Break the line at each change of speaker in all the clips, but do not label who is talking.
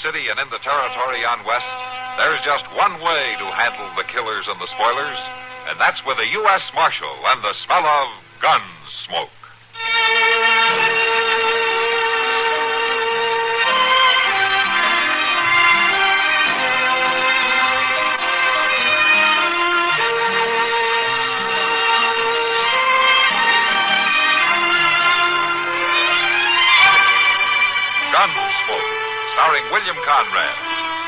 City and in the territory on West, there's just one way to handle the killers and the spoilers, and that's with a U.S. Marshal and the smell of Gunsmoke. Gunsmoke, starring William Conrad,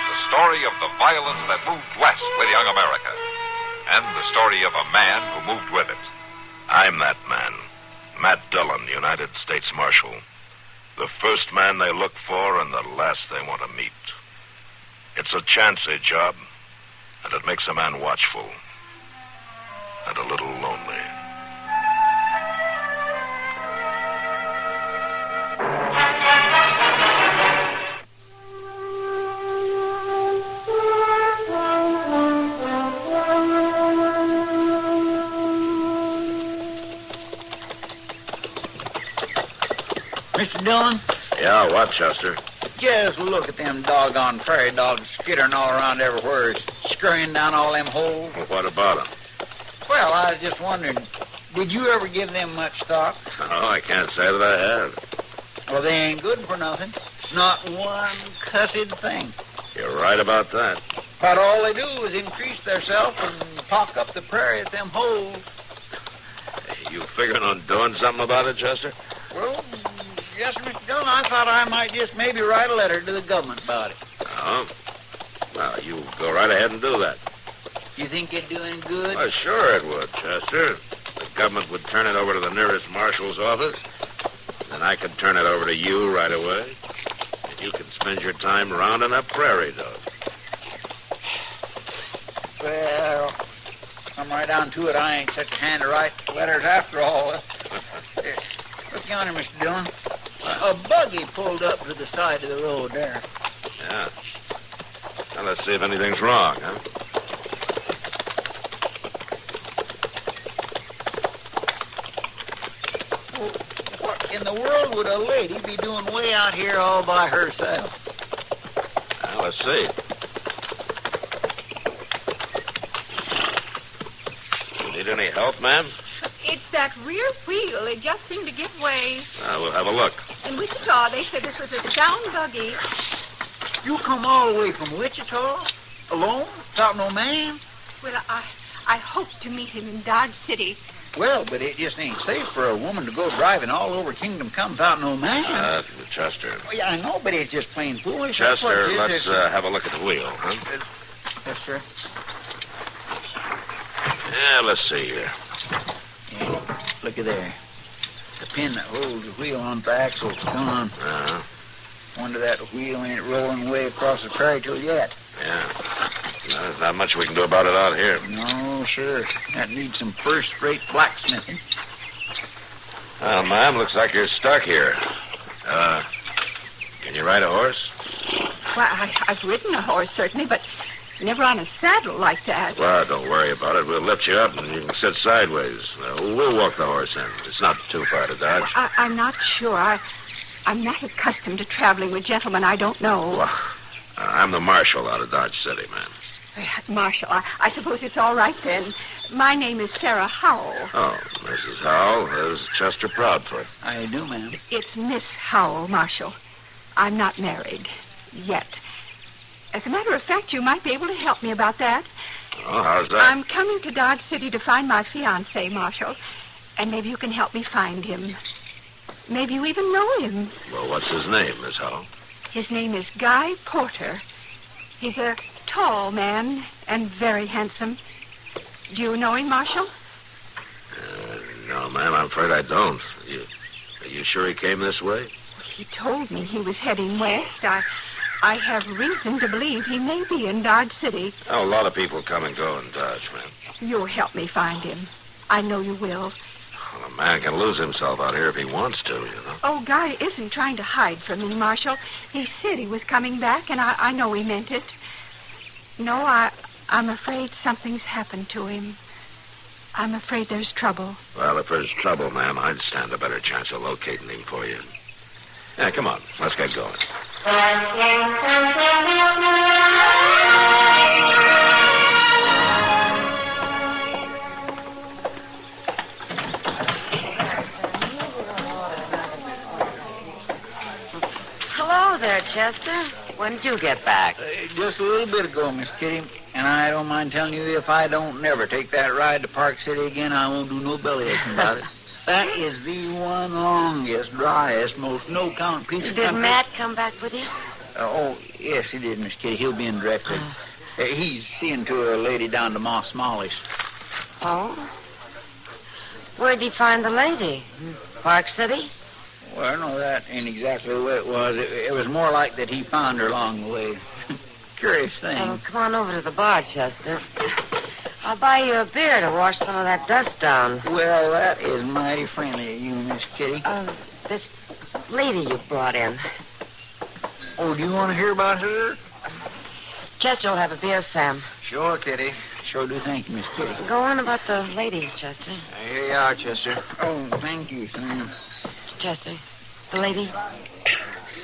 the story of the violence that moved west with young America, and the story of a man who moved with it.
I'm that man, Matt Dillon, United States Marshal. The first man they look for and the last they want to meet. It's a chancy job, and it makes a man watchful and a little lonely.
Mr. Dillon?
Yeah, what, Chester?
Just look at them doggone prairie dogs skittering all around everywhere, scurrying down all them holes.
Well, what about them?
Well, I was just wondering, did you ever give them much thought?
Oh, I can't say that I have.
Well, they ain't good for nothing. Not one cussed thing.
You're right about that.
But all they do is increase theirself and pock up the prairie at them holes.
You figuring on doing something about it, Chester?
Well, yes, Mr. Dillon, I thought I might just maybe write a letter to the government about it.
Oh? Well, you go right ahead and do that.
You think it'd do any good?
Well, sure it would, Chester. The government would turn it over to the nearest marshal's office. Then I could turn it over to you right away. And you can spend your time rounding up prairie dogs.
Well, come right down to it. I ain't such a hand to write letters after all. Look yonder, Mr. Dillon. A buggy pulled up to the side of the road there.
Yeah. Now, let's see if anything's wrong, huh?
Well, what in the world would a lady be doing way out here all by herself?
Now, let's see. You need any help, ma'am?
It's that rear wheel. It just seemed to give way.
We'll have a look.
In Wichita, they said this was a sound buggy.
You come all the way from Wichita? Alone? Without no man?
Well, I hope to meet him in Dodge City.
Well, but it just ain't safe for a woman to go driving all over Kingdom Come without no man.
Chester.
Well, yeah, I know, but it's just plain foolish.
Chester, let's have a look at the wheel, huh?
Yes, sir.
Yeah, let's see here.
Yeah, look at there. The pin that holds the wheel on the axle's gone.
Uh-huh.
Wonder that wheel ain't rolling way across the prairie till yet.
Yeah. No, there's not much we can do about it out here.
No, sir. That needs some first-rate blacksmithing.
Well, ma'am, looks like you're stuck here. Can you ride a horse?
Well, I've ridden a horse, certainly, but never on a saddle like that.
Well, don't worry about it. We'll lift you up and you can sit sideways. We'll walk the horse in. It's not too far to dodge.
Well, I'm not sure. I'm not accustomed to traveling with gentlemen I don't know.
Well, I'm the marshal out of Dodge City, ma'am.
Marshal, I suppose it's all right then. My name is Sarah Howell.
Oh, Mrs. Howell. Is Chester Proudfoot?
I do, ma'am.
It's Miss Howell, Marshal. I'm not married. Yet. As a matter of fact, you might be able to help me about that.
Oh, how's that?
I'm coming to Dodge City to find my fiancé, Marshal. And maybe you can help me find him. Maybe you even know him.
Well, what's his name, Miss Howell?
His name is Guy Porter. He's a tall man and very handsome. Do you know him, Marshal?
No, ma'am, I'm afraid I don't. Are you sure he came this way?
He told me he was heading west. I have reason to believe he may be in Dodge City.
Oh, a lot of people come and go in Dodge, ma'am.
You'll help me find him. I know you will.
Well, a man can lose himself out here if he wants to, you know.
Oh, Guy isn't trying to hide from me, Marshal. He said he was coming back, and I know he meant it. No, I'm afraid something's happened to him. I'm afraid there's trouble.
Well, if there's trouble, ma'am, I'd stand a better chance of locating him for you. Yeah, come on. Let's get going.
Hello there, Chester. When did you get back?
Just a little bit ago, Miss Kitty. And I don't mind telling you, if I don't never take that ride to Park City again, I won't do no bellyaching about it. That is the one longest, driest, most no-count piece of country.
Did Matt come back with you?
Oh, yes, he did, Miss Kitty. He'll be in directly. He's seeing to a lady down to Moss Smalley's.
Oh? Where'd he find the lady? Park City?
Well, no, that ain't exactly the way it was. It was more like that he found her along the way. Curious thing.
Oh, come on over to the bar, Chester. I'll buy you a beer to wash some of that dust down.
Well, that is mighty friendly of you, Miss Kitty.
This lady you brought in.
Oh, do you want to hear about her?
Chester will have a beer, Sam.
Sure, Kitty. Sure do. Thank you, Miss Kitty.
Go on about the lady, Chester.
Here you are, Chester. Oh, thank you, Sam.
Chester, the lady?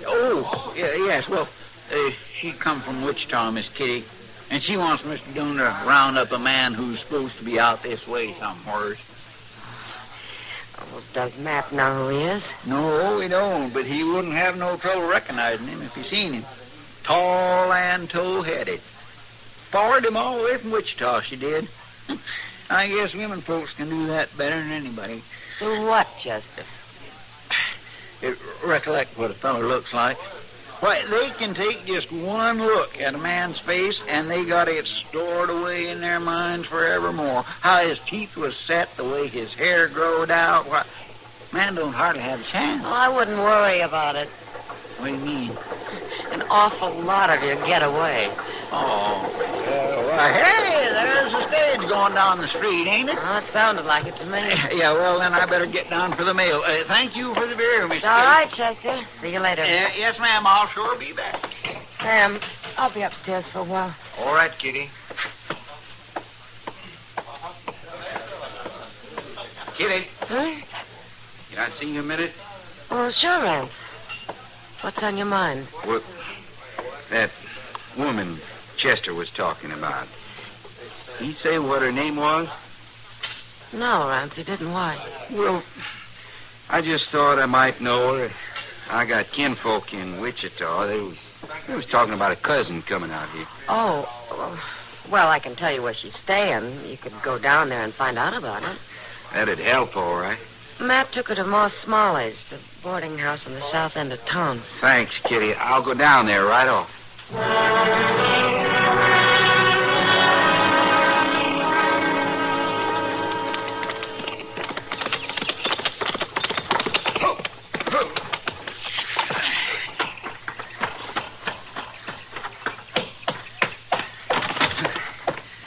Oh, yes. Well, she come from Wichita, Miss Kitty. And she wants Mr. Doon to round up a man who's supposed to be out this way somewhere.
Oh, does Matt know who he is?
No, he don't, but he wouldn't have no trouble recognizing him if he seen him. Tall and tow-headed. Followed him all the way from Wichita, she did. I guess women folks can do that better than anybody.
Do what, Chester?
Recollect what a fellow looks like. Why, they can take just one look at a man's face, and they got it stored away in their minds forevermore. How his teeth was set, the way his hair growed out. Why, man don't hardly have a chance.
Oh, I wouldn't worry about it.
What do you mean?
An awful lot of you get away.
Oh, why, hey, there's a stage going down the street, ain't it?
Oh, it sounded like it to me.
Yeah, well, then I better get down for the mail. Thank you for the beer, Miss
It's all right, Chester. See you later.
Yes, ma'am, I'll sure be back.
Sam, I'll be upstairs for a while.
All right, Kitty. Kitty,
Huh?
can I see you a minute?
Oh, sure, Rance. What's on your mind?
Well, that woman Chester was talking about. Did he say what her name was?
No, Rance, he didn't. Why?
Well, I just thought I might know her. I got kinfolk in Wichita. They was talking about a cousin coming out here.
Oh, well, I can tell you where she's staying. You could go down there and find out about it.
That'd help, all right.
Matt took her to Moss Smalley's, the boarding house in the south end of town.
Thanks, Kitty. I'll go down there right off.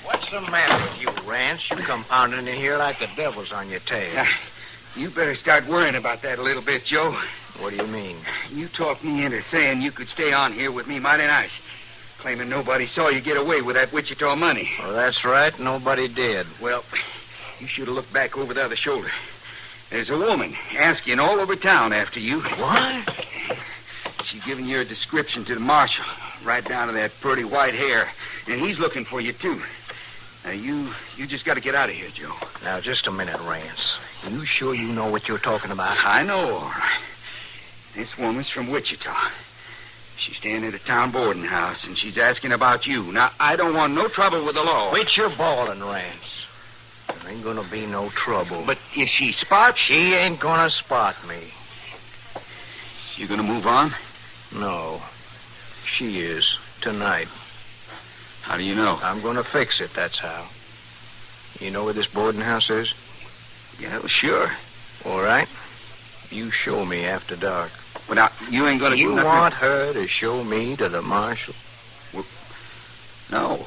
What's the matter with you, Rance? You come pounding in here like the devil's on your tail.
You better start worrying about that a little bit, Joe.
What do you mean?
You talked me into saying you could stay on here with me mighty nice. Claiming nobody saw you get away with that Wichita money.
Well, that's right. Nobody did.
Well, you should have looked back over the other shoulder. There's a woman asking all over town after you.
What?
She's giving your description to the marshal, right down to that pretty white hair. And he's looking for you, too. Now, you just got to get out of here, Joe.
Now, just a minute, Rance. You sure you know what you're talking about?
I know, all right. This woman's from Wichita. She's staying at a town boarding house, and she's asking about you. Now, I don't want no trouble with the law.
Quit your bawling, Rance. There ain't gonna be no trouble.
But if she spots...
She ain't gonna spot me.
You gonna move on?
No. She is. Tonight.
How do you know?
I'm gonna fix it, that's how. You know where this boarding house is?
Yeah, well, sure.
All right. You show me after dark.
Well, now, you ain't gonna do
You
nothing...
want her to show me to the marshal?
Well, no.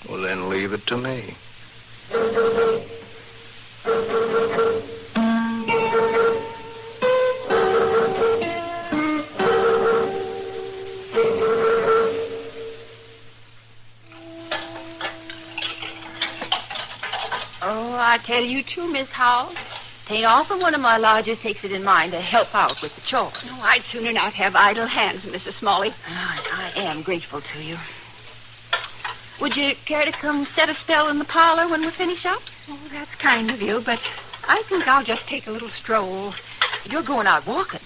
Well, then leave it to me.
Oh, I tell you too, Miss Howell.
'Tain't often one of my lodgers takes it in mind to help out with the chores.
No, I'd sooner not have idle hands, Mrs. Smalley.
I am grateful to you. Would you care to come set a spell in the parlor when we finish up?
Oh, that's kind of you, but I think I'll just take a little stroll.
You're going out walking.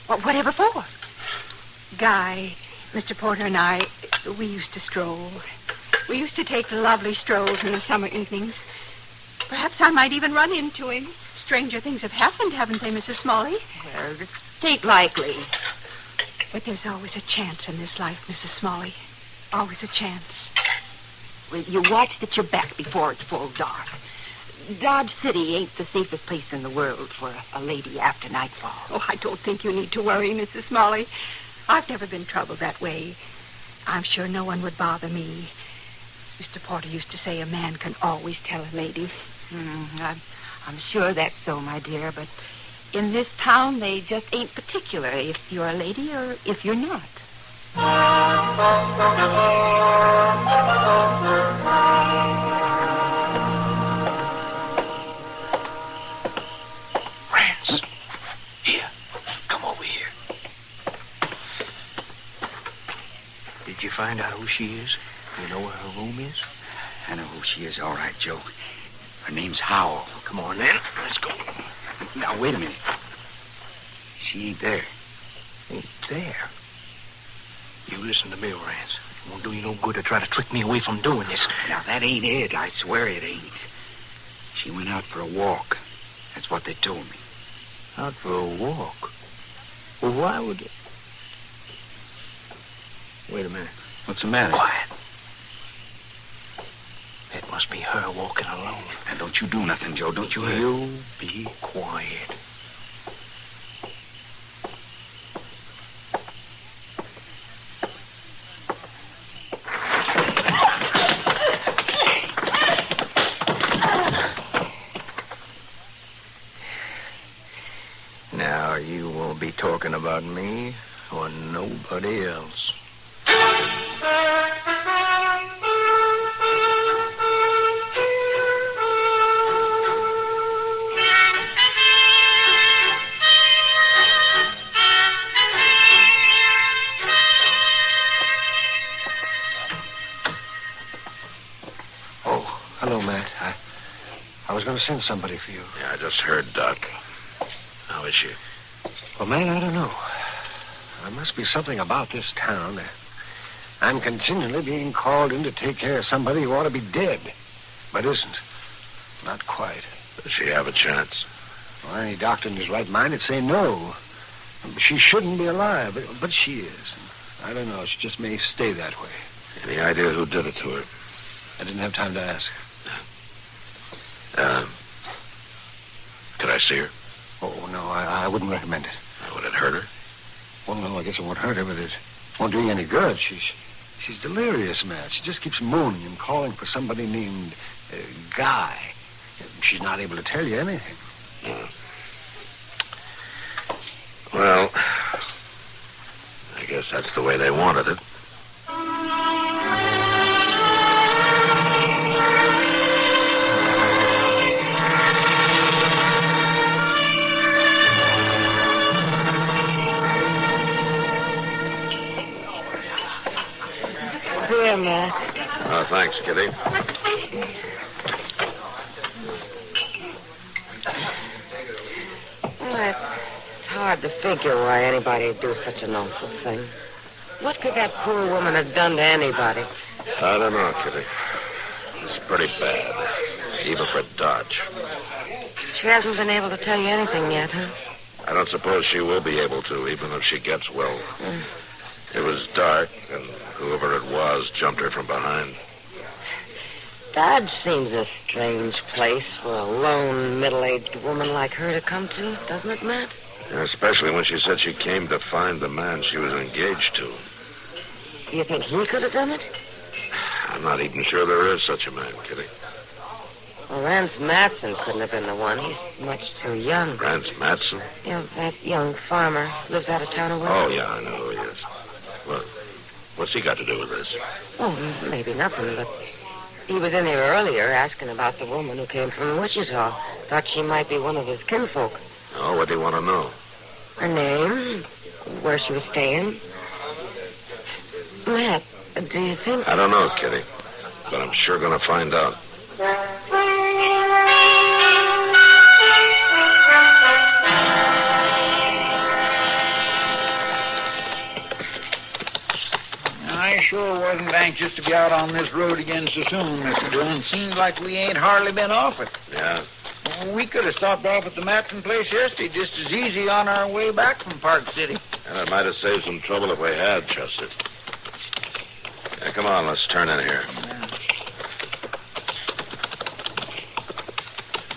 Whatever for?
Guy, Mr. Porter and I, we used to stroll. We used to take lovely strolls in the summer evenings. Perhaps I might even run into him. Stranger things have happened, haven't they, Mrs. Smalley?
Well, it ain't likely.
But there's always a chance in this life, Mrs. Smalley. Always a chance.
Well, you watch that you're back before it's full dark. Dodge City ain't the safest place in the world for a lady after nightfall.
Oh, I don't think you need to worry, Mrs. Smalley. I've never been troubled that way. I'm sure no one would bother me. Mr. Porter used to say a man can always tell a lady.
I'm sure that's so, my dear, but in this town they just ain't particular if you're a lady or if you're not.
Rance, here, come over here. Did you find out who she is? You know where her room is?
I know who she is, all right, Joe. Her name's Howell.
Come on, then. Let's go.
Now, wait a minute. She ain't there.
Ain't there? You listen to me, Rance. It won't do you no good to try to trick me away from doing this.
Now, that ain't it. I swear it ain't. She went out for a walk. That's what they told me.
Out for a walk? Well, why would you... Wait a minute.
What's the matter?
Quiet. That must be her walking alone.
Now, don't you do nothing, Joe. Don't you...
You be quiet. Now, you won't be talking about me or nobody else. Oh, hello, Matt. I was going to send somebody for you.
Yeah, I just heard Doc. How is she?
Well, man, I don't know. There must be something about this town. I'm continually being called in to take care of somebody who ought to be dead, but isn't. Not quite.
Does she have a chance?
Well, any doctor in his right mind would say no. She shouldn't be alive, but she is. I don't know. She just may stay that way.
Any idea who did it to her?
I didn't have time to ask.
Could I see her?
Oh, no, I wouldn't recommend it.
Would it hurt her?
Well, no, I guess it won't hurt her, but it won't do you any good. She's delirious, Matt. She just keeps moaning and calling for somebody named Guy. She's not able to tell you anything.
Well, I guess that's the way they wanted it.
Here, Matt.
Oh, thanks, Kitty.
Well, it's hard to figure why anybody would do such an awful thing. What could that poor woman have done to anybody?
I don't know, Kitty. It's pretty bad, even for Dodge.
She hasn't been able to tell you anything yet, huh?
I don't suppose she will be able to, even if she gets well. It was dark, and whoever it was jumped her from behind.
Dodge seems a strange place for a lone, middle-aged woman like her to come to, doesn't it, Matt?
Yeah, especially when she said she came to find the man she was engaged to.
Do you think he could have done it?
I'm not even sure there is such a man, Kitty.
Well, Rance Matson couldn't have been the one. He's much too young.
Rance Matson?
You know, that young farmer lives out of town away.
Oh, yeah, I know who he is. Well, what's he got to do with this?
Oh, maybe nothing, but He was in here earlier asking about the woman who came from Wichita. Thought she might be one of his kinfolk.
Oh, what do you want to know?
Her name, where she was staying. Matt, do you think...
I don't know, Kitty. But I'm sure going to find out.
I sure wasn't anxious to be out on this road again so soon, Mr. Dillon. Seems like we ain't hardly been off it.
Yeah?
We could have stopped off at the Matson place yesterday just as easy on our way back from Park City.
And it might have saved some trouble if we had, Chester. Yeah, come on, let's turn in here.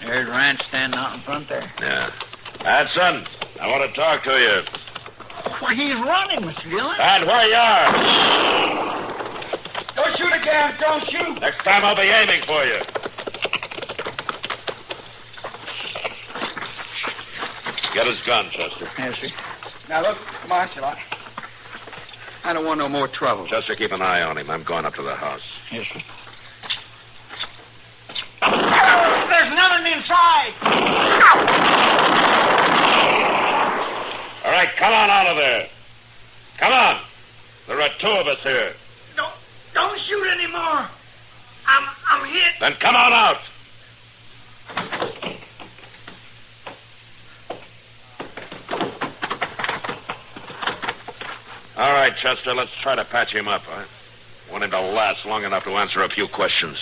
There's Ranch standing out in front there.
Yeah. Hudson, I want to talk to you.
Why, he's running, Mr. Dillon.
Dad, where you are?
Don't shoot again. Don't shoot.
Next time I'll be aiming for you. Get his gun, Chester.
Yes, sir.
Now, look, Marshal, I don't want no more trouble.
Chester, keep an eye on him. I'm going up to the house.
Yes, sir.
There's nothing inside.
All right, come on out of there. Come on. There are two of us here.
Don't shoot anymore. I'm hit.
Then come on out. All right, Chester, let's try to patch him up. I want him to last long enough to answer a few questions.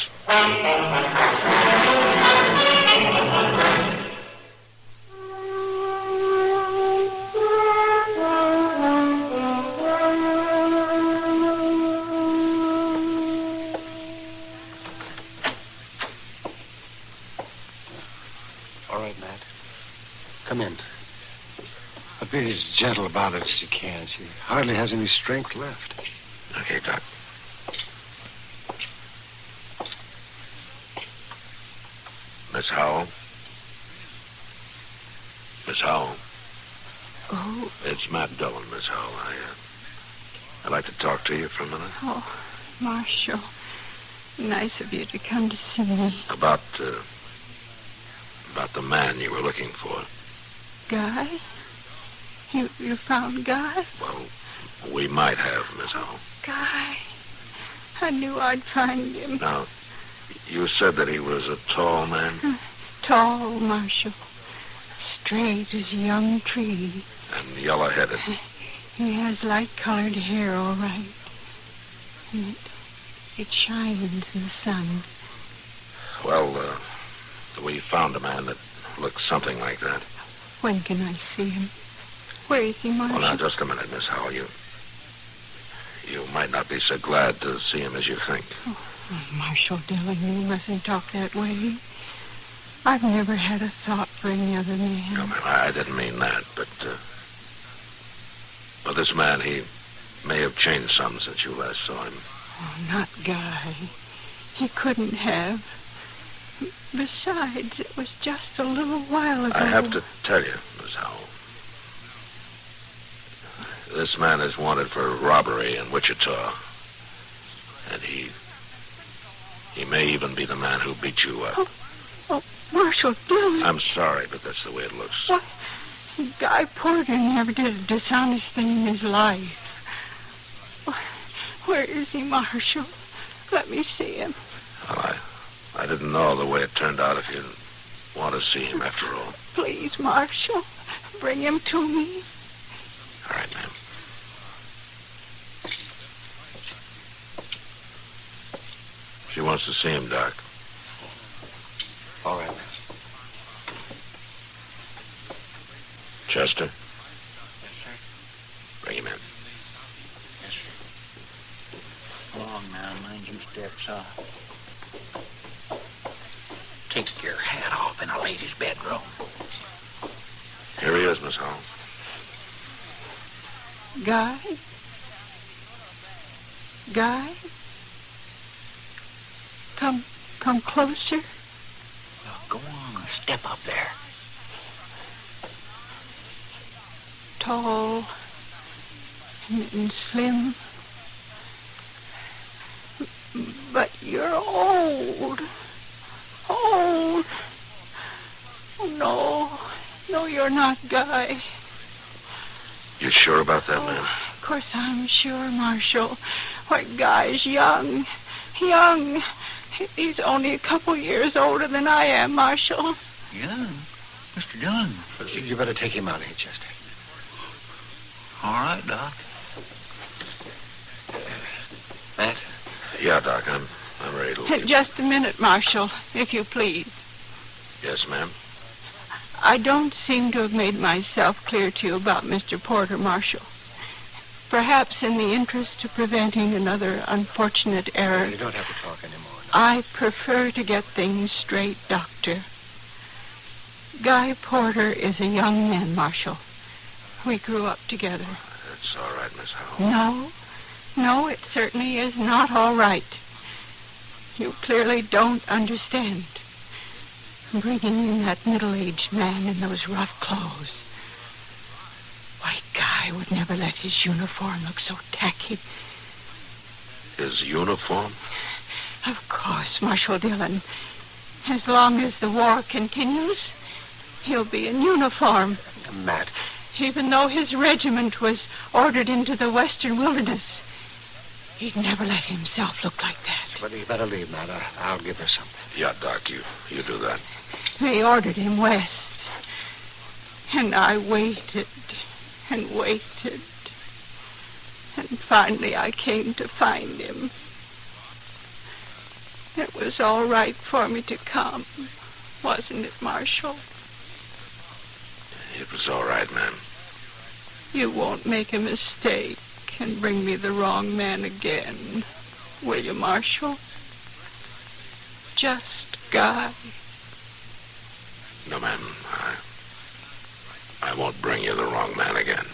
All right, Matt. Come in. But be as gentle about it as you can. She hardly has any strength left.
Okay, Doc. Miss Howell? Miss Howell?
Oh,
It's Matt Dillon, Miss Howell. I'd like to talk to you for a minute.
oh, Marshal. Nice of you to come to see me.
About the man you were looking for.
Guy? You found Guy?
Well, we might have, Miss Howell.
Guy. I knew I'd find him.
Now, you said that he was a tall man
Tall, Marshal. Straight as a young tree.
and yellow-headed.
He has light-colored hair, all right. And it shines in the sun.
Well, we found a man that looked something like that.
When can I see him? Where is he, Marshal?
Well, now, just a minute, Miss Howell. You might not be so glad to see him as you think.
Oh, Marshal Dillon, you mustn't talk that way. I've never had a thought for any other man.
No, ma'am, I didn't mean that, but this man, he may have changed some since you last saw him.
Oh, not Guy. He couldn't have. Besides, it was just a little while ago.
I have to tell you, Miss Howell. This man is wanted for robbery in Wichita. And he may even be the man who beat you up.
Oh, Marshal Dillon.
I'm sorry, but that's the way it looks.
What? Guy Porter never did a dishonest thing in his life. Where is he, Marshal? Let me see him.
Well, I didn't know the way it turned out if you want to see him after all.
Please, Marshal, bring him to me.
All right, ma'am. She wants to see him, Doc.
All right.
Chester?
Yes, sir.
Bring him in.
Yes, sir. Along now, mind you step soft. Take your hat off in a lady's bedroom.
Here he is, Miss Howell.
Guy? Guy? Come closer.
Now, go on, step up there.
Tall and slim. But you're old. Old. Oh, no, you're not, Guy.
You sure about that, man?
Of course I'm sure, Marshal. Why, Guy's young. Young. He's only a couple years older than I am, Marshal.
Young? Mr. Dillon.
You better take him out here, Chester.
All right, Doc.
Matt?
Yeah, Doc, I'm ready to leave.
Just a minute, Marshal, if you please.
Yes, ma'am?
I don't seem to have made myself clear to you about Mr. Porter, Marshal. Perhaps in the interest of preventing another unfortunate error.
You don't have to talk anymore.
I prefer to get things straight, Doctor. Guy Porter is a young man, Marshal. We grew up together.
That's all right, Miss Howell.
No, it certainly is not all right. You clearly don't understand. Bringing in that middle-aged man in those rough clothes. Why, Guy would never let his uniform look so tacky.
His uniform?
Of course, Marshal Dillon. As long as the war continues, he'll be in uniform.
Matt.
Even though his regiment was ordered into the western wilderness, he'd never let himself look like that.
Well, you better leave, Matt. I'll give her something.
Yeah, Doc, you do that.
They ordered him west. And I waited and waited. And finally I came to find him. It was all right for me to come, wasn't it, Marshal?
It was all right, ma'am.
You won't make a mistake and bring me the wrong man again, will you, Marshal? Just Guy.
No, ma'am. I won't bring you the wrong man again.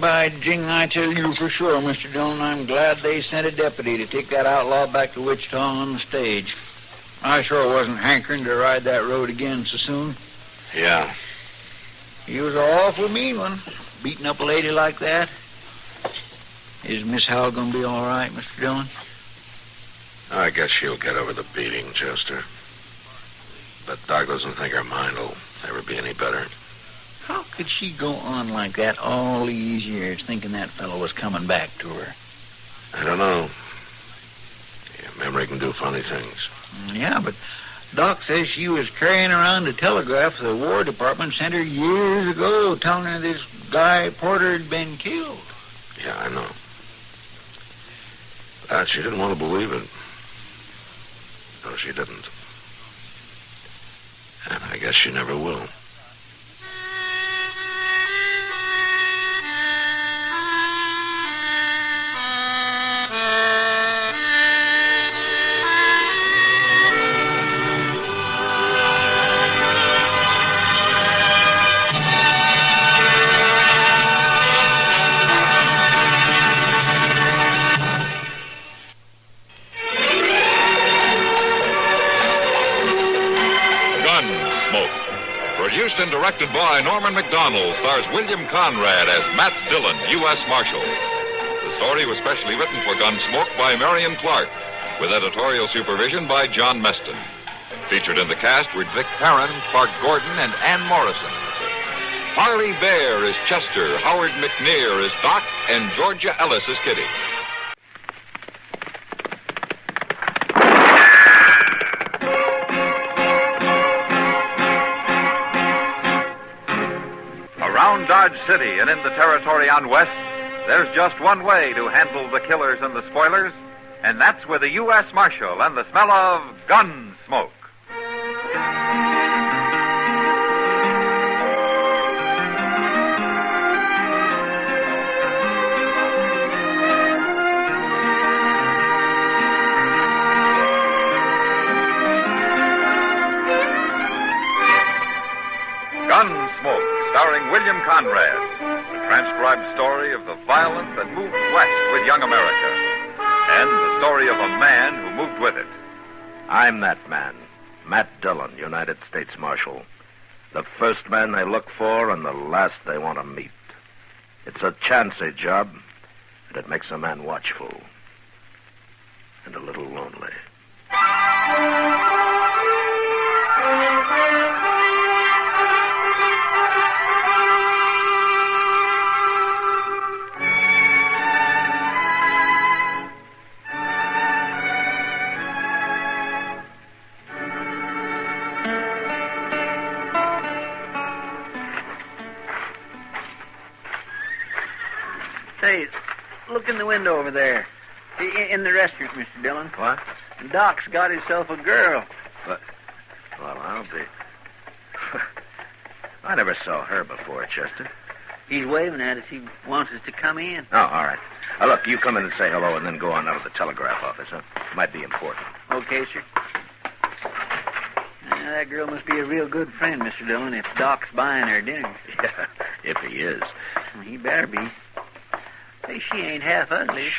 By jing, I tell you for sure, Mr. Dillon, I'm glad they sent a deputy to take that outlaw back to Wichita on the stage. I sure wasn't hankering to ride that road again so soon.
Yeah.
He was an awful mean one, beating up a lady like that. Is Miss Howell going to be all right, Mr. Dillon?
I guess she'll get over the beating, Chester. But Doc doesn't think her mind will ever be any better.
How could she go on like that all these years, thinking that fellow was coming back to her?
I don't know. Yeah, memory can do funny things.
Yeah, but Doc says she was carrying around a telegraph the War Department sent her years ago, telling her this Guy Porter had been killed.
Yeah, I know. But she didn't want to believe it. No, she didn't. And I guess she never will.
Produced and directed by Norman McDonald, stars William Conrad as Matt Dillon, U.S. Marshal. The story was specially written for Gunsmoke by Marion Clark, with editorial supervision by John Meston. Featured in the cast were Vic Perrin, Clark Gordon, and Ann Morrison. Harley Bear is Chester, Howard McNear is Doc, and Georgia Ellis is Kitty. Around Dodge City and in the territory on West, there's just one way to handle the killers and the spoilers, and that's with a U.S. Marshal and the smell of Gunsmoke. Gunsmoke, starring William Conrad. The transcribed story of the violence that moved west with young America. And the story of a man who moved with it.
I'm that man, Matt Dillon, United States Marshal. The first man they look for and the last they want to meet. It's a chancy job, and it makes a man watchful and a little lonely.
Say, look in the window over there. In the restaurant, Mr. Dillon.
What?
Doc's got himself a girl.
What? Well, I'll be... I never saw her before, Chester.
He's waving at us. He wants us to come in.
Oh, all right. Look, you come in and say hello and then go on out of the telegraph office, huh? Might be important.
Okay, sir. That girl must be a real good friend, Mr. Dillon, if Doc's buying her dinner.
Yeah, if he is.
Well, he better be. Hey, she ain't half ugly.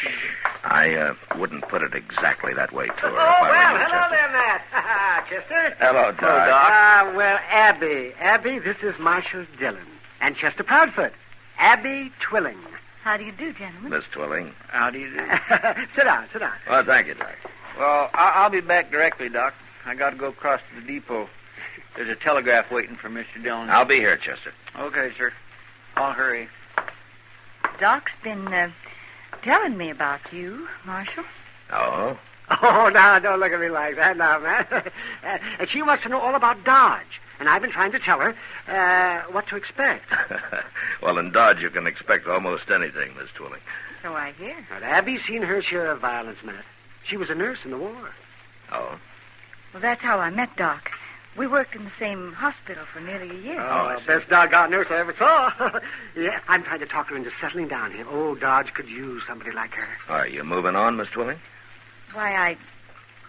I wouldn't put it exactly that way to her.
Hello there, Matt. Chester.
Hello, Doc.
Doc. Well, Abby. Abby, this is Marshal Dillon. And Chester Proudfoot. Abby Twilling.
How do you do, gentlemen?
Miss Twilling.
How do you do?
Sit down.
Well, thank you, Doc.
Well, I'll be back directly, Doc. I got to go across to the depot. There's a telegraph waiting for Mr. Dillon.
I'll be here, Chester.
Okay, sir. I'll hurry.
Doc's been telling me about you, Marshal.
Oh?
Oh, now, don't look at me like that now, Matt. And she wants to know all about Dodge. And I've been trying to tell her what to expect.
Well, in Dodge, you can expect almost anything, Miss Twilling.
So I hear.
But Abby's seen her share of violence, Matt. She was a nurse in the war.
Oh?
Well, that's how I met Doc. We worked in the same hospital for nearly a year.
Oh, best doggone nurse I ever saw. Yeah, I'm trying to talk her into settling down here. Oh, Dodge could use somebody like her.
Are you moving on, Miss Twilling?
Why,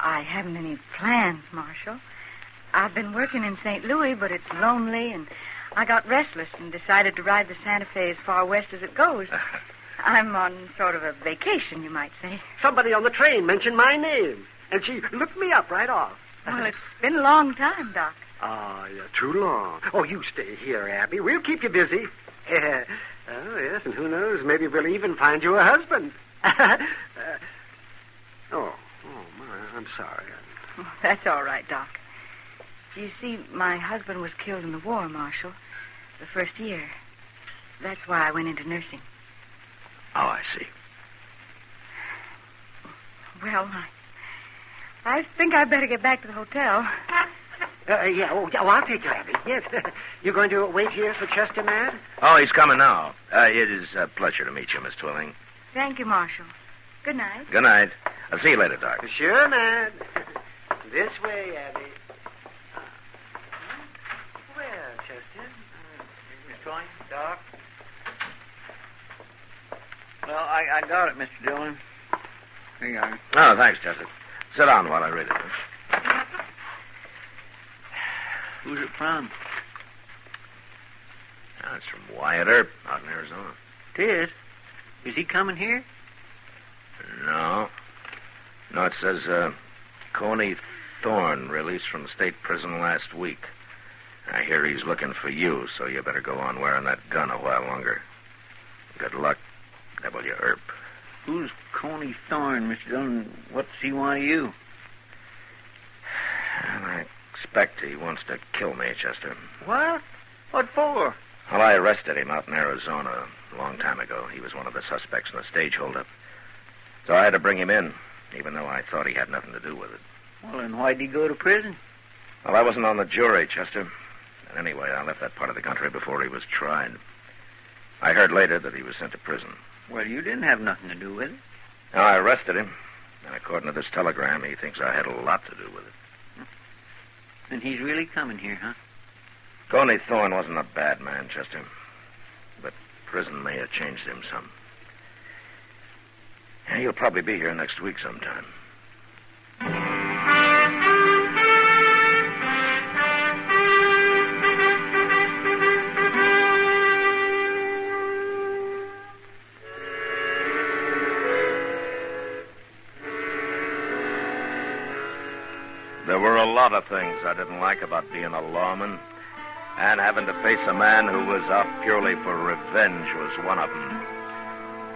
I haven't any plans, Marshal. I've been working in St. Louis, but it's lonely, and I got restless and decided to ride the Santa Fe as far west as it goes. I'm on sort of a vacation, you might say.
Somebody on the train mentioned my name, and she looked me up right off.
Well, it's been a long time, Doc.
Oh, you're too long. Oh, you stay here, Abby. We'll keep you busy. Oh, yes, and who knows, maybe we'll even find you a husband. My, I'm sorry.
Oh, that's all right, Doc. You see, my husband was killed in the war, Marshal, the first year. That's why I went into nursing.
Oh, I see.
Well, I think I'd better get back to the hotel.
I'll take you, Abby. Yes. You're going to wait here for Chester, Matt?
Oh, he's coming now. It is a pleasure to meet you, Miss Twilling.
Thank you, Marshal. Good night.
Good night. I'll see you later, Doc.
Sure, Matt. This way, Abby. Well, Chester.
Miss Twilling, Doc. Well, I got it, Mr. Dillon. Here you are.
Oh, thanks, Chester. Sit down while I read it.
Who's it from?
Oh, it's from Wyatt Earp out in Arizona.
It is? Is he coming here?
No. No, it says, Coney Thorne released from state prison last week. I hear he's looking for you, so you better go on wearing that gun a while longer. Good luck, W. Earp.
Who's Coney Thorne, Mr. Dillon? What's he want of you?
Well, I expect he wants to kill me, Chester.
What? What for?
Well, I arrested him out in Arizona a long time ago. He was one of the suspects in the stage holdup. So I had to bring him in, even though I thought he had nothing to do with it.
Well, then why'd he go to prison?
Well, I wasn't on the jury, Chester. And anyway, I left that part of the country before he was tried. I heard later that he was sent to prison.
Well, you didn't have nothing to do with it.
Now, I arrested him. And according to this telegram, he thinks I had a lot to do with it.
And he's really coming here, huh?
Coney Thorne wasn't a bad man, Chester. But prison may have changed him some. Yeah, he'll probably be here next week sometime. There were a lot of things I didn't like about being a lawman, and having to face a man who was out purely for revenge was one of them.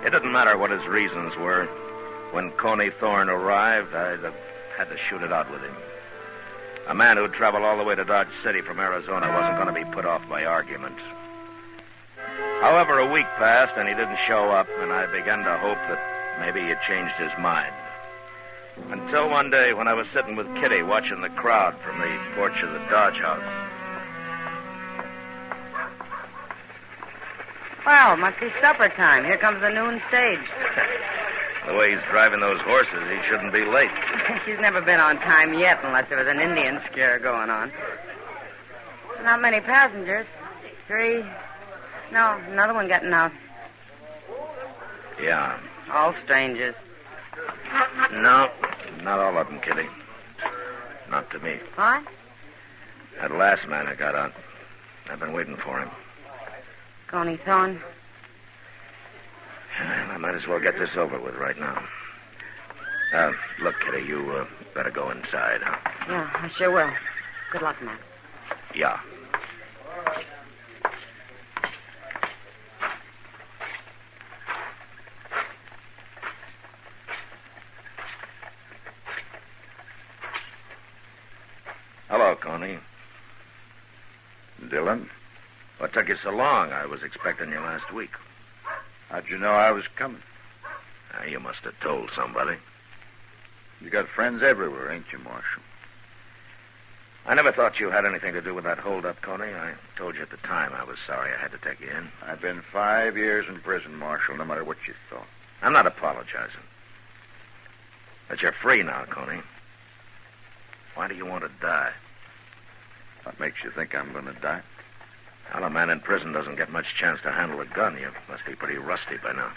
It didn't matter what his reasons were. When Coney Thorne arrived, I'd have had to shoot it out with him. A man who'd traveled all the way to Dodge City from Arizona wasn't going to be put off by argument. However, a week passed, and he didn't show up, and I began to hope that maybe he had changed his mind. Until one day when I was sitting with Kitty watching the crowd from the porch of the Dodge house.
Well, must be supper time. Here comes the noon stage.
The way he's driving those horses, he shouldn't be late.
He's never been on time yet unless there was an Indian scare going on. Not many passengers. 3. No, another one getting out.
Yeah.
All strangers.
No, not all of them, Kitty. Not to me.
What?
That last man that got out. I've been waiting for him.
Coney Thorne?
Well, I might as well get this over with right now. Look, Kitty, you better go inside, huh?
Yeah, I sure will. Good luck, Matt.
Yeah. Hello, Coney.
Dillon?
What took you so long? I was expecting you last week.
How'd you know I was coming?
You must have told somebody.
You got friends everywhere, ain't you, Marshal?
I never thought you had anything to do with that holdup, Coney. I told you at the time I was sorry I had to take you in.
I've been 5 years in prison, Marshal, no matter what you thought.
I'm not apologizing. But you're free now, Coney. Why do you want to die?
What makes you think I'm going to die?
Well, a man in prison doesn't get much chance to handle a gun. You must be pretty rusty by now.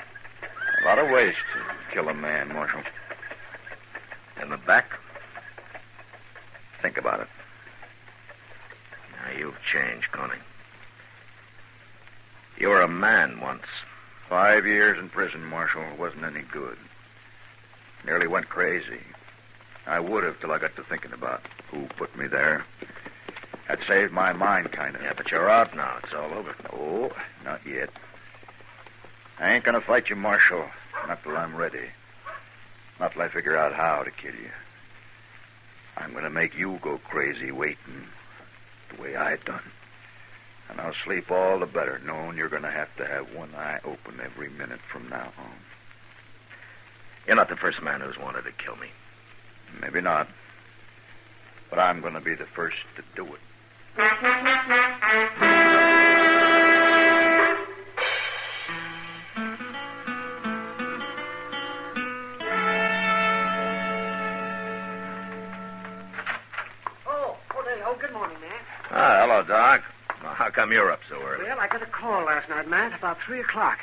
A lot of ways to kill a man, Marshal.
In the back?
Think about it.
Now, you've changed, Coney. You were a man once.
5 years in prison, Marshal, wasn't any good. Nearly went crazy. I would have till I got to thinking about who put me there. That saved my mind, kind of.
Yeah, but you're out now. It's all over.
No, not yet. I ain't going to fight you, Marshal. Not till I'm ready. Not till I figure out how to kill you. I'm going to make you go crazy waiting the way I done. And I'll sleep all the better knowing you're going to have one eye open every minute from now on.
You're not the first man who's wanted to kill me.
Maybe not. But I'm going to be the first to do it.
Good morning, man.
Hello, Doc. Well, how come you're up so early?
Well, I got a call last night, Matt, about 3 o'clock.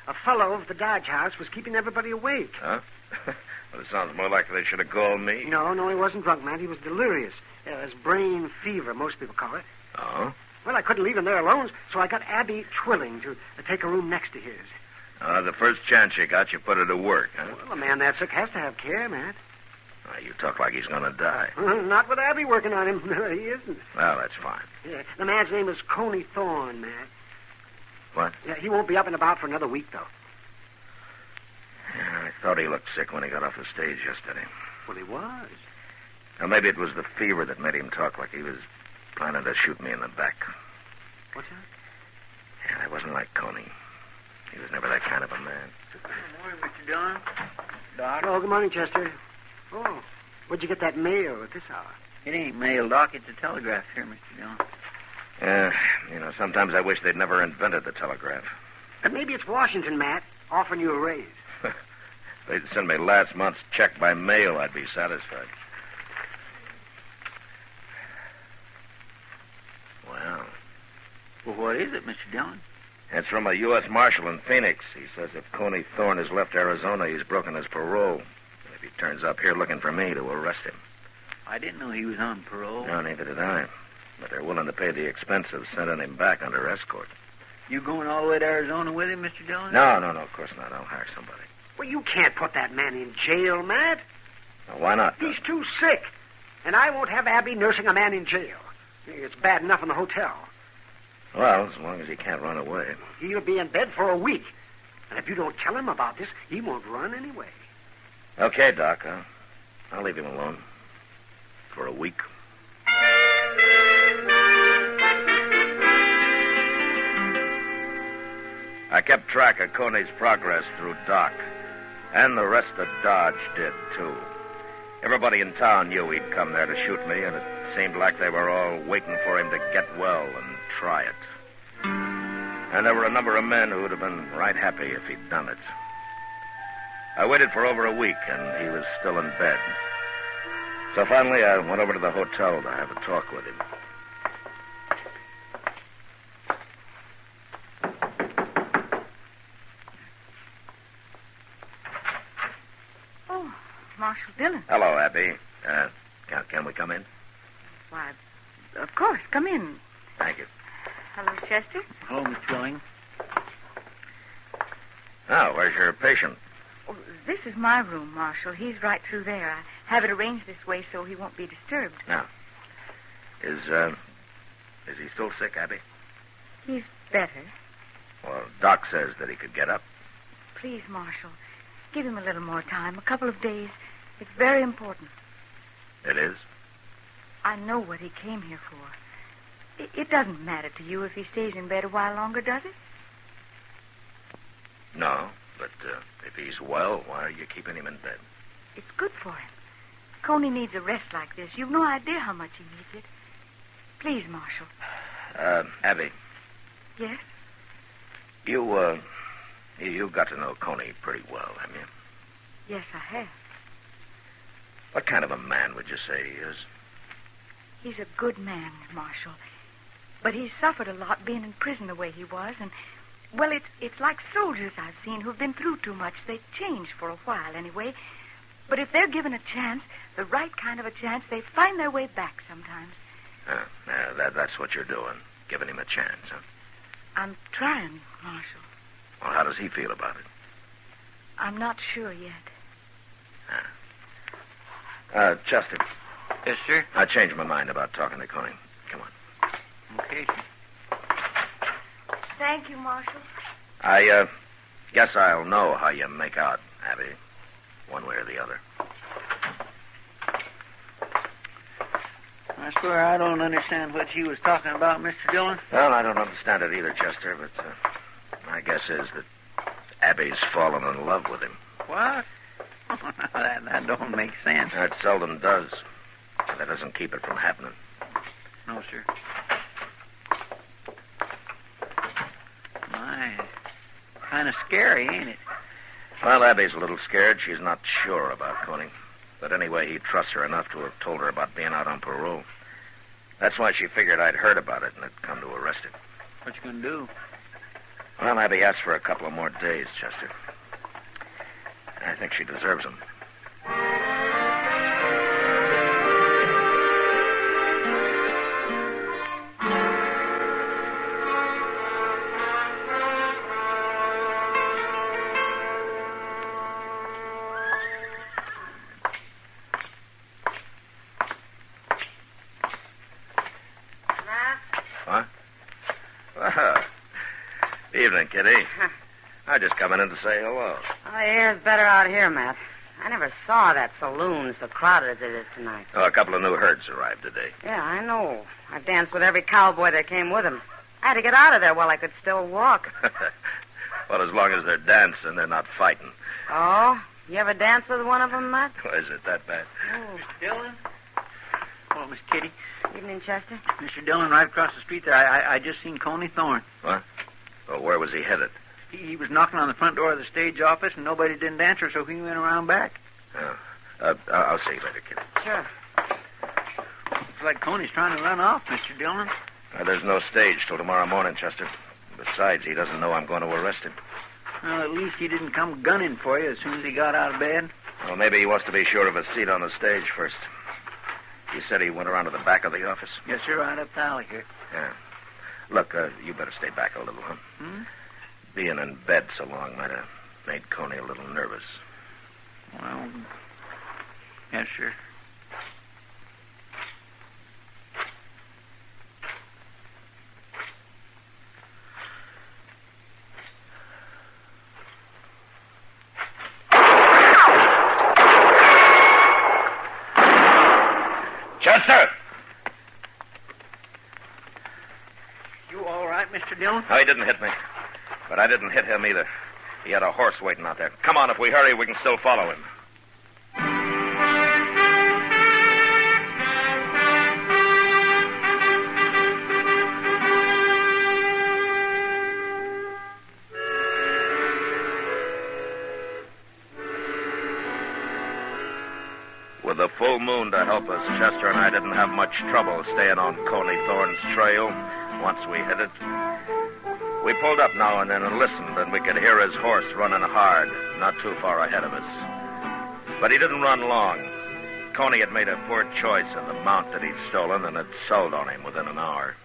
A fellow over at the Dodge house was keeping everybody awake.
Huh? Well, it sounds more like they should have called me.
No, he wasn't drunk, man. He was delirious. It was brain fever, most people call it.
Oh?
Well, I couldn't leave him there alone, so I got Abby Twilling to take a room next to his.
The first chance you got, you put her to work, huh?
Well, a man that sick has to have care, Matt.
You talk like he's going to die.
Not with Abby working on him. No, he isn't.
Well, that's fine.
Yeah, the man's name is Coney Thorne, Matt.
What?
Yeah, he won't be up and about for another week, though.
Yeah, I thought he looked sick when he got off the stage yesterday.
Well, he was.
Now, maybe it was the fever that made him talk like he was planning to shoot me in the back.
What's that?
Yeah, that wasn't like Coney. He was never that kind of a man.
Good morning, Mr. Dillon. Doc?
Oh, good morning, Chester. Oh, where'd you get that mail at this hour?
It ain't mail, Doc. It's a telegraph here, Mr. Dillon.
Sometimes I wish they'd never invented the telegraph.
But maybe it's Washington, Matt, offering you a raise.
If they'd send me last month's check by mail, I'd be satisfied. Well,
what is it, Mr. Dillon?
It's from a U.S. Marshal in Phoenix. He says if Coney Thorne has left Arizona, he's broken his parole. If he turns up here looking for me, to arrest him.
I didn't know he was on parole.
No, neither did I. But they're willing to pay the expense of sending him back under escort.
You going all the way to Arizona with him, Mr. Dillon?
No, of course not. I'll hire somebody.
Well, you can't put that man in jail, Matt.
Now, why not?
He's too sick. And I won't have Abby nursing a man in jail. It's bad enough in the hotel.
Well, as long as he can't run away.
He'll be in bed for a week. And if you don't tell him about this, he won't run anyway.
Okay, Doc. I'll leave him alone. For a week. I kept track of Coney's progress through Doc. And the rest of Dodge did, too. Everybody in town knew he'd come there to shoot me, and it seemed like they were all waiting for him to get well and try it. And there were a number of men who would have been right happy if he'd done it. I waited for over a week, and he was still in bed. So finally, I went over to the hotel to have a talk with him.
Oh, Marshal Dillon.
Hello, Abby. Can we come in?
Why, of course. Come in.
Thank you.
Hello, Chester.
Hello, Miss Dilling.
Oh, where's your patient?
Oh, this is my room, Marshal. He's right through there. I have it arranged this way so he won't be disturbed.
Now, is he still sick, Abby?
He's better.
Well, Doc says that he could get up.
Please, Marshal, give him a little more time, a couple of days. It's very important.
It is?
I know what he came here for. It doesn't matter to you if he stays in bed a while longer, does it?
No, but if he's well, why are you keeping him in bed?
It's good for him. Coney needs a rest like this. You've no idea how much he needs it. Please, Marshal.
Abby.
Yes?
You got to know Coney pretty well, haven't you?
Yes, I have.
What kind of a man would you say he is?
He's a good man, Marshal. But he's suffered a lot being in prison the way he was, and, well, it's like soldiers I've seen who've been through too much. They change for a while, anyway. But if they're given a chance, the right kind of a chance, they find their way back sometimes.
That's what you're doing, giving him a chance, huh?
I'm trying, Marshal.
Well, how does he feel about it?
I'm not sure yet.
Chester.
Yes, sir?
I changed my mind about talking to Coney. Come on.
Okay.
Thank you, Marshal.
I guess I'll know how you make out, Abby. One way or the other.
I swear I don't understand what you was talking about, Mr. Dillon.
Well, I don't understand it either, Chester, but my guess is that Abby's fallen in love with him.
What? that don't make sense.
It seldom does. That doesn't keep it from happening.
No, sir. My, kind of scary, ain't it?
Well, Abby's a little scared. She's not sure about Coney. But anyway, he trusts her enough to have told her about being out on parole. That's why she figured I'd heard about it and had come to arrest him.
What you gonna do?
Well, Abby asked for a couple of more days, Chester. I think she deserves them. Evening, Kitty. I just coming in to say hello.
Oh, the air's better out here, Matt. I never saw that saloon so crowded as it is tonight.
Oh, a couple of new herds arrived today.
Yeah, I know. I've danced with every cowboy that came with him. I had to get out of there while I could still walk.
Well, as long as they're dancing, they're not fighting.
Oh? You ever dance with one of them, Matt?
Is it that bad?
Oh, Mr. Dillon? Oh, Miss Kitty.
Evening, Chester.
Mr. Dillon, right across the street there. I just seen Coney Thorne.
What? Well, where was he headed?
He was knocking on the front door of the stage office, and nobody didn't answer, so he went around back.
Oh. I'll see you later, Kitty.
Sure.
Looks like Coney's trying to run off, Mr. Dillon.
There's no stage till tomorrow morning, Chester. Besides, he doesn't know I'm going to arrest him.
Well, at least he didn't come gunning for you as soon as he got out of bed.
Well, maybe he wants to be sure of a seat on the stage first. He said he went around to the back of the office.
Yes, sir, right up the alley here.
Yeah. Look, you better stay back a little, huh?
Hmm?
Being in bed so long might have made Coney a little nervous.
Well, yes, sir.
Chester!
You all right, Mr. Dillon?
No, he didn't hit me. But I didn't hit him either. He had a horse waiting out there. Come on, if we hurry, we can still follow him. With the full moon to help us, Chester and I didn't have much trouble staying on Coney Thorne's trail once we hit it. We pulled up now and then and listened, and we could hear his horse running hard, not too far ahead of us. But he didn't run long. Coney had made a poor choice in the mount that he'd stolen, and had sold on him within an hour.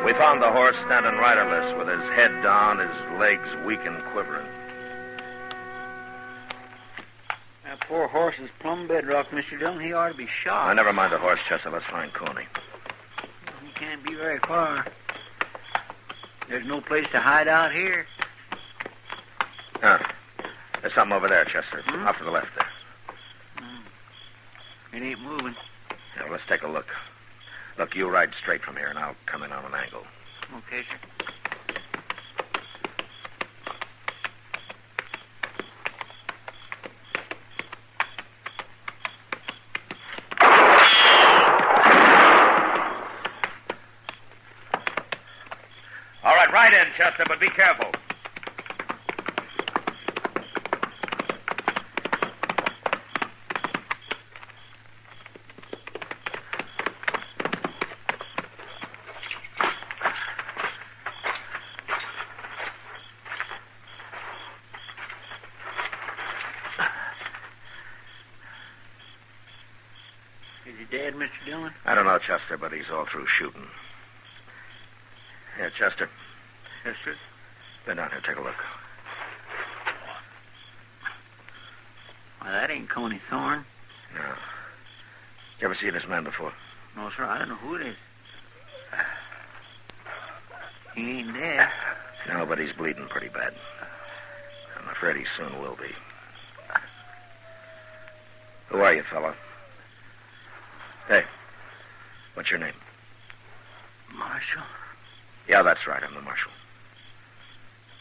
We found the horse standing riderless with his head down, his legs weak and quivering.
That poor horse is plumb bedrock, Mr. Dillon. He ought to be shot.
Now, never mind the horse, Chester. Let's find Coney.
He can't be very far. There's no place to hide out here.
There's something over there, Chester. Off to the left there.
It ain't moving.
Yeah, well, let's take a look. Look, you ride straight from here, and I'll come in on an angle.
Okay, sir.
All right, ride in, Chester, but be careful.
Is he dead, Mr. Dillon?
I don't know, Chester, but he's all through shooting. Here, Chester.
Yes, sir.
Bend down here, take a look.
Why, that ain't Coney Thorne.
No. You ever seen this man before?
No, sir, I don't know who it is. He ain't dead.
No, but he's bleeding pretty bad. I'm afraid he soon will be. Who are you, fella? Hey, what's your name?
Marshal?
Yeah, that's right. I'm the marshal.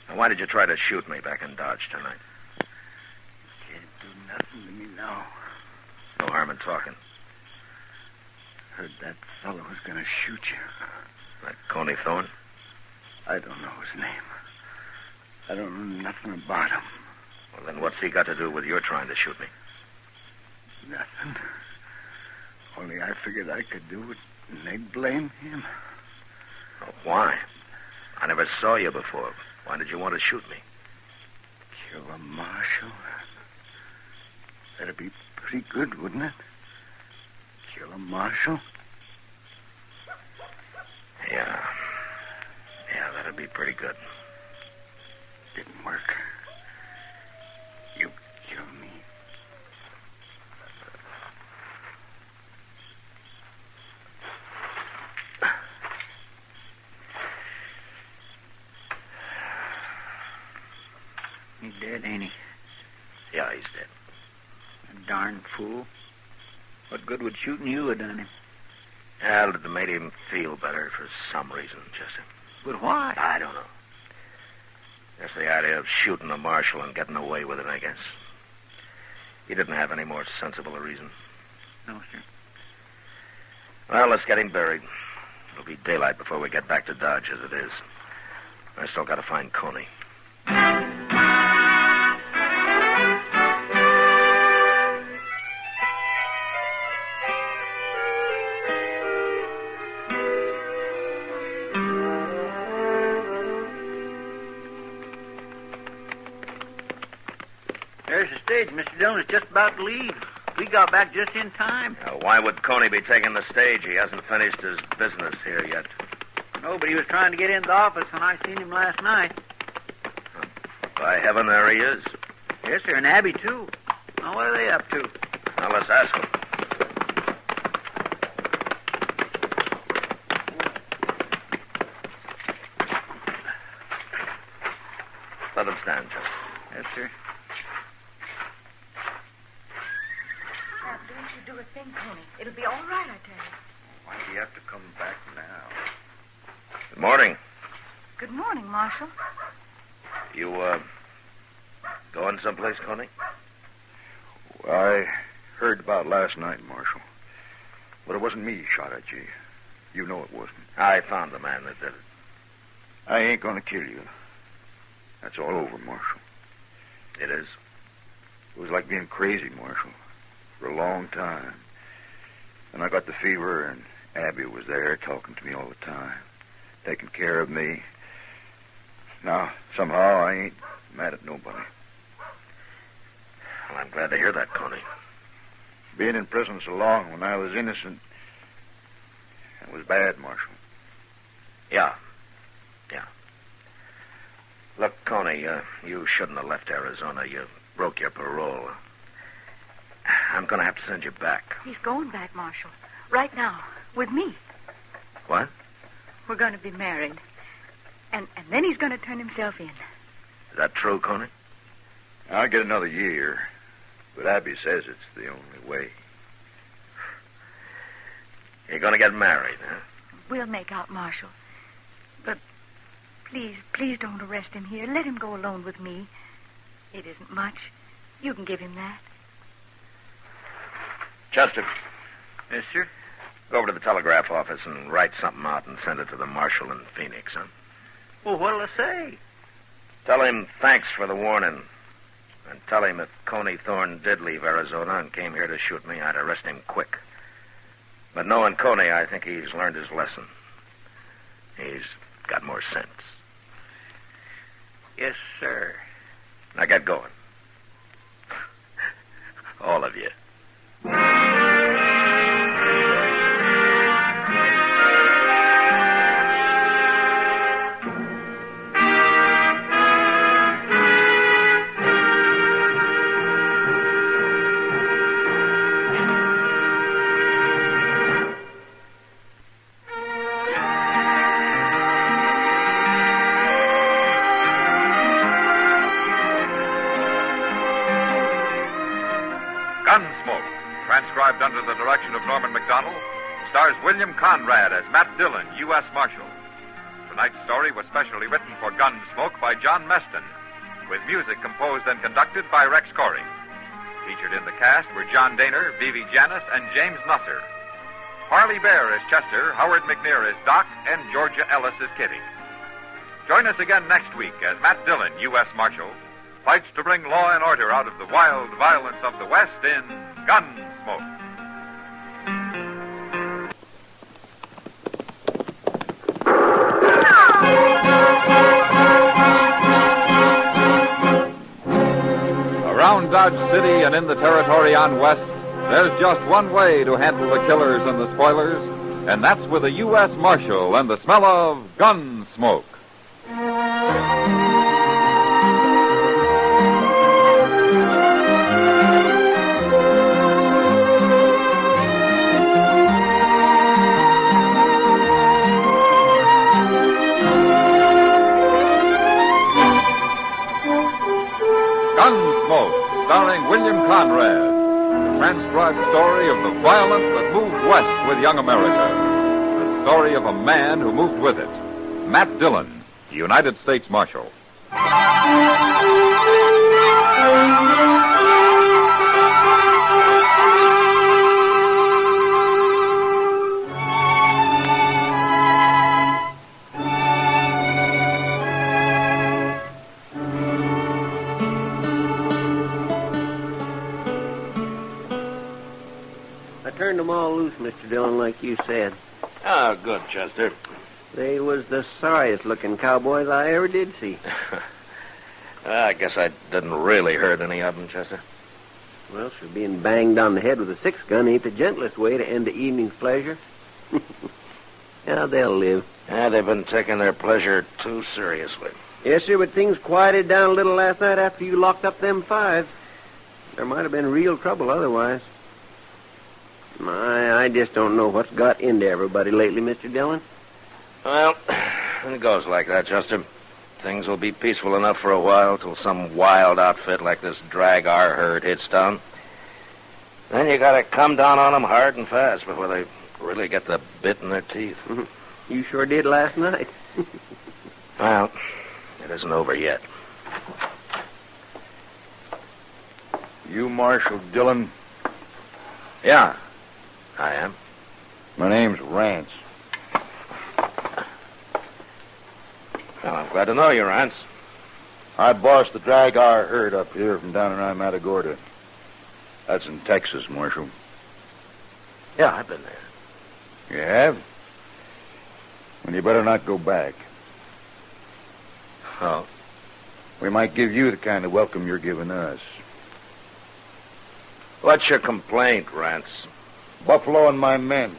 Now, why did you try to shoot me back in Dodge tonight?
Can't do nothing to me now.
No harm in talking.
Heard that fellow was going to shoot you.
That Coney Thorne?
I don't know his name. I don't know nothing about him.
Well, then what's he got to do with your trying to shoot me?
Nothing. Only I figured I could do it, and they'd blame him.
Well, why? I never saw you before. Why did you want to shoot me?
Kill a marshal? That'd be pretty good, wouldn't it? Kill a marshal?
Yeah. Yeah, that'd be pretty good.
Didn't work. You killed me.
He's dead, ain't he?
Yeah, he's dead.
A darn fool. What good would shooting you have done him?
Well, it made him feel better for some reason, Chester.
But why?
I don't know. Just the idea of shooting a marshal and getting away with it, I guess. He didn't have any more sensible a reason.
No, sir.
Well, let's get him buried. It'll be daylight before we get back to Dodge, as it is. I still got to find Coney.
There's the stage. Mr. Dillon is just about to leave. We got back just in time.
Now, why would Coney be taking the stage? He hasn't finished his business here yet.
No, but he was trying to get into the office when I seen him last night.
By heaven, there he is.
Yes, sir, and Abby, too. Now, what are they up to?
Now, let's ask him. Let him stand, Chester.
Yes, sir.
do a thing, Tony. It'll be all right, I tell you.
Why do you have to come back now?
Good morning.
Good morning, Marshal.
You, going someplace, Coney?
Well, I heard about last night, Marshal. But it wasn't me shot at you. You know it wasn't.
I found the man that did it.
I ain't gonna kill you. That's all over, Marshal.
It is?
It was like being crazy, Marshal, for a long time. And I got the fever, and Abby was there talking to me all the time, taking care of me. Now, somehow, I ain't mad at nobody.
Well, I'm glad to hear that, Coney.
Being in prison so long when I was innocent, it was bad, Marshal.
Yeah. Look, Coney, you shouldn't have left Arizona. You broke your parole. I'm going to have to send you back.
He's going back, Marshal. Right now. With me.
What?
We're going to be married. And then he's going to turn himself in.
Is that true, Coney?
I'll get another year, but Abby says it's the only way.
You're going to get married, huh?
We'll make out, Marshal. But please don't arrest him here. Let him go alone with me. It isn't much. You can give him that.
Chester.
Yes, sir?
Go over to the telegraph office and write something out and send it to the marshal in Phoenix, huh?
Well, what'll I say?
Tell him thanks for the warning. And tell him if Coney Thorne did leave Arizona and came here to shoot me, I'd arrest him quick. But knowing Coney, I think he's learned his lesson. He's got more sense.
Yes, sir.
Now get going. All of you.
Gunsmoke, transcribed under the direction of Norman MacDonald, stars William Conrad as Matt Dillon, U.S. Marshal. Tonight's story was specially written for Gunsmoke by John Meston, with music composed and conducted by Rex Corey. Featured in the cast were John Daner, Vivi Janis, and James Nusser. Harley Bear as Chester, Howard McNear as Doc, and Georgia Ellis as Kitty. Join us again next week as Matt Dillon, U.S. Marshal, fights to bring law and order out of the wild violence of the West in Gunsmoke. Around Dodge City and in the territory on West, there's just one way to handle the killers and the spoilers, and that's with a U.S. Marshal and the smell of Gunsmoke. Gunsmoke, starring William Conrad, the transcribed story of the violence that moved west with young America. The story of a man who moved with it. Matt Dillon, United States Marshal.
Turned them all loose, Mr. Dillon, like you said.
Oh, good, Chester.
They was the sorriest-looking cowboys I ever did see.
I guess I didn't really hurt any of them, Chester.
Well, sure, being banged on the head with a 6-gun ain't the gentlest way to end the evening's pleasure. Yeah, they'll live.
Yeah, they've been taking their pleasure too seriously.
Yes, sir, but things quieted down a little last night after you locked up them 5. There might have been real trouble otherwise. I just don't know what's got into everybody lately, Mr. Dillon.
Well, it goes like that, Chester. Things will be peaceful enough for a while till some wild outfit like this drag our herd hits town. Then you gotta come down on them hard and fast before they really get the bit in their teeth.
You sure did last night.
Well, it isn't over yet.
You Marshal Dillon?
Yeah, I am.
My name's Rance.
Well, I'm glad to know you, Rance.
I boss the drag our herd up here from down around Matagorda. That's in Texas, Marshal.
Yeah, I've been there.
You have? Well, you better not go back.
Oh?
We might give you the kind of welcome you're giving us.
What's your complaint, Rance?
Buffalo and my men.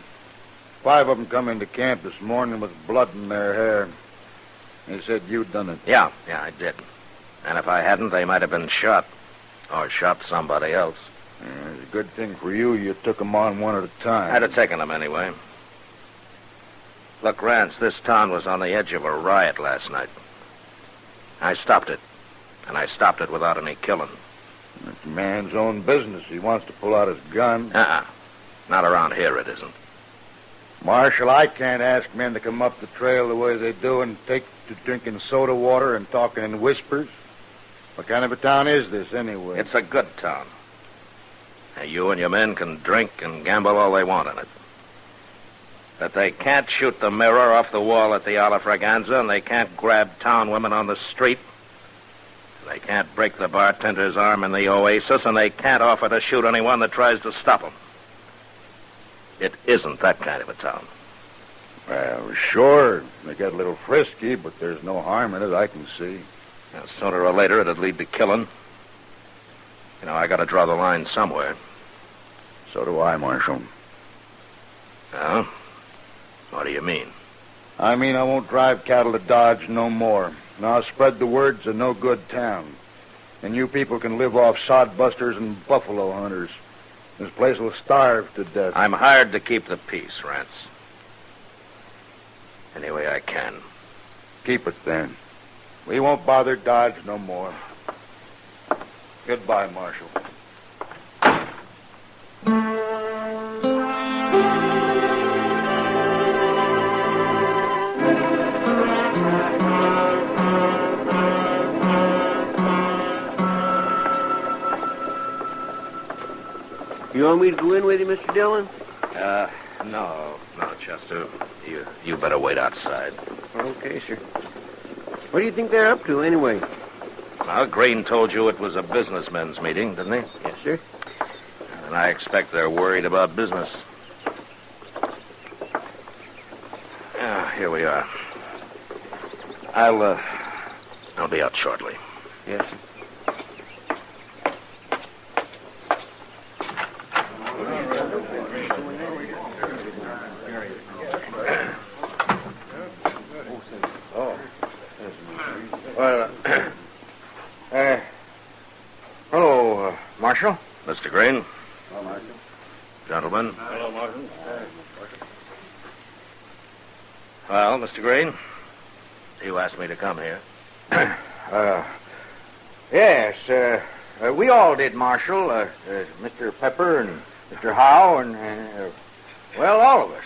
5 of them come into camp this morning with blood in their hair. They said you'd done it.
Yeah, I did. And if I hadn't, they might have been shot. Or shot somebody else.
It's a good thing for you took them on one at a time.
I'd have taken them anyway. Look, Rance, this town was on the edge of a riot last night. I stopped it. And I stopped it without any killing.
It's a man's own business. He wants to pull out his gun.
Not around here, it isn't.
Marshal, I can't ask men to come up the trail the way they do and take to drinking soda water and talking in whispers. What kind of a town is this, anyway?
It's a good town. Now, you and your men can drink and gamble all they want in it. But they can't shoot the mirror off the wall at the Ala Fraganza, and they can't grab town women on the street. They can't break the bartender's arm in the Oasis, and they can't offer to shoot anyone that tries to stop them. It isn't that kind of a town.
Well, sure, they get a little frisky, but there's no harm in it, I can see.
Now, sooner or later, it'd lead to killing. You know, I gotta draw the line somewhere.
So do I, Marshal.
Oh? What do you mean?
I mean I won't drive cattle to Dodge no more. And I'll spread the word it's a no-good town. And you people can live off sodbusters and buffalo hunters. This place will starve to death.
I'm hired to keep the peace, Rance. Any way I can.
Keep it, then. We won't bother Dodge no more. Goodbye, Marshal.
You want me to go in with you, Mr. Dillon?
No, Chester. You better wait outside.
Okay, sir. What do you think they're up to, anyway?
Well, Green told you it was a businessmen's meeting, didn't he?
Yes, sir.
And I expect they're worried about business. Here we are. I'll be out shortly.
Yes, sir.
Hello, Marshal.
Mr. Green.
Hello, Marshal.
Gentlemen.
Hello, Marshal.
Well, Mr. Green, you asked me to come here.
Yes, we all did, Marshal. Mr. Pepper and Mr. Howe and well, all of us.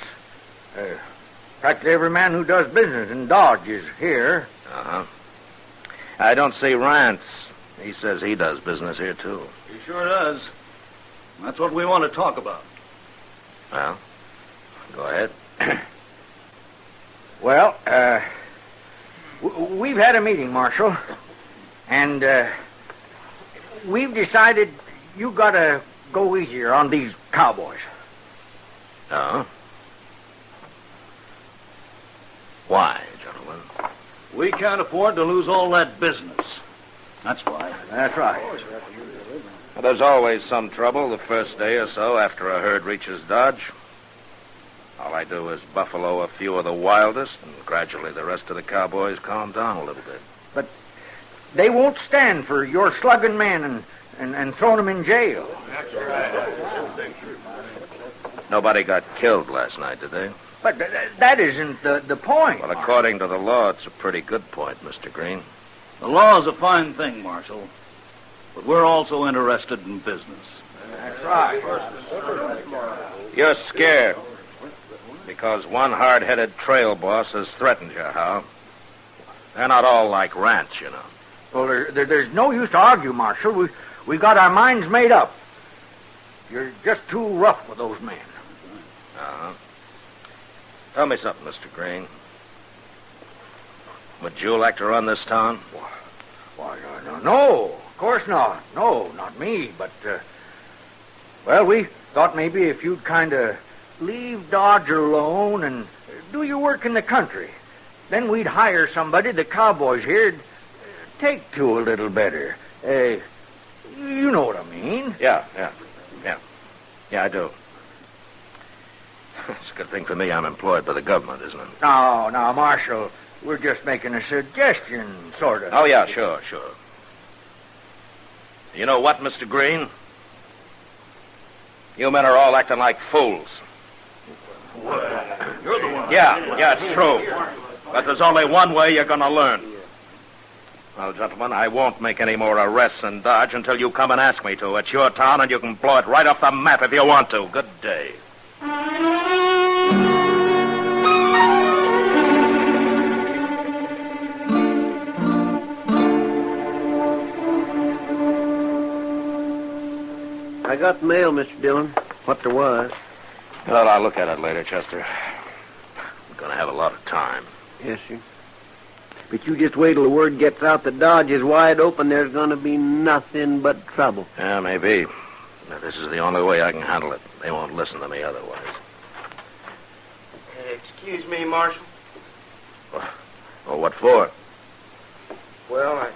Practically every man who does business in Dodge is here.
Uh-huh. I don't see Rance. He says he does business here, too.
He sure does. That's what we want to talk about.
Well, go ahead.
Well, we've had a meeting, Marshal, and we've decided you got to go easier on these cowboys.
Oh? Why, gentlemen?
We can't afford to lose all that business. That's why.
That's right.
Well, there's always some trouble the first day or so after a herd reaches Dodge. All I do is buffalo a few of the wildest, and gradually the rest of the cowboys calm down a little bit.
But they won't stand for your slugging men and throwing them in jail.
That's right.
Nobody got killed last night, did they?
But that isn't the point.
Well, according to the law, it's a pretty good point, Mr. Green.
The law's a fine thing, Marshal. But we're also interested in business.
That's right.
You're scared because one hard-headed trail boss has threatened you, Hal. They're not all like Rance, you know.
Well, there's no use to argue, Marshal. We got our minds made up. You're just too rough with those men.
Uh-huh. Tell me something, Mr. Green. Would you like to run this town?
Why, no, of course not. No, not me, but, well, we thought maybe if you'd kind of leave Dodge alone and do your work in the country, then we'd hire somebody the cowboys here'd take to a little better. You know what I mean.
Yeah, I do. It's a good thing for me I'm employed by the government, isn't it?
No, Marshal, we're just making a suggestion, sort of.
Oh, yeah, sure. You know what, Mr. Green? You men are all acting like fools.
You're the one.
Yeah, it's true. But there's only one way you're going to learn. Well, gentlemen, I won't make any more arrests in Dodge until you come and ask me to. It's your town, and you can blow it right off the map if you want to. Good day.
I got the mail, Mr. Dillon. What there was.
Well, I'll look at it later, Chester. I'm going to have a lot of time.
Yes, sir. But you just wait till the word gets out that Dodge is wide open. There's going to be nothing but trouble.
Yeah, maybe. But this is the only way I can handle it. They won't listen to me otherwise.
Excuse me, Marshal.
Well, what for?
Well,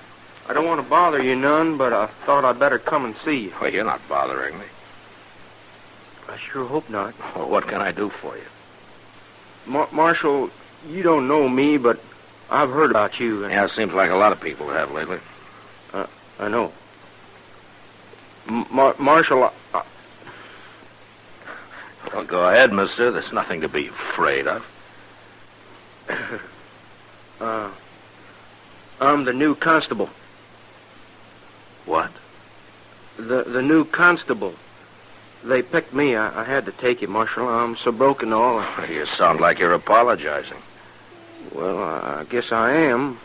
I don't want to bother you none, but I thought I'd better come and see you.
Well, you're not bothering me.
I sure hope not.
Well, what can I do for you?
Marshal, you don't know me, but I've heard about you.
Yeah, it seems like a lot of people have lately.
I know. Marshal,
Well, go ahead, mister. There's nothing to be afraid of.
I'm the new constable.
What?
The new constable. They picked me. I had to take it, Marshal. I'm so broken all.
You sound like you're apologizing.
Well, I guess I am.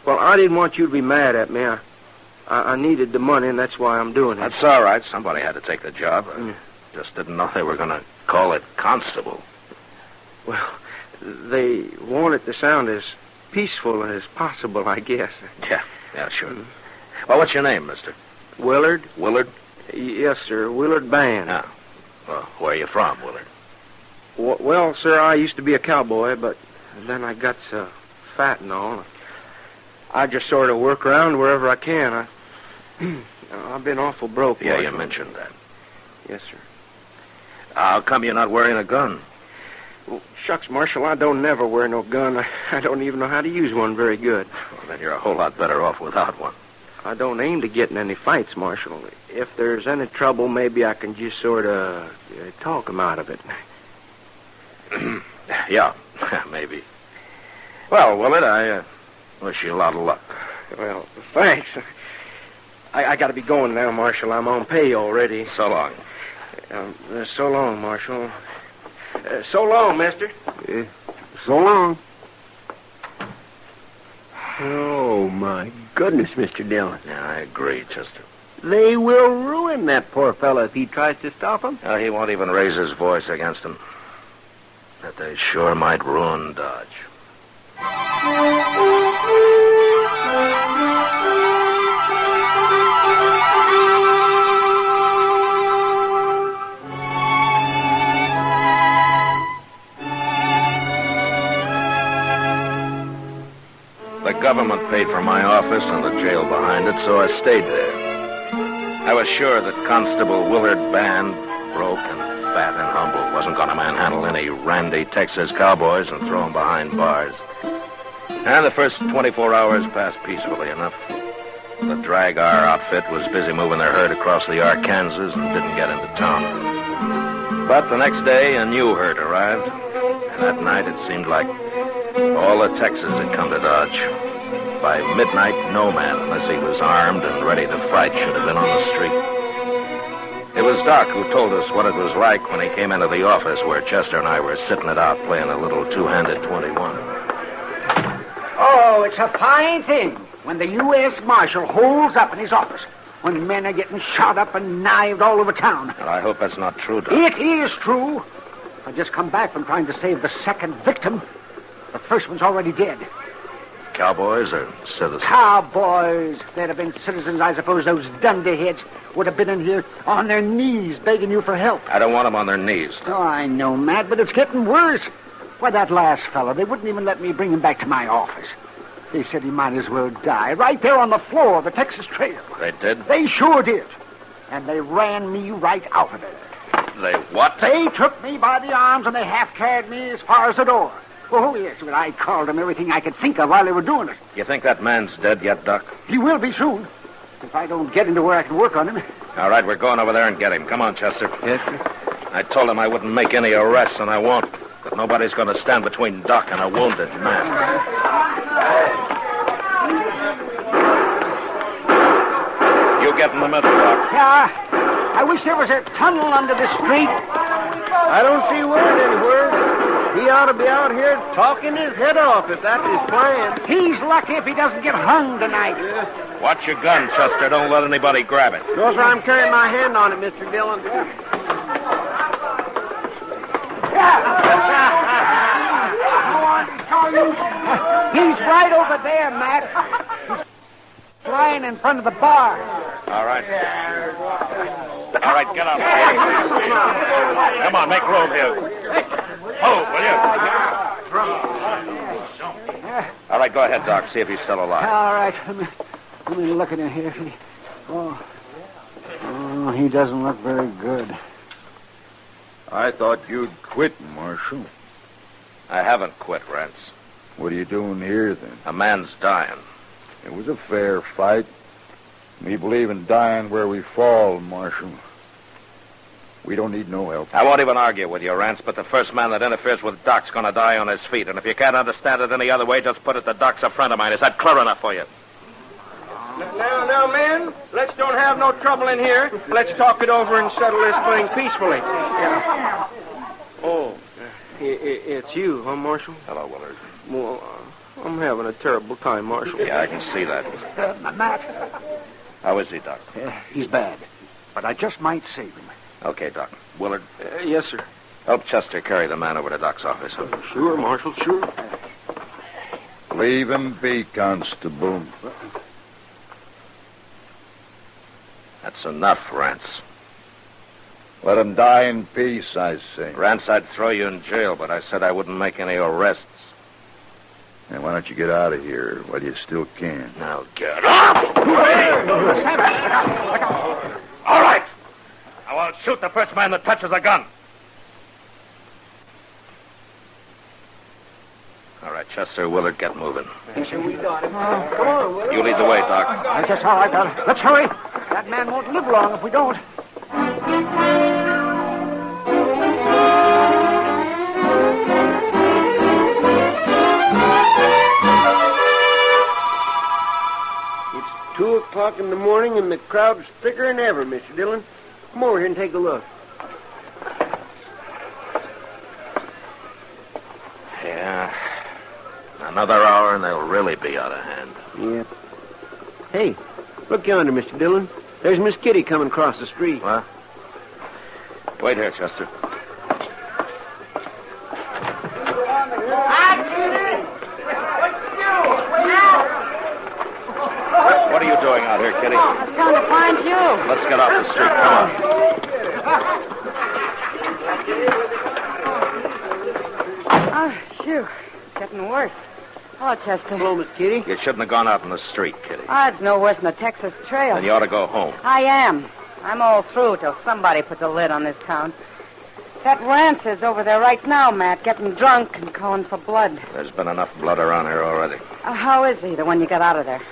Well, I didn't want you to be mad at me. I needed the money, and that's why I'm doing it.
That's all right. Somebody had to take the job. I just didn't know they were going to call it constable.
Well, they want it to sound as peaceful as possible, I guess.
Yeah, sure. Well, what's your name, mister?
Willard.
Willard?
Yes, sir. Willard Band.
Ah. Well, where are you from, Willard?
Well, sir, I used to be a cowboy, but then I got so fat and all. I just sort of work around wherever I can. I've been awful broke.
Yeah,
Marshal.
you mentioned that.
Yes, sir.
How come you're not wearing a gun?
Well, shucks, Marshal, I don't never wear no gun. I don't even know how to use one very good.
Well, then you're a whole lot better off without one.
I don't aim to get in any fights, Marshal. If there's any trouble, maybe I can just sort of talk 'em out of it.
Yeah, maybe. Well, Willard, I wish you a lot of luck.
Well, thanks. I got to be going now, Marshal. I'm on pay already.
So long.
So long, Marshal. So long, mister.
So long.
Oh, my goodness, Mr. Dillon.
Yeah, I agree, Chester.
They will ruin that poor fellow if he tries to stop him.
He won't even raise his voice against him. But they sure might ruin Dodge. The government paid for my office and the jail behind it, so I stayed there. I was sure that Constable Willard Band, broke and fat and humble, wasn't going to manhandle any randy Texas cowboys and throw them behind bars. And the first 24 hours passed peacefully enough. The Drag R outfit was busy moving their herd across the Arkansas and didn't get into town. But the next day, a new herd arrived. And that night, it seemed like all of Texas had come to Dodge. By midnight, no man, unless he was armed and ready to fight, should have been on the street. was Doc who told us what it was like when he came into the office where Chester and I were sitting it out playing a little two-handed 21.
Oh, it's a fine thing when the U.S. Marshal holds up in his office when men are getting shot up and knifed all over town.
Well, I hope that's not true, Doc.
It is true. I just come back from trying to save the second victim. The first one's already dead.
Cowboys or citizens?
Cowboys. If they'd have been citizens, I suppose those dunderheads would have been in here on their knees begging you for help.
I don't want them on their knees.
Oh, I know, Matt, but it's getting worse. Why, that last fellow, they wouldn't even let me bring him back to my office. They said he might as well die right there on the floor of the Texas Trail.
They did?
They sure did. And they ran me right out of there.
They what?
They took me by the arms and they half-carried me as far as the door. Oh, yes, but I called them everything I could think of while they were doing it.
You think that man's dead yet, Doc?
He will be soon, if I don't get into where I can work on him.
All right, we're going over there and get him. Come on, Chester.
Yes, sir.
I told him I wouldn't make any arrests, and I won't. But nobody's going to stand between Doc and a wounded man. You get in the middle, Doc.
Yeah, I wish there was a tunnel under the street.
I don't see word anywhere. He ought to be out here talking his head off if that's his plan.
He's lucky if he doesnn't get hung tonight.
Watch your gun, Chester. Don't let anybody grab it.
Knows where I'm carrying my hand on it, Mr. Dillon.
He's right over there, Matt. He's lying in front of the bar.
All right. All right, get up. Come on, make room here. Move, will you? All right, go ahead, Doc. See if he's still alive.
All right. Let me look at him here. Oh, he doesn't look very good.
I thought you'd quit, Marshal.
I haven't quit, Rance.
What are you doing here, then?
A man's dying.
It was a fair fight. We believe in dying where we fall, Marshal. We don't need no help.
I won't even argue with you, Rance, but the first man that interferes with Doc's going to die on his feet. And if you can't understand it any other way, just put it that Doc's a friend of mine. Is that clear enough for you?
Now, men, let's don't have no trouble in here. Let's talk it over and settle this thing peacefully. Yeah. Oh, it's you, huh, Marshal?
Hello, Willard.
Well, I'm having a terrible time, Marshal.
Yeah, I can see that.
Matt.
How is he, Doc?
He's bad, but I just might save him.
Okay, Doc. Willard?
Yes, sir.
Help Chester carry the man over to Doc's office. Huh?
Sure, Marshal, sure.
Leave him be, Constable.
That's enough, Rance.
Let him die in peace, I say.
Rance, I'd throw you in jail, but I said I wouldn't make any arrests.
And why don't you get out of here while you still can?
Now get up! All right. Now I'll shoot the first man that touches a gun. All right, Chester, Willard, get moving.
Yes, sir, we got him. Come on, Willard.
You lead the way, Doc.
That's just all I got. Let's hurry. That man won't live long if we don't.
It's 2 o'clock in the morning and the crowd's thicker than ever, Mr. Dillon. Come over here and take a look.
Yeah. Another hour and they'll really be out of hand.
Yeah. Hey, look yonder, Mr. Dillon. There's Miss Kitty coming across the street.
What? Wait here, Chester. What are you doing out here, Kitty?
I was coming to find you.
Let's get off the street. Come on.
Oh, phew. Getting worse. Hello, Chester.
Hello, Miss Kitty.
You shouldn't have gone out in the street, Kitty.
Oh, it's no worse than the Texas Trail.
Then you ought to go home.
I am. I'm all through till somebody put the lid on this town. That Rance is over there right now, Matt, getting drunk and calling for blood.
There's been enough blood around here already.
How is he, the one you got out of there?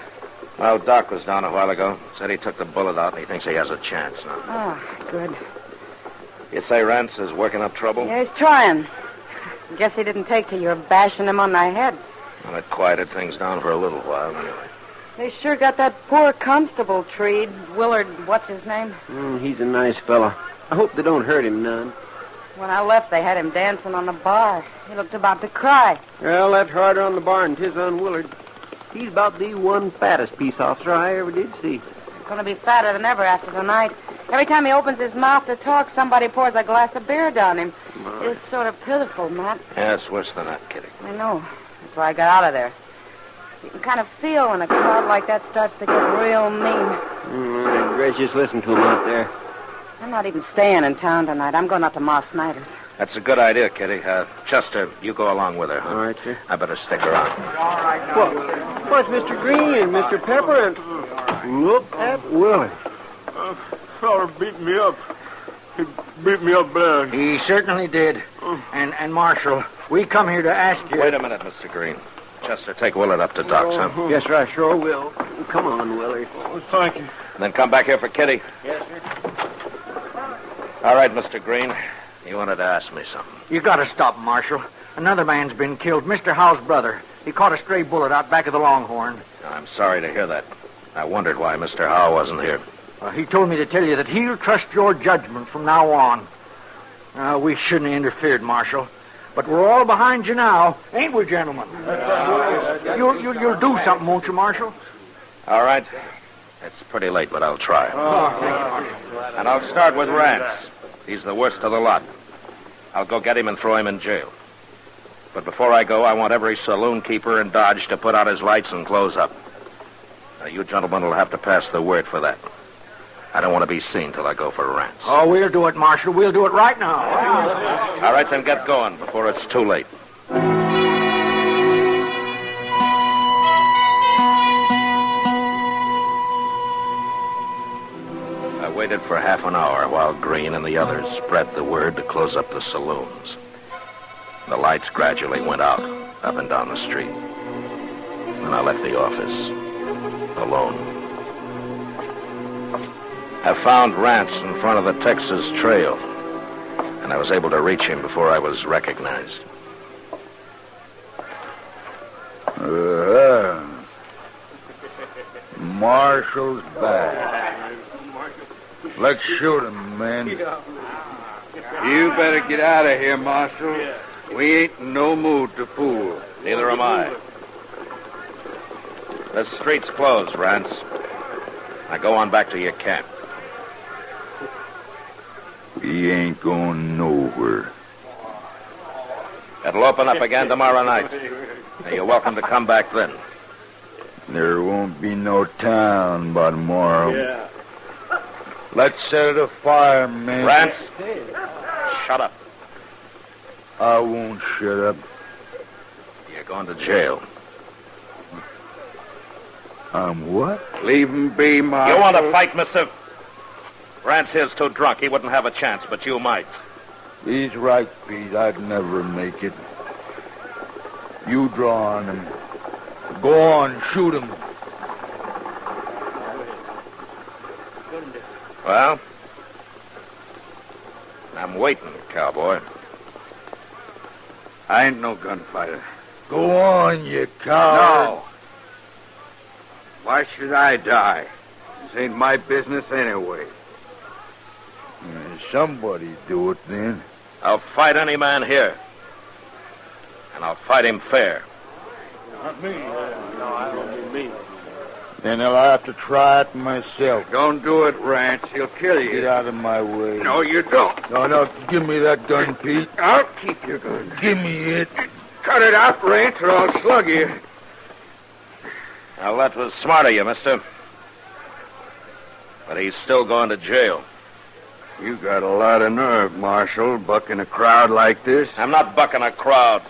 Well, Doc was down a while ago. Said he took the bullet out and he thinks he has a chance now.
Oh, good.
You say Rance is working up trouble?
Yeah, he's trying. Guess he didn't take to your bashing him on the head.
Well, it quieted things down for a little while, anyway.
They sure got that poor constable treed. Willard, what's his name?
He's a nice fella. I hope they don't hurt him none.
When I left, they had him dancing on the bar. He looked about to cry.
Well, that's harder on the bar than 'tis on Willard. He's about the one fattest peace officer I ever did see.
He's going to be fatter than ever after tonight. Every time he opens his mouth to talk, somebody pours a glass of beer down him. It's sort of pitiful, Matt.
Yeah, it's worse than that, Kitty.
I know. That's why I got out of there. You can kind of feel when a crowd like that starts to get real mean.
Gracious, listen to him out there.
I'm not even staying in town tonight. I'm going out to Ma Snyder's.
That's a good idea, Kitty. Chester, you go along with her, huh?
All right, sir.
I better stick around.
All right, now.
What's Mr. Green and Mr. Pepper and... Look at Willie.
Fella beat me up. He beat me up bad.
He certainly did. And Marshal, we come here to ask you...
Wait a minute, Mr. Green. Chester, take Willard up to Doc's, huh?
Yes, sir, I sure will. Come on, Willie.
Thank you.
And then come back here for Kitty.
Yes, sir.
All right, Mr. Green. You wanted to ask me something.
You got to stop, Marshal. Another man's been killed. Mr. Howe's brother. He caught a stray bullet out back of the Longhorn.
I'm sorry to hear that. I wondered why Mr. Howe wasn't here.
He told me to tell you that he'll trust your judgment from now on. We shouldn't have interfered, Marshal. But we're all behind you now, ain't we, gentlemen? You'll do something, won't you, Marshal?
All right. It's pretty late, but I'll try.
Thank you, Marshal.
And I'll start with Rance. He's the worst of the lot. I'll go get him and throw him in jail. But before I go, I want every saloon keeper in Dodge to put out his lights and close up. Now, you gentlemen will have to pass the word for that. I don't want to be seen till I go for Rance.
Oh, we'll do it, Marshal. We'll do it right now.
All right, then get going before it's too late. I waited for half an hour while Green and the others spread the word to close up the saloons. The lights gradually went out, up and down the street. And I left the office, alone. I found Rance in front of the Texas Trail, and I was able to reach him before I was recognized.
Marshal's back. Let's shoot him, men.
You better get out of here, Marshal. We ain't in no mood to fool.
Neither am I. The street's closed, Rance. Now go on back to your camp.
He ain't going nowhere.
It'll open up again tomorrow night. Now, you're welcome to come back then.
There won't be no town by tomorrow.
Yeah.
Let's set it afire, men.
Rance, shut up.
I won't shut up.
You're going to jail.
I'm what?
Leave him be, Marshal.
You want to fight, mister? Rance here's too drunk. He wouldn't have a chance, but you might.
He's right, Pete. I'd never make it. You draw on him. Go on, shoot him.
Well, I'm waiting, cowboy.
I ain't no gunfighter.
Go on, you coward.
No. Why should I die? This ain't my business anyway.
Somebody do it then.
I'll fight any man here. And I'll fight him fair.
Not me. No, I don't mean me.
Then I'll have to try it myself.
Don't do it, Rance. He'll kill you.
Get out of my way.
No, you don't.
No, give me that gun, Pete.
I'll keep your gun.
Give me it.
Cut it out, Rance, or I'll slug you.
Now, that was smart of you, mister. But he's still going to jail.
You got a lot of nerve, Marshal, bucking a crowd like this.
I'm not bucking a crowd.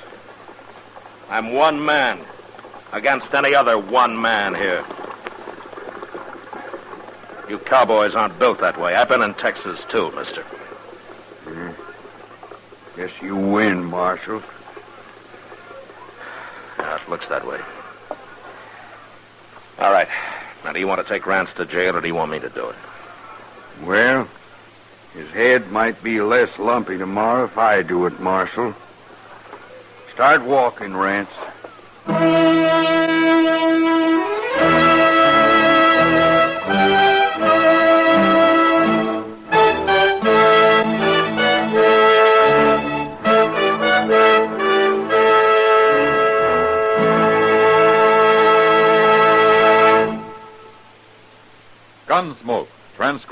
I'm one man against any other one man here. You cowboys aren't built that way. I've been in Texas, too, mister.
Guess you win, Marshal.
Yeah, it looks that way. All right. Now, do you want to take Rance to jail, or do you want me to do it?
Well, his head might be less lumpy tomorrow if I do it, Marshal. Start walking, Rance.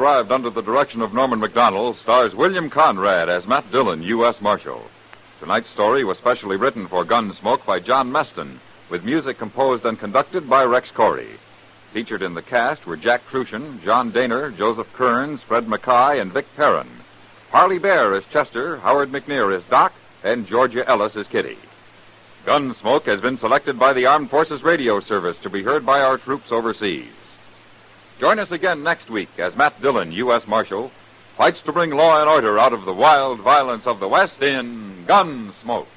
transcribed under the direction of Norman Macdonald, stars William Conrad as Matt Dillon, U.S. Marshal. Tonight's story was specially written for Gunsmoke by John Meston, with music composed and conducted by Rex Corey. Featured in the cast were Jack Crucian, John Daner, Joseph Kearns, Fred Mackay, and Vic Perrin. Harley Bear as Chester, Howard McNear as Doc, and Georgia Ellis as Kitty. Gunsmoke has been selected by the Armed Forces Radio Service to be heard by our troops overseas. Join us again next week as Matt Dillon, U.S. Marshal, fights to bring law and order out of the wild violence of the West in Gunsmoke.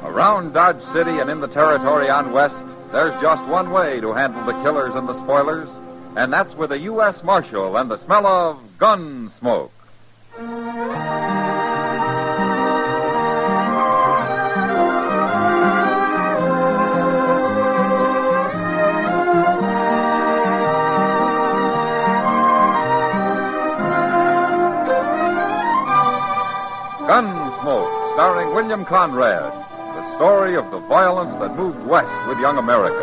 Around Dodge City and in the territory on West, there's just one way to handle the killers and the spoilers, and that's with a U.S. Marshal and the smell of gun smoke. Gunsmoke, starring William Conrad. The story of the violence that moved west with young America.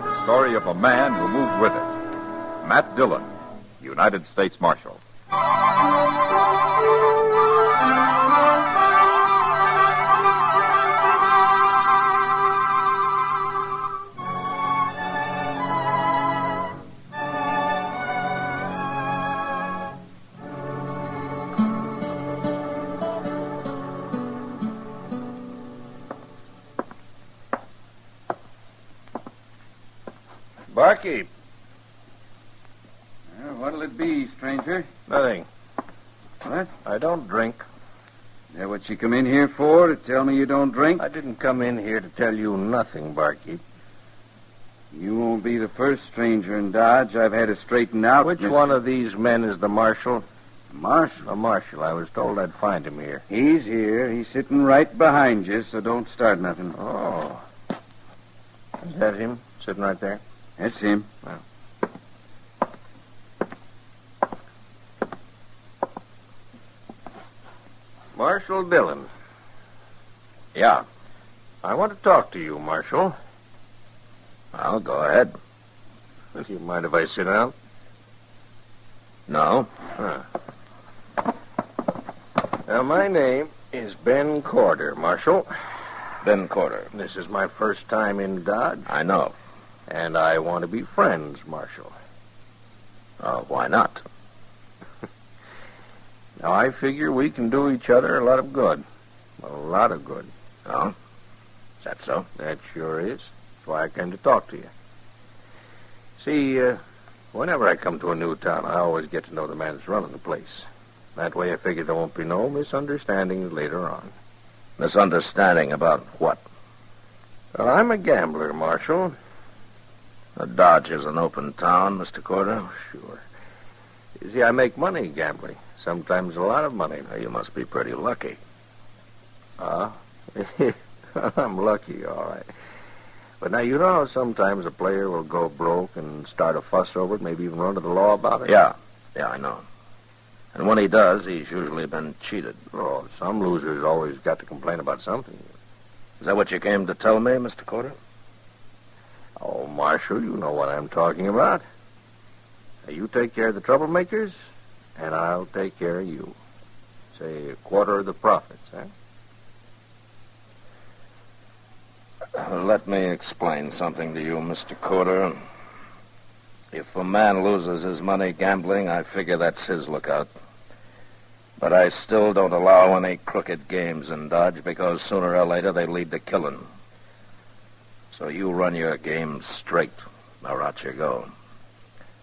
The story of a man who moved with it. Matt Dillon, United States Marshal.
Barkeep. Well, what'll it be, stranger?
Nothing.
What?
I don't drink.
Is that what you come in here for, to tell me you don't drink?
I didn't come in here to tell you nothing, Barkeep.
You won't be the first stranger in Dodge I've had to straighten out.
Which one of these men is the marshal?
The marshal?
The marshal. I was told I'd find him here.
He's here. He's sitting right behind you, so don't start nothing.
Oh. Is that him, sitting right there?
That's him.
Well. Marshal Dillon.
Yeah.
I want to talk to you, Marshal.
Well, go ahead.
Do you mind if I sit down?
No.
Huh. Now, my name is Ben Corder, Marshal.
Ben Corder.
This is my first time in Dodge.
I know.
And I want to be friends, Marshal.
Why not?
Now, I figure we can do each other a lot of good. A lot of good.
Oh? Is that so?
That sure is. That's why I came to talk to you. See, whenever I come to a new town, I always get to know the man that's running the place. That way I figure there won't be no misunderstandings later on.
Misunderstanding about what?
Well, I'm a gambler, Marshal.
Dodge is an open town, Mr. Corder.
Oh, sure. You see, I make money gambling. Sometimes a lot of money.
You must be pretty lucky.
I'm lucky, all right. But now, you know how sometimes a player will go broke and start a fuss over it, maybe even run to the law about it?
Yeah, I know. And when he does, he's usually been cheated.
Oh, some losers always got to complain about something.
Is that what you came to tell me, Mr. Corder?
Oh, Marshal, you know what I'm talking about. Now, you take care of the troublemakers, and I'll take care of you. Say a quarter of the profits, huh?
Let me explain something to you, Mr. Corder. If a man loses his money gambling, I figure that's his lookout. But I still don't allow any crooked games in Dodge because sooner or later they lead to killing. So you run your game straight, or out you go.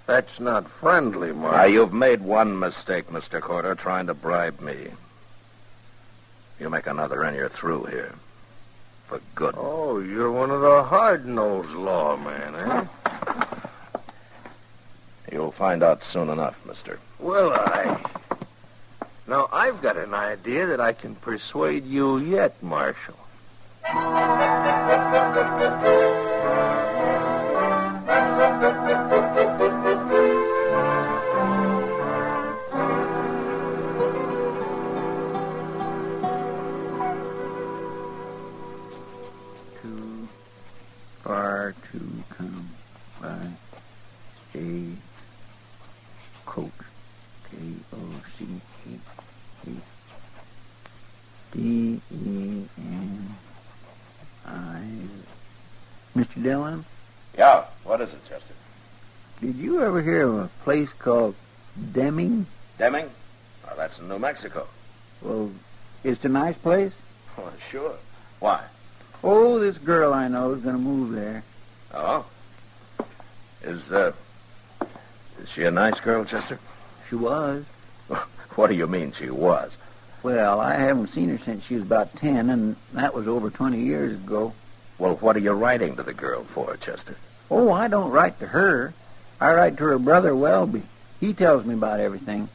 That's not friendly, Marshal.
Now, you've made one mistake, Mr. Corder, trying to bribe me. You make another and you're through here. For good.
Oh, you're one of the hard-nosed lawmen, eh?
You'll find out soon enough, mister.
Will I? Now, I've got an idea that I can persuade you yet, Marshal.
Too far to come by J. Coke. K-O-C-H-E. D-E-N-I. Mr. Dillon,
Yeah, what is it, Chester?
did you ever hear of a place called Deming?
Deming? Well, that's in New Mexico.
Well, it's a nice place.
Well, sure. Why?
Oh, this girl I know is going to move there.
Oh? Is she a nice girl, Chester?
She was.
What do you mean she was?
Well, I haven't seen her since she was about 10, and that was over 20 years ago.
Well, what are you writing to the girl for, Chester?
Oh, I don't write to her. I write to her brother, Welby. He tells me about everything.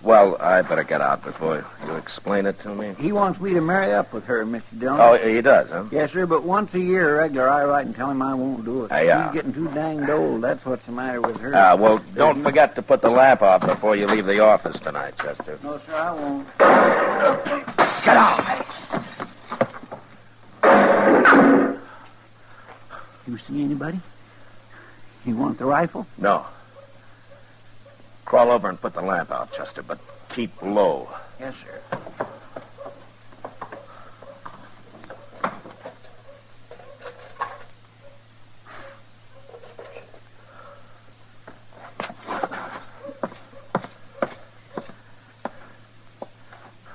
Well, I better get out before you explain it to me.
He wants me to marry up with her, Mr. Dillon.
Oh, he does, huh?
Yes, sir, but once a year, regular, I write and tell him I won't do it.
Yeah.
She's getting too danged old. That's what's the matter with her.
Well, don't forget to put the lamp out before you leave the office tonight, Chester.
No, sir, I won't.
Get out!
You see anybody? You want the rifle?
No. Crawl over and put the lamp out, Chester, but keep low.
Yes, sir.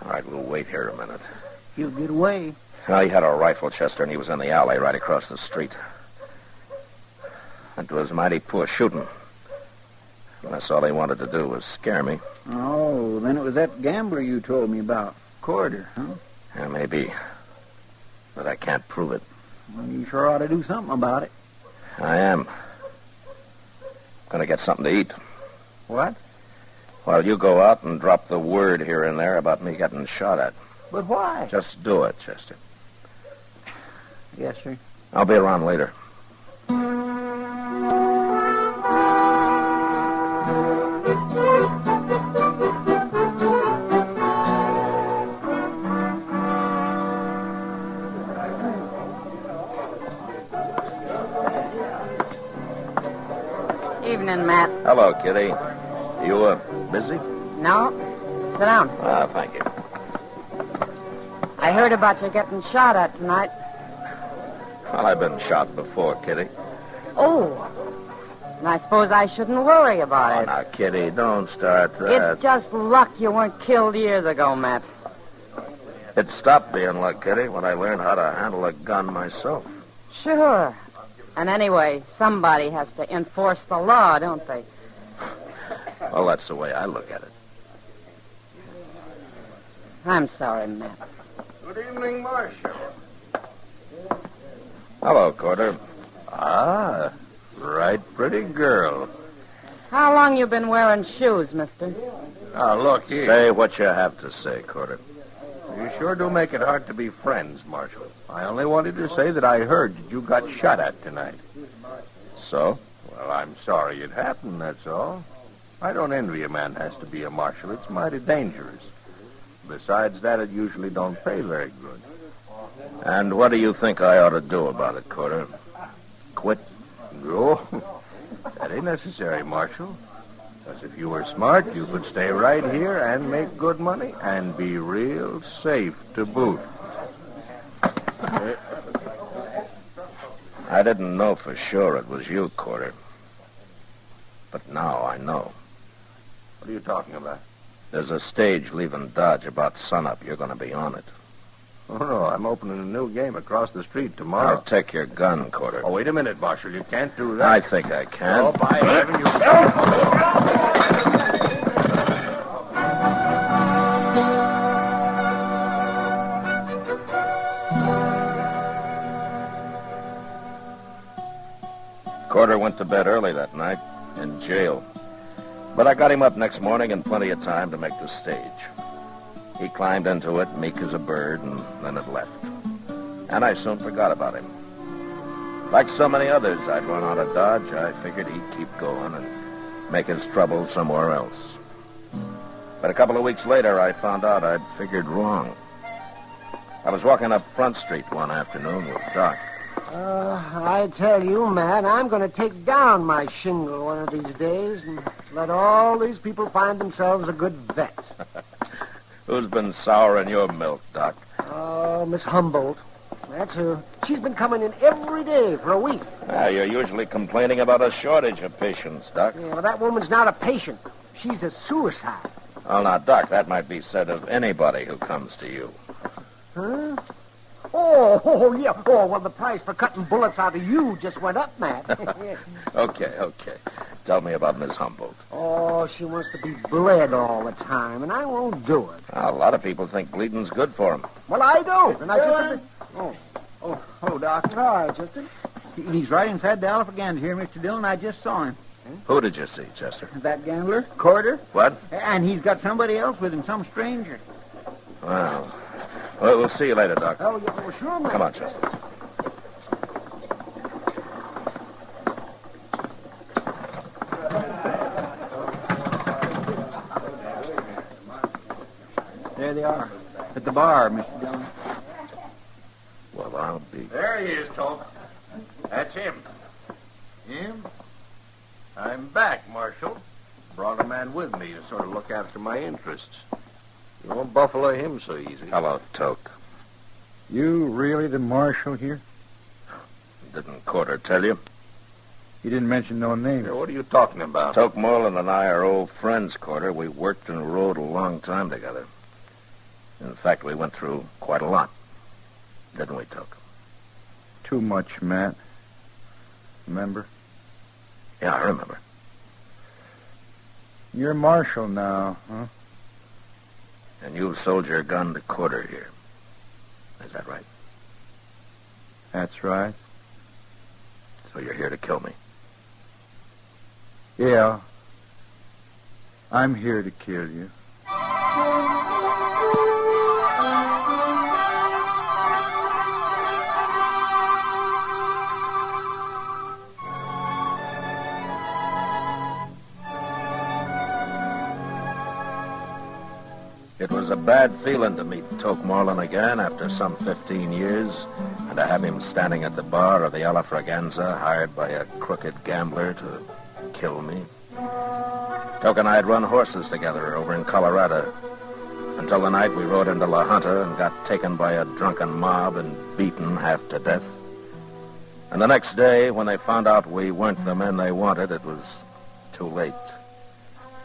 All right, we'll wait here a minute.
He'll get away.
Well, he had a rifle, Chester, and he was in the alley right across the street. It was mighty poor shooting. That's all he wanted to do was scare me.
Oh, then it was that gambler you told me about. Corder, huh?
Yeah, maybe. But I can't prove it.
Well, you sure ought to do something about it.
I am. Gonna get something to eat.
What?
Well, you go out and drop the word here and there about me getting shot at.
But why?
Just do it, Chester.
Yes, sir.
I'll be around later.
Evening, Matt.
Hello, Kitty. You, busy?
No? Sit down.
Ah, thank you.
I heard about you getting shot at tonight.
Well, I've been shot before, Kitty.
Oh. And I suppose I shouldn't worry about it.
Now, Kitty, don't start that.
It's just luck you weren't killed years ago, Matt.
It stopped being luck, Kitty, when I learned how to handle a gun myself.
Sure. And anyway, somebody has to enforce the law, don't they?
Well, that's the way I look at it.
I'm sorry, Matt.
Good evening, Marshal.
Hello, Corder.
Ah, right pretty girl.
How long you been wearing shoes, mister?
Now, look here.
Say what you have to say, Corder.
You sure do make it hard to be friends, Marshal. I only wanted to say that I heard that you got shot at tonight.
So?
Well, I'm sorry it happened, that's all. I don't envy a man has to be a marshal. It's mighty dangerous. Besides that, it usually don't pay very good.
And what do you think I ought to do about it, Corder? Quit?
No, that ain't necessary, Marshal. Because if you were smart, you could stay right here and make good money and be real safe to boot.
I didn't know for sure it was you, Corder. But now I know.
What are you talking about?
There's a stage leaving Dodge about sunup. You're going to be on it.
Oh, no, I'm opening a new game across the street tomorrow.
Now take your gun, Corder.
Oh, wait a minute, Marshal. You can't do that.
I think I can.
Oh, by heaven, you...
Corder went to bed early that night in jail. But I got him up next morning in plenty of time to make the stage. He climbed into it, meek as a bird, and then it left. And I soon forgot about him. Like so many others I'd run out of Dodge, I figured he'd keep going and make his trouble somewhere else. But a couple of weeks later, I found out I'd figured wrong. I was walking up Front Street one afternoon with Doc.
I tell you, Matt, I'm going to take down my shingle one of these days and let all these people find themselves a good vet.
Who's been souring your milk, Doc?
Oh, Miss Humboldt. That's her. She's been coming in every day for a week.
You're usually complaining about a shortage of patients, Doc.
Yeah, well, that woman's not a patient. She's a suicide.
Well, now, Doc, that might be said of anybody who comes to you.
Huh? Oh, yeah. Oh, well, the price for cutting bullets out of you just went up, Matt.
Okay. Tell me about Miss Humboldt.
Oh, she wants to be bled all the time, and I won't do it.
A lot of people think bleeding's good for them.
Well, I don't, and I just...
Hello, Doc.
Hi, Chester.
He's right inside the Alpha here, Mr. Dillon. I just saw him.
Who did you see, Chester?
That gambler, Corder.
What?
And he's got somebody else with him, some stranger.
Well, we'll see you later, Doc.
Oh, yeah, well, sure, man.
Come on, Chester.
There they are. At the bar, Mr. Dillon.
Well, I'll be...
There he is, Toke. That's him. Him? I'm back, Marshal. Brought a man with me to sort of look after my interests. You won't buffalo him so easy.
Hello, Toke.
You really the marshal here?
Didn't Corder tell you?
He didn't mention no name.
What are you talking about?
Toke Moreland and I are old friends, Corder. We worked and rode a long time together. In fact, we went through quite a lot. Didn't we, Toke?
Too much, Matt. Remember?
Yeah, I remember.
You're marshal now, huh?
And you've sold your gun to Corder here. Is that right?
That's right.
So you're here to kill me?
Yeah. I'm here to kill you.
It was a bad feeling to meet Toke Moreland again after some 15 years, and to have him standing at the bar of the Alafraganza, hired by a crooked gambler to kill me. Toke and I had run horses together over in Colorado, until the night we rode into La Junta and got taken by a drunken mob and beaten half to death. And the next day, when they found out we weren't the men they wanted, it was too late.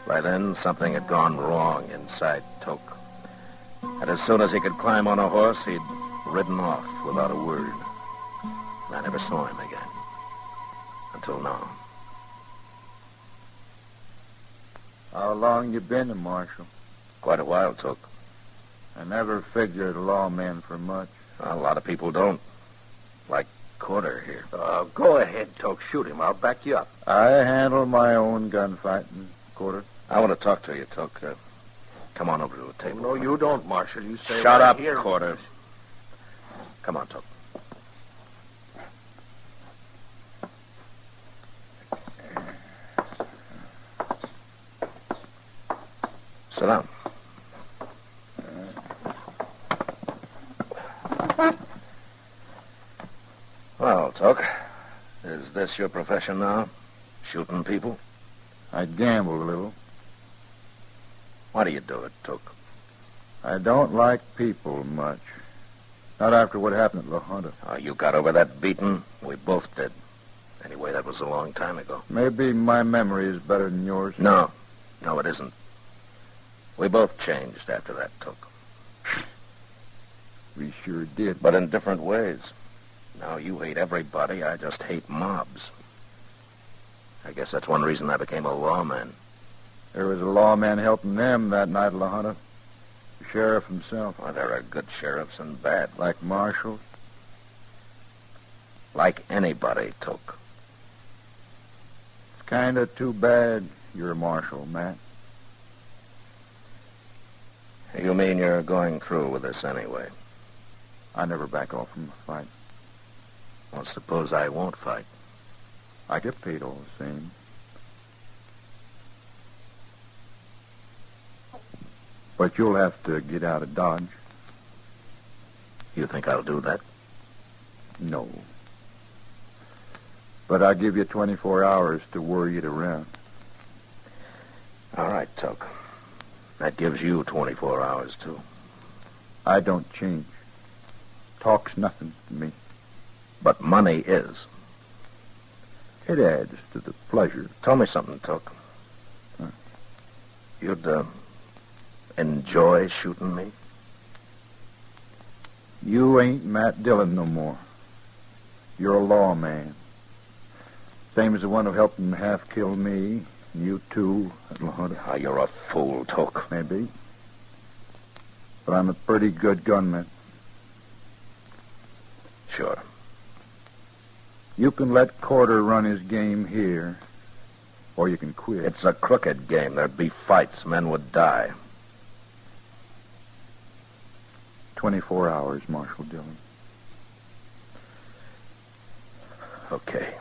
By then, something had gone wrong inside Toke. And as soon as he could climb on a horse, he'd ridden off without a word. And I never saw him again. Until now.
How long you been a marshal?
Quite a while, Toke.
I never figured a lawman for much.
A lot of people don't. Like Corder here.
Go ahead, Toke. Shoot him. I'll back you up.
I handle my own gunfighting, Corder.
I want to talk to you, Toke. Come on over to the table.
No, you don't, Marshal. You stay
Shut
right
up,
here.
Corder. Come on, Toke. Sit down. Well, Toke, is this your profession now? Shooting people?
I gamble a little.
Why do you do it, Toke?
I don't like people much. Not after what happened at La Junta.
Oh, you got over that beating? We both did. Anyway, that was a long time ago.
Maybe my memory is better than yours.
No, it isn't. We both changed after that, Toke.
We sure did.
But in different ways. Now you hate everybody. I just hate mobs. I guess that's one reason I became a lawman.
There was a lawman helping them that night at La Junta. The sheriff himself.
Well, there are good sheriffs and bad.
Like marshals?
Like anybody, Toke.
It's kind of too bad you're a marshal, Matt.
You mean you're going through with this anyway?
I never back off from a fight.
Well, suppose I won't fight.
I get paid all the same. But you'll have to get out of Dodge.
You think I'll do that?
No. But I'll give you 24 hours to worry it around.
All right, Tuck. That gives you 24 hours, too.
I don't change. Talk's nothing to me.
But money is.
It adds to the pleasure.
Tell me something, Tuck.
Huh?
You'd, enjoy shooting me?
You ain't Matt Dillon no more. You're a lawman. Same as the one who helped him half kill me. And you too, at La Junta.
Oh, you're a fool, Tuck.
Maybe. But I'm a pretty good gunman.
Sure.
You can let Corder run his game here, or you can quit.
It's a crooked game. There'd be fights. Men would die.
24 hours, Marshal Dillon.
Okay.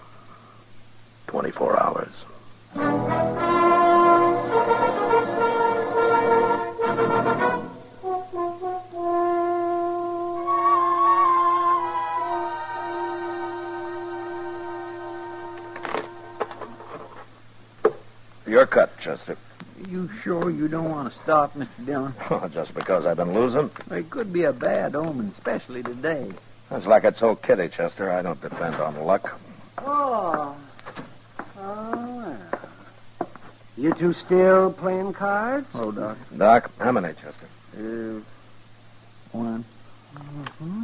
24 hours. Your cut, Chester.
You sure you don't want to stop, Mr. Dillon?
Just because I've been losing?
It could be a bad omen, especially today.
That's like I told Kitty, Chester. I don't depend on luck.
Oh. Oh, well. You two still playing cards?
Oh, Doc.
Doc, how many, Chester?
One.
Mm-hmm.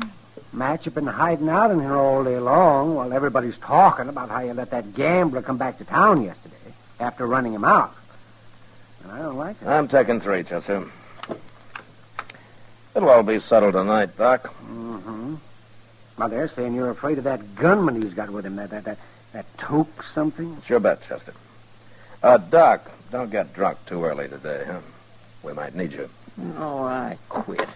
Matt, you've been hiding out in here all day long while everybody's talking about how you let that gambler come back to town yesterday after running him out. And I don't like it.
I'm taking 3, Chester. It'll all be settled tonight, Doc.
Mm-hmm. Well, they're saying you're afraid of that gunman he's got with him, that toque something.
It's your bet, Chester. Doc, don't get drunk too early today, huh? We might need you.
No, I quit.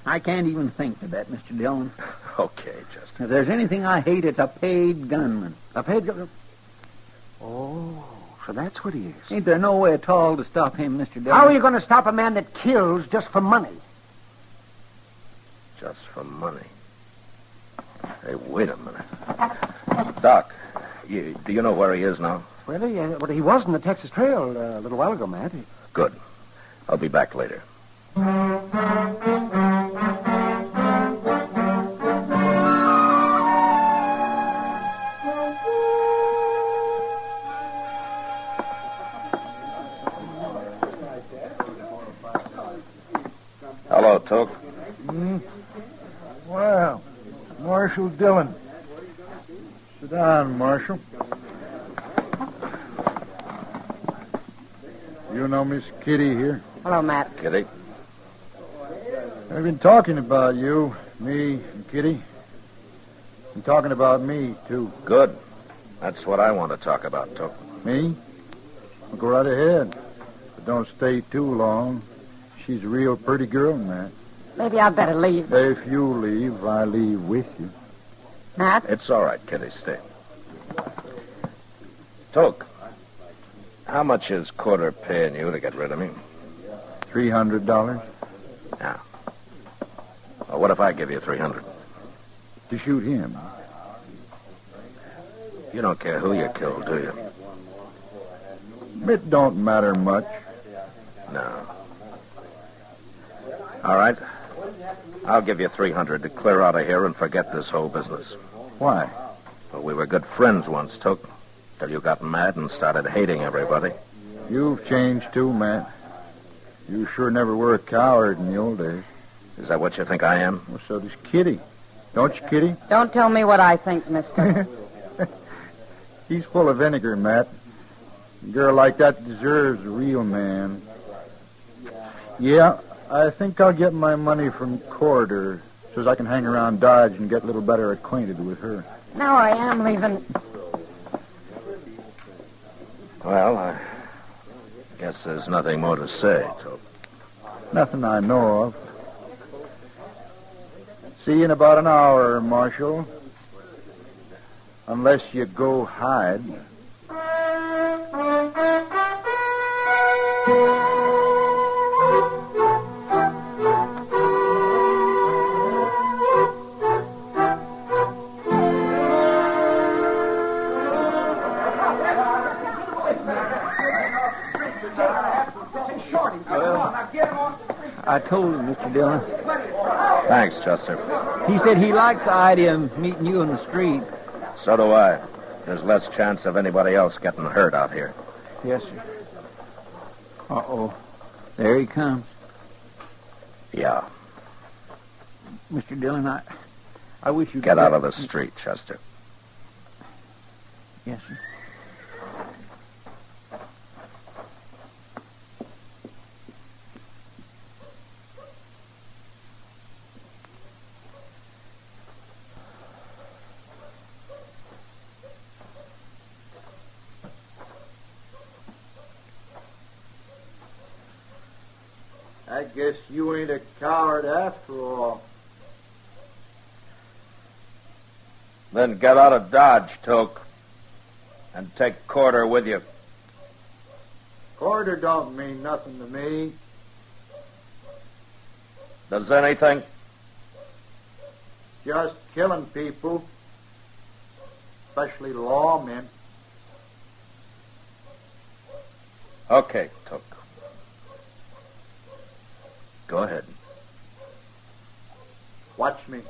I can't even think to that, Mr. Dillon.
Okay, Chester.
If there's anything I hate, it's a paid gunman.
A paid gunman? Oh, so that's what he is.
Ain't there no way at all to stop him, Mr. Dillon?
How are you going to stop a man that kills just for money?
Just for money? Hey, wait a minute. Doc, do you know where he is now?
Well, he was in the Texas Trail a little while ago, Matt.
Good. I'll be back later. Hello, Toke.
Well, Marshal Dillon. Sit down, Marshal. You know Miss Kitty here?
Hello, Matt.
Kitty?
I've been talking about you, me and Kitty. And talking about me, too.
Good. That's what I want to talk about, Toke.
Me? Well, go right ahead. But don't stay too long. She's a real pretty girl, Matt.
Maybe I'd better leave.
If you leave, I leave with you.
Matt?
It's all right, Kitty. Stay. Toke, how much is Corder paying you to get rid of me?
$300.
Yeah. Well, what if I give you $300?
To shoot him.
You don't care who you kill, do you?
It don't matter much.
No. All right. I'll give you $300 to clear out of here and forget this whole business.
Why?
Well, we were good friends once, Toke, till you got mad and started hating everybody.
You've changed too, Matt. You sure never were a coward in the old days.
Is that what you think I am?
Well, so does Kitty. Don't you, Kitty?
Don't tell me what I think, mister.
He's full of vinegar, Matt. A girl like that deserves a real man. Yeah, I think I'll get my money from Corder so as I can hang around Dodge and get a little better acquainted with her.
No, I am leaving.
Well, Guess there's nothing more to say, Toke.
Nothing I know of. See you in about an hour, Marshal. Unless you go hide.
I told him, Mr. Dillon.
Thanks, Chester.
He said he likes the idea of meeting you in the street.
So do I. There's less chance of anybody else getting hurt out here.
Yes, sir. Uh-oh. There he comes.
Yeah.
Mr. Dillon, I wish you'd...
Get out of the street, Chester.
Yes, sir.
I guess you ain't a coward after all.
Then get out of Dodge, Toke. And take Corder with you.
Corder don't mean nothing to me.
Does anything?
Just killing people. Especially lawmen.
Okay, Toke. Go ahead.
Watch me.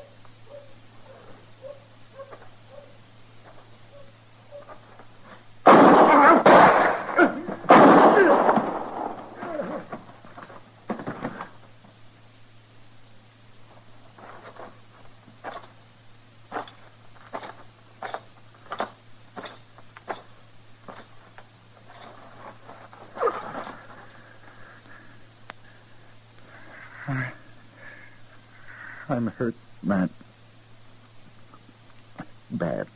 I'm hurt, Matt. Bad.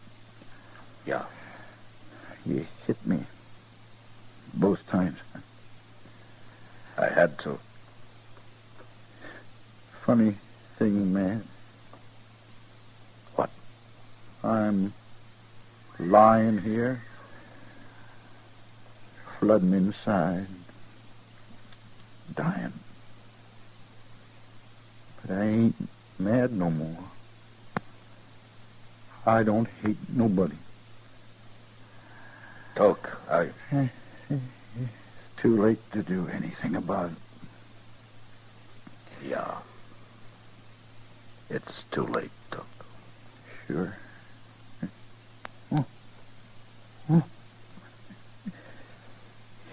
Yeah.
You hit me. Both times.
I had to.
Funny thing, Matt.
What?
I'm lying here, flooding inside, dying. But I ain't mad no more. I don't hate nobody.
Toke,
It's too late to do anything about it.
Yeah. It's too late, Toke.
Sure.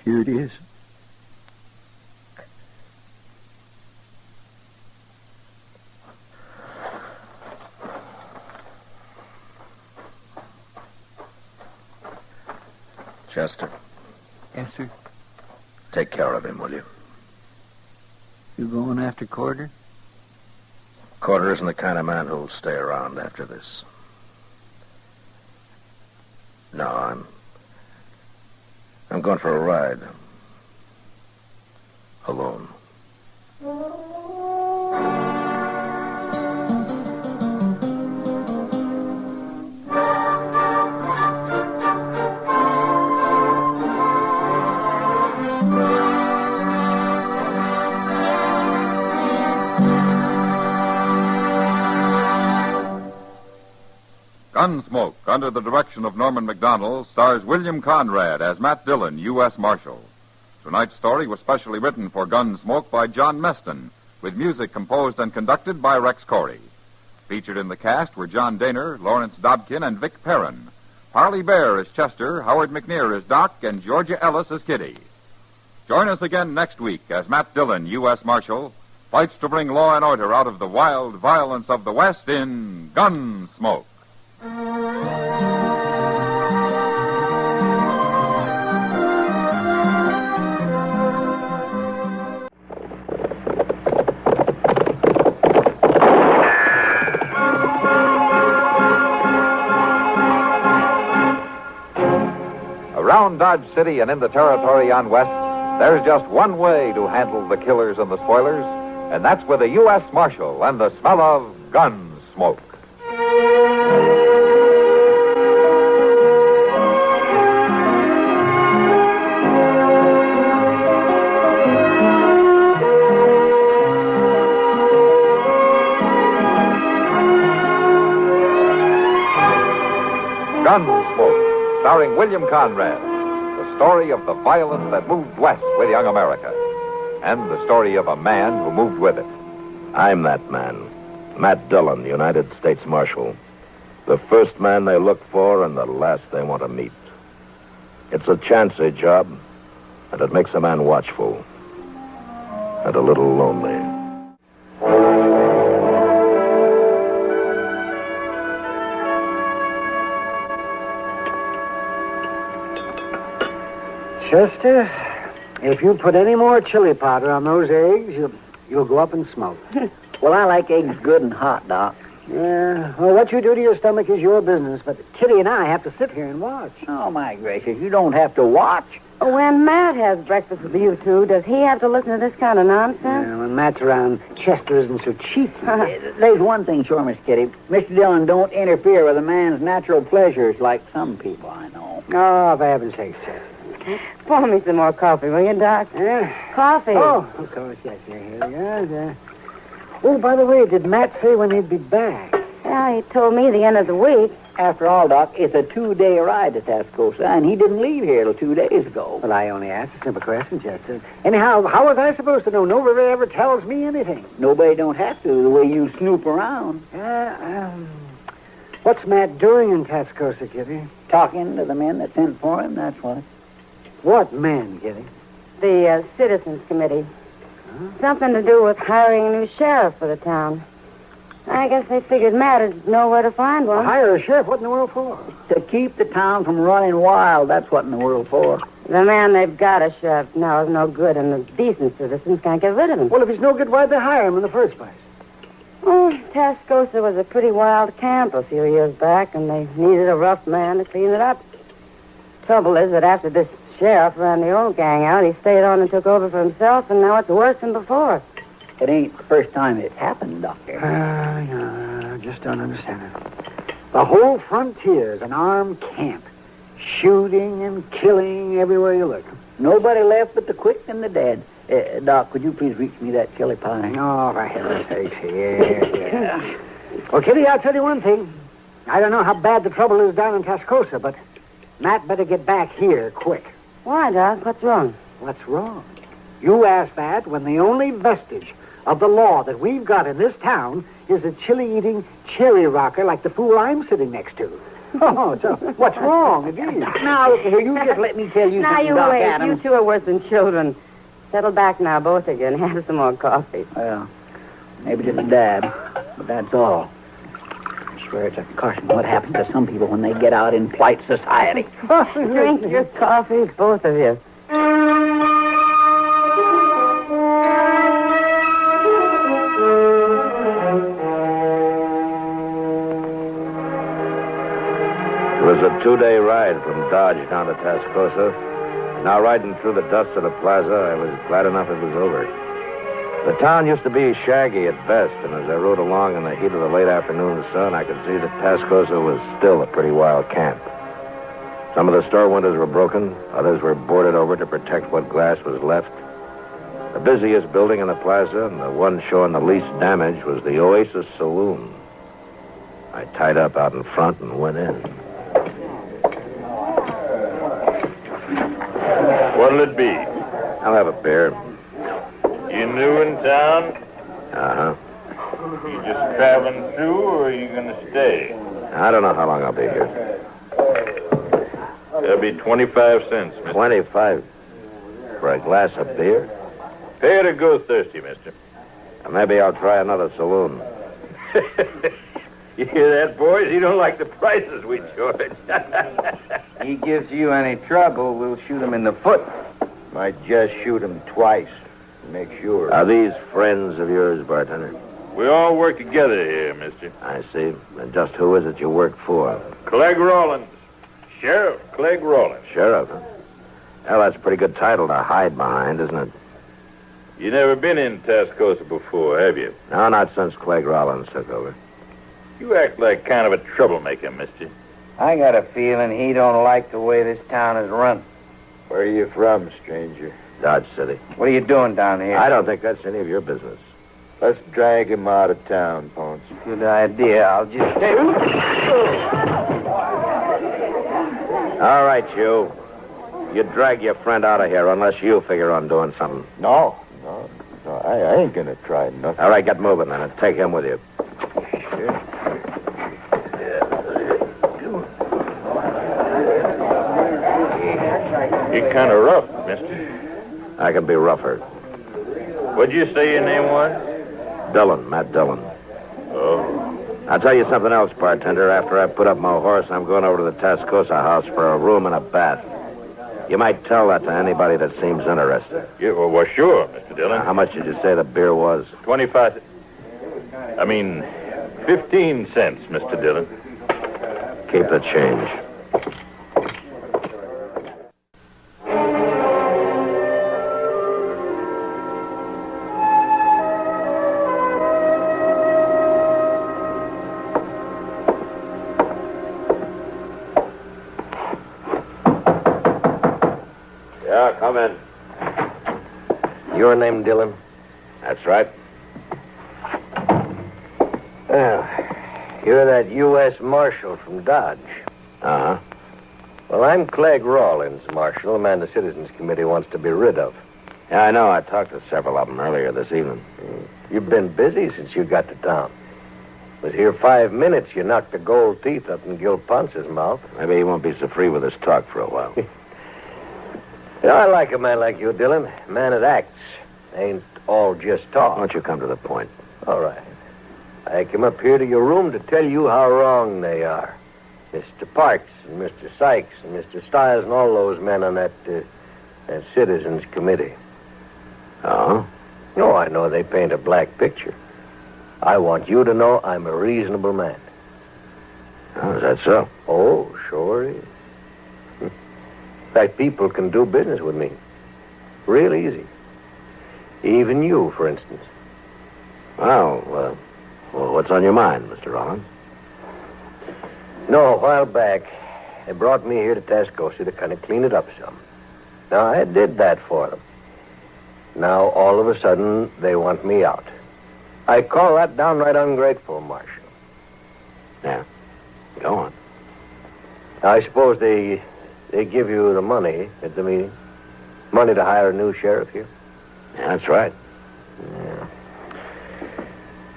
Here it is.
Chester.
Yes, sir.
Take care of him, will you?
You going after Corder?
Corder isn't the kind of man who'll stay around after this. No, I'm going for a ride. Alone.
Gunsmoke, under the direction of Norman Macdonnell, stars William Conrad as Matt Dillon, U.S. Marshal. Tonight's story was specially written for Gunsmoke by John Meston, with music composed and conducted by Rex Corey. Featured in the cast were John Daner, Lawrence Dobkin, and Vic Perrin. Harley Bear as Chester, Howard McNear as Doc, and Georgia Ellis as Kitty. Join us again next week as Matt Dillon, U.S. Marshal, fights to bring law and order out of the wild violence of the West in Gunsmoke.
Around Dodge City and in the territory on West, There's just one way to handle the killers and the spoilers, and that's with a U.S. Marshal and the smell of Gunsmoke. Gunsmoke, starring William Conrad. The story of the violence that moved west with young America. And the story of a man who moved with it.
I'm that man. Matt Dillon, United States Marshal. The first man they look for and the last they want to meet. It's a chancy job, and it makes a man watchful. And a little lonely.
Chester, if you put any more chili powder on those eggs, you'll go up in smoke.
Well, I like eggs good and hot, Doc.
Yeah, well, what you do to your stomach is your business, but Kitty and I have to sit here and watch.
Oh, my gracious, you don't have to watch.
When Matt has breakfast with you two, does he have to listen to this kind of nonsense?
Yeah, when Matt's around, Chester isn't so cheeky.
There's one thing sure, Miss Kitty. Mr. Dillon don't interfere with a man's natural pleasures like some people I know.
Oh, for heaven's sake, Chester.
Pour me some more coffee, will you, Doc?
Yeah.
Coffee.
Oh, of course, yes, here we are. Oh, by the way, did Matt say when he'd be back?
Well, he told me the end of the week.
After all, Doc, it's a 2-day ride to Tascosa, and he didn't leave here till 2 days ago.
Well, I only asked a simple question, Chester. Anyhow, how was I supposed to know? Nobody ever tells me anything.
Nobody don't have to, the way you snoop around.
What's Matt doing in Tascosa, Kitty?
Talking to the men that sent for him, that's what.
What men, Kitty?
The Citizens Committee. Huh? Something to do with hiring a new sheriff for the town. I guess they figured Matt would know where to find one.
Hire a sheriff? What in the world for?
To keep the town from running wild. That's what in the world for.
The man they've got a sheriff now is no good, and the decent citizens can't get rid of him.
Well, if he's no good, why'd they hire him in the first place?
Oh, Tascosa was a pretty wild camp a few years back, and they needed a rough man to clean it up. Trouble is that after this sheriff ran the old gang out, he stayed on and took over for himself, and now it's worse than before.
It ain't the first time it's happened, Doctor.
I just don't understand it. The whole frontier's an armed camp. Shooting and killing everywhere you look.
Nobody left but the quick and the dead. Doc, could you please reach me that chili pie?
Oh, for heaven's sakes, yeah. Well, Kitty, I'll tell you one thing. I don't know how bad the trouble is down in Tascosa, but Matt better get back here quick.
Why, Doc? What's wrong?
What's wrong? You asked that when the only vestige of the law that we've got in this town is a chili-eating cherry rocker like the fool I'm sitting next to. Oh, so what's wrong, indeed?
Now, look here, you just let me tell you something, Doc
wait.
Adams.
You two are worse than children. Settle back now, both of you, and have some more coffee.
Well, maybe just a dab, but that's all. I swear it's a caution what happens to some people when they get out in polite society.
Drink your coffee, both of you.
It was a 2-day ride from Dodge down to Tascosa. Now, riding through the dust of the plaza, I was glad enough it was over. The town used to be shaggy at best, and as I rode along in the heat of the late afternoon sun, I could see that Tascosa was still a pretty wild camp. Some of the store windows were broken, others were boarded over to protect what glass was left. The busiest building in the plaza, and the one showing the least damage, was the Oasis Saloon. I tied up out in front and went in.
What'll it be?
I'll have a beer.
You new in town?
Uh-huh.
You just traveling through, or are you going to stay?
I don't know how long I'll be here.
That'll be 25 cents, mister.
25? For a glass of beer?
Pay to go thirsty, mister.
Maybe I'll try another saloon.
You hear that, boys? He don't like the prices we charge.
He gives you any trouble, we'll shoot him in the foot. Might just shoot him twice. Make sure.
Are these friends of yours, bartender?
We all work together here, mister.
I see. And just who is it you work for?
Clegg Rawlins. Sheriff Clegg Rawlins.
Sheriff, huh? Well, that's a pretty good title to hide behind, isn't it?
You never been in Tascosa before, have you?
No, not since Clegg Rollins took over.
You act like kind of a troublemaker, mister.
I got a feeling he don't like the way this town is run.
Where are you from, stranger?
Dodge City.
What are you doing down here?
I don't think that's any of your business.
Let's drag him out of town, Ponce.
Good idea. I'll just take...
All right, you. You drag your friend out of here unless you figure on doing something.
No, I ain't gonna try nothing.
All right, get moving then and take him with you.
You're kind of rough, mister.
I can be rougher.
What'd you say your name was?
Dillon, Matt Dillon.
Oh.
I'll tell you something else, bartender. After I put up my horse, I'm going over to the Tascosa house for a room and a bath. You might tell that to anybody that seems interested.
Yeah, well, sure, Mr. Dillon.
How much did you say the beer was?
15 cents, Mr. Dillon.
Keep the change.
Yeah, come in.
Your name, Dillon? That's right. Well, you're that U.S. Marshal from Dodge. Uh-huh. Well, I'm Clegg Rawlins, Marshal, the man the Citizens Committee wants to be rid of. Yeah, I know. I talked to several of them earlier this evening. You've been busy since you got to town. Was here 5 minutes, you knocked the gold teeth up in Gil Ponce's mouth. Maybe he won't be so free with his talk for a while. Yeah, I like a man like you, Dillon. A man that acts. Ain't all just talk. Why don't you come to the point? All right. I came up here to your room to tell you how wrong they are. Mr. Parks and Mr. Sykes and Mr. Stiles and all those men on that Citizens Committee. Oh? No, I know they paint a black picture. I want you to know I'm a reasonable man. Oh, is that so? Oh, sure is. In fact, people can do business with me. Real easy. Even you, for instance. Well, what's on your mind, Mr. Rollins? No, a while back, they brought me here to Tascosa to kind of clean it up some. Now, I did that for them. Now, all of a sudden, they want me out. I call that downright ungrateful, Marshal. Yeah. Go on. I suppose they give you the money at the meeting? Money to hire a new sheriff here? Yeah, that's right. Yeah.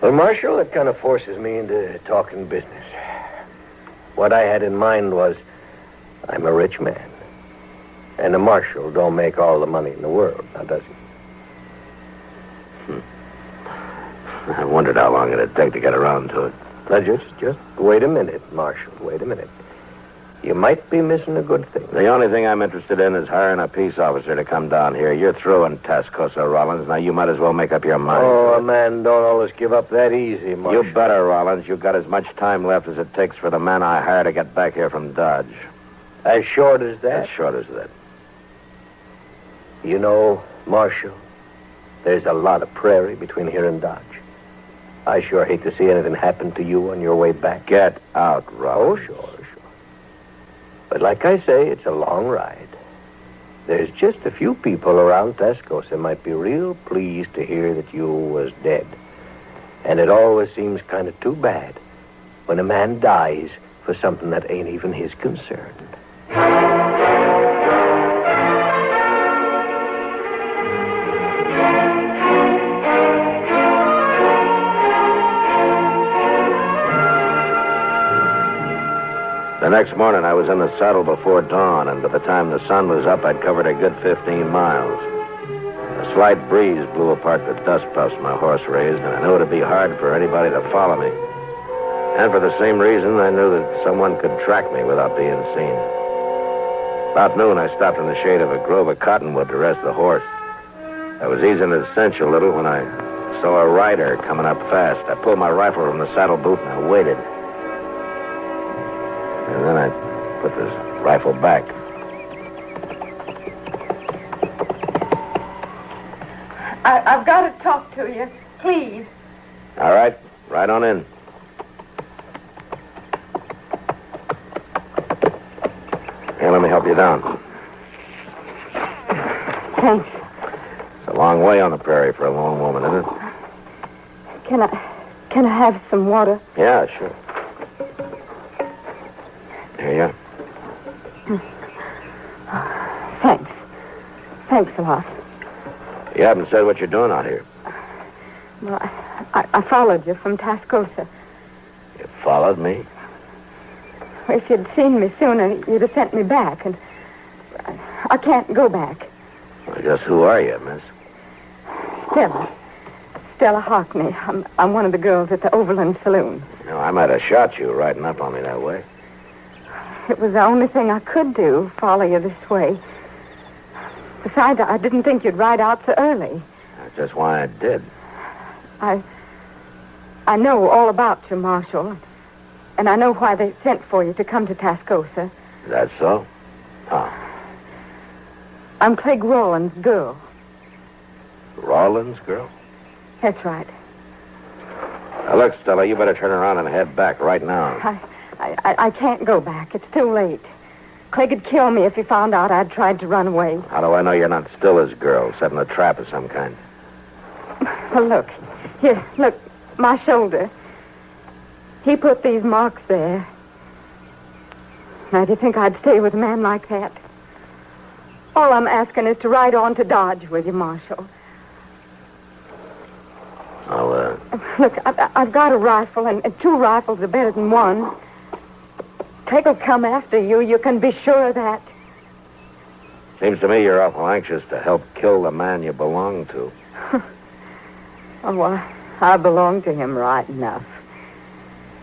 Well, Marshal, it kind of forces me into talking business. What I had in mind was, I'm a rich man. And a marshal don't make all the money in the world, now does he? I wondered how long it'd take to get around to it. Now, just wait a minute, Marshal. Wait a minute. You might be missing a good thing. The only thing I'm interested in is hiring a peace officer to come down here. You're through in Tascosa, Rollins. Now, you might as well make up your mind. Oh, a man don't always give up that easy, Marshal. You better, Rollins. You've got as much time left as it takes for the man I hire to get back here from Dodge. As short as that? As short as that. You know, Marshal, there's a lot of prairie between here and Dodge. I sure hate to see anything happen to you on your way back. Get out, Rollins. Oh, sure. But like I say, it's a long ride. There's just a few people around Tascosa might be real pleased to hear that you was dead. And it always seems kind of too bad when a man dies for something that ain't even his concern. The next morning, I was in the saddle before dawn, and by the time the sun was up, I'd covered a good 15 miles. A slight breeze blew apart the dust puffs my horse raised, and I knew it'd be hard for anybody to follow me. And for the same reason, I knew that someone could track me without being seen. About noon, I stopped in the shade of a grove of cottonwood to rest the horse. I was easing his cinch a little when I saw a rider coming up fast. I pulled my rifle from the saddle boot, and I waited. And then I put the rifle back.
I've got to talk to you. Please.
All right. Right on in. Here, let me help you down.
Thanks.
It's a long way on the prairie for a lone woman, isn't it?
Can I have some water?
Yeah, sure. Here you are.
Thanks. Thanks a lot.
You haven't said what you're doing out here.
Well, I followed you from Tascosa.
You followed me?
If you'd seen me sooner, you'd have sent me back, and I can't go back.
Well, just who are you, miss?
Stella Hockney. I'm one of the girls at the Overland Saloon.
You know, I might have shot you riding up on me that way.
It was the only thing I could do, follow you this way. Besides, I didn't think you'd ride out so early.
That's just why I did.
I know all about you, Marshal. And I know why they sent for you to come to Tascosa.
Is that so? Huh.
I'm Clegg Rawlins' girl.
Rawlins' girl?
That's right.
Now, look, Stella, you better turn around and head back right now.
I can't go back. It's too late. Clegg would kill me if he found out I'd tried to run away.
How do I know you're not still his girl, setting a trap of some kind?
Well, look. Here, look. My shoulder. He put these marks there. Now, do you think I'd stay with a man like that? All I'm asking is to ride on to Dodge with you, Marshal. Look, I've got a rifle, and 2 rifles are better than 1. Clegg will come after you. You can be sure of that.
Seems to me you're awful anxious to help kill the man you belong to.
Oh, well, I belong to him right enough.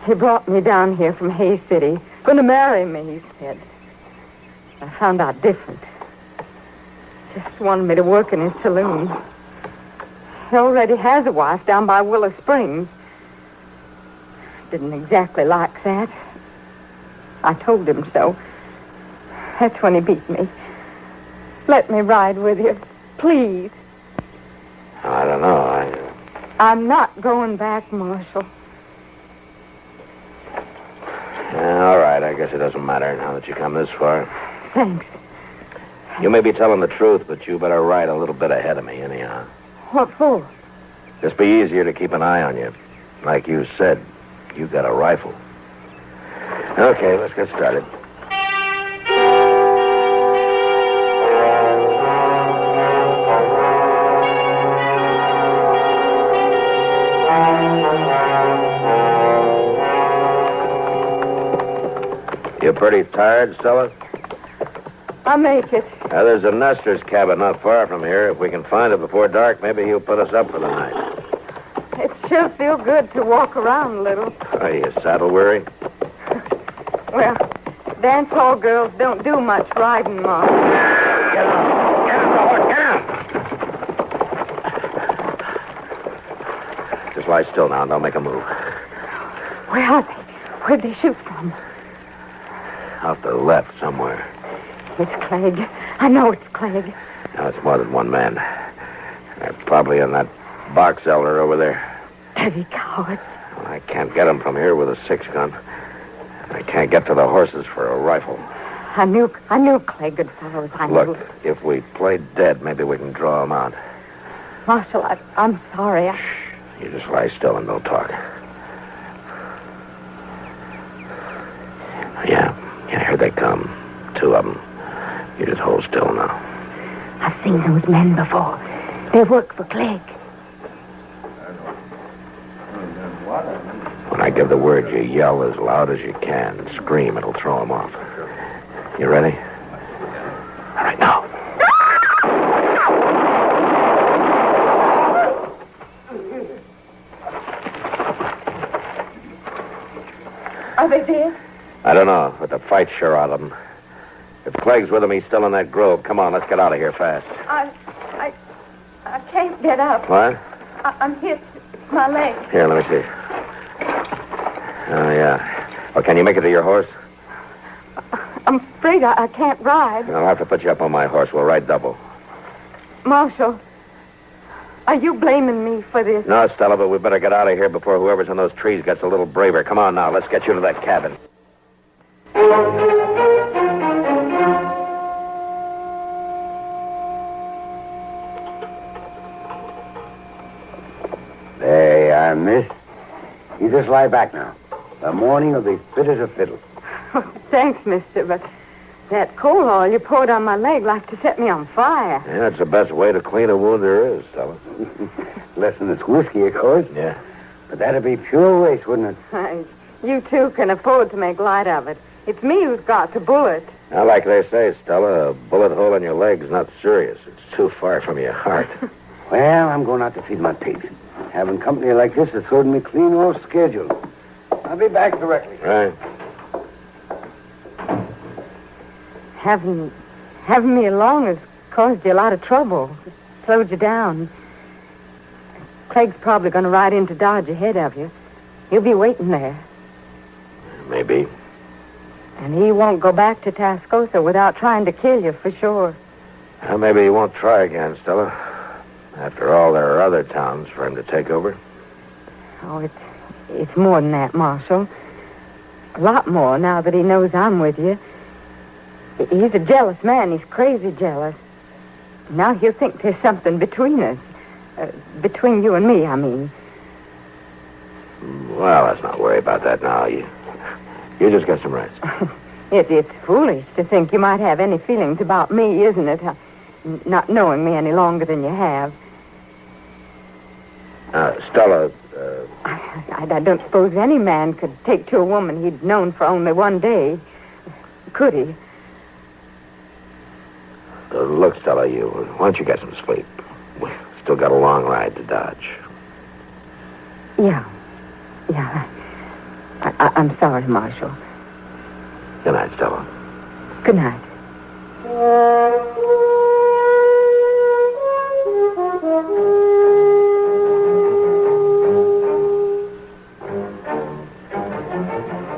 He brought me down here from Hay City. Going to marry me, he said. I found out different. Just wanted me to work in his saloon. He already has a wife down by Willow Springs. Didn't exactly like that. I told him so. That's when he beat me. Let me ride with you, please.
I don't know.
I'm not going back, Marshal.
All right, I guess it doesn't matter now that you come this far.
Thanks.
You may be telling the truth, but you better ride a little bit ahead of me anyhow.
What for?
Just be easier to keep an eye on you. Like you said, you got a rifle. Okay, let's get started. You pretty tired, Stella?
I'll make it.
Now, there's a Nestor's cabin not far from here. If we can find it before dark, maybe he'll put us up for the night.
It sure feels good to walk around a little.
Are you saddle weary?
Well, dance hall girls don't do much riding, Mom.
Get on. Get on the horse. Get on. Just lie still now and don't make a move.
Where are they? Where'd they shoot from?
Out the left somewhere.
It's Clegg. I know it's Clegg.
Now, it's more than one man. They're probably in that box elder over there.
Dirty coward.
Well, I can't get him from here with a 6-gun. I can't get to the horses for a rifle.
I knew Clegg would follow us.
Look, if we play dead, maybe we can draw him out.
Marshal, I'm sorry.
You just lie still and don't talk. Yeah, here they come. 2 of them. You just hold still now.
I've seen those men before. They work for Clegg.
When I give the word, you yell as loud as you can. Scream, it'll throw them off. You ready? All right, now.
Are they dead?
I don't know, but the fight's sure out of them. If Clegg's with him, he's still in that grove. Come on, let's get out of here fast.
I can't get up.
What?
I'm hit. My leg.
Here, let me see. Oh, yeah. Well, can you make it to your horse?
I'm afraid I can't ride.
I'll have to put you up on my horse. We'll ride double.
Marshal,
Are you blaming me for this?
No, Stella, but we better get out of here before whoever's in those trees gets a little braver. Come on now, let's get you to that cabin.
There you are, miss. You just lie back now. The morning will be fit as a fiddle.
Thanks, mister, but that coal oil you poured on my leg like to set me on fire.
Yeah, it's the best way to clean a wound there is, Stella.
Less than it's whiskey, of course.
Yeah.
But that'd be pure waste, wouldn't it?
You two can afford to make light of it. It's me who's got the bullet.
Now, like they say, Stella, a bullet hole in your leg's not serious. It's too far from your heart.
Well, I'm going out to feed my pigs. Having company like this has thrown me clean off schedule. I'll be back directly.
Right.
Having me along has caused you a lot of trouble. Slowed you down. Craig's probably going to ride into Dodge ahead of you. He'll be waiting there.
Maybe.
And he won't go back to Tascosa without trying to kill you, for sure.
Well, maybe he won't try again, Stella. After all, there are other towns for him to take over.
Oh, it's more than that, Marshal. A lot more now that he knows I'm with you. He's a jealous man. He's crazy jealous. Now he'll think there's something between us. Between you and me, I mean.
Well, let's not worry about that now. You just get some rest.
It's foolish to think you might have any feelings about me, isn't it? Not knowing me any longer than you have.
Stella...
I don't suppose any man could take to a woman he'd known for only one day. Could he?
Look, Stella, why don't you get some sleep? We still got a long ride to Dodge.
Yeah. I'm sorry, Marshal.
Good night, Stella.
Good night.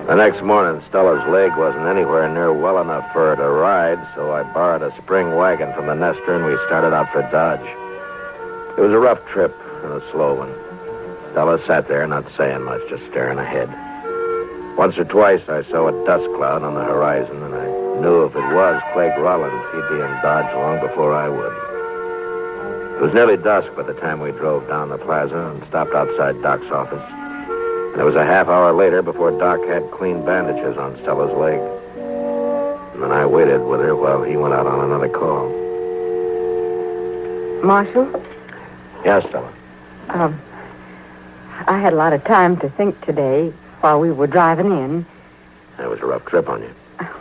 The next morning, Stella's leg wasn't anywhere near well enough for her to ride, so I borrowed a spring wagon from the nester, and we started out for Dodge. It was a rough trip and a slow one. Stella sat there, not saying much, just staring ahead. Once or twice, I saw a dust cloud on the horizon, and I knew if it was Clegg Rollins, he'd be in Dodge long before I would. It was nearly dusk by the time we drove down the plaza and stopped outside Doc's office. And it was a half hour later before Doc had clean bandages on Stella's leg. And then I waited with her while he went out on another call.
Marshal?
Yes, Stella.
I had a lot of time to think today while we were driving in.
It was a rough trip on you.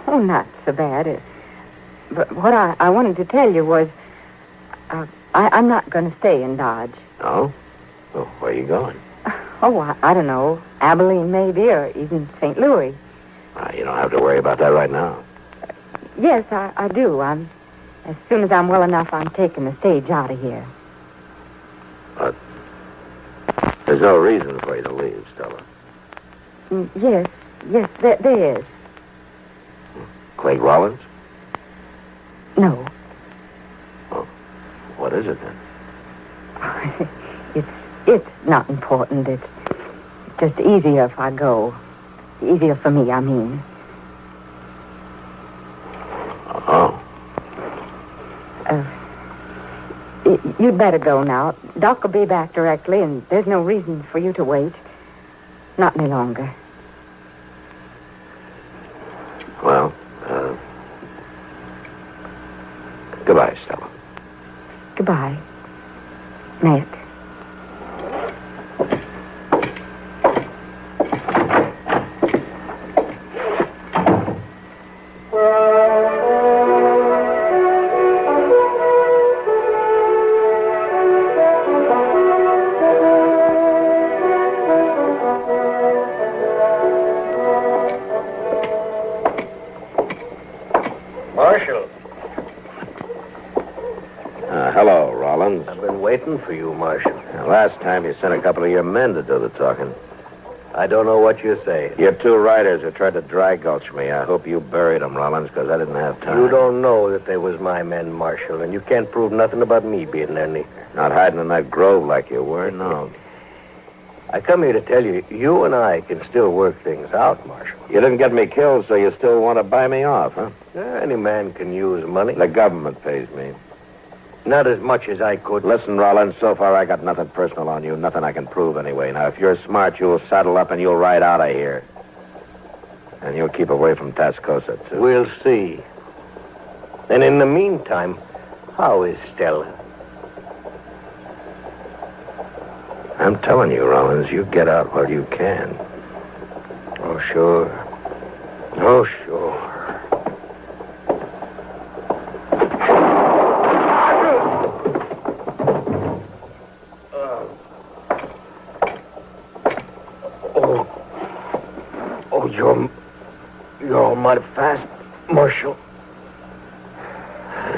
Oh, not so bad. But what I wanted to tell you was I'm not going to stay in Dodge.
Oh? Well, where are you going?
Oh, I don't know. Abilene, maybe, or even St. Louis.
You don't have to worry about that right now.
Yes, I do. As soon as I'm well enough, I'm taking the stage out of here.
But there's no reason for you to leave, Stella.
Yes, there is.
Clegg Rollins?
No.
Well, what is it then?
It's not important. It's just easier if I go. Easier for me, I mean.
Oh.
You'd better go now. Doc will be back directly, and there's no reason for you to wait. Not any longer.
Well, goodbye, Stella.
Goodbye, Matt.
Marshal.
Hello, Rollins.
I've been waiting for you, Marshal.
Last time you sent a couple of your men to do the talking.
I don't know what you're saying.
Your two riders who tried to dry gulch me. I hope you buried them, Rollins, because I didn't have time.
You don't know that they was my men, Marshal, and you can't prove nothing about me being there neither.
Not hiding in that grove like you were, no.
I come here to tell you, you and I can still work things out, Marshal.
You didn't get me killed, so you still want to buy me off, huh?
Any man can use money.
The government pays me.
Not as much as I could.
Listen, Rollins, so far I got nothing personal on you, nothing I can prove anyway. Now, if you're smart, you'll saddle up and you'll ride out of here. And you'll keep away from Tascosa, too.
We'll see. And in the meantime, how is Stella?
I'm telling you, Rollins, you get out while you can.
Oh, sure. Oh, sure. You're mighty fast, Marshal.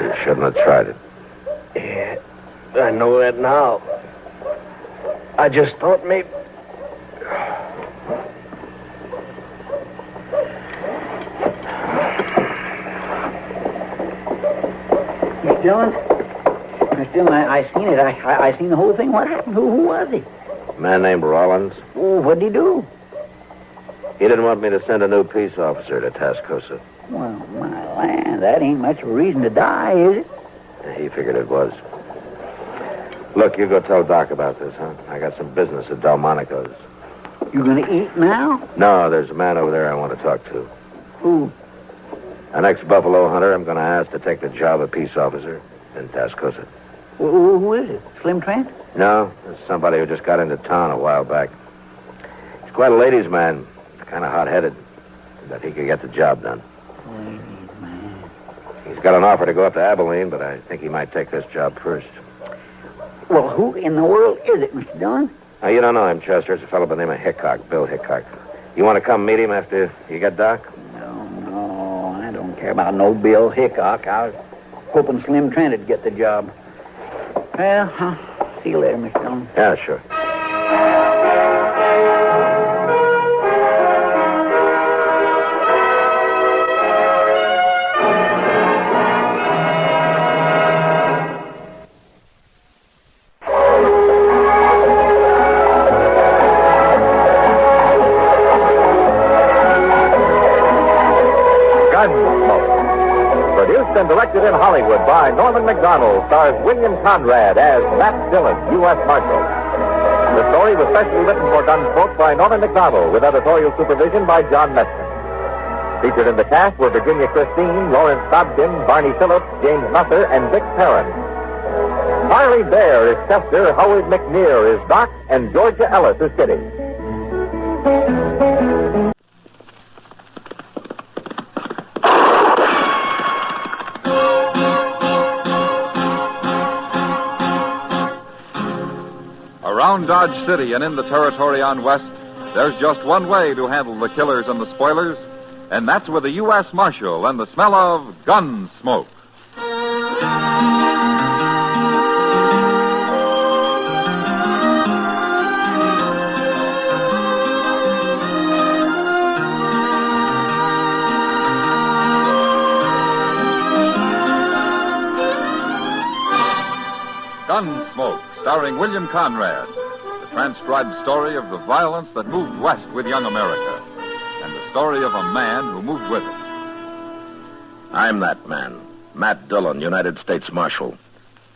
You shouldn't have tried it.
Yeah, I know that now. I just thought maybe...
Miss Dillon? Miss Dillon, I seen it. I seen the whole thing. What happened? Who was he?
A man named Rollins.
Oh, what'd he do?
He didn't want me to send a new peace officer to Tascosa.
Well, my land, that ain't much of a reason to die, is it?
He figured it was. Look, you go tell Doc about this, huh? I got some business at Delmonico's.
You gonna eat now?
No, there's a man over there I want to talk to.
Who?
An ex-buffalo hunter I'm going to ask to take the job of peace officer in Tascosa.
Who is it? Slim Trent?
No, it's somebody who just got into town a while back. He's quite a ladies' man. Kind of hot-headed. That he could get the job done.
Ladies' man.
He's got an offer to go up to Abilene, but I think he might take this job first.
Well, who in the world is it, Mr. Dillon?
Now, you don't know him, Chester. It's a fellow by the name of Hickok, Bill Hickok. You want to come meet him after you get Doc?
No, I don't care about no Bill Hickok. I was hoping Slim Trent would get the job. Well, I'll see you later, Mr. Dillon.
Yeah, sure.
Produced and directed in Hollywood by Norman Macdonald, stars William Conrad as Matt Dillon, U.S. Marshal. The story was specially written for Gunsmoke by Norman Macdonald, with editorial supervision by John Meston. Featured in the cast were Virginia Christine, Lawrence Dobkin, Barney Phillips, James Musser, and Vic Perrin. Harley Bear is Chester, Howard McNear is Doc, and Georgia Ellis is Kitty.
Around Dodge City and in the territory on West, there's just one way to handle the killers and the spoilers, and that's with a U.S. Marshal and the smell of Gunsmoke. Gunsmoke, starring William Conrad, the transcribed story of the violence that moved west with young America, and the story of a man who moved with it.
I'm that man, Matt Dillon, United States Marshal.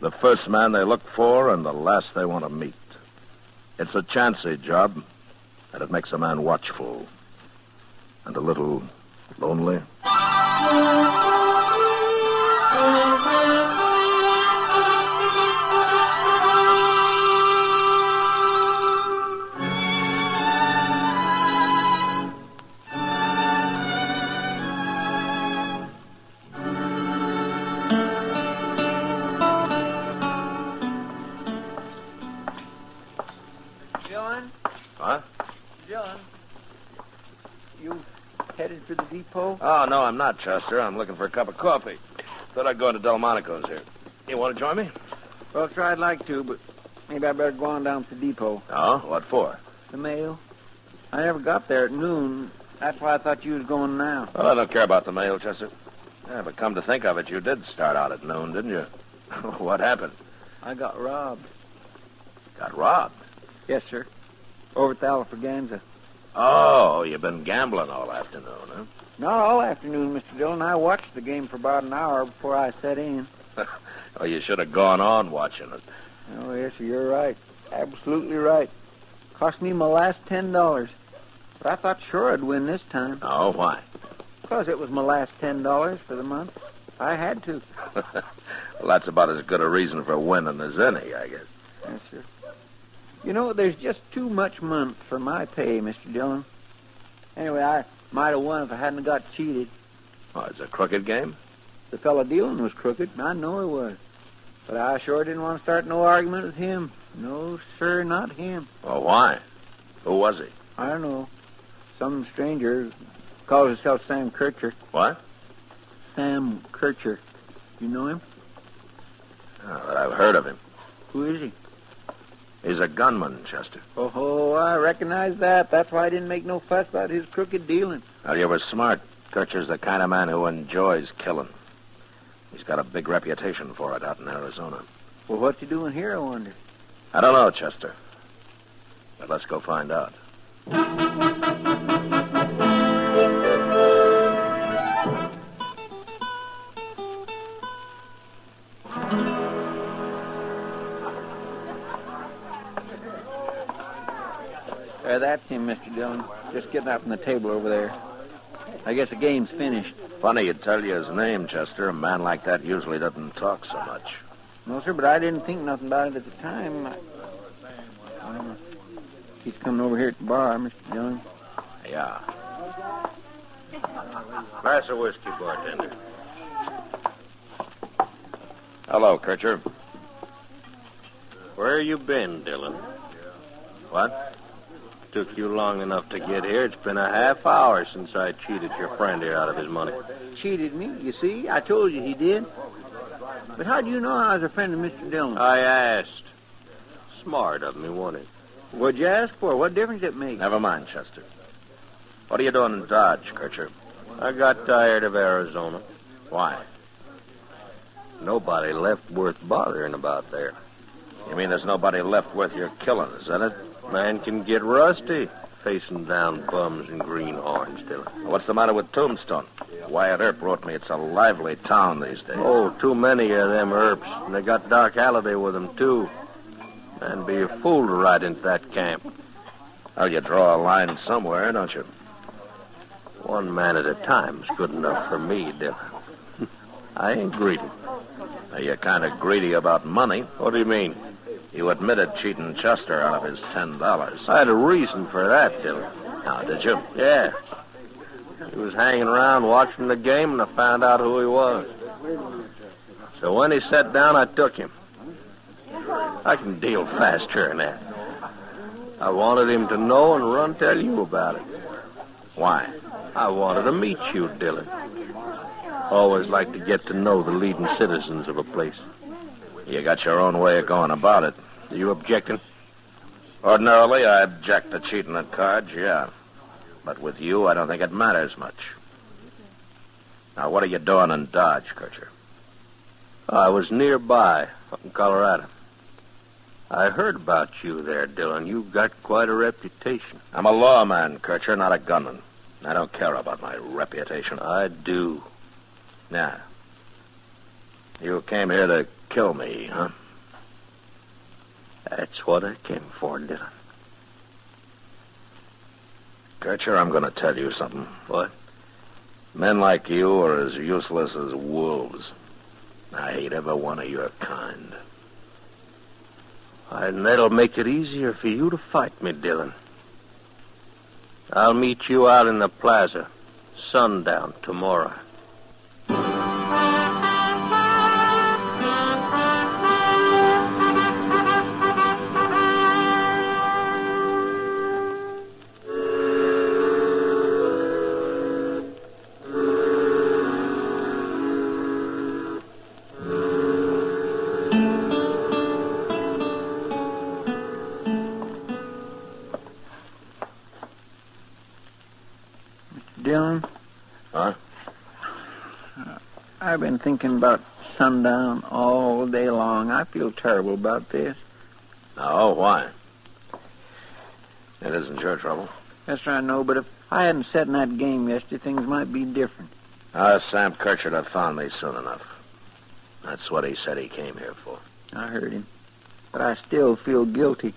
The first man they look for and the last they want to meet. It's a chancy job, and it makes a man watchful and a little lonely.
Headed for the depot?
Oh, no, I'm not, Chester. I'm looking for a cup of coffee. Thought I'd go into Delmonico's here. You want to join me?
Well, sure, I'd like to, but maybe I better go on down to the depot.
Oh, what for?
The mail. I never got there at noon. That's why I thought you was going now.
Well, I don't care about the mail, Chester. Yeah, but come to think of it, you did start out at noon, didn't you? What happened?
I got robbed.
Got robbed?
Yes, sir. Over at the Alfraganza.
Oh, you've been gambling all afternoon, huh?
Not all afternoon, Mr. Dillon. I watched the game for about an hour before I set in.
Oh, you should have gone on watching it.
Oh, yes, sir, you're right. Absolutely right. Cost me my last $10. But I thought sure I'd win this time.
Oh, why?
Because it was my last $10 for the month. I had to.
Well, that's about as good a reason for winning as any, I guess.
Yes, sir. You know, there's just too much month for my pay, Mr. Dillon. Anyway, I might have won if I hadn't got cheated.
Oh, it's a crooked game?
The fellow dealing was crooked. I know he was. But I sure didn't want to start no argument with him. No, sir, not him.
Well, why? Who was he?
I don't know. Some stranger. Calls himself Sam Kircher.
What?
Sam Kircher. You know him?
Oh, but I've heard of him.
Who is he?
He's a gunman, Chester.
Oh, I recognize that. That's why I didn't make no fuss about his crooked dealing.
Well, you were smart. Kircher's the kind of man who enjoys killing. He's got a big reputation for it out in Arizona.
Well, what's he doing here, I wonder?
I don't know, Chester. But let's go find out.
That's him, Mr. Dillon. Just getting up from the table over there. I guess the game's finished.
Funny you'd tell you his name, Chester. A man like that usually doesn't talk so much.
No, sir, but I didn't think nothing about it at the time. He's coming over here at the bar, Mr. Dillon.
Yeah.
Pass a whiskey, bartender.
Hello, Kircher.
Where you been, Dillon?
What?
Took you long enough to get here. It's been a half hour since I cheated your friend here out of his money.
Cheated me, you see? I told you he did. But how do you know I was a friend of Mr. Dillon?
I asked. Smart of me, wasn't it?
What'd you ask for? What difference it make?
Never mind, Chester. What are you doing in Dodge, Kircher?
I got tired of Arizona.
Why?
Nobody left worth bothering about there.
You mean there's nobody left worth your killing, is that it?
Man can get rusty facing down bums and greenhorns, Dillon.
What's the matter with Tombstone? Wyatt Earp wrote me it's a lively town these days.
Oh, too many of them Earps. And they got Doc Halliday with them, too. Man, be a fool to ride into that camp.
Well, you draw a line somewhere, don't you?
One man at a time's good enough for me, Dillon. I ain't greedy.
Now, you're kind of greedy about money.
What do you mean?
You admitted cheating Chester out of his $10.
I had a reason for that, Dillon.
Now, did you?
Yeah. He was hanging around watching the game, and I found out who he was. So when he sat down, I took him. I can deal faster than that. I wanted him to know and run tell you about it.
Why?
I wanted to meet you, Dillon. Always like to get to know the leading citizens of a place.
You got your own way of going about it.
Are you objecting?
Ordinarily, I object to cheating at cards, yeah. But with you, I don't think it matters much. Now, what are you doing in Dodge, Kircher?
I was nearby, up in Colorado. I heard about you there, Dillon. You've got quite a reputation.
I'm a lawman, Kircher, not a gunman. I don't care about my reputation.
I do.
Now, you came here to kill me, huh?
That's what I came for, Dillon.
Kircher, I'm going to tell you something.
What?
Men like you are as useless as wolves. I hate every one of your kind.
And that'll make it easier for you to fight me, Dillon. I'll meet you out in the plaza, sundown tomorrow.
Mr. Dillon?
Huh?
I've been thinking about sundown all day long. I feel terrible about this.
Oh, why? It isn't your trouble.
Yes, sir, I know, but if I hadn't sat in that game yesterday, things might be different.
Sam Kirchard have found me soon enough. That's what he said he came here for.
I heard him. But I still feel guilty.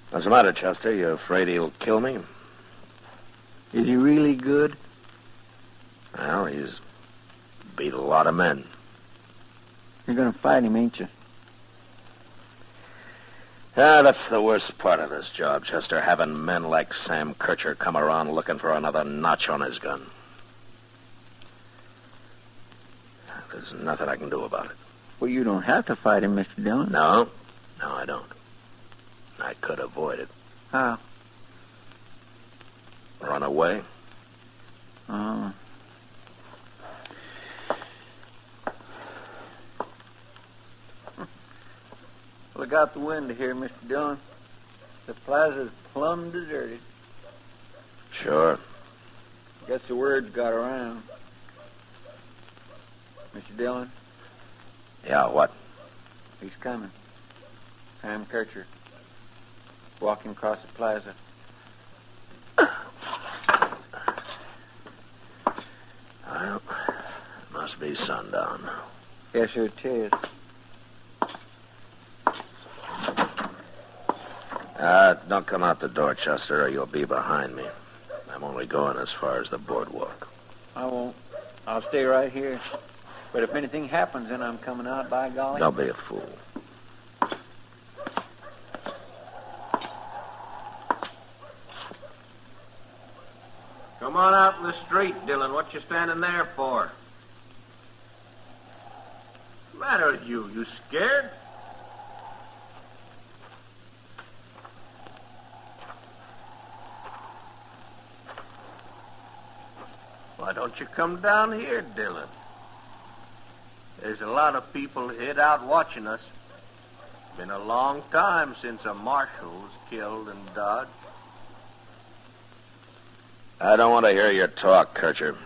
What's the matter, Chester? You afraid he'll kill me?
Is he really good?
Well, he's beat a lot of men.
You're going to fight him, ain't you?
Yeah, that's the worst part of this job, Chester, having men like Sam Kirchard come around looking for another notch on his gun. There's nothing I can do about it.
Well, you don't have to fight him, Mr. Dillon.
No, I don't. I could avoid it.
How?
Run away.
Oh. Look out the window here, Mr. Dillon. The plaza's plumb deserted.
Sure.
Guess the word's got around. Mr. Dillon?
Yeah, what?
He's coming. Sam Kirchard. Walking across the plaza.
Well, it must be sundown.
Yes, sir, it is.
Don't come out the door, Chester, or you'll be behind me. I'm only going as far as the boardwalk.
I won't. I'll stay right here. But if anything happens, then I'm coming out, by golly.
Don't be a fool.
Come on out in the street, Dillon. What you standing there for? What's the matter with you? You scared? Why don't you come down here, Dillon? There's a lot of people hid out watching us. Been a long time since a marshal was killed in Dodge.
I don't want to hear your talk, Kirchard.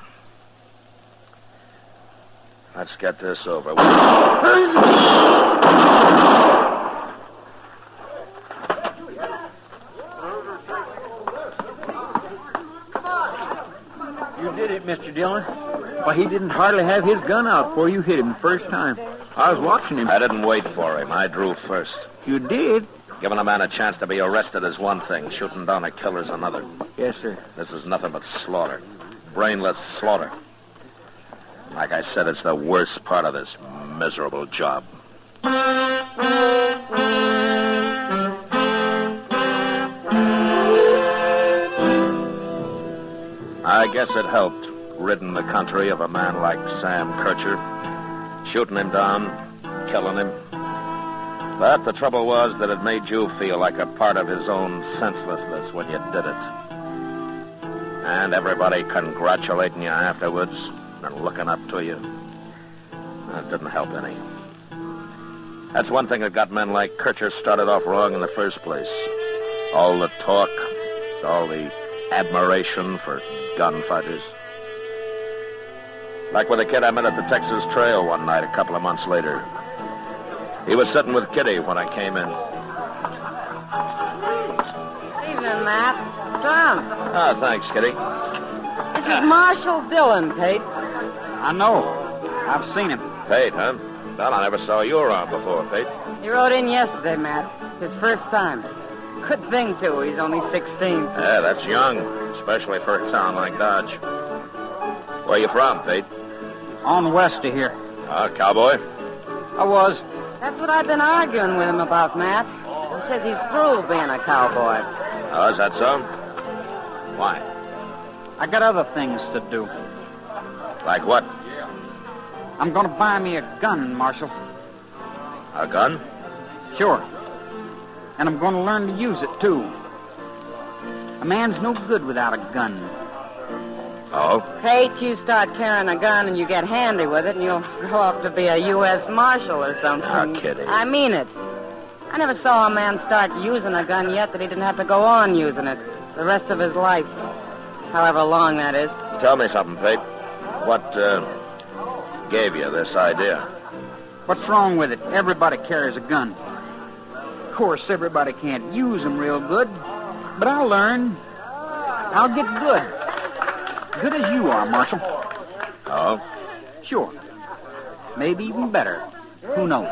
Let's get this over with.
You did it, Mr. Dillon. Why, he didn't hardly have his gun out before you hit him the first time. I was watching him.
I didn't wait for him. I drew first.
You did?
Giving a man a chance to be arrested is one thing. Shooting down a killer's another.
Yes, sir.
This is nothing but slaughter. Brainless slaughter. Like I said, it's the worst part of this miserable job. I guess it helped, ridding the country of a man like Sam Kirchard, shooting him down, killing him. But the trouble was that it made you feel like a part of his own senselessness when you did it. And everybody congratulating you afterwards and looking up to you. That didn't help any. That's one thing that got men like Kirchard started off wrong in the first place. All the talk, all the admiration for gunfighters. Like with a kid I met at the Texas Trail one night a couple of months later. He was sitting with Kitty when I came in.
Evening, Matt. Tom.
Ah, thanks, Kitty.
This is Marshal Dillon, Pate.
I know. I've seen him.
Pate, huh? Well, I never saw you around before, Pate.
He rode in yesterday, Matt. His first time. Good thing, too. He's only 16.
Yeah, that's young, especially for a town like Dodge. Where you from, Pate?
On west of here.
Cowboy?
I was.
That's what I've been arguing with him about, Matt. He says he's through being a cowboy.
Oh, is that so? Why?
I got other things to do.
Like what?
I'm going to buy me a gun, Marshal.
A gun?
Sure. And I'm going to learn to use it, too. A man's no good without a gun.
Oh?
Pate, you start carrying a gun and you get handy with it and you'll grow up to be a U.S. Marshal or something.
Ah, Kitty.
I mean it. I never saw a man start using a gun yet that he didn't have to go on using it. The rest of his life. However long that is.
Tell me something, Pete. What gave you this idea?
What's wrong with it? Everybody carries a gun. Of course, everybody can't use them real good, but I'll learn. I'll get good. Good as you are, Marshal.
Oh?
Sure. Maybe even better. Who knows?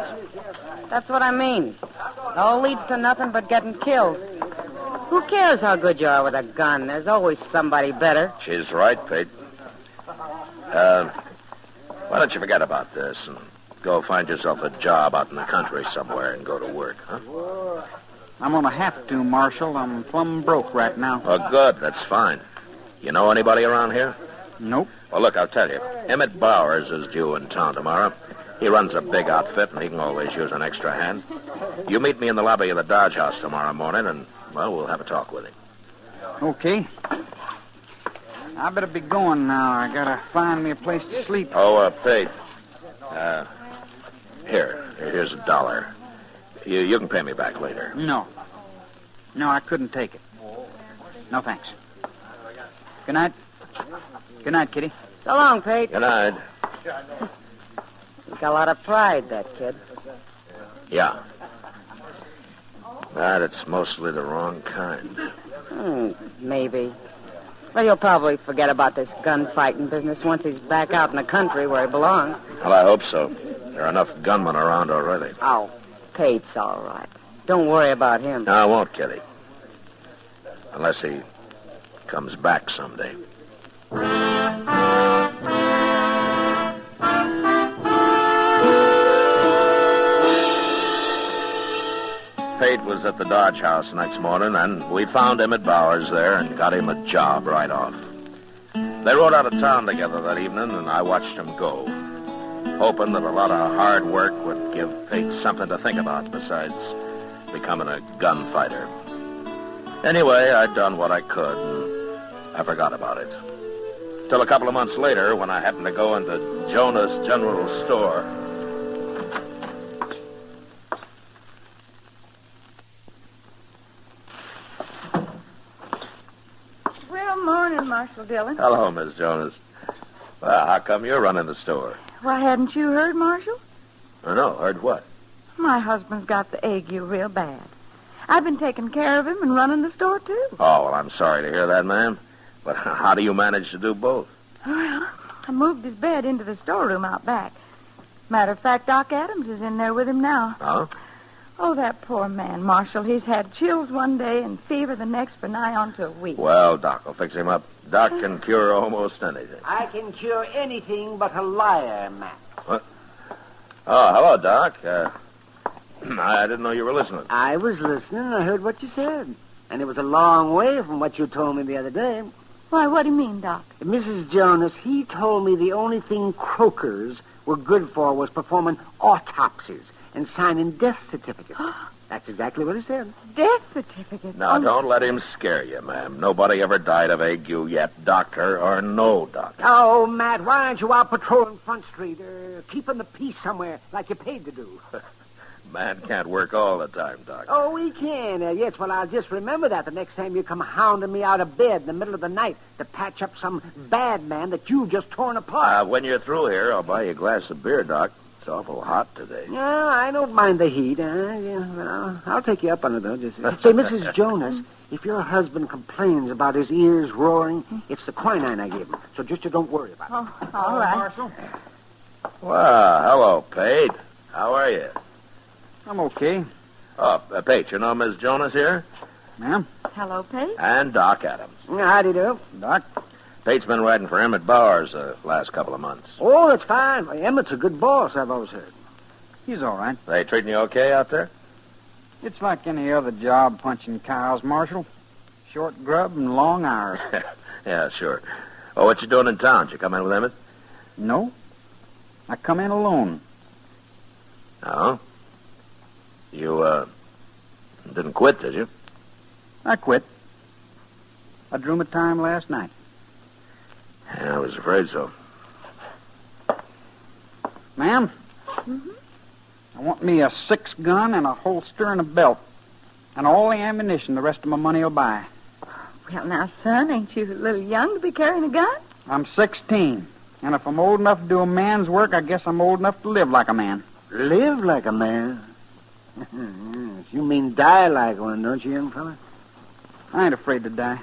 That's what I mean. It all leads to nothing but getting killed. Who cares how good you are with a gun? There's always somebody better.
She's right, Pete. Why don't you forget about this and go find yourself a job out in the country somewhere and go to work, huh?
I'm gonna have to, Marshal. I'm plumb broke right now.
Oh, good. That's fine. You know anybody around here?
Nope.
Well, look, I'll tell you. Emmett Bowers is due in town tomorrow. He runs a big outfit, and he can always use an extra hand. You meet me in the lobby of the Dodge House tomorrow morning, and, well, we'll have a talk with him.
Okay. I better be going now. I gotta find me a place to sleep.
Oh, Pete. Here's $1. You can pay me back later.
No. No, I couldn't take it. No, thanks. Good night. Good night, Kitty.
So long, Pete.
Good night.
He's got a lot of pride, that kid.
Yeah. But it's mostly the wrong kind.
Maybe. Well, he'll probably forget about this gunfighting business once he's back out in the country where he belongs.
Well, I hope so. There are enough gunmen around already.
Oh, Pete's all right. Don't worry about him.
No, I won't, Kitty. Unless he comes back someday. Pete was at the Dodge House next morning, and we found Emmett Bowers there and got him a job right off. They rode out of town together that evening, and I watched him go, hoping that a lot of hard work would give Pete something to think about besides becoming a gunfighter. Anyway, I'd done what I could, and I forgot about it. Till a couple of months later, when I happened to go into Jonah's General Store.
Well, morning, Marshal Dillon.
Hello, Miss Jonas. Well, how come you're running the store?
Why, hadn't you heard, Marshal?
No, heard what?
My husband's got the ague real bad. I've been taking care of him and running the store, too.
Oh, well, I'm sorry to hear that, ma'am. But how do you manage to do both?
Well, I moved his bed into the storeroom out back. Matter of fact, Doc Adams is in there with him now.
Huh?
Oh, that poor man, Marshal. He's had chills one day and fever the next for nigh on to a week.
Well, Doc will fix him up. Doc can cure almost anything.
I can cure anything but a liar, Matt.
What? Oh, hello, Doc. I didn't know you were listening.
I was listening and I heard what you said. And it was a long way from what you told me the other day.
Why, what do you mean, Doc?
Mrs. Jonas, he told me the only thing croakers were good for was performing autopsies and signing death certificates. That's exactly what he said.
Death certificates?
Now, don't let him scare you, ma'am. Nobody ever died of ague yet, doctor or no doctor.
Oh, Matt, why aren't you out patrolling Front Street or keeping the peace somewhere like you're paid to do?
Man can't work all the time, Doc.
Oh, he can. Yes, well, I'll just remember that the next time you come hounding me out of bed in the middle of the night to patch up some bad man that you've just torn apart.
When you're through here, I'll buy you a glass of beer, Doc. It's awful hot today.
Yeah, I don't mind the heat. I'll take you up on it, though. Just say, Mrs. Jonas, if your husband complains about his ears roaring, it's the quinine I gave him. So just you don't worry about it.
Oh, all right.
Marshal.
Well, hello, Pete. How are you?
I'm okay.
Oh, Pete, you know Miss Jonas here?
Ma'am?
Hello, Pete.
And Doc Adams.
Howdy do.
Doc?
Pete's been riding for Emmett Bowers the last couple of months.
Oh, that's fine. Emmett's a good boss, I've always heard.
He's all right.
They treating you okay out there?
It's like any other job punching cows, Marshal. Short grub and long hours.
Yeah, sure. Oh, what you doing in town? Did you come in with Emmett?
No. I come in alone.
Oh? You, didn't quit, did you?
I quit. I drew my time last night.
Yeah, I was afraid so.
Ma'am?
Mm-hmm.
I want me a 6-gun and a holster and a belt. And all the ammunition the rest of my money will buy.
Well, now, son, ain't you a little young to be carrying a gun?
I'm 16. And if I'm old enough to do a man's work, I guess I'm old enough to live like a man.
Live like a man? You mean die like one, don't you, young fella?
I ain't afraid to die.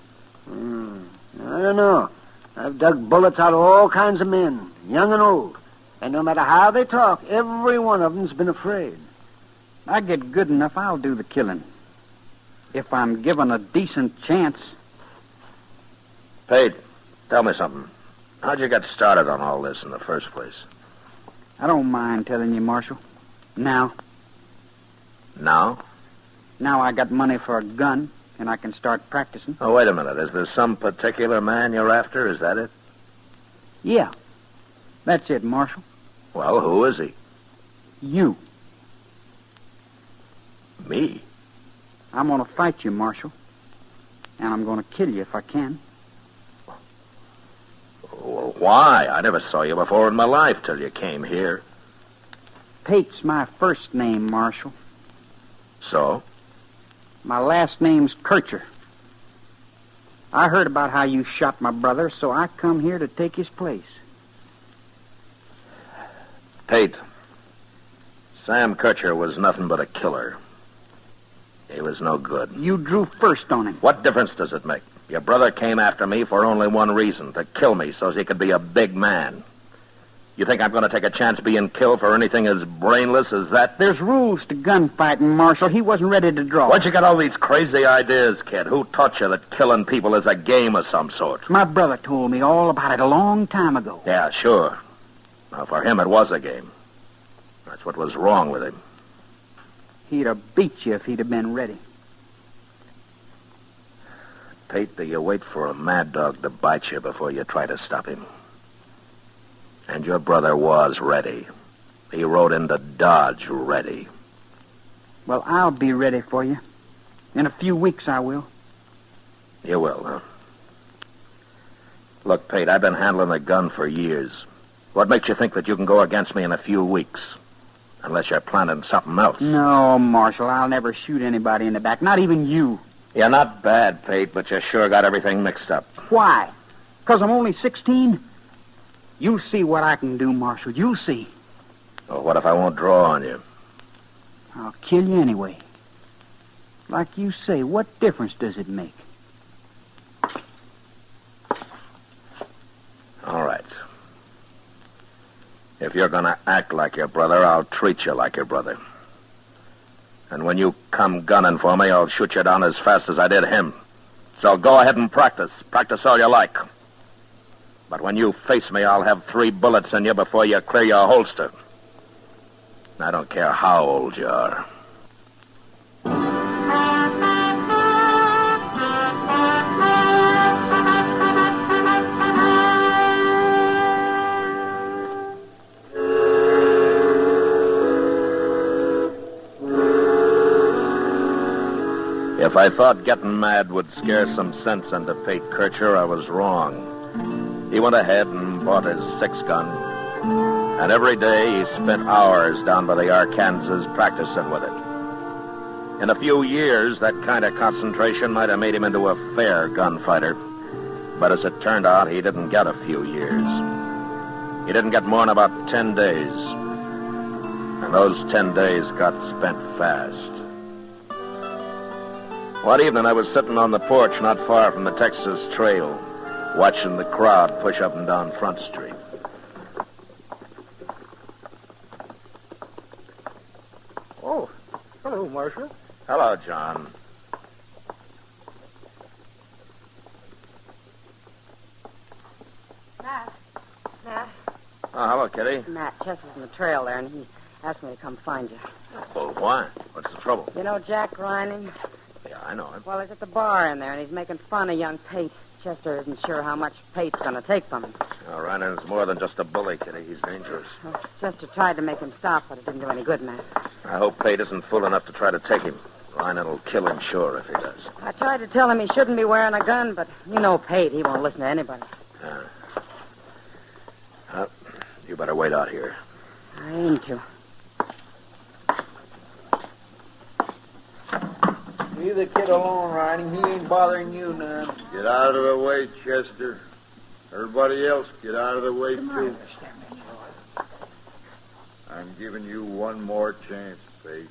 I don't know. I've dug bullets out of all kinds of men, young and old. And no matter how they talk, every one of them's been afraid.
I get good enough, I'll do the killing. If I'm given a decent chance.
Pate, tell me something. How'd you get started on all this in the first place?
I don't mind telling you, Marshal. Now I got money for a gun, and I can start practicing.
Oh, wait a minute. Is there some particular man you're after? Is that it?
Yeah. That's it, Marshal.
Well, who is he?
You.
Me?
I'm going to fight you, Marshal. And I'm going to kill you if I can.
Well, why? I never saw you before in my life till you came here.
Pate's my first name, Marshal.
So?
My last name's Kircher. I heard about how you shot my brother, so I come here to take his place.
Pate, Sam Kircher was nothing but a killer. He was no good.
You drew first on him.
What difference does it make? Your brother came after me for only one reason, to kill me so he could be a big man. You think I'm going to take a chance being killed for anything as brainless as that?
There's rules to gunfighting, Marshal. He wasn't ready to draw.
Where'd you get all these crazy ideas, kid? Who taught you that killing people is a game of some sort?
My brother told me all about it a long time ago.
Yeah, sure. Now, for him, it was a game. That's what was wrong with him.
He'd have beat you if he'd have been ready.
Pate, do you wait for a mad dog to bite you before you try to stop him? And your brother was ready. He rode into Dodge ready.
Well, I'll be ready for you. In a few weeks, I will.
You will, huh? Look, Pate, I've been handling a gun for years. What makes you think that you can go against me in a few weeks? Unless you're planning something else.
No, Marshal, I'll never shoot anybody in the back, not even you.
You're not bad, Pate, but you sure got everything mixed up.
Why? Because I'm only 16? You see what I can do, Marshal. You see.
Well, what if I won't draw on you?
I'll kill you anyway. Like you say, what difference does it make?
All right. If you're going to act like your brother, I'll treat you like your brother. And when you come gunning for me, I'll shoot you down as fast as I did him. So go ahead and practice. Practice all you like. But when you face me, I'll have 3 bullets in you before you clear your holster. I don't care how old you are. If I thought getting mad would scare some sense into Pate Kircher, I was wrong. He went ahead and bought his 6-gun, and every day he spent hours down by the Arkansas practicing with it. In a few years, that kind of concentration might have made him into a fair gunfighter, but as it turned out, he didn't get a few years. He didn't get more than about 10 days, and those 10 days got spent fast. One evening, I was sitting on the porch not far from the Texas Trail, watching the crowd push up and down Front Street.
Oh, hello, Marshal.
Hello, John.
Matt.
Oh, hello, Kitty.
Matt, Chester's in the trail there, and he asked me to come find you.
Well, why? What's the trouble?
You know Jack Grining?
Yeah, I know him.
Well, he's at the bar in there, and he's making fun of young Pate. Chester isn't sure how much Pate's going to take from him.
Oh, Ryan's more than just a bully, Kitty. He's dangerous.
Well, Chester tried to make him stop, but it didn't do any good, Matt.
I hope Pate isn't fool enough to try to take him. Ryan will kill him, sure, if he does.
I tried to tell him he shouldn't be wearing a gun, but you know Pate. He won't listen to anybody.
You better wait out here.
I aim to.
Leave the kid alone, Riding. He ain't bothering you none.
Get out of the way, Chester. Everybody else, get out of the way, too. I'm giving you one more chance, Faith.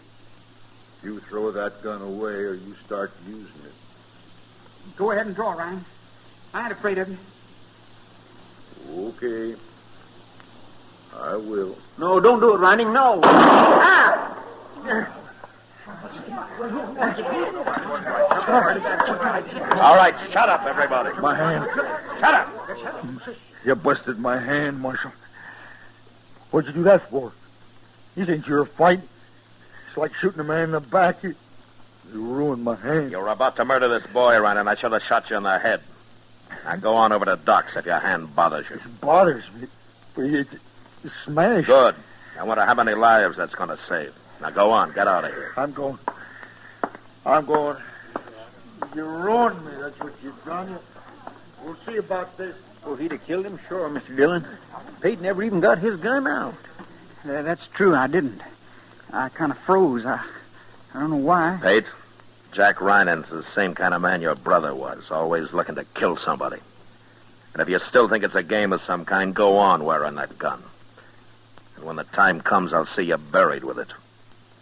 You throw that gun away or you start using it.
Go ahead and draw, Ryan. I ain't afraid of you.
Okay. I will.
No, don't do it, Riding. No. Ah!
All right, shut up, everybody.
My hand.
Shut up.
You busted my hand, Marshal. What'd you do that for? This ain't your fight. It's like shooting a man in the back. You ruined my hand.
You were about to murder this boy, Ryan, and I should have shot you in the head. Now go on over to Doc's if your hand bothers you.
It bothers me. It's smashed.
Good. I wonder how many lives that's going to save. Now go on, get out of here.
I'm going. You ruined me. That's what you've done. We'll see about this.
Well, he'd have killed him, sure, Mr. Dillon. Pate never even got his gun out.
That's true, I didn't. I kind of froze. I don't know why.
Pate, Jack Ryan's the same kind of man your brother was, always looking to kill somebody. And if you still think it's a game of some kind, go on wearing that gun. And when the time comes, I'll see you buried with it.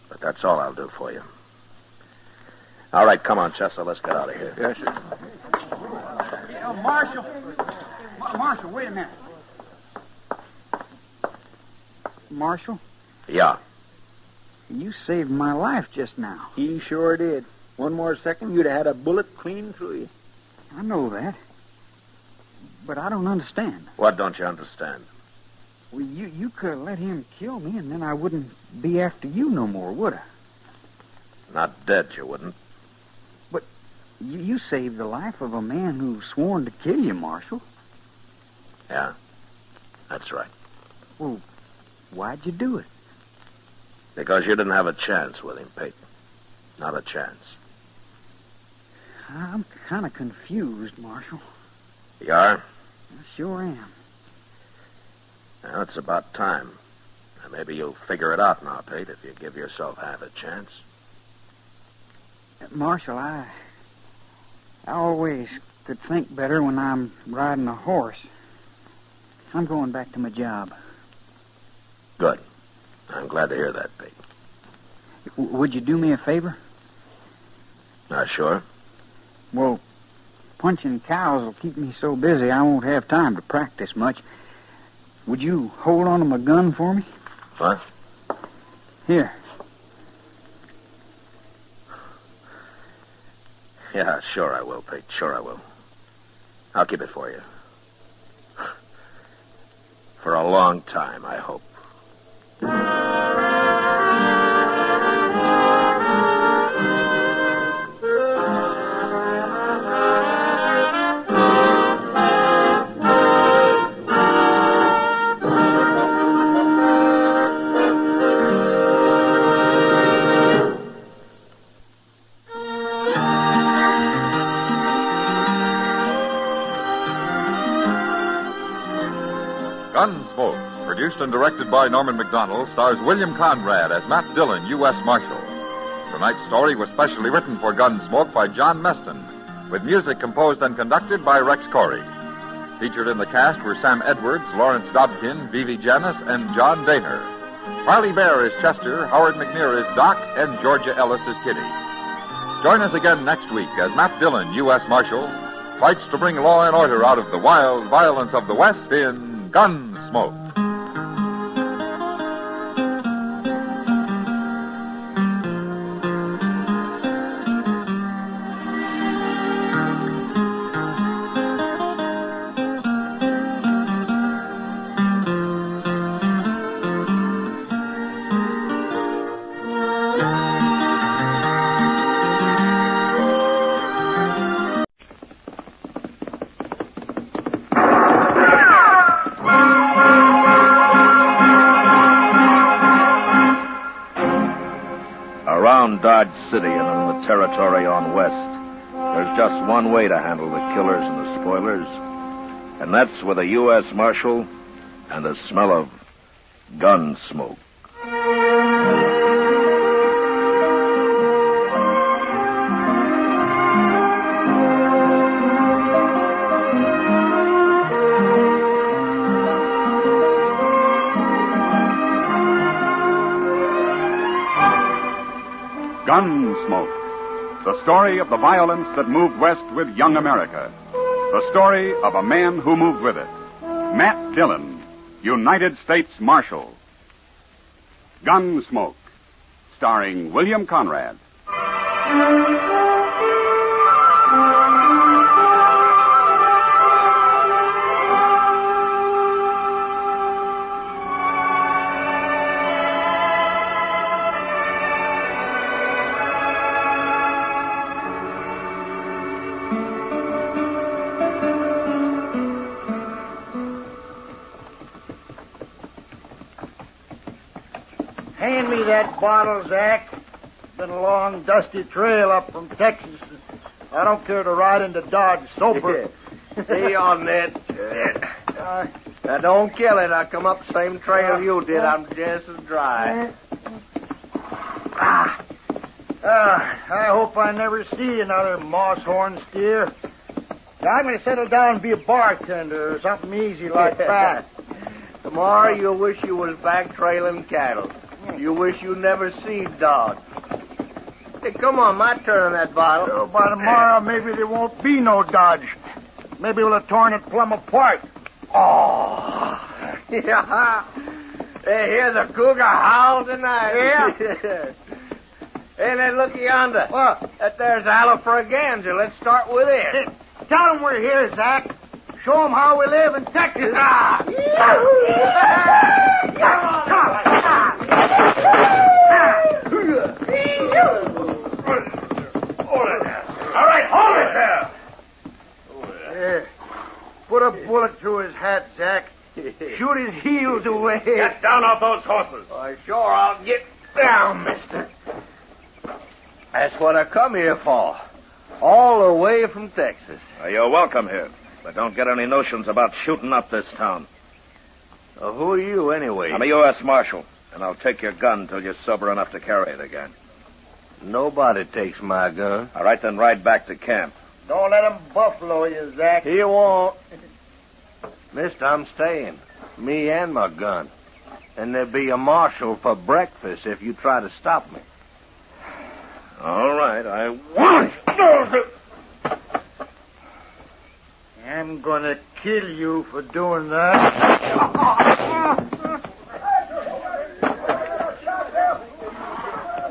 But that's all I'll do for you. All right, come on, Chester, let's get out of here.
Yes, sir.
Marshal. Marshal, wait a minute. Marshal?
Yeah.
You saved my life just now.
He sure did. One more second, you'd have had a bullet clean through you.
I know that. But I don't understand.
What don't you understand?
Well, you could have let him kill me, and then I wouldn't be after you no more, would I?
Not dead, you wouldn't.
But you saved the life of a man who sworn to kill you, Marshal.
Yeah, that's right.
Well, why'd you do it?
Because you didn't have a chance with him, Pete. Not a chance.
I'm kind of confused, Marshal.
You are?
I sure am.
Well, it's about time. And maybe you'll figure it out now, Pete, if you give yourself half a chance.
Marshal, I always could think better when I'm riding a horse. I'm going back to my job.
Good. I'm glad to hear that, Pete.
Would you do me a favor?
Sure.
Well, punching cows will keep me so busy I won't have time to practice much. Would you hold on to my gun for me?
What?
Here.
Yeah, sure I will, Pete. Sure I will. I'll keep it for you. For a long time, I hope.
Gunsmoke, produced and directed by Norman Macdonald, stars William Conrad as Matt Dillon, U.S. Marshal. Tonight's story was specially written for Gunsmoke by John Meston, with music composed and conducted by Rex Corey. Featured in the cast were Sam Edwards, Lawrence Dobkin, Vivi Janis, and John Daner. Harley Bear is Chester, Howard McNear is Doc, and Georgia Ellis is Kitty. Join us again next week as Matt Dillon, U.S. Marshal, fights to bring law and order out of the wild violence of the West in Gunsmoke.
Dodge City and in the territory on west, there's just one way to handle the killers and the spoilers, and that's with a U.S. Marshal and the smell of gun smoke.
Gunsmoke, the story of the violence that moved west with young America. The story of a man who moved with it. Matt Dillon, United States Marshal. Gunsmoke, starring William Conrad.
Hand me that bottle, Zach. It's been a long, dusty trail up from Texas. I don't care to ride into Dodge sober.
Hey, on that. Now, don't kill it. I come up the same trail you did. I'm just as dry.
I hope I never see another moss-horn steer. I'm going to settle down and be a bartender or something easy like that.
Tomorrow you'll wish you was back trailing cattle. You wish you never seen dogs. Hey, come on, my turn on that bottle.
So by tomorrow, maybe there won't be no Dodge. Maybe we'll have torn it plumb apart.
Oh. Yeah. Hey, hear the cougar howl tonight.
Yeah.
Hey, then look yonder.
What?
That there's Alafragansett. Let's start with it.
Hey, tell them we're here, Zach. Show them how we live in Texas.
All right, hold it there.
Yeah. Put a bullet through his hat, Zach. Shoot his heels away.
Get down off those horses. Sure, I'll get down, mister. That's what I come here for. All the way from Texas.
You're welcome here. But don't get any notions about shooting up this town.
Who are you, anyway?
I'm a U.S. Marshal, and I'll take your gun till you're sober enough to carry it again.
Nobody takes my gun.
All right, then ride back to camp.
Don't let him buffalo you, Zach.
He won't. Mister, I'm staying. Me and my gun. And there'll be a marshal for breakfast if you try to stop me.
All right, I won't.
I'm going to kill you for doing that.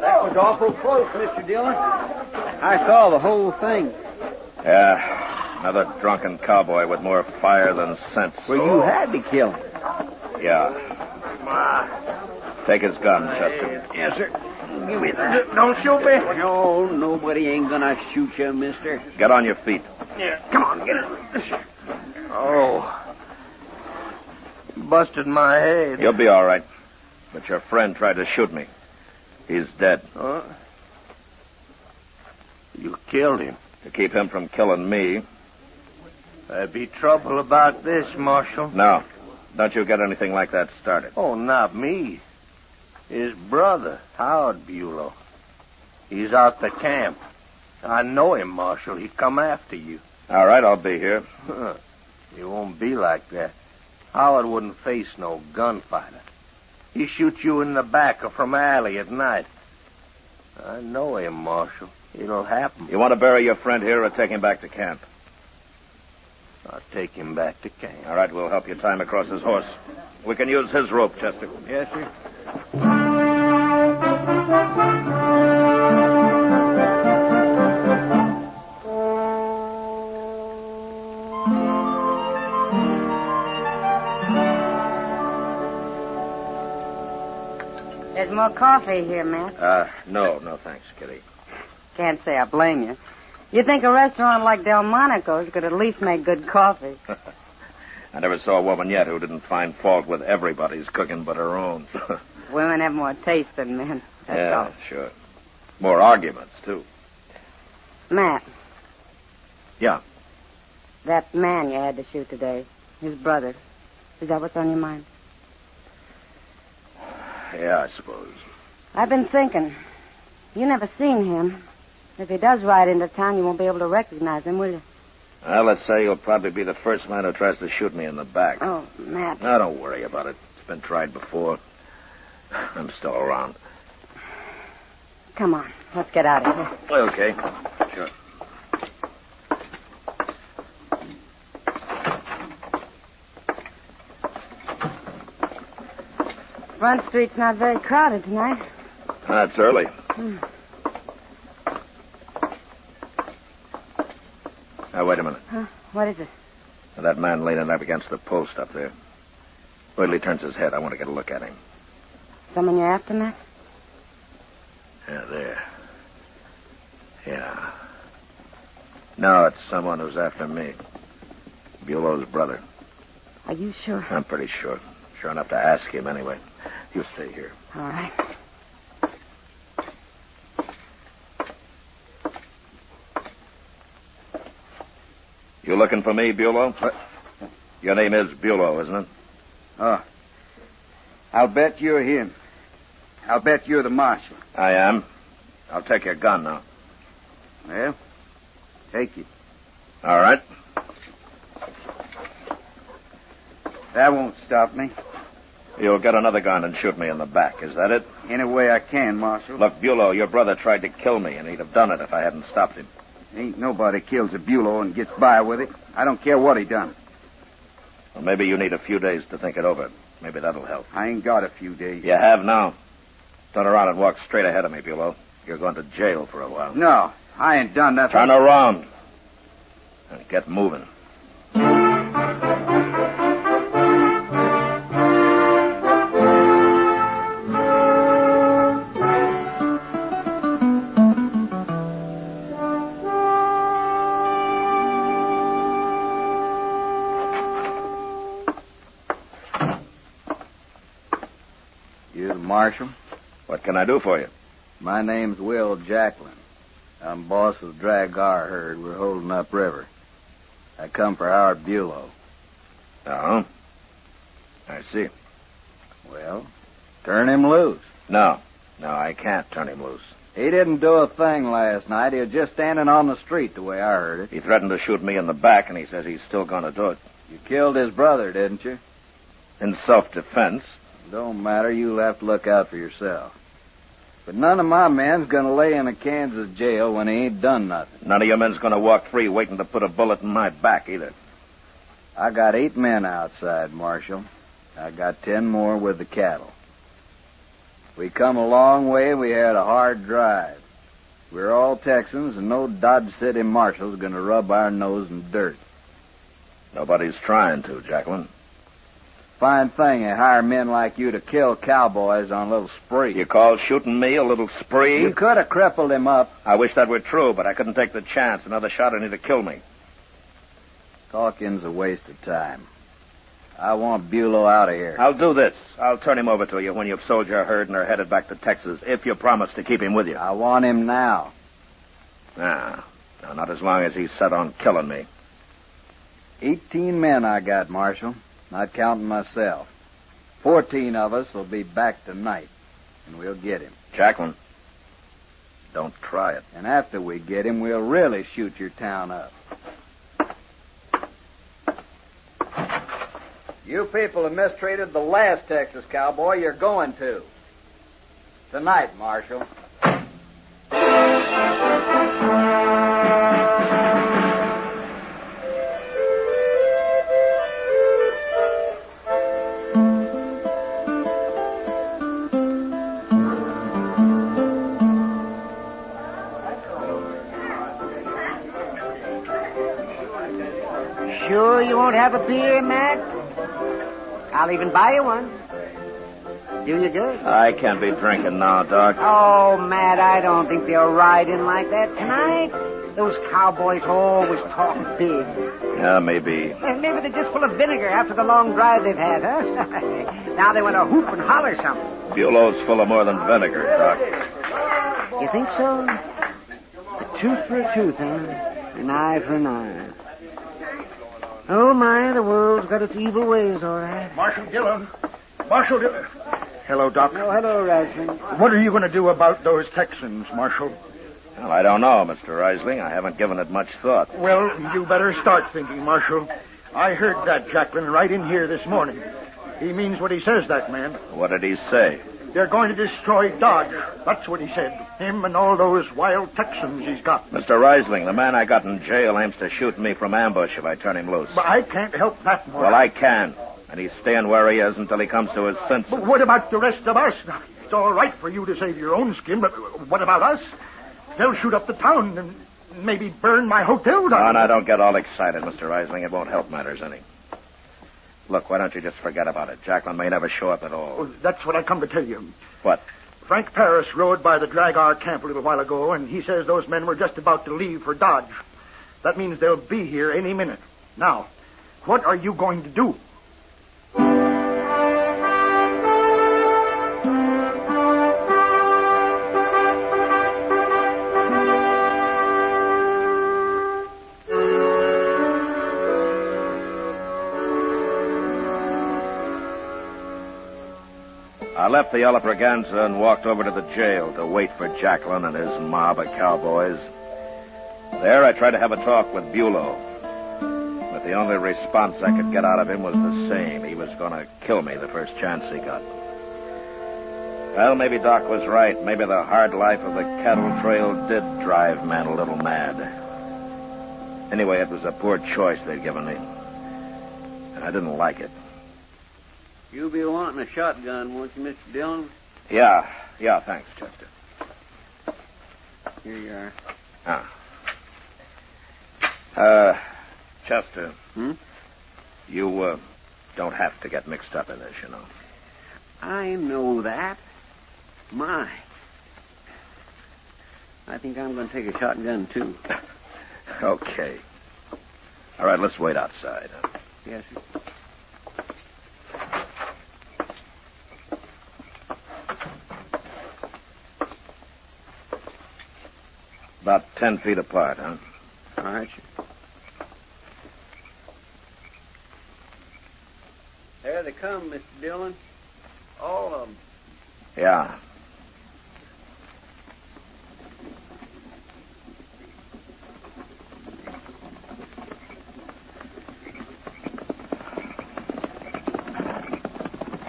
That was awful close, Mr. Dillon. I saw the whole thing.
Yeah, another drunken cowboy with more fire than sense.
Well, you had to kill him.
Yeah. Take his gun, Chester.
Yes, sir. Give me
that. Don't shoot me.
No, nobody ain't gonna shoot you, mister.
Get on your feet.
Yeah, come on, get it.
Oh. Busted my head.
You'll be all right. But your friend tried to shoot me. He's dead.
Huh? You killed him.
To keep him from killing me.
There'd be trouble about this, Marshal.
No. Don't you get anything like that started.
Oh, not me. His brother, Howard Bulow. He's out the camp. I know him, Marshal. He'd come after you.
All right, I'll be here.
It won't be like that. Howard wouldn't face no gunfighter. He shoot you in the back or from alley at night. I know him, Marshal. It'll happen.
You want to bury your friend here or take him back to camp?
I'll take him back to camp.
All right, we'll help you tie him across his horse. We can use his rope, Chester.
Yes, sir.
There's more coffee here, Matt.
No, thanks, Kitty.
Can't say I blame you. You'd think a restaurant like Delmonico's could at least make good coffee.
I never saw a woman yet who didn't find fault with everybody's cooking but her own.
Women have more taste than men. That's all.
Sure. More arguments, too.
Matt.
Yeah.
That man you had to shoot today, his brother, is that what's on your mind?
Yeah, I suppose.
I've been thinking. You never seen him. If he does ride into town, you won't be able to recognize him, will you?
Well, let's say he'll probably be the first man who tries to shoot me in the back.
Oh, Matt.
No, don't worry about it. It's been tried before. I'm still around.
Come on. Let's get out of here.
Okay. Sure.
Front Street's not very crowded tonight.
It's early. Now, wait a minute.
Huh? What is it?
That man leaning up against the post up there. Wait till he turns his head. I want to get a look at him.
Someone you're after, Matt?
Yeah, there. Yeah. No, it's someone who's after me. Bulow's brother.
Are you sure?
I'm pretty sure. Sure enough to ask him anyway. You stay here.
All right.
You looking for me, Bulow? What? Your name is Bulow, isn't it?
Oh. I'll bet you're him. I'll bet you're the marshal.
I am. I'll take your gun now.
Well, take it.
All right.
That won't stop me.
You'll get another gun and shoot me in the back. Is that it?
Any way I can, Marshal.
Look, Bulow, your brother tried to kill me, and he'd have done it if I hadn't stopped him.
Ain't nobody kills a Bulow and gets by with it. I don't care what he done.
Well, maybe you need a few days to think it over. Maybe that'll help.
I ain't got a few days.
You have now. Turn around and walk straight ahead of me, Bulow. You're going to jail for a while.
No, I ain't done nothing.
Turn around and get moving.
You the marshal?
What can I do for you?
My name's Will Jacklin. I'm boss of the drag our herd. We're holding up river. I come for Howard Bulow.
Oh? I see.
Well, turn him loose.
No, I can't turn him loose.
He didn't do a thing last night. He was just standing on the street the way I heard it.
He threatened to shoot me in the back, and he says he's still going to do it.
You killed his brother, didn't you?
In self-defense.
Don't matter. You'll have to look out for yourself. But none of my men's gonna lay in a Kansas jail when he ain't done nothing.
None of your men's gonna walk free waiting to put a bullet in my back, either.
I got 8 men outside, Marshal. I got 10 more with the cattle. We come a long way. We had a hard drive. We're all Texans, and no Dodge City marshal's gonna rub our nose in dirt.
Nobody's trying to, Jacqueline.
Fine thing they hire men like you to kill cowboys on a little spree.
You call shooting me a little spree?
You could have crippled him up.
I wish that were true, but I couldn't take the chance. Another shot and he'd have killed me.
Talking's a waste of time. I want Bulow out of here.
I'll do this. I'll turn him over to you when you've sold your herd and are headed back to Texas, if you promise to keep him with you.
I want him now.
No, not as long as he's set on killing me.
18 men I got, Marshal. Not counting myself. 14 of us will be back tonight, and we'll get him.
Jacqueline, don't try it.
And after we get him, we'll really shoot your town up. You people have mistreated the last Texas cowboy. You're going to. Tonight, Marshal.
Sure you won't have a beer, Matt? I'll even buy you one. Do you good?
I can't be drinking now, Doc.
Oh, Matt, I don't think they'll ride in like that tonight. Those cowboys always talk big.
Yeah, maybe.
Maybe they're just full of vinegar after the long drive they've had, huh? Now they want to hoop and holler something.
Bulow's full of more than vinegar, Doc.
You think so? A tooth for a tooth, huh? An eye for an eye. Oh, my, the world's got its evil ways, all right.
Marshal Dillon. Marshal Dillon. Hello, Doc.
Oh, hello, Riesling.
What are you going to do about those Texans, Marshal?
Well, I don't know, Mr. Riesling. I haven't given it much thought.
Well, you better start thinking, Marshal. I heard that Jacklin right in here this morning. He means what he says, that man.
What did he say?
They're going to destroy Dodge. That's what he said. Him and all those wild Texans he's got.
Mr. Reisling, the man I got in jail aims to shoot me from ambush if I turn him loose.
But I can't help that, Marshal.
Well, I can. And he's staying where he is until he comes to his senses.
But what about the rest of us? It's all right for you to save your own skin, but what about us? They'll shoot up the town and maybe burn my hotel down.
No, don't get all excited, Mr. Reisling. It won't help matters any. Look, why don't you just forget about it? Jacqueline may never show up at all.
Oh, that's what I come to tell you.
What?
Frank Parris rode by the Drag-R camp a little while ago, and he says those men were just about to leave for Dodge. That means they'll be here any minute. Now, what are you going to do?
I left the Yellow Braganza and walked over to the jail to wait for Jacqueline and his mob of cowboys. There, I tried to have a talk with Bulow. But the only response I could get out of him was the same. He was going to kill me the first chance he got. Well, maybe Doc was right. Maybe the hard life of the cattle trail did drive men a little mad. Anyway, it was a poor choice they'd given me. And I didn't like it.
You'll be wanting a shotgun, won't you, Mr. Dillon?
Yeah, thanks, Chester.
Here you
are. Chester.
Hmm?
You, don't have to get mixed up in this, you know.
I know that. My. I think I'm going to take a shotgun, too.
Okay. All right, let's wait outside.
Yes, sir.
About 10 feet apart, huh?
All right, sir. There they come, Mr. Dillon. All of them.
Yeah.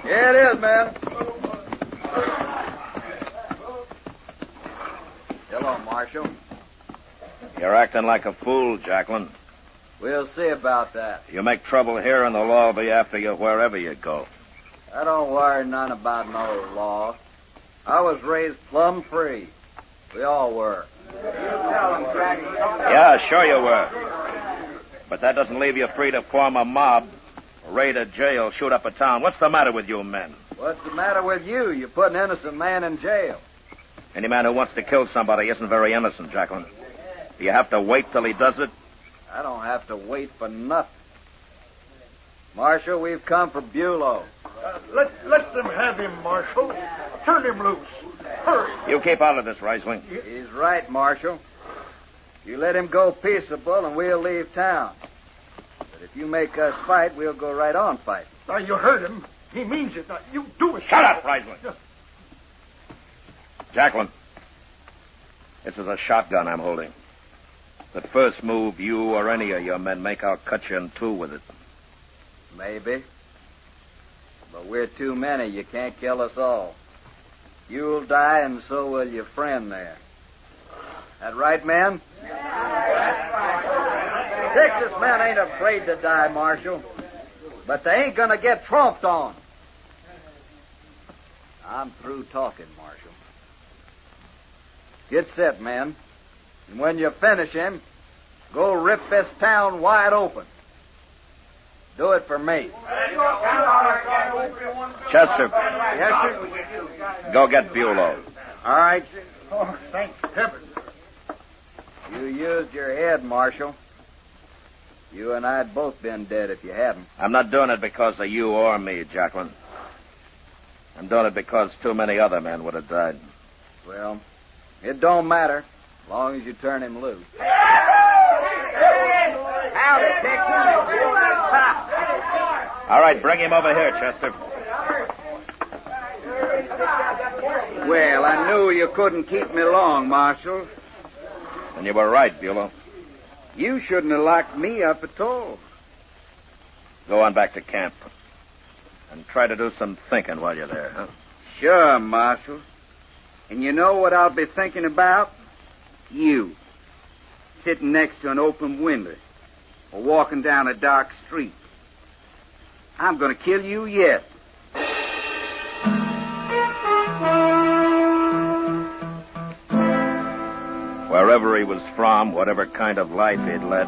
Yeah, it is, man.
Hello, Marshal.
You're acting like a fool, Jacqueline.
We'll see about that.
You make trouble here, and the law will be after you wherever you go.
I don't worry none about no law. I was raised plumb free. We all were.
Yeah, sure you were. But that doesn't leave you free to form a mob, raid a jail, shoot up a town. What's the matter with you men?
What's the matter with you? You put an innocent man in jail.
Any man who wants to kill somebody isn't very innocent, Jacqueline. Do you have to wait till he does it?
I don't have to wait for nothing. Marshal, we've come for Bulow.
Let them have him, Marshal. Turn him loose. Hurry.
You keep out of this, Reisling.
He's right, Marshal. You let him go peaceable and we'll leave town. But if you make us fight, we'll go right on fighting.
Now, you heard him. He means it. Now, you do it.
Shut up, Reisling. Jacqueline, this is a shotgun I'm holding. The first move you or any of your men make, I'll cut you in two with it.
Maybe. But we're too many. You can't kill us all. You'll die, and so will your friend there. That right, men? Texas men ain't afraid to die, Marshal. But they ain't gonna get tromped on. I'm through talking, Marshal. Get set, men. And when you finish him, go rip this town wide open. Do it for me.
Chester.
Yes, sir.
Go get Bulow.
All right.
Oh, thank heaven.
You used your head, Marshal. You and I'd both been dead if you hadn't.
I'm not doing it because of you or me, Jacqueline. I'm doing it because too many other men would have died.
Well, it don't matter, as long as you turn him loose. Howdy, Texas.
All right, bring him over here, Chester.
Well, I knew you couldn't keep me long, Marshal.
And you were right, Bulow.
You shouldn't have locked me up at all.
Go on back to camp. And try to do some thinking while you're there, huh?
Sure, Marshal. And you know what I'll be thinking about? You. Sitting next to an open window. Or walking down a dark street. I'm going to kill you yet.
Wherever he was from, whatever kind of life he'd led,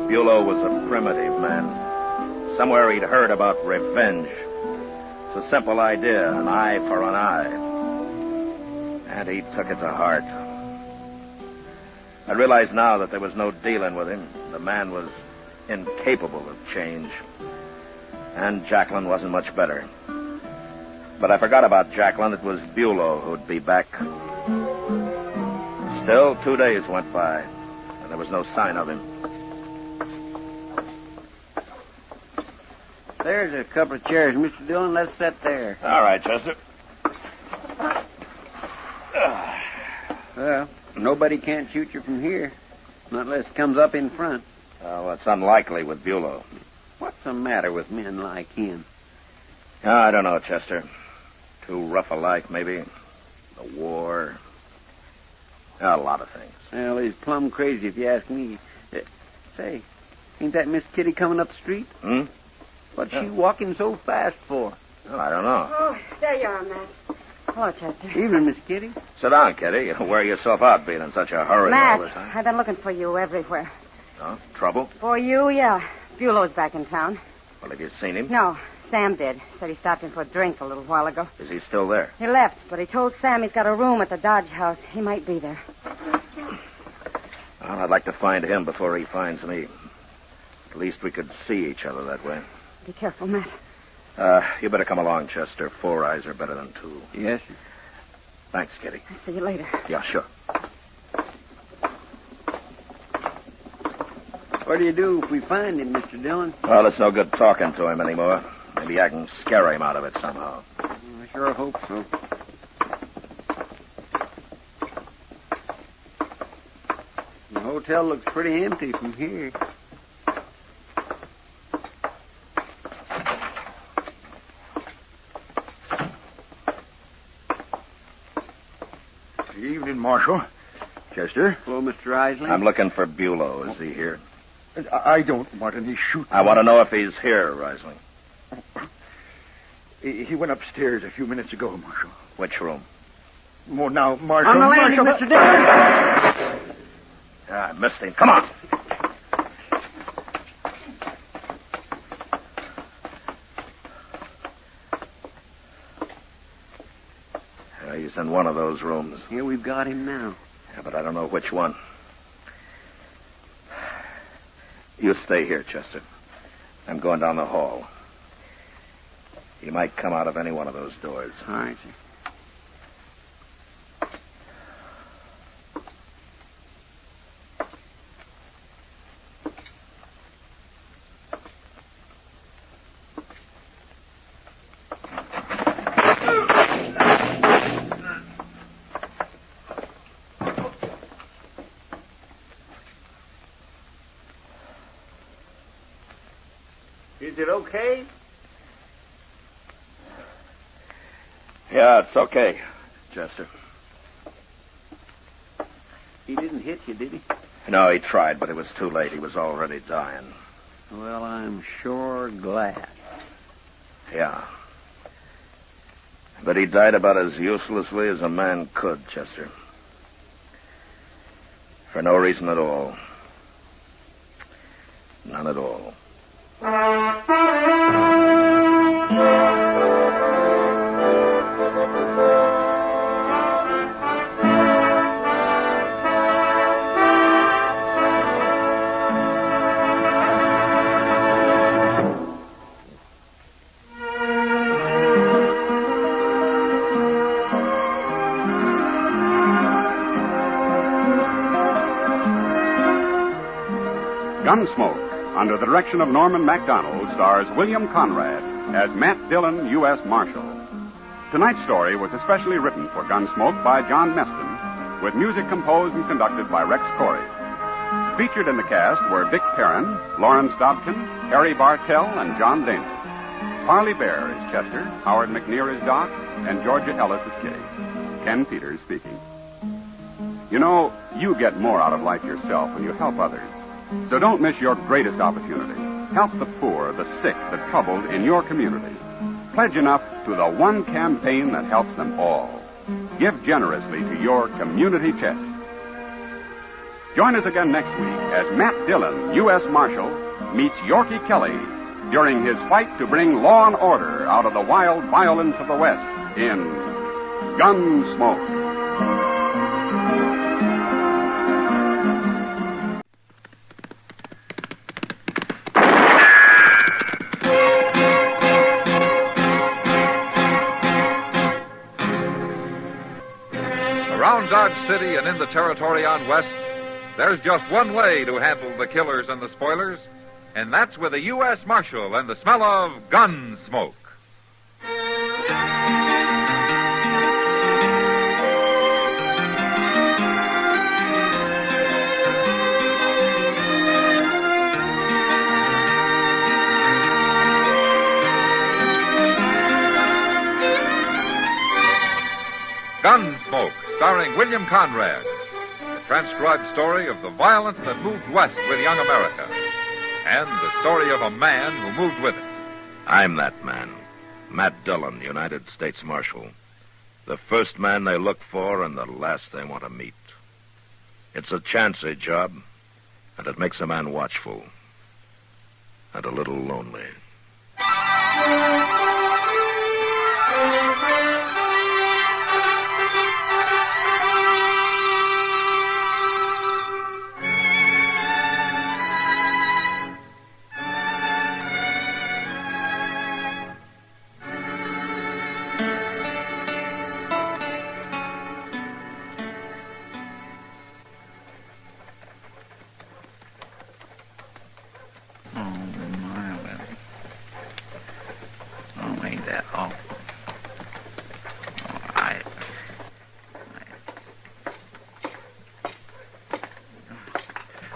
Bulow was a primitive man. Somewhere he'd heard about revenge. It's a simple idea, an eye for an eye. And he took it to heart. I realize now that there was no dealing with him. The man was incapable of change. And Jacqueline wasn't much better. But I forgot about Jacqueline. It was Bulow who'd be back. Still, 2 days went by, and there was no sign of him.
There's a couple of chairs, Mr. Dillon. Let's sit there.
All right, Chester.
Well, nobody can't shoot you from here, not unless it comes up in front.
Well, it's unlikely with Bulow.
What's the matter with men like him?
I don't know, Chester. Too rough a life, maybe. The war. A lot of things.
Well, he's plumb crazy if you ask me. Say, ain't that Miss Kitty coming up the street?
Hmm?
What's she walking so fast for?
Oh, I don't know.
Oh, there you are, Matt. Hello, Chester.
Evening, Miss Kitty.
Sit down, Kitty. You don't wear yourself out being in such a hurry all the
Matt,
time.
I've been looking for you everywhere.
Oh, trouble?
For you, yeah. Bulow's back in town.
Well, have you seen him?
No, Sam did. Said he stopped in for a drink a little while ago.
Is he still there?
He left, but he told Sam he's got a room at the Dodge house. He might be there.
Well, I'd like to find him before he finds me. At least we could see each other that way.
Be careful, Matt.
You better come along, Chester. 4 eyes are better than 2.
Yes, sir.
Thanks, Kitty.
I'll see you later.
Yeah, sure.
What do you do if we find him, Mr. Dillon?
Well, it's no good talking to him anymore. Maybe I can scare him out of it somehow.
I sure hope so. The hotel looks pretty empty from here.
Good evening, Marshal. Chester?
Hello, Mr. Isley.
I'm looking for Bulow. Is he here?
I don't want any shooting.
I want to know if he's here, Risley.
He went upstairs a few minutes ago, Marshal.
Which room?
Oh, now, Marshal.
On the landing,
Marshal.
Mr. Dillon.
I missed him. Come on. He's in one of those rooms.
Here we've got him now.
Yeah, but I don't know which one. You stay here, Chester. I'm going down the hall. He might come out of any one of those doors.
All right, sir. Is it okay?
Yeah, it's okay, Chester.
He didn't hit you, did he?
No, he tried, but it was too late. He was already dying.
Well, I'm sure glad.
Yeah. But he died about as uselessly as a man could, Chester. For no reason at all. None at all.
Gunsmoke, under the direction of Norman MacDonald, stars William Conrad as Matt Dillon, U.S. Marshal. Tonight's story was especially written for Gunsmoke by John Meston, with music composed and conducted by Rex Corey. Featured in the cast were Dick Perrin, Lawrence Dobkin, Harry Bartell, and John Dana. Parley Bear is Chester, Howard McNear is Doc, and Georgia Ellis is Kitty. Ken Peters speaking. You know, you get more out of life yourself when you help others. So don't miss your greatest opportunity. Help the poor, the sick, the troubled in your community. Pledge enough to the one campaign that helps them all. Give generously to your community chest. Join us again next week as Matt Dillon, U.S. Marshal, meets Yorkie Kelly during his fight to bring law and order out of the wild violence of the West in Gunsmoke.
Around Dodge City and in the territory on West, there's just one way to handle the killers and the spoilers, and that's with a U.S. Marshal and the smell of Gunsmoke. Gunsmoke, starring William Conrad. The transcribed story of the violence that moved west with young America. And the story of a man who moved with it.
I'm that man. Matt Dillon, United States Marshal. The first man they look for and the last they want to meet. It's a chancy job, and it makes a man watchful. And a little lonely.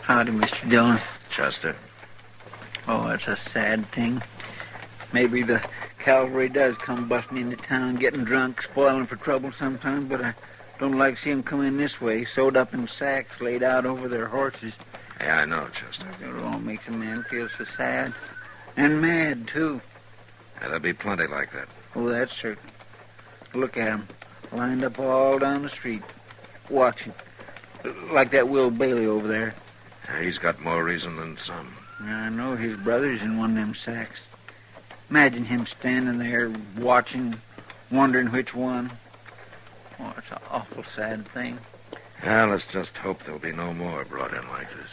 Howdy, Mr. Dillon.
Chester.
Oh, it's a sad thing. Maybe the cavalry does come busting into town, getting drunk, spoiling for trouble sometimes, but I don't like to see 'em come in this way, sewed up in sacks, laid out over their horses.
Yeah, I know, Chester.
It all makes a man feel so sad. And mad, too.
Yeah, there'll be plenty like that.
Oh, that's certain. Look at 'em, lined up all down the street, watching. Like that Will Bailey over there.
Yeah, he's got more reason than some.
I know his brother's in one of them sacks. Imagine him standing there watching, wondering which one. Oh, it's an awful sad thing.
Yeah, let's just hope there'll be no more brought in like this.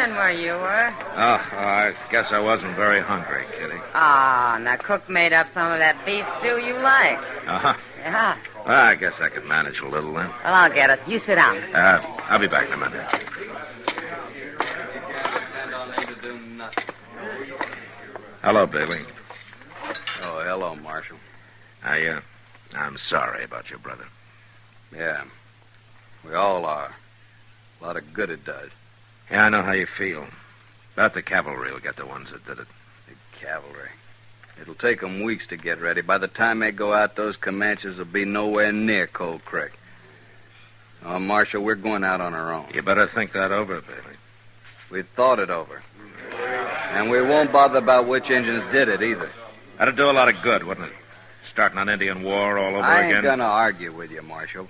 Where you were.
I guess I wasn't very hungry, Kitty.
Ah, now Cook made up some of that beef stew you like.
Uh-huh.
Yeah.
Well, I guess I could manage a little then.
Well, I'll get it. You sit down.
I'll be back in a minute. Hello, Bailey.
Oh, hello, Marshal.
I'm sorry about your brother.
Yeah. We all are. A lot of good it does.
Yeah, I know how you feel. But the cavalry will get the ones that did it.
The cavalry. It'll take 'em weeks to get ready. By the time they go out, those Comanches will be nowhere near Cold Creek. Oh, Marshal, we're going out on our own.
You better think that over, Bailey.
We thought it over. And we won't bother about which Indians did it, either.
That'd do a lot of good, wouldn't it? Starting an Indian war all over
I
again.
ain't gonna argue with you, Marshal.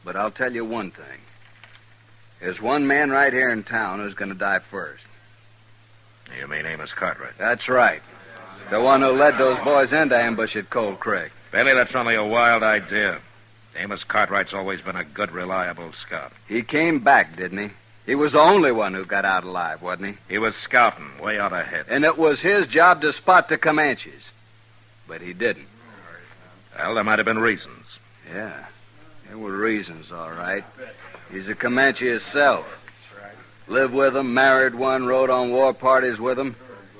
But I'll tell you one thing. There's one man right here in town who's going to die first.
You mean Amos Cartwright?
That's right. The one who led those boys into ambush at Cold Creek.
Bailey, that's only a wild idea. Amos Cartwright's always been a good, reliable scout.
He came back, didn't he? He was the only one who got out alive, wasn't he?
He was scouting way out ahead.
And it was his job to spot the Comanches. But he didn't.
Well, there might have been reasons.
Yeah. There were reasons, all right. He's a Comanche himself. Lived with them, married one, rode on war parties with them.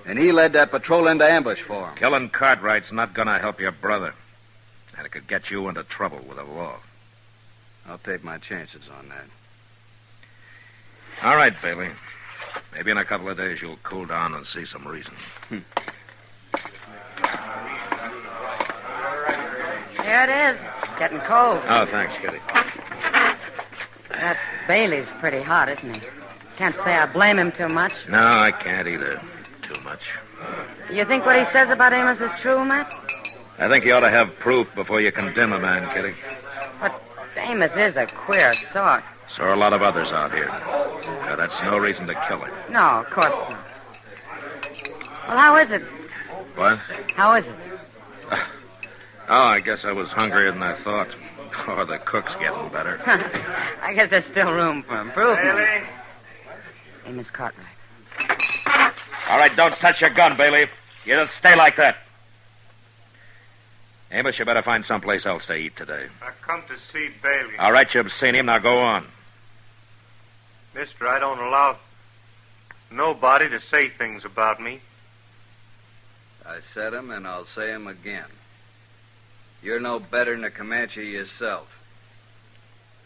And he led that patrol into ambush for him.
Killing Cartwright's not going to help your brother. And it could get you into trouble with the law.
I'll take my chances on that.
All right, Bailey. Maybe in a couple of days you'll cool down and see some reason.
Here it is. Getting cold.
Oh, thanks, Kitty.
That Bailey's pretty hot, isn't he? Can't say I blame him too much.
No, I can't either. Too much.
You think what he says about Amos is true, Matt?
I think you ought to have proof before you condemn a man, Kitty.
But Amos is a queer sort.
So are a lot of others out here. Now, that's no reason to kill him.
No, of course not. Well, how is it?
What?
How is it?
Oh, I guess I was hungrier than I thought. Or the cook's getting better.
I guess there's still room for improvement.
Bailey?
Amos Cartwright.
All right, don't touch your gun, Bailey. You just stay like that. Amos, you better find someplace else to eat today.
I come to see Bailey.
All right, you've seen him. Now go on.
Mister, I don't allow nobody to say things about me.
I said 'em, and I'll say 'em again. You're no better than a Comanche yourself.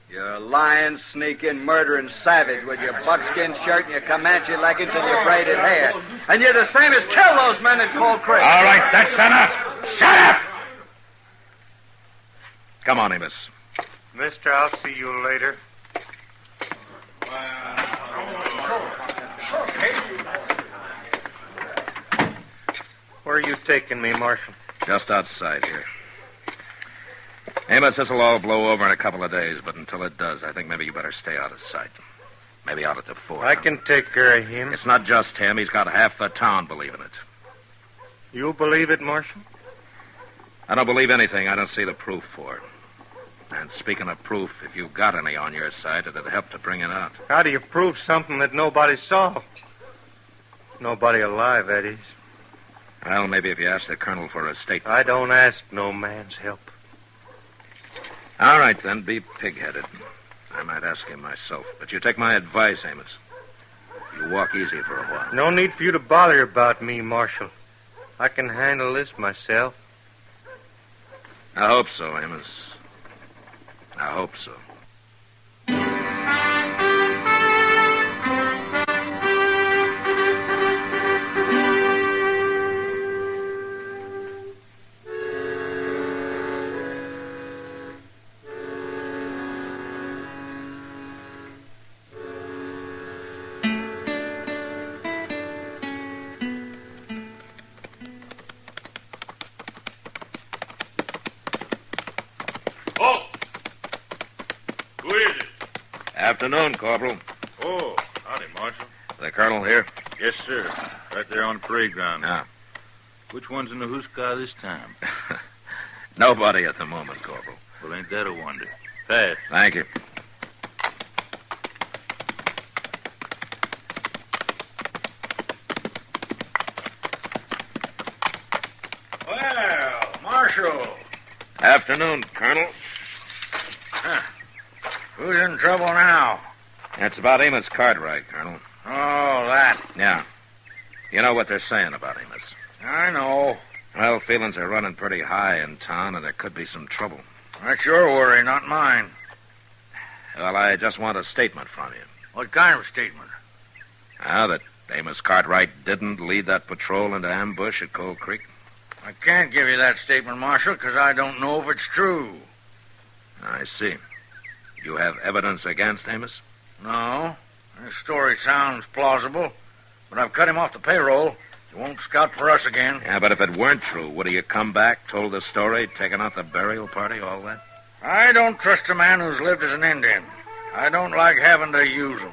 You're a lying, sneaking, murdering savage with your buckskin shirt and your Comanche leggings and your braided hair. And you're the same as kill those men in Cold Creek.
All right, that's enough. Shut up! Come on, Amos.
Mister, I'll see you later. Where are you taking me, Marshal?
Just outside here. Amos, this'll all blow over in a couple of days, but until it does, I think maybe you better stay out of sight. Maybe out at the fort.
I can take care of him.
It's not just him. He's got half the town believing it.
You believe it, Marshal?
I don't believe anything I don't see the proof for. And speaking of proof, if you've got any on your side, it'd help to bring it out.
How do you prove something that nobody saw? Nobody alive, that is.
Well, maybe if you ask the colonel for a statement.
I don't ask no man's help.
All right, then, be pig-headed. I might ask him myself. But you take my advice, Amos. You walk easy for a while.
No need for you to bother about me, Marshal. I can handle this myself.
I hope so, Amos. I hope so. Afternoon, Corporal.
Oh, howdy, Marshal.
The colonel here?
Yes, sir. Right there on the parade ground.
Yeah.
Which one's in the Hooska this time?
Nobody at the moment, Corporal.
Well, ain't that a wonder. Pass.
Thank you.
Well, Marshal.
Afternoon, Colonel.
Huh. Who's in trouble now?
That's about Amos Cartwright, Colonel.
Oh, that.
Yeah. You know what they're saying about Amos.
I know.
Well, feelings are running pretty high in town, and there could be some trouble.
That's your worry, not mine.
Well, I just want a statement from you.
What kind of statement?
That Amos Cartwright didn't lead that patrol into ambush at Cold Creek.
I can't give you that statement, Marshal, because I don't know if it's true.
I see. You have evidence against Amos?
No. His story sounds plausible, but I've cut him off the payroll. He won't scout for us again.
Yeah, but if it weren't true, would he have come back, told the story, taken out the burial party, all that?
I don't trust a man who's lived as an Indian. I don't like having to use him.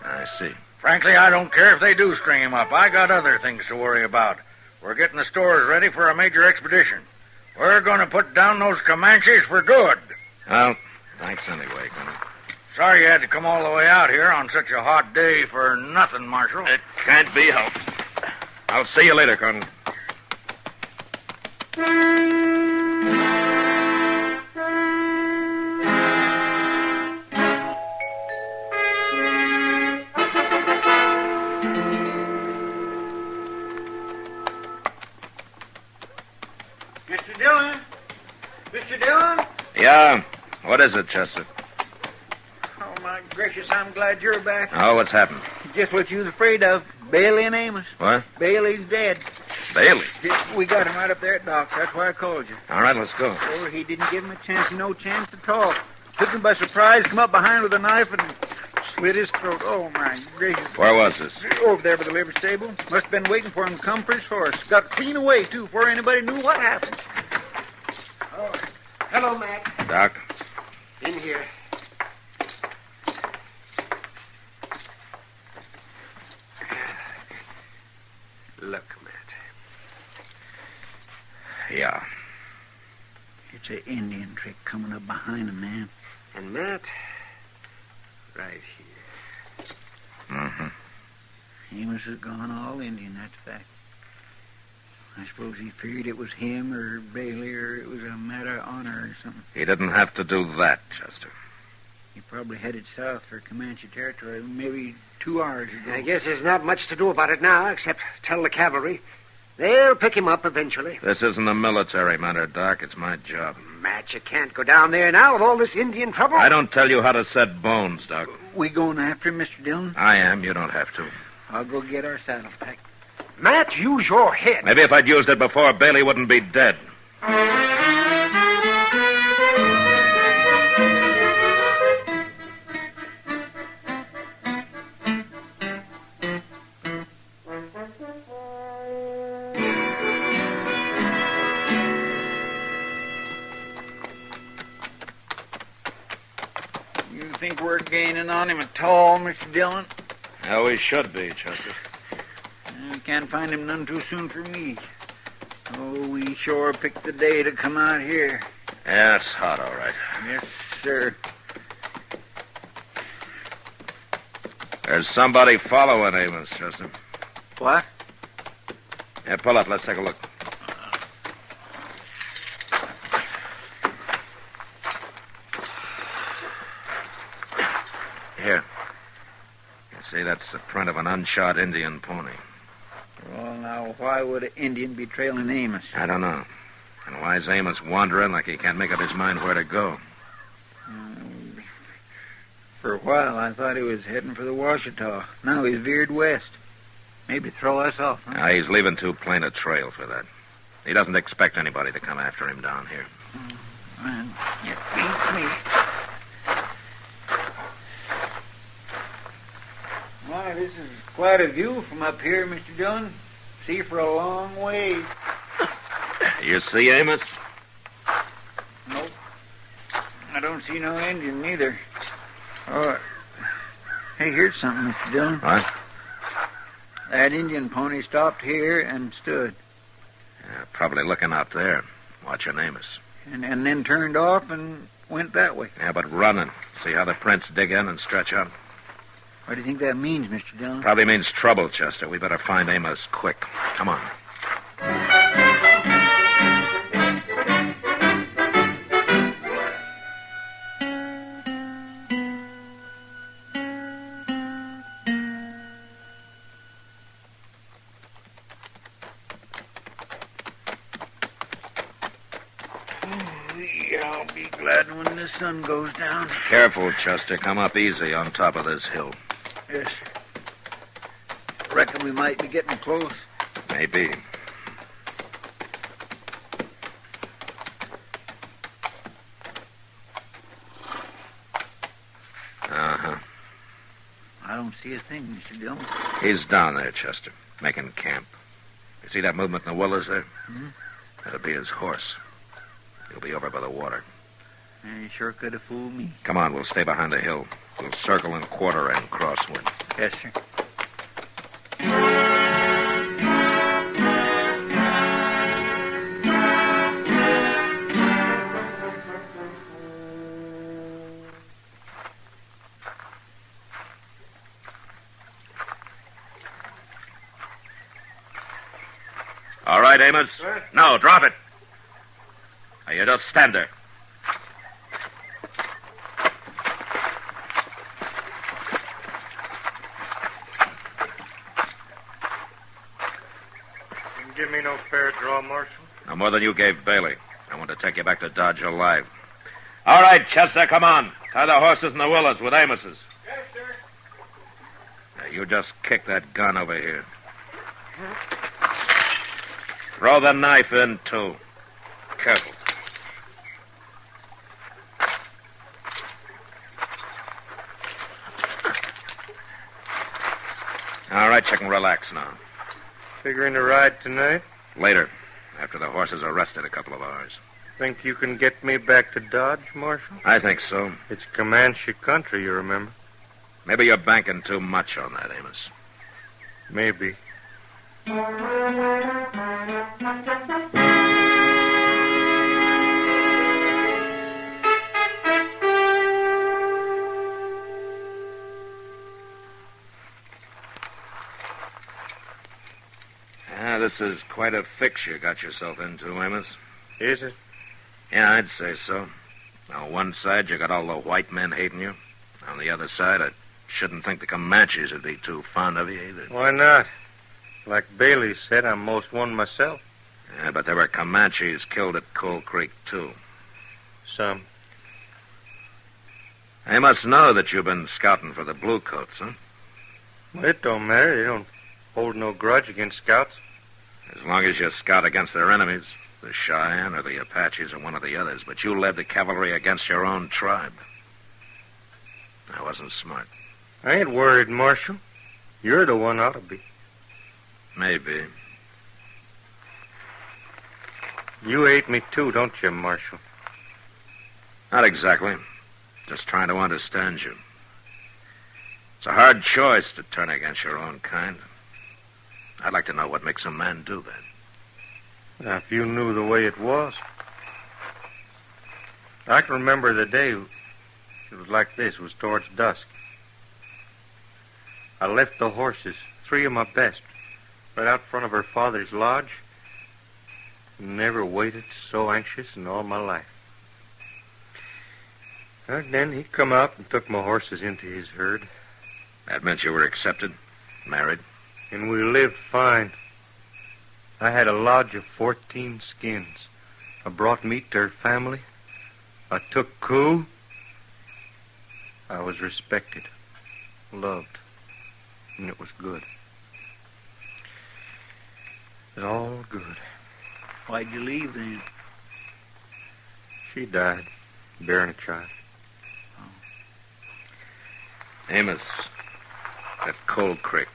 I see.
Frankly, I don't care if they do string him up. I got other things to worry about. We're getting the stores ready for a major expedition. We're going to put down those Comanches for good.
Well, thanks anyway, Colonel.
Sorry you had to come all the way out here on such a hot day for nothing, Marshal.
It can't be helped. I'll see you later, Colonel.
Mr. Dillon?
Yeah? What is it, Chester?
Oh, my gracious, I'm glad you're back.
Oh, what's happened?
Just what you was afraid of. Bailey and Amos.
What?
Bailey's dead.
Bailey?
We got him right up there at Doc's. That's why I called you.
All right, let's go.
Oh, he didn't give him a chance, no chance to talk. Took him by surprise, come up behind with a knife, and slit his throat. Oh, my gracious.
Where was this?
Over there by the liver stable. Must have been waiting for him to come for his horse. Got clean away, too, before anybody knew what happened.
Oh, hello, Matt.
Doc?
In here. Look, Matt.
Yeah.
It's an Indian trick coming up behind him, man.
And Matt, right here.
Mm-hmm.
Amos has gone all Indian, that's a fact. I suppose he figured it was him or Bailey or it was a matter of honor or something.
He didn't have to do that, Chester.
He probably headed south for Comanche territory maybe 2 hours ago.
I guess there's not much to do about it now, except tell the cavalry. They'll pick him up eventually.
This isn't a military matter, Doc. It's my job.
Matt, you can't go down there now with all this Indian trouble.
I don't tell you how to set bones, Doc.
We going after him, Mr. Dillon?
I am. You don't have to.
I'll go get our saddle pack.
Matt, use your head.
Maybe if I'd used it before, Bailey wouldn't be dead.
You think we're gaining on him at all, Mr. Dillon?
Yeah, we should be, Chester.
We can't find him none too soon for me. Oh, we sure picked the day to come out here.
Yeah, it's hot, all right.
Yes, sir.
There's somebody following Amos, Chester.
What?
Yeah, pull up. Let's take a look. Here. You see, that's the print of an unshod Indian pony.
Well, now, why would an Indian be trailing Amos?
I don't know. And why is Amos wandering like he can't make up his mind where to go?
For a while, I thought he was heading for the Washita. Now he's veered west. Maybe throw us off, huh?
He's leaving too plain a trail for that. He doesn't expect anybody to come after him down here.
Man, you beat me. Why, this is quite a view from up here, Mr. Dillon. See for a long way.
You see Amos?
Nope. I don't see no Indian, neither. Oh, hey, here's something, Mr. Dillon.
What?
That Indian pony stopped here and stood.
Yeah, probably looking out there, watching Amos.
And then turned off and went that way.
Yeah, but running. See how the prints dig in and stretch out?
What do you think that means, Mr. Dillon?
Probably means trouble, Chester. We better find Amos quick. Come on.
I'll be glad when the sun goes down.
Careful, Chester. Come up easy on top of this hill.
Yes, sir. Reckon we might be getting close.
Maybe. Uh-huh.
I don't see a thing, Mr. Dillon.
He's down there, Chester, making camp. You see that movement in the willows there?
Hmm?
That'll be his horse. He'll be over by the water.
He sure could have fooled me.
Come on, we'll stay behind the hill. We'll circle and quarter and crossword.
Yes, sir.
All right, Amos.
Sir?
No, drop it. Now, you just stand there.
Didn't give me no fair draw, Marshal.
No more than you gave Bailey. I want to take you back to Dodge alive. All right, Chester, come on. Tie the horses and the willows with Amos's.
Yes, sir.
Now, you just kick that gun over here. Throw the knife in, too. Careful. All right, you can relax now.
Figuring to ride tonight?
Later, after the horses are rested a couple of hours.
Think you can get me back to Dodge, Marshal?
I think so.
It's Comanche country, you remember.
Maybe you're banking too much on that, Amos.
Maybe.
This is quite a fix you got yourself into, Amos.
Is it?
Yeah, I'd say so. On one side, you got all the white men hating you. On the other side, I shouldn't think the Comanches would be too fond of you either.
Why not? Like Bailey said, I'm most one myself.
Yeah, but there were Comanches killed at Coal Creek, too.
Some.
They must know that you've been scouting for the Bluecoats, huh?
Well, it don't matter. They don't hold no grudge against scouts.
As long as you scout against their enemies, the Cheyenne or the Apaches or one of the others, but you led the cavalry against your own tribe. That wasn't smart.
I ain't worried, Marshal. You're the one ought to be.
Maybe.
You hate me too, don't you, Marshal?
Not exactly. Just trying to understand you. It's a hard choice to turn against your own kind. I'd like to know what makes a man do that.
Now, if you knew the way it was. I can remember the day it was like this. It was towards dusk. I left the horses, 3 of my best, right out front of her father's lodge. Never waited so anxious in all my life. And then he come out and took my horses into his herd.
That meant you were accepted, married?
And we lived fine. I had a lodge of 14 skins. I brought meat to her family. I took coup. I was respected, loved, and it was good. It was all good.
Why'd you leave then?
She died, bearing a child.
Amos, at Coal Creek,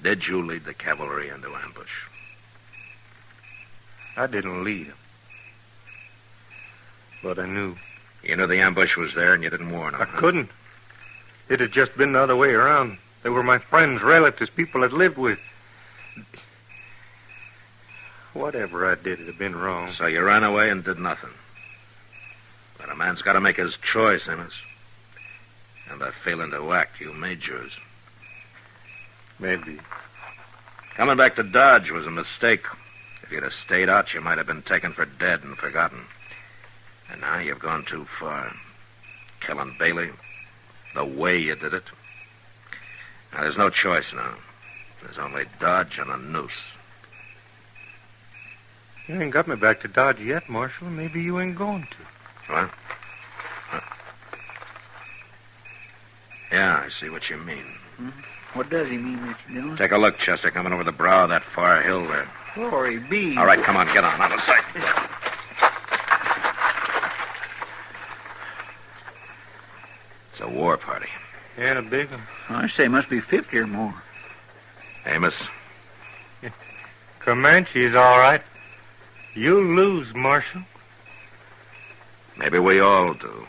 did you lead the cavalry into ambush?
I didn't lead them. But I knew.
You knew the ambush was there and you didn't warn them.
I couldn't. It had just been the other way around. They were my friends, relatives, people I'd lived with. Whatever I did, it had been wrong.
So you ran away and did nothing. But a man's got to make his choice, Amos. And by failing to act, you made yours.
Maybe.
Coming back to Dodge was a mistake. If you'd have stayed out, you might have been taken for dead and forgotten. And now you've gone too far. Killing Bailey, the way you did it. Now, there's no choice now. There's only Dodge and a noose.
You ain't got me back to Dodge yet, Marshal. Maybe you ain't going to.
What? Yeah, I see what you mean.
What does he mean, Mr. Dillon?
Take a look, Chester, coming over the brow of that far hill there.
Glory be.
All right, come on, get on. Out of sight. It's a war party.
Yeah, a big one.
I say must be 50 or more.
Amos?
Comanche's all right. You lose, Marshal.
Maybe we all do.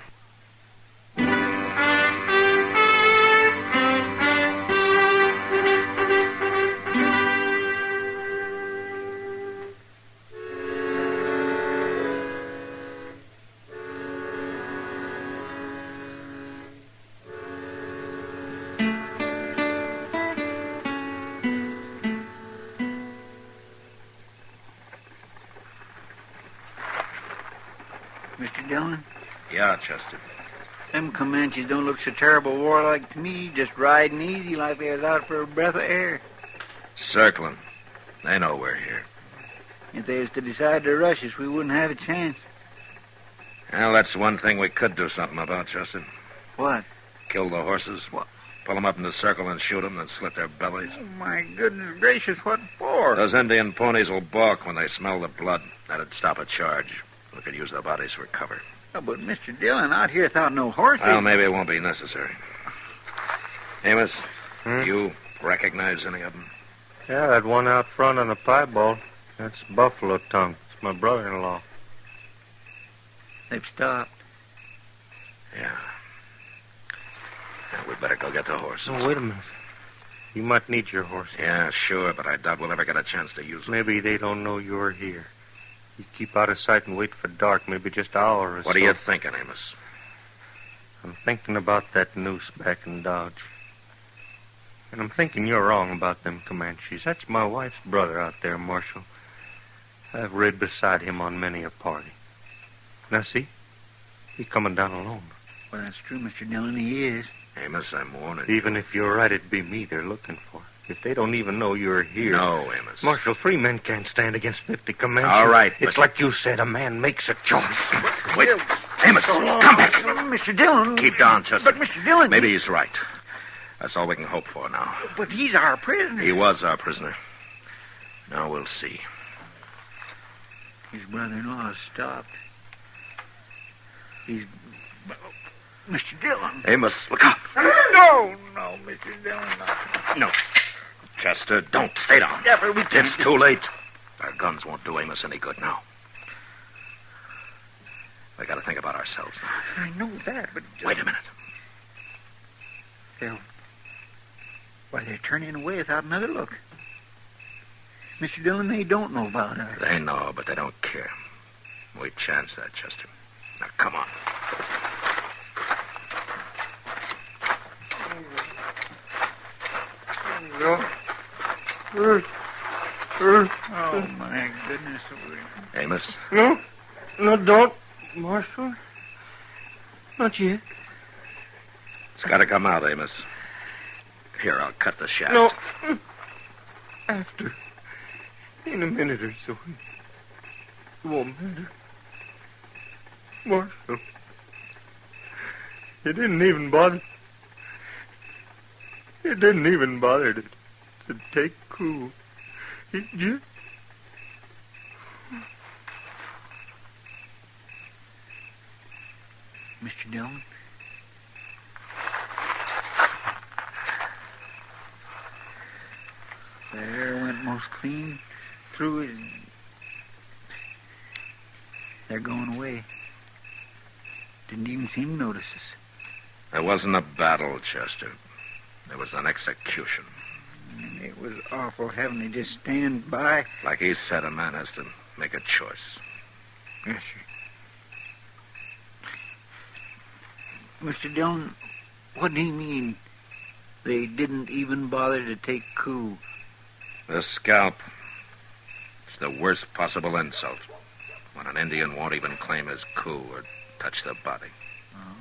Mr. Dillon?
Yeah, Chester.
Them Comanches don't look so terrible warlike to me, just riding easy like they was out for a breath of air.
Circling. They know we're here.
If they was to decide to rush us, we wouldn't have a chance.
Well, that's one thing we could do something about, Chester.
What?
Kill the horses.
What?
Pull them up in the circle and shoot them, then slit their bellies.
Oh, my goodness gracious, what for?
Those Indian ponies will balk when they smell the blood. That'd stop a charge. We could use their bodies for cover.
Oh, but, Mr. Dillon, out here without no horses...
Well, maybe it won't be necessary. Amos, you recognize any of them?
Yeah, that one out front on the piebald. That's Buffalo Tongue. It's my brother-in-law.
They've stopped.
Yeah. Now, we'd better go get the horses.
Oh, wait a minute. You might need your horse.
Yeah, sure, but I doubt we'll ever get a chance to use them.
Maybe they don't know you're here. You keep out of sight and wait for dark, maybe just an hour or so.
What are you thinking, Amos?
I'm thinking about that noose back in Dodge. And I'm thinking you're wrong about them Comanches. That's my wife's brother out there, Marshal. I've rid beside him on many a party. Now, see? He's coming down alone.
Well, that's true, Mr. Dillon. He is.
Amos, I'm warning you.
Even if you're right, it'd be me they're looking for. If they don't even know you're here...
No, Amos.
Marshal, 3 men can't stand against 50 Comanches.
All right,
It's like you said, a man makes a choice.
Wait. Amos, come back.
Mr. Dillon.
Keep down, Chester.
But, Mr. Dillon...
Maybe he's right. That's all we can hope for now.
But he's our prisoner.
He was our prisoner. Now we'll see.
His brother-in-law has stopped. He's... Mr. Dillon.
Amos, look out.
No, Mr. Dillon.
No. Chester, don't. Stay down.
Yeah, but we can't...
It's too late. Our guns won't do Amos any good now. We got to think about ourselves now.
I know that, but...
Wait a minute.
They're turning away without another look. Mr. Dillon, they don't know about us.
They know, but they don't care. We chance that, Chester. Now, come on.
Oh, my goodness.
Amos?
No, don't, Marshal. Not yet.
It's got to come out, Amos. Here, I'll cut the shaft.
No. After. In a minute or so. It won't matter. Marshal. It didn't even bother. It didn't even bother to take cool. It just...
Mr. Dillon? There went most clean through it. They're going away. Didn't even seem to notice us.
There wasn't a battle, Chester. There was an execution.
And it was awful having to just stand by.
Like he said, a man has to make a choice.
Yes, sir. Mr. Dillon, what do you mean they didn't even bother to take coup?
The scalp. It's the worst possible insult. When an Indian won't even claim his coup or touch the body.
Oh.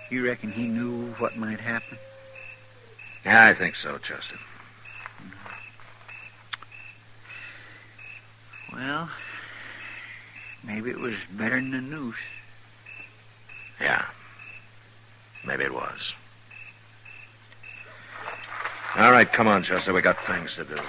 You reckon he knew what might happen?
Yeah, I think so, Chester.
Well, maybe it was better than a noose.
Yeah. Maybe it was. All right, come on, Chester. We got things to do.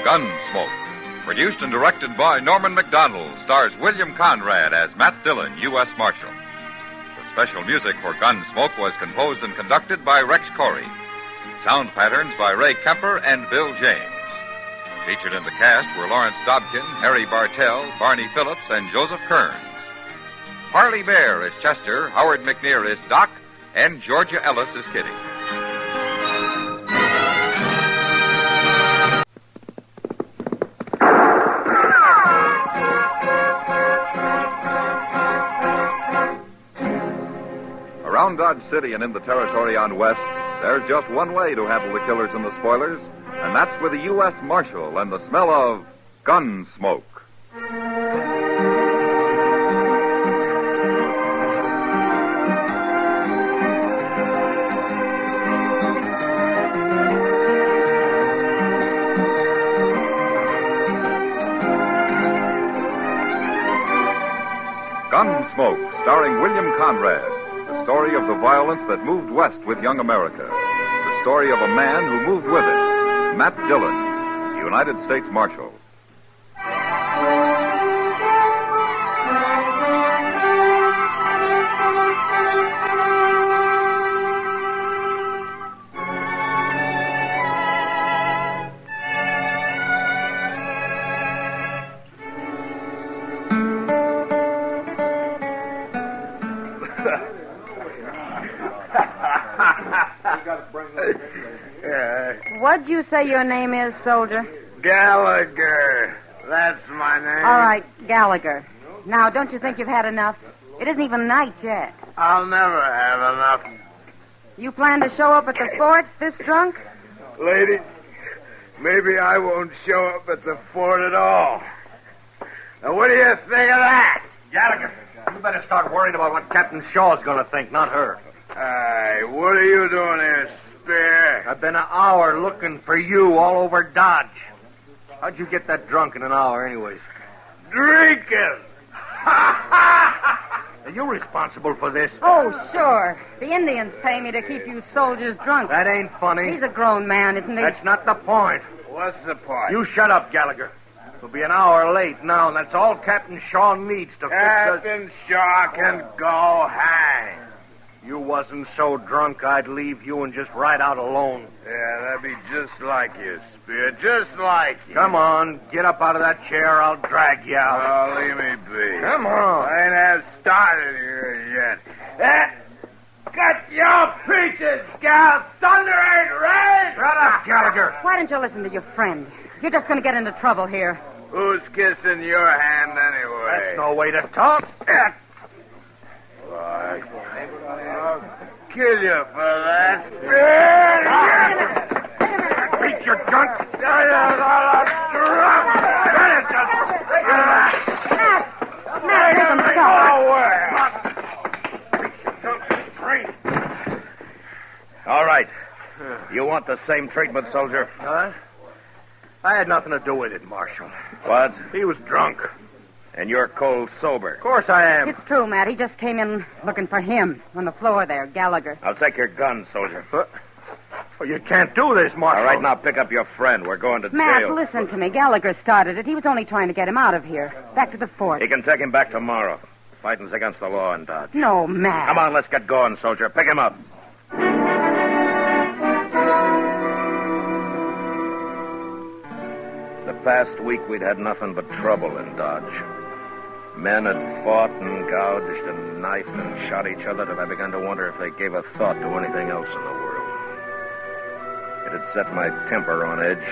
Gunsmoke, produced and directed by Norman McDonald, stars William Conrad as Matt Dillon, U.S. Marshal. The special music for Gunsmoke was composed and conducted by Rex Corey. Sound patterns by Ray Kemper and Bill James. Featured in the cast were Lawrence Dobkin, Harry Bartell, Barney Phillips, and Joseph Kearns. Harley Bear is Chester, Howard McNear is Doc, and Georgia Ellis is Kitty.
Around Dodge City and in the territory on west, there's just one way to handle the killers and the spoilers, and that's with the U.S. Marshal and the smell of Gunsmoke. Gunsmoke, starring William Conrad. The story of the violence that moved west with young America. The story of a man who moved with it. Matt Dillon, United States Marshal.
What'd you say your name is, soldier?
Gallagher. That's my name.
All right, Gallagher. Now, don't you think you've had enough? It isn't even night yet.
I'll never have enough.
You plan to show up at the fort this drunk?
Lady, maybe I won't show up at the fort at all. Now, what do you think of that?
Gallagher, you better start worrying about what Captain Shaw's going to think, not her.
Hey, what are you doing here, Spear?
I've been an hour looking for you all over Dodge. How'd you get that drunk in an hour, anyways?
Drinking!
Are you responsible for this?
Oh, sure. The Indians pay me to keep you soldiers drunk.
That ain't funny.
He's a grown man, isn't he?
That's not the point.
What's the point?
You shut up, Gallagher. We'll be an hour late now, and that's all Captain Shaw needs to fix us.
Captain Shaw can go hang.
You wasn't so drunk I'd leave you and just ride out alone.
Yeah, that'd be just like you, Spear. Just like you.
Come on, get up out of that chair. I'll drag you out.
Oh, leave me be.
Come on.
I ain't have started here yet. Cut your peaches, gal. Thunder ain't rain.
Shut up, Gallagher.
Why don't you listen to your friend? You're just going to get into trouble here.
Who's kissing your hand anyway?
That's no way to talk.
I'll kill you for that.
Beat your drunk.
All right. You want the same treatment, soldier?
Huh? I had nothing to do with it, Marshal.
What?
He was drunk.
And you're cold sober.
Of course I am.
It's true, Matt. He just came in looking for him on the floor there, Gallagher.
I'll take your gun, soldier.
Well, you can't do this, Marshal.
All right, now pick up your friend. We're going to
Matt,
jail.
listen to me. Gallagher started it. He was only trying to get him out of here. Back to the fort.
He can take him back tomorrow. Fighting's against the law in Dodge.
No, Matt.
Come on, let's get going, soldier. Pick him up. The past week, we'd had nothing but trouble in Dodge. Men had fought and gouged and knifed and shot each other that I began to wonder if they gave a thought to anything else in the world. It had set my temper on edge,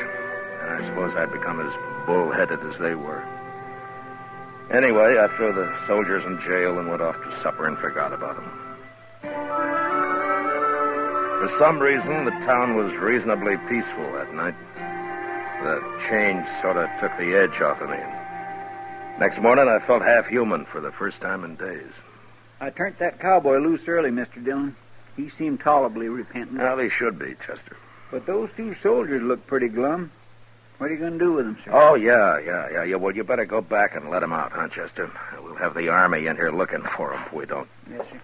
and I suppose I'd become as bull-headed as they were. Anyway, I threw the soldiers in jail and went off to supper and forgot about them. For some reason, the town was reasonably peaceful that night. The change sort of took the edge off of me. Next morning, I felt half human for the first time in days.
I turned that cowboy loose early, Mr. Dillon. He seemed tolerably repentant.
Well, he should be, Chester.
But those two soldiers look pretty glum. What are you going to do with them, sir?
Oh, yeah. Well, you better go back and let him out, huh, Chester? We'll have the Army in here looking for him if we don't.
Yes, sir.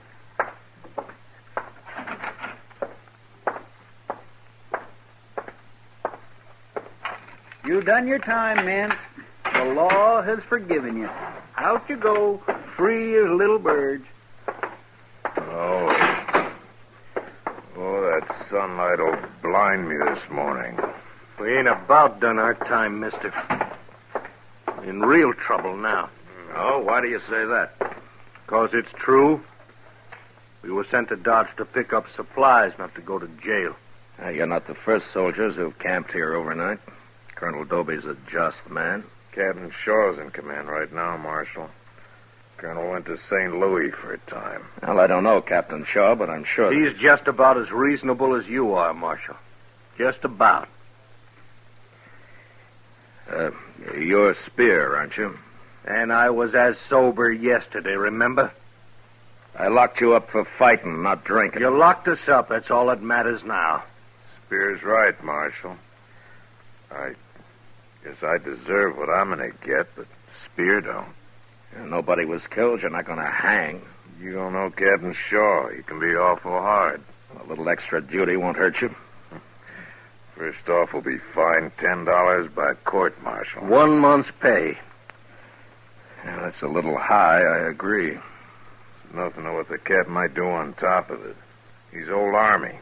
You've done your time, men. The law has forgiven you. Out you go, free as little birds.
Oh, that sunlight will blind me this morning.
We ain't about done our time, mister. In real trouble now.
Oh, why do you say that?
'Cause it's true. We were sent to Dodge to pick up supplies, not to go to jail.
You're not the first soldiers who've camped here overnight. Colonel Doby's a just man.
Captain Shaw's in command right now, Marshal.
Colonel went to St. Louis for a time. Well, I don't know, Captain Shaw, but I'm sure...
He's just about as reasonable as you are, Marshal. Just about.
You're Spear, aren't you?
And I was as sober yesterday, remember?
I locked you up for fighting, not drinking.
You locked us up. That's all that matters now.
Spear's right, Marshal. I guess I deserve what I'm going to get, but Spear don't. Yeah, nobody was killed. You're not going to hang. You don't know Captain Shaw. He can be awful hard. A little extra duty won't hurt you. First off, we'll be fined $10 by court-martial.
1 month's pay.
Yeah, that's a little high, I agree. There's nothing to what the cat might do on top of it. He's old Army.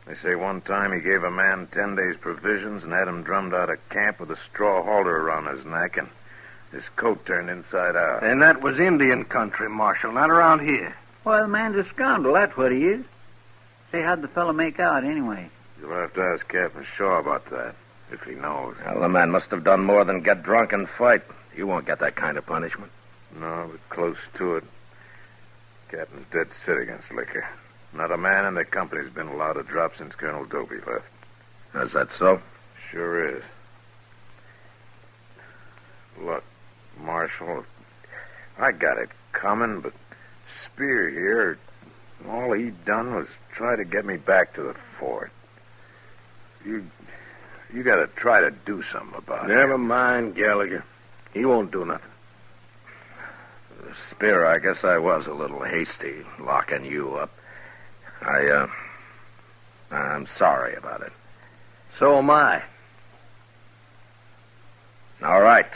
They say one time he gave a man 10 days' provisions and had him drummed out of camp with a straw halter around his neck and his coat turned inside out.
And that was Indian country, Marshal, not around here.
Well, the man's a scoundrel, that's what he is. Say, how'd the fellow make out, anyway?
You'll have to ask Captain Shaw about that, if he knows.
Well, the man must have done more than get drunk and fight. You won't get that kind of punishment.
No, but close to it. Captain's dead set against liquor. Not a man in the company's been allowed to drop since Colonel Dopey left.
Is that so?
Sure is. Look, Marshal, I got it coming, but Spear here, all he done was try to get me back to the fort. You got to try to do something about it.
Never mind, Gallagher. He won't do nothing.
Spear, I guess I was a little hasty locking you up. I'm sorry about it.
So am I.
All right.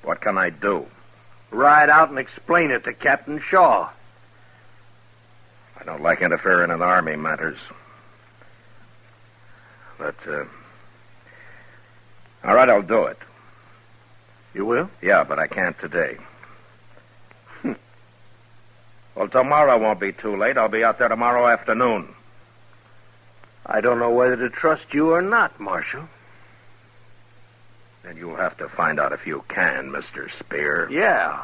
What can I do?
Ride out and explain it to Captain Shaw.
I don't like interfering in Army matters. But, all right, I'll do it.
You will?
Yeah, but I can't today. Well, tomorrow won't be too late. I'll be out there tomorrow afternoon.
I don't know whether to trust you or not, Marshal.
Then you'll have to find out if you can, Mr. Spear.
Yeah.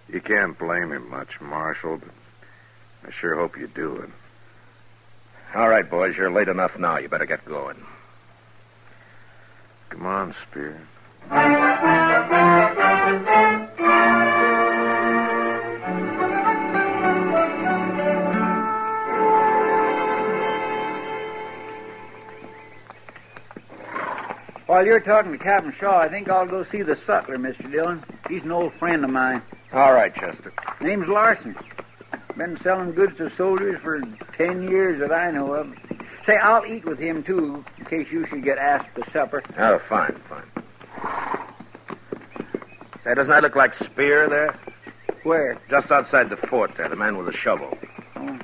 You can't blame him much, Marshal, but I sure hope you do it.
All right, boys, you're late enough now. You better get going.
Come on, Spear.
While you're talking to Captain Shaw, I think I'll go see the sutler, Mr. Dillon. He's an old friend of mine.
All right, Chester.
Name's Larson. Been selling goods to soldiers for 10 years that I know of. Say, I'll eat with him, too, in case you should get asked to supper.
Oh, fine. Say, doesn't that look like Spear there?
Where?
Just outside the fort there, the man with the shovel.
Oh,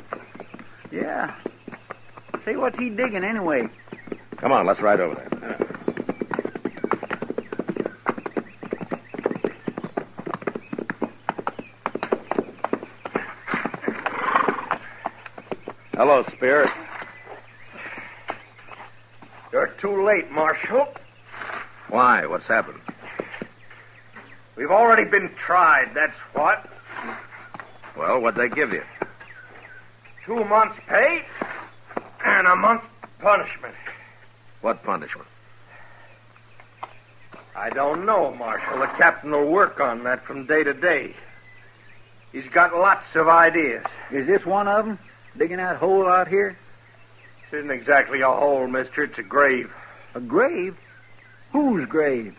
yeah. Say, what's he digging anyway?
Come on, let's ride over there. Hello, Spear.
You're too late, Marshal.
Why? What's happened?
We've already been tried, that's what.
Well, what'd they give you?
2 months' pay and a month's punishment.
What punishment?
I don't know, Marshal. The captain will work on that from day to day. He's got lots of ideas.
Is this one of them? Digging that hole out here?
It isn't exactly a hole, mister. It's a grave.
A grave? Whose grave?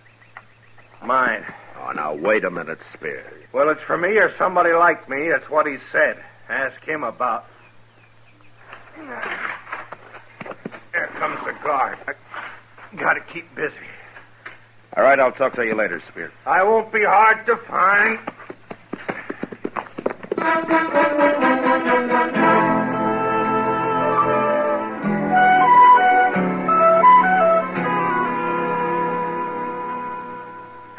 Mine.
Oh, now, wait a minute, Spear.
Well, it's for me or somebody like me. That's what he said. Ask him about. There comes the guard. I gotta keep busy.
All right, I'll talk to you later, Spear.
I won't be hard to find.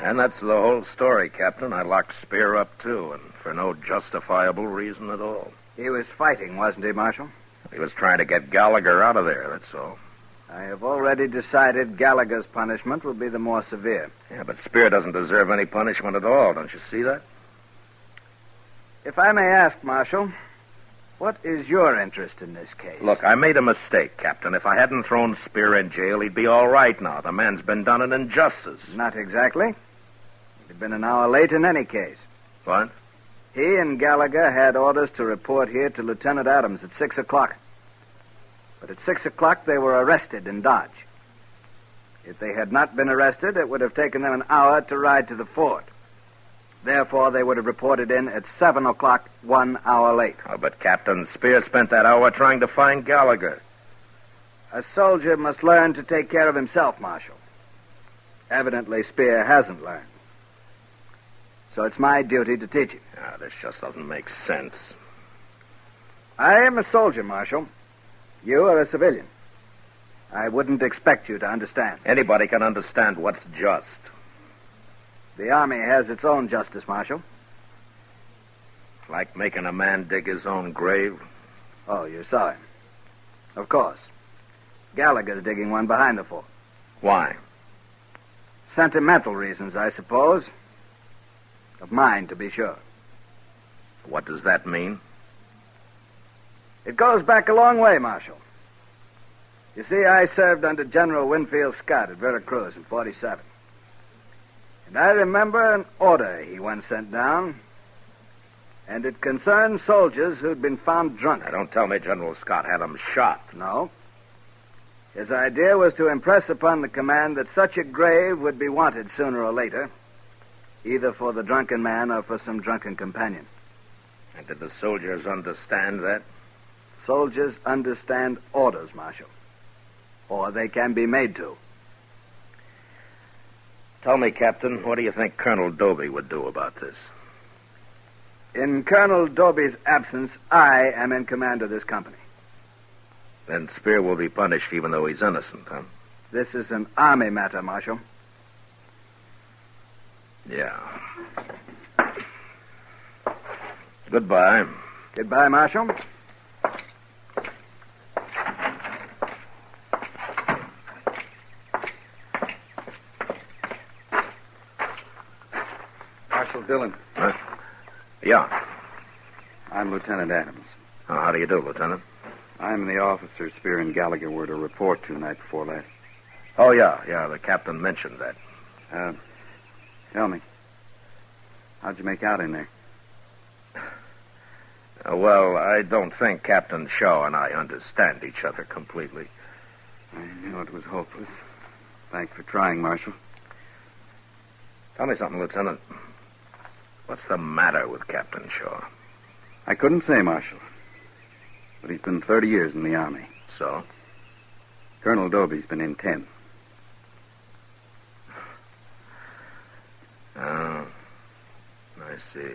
And that's the whole story, Captain. I locked Spear up, too, and for no justifiable reason at all.
He was fighting, wasn't he, Marshal?
He was trying to get Gallagher out of there, that's all.
I have already decided Gallagher's punishment will be the more severe.
Yeah, but Spear doesn't deserve any punishment at all. Don't you see that?
If I may ask, Marshal, what is your interest in this case?
Look, I made a mistake, Captain. If I hadn't thrown Spear in jail, he'd be all right now. The man's been done an injustice.
Not exactly. He'd have been an hour late in any case.
What?
He and Gallagher had orders to report here to Lieutenant Adams at 6 o'clock. But at 6 o'clock, they were arrested in Dodge. If they had not been arrested, it would have taken them an hour to ride to the fort. Therefore, they would have reported in at 7 o'clock, 1 hour late.
Oh, but Captain Spear spent that hour trying to find Gallagher.
A soldier must learn to take care of himself, Marshal. Evidently, Spear hasn't learned. So it's my duty to teach him.
This just doesn't make sense.
I am a soldier, Marshal. You are a civilian. I wouldn't expect you to understand.
Anybody can understand what's just.
The Army has its own justice, Marshal.
Like making a man dig his own grave?
Oh, you saw him. Of course. Gallagher's digging one behind the fort.
Why?
Sentimental reasons, I suppose. Of mine, to be sure.
What does that mean?
It goes back a long way, Marshal. You see, I served under General Winfield Scott at Veracruz in 47. And I remember an order he once sent down, and it concerned soldiers who'd been found drunk.
Now, don't tell me General Scott had them shot.
No. His idea was to impress upon the command that such a grave would be wanted sooner or later, either for the drunken man or for some drunken companion.
And did the soldiers understand that?
Soldiers understand orders, Marshal. Or they can be made to.
Tell me, Captain, what do you think Colonel Doby would do about this?
In Colonel Doby's absence, I am in command of this company.
Then Spear will be punished even though he's innocent, huh?
This is an Army matter, Marshal.
Yeah. Goodbye.
Goodbye, Marshal. Marshal Dillon.
Huh? Yeah.
I'm Lieutenant Adams.
Oh, how do you do, Lieutenant?
I'm the officer Spear and Gallagher were to report to night before last.
Oh, yeah, the captain mentioned that.
Tell me, how'd you make out in there?
Well, I don't think Captain Shaw and I understand each other completely.
I knew it was hopeless. Thanks for trying, Marshal.
Tell me something, Lieutenant. What's the matter with Captain Shaw?
I couldn't say, Marshal. But he's been 30 years in the Army.
So?
Colonel Doby's been in 10.
Oh, I see.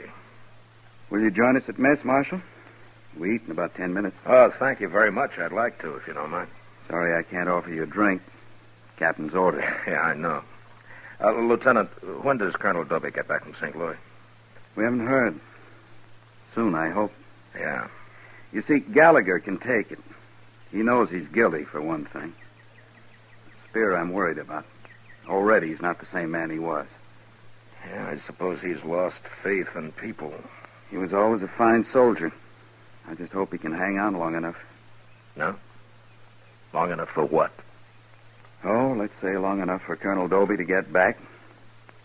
Will you join us at mess, Marshal? We eat in about 10 minutes.
Oh, thank you very much. I'd like to, if you don't mind.
Sorry I can't offer you a drink. Captain's orders.
Yeah, I know. Lieutenant, when does Colonel Doby get back from St. Louis?
We haven't heard. Soon, I hope.
Yeah.
You see, Gallagher can take it. He knows he's guilty, for one thing. Spear, I'm worried about. Already, he's not the same man he was.
Yeah, I suppose he's lost faith in people.
He was always a fine soldier. I just hope he can hang on long enough.
No? Long enough for what?
Oh, let's say long enough for Colonel Doby to get back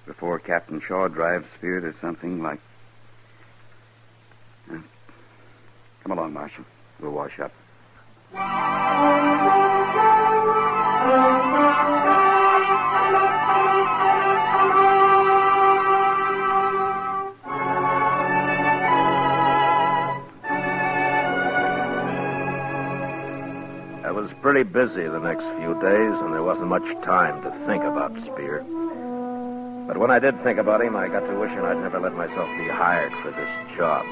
before Captain Shaw drives Spear to something like... Come along, Marshal. We'll wash up.
I was pretty busy the next few days, and there wasn't much time to think about Spear. But when I did think about him, I got to wishing I'd never let myself be hired for this job.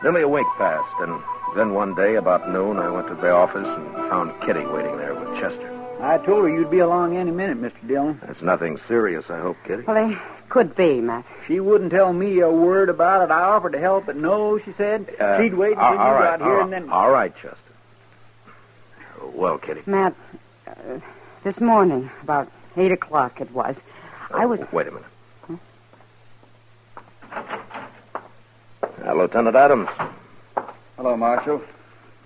Nearly a week passed, and then one day, about noon, I went to the office and found Kitty waiting there with Chester.
I told her you'd be along any minute, Mr. Dillon.
It's nothing serious, I hope, Kitty.
Well, it could be, Matt.
She wouldn't tell me a word about it. I offered to help, but no, she said. She'd wait until you got here and then...
All right, Chester. Well, Kitty.
Matt, this morning, about 8 o'clock it was, I was...
Wait a minute. Lieutenant Adams.
Hello, Marshal.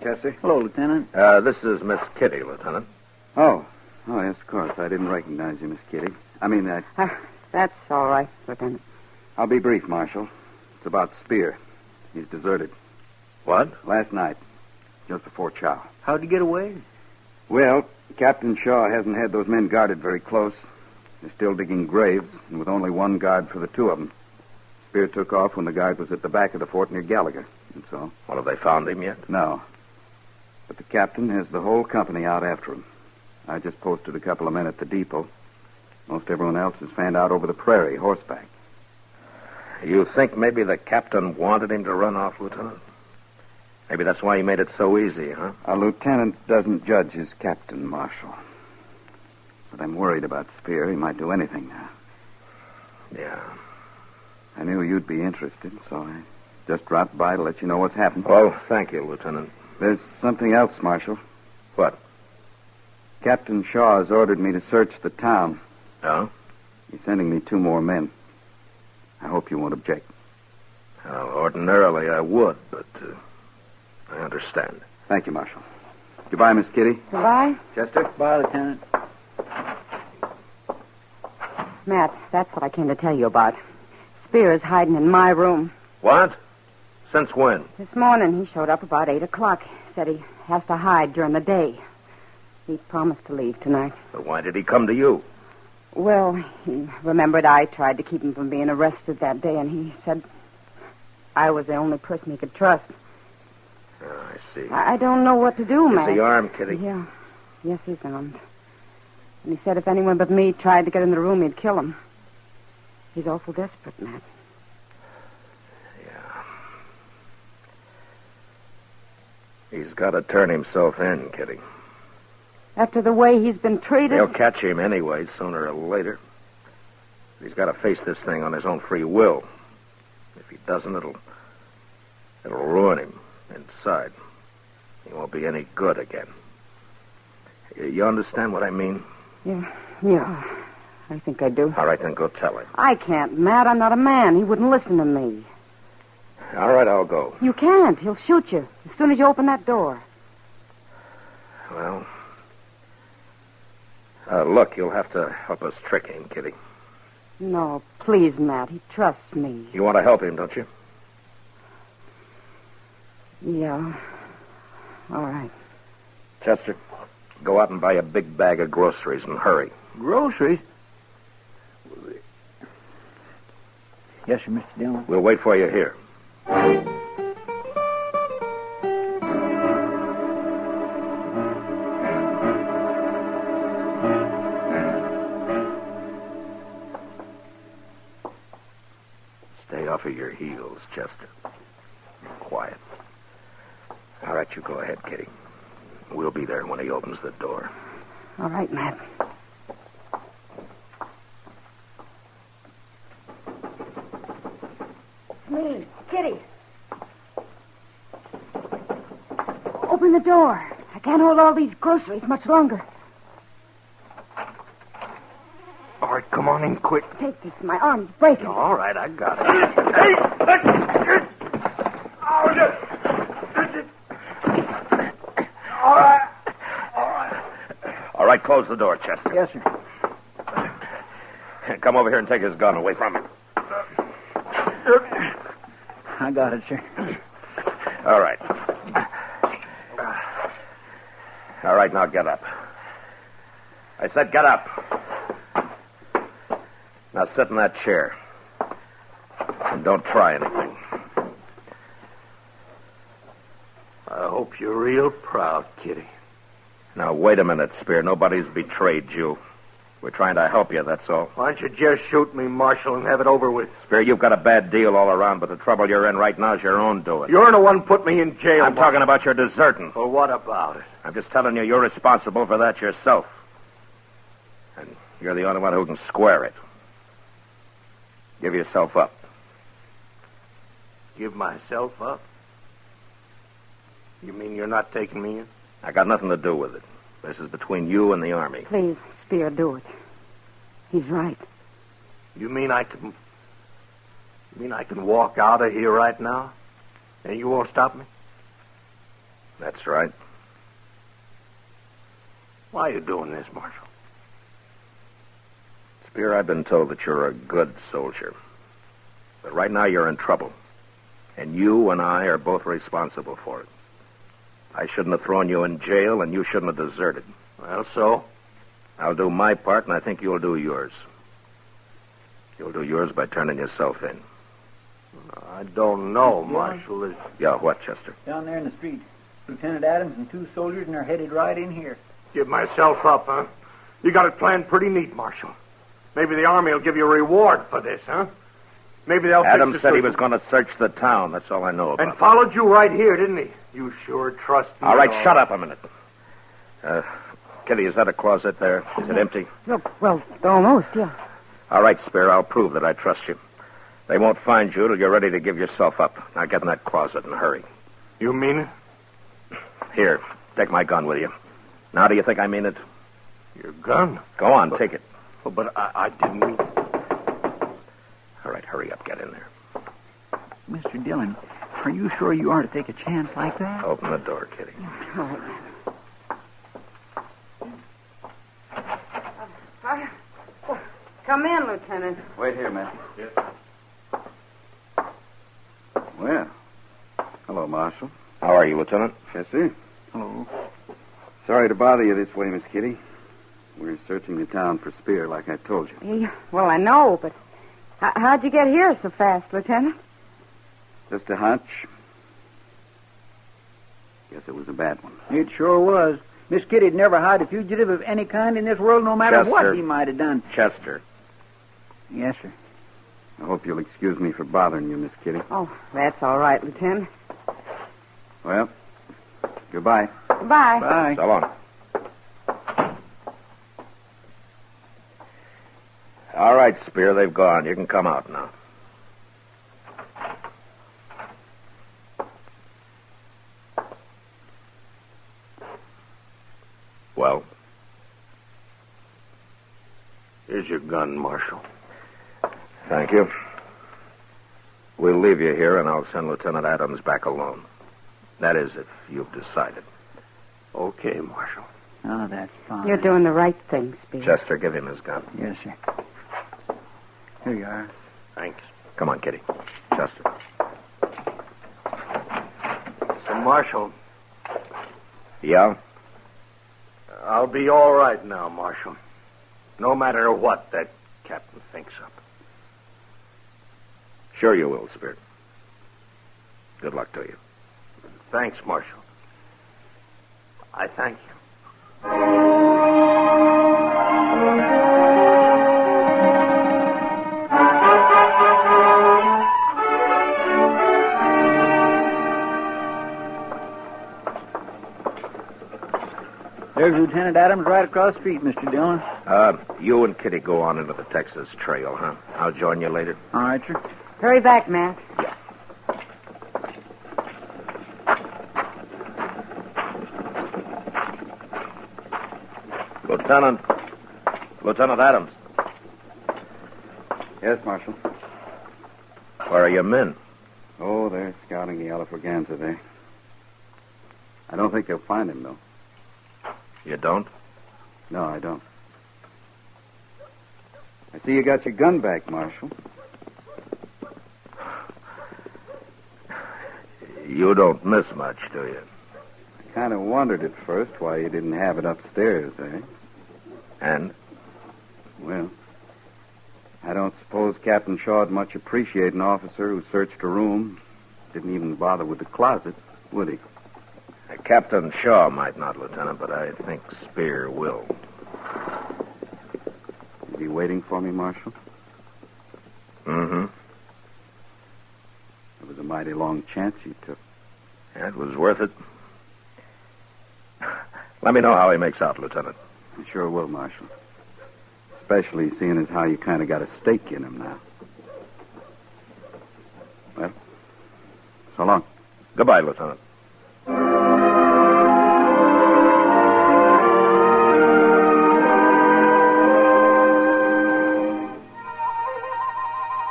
Chester?
Hello, Lieutenant.
This is Miss Kitty, Lieutenant.
Oh, yes, of course. I didn't recognize you, Miss Kitty.
That's all right, Lieutenant.
I'll be brief, Marshal. It's about Spear. He's deserted.
What?
Last night, just before chow.
How'd he get away?
Well, Captain Shaw hasn't had those men guarded very close. They're still digging graves, and with only one guard for the two of them. Spear took off when the guard was at the back of the fort near Gallagher, and so.
Well, have they found him yet?
No. But the captain has the whole company out after him. I just posted a couple of men at the depot. Most everyone else is fanned out over the prairie, horseback.
You think maybe the captain wanted him to run off, Lieutenant? Maybe that's why he made it so easy, huh?
A lieutenant doesn't judge his captain, Marshal. But I'm worried about Spear. He might do anything now.
Yeah.
I knew you'd be interested, so I just dropped by to let you know what's happened.
Well, thank you, Lieutenant.
There's something else, Marshal.
What?
Captain Shaw has ordered me to search the town.
Oh?
He's sending me 2 more men. I hope you won't object.
Well, ordinarily I would, but I understand.
Thank you, Marshal. Goodbye, Miss Kitty.
Goodbye.
Chester?
Bye, Lieutenant.
Matt, that's what I came to tell you about. Spear is hiding in my room.
What? Since when?
This morning he showed up about 8 o'clock. Said he has to hide during the day. He promised to leave tonight.
But why did he come to you?
Well, he remembered I tried to keep him from being arrested that day, and he said I was the only person he could trust.
Oh, I see.
I don't know what to do, Matt.
Is he armed, Kitty?
Yeah. Yes, he's armed. And he said if anyone but me tried to get in the room, he'd kill him. He's awful desperate, Matt.
Yeah. He's got to turn himself in, Kitty.
After the way he's been treated...
They'll catch him anyway, sooner or later. He's got to face this thing on his own free will. If he doesn't, it'll ruin him inside. He won't be any good again. You understand what I mean?
Yeah, I think I do.
All right, then go tell him.
I can't, Matt. I'm not a man. He wouldn't listen to me.
All right, I'll go.
You can't. He'll shoot you as soon as you open that door.
Well, look, you'll have to help us trick him, Kitty.
No, please, Matt. He trusts me.
You want to help him, don't you?
Yeah. All right.
Chester, go out and buy a big bag of groceries and hurry.
Groceries? Yes, sir, Mr. Dillon.
We'll wait for you here. Stay off of your heels, Chester. Quiet. All right, you go ahead, Kitty. We'll be there when he opens the door.
All right, Matt. It's me, Kitty. Open the door. I can't hold all these groceries much longer.
All right, come on in quick.
Take this. My arm's breaking.
All right, I got it. All right, close the door, Chester.
Yes, sir.
Come over here and take his gun away from him.
I got it, sir.
All right. All right, now get up. I said get up. Now sit in that chair. And don't try anything.
I hope you're real proud, Kitty.
Now, wait a minute, Spear. Nobody's betrayed you. We're trying to help you, that's all.
Why don't you just shoot me, Marshal, and have it over with?
Spear, you've got a bad deal all around, but the trouble you're in right now is your own doing.
You're the one put me in jail.
I'm talking about your deserting.
Well, what about it?
I'm just telling you, you're responsible for that yourself. And you're the only one who can square it. Give yourself up.
Give myself up? You mean you're not taking me in?
I got nothing to do with it. This is between you and the Army.
Please, Spear, do it. He's right.
You mean I can walk out of here right now?
And you won't stop me?
That's right.
Why are you doing this, Marshal?
Spear, I've been told that you're a good soldier. But right now you're in trouble. And you and I are both responsible for it. I shouldn't have thrown you in jail, and you shouldn't have deserted.
Well, so?
I'll do my part, and I think you'll do yours. You'll do yours by turning yourself in.
I don't know, Marshal.
Yeah, what, Chester?
Down there in the street. Lieutenant Adams and 2 soldiers, and they're headed right in here.
Give myself up, huh? You got it planned pretty neat, Marshal. Maybe the Army will give you a reward for this, huh? Maybe they'll
Adams
fix
said
it
he
so-
was going to search the town. That's all I know about.
And followed you right here, didn't he? You sure trust me.
All right, shut up a minute. Kitty, is that a closet there? Is it empty?
Look, well, almost, yeah.
All right, Spear, I'll prove that I trust you. They won't find you till you're ready to give yourself up. Now get in that closet and hurry.
You mean it?
Here, take my gun with you. Now do you think I mean it?
Your gun?
Go on, take it.
Oh, but I didn't mean...
All right, hurry up, get in there.
Mr. Dillon, are you sure you are to take a chance like that?
Open the door, Kitty.
All right. Come in, Lieutenant.
Wait here, man. Yes. Well, hello, Marshal.
How are you, Lieutenant?
Chester.
Hello.
Sorry to bother you this way, Miss Kitty. We're searching the town for Spear, like I told you.
Yeah, well, I know, but how'd you get here so fast, Lieutenant?
Just a hunch. Guess it was a bad one.
It sure was. Miss Kitty'd never hide a fugitive of any kind in this world, no matter
Chester.
what he might have done.
Chester.
Yes, sir.
I hope you'll excuse me for bothering you, Miss Kitty.
Oh, that's all right, Lieutenant.
Well, goodbye.
Bye.
Bye.
So long. All right, Spear, they've gone. You can come out now. Well?
Here's your gun, Marshal.
Thank you. We'll leave you here, and I'll send Lieutenant Adams back alone. That is, if you've decided.
Okay, Marshal.
Oh, that's fine.
You're doing the right thing, Spear.
Chester, give him his gun.
Yes, sir. Here you are.
Thanks.
Come on, Kitty. Chester.
So, Marshal,
Yeah?
I'll be all right now, Marshal. No matter what that captain thinks of.
Sure you will, Spear. Good luck to you.
Thanks, Marshal. I thank you.
There's Lieutenant Adams right across the street, Mr. Dillon.
You and Kitty go on into the Texas Trail, huh? I'll join you later.
All right, sir.
Hurry back, Matt.
Lieutenant Adams.
Yes, Marshal.
Where are your men?
Oh, they're scouting the Alafraganza there. I don't think they'll find him, though.
You don't?
No, I don't. I see you got your gun back, Marshal.
You don't miss much, do you?
I kind of wondered at first why you didn't have it upstairs, eh?
And?
Well, I don't suppose Captain Shaw'd much appreciate an officer who searched a room, didn't even bother with the closet, would he?
Captain Shaw might not, Lieutenant, but I think Spear will.
You be waiting for me, Marshal?
Mm-hmm.
It was a mighty long chance you took.
Yeah, it was worth it. Let me know how he makes out, Lieutenant.
I sure will, Marshal. Especially seeing as how you kind of got a stake in him now. Well, so long.
Goodbye, Lieutenant.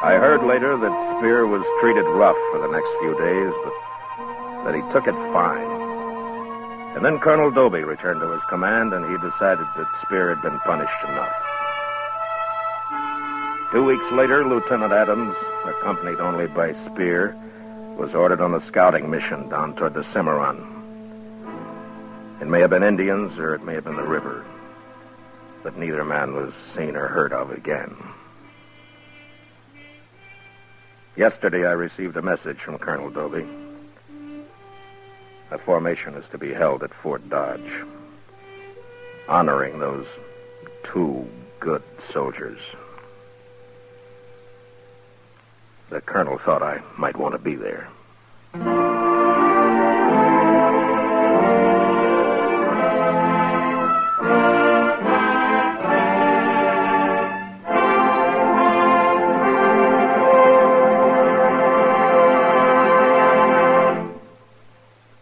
I heard later that Spear was treated rough for the next few days, but that he took it fine. And then Colonel Doby returned to his command, and he decided that Spear had been punished enough. 2 weeks later, Lieutenant Adams, accompanied only by Spear, was ordered on a scouting mission down toward the Cimarron. It may have been Indians, or it may have been the river, but neither man was seen or heard of again. Yesterday, I received a message from Colonel Doby. A formation is to be held at Fort Dodge, honoring those 2 good soldiers. The colonel thought I might want to be there.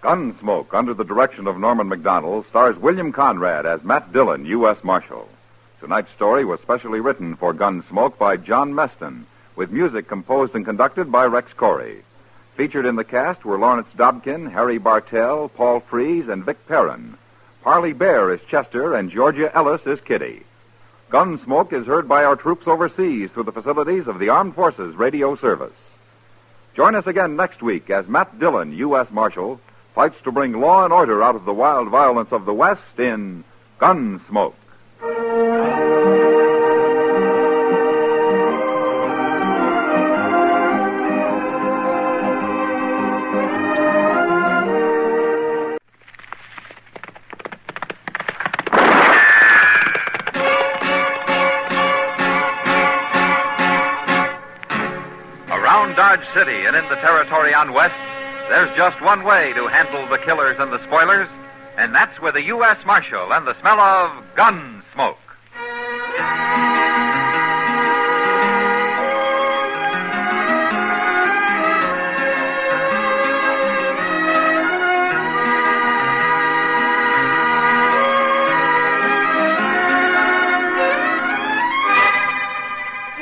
Gunsmoke, under the direction of Norman Macdonald, stars William Conrad as Matt Dillon, U.S. Marshal. Tonight's story was specially written for Gunsmoke by John Meston, with music composed and conducted by Rex Corey. Featured in the cast were Lawrence Dobkin, Harry Bartell, Paul Frees, and Vic Perrin. Parley Bear is Chester, and Georgia Ellis is Kitty. Gunsmoke is heard by our troops overseas through the facilities of the Armed Forces Radio Service. Join us again next week as Matt Dillon, U.S. Marshal, fights to bring law and order out of the wild violence of the West in Gunsmoke.
Around Dodge City and in the territory on West, there's just one way to handle the killers and the spoilers, and that's with a U.S. Marshal and the smell of Gunsmoke.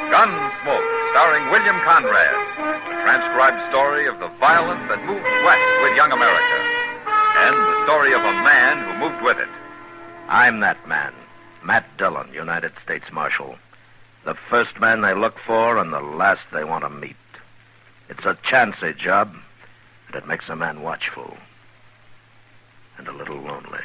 Gunsmoke, starring William Conrad. A transcribed story of the violence that moved west with young America. And the story of a man who moved with it.
I'm that man, Matt Dillon, United States Marshal. The first man they look for and the last they want to meet. It's a chancy job, and it makes a man watchful. And a little lonely.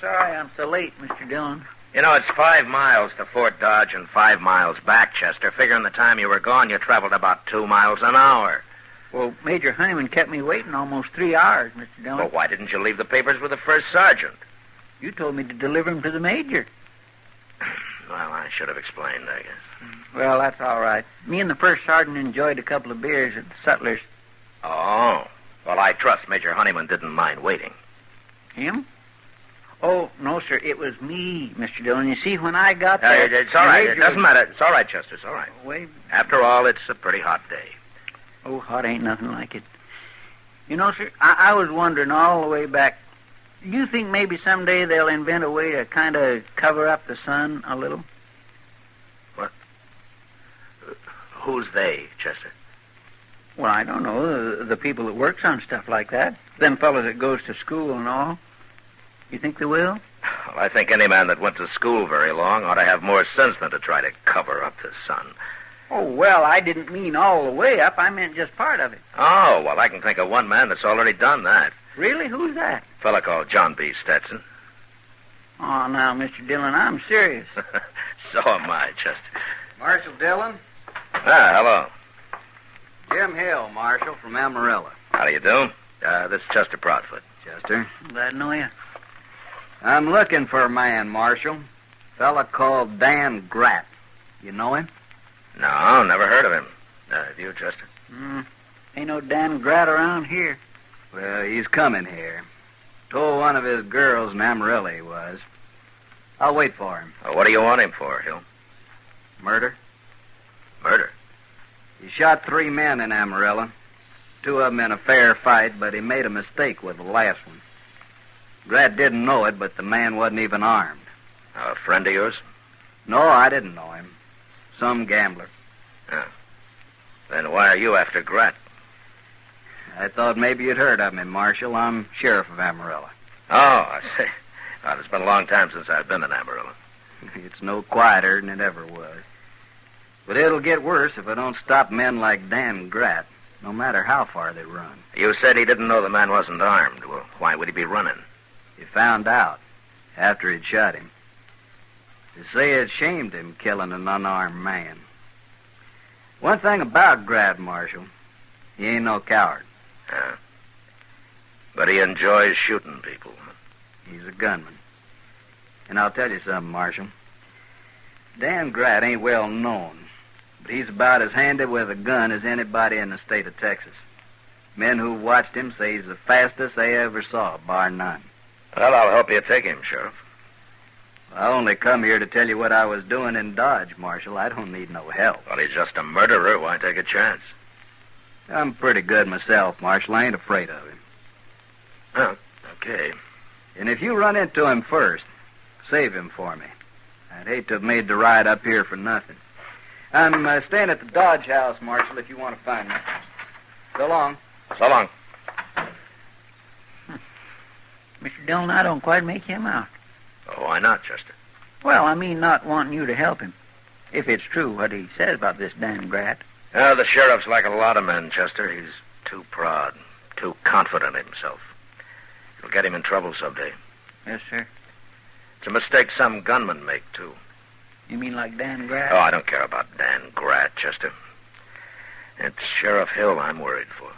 Sorry I'm so late, Mr. Dillon.
You know, it's 5 miles to Fort Dodge and 5 miles back, Chester. Figuring the time you were gone, you traveled about 2 miles an hour.
Well, Major Honeyman kept me waiting almost 3 hours, Mr. Dillon.
Well, why didn't you leave the papers with the first sergeant?
You told me to deliver them to the Major.
Well, I should have explained, I guess.
Well, that's all right. Me and the first sergeant enjoyed a couple of beers at the Sutler's.
Oh. Well, I trust Major Honeyman didn't mind waiting.
Him? Oh, no, sir. It was me, Mr. Dillon. You see, when I got there...
It's all right. It doesn't matter. It's all right, Chester. It's all right.
Wait.
After all, it's a pretty hot day.
Oh, hot ain't nothing like it. You know, sir, I was wondering all the way back, do you think maybe someday they'll invent a way to kind of cover up the sun a little?
What? Who's they, Chester?
Well, I don't know. The people that works on stuff like that. Them fellows that goes to school and all. You think they will?
Well, I think any man that went to school very long ought to have more sense than to try to cover up the sun.
Oh, well, I didn't mean all the way up. I meant just part of it.
Oh, well, I can think of one man that's already done that.
Really? Who's that?
A fella called John B. Stetson.
Oh, now, Mr. Dillon, I'm serious.
So am I, Chester.
Marshal Dillon?
Hello.
Jim Hill, Marshal, from Amarillo.
How do you do? This is Chester Proudfoot.
Chester?
Glad to know you.
I'm looking for a man, Marshal. Fella called Dan Gratt. You know him?
No, never heard of him. Have you, Chester?
Ain't no Dan Gratt around here.
Well, he's coming here. Told one of his girls in Amarillo he was. I'll wait for him.
Well, what do you want him for, Hill?
Murder?
Murder?
He shot 3 men in Amarillo. 2 of them in a fair fight, but he made a mistake with the last one. Grant didn't know it, but the man wasn't even armed.
A friend of yours?
No, I didn't know him. Some gambler.
Yeah. Then why are you after Grant?
I thought maybe you'd heard of me, Marshal. I'm sheriff of Amarillo.
Oh, I see. Well, it's been a long time since I've been in Amarillo.
It's no quieter than it ever was. But it'll get worse if I don't stop men like Dan Grant, no matter how far they run.
You said he didn't know the man wasn't armed. Well, why would he be running?
He found out after he'd shot him. They say it shamed him killing an unarmed man. One thing about Grant, Marshal, he ain't no coward.
Yeah. But he enjoys shooting people.
He's a gunman. And I'll tell you something, Marshal. Dan Grant ain't well known, but he's about as handy with a gun as anybody in the state of Texas. Men who watched him say he's the fastest they ever saw, bar none.
Well, I'll help you take him, Sheriff.
I only come here to tell you what I was doing in Dodge, Marshal. I don't need no help.
Well, he's just a murderer. Why take a chance?
I'm pretty good myself, Marshal. I ain't afraid of him.
Oh, okay.
And if you run into him first, save him for me. I'd hate to have made the ride up here for nothing. I'm staying at the Dodge house, Marshal, if you want to find me. So long.
So long.
Mr. Dillon, I don't quite make him out.
Oh, why not, Chester?
Well, I mean not wanting you to help him. If it's true what he says about this Dan Grant.
The sheriff's like a lot of men, Chester. He's too proud, too confident in himself. It'll get him in trouble someday.
Yes, sir.
It's a mistake some gunmen make, too.
You mean like Dan Grant?
Oh, I don't care about Dan Grant, Chester. It's Sheriff Hill I'm worried for.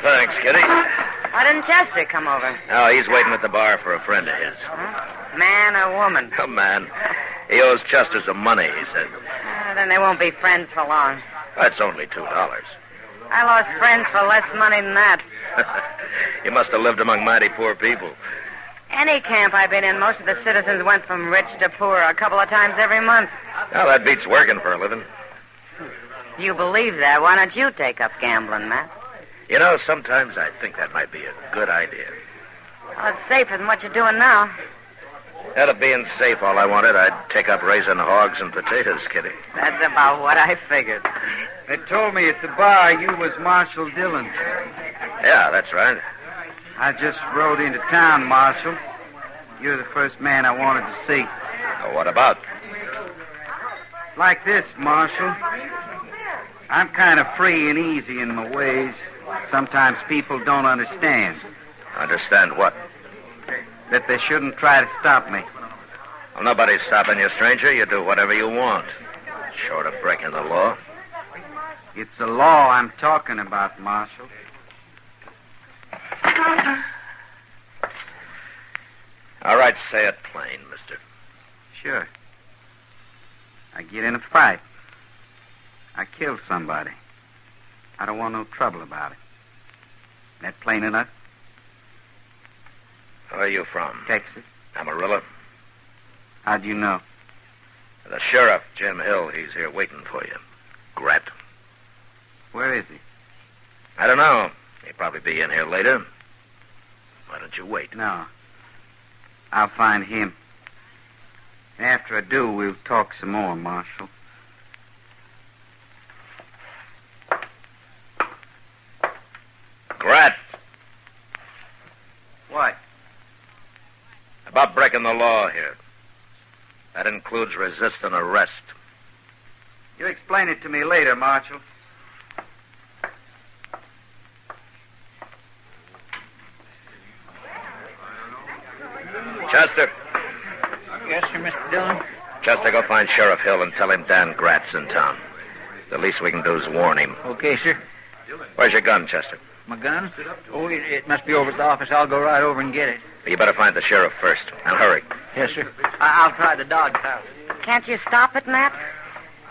Thanks, Kitty.
Why didn't Chester come over?
Oh, he's waiting at the bar for a friend of his.
Huh? Man or woman?
A man. He owes Chester some money, he said.
Then they won't be friends for long.
That's only $2.
I lost friends for less money than that.
You must have lived among mighty poor people.
Any camp I've been in, most of the citizens went from rich to poor a couple of times every month.
Well, that beats working for a living.
You believe that? Why don't you take up gambling, Matt?
You know, sometimes I think that might be a good idea.
Well, it's safer than what you're doing now.
Out of being safe, all I wanted, I'd take up raising hogs and potatoes, Kitty.
That's about what I figured.
They told me at the bar you was Marshal Dillon.
Yeah, that's right.
I just rode into town, Marshal. You're the first man I wanted to see.
Now, what about?
Like this, Marshal. I'm kind of free and easy in my ways. Sometimes people don't understand.
Understand what?
That they shouldn't try to stop me.
Well, nobody's stopping you, stranger. You do whatever you want. Short of breaking the law.
It's the law I'm talking about, Marshal.
All right, say it plain, mister.
Sure. I get in a fight. I kill somebody. I don't want no trouble about it. That plain enough?
Where are you from?
Texas.
Amarillo.
How'd you know?
The sheriff, Jim Hill, he's here waiting for you. Grant.
Where is he?
I don't know. He'll probably be in here later. Why don't you wait?
No. I'll find him. After I do, we'll talk some more, Marshal.
Grant.
What?
About breaking the law here. That includes resisting arrest.
You explain it to me later, Marshal.
Chester.
Yes, sir, Mr. Dillon.
Chester, go find Sheriff Hill and tell him Dan Grat's in town. The least we can do is warn him.
Okay, sir.
Where's your gun, Chester?
My gun? Oh, it must be over at the office. I'll go right over and get it.
You better find the sheriff first. And hurry.
Yes, sir. I'll try the dog house.
Can't you stop it, Matt?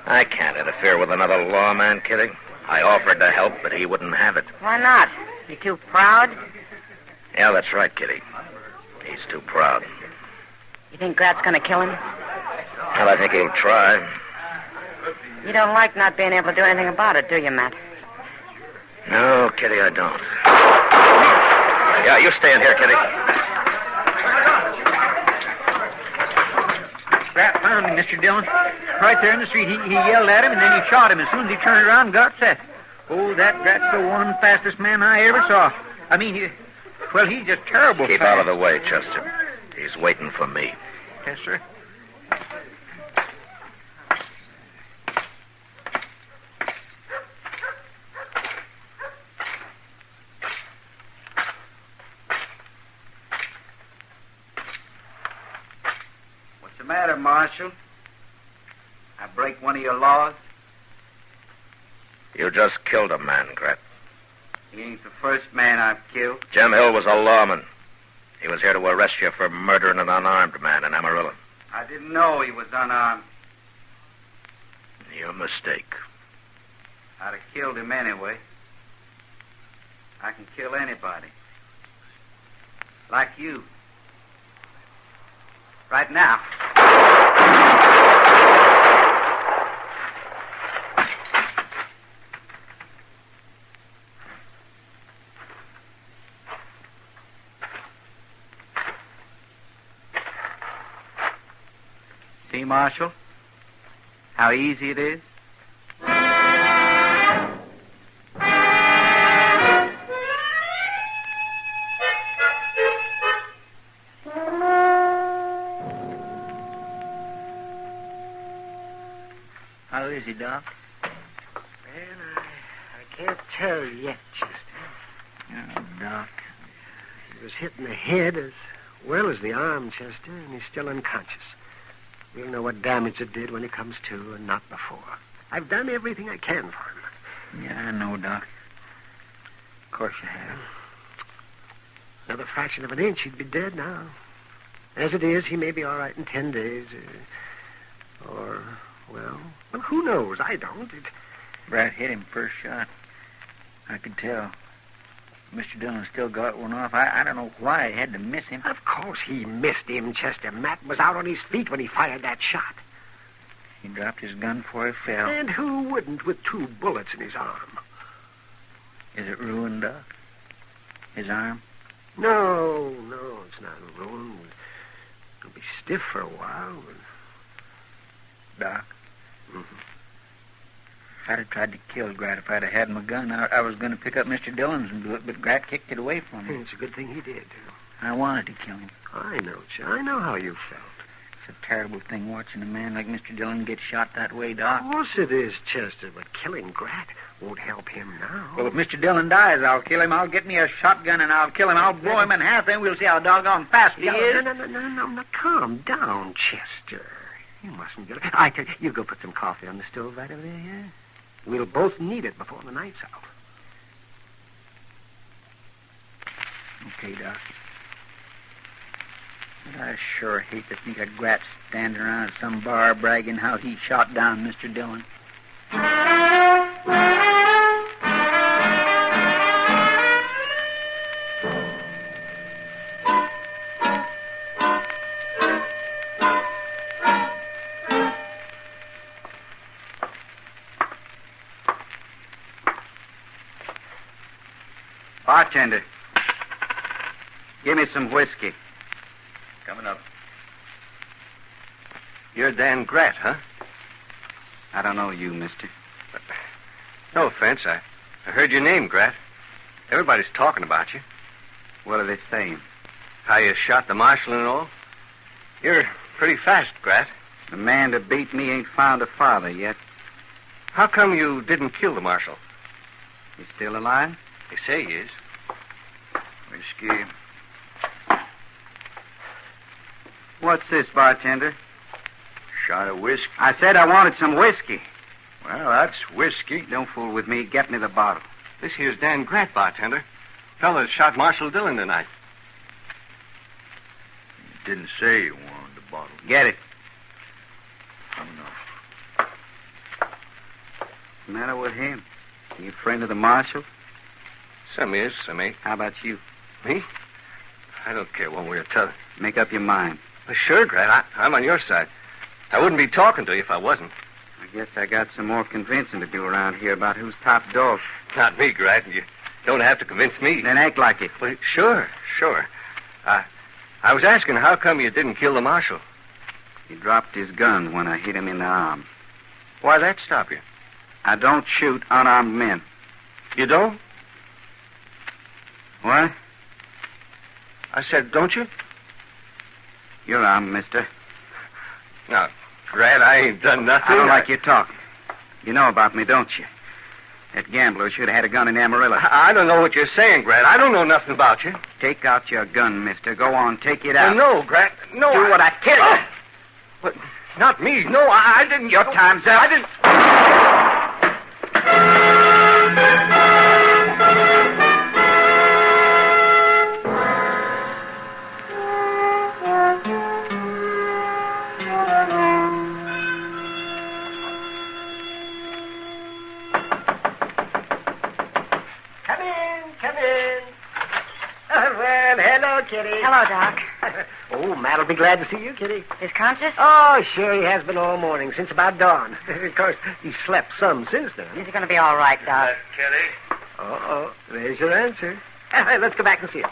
I can't interfere with another lawman, Kitty. I offered to help, but he wouldn't have it.
Why not? You too proud?
Yeah, that's right, Kitty. He's too proud.
You think Grat's going to kill him?
Well, I think he'll try.
You don't like not being able to do anything about it, do you, Matt?
No, Kitty, I don't. Yeah, you stay in here, Kitty.
Grat found him, Mr. Dillon. Right there in the street. He yelled at him, and then he shot him. As soon as he turned around and got set. Oh, that Grat's the one fastest man I ever saw. I mean, he's just terrible
Keep
fast.
out of the way, Chester. He's waiting for me.
Yes, sir.
What's the matter, Marshal? I break one of your laws?
You just killed a man, Grat.
He ain't the first man I've killed.
Jim Hill was a lawman. He was here to arrest you for murdering an unarmed man in Amarillo.
I didn't know he was unarmed.
Your mistake.
I'd have killed him anyway. I can kill anybody. Like you. Right now. See, Marshal, how easy it is?
How is he, Doc?
Well, I can't tell yet, Chester.
Oh, Doc.
He was hit in the head as well as the arm, Chester, and he's still unconscious. We'll know what damage it did when he comes to, and not before. I've done everything I can for him.
Yeah, I know, Doc. Of course you have.
Another fraction of an inch, he'd be dead now. As it is, he may be all right in 10 days. Well, who knows? I don't.
Brad hit him first shot. I could tell. Mr. Dillon still got one off. I don't know why he had to miss him.
Of course he missed him, Chester. Matt was out on his feet when he fired that shot.
He dropped his gun before he fell.
And who wouldn't with 2 bullets in his arm?
Is it ruined, Doc? His arm?
No, it's not ruined. It'll be stiff for a while.
Doc? Mm-hmm. I'd have tried to kill Grat if I'd have had my gun. I was going to pick up Mr. Dillon's and do it, but Grat kicked it away from me.
It's a good thing he did.
I wanted to kill him.
I know how you felt.
It's a terrible thing watching a man like Mr. Dillon get shot that way, Doc.
Of course it is, Chester, but killing Grat won't help him now.
Well, if Mr. Dillon dies, I'll kill him. I'll get me a shotgun and I'll kill him. I'll blow him in half, then we'll see how doggone fast he is.
No, calm down, Chester. You mustn't get it. I tell you go put some coffee on the stove right over there, yeah? We'll both need it before the night's out.
Okay, Doc. But I sure hate to think of Grat standing around at some bar bragging how he shot down Mr. Dillon.
Bartender, give me some whiskey.
Coming up. You're Dan Grat, huh?
I don't know you, mister.
No offense. I heard your name, Grat. Everybody's talking about you.
What are they saying?
How you shot the marshal and all. You're pretty fast, Grat.
The man that beat me ain't found a father yet.
How come you didn't kill the marshal?
He's still alive?
They say he is.
Whiskey. What's this, bartender?
Shot of whiskey.
I said I wanted some whiskey.
Well, that's whiskey.
Don't fool with me. Get me the bottle.
This here's Dan Grant, bartender. Fella shot Marshal Dillon tonight.
You didn't say you wanted the bottle.
Get it.
Oh, no.
What's the matter with him? You a friend of the marshal?
Some is, some ain't.
How about you?
Me? I don't care one way or t'other.
Make up your mind.
Well, sure, Grant. I'm on your side. I wouldn't be talking to you if I wasn't.
I guess I got some more convincing to do around here about who's top dog.
Not me, Grant. You don't have to convince me.
Then act like it.
Well, sure. I was asking how come you didn't kill the marshal?
He dropped his gun when I hit him in the arm.
Why'd that stop you?
I don't shoot unarmed men.
You don't?
What?
I said, don't you?
You're armed, mister.
Now, Grant, I ain't done nothing.
I don't like your talk. You know about me, don't you? That gambler should have had a gun in Amarillo.
I don't know what you're saying, Grant. I don't know nothing about you.
Take out your gun, mister. Go on, take it out.
No, Grant. No.
Do what I tell you.
But not me. No, I didn't.
Your time's up.
I didn't.
Kitty.
Hello, Doc.
Oh, Matt'll be glad to see you, Kitty.
Is conscious?
Oh, sure, he has been all morning, since about dawn. Of course, he's slept some since then.
Is he going to be all right, Doc?
Kitty?
Uh-oh, there's your answer. Let's go back and see him.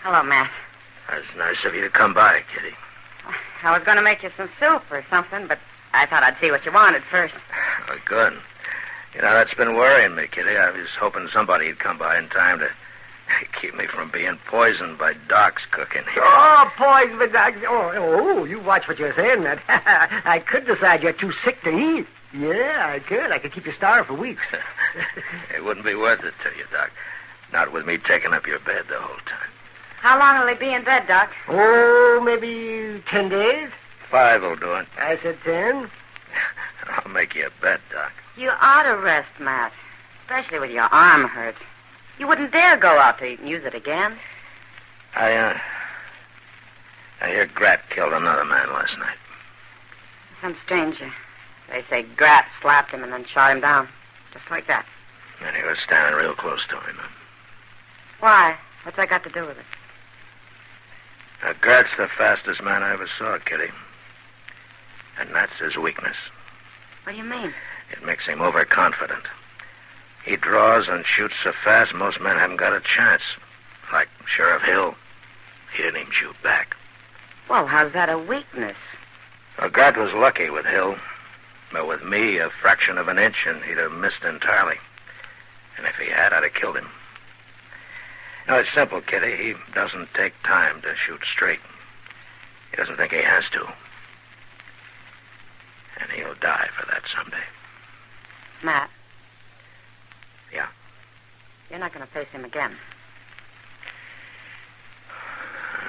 Hello, Matt.
That's nice of you to come by, Kitty.
I was going to make you some soup or something, but I thought I'd see what you wanted first.
Well, good. You know, that's been worrying me, Kitty. I was hoping somebody'd come by in time to keep me from being poisoned by Doc's cooking here.
Oh, poison, but Doc. Oh, you watch what you're saying, Matt. I could decide you're too sick to eat. Yeah, I could. I could keep you starved for weeks.
It wouldn't be worth it to you, Doc. Not with me taking up your bed the whole time.
How long will he be in bed, Doc?
Oh, maybe 10 days.
5 will do it.
I said 10.
I'll make you a bet, Doc.
You ought to rest, Matt. Especially with your arm hurt. You wouldn't dare go out to use it again.
I hear Grat killed another man last night.
Some stranger. They say Grat slapped him and then shot him down. Just like that.
And he was standing real close to him.
Why? What's that got to do with it?
Now, Grat's the fastest man I ever saw, Kitty. And that's his weakness.
What do you mean?
It makes him overconfident. He draws and shoots so fast, most men haven't got a chance. Like Sheriff Hill. He didn't even shoot back.
Well, how's that a weakness?
Well, Grat was lucky with Hill. But with me, a fraction of an inch, and he'd have missed entirely. And if he had, I'd have killed him. No, it's simple, Kitty. He doesn't take time to shoot straight. He doesn't think he has to. And he'll die for that someday.
Matt.
Yeah?
You're not going to face him again.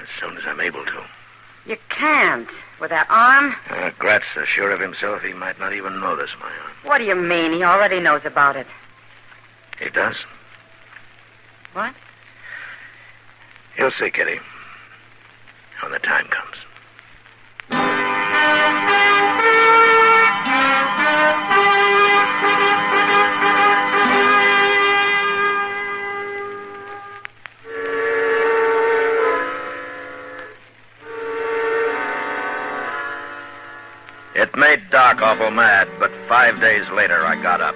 As soon as I'm able to.
You can't. With that arm?
Grat's so sure of himself he might not even notice my arm.
What do you mean? He already knows about it.
He does?
What?
You'll see, Kitty. When the time comes. It made Doc awful mad, but 5 days later I got up.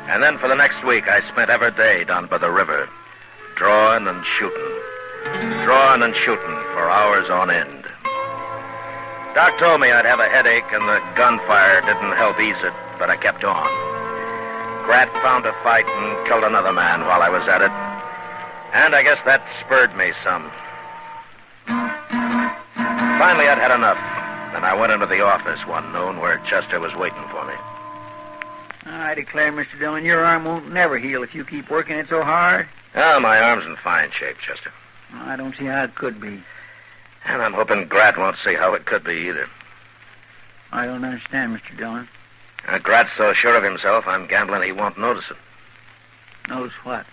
And then for the next week I spent every day down by the river, drawing and shooting. Drawing and shooting for hours on end. Doc told me I'd have a headache and the gunfire didn't help ease it, but I kept on. Grat found a fight and killed another man while I was at it. And I guess that spurred me some. Finally, I'd had enough, and I went into the office one noon where Chester was waiting for me.
I declare, Mr. Dillon, your arm won't never heal if you keep working it so hard.
Oh, my arm's in fine shape, Chester.
Well, I don't see how it could be.
And I'm hoping Grat won't see how it could be either.
I don't understand, Mr. Dillon.
Grat's so sure of himself, I'm gambling he won't notice it.
Notice what?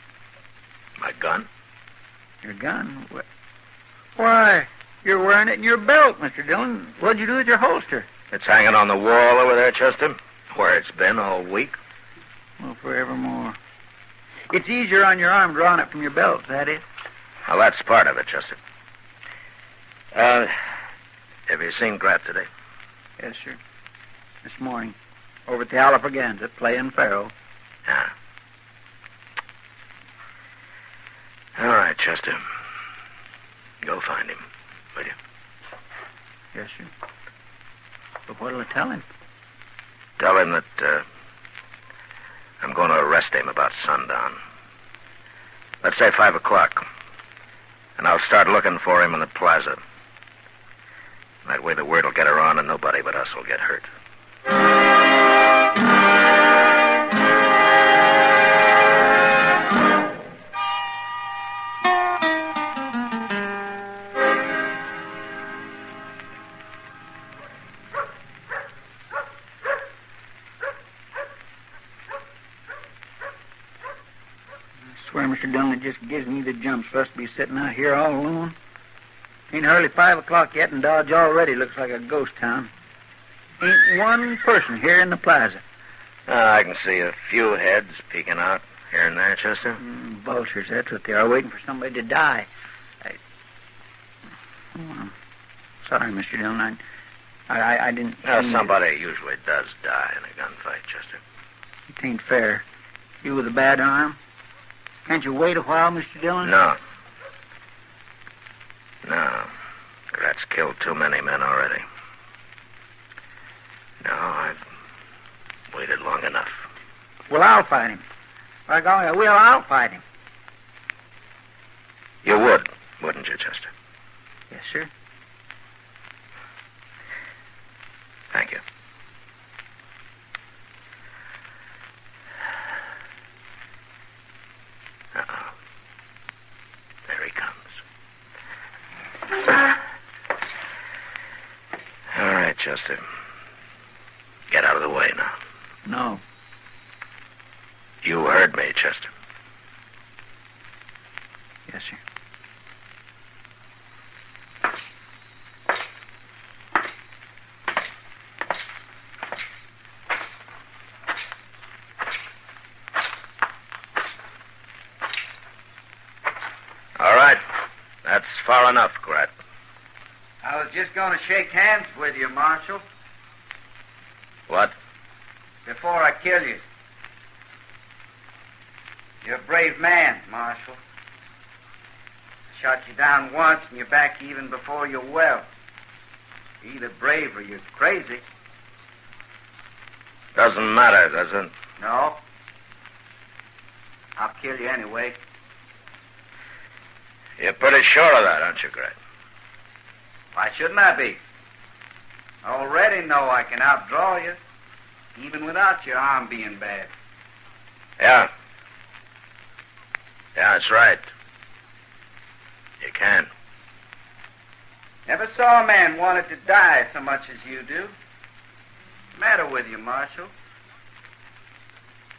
My gun.
Your gun? Why, you're wearing it in your belt, Mr. Dillon. What'd you do with your holster?
It's hanging on the wall over there, Chester, where it's been all week.
Well, forevermore. It's easier on your arm drawing it from your belt, is that it?
Well, that's part of it, Chester. Have you seen Grat today?
Yes, sir. This morning. Over at the Alafraganza, playing faro.
Yeah. All right, Chester. Go find him, will you?
Yes, sir. But what'll I tell him?
Tell him that, I'm going to arrest him about sundown. Let's say 5 o'clock. And I'll start looking for him in the plaza. That way the word will get around and nobody but us will get hurt.
I swear, Mr. Dillon, it just gives me the jumps for us to be sitting out here all alone. Ain't hardly 5 o'clock yet, and Dodge already looks like a ghost town. Ain't one person here in the plaza.
I can see a few heads peeking out here and there, Chester.
Vultures, that's what they are, waiting for somebody to die. I'm sorry, Mr. Dillon. I didn't...
Well, somebody usually does die in a gunfight, Chester.
It ain't fair. You with a bad arm? Can't you wait a while, Mr. Dillon?
No. Grat's killed too many men already. No, I've waited long enough.
Well, I'll fight him. By golly, I will. I'll fight him.
You would, wouldn't you, Chester?
Yes, sir.
Thank you. Uh-oh. There he comes. All right, Chester. Get out of the way now.
No.
You heard me, Chester.
Yes, sir.
All right. That's far enough, Grat.
I was just going to shake hands with you, Marshal.
What?
Before I kill you. You're a brave man, Marshal. I shot you down once and you're back even before you're well. You're either brave or you're crazy.
Doesn't matter, does it?
No. I'll kill you anyway.
You're pretty sure of that, aren't you, Grat?
Why shouldn't I be? I already know I can outdraw you, even without your arm being bad.
Yeah. Yeah, that's right. You can.
Never saw a man wanted to die so much as you do. What's the matter with you, Marshal?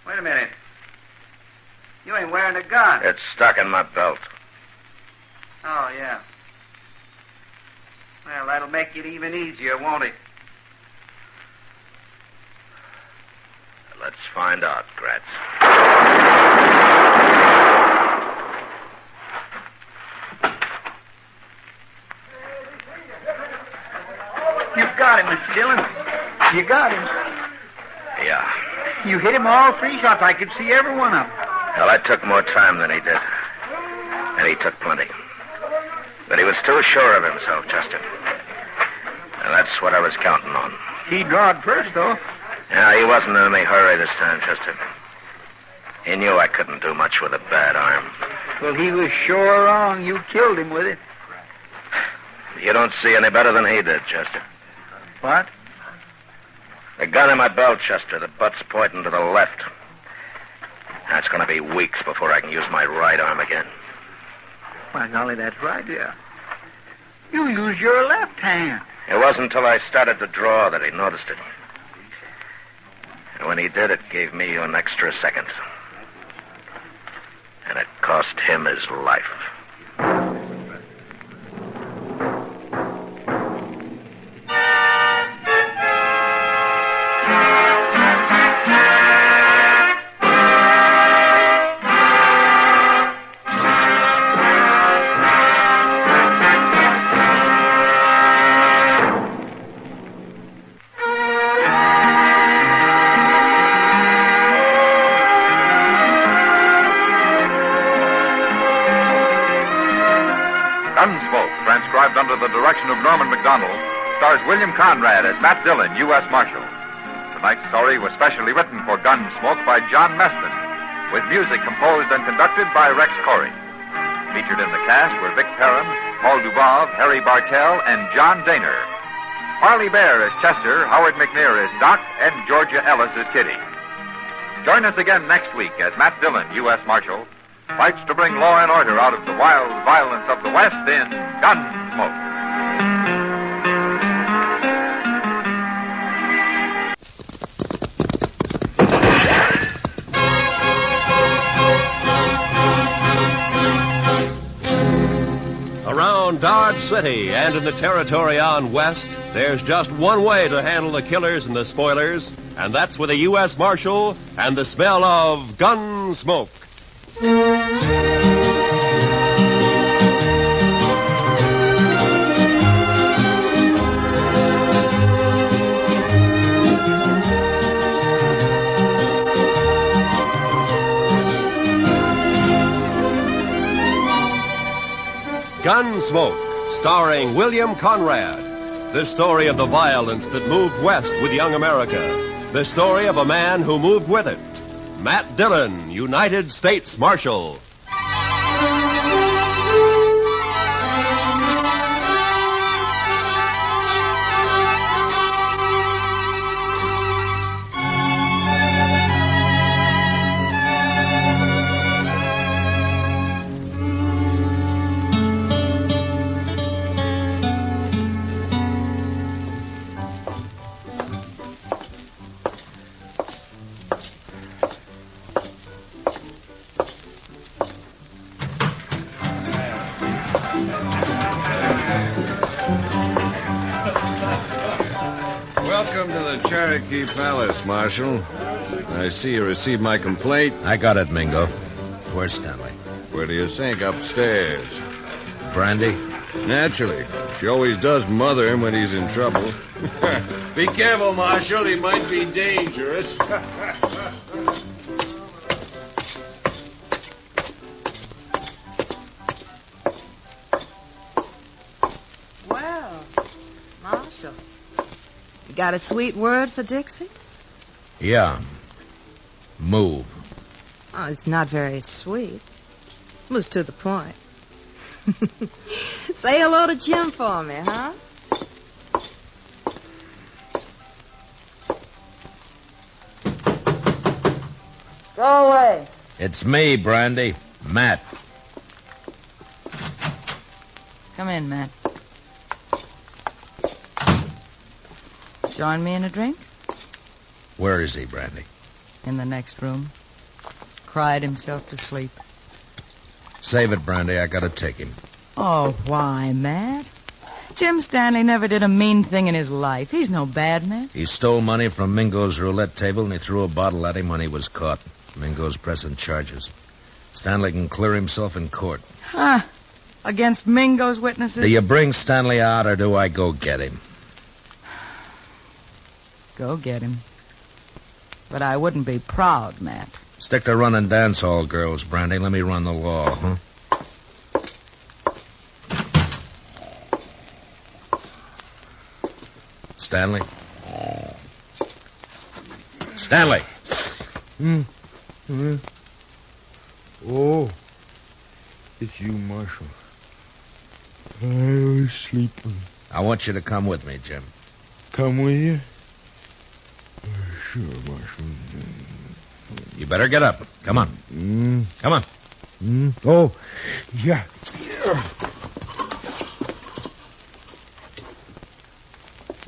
Wait a minute. You ain't wearing a gun.
It's stuck in my belt.
Oh, yeah. Well, that'll make it even easier, won't it?
Let's find out, Grat.
You've got him, Mr. Dillon. You got him.
Yeah.
You hit him all 3 shots. I could see every one of them.
Well, I took more time than he did. And he took plenty. But he was too sure of himself, Chester. And that's what I was counting on.
He drawed first, though.
Yeah, he wasn't in any hurry this time, Chester. He knew I couldn't do much with a bad arm.
Well, he was sure wrong. You killed him with it.
You don't see any better than he did, Chester.
What?
The gun in my belt, Chester. The butt's pointing to the left. That's going to be weeks before I can use my right arm again.
By golly, that's right, yeah. You use your left hand.
It wasn't until I started to draw that he noticed it. And when he did, it gave me an extra second. And it cost him his life.
Gunsmoke, transcribed under the direction of Norman Macdonald, stars William Conrad as Matt Dillon, U.S. Marshal. Tonight's story was specially written for Gunsmoke by John Meston, with music composed and conducted by Rex Corey. Featured in the cast were Vic Perrin, Paul Dubov, Harry Bartell, and John Daner. Marley Bear as Chester, Howard McNear as Doc, and Georgia Ellis as Kitty. Join us again next week as Matt Dillon, U.S. Marshal, fights to bring law and order out of the wild violence of the West in Gunsmoke.
Around Dodge City and in the territory on West, there's just one way to handle the killers and the spoilers, and that's with a U.S. Marshal and the smell of Gunsmoke. Gunsmoke, starring William Conrad. The story of the violence that moved west with young America. The story of a man who moved with it. Matt Dillon, United States Marshal.
Welcome to the Cherokee Palace, Marshal. I see you received my complaint.
I got it, Mingo. Where's Stanley?
Where do you think? Upstairs.
Brandy?
Naturally. She always does mother him when he's in trouble. Be careful, Marshal. He might be dangerous.
Well, Marshal, you got a sweet word for Dixie?
Yeah. Move.
Oh, it's not very sweet. It was to the point. Say hello to Jim for me, huh?
Go away.
It's me, Brandy. Matt.
Come in, Matt. Join me in a drink?
Where is he, Brandy?
In the next room. Cried himself to sleep.
Save it, Brandy. I gotta take him.
Oh, why, Matt? Jim Stanley never did a mean thing in his life. He's no bad man.
He stole money from Mingo's roulette table, and he threw a bottle at him when he was caught. Mingo's pressing charges. Stanley can clear himself in court.
Huh? Against Mingo's witnesses?
Do you bring Stanley out, or do I go get him?
Go get him. But I wouldn't be proud, Matt.
Stick to running dance hall girls, Brandy. Let me run the law, huh? Stanley? Stanley!
Oh, it's you, Marshal. I was sleeping.
I want you to come with me, Jim.
Come with you? Sure, Marshal.
You better get up. Come on. Come on.
Oh, yeah.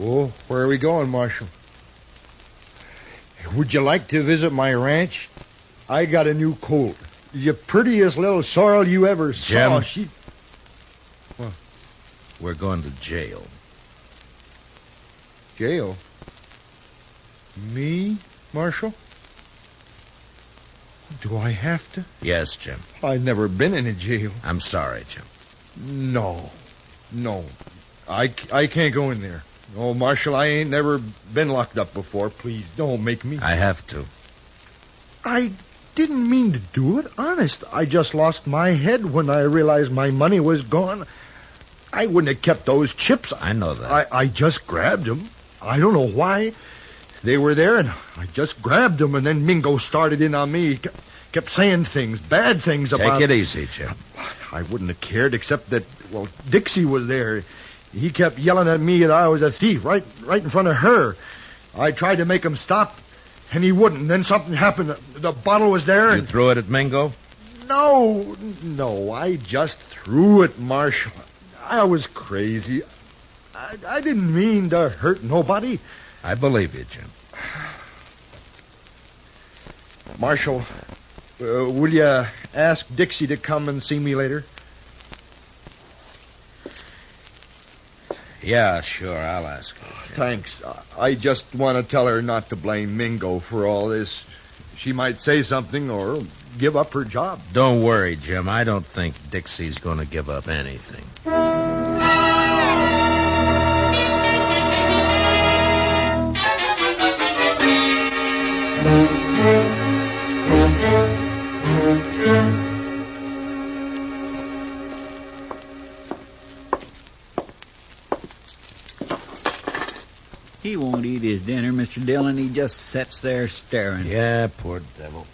Oh, where are we going, Marshal? Would you like to visit my ranch? I got a new colt. The prettiest little sorrel you ever saw.
Jim.
What?
We're going to jail.
Jail? Me, Marshal? Do I have to?
Yes, Jim.
I've never been in a jail.
I'm sorry, Jim.
No. I can't go in there. No, Marshal, I ain't never been locked up before. Please, don't make me.
I have to.
I didn't mean to do it. Honest. I just lost my head when I realized my money was gone. I wouldn't have kept those chips.
I know that.
I just grabbed them. I don't know why. They were there, and I just grabbed them, and then Mingo started in on me. He kept saying things, bad things about...
Take it easy, Jim.
I wouldn't have cared, except that, well, Dixie was there. He kept yelling at me that I was a thief right in front of her. I tried to make him stop, and he wouldn't. Then something happened. The bottle was there.
You threw it at Mingo?
No, I just threw it, Marshal. I was crazy. I didn't mean to hurt nobody.
I believe you, Jim.
Marshal, will you ask Dixie to come and see me later?
Yeah, sure, I'll ask her.
Thanks. I just want to tell her not to blame Mingo for all this. She might say something or give up her job.
Don't worry, Jim. I don't think Dixie's going to give up anything.
He won't eat his dinner, Mr. Dillon. He just sits there staring.
Yeah, poor devil.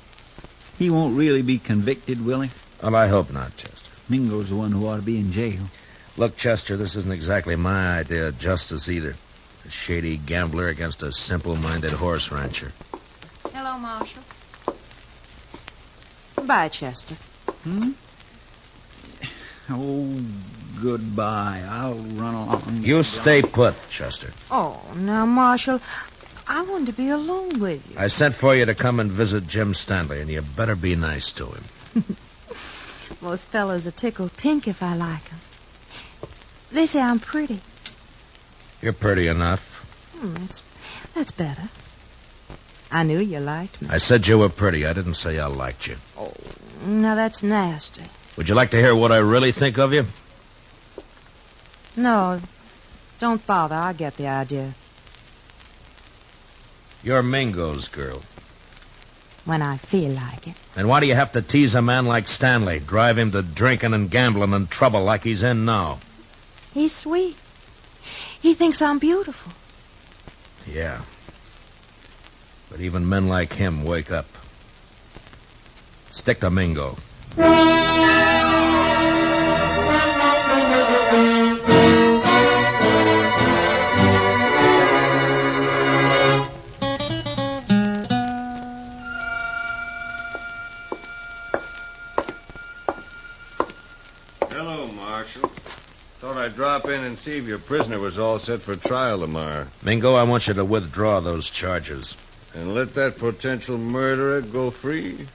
He won't really be convicted, will he?
Well, I hope not, Chester.
Mingo's the one who ought to be in jail.
Look, Chester, this isn't exactly my idea of justice either. A shady gambler against a simple-minded horse rancher.
Hello, Marshal. Bye, Chester.
Oh, goodbye. I'll run along.
You stay put, Chester.
Oh, now, Marshal, I want to be alone with you.
I sent for you to come and visit Jim Stanley, and you better be nice to him.
Most fellas are tickled pink if I like them. They say I'm pretty.
You're pretty enough.
That's better. I knew you liked me.
I said you were pretty. I didn't say I liked you.
Oh, now that's nasty.
Would you like to hear what I really think of you?
No, don't bother. I get the idea.
You're Mingo's girl.
When I feel like it.
Then why do you have to tease a man like Stanley, drive him to drinking and gambling and trouble like he's in now?
He's sweet. He thinks I'm beautiful.
Yeah. But even men like him wake up. Stick to Mingo.
Hello, Marshal. Thought I'd drop in and see if your prisoner was all set for trial tomorrow.
Mingo, I want you to withdraw those charges.
And let that potential murderer go free?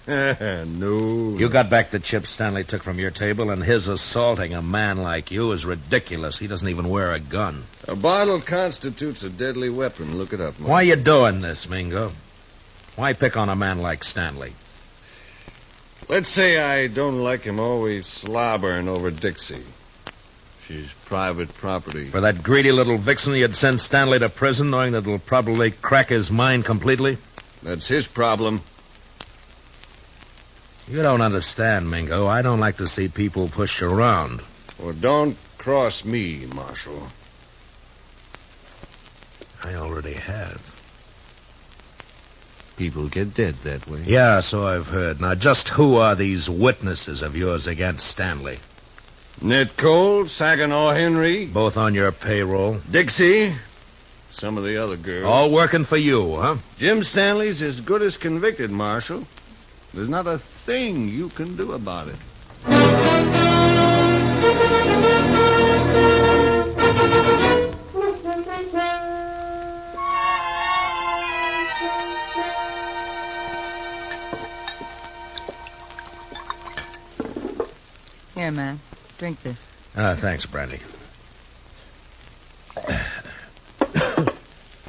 No.
You got back the chips Stanley took from your table, and his assaulting a man like you is ridiculous. He doesn't even wear a gun.
A bottle constitutes a deadly weapon. Look it up, Marshal.
Why are you doing this, Mingo? Why pick on a man like Stanley?
Let's say I don't like him always slobbering over Dixie. She's private property.
For that greedy little vixen, you'd send Stanley to prison knowing that it'll probably crack his mind completely?
That's his problem.
You don't understand, Mingo. I don't like to see people pushed around.
Well, don't cross me, Marshal.
I already have.
People get dead that way.
Yeah, so I've heard. Now, just who are these witnesses of yours against Stanley?
Ned Cole, Saginaw Henry.
Both on your payroll?
Dixie. some of the other girls.
All working for you, huh?
Jim Stanley's as good as convicted, Marshal. There's not a thing you can do about it.
Here, man. Drink this.
Thanks, Brandy.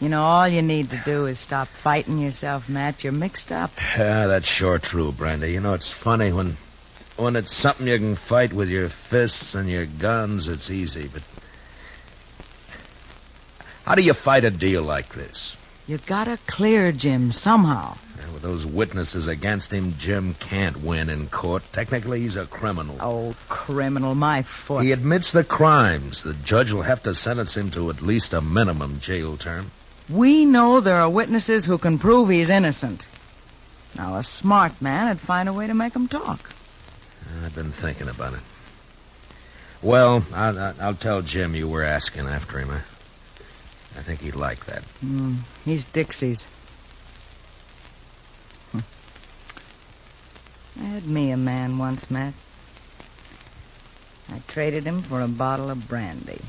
You know, all you need to do is stop fighting yourself, Matt. You're mixed up.
Yeah, that's sure true, Brandy. You know, it's funny when it's something you can fight with your fists and your guns, it's easy, but how do you fight a deal like this?
You gotta clear Jim somehow.
Yeah, with those witnesses against him, Jim can't win in court. Technically, he's a criminal.
Oh, criminal, my foot.
He admits the crimes. The judge will have to sentence him to at least a minimum jail term.
We know there are witnesses who can prove he's innocent. Now, a smart man would find a way to make him talk.
I've been thinking about it. Well, I'll tell Jim you were asking after him. I think he'd like that.
He's Dixie's. I had me a man once, Matt. I traded him for a bottle of brandy.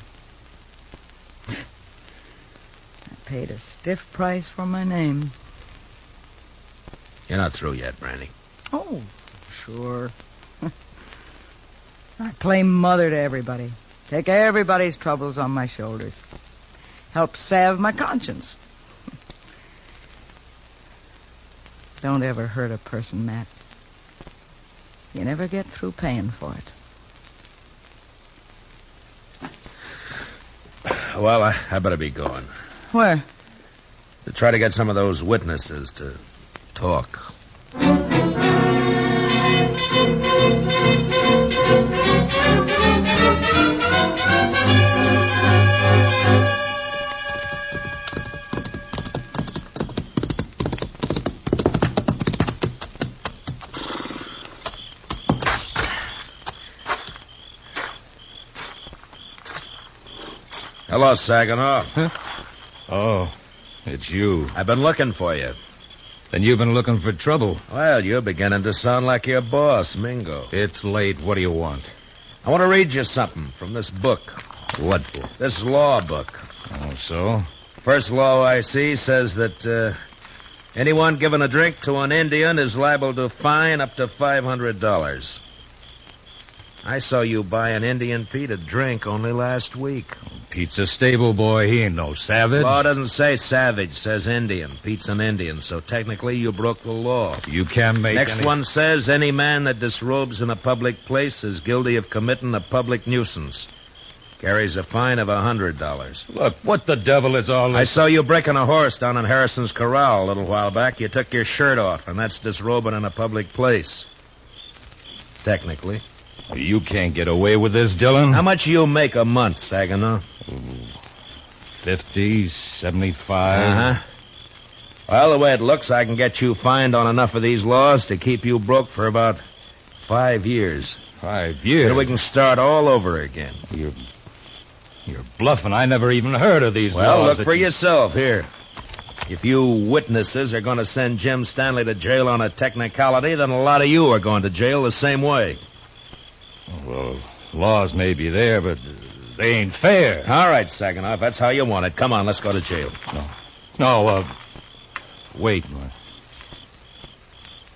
I paid a stiff price for my name.
You're not through yet, Brandy.
Oh, sure. I play mother to everybody. Take everybody's troubles on my shoulders. Help salve my conscience. Don't ever hurt a person, Matt. You never get through paying for it.
Well, I better be going.
Where?
To try to get some of those witnesses to talk. Hello, Saginaw.
Huh? Oh, it's you.
I've been looking for you.
Then you've been looking for trouble.
Well, you're beginning to sound like your boss, Mingo.
It's late. What do you want?
I want to read you something from this book.
What book?
This law book.
Oh, so?
First law I see says that anyone giving a drink to an Indian is liable to fine up to $500. I saw you buy an Indian Pete a drink only last week.
Pete's a stable boy. He ain't no savage.
Law doesn't say savage, says Indian. Pete's an Indian, so technically you broke the law.
You can't make
Next one says any man that disrobes in a public place is guilty of committing a public nuisance. Carries a fine of $100.
Look, what the devil is all this?
I saw you breaking a horse down in Harrison's Corral a little while back. You took your shirt off, and that's disrobing in a public place. Technically.
You can't get away with this, Dillon.
How much you make a month, Saginaw?
50, 75.
Uh-huh. Well, the way it looks, I can get you fined on enough of these laws to keep you broke for about 5 years.
5 years?
Then we can start all over again.
You're bluffing. I never even heard of these laws.
Well, look for yourself here. If you witnesses are going to send Jim Stanley to jail on a technicality, then a lot of you are going to jail the same way.
Well, laws may be there, but they ain't fair.
All right, Saginaw, if that's how you want it. Come on, let's go to jail.
No, wait.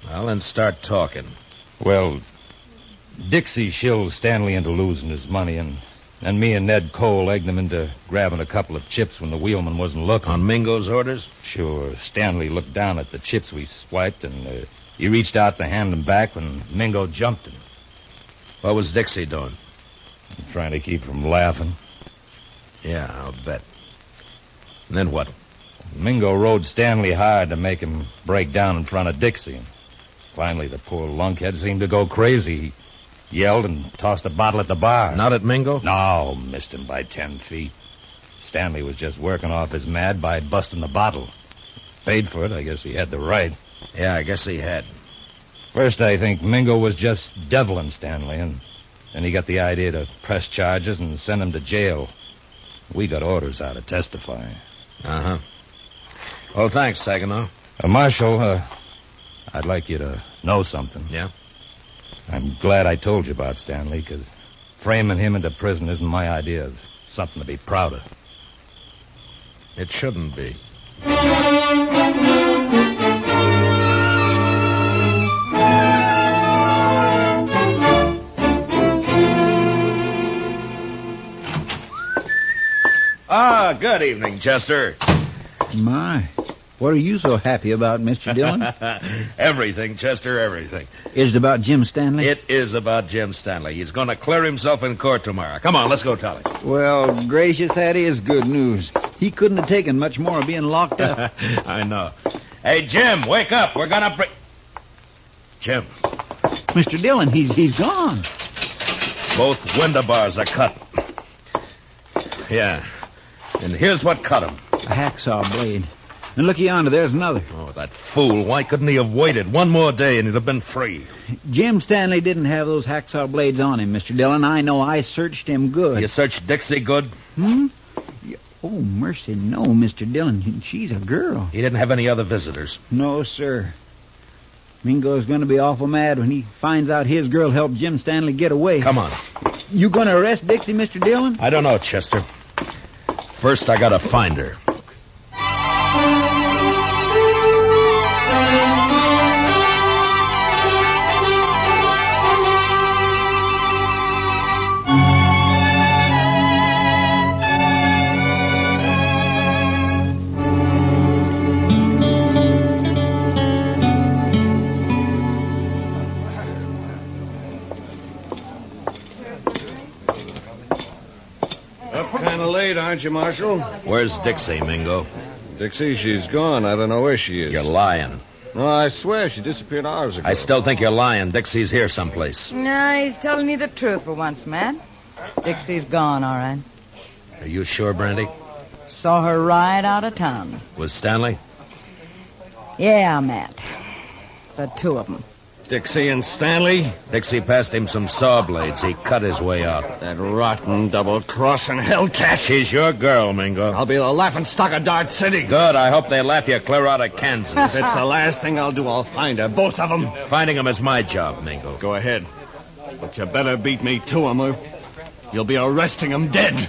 Well, then start talking.
Well, Dixie shilled Stanley into losing his money, and me and Ned Cole egged him into grabbing a couple of chips when the wheelman wasn't looking.
On Mingo's orders?
Sure. Stanley looked down at the chips we swiped, and he reached out to hand them back when Mingo jumped him.
What was Dixie doing?
Trying to keep from laughing.
Yeah, I'll bet. And then what?
Mingo rode Stanley hard to make him break down in front of Dixie. And finally, the poor lunkhead seemed to go crazy. He yelled and tossed a bottle at the bar.
Not at Mingo?
No, missed him by 10 feet. Stanley was just working off his mad by busting the bottle. Paid for it. I guess he had the right.
Yeah, I guess he had.
First, I think Mingo was just deviling Stanley, and then he got the idea to press charges and send him to jail. We got orders out to testify.
Uh-huh. Well, thanks, Saginaw.
Marshal, I'd like you to know something.
Yeah?
I'm glad I told you about Stanley, because framing him into prison isn't my idea of something to be proud of.
It shouldn't be. Ah, good evening, Chester.
My, what are you so happy about, Mr. Dillon?
Everything, Chester, everything.
Is it about Jim Stanley?
It is about Jim Stanley. He's going to clear himself in court tomorrow. Come on, let's go tell him.
Well, gracious, that is good news. He couldn't have taken much more of being locked up.
I know. Hey, Jim, wake up. We're going to break... Jim.
Mr. Dillon, he's gone.
Both window bars are cut. Yeah. And here's what cut him.
A hacksaw blade. And look yonder, there's another.
Oh, that fool. Why couldn't he have waited one more day and he'd have been free?
Jim Stanley didn't have those hacksaw blades on him, Mr. Dillon. I know. I searched him good.
You searched Dixie good?
Hmm? Oh, mercy, no, Mr. Dillon. She's a girl.
He didn't have any other visitors?
No, sir. Mingo's going to be awful mad when he finds out his girl helped Jim Stanley get away.
Come on.
You going to arrest Dixie, Mr. Dillon?
I don't know, Chester. First, I got to find her.
Kind of late, aren't you, Marshal?
Where's Dixie, Mingo?
Dixie, she's gone. I don't know where she is.
You're lying.
No, I swear she disappeared hours ago.
I still think you're lying. Dixie's here someplace.
No, he's telling you the truth for once, Matt. Dixie's gone, all right.
Are you sure, Brandy?
Saw her right out of town.
Was Stanley?
Yeah, Matt. The two of them.
Dixie and Stanley?
Dixie passed him some saw blades. He cut his way out.
That rotten double-crossing hellcat.
She's your girl, Mingo.
I'll be the laughingstock of Dart City.
Good. I hope they laugh you clear out of Kansas.
If it's the last thing I'll do, I'll find her. Both of them.
Finding them is my job, Mingo.
Go ahead. But you better beat me to them, or you'll be arresting them dead.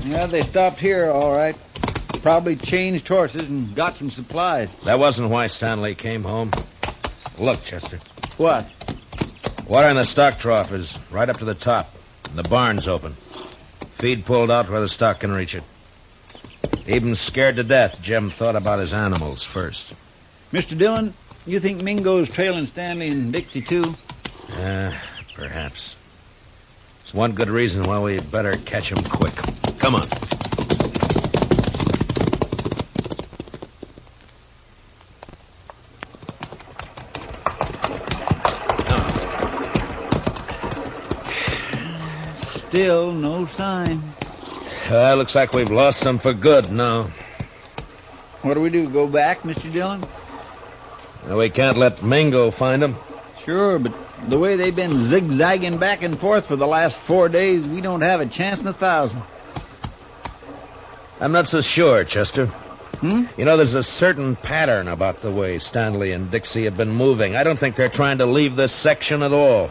Yeah, they stopped here, all right. Probably changed horses and got some supplies.
That wasn't why Stanley came home. Look, Chester.
What?
Water in the stock trough is right up to the top. And the barn's open. Feed pulled out where the stock can reach it. Even scared to death, Jim thought about his animals first.
Mr. Dillon, you think Mingo's trailing Stanley and Dixie, too?
Perhaps. It's one good reason why we better catch him quick. Come on.
Still no sign.
Looks like we've lost them for good now.
What do we do, go back, Mr. Dillon?
Well, we can't let Mingo find them.
Sure, but the way they've been zigzagging back and forth for the last 4 days, we don't have a chance in 1,000.
I'm not so sure, Chester.
Hmm?
You know, there's a certain pattern about the way Stanley and Dixie have been moving. I don't think they're trying to leave this section at all.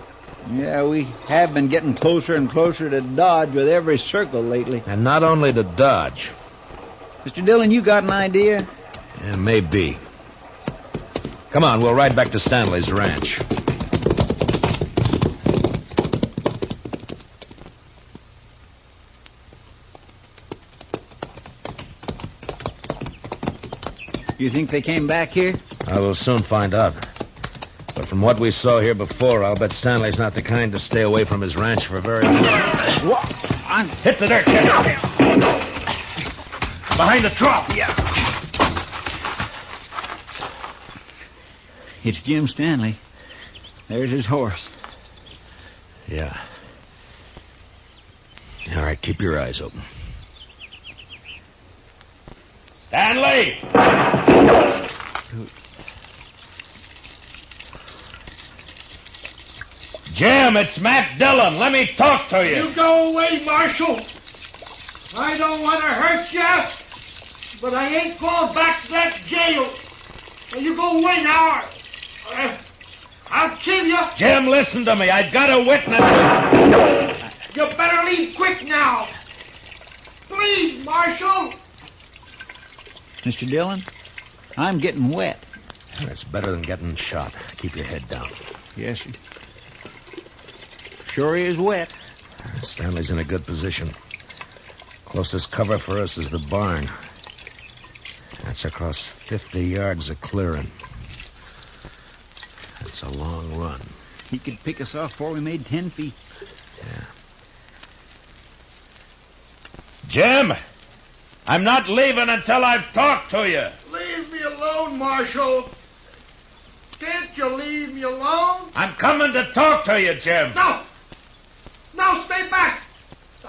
Yeah, we have been getting closer and closer to Dodge with every circle lately.
And not only to Dodge.
Mr. Dillon, you got an idea?
Yeah, maybe. Come on, we'll ride back to Stanley's ranch.
You think they came back here?
I will soon find out. But from what we saw here before, I'll bet Stanley's not the kind to stay away from his ranch for very long.
What?
Hit the dirt, Chester. Behind the trough.
Yeah. It's Jim Stanley. There's his horse.
Yeah. All right, keep your eyes open.
Stanley! Jim, it's Matt Dillon. Let me talk to you.
You go away, Marshal. I don't want to hurt you, but I ain't going back to that jail. You go away now. I'll kill you.
Jim, listen to me. I've got a witness.
You better leave quick now. Please, Marshal.
Mr. Dillon, I'm getting wet.
That's better than getting shot. Keep your head down.
Yes, sir. Sure is wet.
Stanley's in a good position. Closest cover for us is the barn. That's across 50 yards of clearing. That's a long run.
He could pick us off before we made 10 feet.
Yeah.
Jim, I'm not leaving until I've talked to you.
Leave me alone, Marshal. Can't you leave me alone?
I'm coming to talk to you, Jim.
No! No, stay back!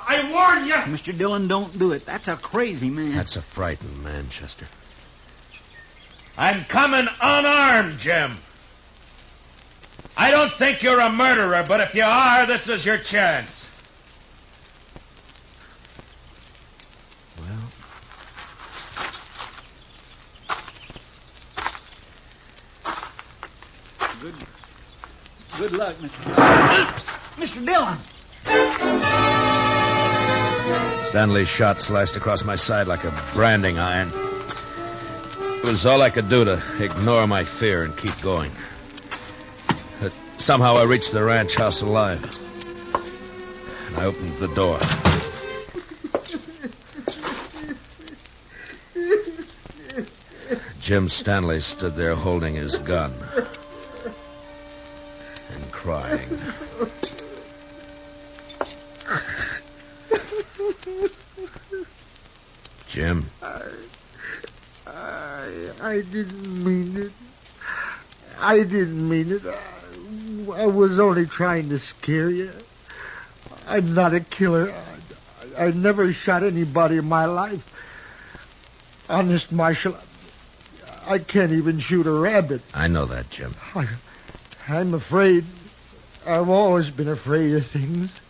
I warn you!
Mr. Dillon, don't do it. That's a crazy man.
That's a frightened man, Chester.
I'm coming unarmed, Jim. I don't think you're a murderer, but if you are, this is your chance.
Good luck, Mr. Dillon. Mr. Dillon!
Stanley's shot slashed across my side like a branding iron. It was all I could do to ignore my fear and keep going. But somehow I reached the ranch house alive. And I opened the door. Jim Stanley stood there holding his gun. And crying. Jim?
I didn't mean it. I didn't mean it. I was only trying to scare you. I'm not a killer. I never shot anybody in my life. Honest, Marshal, I can't even shoot a rabbit.
I know that, Jim.
I'm afraid. I've always been afraid of things.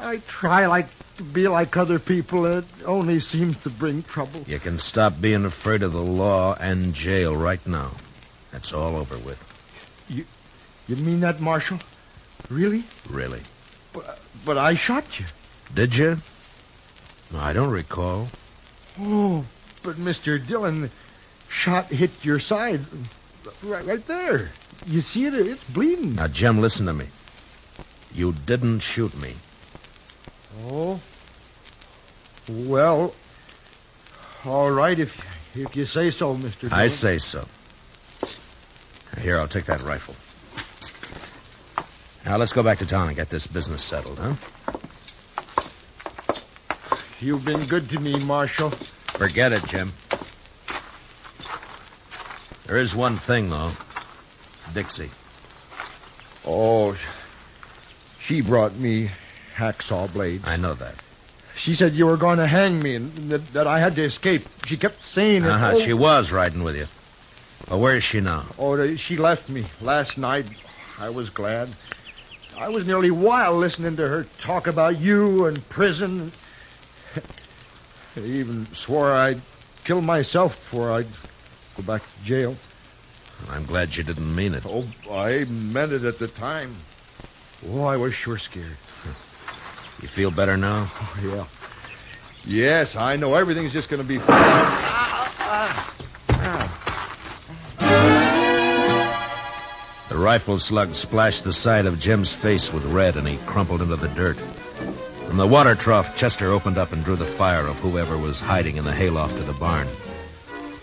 I try to be like other people. It only seems to bring trouble.
You can stop being afraid of the law and jail right now. That's all over with.
You mean that, Marshal? Really?
Really.
But I shot you.
Did you? No, I don't recall.
Oh, but Mr. Dillon, shot hit your side. Right there. You see it? It's bleeding.
Now, Jim, listen to me. You didn't shoot me.
Oh? Well, all right, if you say so, Mr. Dillon.
I say so. Here, I'll take that rifle. Now, let's go back to town and get this business settled, huh?
You've been good to me, Marshal.
Forget it, Jim. There is one thing, though. Dixie.
Oh, she brought me hacksaw blades.
I know that.
She said you were going to hang me and that I had to escape. She kept saying it.
Uh-huh. She was riding with you. Well, where is she now?
Oh, she left me last night. I was glad. I was nearly wild listening to her talk about you and prison. I even swore I'd kill myself before I'd go back to jail.
I'm glad you didn't mean it.
Oh, I meant it at the time. Oh, I was sure scared.
You feel better now?
Oh, yeah. Yes, I know. Everything's just going to be fine.
The rifle slug splashed the side of Jim's face with red, and he crumpled into the dirt. From the water trough, Chester opened up and drew the fire of whoever was hiding in the hayloft of the barn.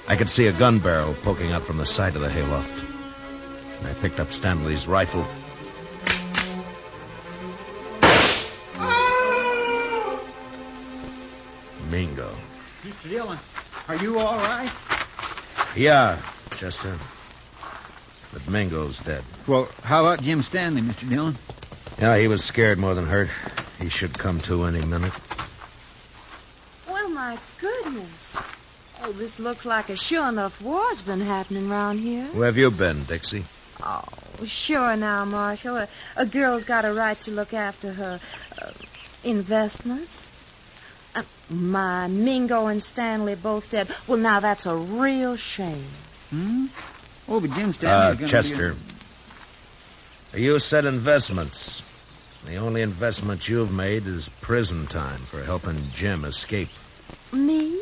I could see a gun barrel poking out from the side of the hayloft. And I picked up Stanley's rifle. Mingo.
Mr. Dillon, are you all right?
Yeah, Chester. But Mingo's dead.
Well, how about Jim Stanley, Mr. Dillon?
Yeah, he was scared more than hurt. He should come to any minute.
Well, my goodness. Oh, this looks like a sure enough war's been happening around here.
Where have you been, Dixie?
Oh, sure now, Marshal. A girl's got a right to look after her investments. My Mingo and Stanley both dead. Well, now that's a real shame.
Hmm? Oh, but Jim Stanley's gonna
Chester. You said investments. The only investment you've made is prison time for helping Jim escape.
Me?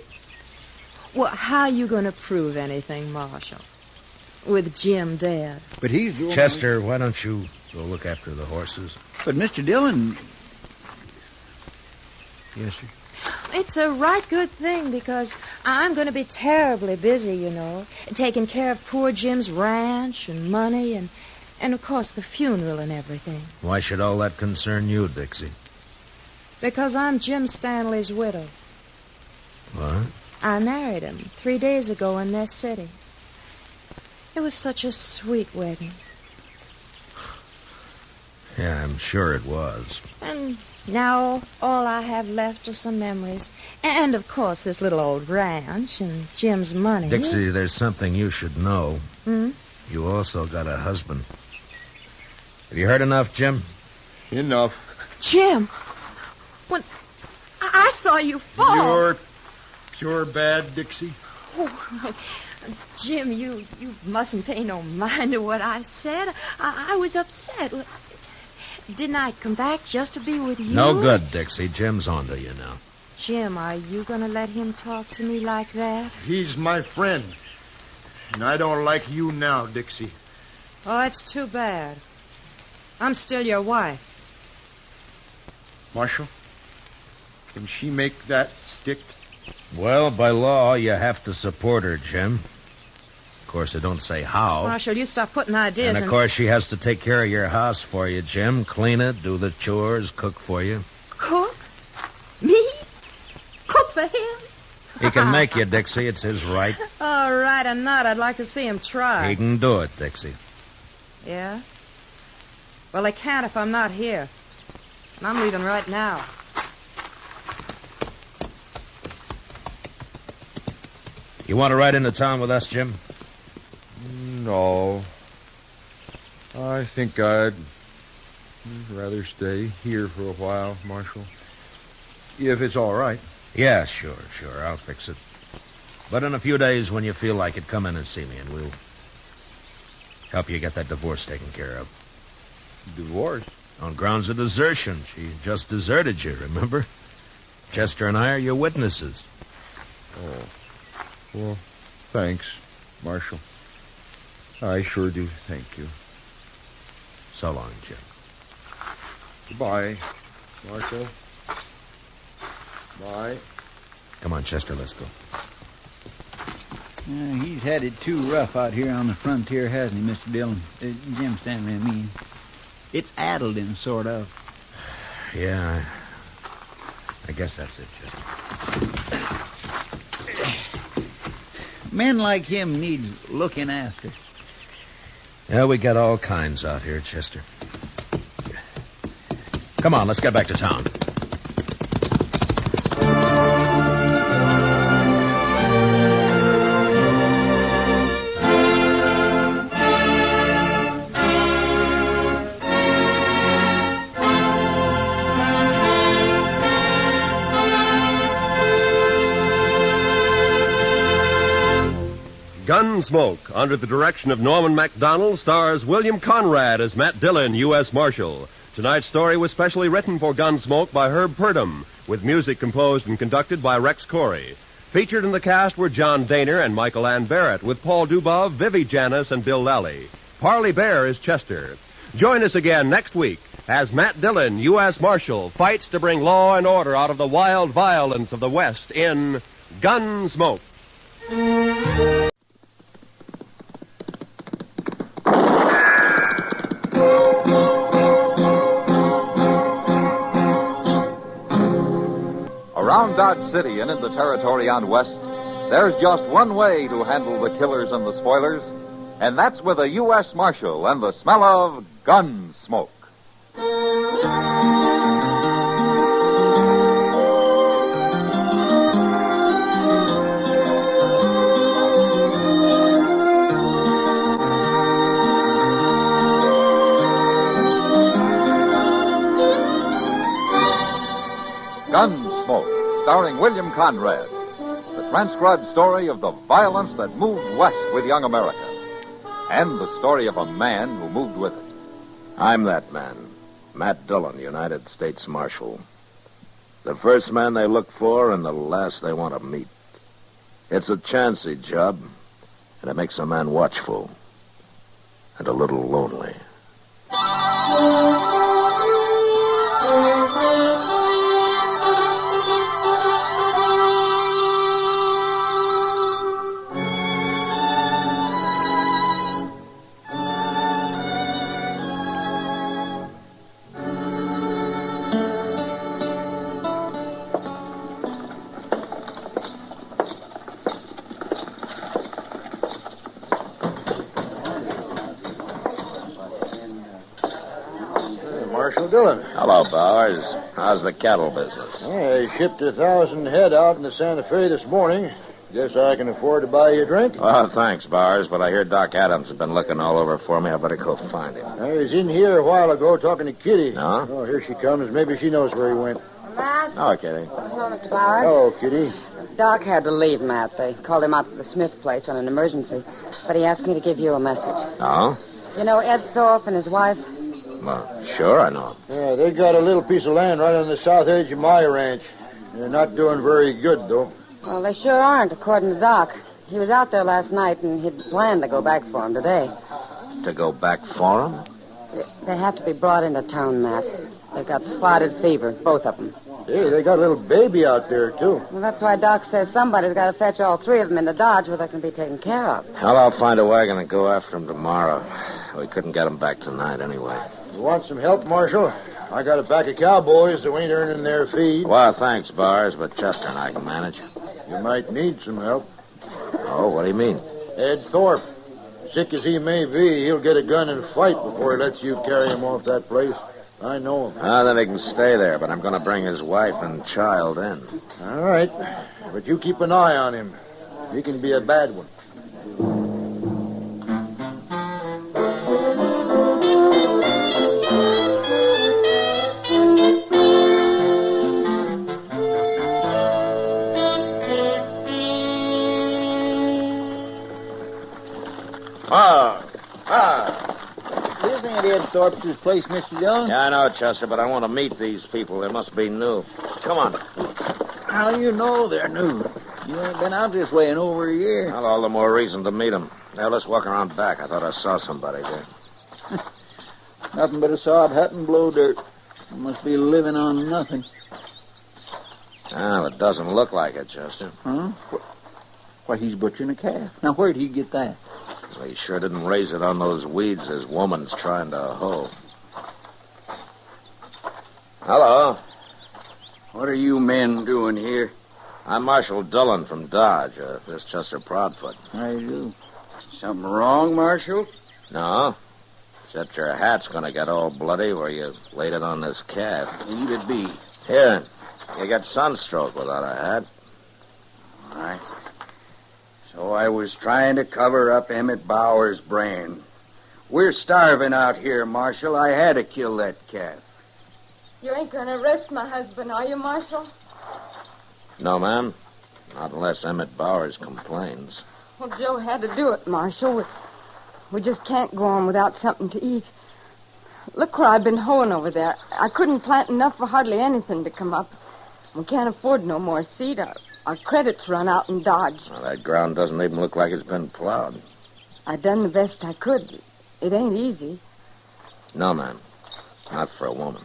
Well, how you going to prove anything, Marshal? With Jim dead.
But he's the
Chester, why don't you go look after the horses?
But Mr. Dillon...
Yes, sir.
It's a right good thing because I'm going to be terribly busy, you know, taking care of poor Jim's ranch and money and of course, the funeral and everything.
Why should all that concern you, Dixie?
Because I'm Jim Stanley's widow.
What?
I married him 3 days ago in this city. It was such a sweet wedding.
Yeah, I'm sure it was.
And now all I have left are some memories. And, of course, this little old ranch and Jim's money.
Dixie, there's something you should know.
Hmm?
You also got a husband. Have you heard enough, Jim?
Enough.
Jim! When I saw you fall...
You're pure bad, Dixie.
Oh, Jim, you mustn't pay no mind to what I said. I was upset. Didn't I come back just to be with you?
No good, Dixie. Jim's onto you now.
Jim, are you going to let him talk to me like that?
He's my friend. And I don't like you now, Dixie.
Oh, it's too bad. I'm still your wife.
Marshal, can she make that stick?
Well, by law, you have to support her, Jim. Of course, it don't say how.
Marshal, you stop putting ideas
And, of course, she has to take care of your house for you, Jim. Clean it, do the chores, cook for you.
Cook? Me? Cook for him?
He can make you, Dixie. It's his right.
All right, or not. I'd like to see him try.
He can do it, Dixie.
Yeah? Well, they can't if I'm not here. And I'm leaving right now.
You want to ride into town with us, Jim?
No. I think I'd rather stay here for a while, Marshal. If it's all right.
Yeah, sure. I'll fix it. But in a few days, when you feel like it, come in and see me, and we'll help you get that divorce taken care of.
Divorce?
On grounds of desertion. She just deserted you, remember? Chester and I are your witnesses.
Oh. Well, thanks, Marshal. I sure do thank you.
So long, Jim.
Goodbye, Marshal. Bye.
Come on, Chester, let's go.
He's had it too rough out here on the frontier, hasn't he, Mr. Dillon? Jim Stanley, I mean. It's addled him, sort of.
Yeah, I guess that's it, Chester.
Men like him needs looking after.
Yeah, we got all kinds out here, Chester. Come on, let's get back to town.
Gunsmoke, under the direction of Norman MacDonald, stars William Conrad as Matt Dillon, U.S. Marshal. Tonight's story was specially written for Gunsmoke by Herb Purdom, with music composed and conducted by Rex Corey. Featured in the cast were John Daner and Michael Ann Barrett, with Paul Dubov, Vivi Janis, and Bill Lally. Parley Bear is Chester. Join us again next week as Matt Dillon, U.S. Marshal, fights to bring law and order out of the wild violence of the West in Gunsmoke.
Around Dodge City and in the territory on West, there's just one way to handle the killers and the spoilers, and that's with a U.S. Marshal and the smell of gun smoke. starring William Conrad. The transcribed story of the violence that moved west with young America. And the story of a man who moved with it.
I'm that man, Matt Dillon, United States Marshal. The first man they look for and the last they want to meet. It's a chancy job, and it makes a man watchful and a little lonely.
Marshal Dillon.
Hello, Bowers. How's the cattle business?
I shipped 1,000 head out into Santa Fe this morning. Guess I can afford to buy you a drink?
Well, thanks, Bowers, but I hear Doc Adams has been looking all over for me. I better go find him.
I was in here a while ago talking to Kitty.
No?
Oh, here she comes. Maybe she knows where he went.
Matt?
Oh, Kitty.
Hello, Mr. Bowers.
Hello, Kitty.
Doc had to leave, Matt. They called him out to the Smith place on an emergency. But he asked me to give you a message.
Oh?
You know Ed Thorpe and his wife?
Well, sure, I know.
Yeah, they got a little piece of land right on the south edge of my ranch. They're not doing very good, though.
Well, they sure aren't, according to Doc. He was out there last night, and he'd planned to go back for him today.
To go back for him?
They have to be brought into town, Matt. They've got spotted fever, both of them.
Hey, they got a little baby out there, too.
Well, that's why Doc says somebody's got to fetch all three of them into Dodge where they can be taken care of.
Well, I'll find a wagon and go after him tomorrow. We couldn't get him back tonight anyway.
You want some help, Marshal? I got a pack of cowboys who ain't earning their feed.
Well, thanks, Bars, but Chester and I can manage.
You might need some help.
Oh, what do you mean?
Ed Thorpe. Sick as he may be, he'll get a gun and fight before he lets you carry him off that place. I know him.
Then he can stay there, but I'm going to bring his wife and child in.
All right. But you keep an eye on him. He can be a bad one.
This ain't Ed Thorpe's place, Mr. Dillon.
Yeah, I know, Chester, but I want to meet these people. They must be new. Come on.
How do you know they're new? You ain't been out this way in over a year.
Well, all the more reason to meet them. Now, let's walk around back. I thought I saw somebody there.
Nothing but a sod hut and blow dirt. You must be living on nothing.
Well, it doesn't look like it, Chester.
Huh? Why, he's butchering a calf. Now, where'd he get that?
Well, he sure didn't raise it on those weeds his woman's trying to hoe. Hello.
What are you men doing here?
I'm Marshal Dillon from Dodge. This Chester Proudfoot.
I do. Something wrong, Marshal?
No. Except your hat's going to get all bloody where you laid it on this calf.
Ain't it be?
Here. You get sunstroke without a hat.
All right. So I was trying to cover up Emmett Bauer's brand. We're starving out here, Marshal. I had to kill that calf.
You ain't going to arrest my husband, are you, Marshal?
No, ma'am. Not unless Emmett Bowers complains.
Well, Joe had to do it, Marshal. We just can't go on without something to eat. Look where I've been hoeing over there. I couldn't plant enough for hardly anything to come up. We can't afford no more seed. Our credits run out in Dodge.
Well, that ground doesn't even look like it's been plowed.
I done the best I could. It ain't easy.
No, ma'am. Not for a woman.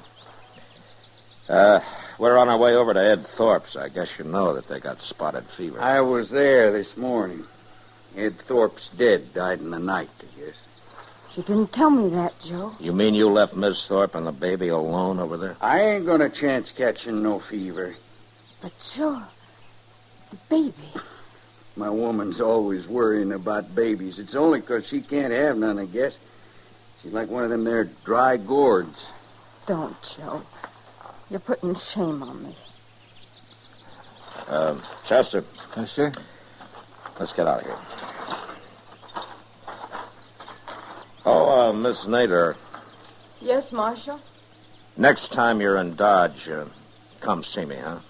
We're on our way over to Ed Thorpe's. I guess you know that they got spotted fever.
I was there this morning. Ed Thorpe's dead. Died in the night, I guess.
She didn't tell me that, Joe.
You mean you left Miss Thorpe and the baby alone over there?
I ain't gonna chance catching no fever.
But, Joe, the baby.
My woman's always worrying about babies. It's only 'cause she can't have none, I guess. She's like one of them there dry gourds.
Don't, Joe. You're putting shame on me.
Chester.
Yes, sir?
Let's get out of here. Oh, Miss Nader,
Yes, Marshal?
next time you're in Dodge, come see me, huh?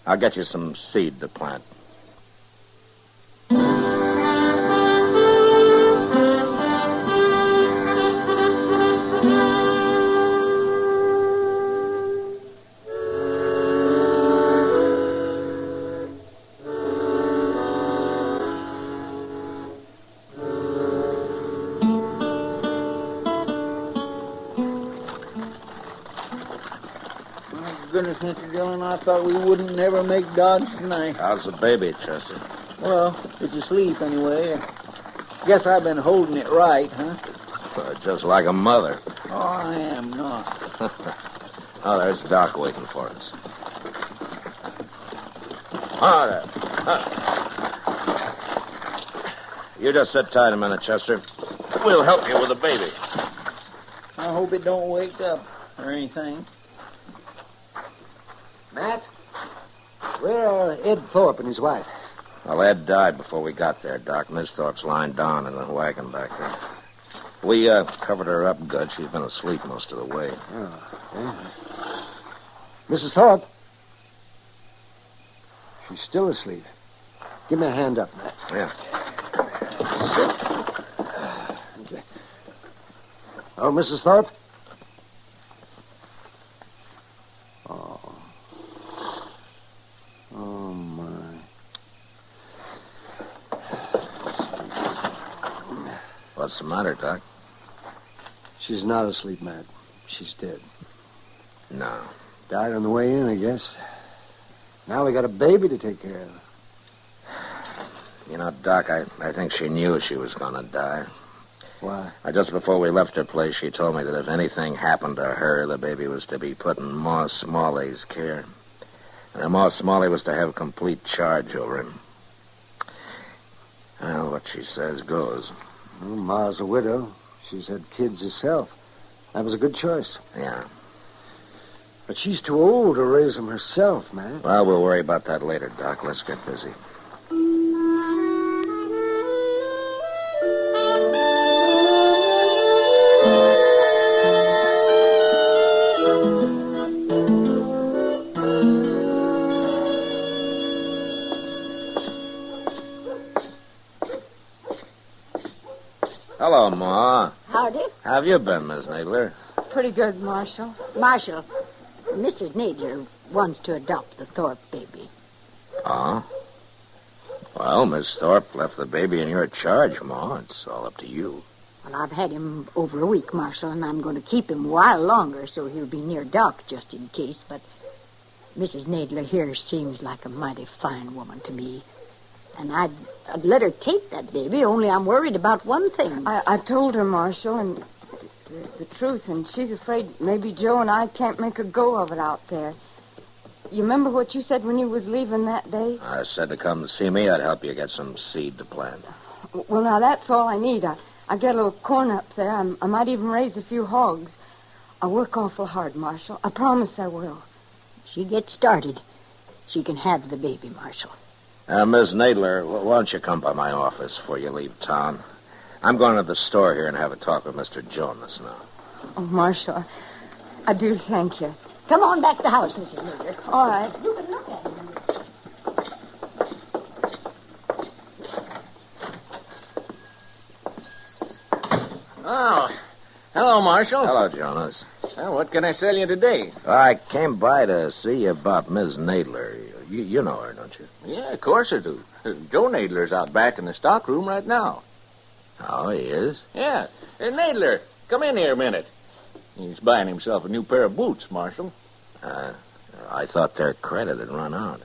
I'll get you some seed to plant.
Goodness, Mr. Dillon, I thought we wouldn't never make Dodge tonight.
How's the baby, Chester?
Well, it's asleep anyway. Guess I've been holding it right, huh?
Just like a mother.
Oh, I am not.
Oh, there's Doc waiting for us. Oh, there. You just sit tight a minute, Chester. We'll help you with the baby.
I hope it don't wake up or anything.
Matt, where are Ed Thorpe and his wife?
Well, Ed died before we got there, Doc. Miss Thorpe's lying down in the wagon back there. We covered her up good. She's been asleep most of the way.
Oh, yeah. Mrs. Thorpe. She's still asleep. Give me a hand up, Matt.
Yeah.
Okay. Oh, Mrs. Thorpe? Oh, my.
What's the matter, Doc?
She's not asleep, Matt. She's dead.
No.
Died on the way in, I guess. Now we got a baby to take care of.
You know, Doc, I think she knew she was going to die.
Why?
Just before we left her place, she told me that if anything happened to her, the baby was to be put in Ma Smalley's care. And Ma Smalley was to have complete charge over him. Well, what she says goes.
Well, Ma's a widow. She's had kids herself. That was a good choice.
Yeah.
But she's too old to raise them herself, man.
Well, we'll worry about that later, Doc. Let's get busy. Hello, Ma.
Howdy.
How have you been, Miss Nadler?
Pretty good, Marshal.
Marshal, Mrs. Nadler wants to adopt the Thorpe baby.
Oh? Well, Miss Thorpe left the baby in your charge, Ma. It's all up to you.
Well, I've had him over a week, Marshal, and I'm going to keep him a while longer so he'll be near Doc just in case. But Mrs. Nadler here seems like a mighty fine woman to me. And I'd let her take that baby, only I'm worried about one thing.
I told her, Marshal, and the truth, and she's afraid maybe Joe and I can't make a go of it out there. You remember what you said when you was leaving that day?
I said to come to see me. I'd help you get some seed to plant.
Well, now, that's all I need. I get a little corn up there. I might even raise a few hogs. I'll work awful hard, Marshal. I promise I will.
She gets started. She can have the baby, Marshal.
Miss Nadler, why don't you come by my office before you leave town? I'm going to the store here and have a talk with Mr. Jonas now.
Oh, Marshal, I do thank you.
Come on back to the house, Mrs. Nadler.
All right.
You can look at him.
Oh, hello, Marshal.
Hello, Jonas.
Well, what can I sell you today?
I came by to see you about Miss Nadler. You know her, don't you?
Yeah, of course I do. Joe Nadler's out back in the stock room right now.
Oh, he is?
Yeah. Hey, Nadler, come in here a minute. He's buying himself a new pair of boots, Marshal.
I thought their credit had run out.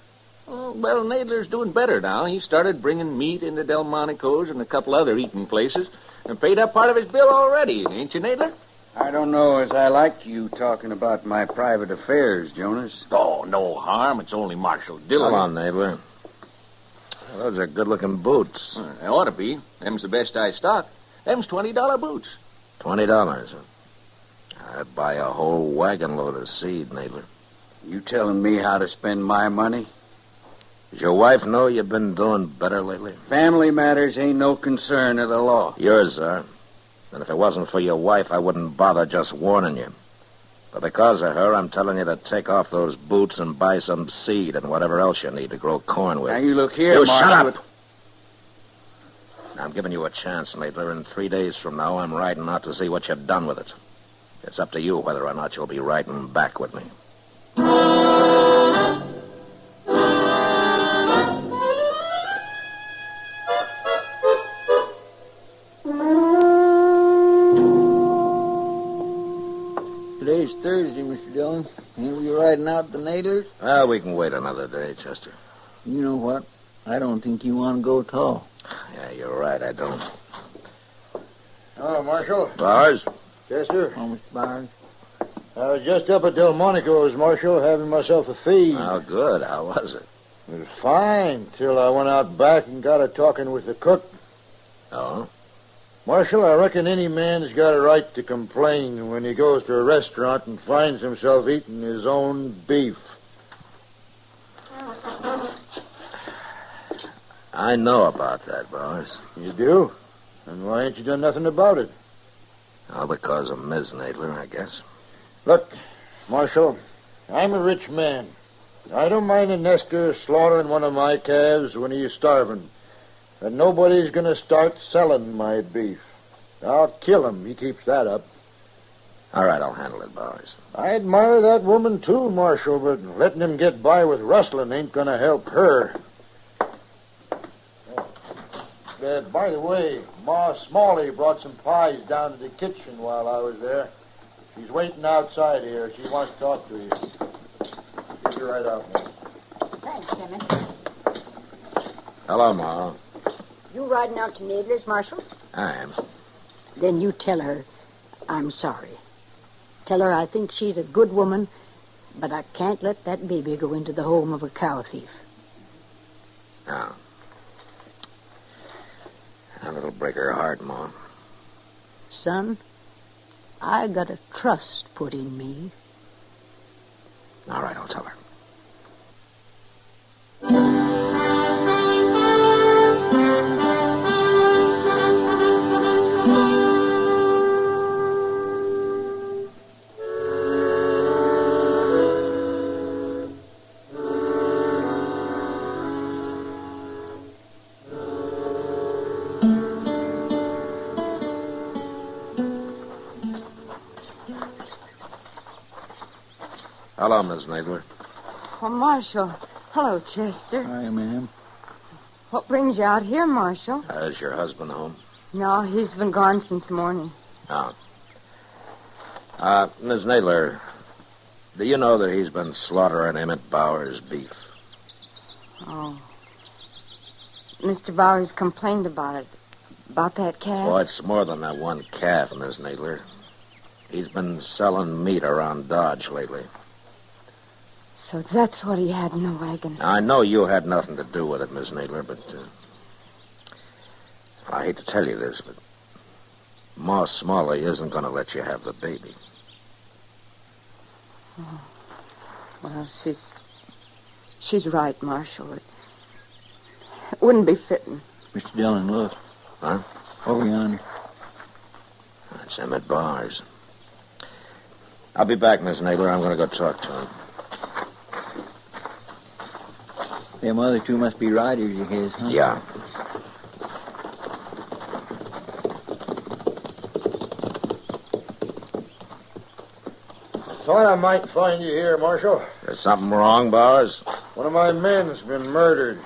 Oh, well, Nadler's doing better now. He started bringing meat into Delmonico's and a couple other eating places and paid up part of his bill already, ain't you, Nadler?
I don't know as I like you talking about my private affairs, Jonas.
Oh, no harm. It's only Marshal Dillon.
Come on, Nadler. Those are good-looking boots.
They ought to be. Them's the best I stock. Them's $20 boots.
$20, huh? I'd buy a whole wagon load of seed, Nadler.
You telling me how to spend my money?
Does your wife know you've been doing better lately?
Family matters ain't no concern of the law.
Yours are. And if it wasn't for your wife, I wouldn't bother just warning you.
But because of her, I'm telling you to take off those boots and buy some seed and whatever else you need to grow corn with.
Now, you look here,
You
Marshal.
shut up! I'm giving you a chance, Nadler. In 3 days from now, I'm riding out to see what you've done with it. It's up to you whether or not you'll be riding back with me.
Today's Thursday, Mr. Dillon. Ain't we riding out the Nadlers?
Well, we can wait another day, Chester.
You know what? I don't think you want to go at all.
Yeah, you're right, I don't.
Oh, Marshal.
Bars?
Chester.
Oh, Mr. Byers.
I was just up at Delmonico's, Marshal, having myself a feed.
Oh, good. How was it?
It was fine, till I went out back and got a talking with the cook.
Oh?
Marshal, I reckon any man's got a right to complain when he goes to a restaurant and finds himself eating his own beef.
I know about that, Bars.
You do? And why ain't you done nothing about it?
Oh, because of Ms. Nadler, I guess.
Look, Marshal, I'm a rich man. I don't mind a nester slaughtering one of my calves when he's starving. And nobody's going to start selling my beef. I'll kill him. He keeps that up.
All right, I'll handle it, Bars.
I admire that woman, too, Marshal, but letting him get by with rustling ain't going to help her. By the way, Ma Smalley brought some pies down to the kitchen while I was there. She's waiting outside here. She wants to talk to you. Get you right out, man.
Thanks, Clement.
Hello, Ma.
You riding out to Nadler's, Marshal?
I am.
Then you tell her I'm sorry. Tell her I think she's a good woman, but I can't let that baby go into the home of a cow thief.
No. That'll break her heart, Ma.
Son, I got a trust put in me.
All right, I'll tell her. Hello, Miss Nadler.
Oh, Marshal. Hello, Chester.
Hi, ma'am.
What brings you out here, Marshal?
Is your husband home?
No, he's been gone since morning.
Oh. Miss Nadler, do you know that he's been slaughtering Emmett Bauer's beef?
Oh. Mr. Bowers complained about it. About that calf?
Oh, it's more than that one calf, Miss Nadler. He's been selling meat around Dodge lately.
So that's what he had in the wagon.
Now, I know you had nothing to do with it, Miss Nadler, but I hate to tell you this, but Ma Smalley isn't going to let you have the baby.
Oh. Well, she's right, Marshal. It wouldn't be fitting.
Mr. Dillon, look.
Huh?
Over yonder.
That's Emmett Bars. I'll be back, Miss Nadler. I'm going to go talk to him.
Them other two must be riders of his, huh?
Yeah.
Thought I might find you here, Marshal.
There's something wrong, Bars?
One of my men's been murdered.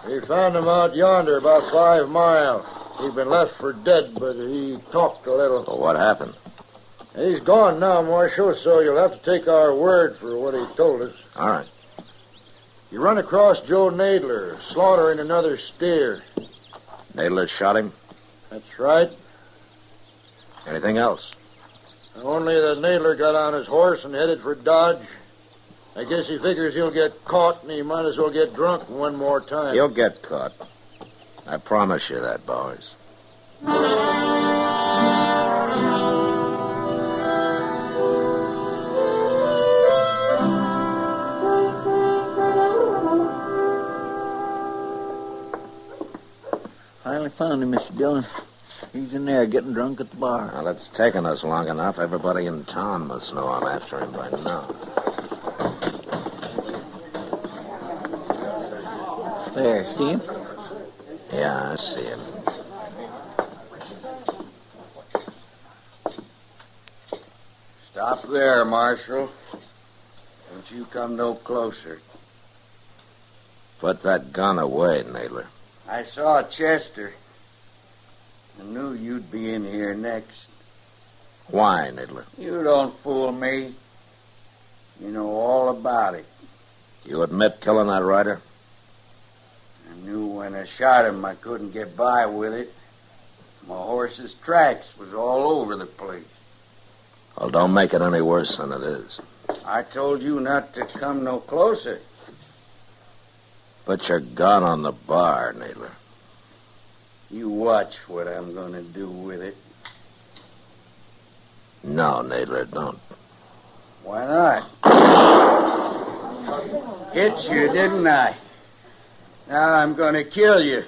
We found him out yonder about 5 miles. He'd been left for dead, but he talked a little.
Well, what happened?
He's gone now, Marshal, so you'll have to take our word for what he told us.
All right.
You run across Joe Nadler, slaughtering another steer.
Nadler shot him?
That's right.
Anything else?
Only that Nadler got on his horse and headed for Dodge. I guess he figures he'll get caught, and he might as well get drunk one more time.
He'll get caught. I promise you that, Bowers.
Finally found him, Mr. Dillon. He's in there getting drunk at the bar.
Well, it's taken us long enough. Everybody in town must know I'm after him by now.
There, see him?
Yeah, I see him.
Stop there, Marshal. Don't you come no closer.
Put that gun away, Nadler.
I saw Chester. I knew you'd be in here next.
Why, Nadler?
You don't fool me. You know all about it.
You admit killing that rider?
I knew when I shot him I couldn't get by with it. My horse's tracks was all over the place.
Well, don't make it any worse than it is.
I told you not to come no closer.
Put your gun on the bar, Nadler.
You watch what I'm going to do with it.
No, Nadler, don't.
Why not? Hit you, didn't I? Now I'm going to kill you.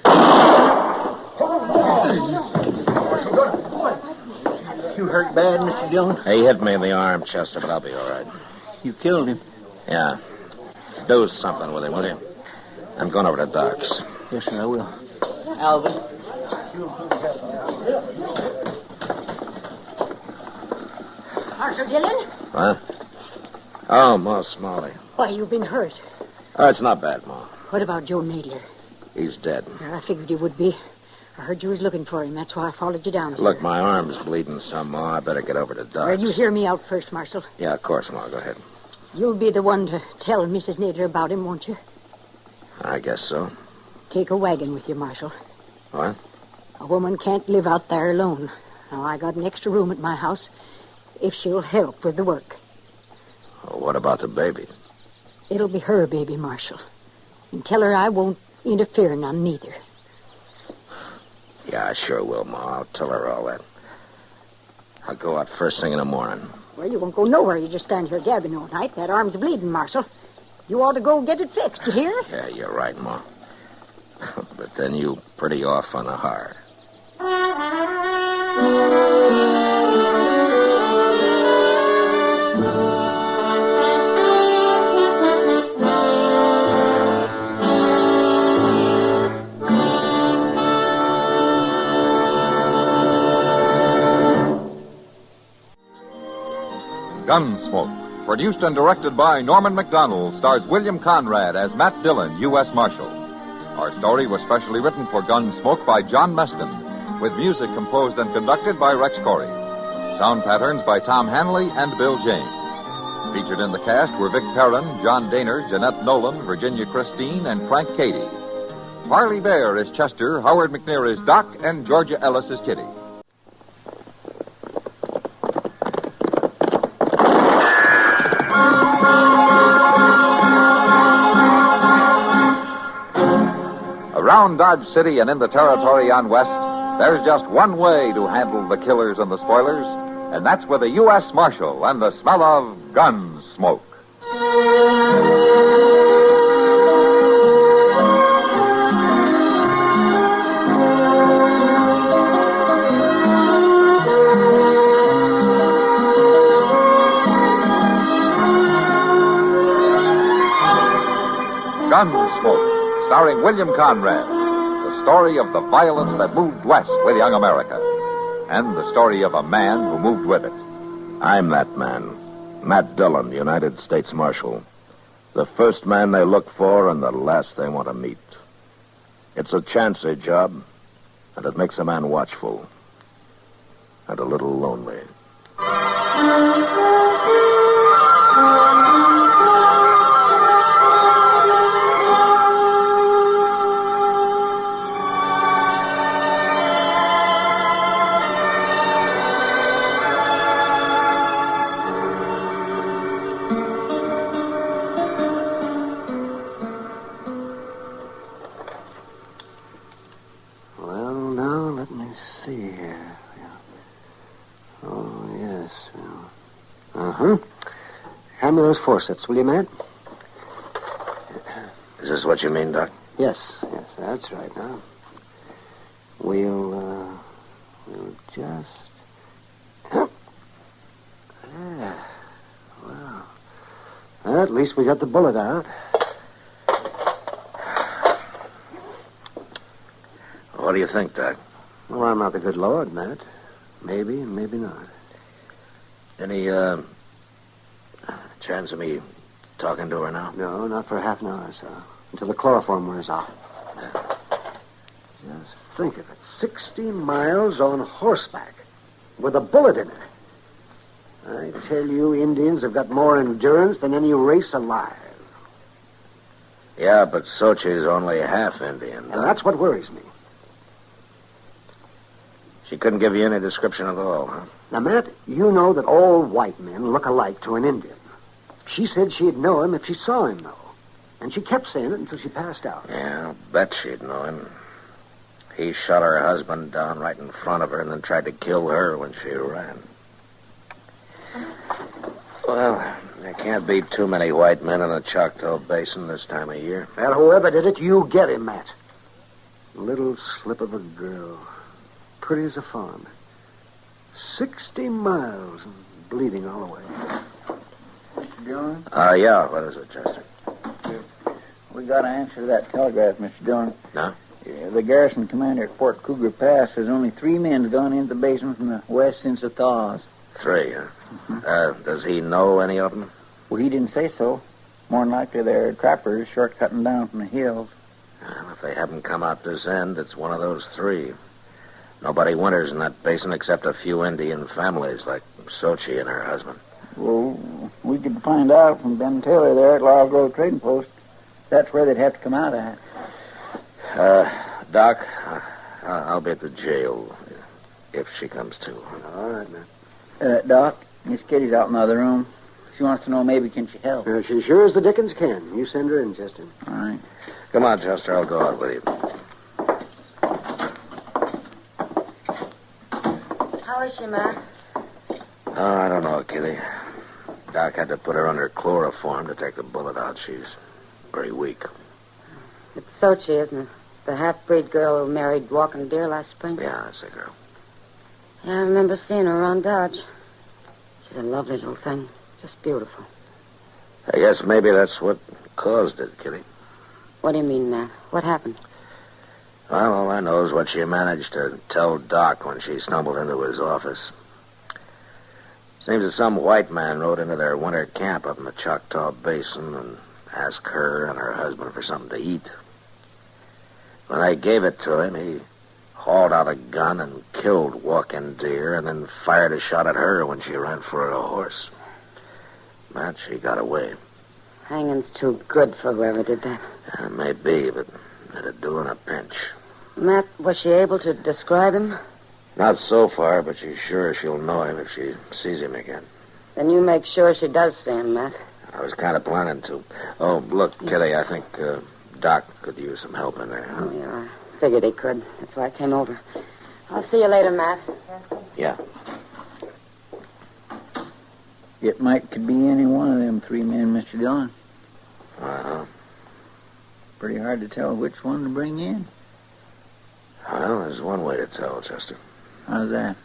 You hurt bad, Mr. Dillon?
He hit me in the arm, Chester, but I'll be all right.
You killed him?
Yeah. Do something with him, will you? I'm going over to Doc's.
Yes, sir, I will. Alvin.
Marshal Dillon?
Huh? Oh, Ma Smalley.
Why, you've been hurt.
Oh, it's not bad, Ma.
What about Joe Nadler?
He's dead.
I figured he would be. I heard you was looking for him. That's why I followed you down here.
Look, my arm's bleeding some, Ma. I better get over to Doc's.
Well, you hear me out first, Marshal.
Yeah, of course, Ma. Go ahead.
You'll be the one to tell Mrs. Nadler about him, won't you?
I guess so.
Take a wagon with you, Marshal.
What?
A woman can't live out there alone. Now, I got an extra room at my house if she'll help with the work.
Well, what about the baby?
It'll be her baby, Marshal. And tell her I won't interfere none, neither.
Yeah, I sure will, Ma. I'll tell her all that. I'll go out first thing in the morning.
Well, you won't go nowhere. You just stand here gabbing all night. That arm's bleeding, Marshal. You ought to go get it fixed, you hear?
Yeah, you're right, Ma. But then you pretty off on the hard.
Gunsmoke, produced and directed by Norman McDonald, stars William Conrad as Matt Dillon, U.S. Marshal. Our story was specially written for Gunsmoke by John Meston, with music composed and conducted by Rex Corey. Sound patterns by Tom Hanley and Bill James. Featured in the cast were Vic Perrin, John Daner, Jeanette Nolan, Virginia Christine, and Frank Cady. Parley Bear is Chester, Howard McNear is Doc, and Georgia Ellis is Kitty. Around Dodge City and in the territory on West, there's just one way to handle the killers and the spoilers, and that's with a U.S. Marshal and the smell of Gunsmoke. Gunsmoke, starring William Conrad, the story of the violence that moved west with young America, and the story of a man who moved with it.
I'm that man, Matt Dillon, United States Marshal. The first man they look for and the last they want to meet. It's a chancy job, and it makes a man watchful and a little lonely.
Well, now, let me see here. Oh, yes. Uh-huh. Hand me those forceps, will you, Matt?
Is this what you mean, Doc?
Yes, that's right now. We'll at least we got the bullet out.
What do you think, Doc?
Well, I'm not the good Lord, Matt. Maybe and maybe not.
Any, chance of me talking to her now?
No, not for half an hour or so. Until the chloroform wears off. Just think of it. 60 miles on horseback. With a bullet in it. I tell you, Indians have got more endurance than any race alive.
Yeah, but Sochi's only half Indian.
And that's what worries me.
She couldn't give you any description at all, huh?
Now, Matt, you know that all white men look alike to an Indian. She said she'd know him if she saw him, though. And she kept saying it until she passed out.
Yeah, I'll bet she'd know him. He shot her husband down right in front of her and then tried to kill her when she ran. Well, there can't be too many white men in the Choctaw Basin this time of year.
Well, whoever did it, you get him, Matt. A little slip of a girl. Pretty as a fawn. 60 miles and bleeding all the way.
Mr. Dillon?
Yeah, what is it, Chester?
We got to answer that telegraph, Mr. Dillon.
No?
The garrison commander at Fort Cougar Pass says only 3 men gone into the basin from the west since the thaws.
3, huh? Mm-hmm. Does he know any of them?
Well, he didn't say so. More than likely they're trappers shortcutting down from the hills.
Well, if they haven't come out this end, it's one of those 3. Nobody winters in that basin except a few Indian families like Sochi and her husband.
Well, we could find out from Ben Taylor there at Laurel Grove Trading Post. That's where they'd have to come out at.
Doc, I'll be at the jail if she comes to.
All right, man.
Doc, Miss Kitty's out in the other room. She wants to know maybe can she help.
She sure as the dickens can. You send her in, Chester.
All right.
Come on, Chester. I'll go out with you.
How is she, Matt?
Oh, I don't know, Kitty. Doc had to put her under chloroform to take the bullet out. She's very weak.
It's Sochi, isn't it? The half-breed girl who married Walking Deer last spring?
Yeah, that's the girl.
Yeah, I remember seeing her around Dodge. She's a lovely little thing. Just beautiful.
I guess maybe that's what caused it, Kitty.
What do you mean, Matt? What happened?
Well, all I know is what she managed to tell Doc when she stumbled into his office. Seems that some white man rode into their winter camp up in the Choctaw Basin and asked her and her husband for something to eat. When they gave it to him, he hauled out a gun and killed Walking Deer and then fired a shot at her when she ran for a horse. But she got away.
Hanging's too good for whoever did that.
Maybe, but it'd do in a pinch.
Matt, was she able to describe him?
Not so far, but she's sure she'll know him if she sees him again.
Then you make sure she does see him, Matt.
I was kind of planning to. Oh, look, Kitty, I think Doc could use some help in there. Huh?
Oh, yeah, I figured he could. That's why I came over. I'll see you later, Matt.
Yeah.
It could be any one of them 3 men, Mr. Dillon.
Uh-huh.
Pretty hard to tell which one to bring in.
Well, there's one way to tell, Chester.
How's that?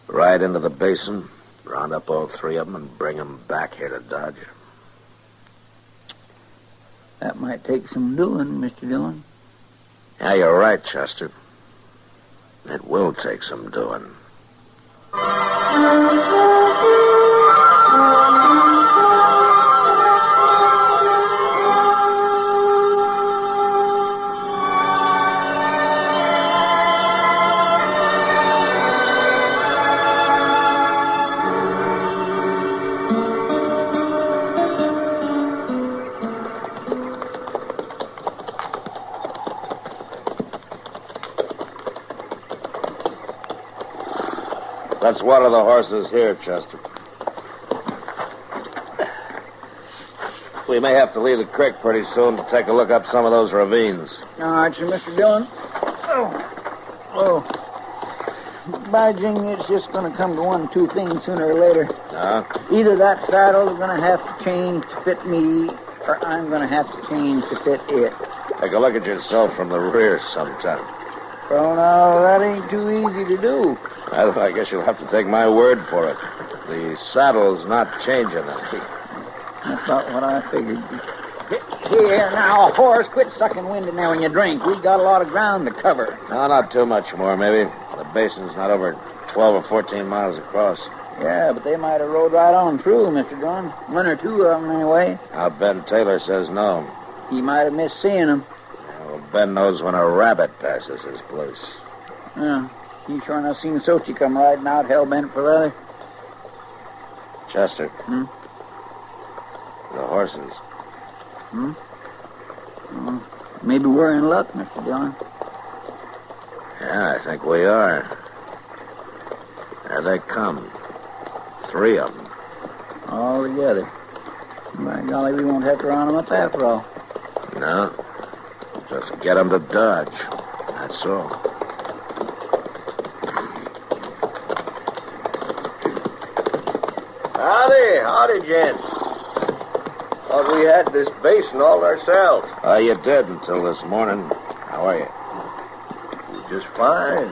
Ride into the basin, round up all 3 of them, and bring them back here to Dodge.
That might take some doing, Mr. Dillon.
Yeah, you're right, Chester. It will take some doing. Let's water the horses here, Chester. We may have to leave the creek pretty soon to take a look up some of those ravines.
All right, sir, Mr. Dillon. Oh. By jing, it's just going to come to 1 of 2 things sooner or later. Either that saddle's going to have to change to fit me, or I'm going to have to change to fit it.
Take a look at yourself from the rear sometime.
Well, now, that ain't too easy to do.
Well, I guess you'll have to take my word for it. The saddle's not changing any.
That's about what I figured. Here, now, horse, quit sucking wind in there when you drink. We've got a lot of ground to cover.
No, not too much more, maybe. The basin's not over 12 or 14 miles across.
Yeah, but they might have rode right on through, Mr. Dillon. One or two of them, anyway.
Now, Ben Taylor says no.
He might have missed seeing them.
Yeah, well, Ben knows when a rabbit passes his place.
Yeah, he sure enough seen Sochi come riding out, hell-bent for leather.
Chester. The horses.
Well, maybe we're in luck, Mr. Dillon.
Yeah, I think we are. There they come. 3 of them.
All together. By golly, we won't have to round them up after all.
No. Just get them to Dodge. That's all.
Howdy, gents. Thought we had this basin all ourselves.
You did until this morning. How are you?
Just fine.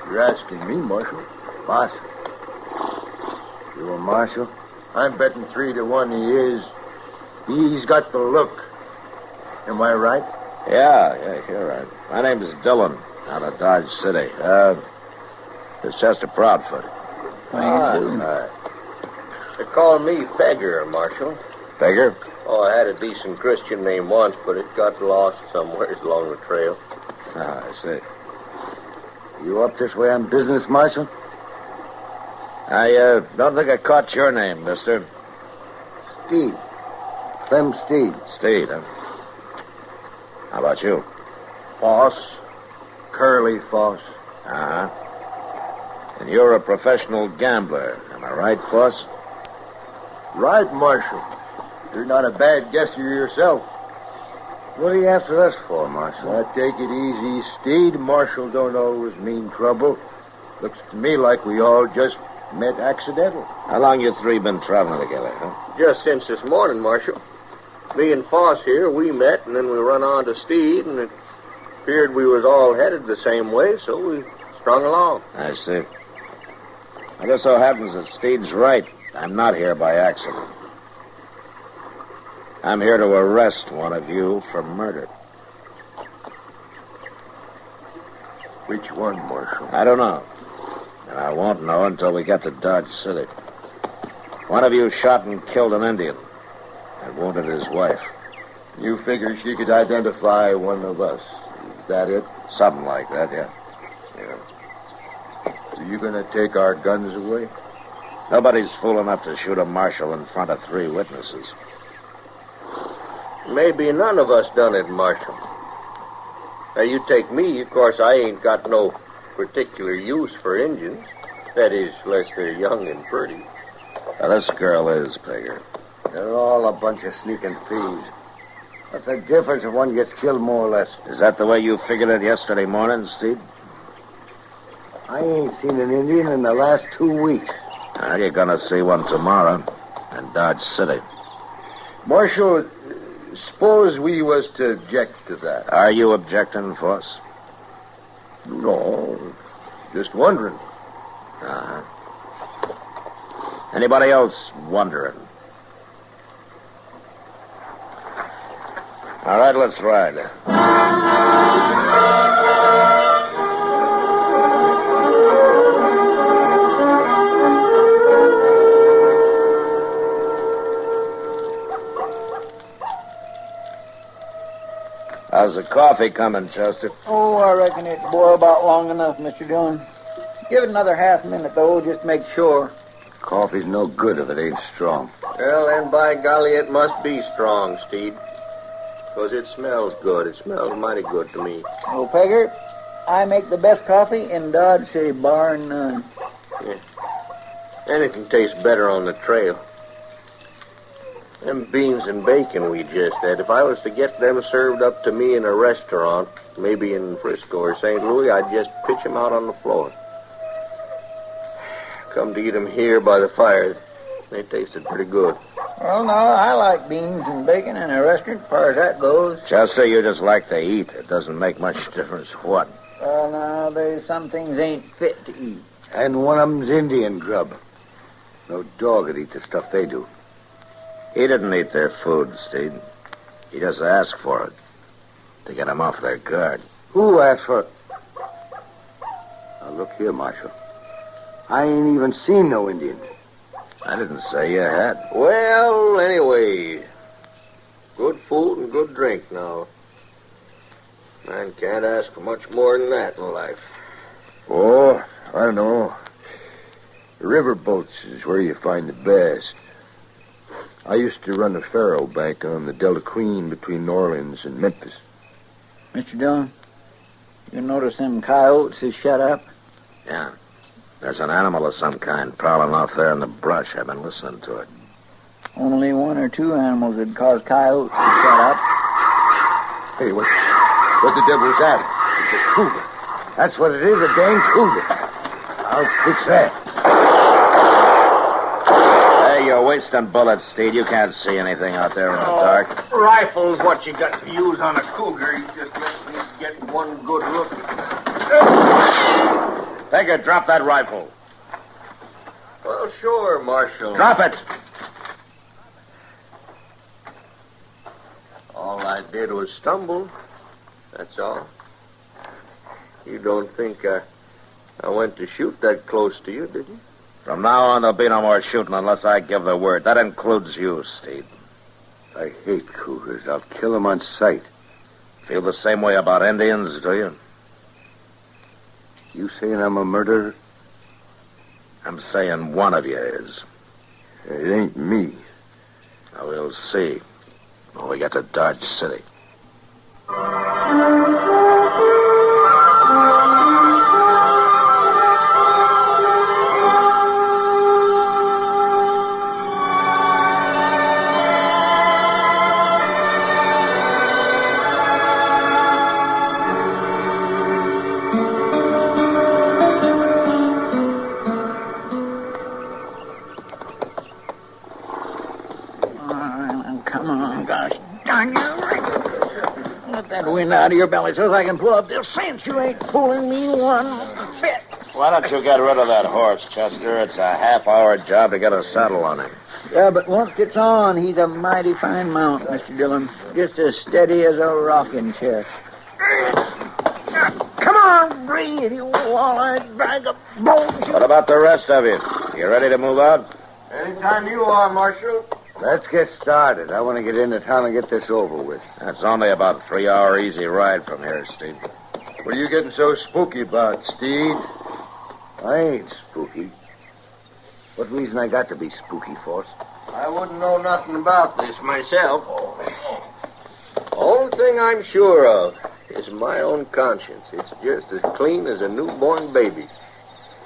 You're asking me, Marshal.
Boss. You a marshal?
I'm betting 3 to 1 he is. He's got the look. Am I right?
Yeah, you're right. My name's Dillon, out of Dodge City. This is Chester Proudfoot.
How you doing?
They call me Pegger, Marshal.
Pegger?
Oh, I had a decent Christian name once, but it got lost somewhere along the trail.
I see.
You up this way on business, Marshal?
I don't think I caught your name, mister.
Steed. Clem Steed.
Steed, huh? How about you?
Foss. Curly Foss.
Uh-huh. And you're a professional gambler. Am I right, Foss?
Right, Marshal. You're not a bad guesser yourself.
What are you after us for, Marshal?
Now, take it easy, Steed. Marshal don't always mean trouble. Looks to me like we all just met accidental.
How long you 3 been traveling together, huh?
Just since this morning, Marshal. Me and Foss here, we met, and then we run on to Steed, and it appeared we was all headed the same way, so we strung along.
I see. It just so happens that Steed's right. I'm not here by accident. I'm here to arrest one of you for murder.
Which one, Marshal?
I don't know. And I won't know until we get to Dodge City. One of you shot and killed an Indian and wounded his wife.
You figure she could identify one of us. Is that it?
Something like that, yeah.
So you gonna take our guns away?
Nobody's fool enough to shoot a marshal in front of 3 witnesses.
Maybe none of us done it, Marshal. Now, you take me, of course, I ain't got no particular use for Indians. That is, unless they're young and pretty.
Now, this girl is, Pegger.
They're all a bunch of sneaking thieves. What's the difference if one gets killed more or less?
Is that the way you figured it yesterday morning, Steve?
I ain't seen an Indian in the last 2 weeks.
Well, you're going to see one tomorrow in Dodge City.
Marshal, suppose we was to object to that.
Are you objecting, Foss?
No, just wondering.
Uh-huh. Anybody else wondering? All right, let's ride. How's the coffee coming, Chester?
Oh, I reckon it's boiled about long enough, Mr. Dillon. Give it another half minute, though, just to make sure.
Coffee's no good if it ain't strong.
Well, then, by golly, it must be strong, Steed. Because it smells good. It smells mighty good to me.
Oh, Pegger, I make the best coffee in Dodge City, bar none.
Yeah. Anything tastes better on the trail. Them beans and bacon we just had, if I was to get them served up to me in a restaurant, maybe in Frisco or St. Louis, I'd just pitch them out on the floor. Come to eat them here by the fire. They tasted pretty good.
Well, no, I like beans and bacon in a restaurant, as far as that goes.
Chester, you just like to eat. It doesn't make much difference what.
Well, no, there's some things ain't fit to eat.
And one of them's Indian grub. No dog would eat the stuff they do.
He didn't eat their food, Steve. He just asked for it to get them off their guard.
Who asked for it? Now, look here, Marshal. I ain't even seen no Indians.
I didn't say you had.
Well, anyway, good food and good drink now. Man can't ask for much more than that in life.
Oh, I know. The river boats is where you find the best. I used to run a faro bank on the Delta Queen between New Orleans and Memphis.
Mr. Dillon, you notice them coyotes is shut up?
Yeah. There's an animal of some kind prowling off there in the brush. I've been listening to it.
Only one or two animals would cause coyotes to shut up.
Hey, what the devil's that? It's a cougar. That's what it is, a dang cougar. I'll fix that.
Hey, you're wasting bullets, Steve. You can't see anything out there in the dark.
Rifle's what you got to use on a cougar. You just let me get one good look.
Pegger, drop that rifle.
Well, sure, Marshal.
Drop it.
All I did was stumble. That's all. You don't think I went to shoot that close to you, did you?
From now on, there'll be no more shooting unless I give the word. That includes you, Steve.
I hate cougars. I'll kill them on sight.
Feel the same way about Indians, do you?
You saying I'm a murderer?
I'm saying one of you is.
It ain't me.
Now, we'll see when we get to Dodge City.
Come on, gosh darn you. Let that wind out of your belly so I can pull up this cinch. You ain't fooling me one bit.
Why don't you get rid of that horse, Chester? It's a half-hour job to get a saddle on him.
Yeah, but once it's on, he's a mighty fine mount, Mr. Dillon. Just as steady as a rocking chair. Come on, breathe, you wall-eyed bag of bones.
What about the rest of you? You ready to move out?
Anytime you are, Marshal. Let's get started. I want to get into town and get this over with.
That's only about a 3-hour easy ride from here, Steve.
What are you getting so spooky about, Steve? I ain't spooky. What reason I got to be spooky, Force?
I wouldn't know nothing about this myself. Only thing I'm sure of is my own conscience. It's just as clean as a newborn baby.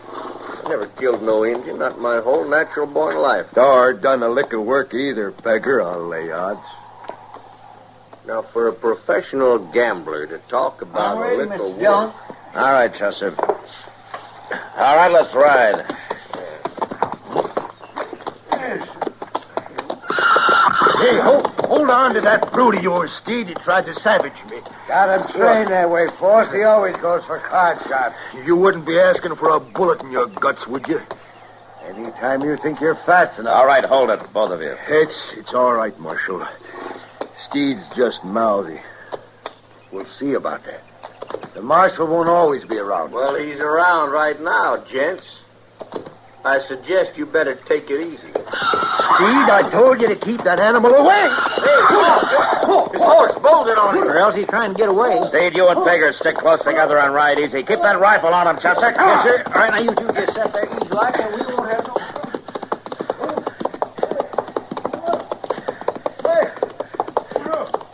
I never killed no Indian, not my whole natural-born life.
Nor done a lick of work either, Pegger, I'll lay odds.
Now, for a professional gambler to talk about a lick of work...
All right, Chester. All right, let's ride.
Hey, hold on to that brute of yours, Steve. He tried to savage me. Got him trained that way, Force. He always goes for card shots. You wouldn't be asking for a bullet in your guts, would you? Anytime you think you're fast enough.
All right, hold it, both of you.
It's all right, Marshal. Steed's just mouthy. We'll see about that. The marshal won't always be around.
Well, he's around right now, gents. I suggest you better take it easy.
Steed, I told you to keep that animal away.
Hey, his horse bolted on him.
Or else he's trying to get away.
Steed, you and Pegger stick close together and ride easy. Keep that rifle on him, Chester.
Yes, sir. All right, now you two just sit there easy like, and we won't have no...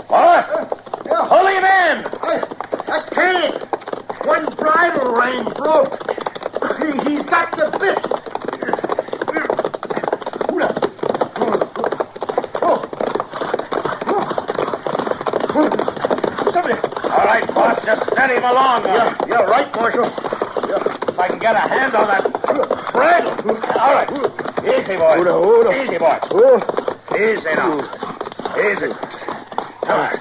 Boss! Pull him in!
I can't. One bridle rein broke. He's got the bit.
All right, boss, just steady him along.
Yeah, right, Marshal.
If I can get a hand on that bridle. All right. Easy, boy. Easy, boy. Easy now. Easy. Come on.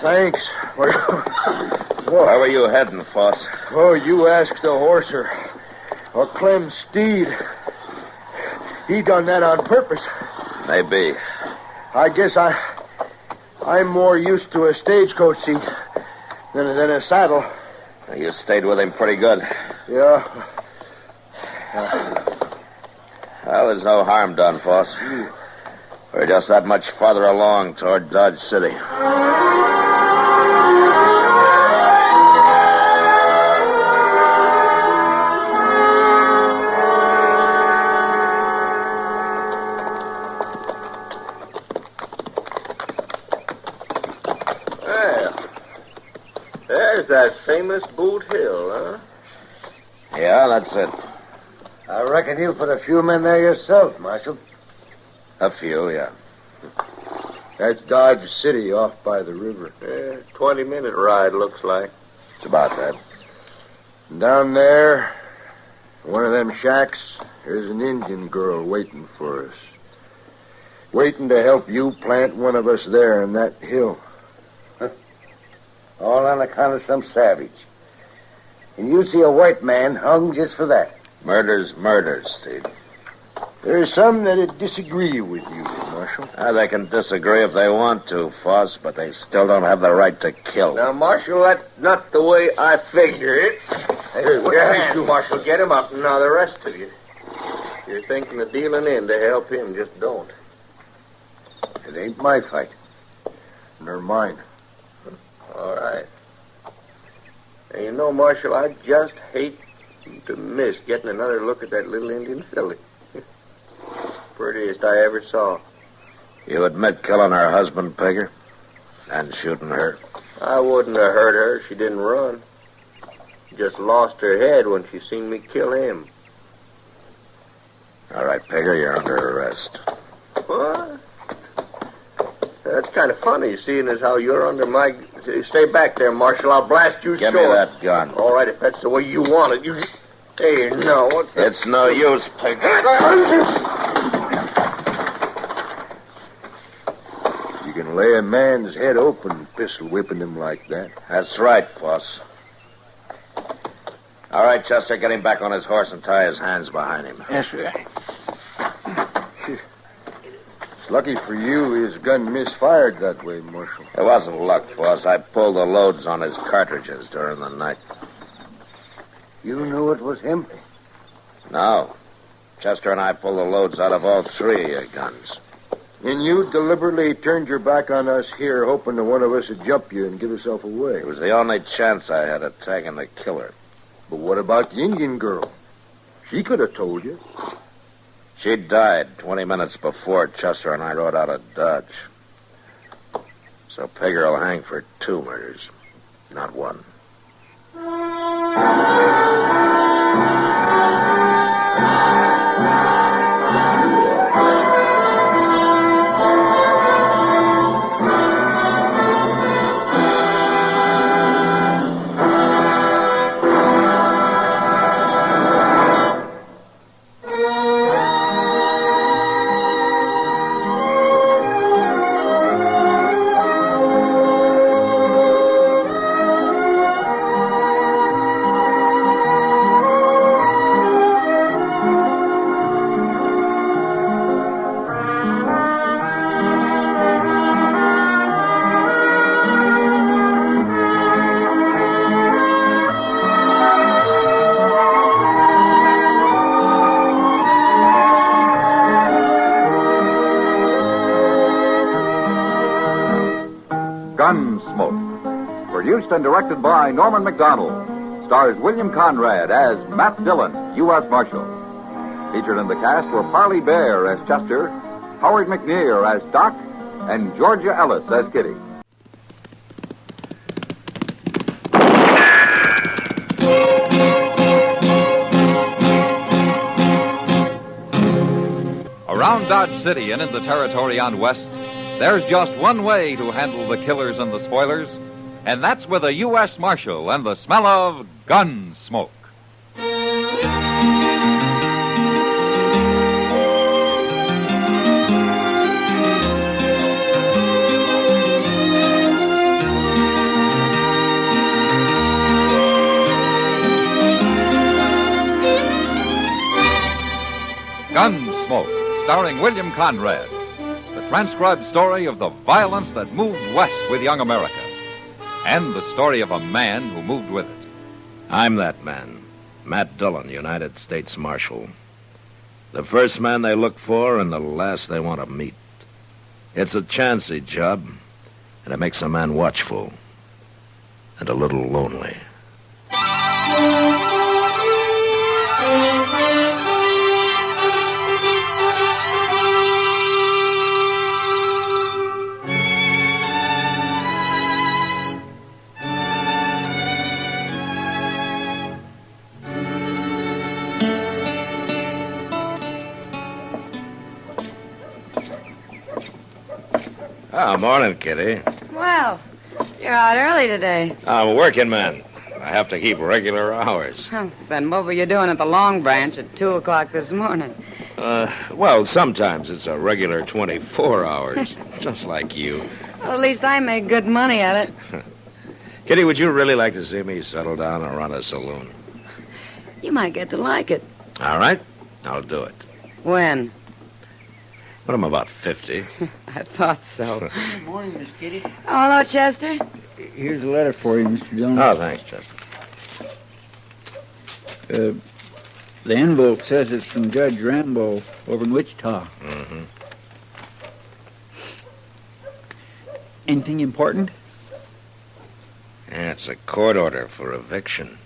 Thanks.
Where were you heading, Foss?
Oh, you ask the horser. Or Clem's steed. He done that on purpose.
Maybe.
I guess I'm more used to a stagecoach seat than a saddle.
You stayed with him pretty good.
Yeah.
Well, there's no harm done, Foss. We're just that much farther along toward Dodge City.
There's that famous Boot Hill, huh?
Yeah, that's it.
I reckon you put a few men there yourself, Marshal.
A few, yeah.
That's Dodge City off by the river.
20-minute ride, looks like.
It's about that.
Down there, one of them shacks, there's an Indian girl waiting for us. Waiting to help you plant one of us there on that hill.
All on account of some savage. And you see a white man hung just for that.
Murder's murder, Steve.
There's some that'd disagree with you, Marshal.
They can disagree if they want to, Foss, but they still don't have the right to kill.
Now, Marshal, that's not the way I figure it. Hey, put your hands, Marshal. Get him up. Now, the rest of you. You're thinking of dealing in to help him. Just don't. It ain't my fight.
Nor mine.
All right. And you know, Marshal, I just hate to miss getting another look at that little Indian filly. Prettiest I ever saw.
You admit killing her husband, Pegger? And shooting her?
I wouldn't have hurt her if she didn't run. She just lost her head when she seen me kill him.
All right, Pegger, you're under arrest.
What? That's kind of funny, seeing as how you're under my... Stay back there, Marshal. I'll blast you
Give
short.
me that gun.
All right, if that's the way you want it. You... Hey, no. What the...
It's no use, Pegger.
You can lay a man's head open pistol whipping him like that.
That's right, Foss. All right, Chester, get him back on his horse and tie his hands behind him.
Yes, sir.
It's lucky for you his gun misfired that way, Marshal.
It wasn't luck, Foss. I pulled the loads on his cartridges during the night.
You knew it was him?
No. Chester and I pulled the loads out of all three guns.
And you deliberately turned your back on us here, hoping that one of us would jump you and give yourself away.
It was the only chance I had of tagging the killer.
But what about the Indian girl? She could have told you.
She died 20 minutes before Chester and I rode out of Dodge. So Pegger will hang for 2 murders, not 1.
Gunsmoke, produced and directed by Norman McDonald, stars William Conrad as Matt Dillon, U.S. Marshal. Featured in the cast were Parley Bear as Chester, Howard McNear as Doc, and Georgia Ellis as Kitty.
Around Dodge City and in the territory on West, there's just one way to handle the killers and the spoilers, and that's with a U.S. Marshal and the smell of Gunsmoke. starring William Conrad. The transcribed story of the violence that moved west with young America. And the story of a man who moved with it.
I'm that man, Matt Dillon, United States Marshal. The first man they look for and the last they want to meet. It's a chancy job, and it makes a man watchful and a little lonely. Oh, morning, Kitty.
Well, you're out early today.
I'm a working man. I have to keep regular hours.
Then what were you doing at the Long Branch at 2 o'clock this morning?
Well, sometimes it's a regular 24 hours, just like you.
Well, at least I make good money at it.
Kitty, would you really like to see me settle down and run a saloon?
You might get to like it.
All right, I'll do it.
When?
But I'm about 50.
I thought so.
Good morning, Miss Kitty.
Oh, hello, Chester.
Here's a letter for you, Mr. Dillon.
Oh, thanks, Chester.
The envelope says it's from Judge Rambo over in Wichita.
Mm-hmm.
Anything important?
Yeah, it's a court order for eviction.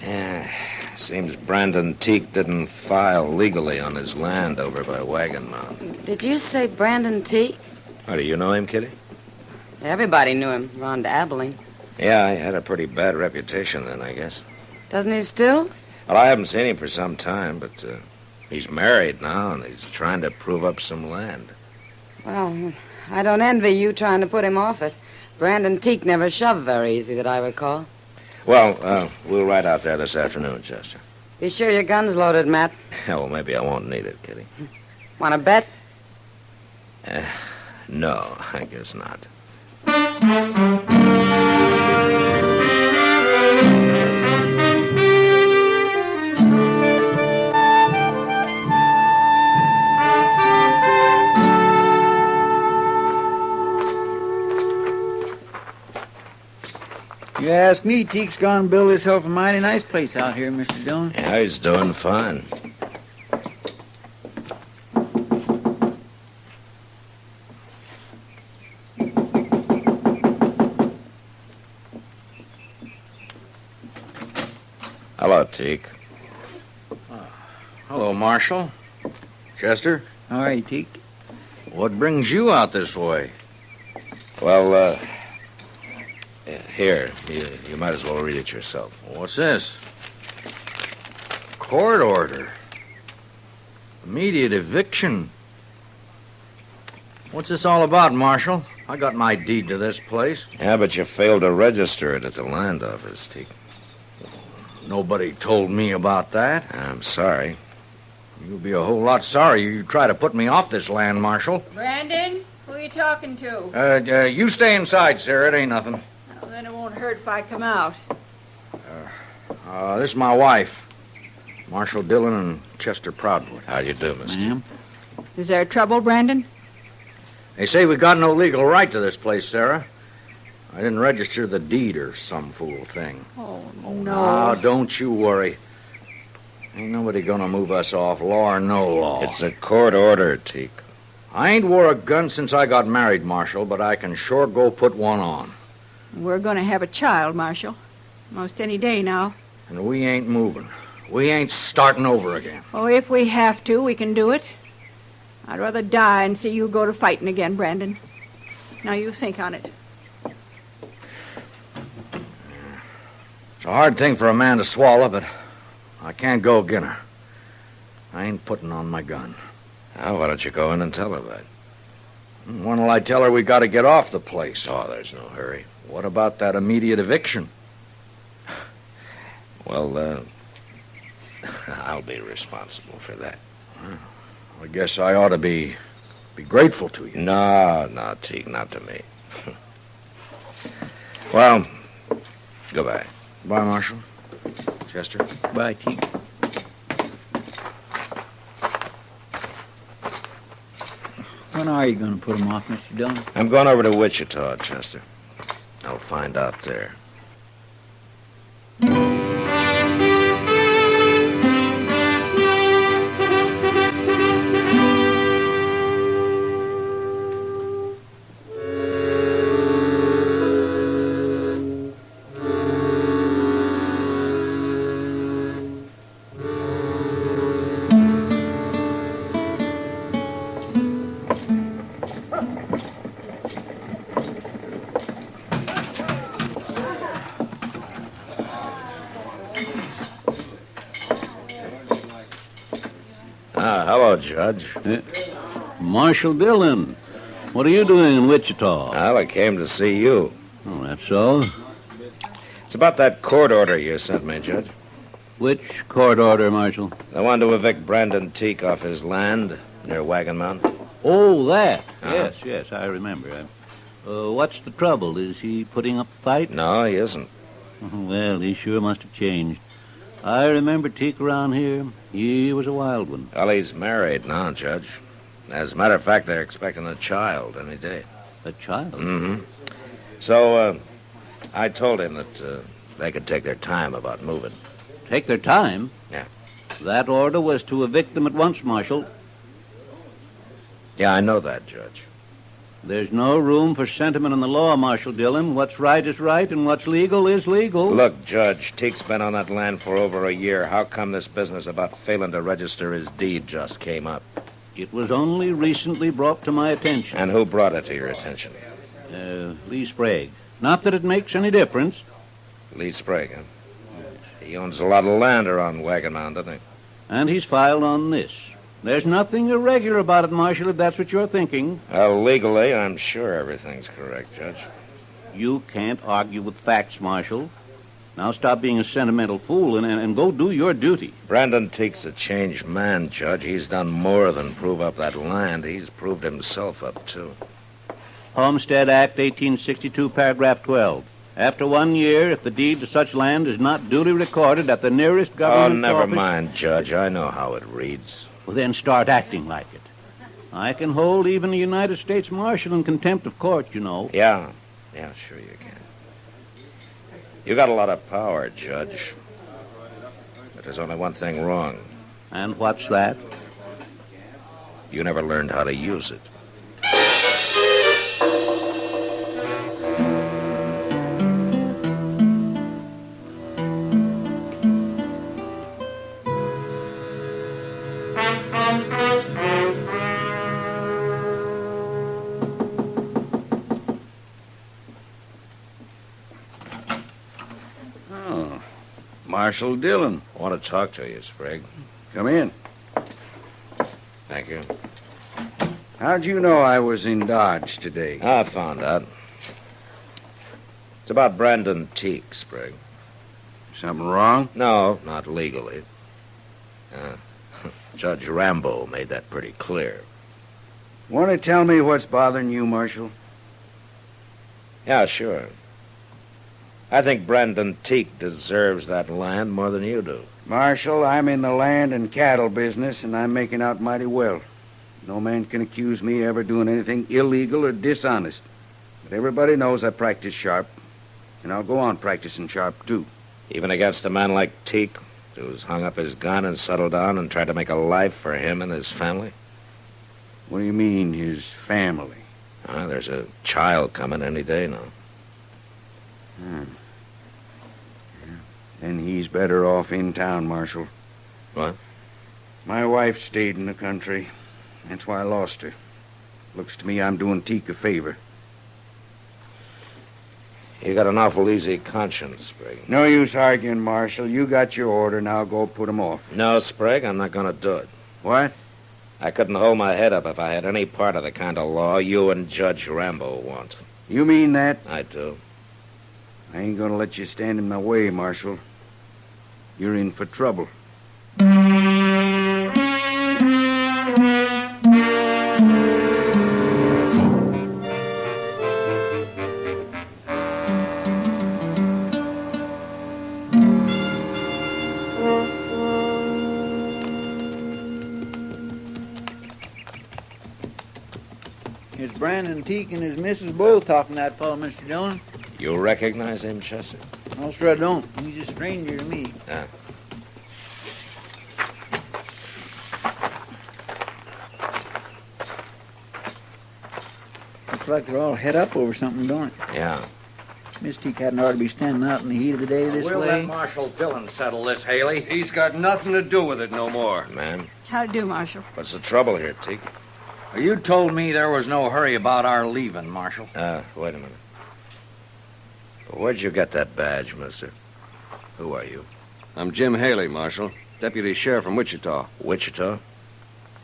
Yeah, seems Brandon Teague didn't file legally on his land over by Wagon Mountain.
Did you say Brandon Teague?
Oh, do you know him, Kitty?
Everybody knew him around Abilene.
Yeah, he had a pretty bad reputation then, I guess.
Doesn't he still?
Well, I haven't seen him for some time, but he's married now, and he's trying to prove up some land.
Well, I don't envy you trying to put him off it. Brandon Teague never shoved very easy, that I recall.
Well, we'll ride out there this afternoon, Chester.
Be sure your gun's loaded, Matt.
Yeah, well, maybe I won't need it, Kitty.
Want to bet?
No, I guess not.
You ask me, Teague's gone and built himself a mighty nice place out here, Mr. Dillon.
Yeah, he's doing fine. Hello, Teague.
Hello, Marshal. Chester?
All right, Teague.
What brings you out this way?
Well, here, you might as well read it yourself.
What's this? Court order. Immediate eviction. What's this all about, Marshal? I got my deed to this place.
Yeah, but you failed to register it at the land office, Teague.
Nobody told me about that.
I'm sorry.
You'll be a whole lot sorry you try to put me off this land, Marshal.
Brandon, who are you talking to?
You stay inside, Sarah. It ain't nothing.
Well, then it won't hurt if I come out.
This is my wife, Marshal Dillon and Chester Proudfoot.
How do you do, mister?
Ma'am?
Is there trouble, Brandon?
They say we got no legal right to this place, Sarah. I didn't register the deed or some fool thing.
Oh, no.
Now, don't you worry. Ain't nobody gonna move us off, law or no law.
It's a court order, Teague.
I ain't wore a gun since I got married, Marshal, but I can sure go put one on.
We're going to have a child, Marshal. Most any day now.
And we ain't moving. We ain't starting over again.
Oh, if we have to, we can do it. I'd rather die and see you go to fighting again, Brandon. Now you think on it.
It's a hard thing for a man to swallow, but I can't go again her. I ain't putting on my gun.
Now, why don't you go in and tell her that?
When'll I tell her we got to get off the place?
Oh, there's no hurry.
What about that immediate eviction?
Well, I'll be responsible for that.
I guess I ought to be grateful to you.
No, Teague, not to me. Well, goodbye.
Bye, Marshal. Chester.
Bye, Teague.
When are you going to put him off, Mr. Dillon?
I'm going over to Wichita, Chester. I'll find out there. Hello, Judge.
Marshal Dillon. What are you doing in Wichita?
Well, I came to see you.
Oh, that's so?
It's about that court order you sent me, Judge.
Which court order, Marshal?
The one to evict Brandon Teak off his land near Wagon Mountain.
Oh, that. Yes, I remember. What's the trouble? Is he putting up a fight?
No, he isn't.
Well, he sure must have changed. I remember Teak around here. He was a wild one.
Well, he's married now, Judge. As a matter of fact, they're expecting a child any day.
A child?
Mm-hmm. So, I told him that they could take their time about moving.
Take their time?
Yeah.
That order was to evict them at once, Marshal.
Yeah, I know that, Judge.
There's no room for sentiment in the law, Marshal Dillon. What's right is right, and what's legal is legal.
Look, Judge, Teak's been on that land for over a year. How come this business about failing to register his deed just came up?
It was only recently brought to my attention.
And who brought it to your attention?
Lee Sprague. Not that it makes any difference.
Lee Sprague, huh? He owns a lot of land around Wagon Mountain, doesn't he?
And he's filed on this. There's nothing irregular about it, Marshal, if that's what you're thinking.
Well, legally, I'm sure everything's correct, Judge.
You can't argue with facts, Marshal. Now stop being a sentimental fool and go do your duty.
Brandon Teak's a changed man, Judge. He's done more than prove up that land. He's proved himself up, too.
Homestead Act, 1862, paragraph 12. After 1 year, if the deed to such land is not duly recorded at the nearest government
office... Oh, never
office...
mind, Judge. I know how it reads.
Well, then start acting like it. I can hold even a United States Marshal in contempt of court, you know.
Yeah, sure you can. You got a lot of power, Judge. But there's only one thing wrong.
And what's that?
You never learned how to use it.
Marshal Dillon.
I want to talk to you, Sprague.
Come in.
Thank you.
How'd you know I was in Dodge today?
I found out. It's about Brandon Teak, Sprague.
Something wrong?
No, not legally. Judge Rambo made that pretty clear.
Want to tell me what's bothering you, Marshal?
Yeah, sure. I think Brandon Teak deserves that land more than you do.
Marshal, I'm in the land and cattle business, and I'm making out mighty well. No man can accuse me of ever doing anything illegal or dishonest. But everybody knows I practice sharp, and I'll go on practicing sharp, too.
Even against a man like Teak, who's hung up his gun and settled down and tried to make a life for him and his family?
What do you mean, his family?
There's a child coming any day now.
Then he's better off in town, Marshal.
What?
My wife stayed in the country. That's why I lost her. Looks to me I'm doing Teak a favor.
You got an awful easy conscience, Sprague.
No use arguing, Marshal. You got your order. Now go put him off.
No, Sprague, I'm not going to do it.
What?
I couldn't hold my head up if I had any part of the kind of law you and Judge Rambo want.
You mean that?
I do.
I ain't going to let you stand in my way, Marshal. You're in for trouble.
Brandon Teak and his missus both talking to that fellow, Mr. Dillon.
You recognize him, Chester?
No, sir, I don't. He's a stranger to me.
Ah.
Looks like they're all head up over something, don't it?
Yeah.
Miss Teak hadn't ought to be standing out in the heat of the day this
We'll
way.
let Marshal Dillon settle this, Haley.
He's got nothing to do with it no more.
Man,
How to do, Marshal?
what's the trouble here, Teak?
You told me there was no hurry about our leaving, Marshal.
Wait a minute. Where'd you get that badge, mister? Who are you?
I'm Jim Haley, Marshal. Deputy Sheriff from Wichita.
Wichita?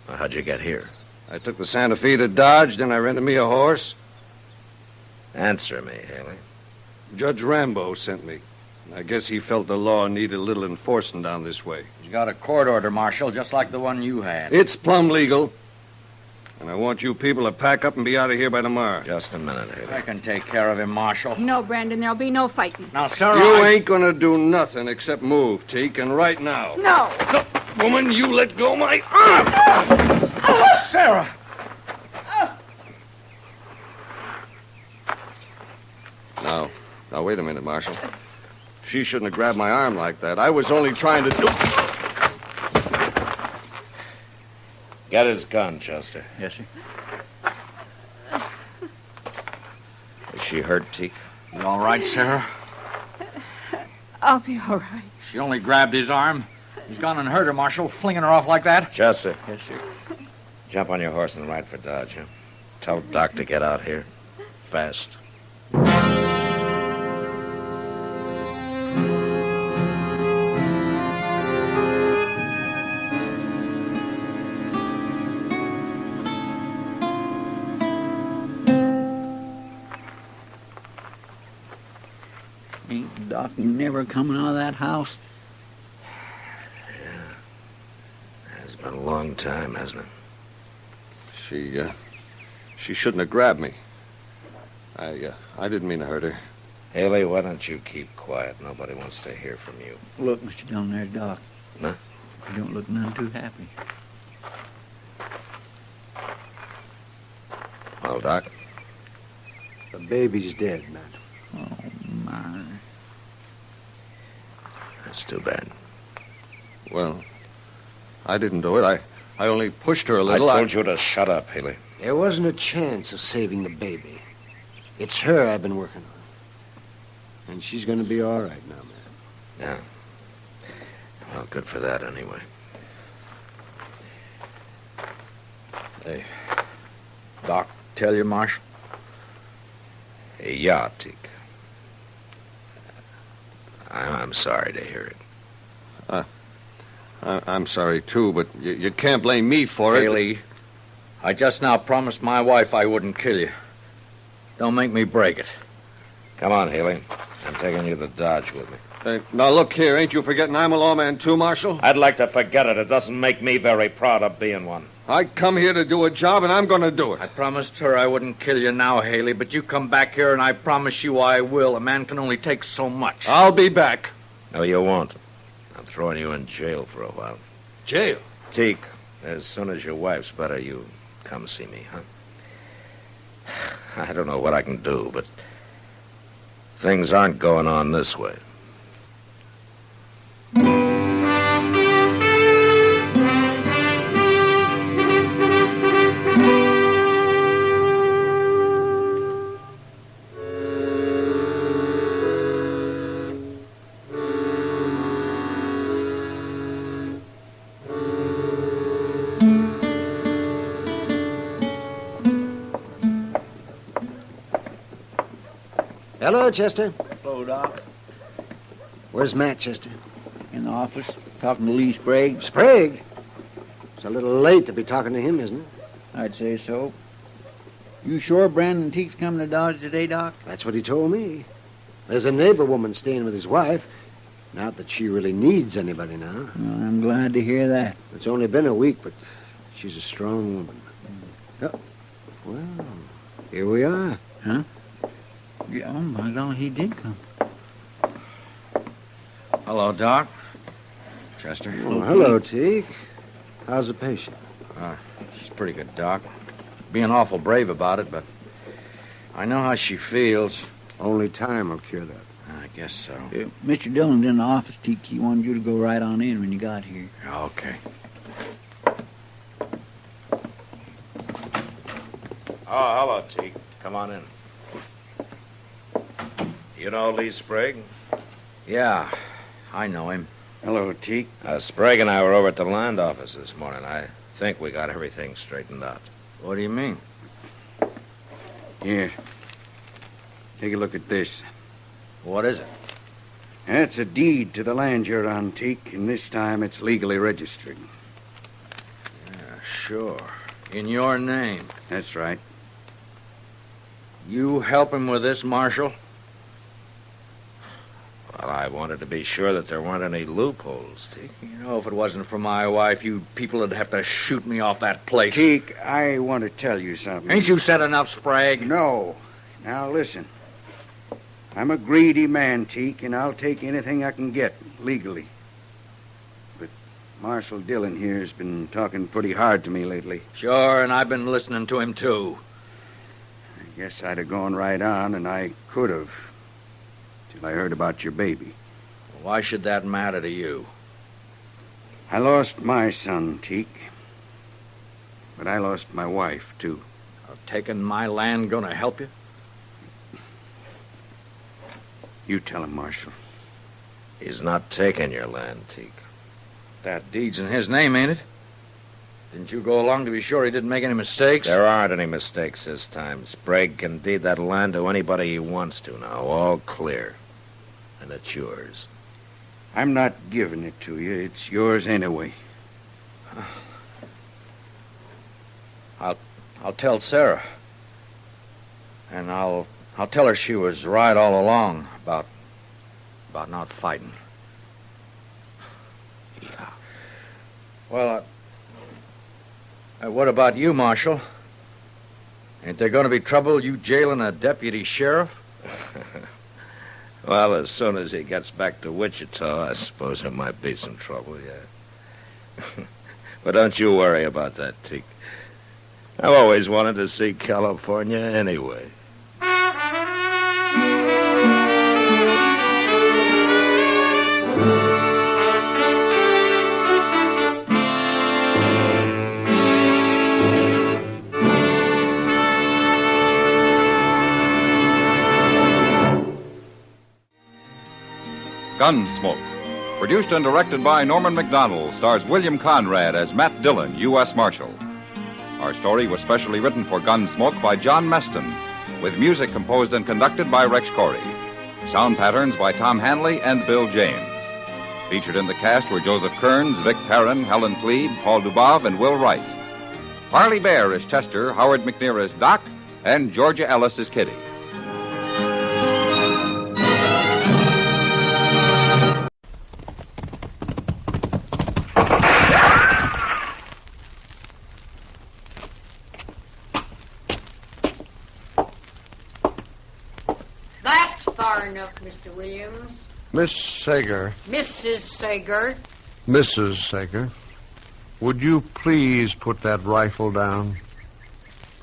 Well, how'd you get here?
I took the Santa Fe to Dodge, then I rented me a horse.
Answer me, Haley.
Judge Rambo sent me. I guess he felt the law needed a little enforcing down this way.
He's got a court order, Marshal, just like the one you had.
It's plumb legal. And I want you people to pack up and be out of here by tomorrow.
Just a minute, Haley.
I can take care of him, Marshal.
No, Brandon, there'll be no fighting.
Now, Sarah,
You ain't gonna do nothing except move, Teak, and right now.
No.
Woman, you let go my arm!
Sarah!
Now, wait a minute, Marshal. She shouldn't have grabbed my arm like that. I was only trying to do...
Get his gun, Chester.
Yes, sir.
Is she hurt, Teak?
You all right, Sarah?
I'll be all right.
She only grabbed his arm. He's gone and hurt her, Marshal, flinging her off like that.
Chester.
Yes, sir.
Jump on your horse and ride for Dodge, huh? Tell Doc to get out here. Fast.
Ain't Doc never coming out of that house?
Yeah. It's been a long time, hasn't it?
She shouldn't have grabbed me. I didn't mean to hurt her.
Haley, why don't you keep quiet? Nobody wants to hear from you.
Look, Mr. Dillon, there's Doc.
Huh?
You don't look none too happy.
Well, Doc?
The baby's dead, Matt.
Oh, my.
That's too bad.
Well, I didn't do it. I only pushed her a little.
I told you to shut up, Haley.
There wasn't a chance of saving the baby. It's her I've been working on. And she's going to be all right now, Matt.
Yeah. Well, good for that, anyway.
Hey, Doc, tell you, Marshal?
Yeah, Teak. I'm sorry to hear it.
I'm sorry, too, but you can't blame me for it.
Haley, I just now promised my wife I wouldn't kill you. Don't make me break it.
Come on, Haley. I'm taking you to Dodge with me.
Now, look here. Ain't you forgetting I'm a lawman, too, Marshal?
I'd like to forget it. It doesn't make me very proud of being one.
I come here to do a job, and I'm going to do it.
I promised her I wouldn't kill you now, Haley, but you come back here, and I promise you I will. A man can only take so much.
I'll be back.
No, you won't. I'm throwing you in jail for a while.
Jail?
Teak, as soon as your wife's better, you come see me, huh? I don't know what I can do, but things aren't going on this way.
Hello, Chester.
Hello, Doc.
Where's Matt, Chester?
In the office, talking to Lee Sprague.
Sprague? It's a little late to be talking to him, isn't it?
I'd say so. You sure Brandon Teak's coming to Dodge today, Doc?
That's what he told me. There's a neighbor woman staying with his wife. Not that she really needs anybody now.
Well, I'm glad to hear that.
It's only been a week, but she's a strong woman. Oh, well, here we are.
Huh? Yeah, oh, my God, he did come.
Hello, Doc. Chester.
Oh, hello, Teak. How's the patient?
She's pretty good, Doc. Being awful brave about it, but I know how she feels.
Only time will cure that.
I guess so.
Mr. Dillon's in the office, Teak. He wanted you to go right on in when you got here.
Okay. Oh, hello, Teak. Come on in.
You know Lee Sprague?
Yeah, I know him.
Hello, Teak.
Sprague and I were over at the land office this morning. I think we got everything straightened out.
What do you mean?
Here. Take a look at this.
What is it?
That's a deed to the land you're on, Teak, and this time it's legally registered.
Yeah, sure. In your name.
That's right.
You help him with this, Marshal?
Well, I wanted to be sure that there weren't any loopholes, Teak.
You know, if it wasn't for my wife, you people would have to shoot me off that place.
Teak, I want to tell you something.
Ain't you said enough, Sprague?
No. Now, listen. I'm a greedy man, Teak, and I'll take anything I can get, legally. But Marshal Dillon here has been talking pretty hard to me lately.
Sure, and I've been listening to him, too.
I guess I'd have gone right on, and I could have, till I heard about your baby.
Why should that matter to you?
I lost my son, Teak. But I lost my wife, too.
Taking my land gonna help you?
You tell him, Marshal.
He's not taking your land, Teak.
That deed's in his name, ain't it? Didn't you go along to be sure he didn't make any mistakes?
There aren't any mistakes this time. Sprague can deed that land to anybody he wants to now. All clear. And it's yours.
I'm not giving it to you. It's yours anyway.
I'll tell Sarah. And I'll tell her she was right all along about not fighting.
Yeah.
Well, what about you, Marshal? Ain't there going to be trouble you jailing a deputy sheriff?
Well, as soon as he gets back to Wichita, I suppose there might be some trouble, yeah. But don't you worry about that, Teak. I've always wanted to see California anyway.
Gunsmoke. Produced and directed by Norman Macdonald, stars William Conrad as Matt Dillon, U.S. Marshal. Our story was specially written for Gunsmoke by John Meston, with music composed and conducted by Rex Corey. Sound patterns by Tom Hanley and Bill James. Featured in the cast were Joseph Kearns, Vic Perrin, Helen Cleve, Paul Dubov, and Will Wright. Harley Bear is Chester, Howard McNear is Doc, and Georgia Ellis is Kitty.
That's far enough, Mr. Williams.
Miss Sager.
Mrs. Sager.
Mrs. Sager. Would you please put that rifle down?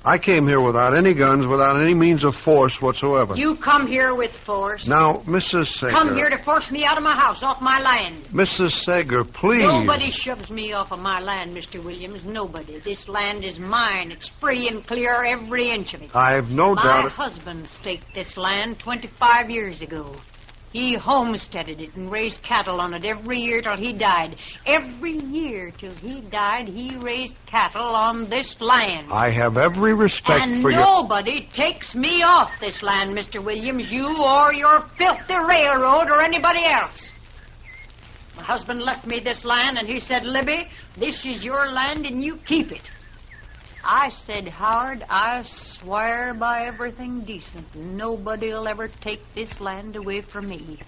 I came here without any guns, without any means of force whatsoever.
You come here with force.
Now, Mrs. Sager.
Come here to force me out of my house, off my land.
Mrs. Sager, please.
Nobody shoves me off of my land, Mr. Williams. Nobody. This land is mine. It's free and clear, every inch of it.
I've no doubt.
My husband staked this land 25 years ago. He homesteaded it and raised cattle on it every year till he died. Every year till he died, he raised cattle on this land.
I have every respect for you.
And nobody takes me off this land, Mr. Williams, you or your filthy railroad or anybody else. My husband left me this land, and he said, Libby, this is your land, and you keep it. I said, Howard, I swear by everything decent, nobody'll ever take this land away from me.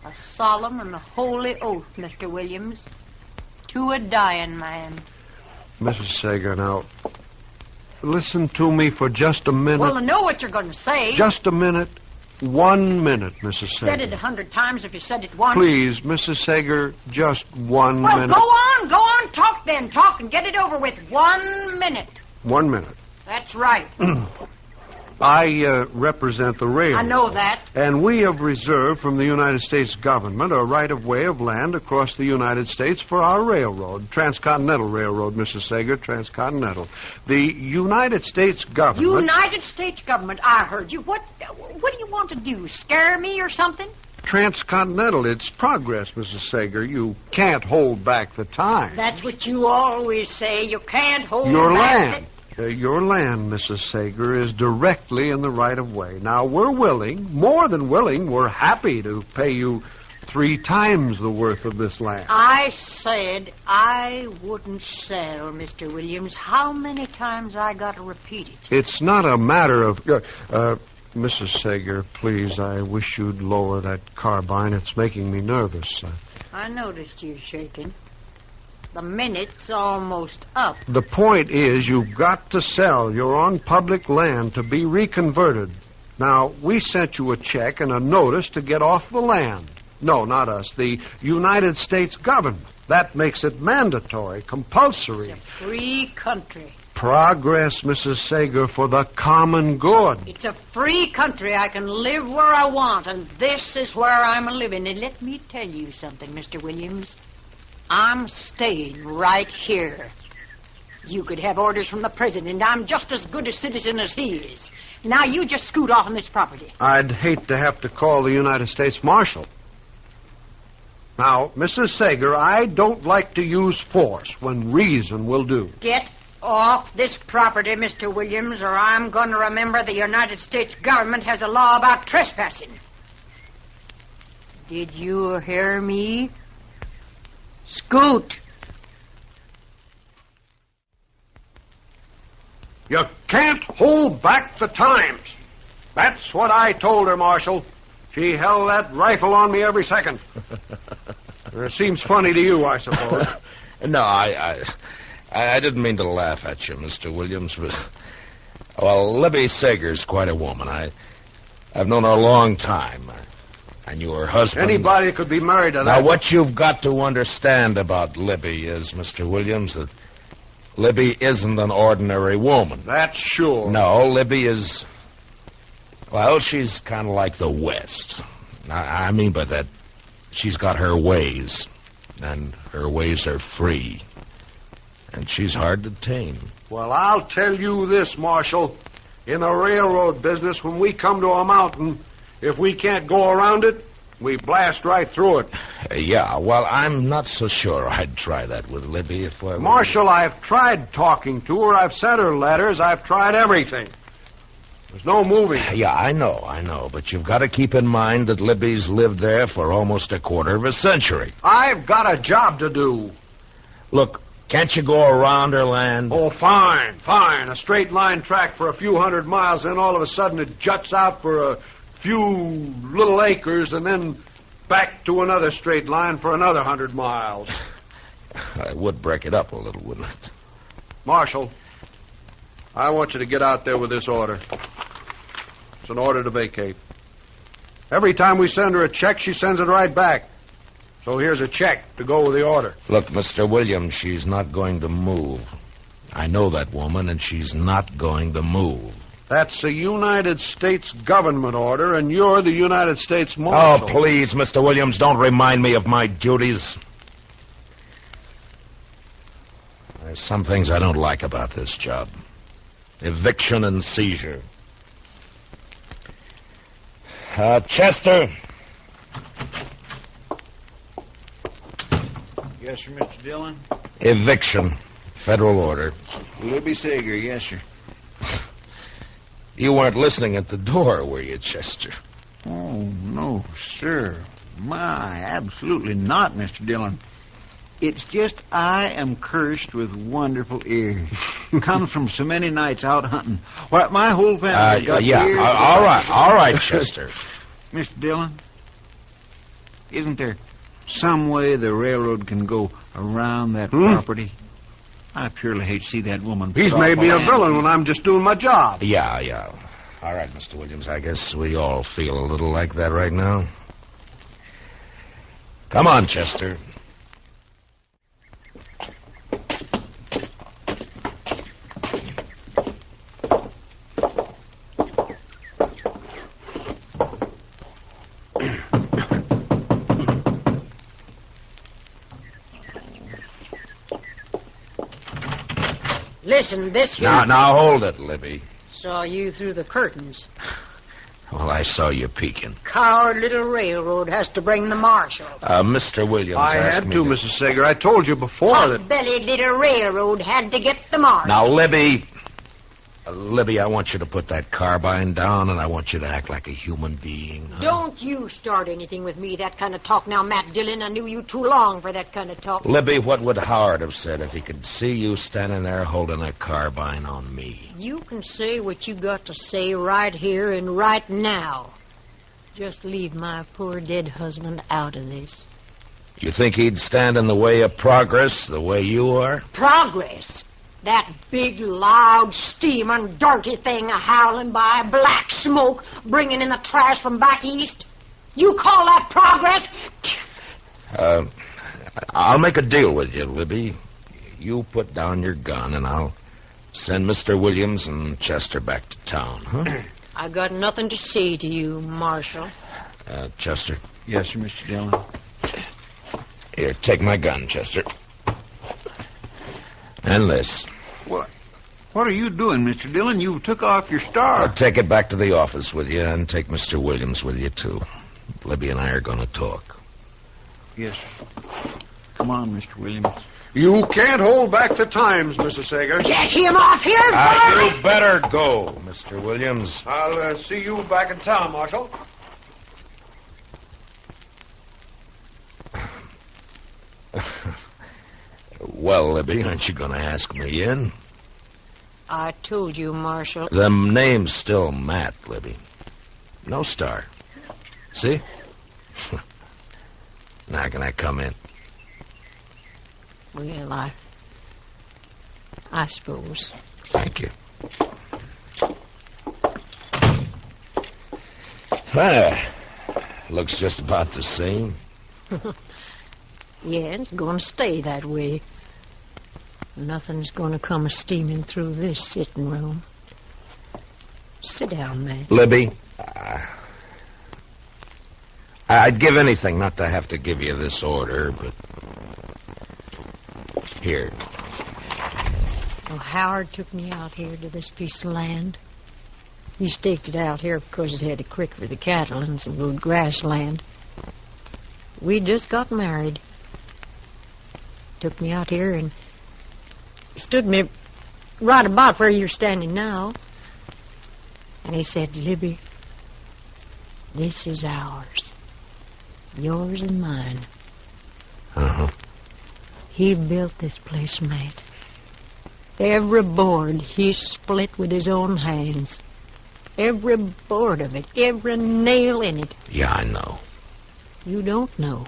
A solemn and a holy oath, Mr. Williams, to a dying man.
Mrs. Sager, now, listen to me for just a minute.
Well, I know what you're going to say.
Just a minute. 1 minute, Mrs. Sager.
Said it 100 times if you said it once.
Please, Mrs. Sager, just 1 minute.
Well, go on, talk then. Talk and get it over with. 1 minute.
1 minute.
That's right.
I represent the railroad.
I know that.
And we have reserved from the United States government a right-of-way of land across the United States for our railroad, Transcontinental Railroad, Mrs. Sager, Transcontinental. The United States government...
United States government, I heard you. What do you want to do, scare me or something?
Transcontinental, it's progress, Mrs. Sager. You can't hold back the time.
That's what you always say. You can't hold
Your
back
land. Your land, Mrs. Sager, is directly in the right-of-way. Now, we're willing, more than willing, we're happy to pay you 3 times the worth of this land.
I said I wouldn't sell, Mr. Williams. How many times I got to repeat it?
It's not a matter of... Mrs. Sager, please, I wish you'd lower that carbine. It's making me nervous.
I noticed you shaking. The minute's almost up.
The point is, you've got to sell. You're on public land to be reconverted. Now, we sent you a check and a notice to get off the land. No, not us. The United States government. That makes it mandatory, compulsory.
It's a free country.
Progress, Mrs. Sager, for the common good.
It's a free country. I can live where I want, and this is where I'm living. And let me tell you something, Mr. Williams. I'm staying right here. You could have orders from the president. I'm just as good a citizen as he is. Now you just scoot off on this property.
I'd hate to have to call the United States Marshal. Now, Mrs. Sager, I don't like to use force when reason will do.
Get off this property, Mr. Williams, or I'm going to remember the United States government has a law about trespassing. Did you hear me? Scoot.
You can't hold back the times. That's what I told her, Marshal. She held that rifle on me every second. It seems funny to you, I suppose.
No, I didn't mean to laugh at you, Mr. Williams, but... Well, Libby Sager's quite a woman. I've known her a long time. I knew her husband.
Anybody could be married to that.
Now, what you've got to understand about Libby is, Mr. Williams, that Libby isn't an ordinary woman.
That's sure.
No, Libby is... Well, she's kind of like the West. I mean by that, she's got her ways, and her ways are free. And she's hard to tame.
Well, I'll tell you this, Marshal. In the railroad business, when we come to a mountain, if we can't go around it, we blast right through it.
Yeah, well, I'm not so sure I'd try that with Libby if I were...
Marshal, I've tried talking to her. I've sent her letters. I've tried everything. There's no moving.
Yeah, I know. But you've got to keep in mind that Libby's lived there for almost a quarter of a century.
I've got a job to do.
Look, can't you go around her land?
Oh, fine. A straight line track for a few 100 miles, then all of a sudden it juts out for a few little acres, and then back to another straight line for another 100 miles.
I would break it up a little, wouldn't it?
Marshal, I want you to get out there with this order. It's an order to vacate. Every time we send her a check, she sends it right back. So here's a check to go with the order.
Look, Mr. Williams, she's not going to move. I know that woman, and she's not going to move.
That's a United States government order, and you're the United States Marshal.
Oh, please, Mr. Williams, don't remind me of my duties. There's some things I don't like about this job. Eviction and seizure. Chester.
Yes, sir, Mr. Dillon.
Eviction. Federal order.
Libby Sager, yes, sir.
You weren't listening at the door, were you, Chester?
Oh, no, sir. My, absolutely not, Mr. Dillon. It's just I am cursed with wonderful ears. Comes from so many nights out hunting. Well, my whole family got ears.
All right, Chester.
Mr. Dillon, isn't there some way the railroad can go around that property? I purely hate to see that woman.
He's made me a villain when I'm just doing my job.
Yeah. All right, Mr. Williams, I guess we all feel a little like that right now. Come on, Chester.
Listen, this here...
Now, hold it, Libby.
Saw you through the curtains.
Well, I saw you peeking.
Coward little railroad has to bring the marshal.
Mr. Williams
I
asked
had
me
to, Mrs. Sager. I told you before that...
Hot-bellied little railroad had to get the marshal.
Now, Libby... Libby, I want you to put that carbine down, and I want you to act like a human being. Huh?
Don't you start anything with me, that kind of talk. Now, Matt Dillon, I knew you too long for that kind of talk.
Libby, what would Howard have said if he could see you standing there holding a carbine on me?
You can say what you got to say right here and right now. Just leave my poor dead husband out of this.
You think he'd stand in the way of progress the way you are?
Progress? That big, loud, steaming, dirty thing a-howling by, black smoke bringing in the trash from back east? You call that progress?
I'll make a deal with you, Libby. You put down your gun, and I'll send Mr. Williams and Chester back to town, huh?
I got nothing to say to you, Marshal.
Chester?
Yes, sir, Mr. Dillon.
Here, take my gun, Chester. And this.
What are you doing, Mr. Dillon? You took off your star.
I'll take it back to the office with you and take Mr. Williams with you, too. Libby and I are going to talk.
Yes, sir. Come on, Mr. Williams.
You can't hold back the times, Mrs. Sager.
Get him off here,
You better go, Mr. Williams.
I'll see you back in town, Marshal.
Well, Libby, aren't you going to ask me in?
I told you, Marshal.
The name's still Matt, Libby. No star. See? Now can I come in?
Well, I suppose.
Thank you. Looks just about the same.
Yeah, it's going to stay that way. Nothing's going to come steaming through this sitting room. Sit down, man.
Libby, I'd give anything not to have to give you this order, but... Here.
Well, Howard took me out here to this piece of land. He staked it out here because it had a creek for the cattle and some good grassland. We just got married. Took me out here and stood me right about where you're standing now. And he said, Libby, this is ours. Yours and mine.
Uh-huh.
He built this place, Matt. Every board he split with his own hands. Every board of it, every nail in it.
Yeah, I know.
You don't know.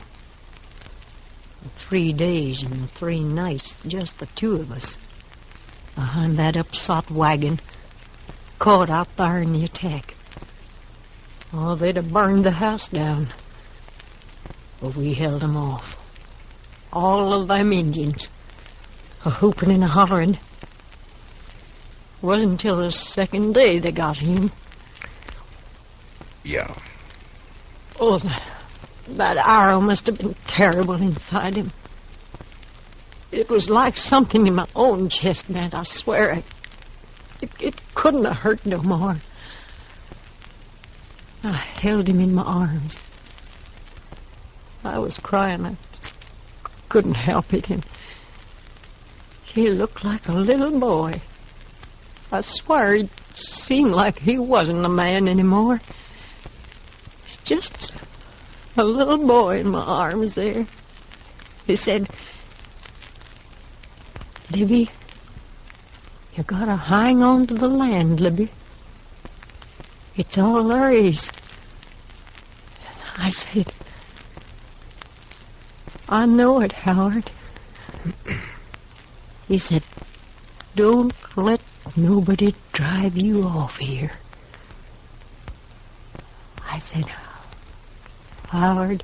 3 days and 3 nights, just the two of us, behind that upsot wagon, caught out there in the attack. Oh, they'd have burned the house down. But we held them off. All of them Indians, a-hooping and a-hollering. Wasn't until the second day they got him.
Yeah.
Oh, that arrow must have been terrible inside him. It was like something in my own chest, man. I swear. It couldn't have hurt no more. I held him in my arms. I was crying. I couldn't help it. And he looked like a little boy. I swear it seemed like he wasn't a man anymore. It's just a little boy in my arms there. He said, Libby, you gotta hang on to the land, Libby. It's all there is. I said, I know it, Howard. He said, don't let nobody drive you off here. I said, Howard,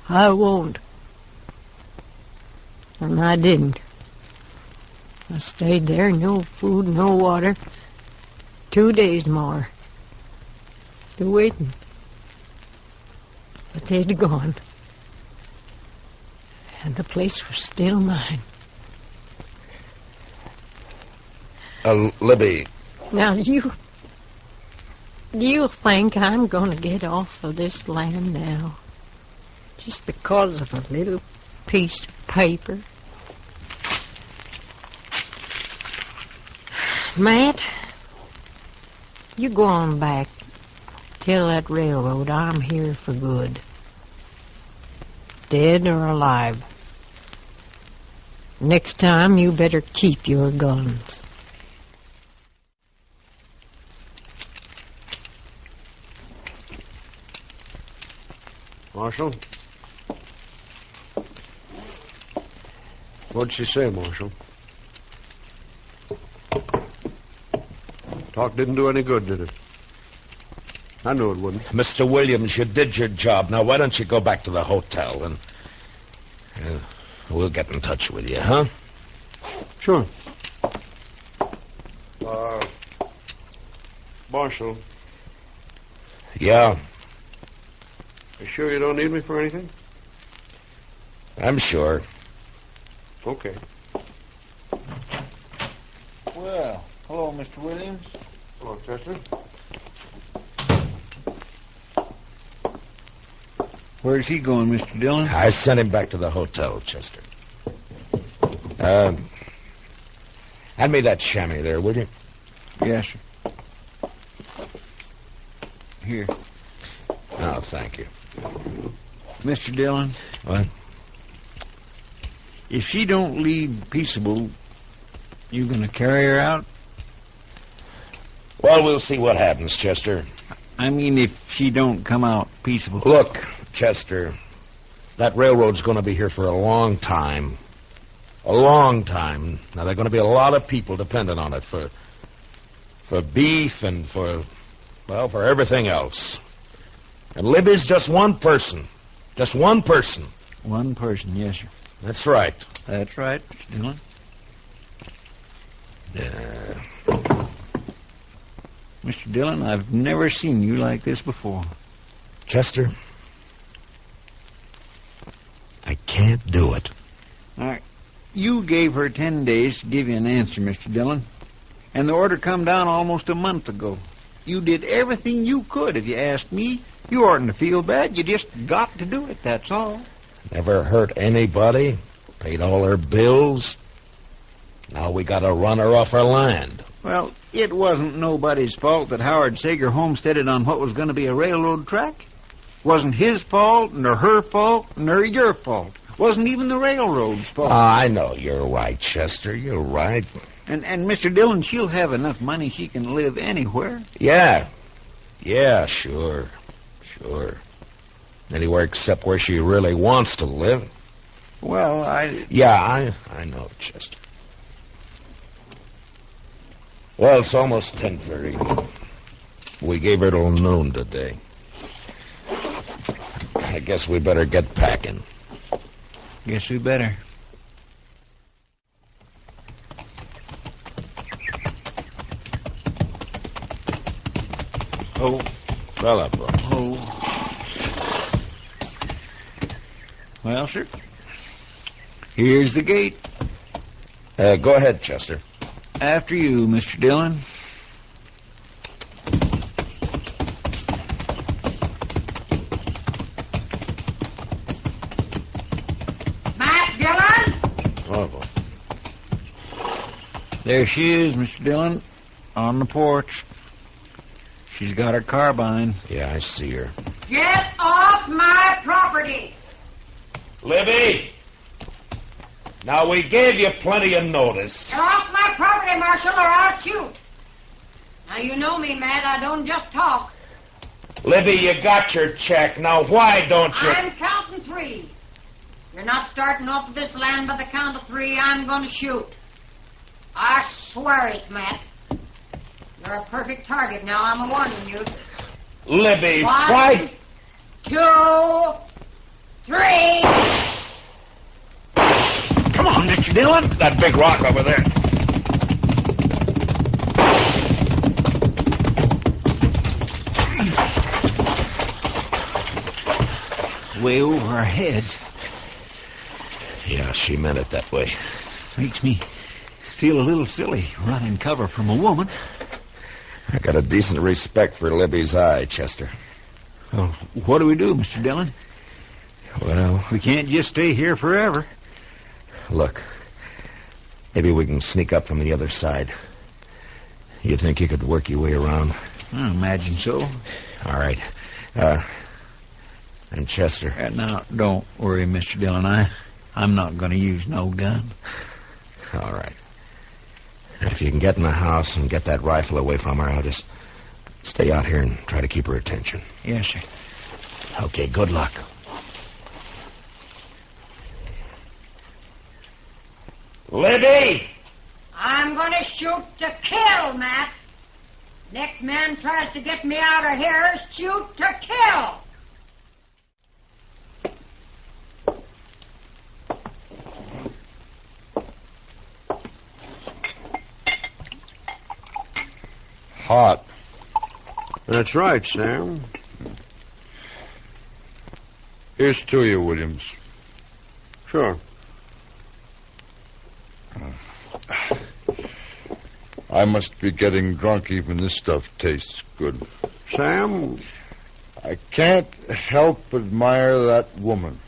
I won't. And I didn't. I stayed there, no food, no water. 2 days more. Still waiting. But they'd gone. And the place was still mine.
Libby.
Now, do you think I'm going to get off of this land now just because of a little piece of paper? Matt, you go on back. Tell that railroad I'm here for good. Dead or alive. Next time, you better keep your guns.
Marshal? What'd she say, Marshal? Talk didn't do any good, did it? I knew it wouldn't.
Mr. Williams, you did your job. Now, why don't you go back to the hotel and we'll get in touch with you, huh?
Sure. Marshal.
Yeah?
You sure you don't need me for anything?
I'm sure.
Okay.
Well, hello, Mr. Williams.
Hello, Chester.
Where's he going, Mr. Dillon?
I sent him back to the hotel, Chester. Hand me that chamois there, will you?
Yes, sir. Here.
Oh, thank you.
Mr. Dillon?
What?
If she don't leave peaceable, you gonna carry her out?
Well, we'll see what happens, Chester.
I mean, if she don't come out peaceable.
Look, Chester, that railroad's going to be here for a long time. A long time. Now, there are going to be a lot of people dependent on it for beef and for everything else. And Libby's just one person. Just one person.
One person, yes, sir.
That's right.
That's right, Mr. Dillon. Mr. Dillon, I've never seen you like this before.
Chester, I can't do it.
All right. You gave her 10 days to give you an answer, Mr. Dillon. And the order come down almost a month ago. You did everything you could. If you asked me, you oughtn't to feel bad. You just got to do it, that's all.
Never hurt anybody. Paid all her bills. Now we got to run her off her land.
Well, it wasn't nobody's fault that Howard Sager homesteaded on what was going to be a railroad track. Wasn't his fault, nor her fault, nor your fault. Wasn't even the railroad's fault.
I know you're right, Chester. You're right.
And Mr. Dillon, she'll have enough money she can live anywhere.
Yeah. Yeah, sure. Sure. Anywhere except where she really wants to live.
Well,
Yeah, I know, Chester. Well, it's almost 10:30. We gave her till noon today. I guess we better get packing.
Guess we better.
Oh, well up, bro.
Oh. Well, sir. Here's the gate.
Go ahead, Chester.
After you, Mr. Dillon.
Matt Dillon?
Oh, boy.
There she is, Mr. Dillon, on the porch. She's got her carbine.
Yeah, I see her.
Get off my property!
Libby! Now, we gave you plenty of notice.
Get off my property, Marshal, or I'll shoot. Now, you know me, Matt. I don't just talk.
Libby, you got your check. Now, why don't you...
I'm counting 3. You're not starting off this land by the count of 3. I'm going to shoot. I swear it, Matt. You're a perfect target now. I'm warning you.
Libby,
1,
why...
2, 3...
Come on, Mr. Dillon. That big rock over there.
Way over our heads.
Yeah, she meant it that way.
Makes me feel a little silly running cover from a woman.
I got a decent respect for Libby's eye, Chester.
Well, what do we do, Mr. Dillon?
Well,
we can't just stay here forever.
Look, maybe we can sneak up from the other side. You think you could work your way around?
I imagine so.
All right. And Chester.
Now, don't worry, Mr. Dillon. I'm not going to use no gun.
All right. If you can get in the house and get that rifle away from her, I'll just stay out here and try to keep her attention.
Yes, sir.
Okay, good luck. Libby!
I'm going to shoot to kill, Matt. Next man tries to get me out of here, shoot to kill.
Hot.
That's right, Sam.
Here's to you, Williams.
Sure.
I must be getting drunk. Even this stuff tastes good.
Sam?
I can't help admire that woman.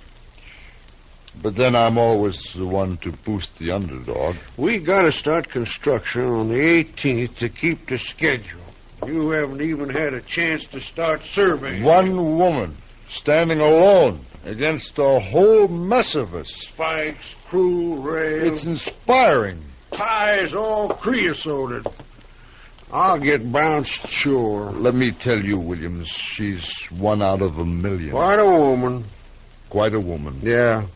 But then I'm always the one to boost the underdog.
We got to start construction on the 18th to keep the schedule. You haven't even had a chance to start surveying.
One woman standing alone against a whole mess of us.
Spikes, crew, rails.
It's inspiring.
Ties all creosoted. I'll get bounced, sure.
Let me tell you, Williams, she's 1 out of 1,000,000.
Quite a woman.
Quite a woman.
Yeah.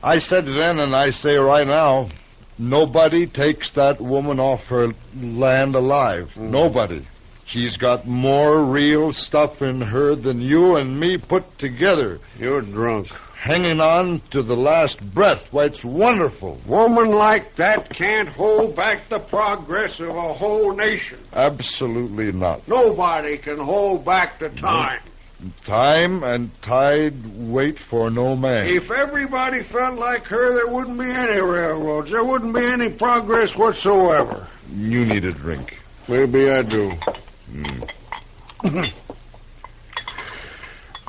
I said then, and I say right now, nobody takes that woman off her land alive. Nobody. She's got more real stuff in her than you and me put together.
You're drunk.
Hanging on to the last breath. Why, it's wonderful.
Woman like that can't hold back the progress of a whole nation.
Absolutely not.
Nobody can hold back the time.
Time and tide wait for no man.
If everybody felt like her, there wouldn't be any railroads. There wouldn't be any progress whatsoever.
You need a drink.
Maybe I do.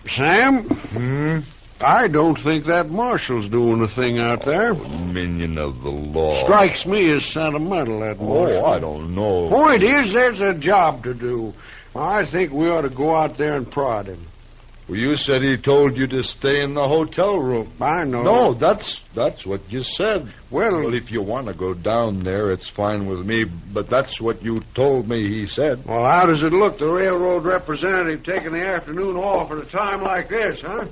Sam? I don't think that marshal's doing a thing out there.
Minion of the law.
Strikes me as sentimental, that marshal.
Oh, I don't know.
Point is, there's a job to do. I think we ought to go out there and prod him.
Well, you said he told you to stay in the hotel room.
I know.
No, that's what you said.
Well,
if you want to go down there, it's fine with me, but that's what you told me he said.
Well, how does it look, the railroad representative taking the afternoon off at a time like this, huh?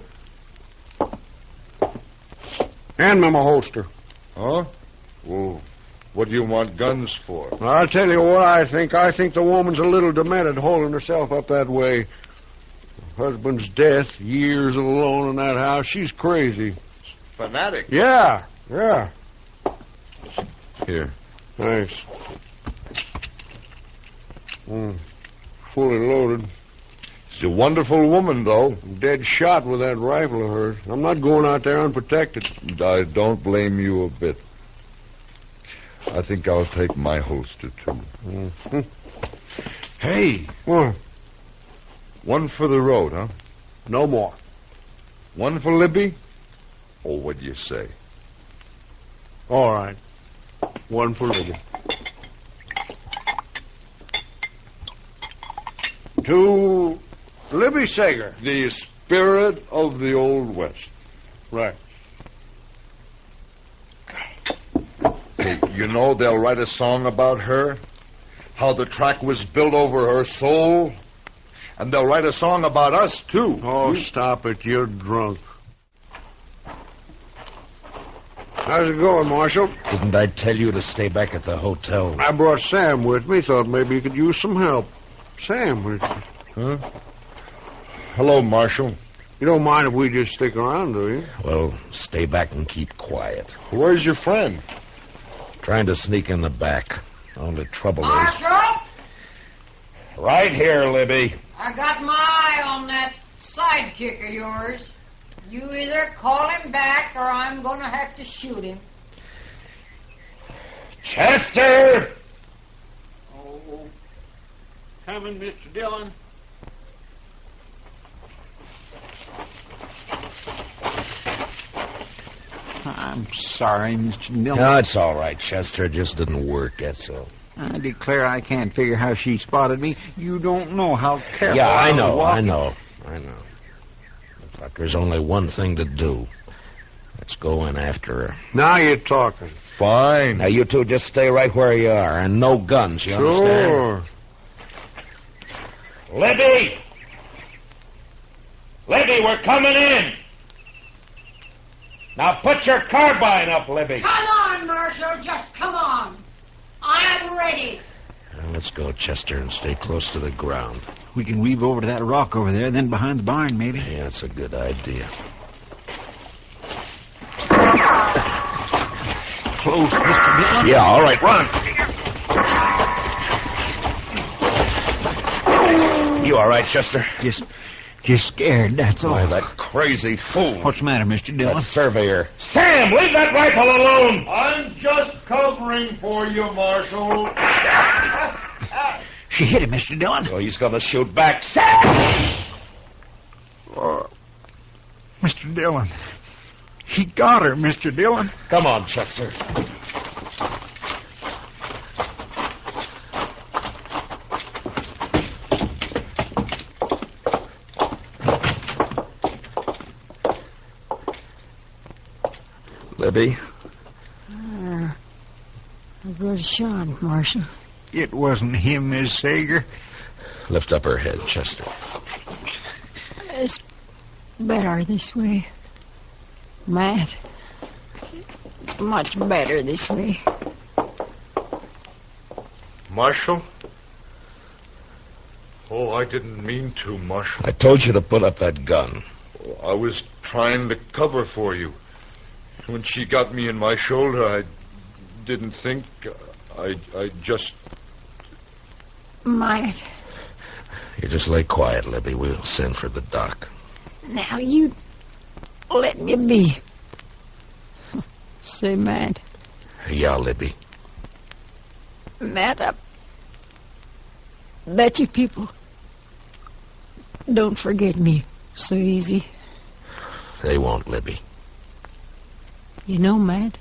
Hand me my holster.
Huh? Well, what do you want guns for?
I'll tell you what I think. I think the woman's a little demented holding herself up that way. Her husband's death, years alone in that house. She's crazy.
Fanatic?
Yeah.
Here.
Thanks. Fully loaded.
She's a wonderful woman, though.
Dead shot with that rifle of hers. I'm not going out there unprotected.
I don't blame you a bit. I think I'll take my holster, too.
Mm-hmm.
Hey.
What?
One for the road, huh?
No more.
One for Libby? Oh, what do you say?
All right. One for Libby. To Libby Sager.
The spirit of the Old West.
Right.
Hey, you know they'll write a song about her? How the track was built over her soul? And they'll write a song about us, too.
Oh, stop it. You're drunk. How's it going, Marshal?
Didn't I tell you to stay back at the hotel?
I brought Sam with me. Thought maybe you could use some help. Sam,
huh? Hello, Marshal.
You don't mind if we just stick around, do you?
Well, stay back and keep quiet.
Where's your friend?
Trying to sneak in the back. Only trouble is...
Marshal?
Right here, Libby.
I got my eye on that sidekick of yours. You either call him back or I'm going to have to shoot him.
Chester!
Oh, coming, Mr. Dillon. I'm sorry, Mr. Dillon.
No, it's all right, Chester. It just didn't work, that's all.
I declare I can't figure how she spotted me. You don't know how careful
Yeah, I
was
know.
walking.
Looks like there's only one thing to do. Let's go in after her.
Now you're talking.
Fine. Now, you two just stay right where you are, and no guns, you understand?
Sure.
Libby! Libby, we're coming in! Now put your carbine up, Libby.
Come on, Marshal. Just come on. I'm ready.
Now, let's go, Chester, and stay close to the ground.
We can weave over to that rock over there, then behind the barn, maybe.
Yeah, that's a good idea.
Close, Mr. Dillon.
Yeah, all right, run. You all right, Chester?
Just scared, that's all.
Oh, that crazy fool.
What's the matter, Mr. Dillon?
That surveyor. Sam, leave that rifle alone.
I'm just covering for you, Marshal.
She hit him, Mr. Dillon.
Oh, he's going to shoot back. Sam!
Oh, Mr. Dillon. He got her, Mr. Dillon.
Come on, Chester. Libby?
A good shot, Marshal.
It wasn't him, Miss Sager.
Lift up her head, Chester.
It's better this way. Matt. Much better this way.
Marshal? Oh, I didn't mean to, Marshal.
I told you to put up that gun.
I was trying to cover for you. When she got me in my shoulder, I didn't think. I just...
Matt.
You just lay quiet, Libby. We'll send for the doc.
Now you let me be. Say, Matt.
Yeah, Libby.
Matt, I bet you people don't forget me so easy.
They won't, Libby.
You know, Matt,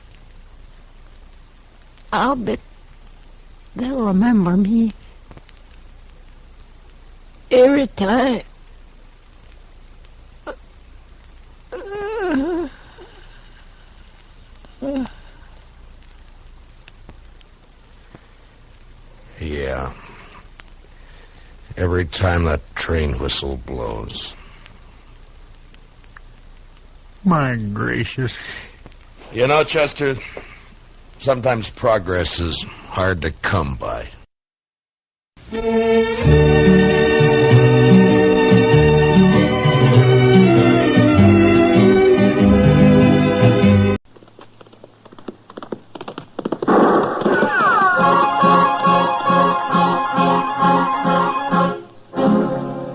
I'll bet they'll remember me every time.
Yeah. Every time that train whistle blows.
My gracious.
You know, Chester, sometimes progress is hard to come by.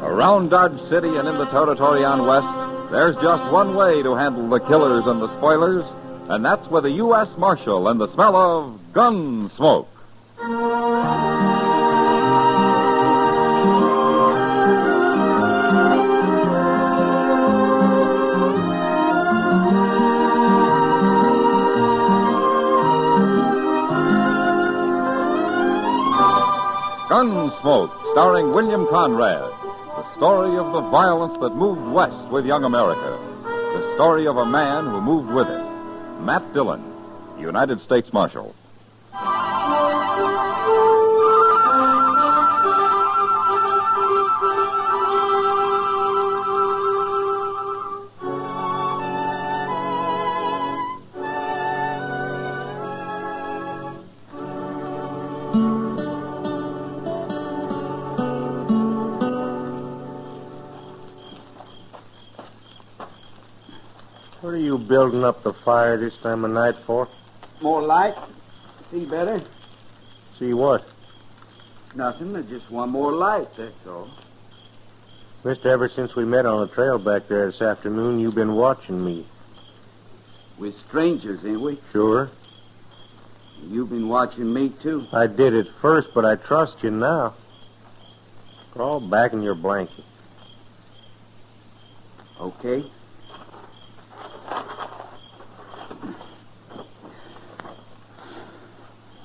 Around Dodge City and in the territory on west, there's just one way to handle the killers and the spoilers, and that's with a U.S. Marshal and the smell of Gunsmoke. Gunsmoke, starring William Conrad. The story of the violence that moved west with young America. The story of a man who moved with it. Matt Dillon, United States Marshal.
What are you building up the fire this time of night for?
More light? See better?
See what?
Nothing. I just want more light, that's all.
Mister, ever since we met on the trail back there this afternoon, you've been watching me.
We're strangers, ain't we?
Sure.
You've been watching me, too?
I did at first, but I trust you now. Crawl back in your blanket.
Okay.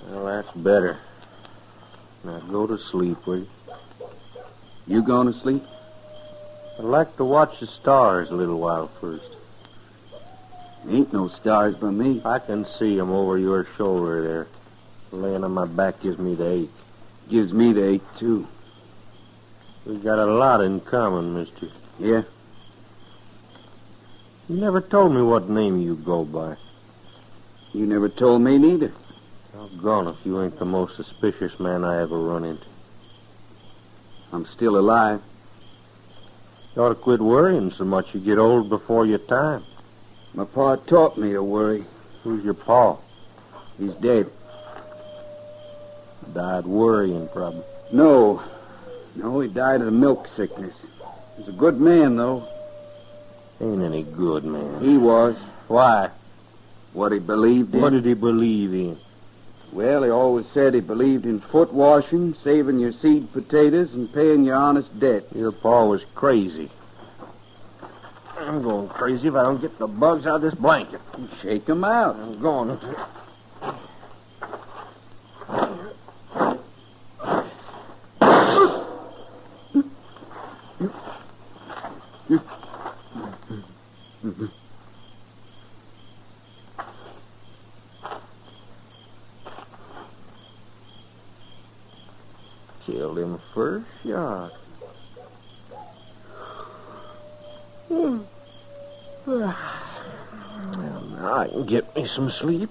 Well, that's better. Now go to sleep, will you?
You going to sleep?
I'd like to watch the stars a little while first.
Ain't no stars by me.
I can see 'em over your shoulder there. Laying on my back gives me the ache.
Gives me the ache, too.
We got a lot in common, mister.
Yeah?
You never told me what name you go by.
You never told me neither.
Doggone if you ain't the most suspicious man I ever run into.
I'm still alive.
You ought to quit worrying so much. You get old before your time.
My pa taught me to worry.
Who's your pa?
He's dead.
Died worrying, probably.
No, he died of the milk sickness. He was a good man, though.
Ain't any good man.
He was.
Why?
What he believed in.
What did he believe in?
Well, he always said he believed in foot washing, saving your seed potatoes, and paying your honest debt.
Your pa was crazy. I'm going crazy if I don't get the bugs out of this blanket.
Shake 'em out.
I'm going to. Killed him first shot. Well, now I can get me some sleep.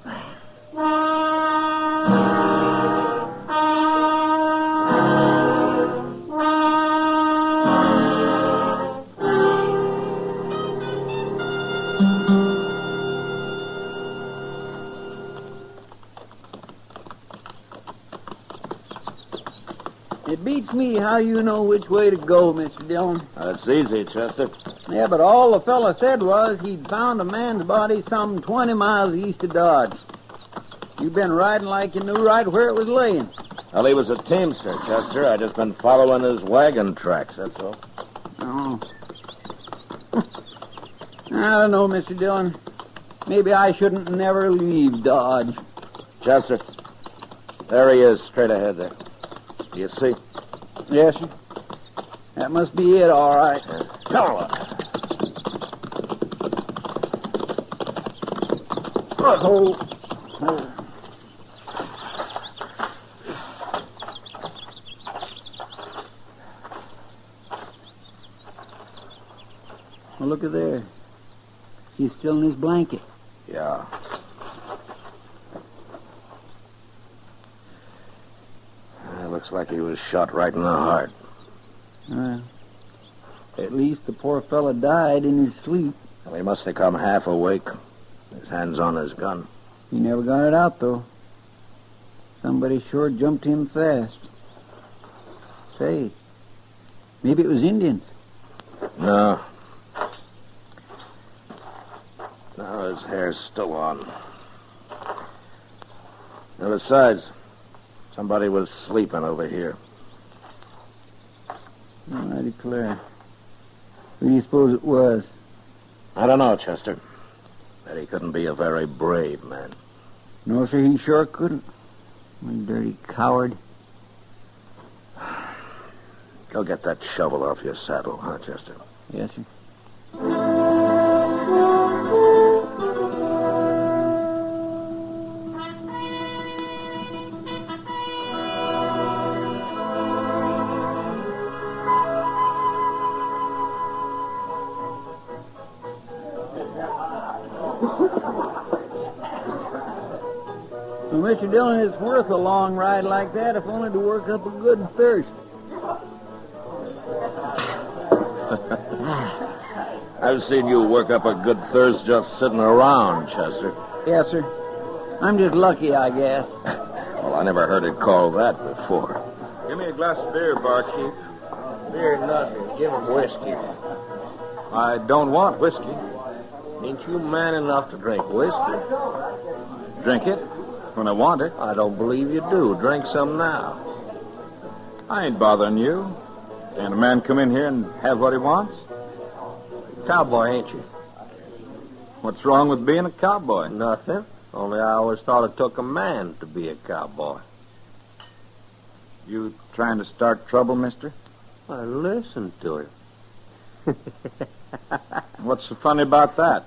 It beats me how you know which way to go, Mr. Dillon.
That's easy, Chester.
Yeah, but all the fella said was he'd found a man's body some 20 miles east of Dodge. You've been riding like you knew right where it was laying.
Well, he was a teamster, Chester. I just been following his wagon tracks, that's all.
Oh. I don't know, Mr. Dillon. Maybe I shouldn't never leave Dodge.
Chester, there he is, straight ahead there. Do you see?
Yes, sir. That must be it, all right.
Come on.
Oh. Well, look at there. He's still in his blanket.
Yeah. Looks like he was shot right in the heart.
At least the poor fella died in his sleep.
Well, he must have come half awake. His hands on his gun.
He never got it out, though. Somebody sure jumped him fast. Say, maybe it was Indians.
No. No, his hair's still on. And besides, somebody was sleeping over here.
I declare. Who do you suppose it was?
I don't know, Chester. But he couldn't be a very brave man.
No, sir, he sure couldn't. One dirty coward.
Go get that shovel off your saddle, huh, Chester?
Yes, sir. Well, Mr. Dillon, it's worth a long ride like that, if only to work up a good thirst.
I've seen you work up a good thirst just sitting around, Chester.
Yes, sir. I'm just lucky, I guess.
Well, I never heard it called that before.
Give me a glass of beer, barkeep. Beer, nothing. Give him whiskey.
I don't want whiskey. Ain't you man enough to drink whiskey? Drink it?
when I want it.
I don't believe you do. Drink some now.
I ain't bothering you. Can't a man come in here and have what he wants?
Cowboy, ain't you?
What's wrong with being a cowboy?
Nothing. Only I always thought it took a man to be a cowboy.
You trying to start trouble, mister?
I listened to him.
What's so funny about that?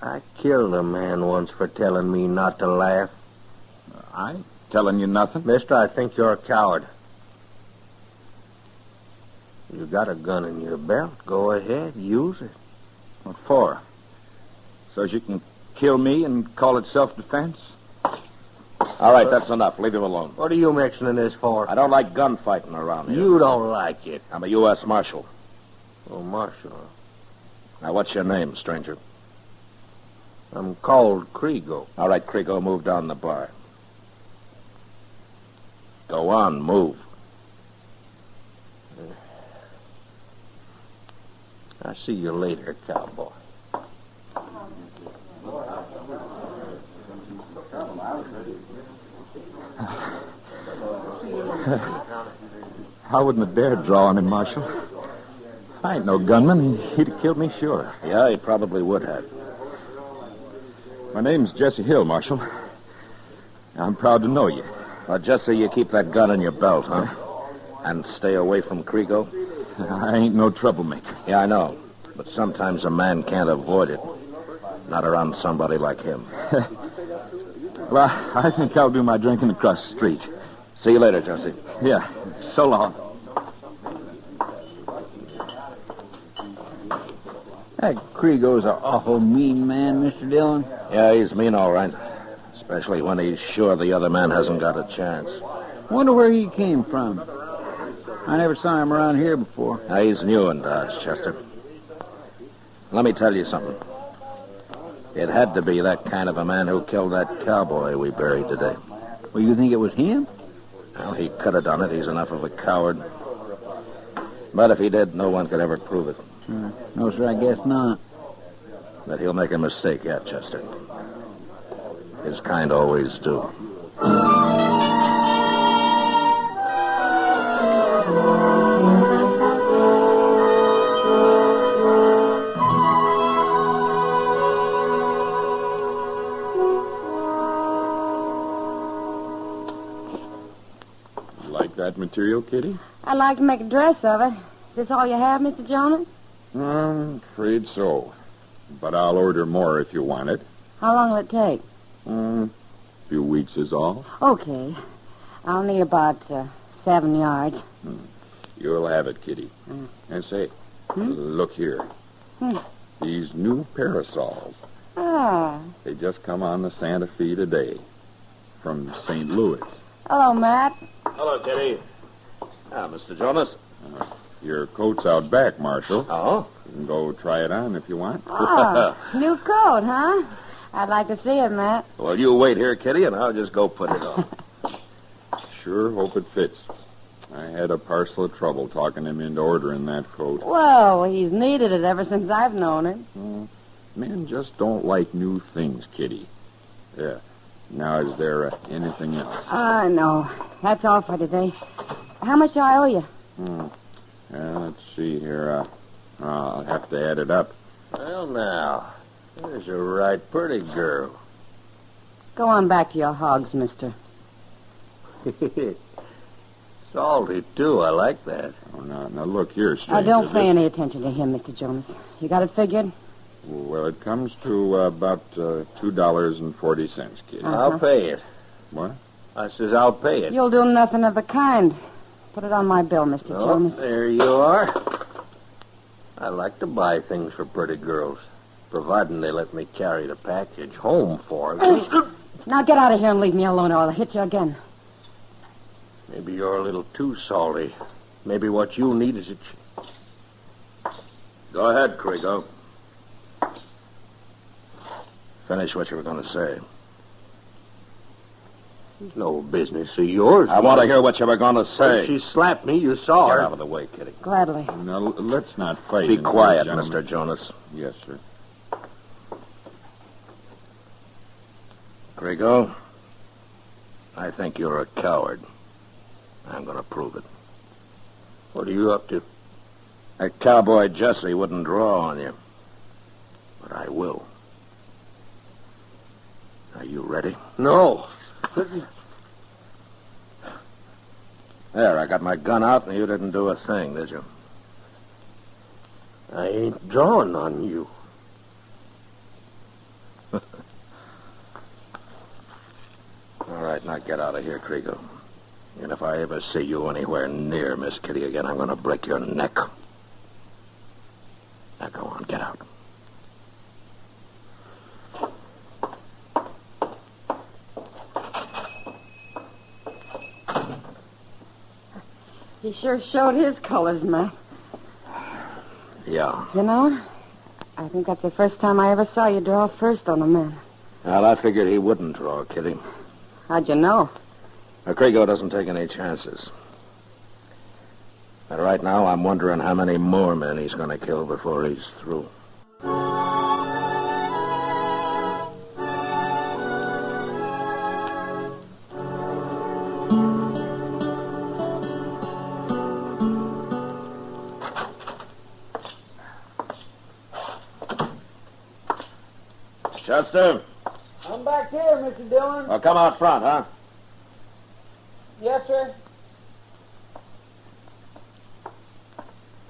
I killed a man once for telling me not to laugh.
I ain't telling you nothing.
Mister, I think you're a coward. You got a gun in your belt. Go ahead, use it.
What for? So you can kill me and call it self-defense?
All right, that's enough. Leave him alone. What are you mentioning this for?
I don't like gunfighting around here.
You don't like it.
I'm a U.S. Marshal.
Oh, Marshal.
Now, what's your name, stranger?
I'm called Kriego.
All right, Kriego, move down the bar. Go on, move.
I'll see you later, cowboy.
I wouldn't have dared draw on him, Marshal. I ain't no gunman. He'd have killed me, sure.
Yeah, he probably would have.
My name's Jesse Hill, Marshal. I'm proud to know you.
Well, Jesse, you keep that gun in your belt, huh? And stay away from Kriego.
I ain't no troublemaker.
Yeah, I know. But sometimes a man can't avoid it. Not around somebody like him.
Well, I think I'll do my drinking across the street.
See you later, Jesse.
Yeah, so long.
That Kriego's an awful mean man, Mr. Dillon.
Yeah, he's mean, all right. Especially when he's sure the other man hasn't got a chance.
Wonder where he came from. I never saw him around here before.
Now, he's new in Dodge, Chester. Let me tell you something. It had to be that kind of a man who killed that cowboy we buried today.
Well, you think it was him?
Well, he could have done it. He's enough of a coward. But if he did, no one could ever prove it.
No, sir, I guess not.
But he'll make a mistake yet, Chester. His kind always do.
Like that material, Kitty?
I'd like to make a dress of it. Is this all you have, Mr. Jonas?
I'm afraid so. But I'll order more if you want it.
How long will it take?
A few weeks is all.
Okay. I'll need about 7 yards.
You'll have it, Kitty. And say, look here. These new parasols.
Ah.
They just come on the Santa Fe today. From St. Louis.
Hello, Matt.
Hello, Kitty. Mr. Jonas.
Your coat's out back, Marshal.
Oh?
You can go try it on if you want.
Oh, new coat, huh? I'd like to see it, Matt.
Well, you wait here, Kitty, and I'll just go put it on.
Sure hope it fits. I had a parcel of trouble talking him into ordering that coat.
Well, he's needed it ever since I've known it.
Men just don't like new things, Kitty. Yeah. Now, is there anything else?
No. That's all for today. How much do I owe you?
Let's see here. I'll have to add it up.
Well, now, there's a right pretty girl.
Go on back to your hogs, mister.
Salty, too. I like that.
Oh, now look here, stranger.
Don't pay any attention to him, Mr. Jonas. You got it figured?
Well, it comes to about $2.40, Kitty.
I'll pay it.
What?
I says I'll pay it.
You'll do nothing of the kind. Put it on my bill, Mr. Jonas.
There you are. I like to buy things for pretty girls, providing they let me carry the package home for them.
Now get out of here and leave me alone, or I'll hit you again.
Maybe you're a little too salty. Maybe what you need is
Go ahead, Kriego. Finish what you were going to say.
It's no business of yours.
I want to hear what you were going to say.
She slapped me. You saw her.
Get out of the way, Kitty.
Gladly.
Now, let's not fight.
Be quiet, Mr. Jonas.
Yes, sir.
Krigo, I think you're a coward. I'm going to prove it.
What are you up to?
That cowboy Jesse wouldn't draw on you. But I will. Are you ready?
No.
There, I got my gun out and you didn't do a thing, did you?
I ain't drawing on you.
All right, now get out of here, Krigo. And if I ever see you anywhere near Miss Kitty again, I'm going to break your neck. Now go on, get out.
He sure showed his colors, Matt.
Yeah.
You know, I think that's the first time I ever saw you draw first on a man.
Well, I figured he wouldn't draw, Kitty.
How'd you know?
Krigo doesn't take any chances. And right now, I'm wondering how many more men he's going to kill before he's through. Chester?
I'm back here, Mr. Dillon.
Oh, come out front, huh?
Yes, sir.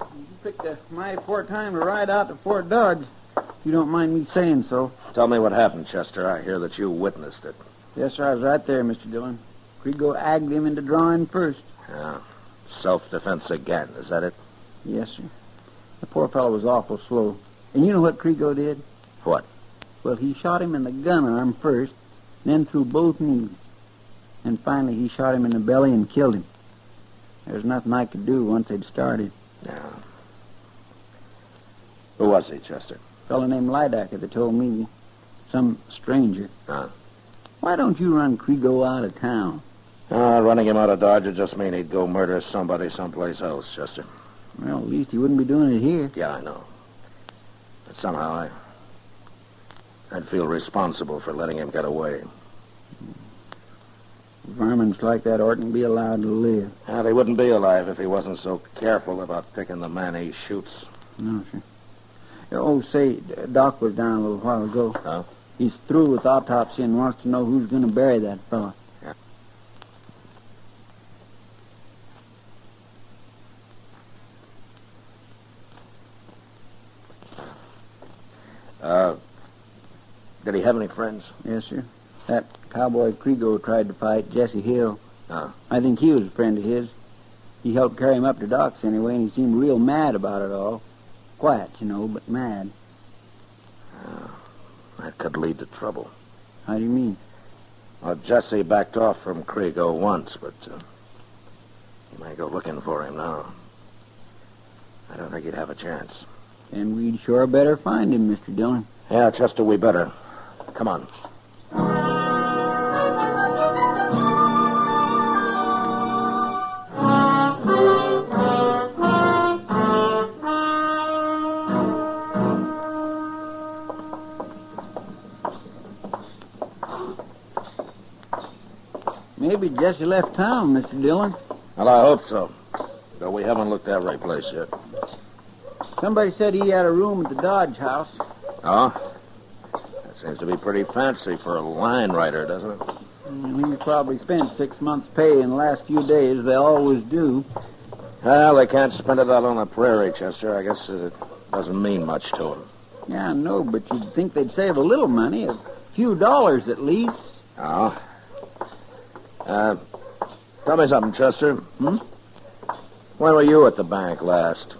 You picked a mighty poor time to ride out to Fort Dodge, if you don't mind me saying so.
Tell me what happened, Chester. I hear that you witnessed it.
Yes, sir, I was right there, Mr. Dillon. Krigo agged him into drawing first.
Yeah. Self-defense again, is that it?
Yes, sir. The poor fellow was awful slow. And you know what Krigo did?
What?
Well, he shot him in the gun arm first, then through both knees. And finally, he shot him in the belly and killed him. There was nothing I could do once they'd started.
Yeah. Who was he, Chester?
A fellow named Lidacker that told me. Some stranger.
Huh?
Why don't you run Krigo out of town?
Running him out of Dodge would just mean he'd go murder somebody someplace else, Chester.
Well, at least he wouldn't be doing it here.
Yeah, I know. But somehow I'd feel responsible for letting him get away.
Varmints like that oughtn't be allowed to live.
They wouldn't be alive if he wasn't so careful about picking the man he shoots.
No, sir. Oh, say, Doc was down a little while ago.
Huh?
He's through with autopsy and wants to know who's going to bury that fellow.
Did he have any friends?
Yes, sir. That cowboy Krigo tried to fight Jesse Hill.
Oh.
I think he was a friend of his. He helped carry him up to Doc's anyway, and he seemed real mad about it all. Quiet, you know, but mad.
That could lead to trouble.
How do you mean?
Well, Jesse backed off from Krigo once, but he might go looking for him now. I don't think he'd have a chance.
And we'd sure better find him, Mr. Dillon.
Yeah, Chester, we better. Come on.
Maybe Jesse left town, Mr. Dillon.
Well, I hope so. Though we haven't looked every place yet.
Somebody said he had a room at the Dodge house.
Oh? That seems to be pretty fancy for a line rider, doesn't it?
He probably spent 6 months' pay in the last few days. They always do.
Well, they can't spend it out on the prairie, Chester. I guess it doesn't mean much to them.
Yeah, I know, but you'd think they'd save a little money, a few dollars at least.
Oh? Tell me something, Chester.
Hmm?
When were you at the bank last?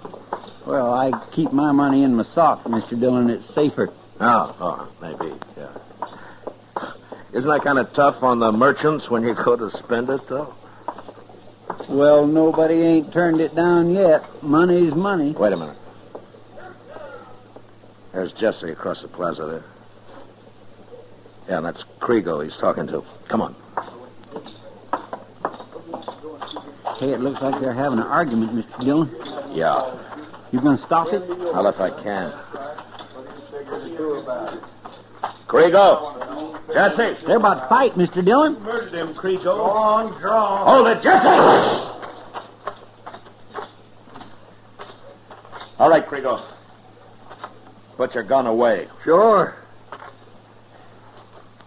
Well, I keep my money in my sock, Mr. Dillon. It's safer.
Oh, maybe, yeah. Isn't that kind of tough on the merchants when you go to spend it, though?
Well, nobody ain't turned it down yet. Money's money.
Wait a minute. There's Jesse across the plaza there. Yeah, and that's Krigo he's talking to. Come on.
Hey, it looks like they're having an argument, Mr. Dillon.
Yeah.
You gonna stop it?
Well, if I can. Krigo!
Jesse!
They're about to fight, Mr. Dillon.
Murder them, Creego. Go on, draw.
Hold it, Jesse! All right, Creego. Put your gun away.
Sure.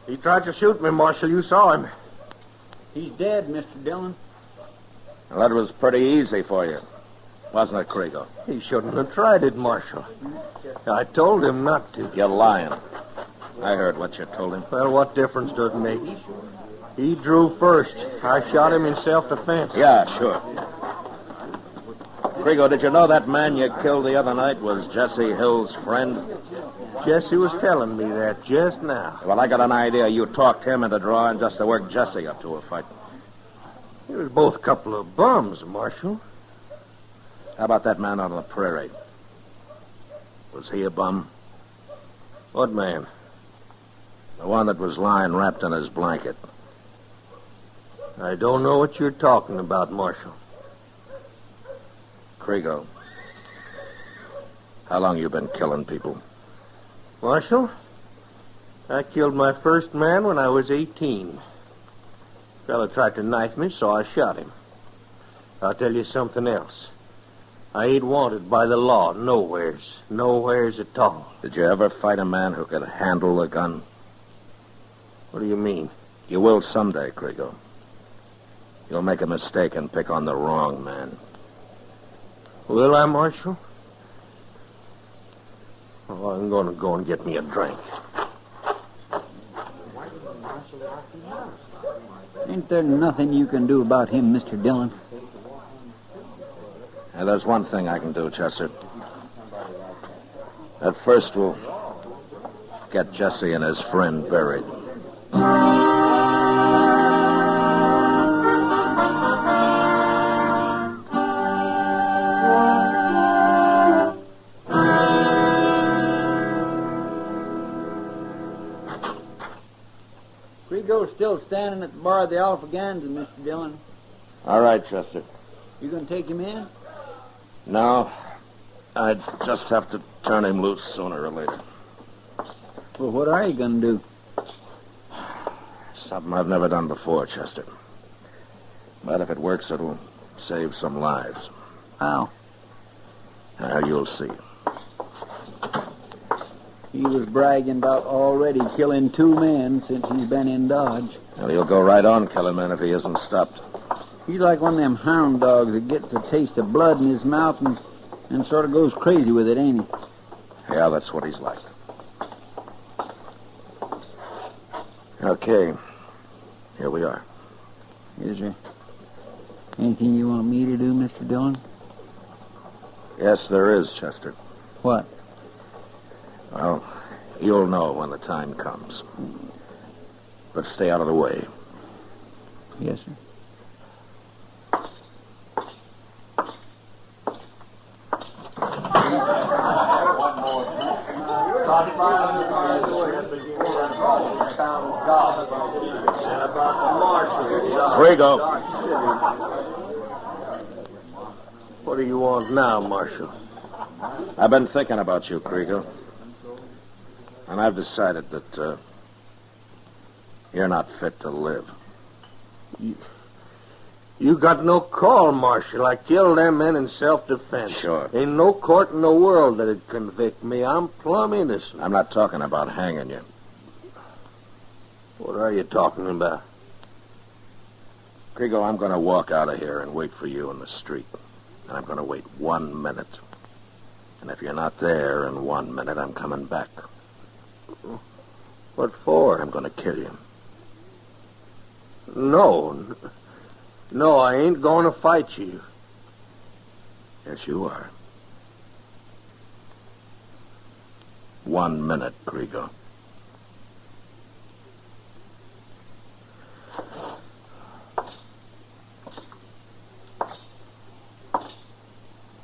He tried to shoot me, Marshal. You saw him.
He's dead, Mr. Dillon.
Well, that was pretty easy for you, wasn't it, Creego?
He shouldn't have tried it, Marshal. I told him not to.
You're lying. I heard what you told him.
Well, what difference does it make? He drew first. I shot him in self-defense.
Yeah, sure. Creego, did you know that man you killed the other night was Jesse Hill's friend?
Jesse was telling me that just now.
Well, I got an idea you talked him into drawing just to work Jesse up to a fight.
He was both a couple of bums, Marshal.
How about that man out on the prairie? Was he a bum?
What man?
The one that was lying wrapped in his blanket.
I don't know what you're talking about, Marshal.
Creego, how long you been killing people?
Marshal, I killed my first man when I was 18. Fellow tried to knife me, so I shot him. I'll tell you something else. I ain't wanted by the law nowheres. Nowheres at all.
Did you ever fight a man who could handle a gun?
What do you mean?
You will someday, Creego. You'll make a mistake and pick on the wrong man.
Will I, Marshal? Oh, I'm going to go and get me a drink.
Ain't there nothing you can do about him, Mr. Dillon?
Now, there's one thing I can do, Chester. At first, we'll get Jesse and his friend buried.
Creego's still standing at the bar of the Alphaganza, Mr. Dillon.
All right, Chester.
You gonna take him in?
No, I'd just have to turn him loose sooner or later.
Well, what are you gonna do?
Something I've never done before, Chester. But if it works, it'll save some lives.
How?
Now, you'll see.
He was bragging about already killing 2 men since he's been in Dodge.
Well, he'll go right on killing men if he isn't stopped.
He's like one of them hound dogs that gets a taste of blood in his mouth and sort of goes crazy with it, ain't he?
Yeah, that's what he's like. Okay. Here we are.
Is there anything you want me to do, Mr. Dillon?
Yes, there is, Chester.
What?
Well, you'll know when the time comes. But stay out of the way.
Yes, sir.
Creego.
What do you want now, Marshal?
I've been thinking about you, Creego. And I've decided that you're not fit to live.
You got no call, Marshal. I killed them men in self-defense.
Sure.
Ain't no court in the world that'd convict me. I'm plumb innocent.
I'm not talking about hanging you.
What are you talking about?
Creego, I'm going to walk out of here and wait for you in the street. And I'm going to wait 1 minute. And if you're not there in 1 minute, I'm coming back.
What for?
I'm going to kill you.
No, I ain't going to fight you.
Yes, you are. 1 minute, Creego.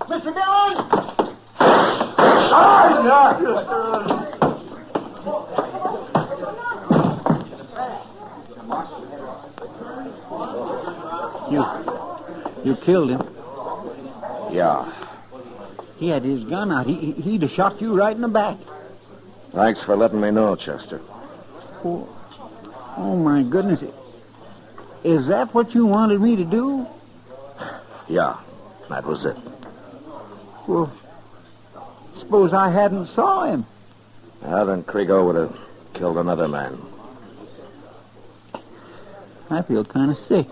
Mr. Dillon!
You killed him?
Yeah.
He had his gun out. He'd have shot you right in the back.
Thanks for letting me know, Chester.
Oh, my goodness. Is that what you wanted me to do?
Yeah, that was it.
Well, suppose I hadn't saw him.
Then Krieger would have killed another man.
I feel kind of sick.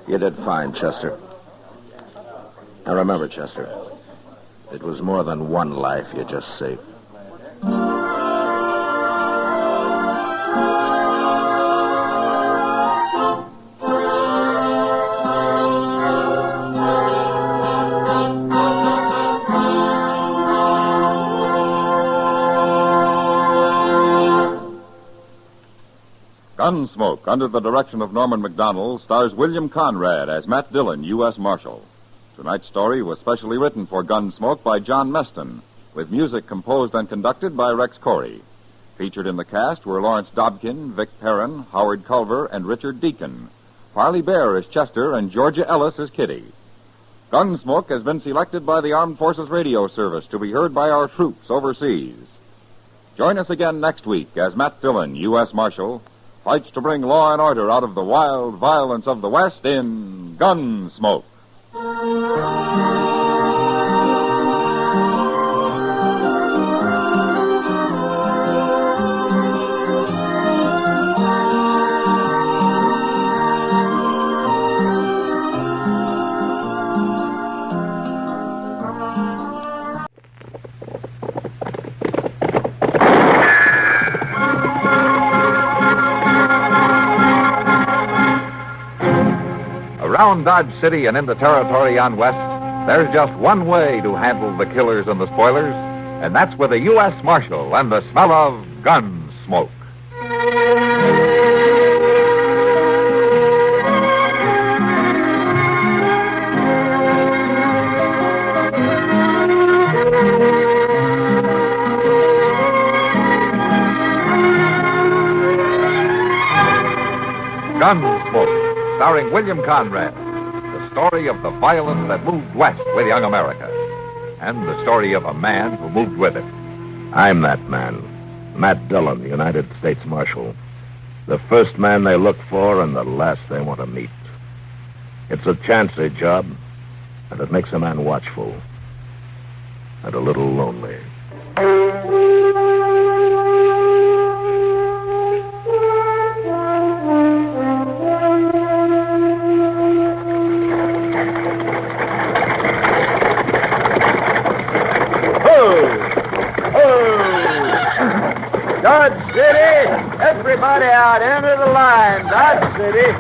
You did fine, Chester. Now remember, Chester, it was more than one life you just saved.
Gunsmoke, under the direction of Norman Macdonald, stars William Conrad as Matt Dillon, U.S. Marshal. Tonight's story was specially written for Gunsmoke by John Meston, with music composed and conducted by Rex Corey. Featured in the cast were Lawrence Dobkin, Vic Perrin, Howard Culver, and Richard Deacon. Parley Bear as Chester, and Georgia Ellis as Kitty. Gunsmoke has been selected by the Armed Forces Radio Service to be heard by our troops overseas. Join us again next week as Matt Dillon, U.S. Marshal, fights to bring law and order out of the wild violence of the West in Gunsmoke.
Around Dodge City and in the territory on West, there's just one way to handle the killers and the spoilers, and that's with a U.S. Marshal and the smell of gun smoke. Gunsmoke, starring William Conrad. The story of the violence that moved west with young America. And the story of a man who moved with it.
I'm that man, Matt Dillon, United States Marshal. The first man they look for and the last they want to meet. It's a chancy job, and it makes a man watchful and a little lonely.
Dodge City! Everybody out, enter the line. Dodge City.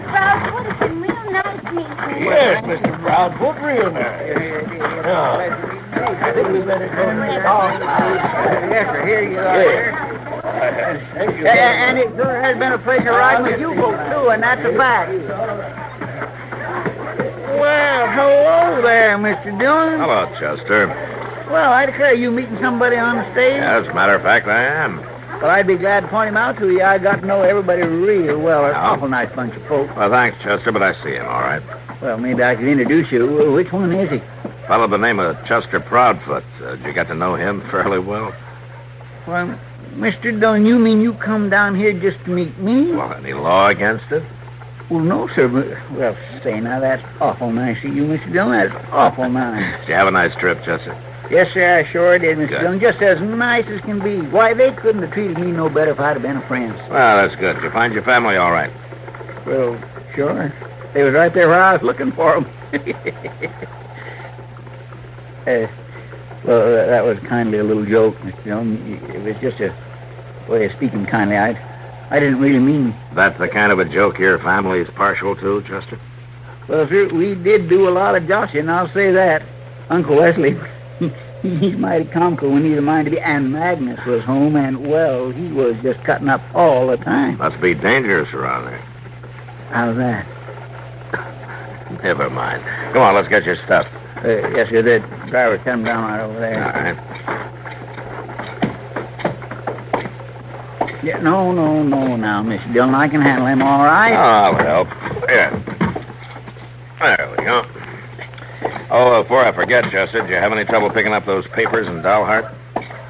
Proudfoot, it's been real nice meeting you.
Yes, Mr. Proudfoot, real nice.
I think we better go Yes, sir, here you are. And it sure has been a pleasure riding with you folks, too, and that's a fact. Well, hello there, Mr. Dillon.
Hello, Chester.
Well, I declare, you meeting somebody on the stage?
As a matter of fact, I am.
Well, I'd be glad to point him out to you. I got to know everybody real well. They're an awful nice bunch of folks.
Well, thanks, Chester, but I see him, all right.
Well, maybe I could introduce you. Which one is he?
Fellow by the name of Chester Proudfoot. Did you get to know him fairly well?
Well, Mr. Dillon, you mean you come down here just to meet me?
Well, any law against it?
Well, no, sir. But, well, say, now, that's awful nice of you, Mr. Dillon. That's awful nice.
Did you have a nice trip, Chester?
Yes, sir, I sure did, Mr.
Good.
Dillon. Just as nice as can be. Why, they couldn't have treated me no better if I'd have been a friend.
Well, that's good. Did you find your family all right?
Well, sure. They was right there where I was looking for them. Well, that was kindly a little joke, Mr. Dillon. It was just a way of speaking kindly. I didn't really mean...
That's the kind of a joke your family is partial to, Chester?
Well, sir, we did do a lot of joshing, I'll say that. Uncle Wesley, he's mighty comical when he's a mind to be. And Magnus was home, and, well, he was just cutting up all the time.
Must be dangerous around there.
How's that?
Never mind. Come on, let's get your stuff.
Yes, sir, the driver set him down right over there.
All right.
Yeah, no, now, Mr. Dillon. I can handle him all right.
I'll help. Here. There we go. Oh, before I forget, Chester, did you have any trouble picking up those papers in Dalhart?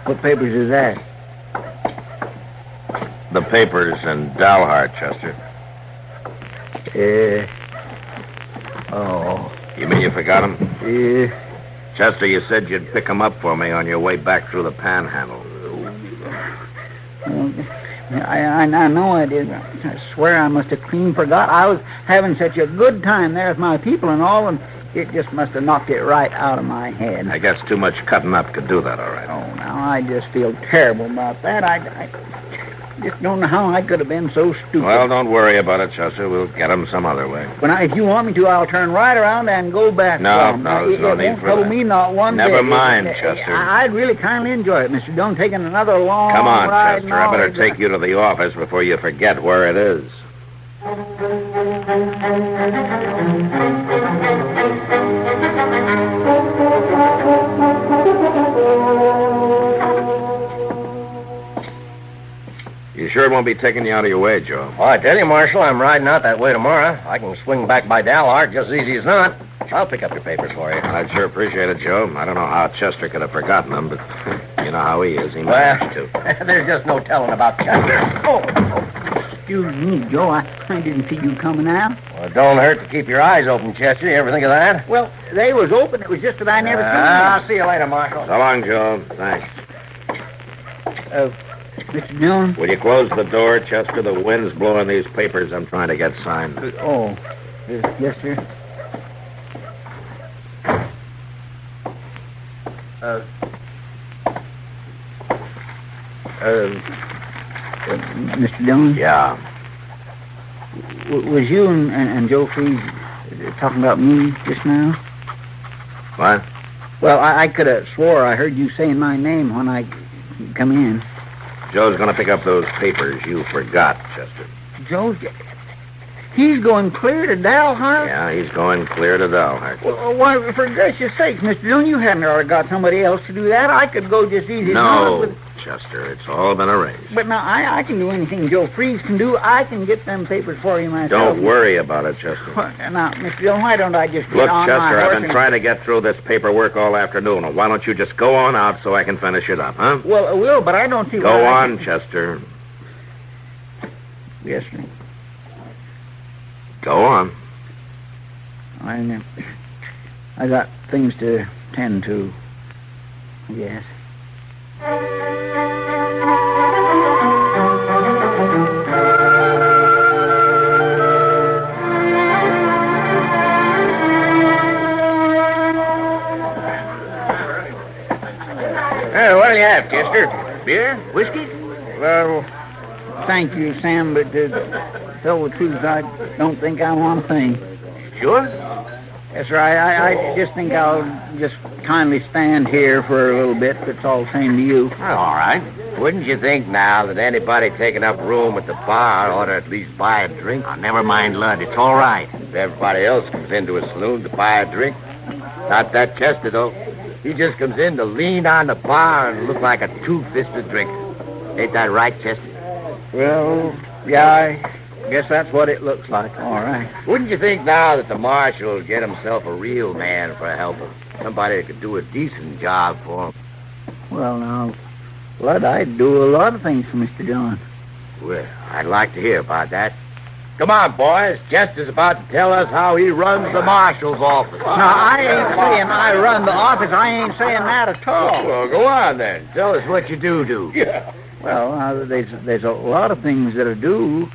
What papers is that?
the papers in Dalhart, Chester?
Oh.
You mean you forgot them?
Yeah.
Chester, you said you'd pick them up for me on your way back through the panhandle.
I know I did. I swear I must have clean forgot. I was having such a good time there with my people and all, and it just must have knocked it right out of my head.
I guess too much cutting up could do that, all right.
Oh, now I just feel terrible about that. I just don't know how I could have been so stupid.
Well, don't worry about it, Chester. We'll get them some other way.
If you want me to, I'll turn right around and go back.
No, there's no need for that.
It won't trouble me not one bit.
Never mind, Chester.
I'd really kindly enjoy it, Mr. Dillon, taking another long
Come on,
ride.
Chester. I better take you to the office before you forget where it is. You sure it won't be taking you out of your way, Joe?
Oh, I tell you, Marshal, I'm riding out that way tomorrow. I can swing back by Dalhart just as easy as not. I'll pick up your papers for you.
I'd sure appreciate it, Joe. I don't know how Chester could have forgotten them, but you know how he is. He managed to.
There's just no telling about Chester.
Excuse me, Joe. I didn't see you coming out.
Well, it don't hurt to keep your eyes open, Chester. You ever think of that?
Well, they was open. It was just that I never seen them.
I'll see you later, Marshal.
So long, Joe. Thanks.
Mr. Dillon?
Will you close the door, Chester? The wind's blowing these papers I'm trying to get signed.
Yes, sir. Mr. Dillon?
Yeah.
Was you and Joe Freeze talking about me just now?
What?
Well, I could have swore I heard you saying my name when I come in.
Joe's going to pick up those papers you forgot, Chester.
He's going clear to Dalhart?
Yeah, he's going clear to Dalhart.
Well, why, for gracious sakes, Mr. Dillon, you hadn't already got somebody else to do that. I could go just easy as not with...
Chester, it's all been arranged.
But now, I can do anything Joe Freeze can do. I can get them papers for you myself.
Don't worry about it, Chester.
Now, Mr. Dillon, why don't I just get on
Chester,
my horse
I've been trying to get through this paperwork all afternoon. Why don't you just go on out so I can finish it up, huh?
Well, I will, but I don't see
Go on, Chester.
Yes, sir.
Go on.
I got things to tend to, I guess.
What'll you have, Chester? Beer? Whiskey?
Well, thank you, Sam, but to tell the truth, I don't think I want a thing.
Sure?
Yes, sir. I just think I'll just kindly stand here for a little bit, if it's all the same to you.
Well, all right. Wouldn't you think now that anybody taking up room at the bar ought to at least buy a drink?
Oh, never mind, Lud. It's all right.
If everybody else comes into a saloon to buy a drink. Not that Chester, though. He just comes in to lean on the bar and look like a two-fisted drinker. Ain't that right, Chester?
Well, yeah, I guess that's what it looks like. All right.
Wouldn't you think now that the marshal would get himself a real man for a helper? Somebody that could do a decent job for him.
Well, now, Lud, I'd do a lot of things for Mr. Dillon.
Well, I'd like to hear about that. Come on, boys. Chester's about to tell us how he runs the marshal's office.
Now, I ain't saying I run the office. I ain't saying that at all.
Well, go on, then. Tell us what you do.
Yeah. Well, there's a lot of things that I do.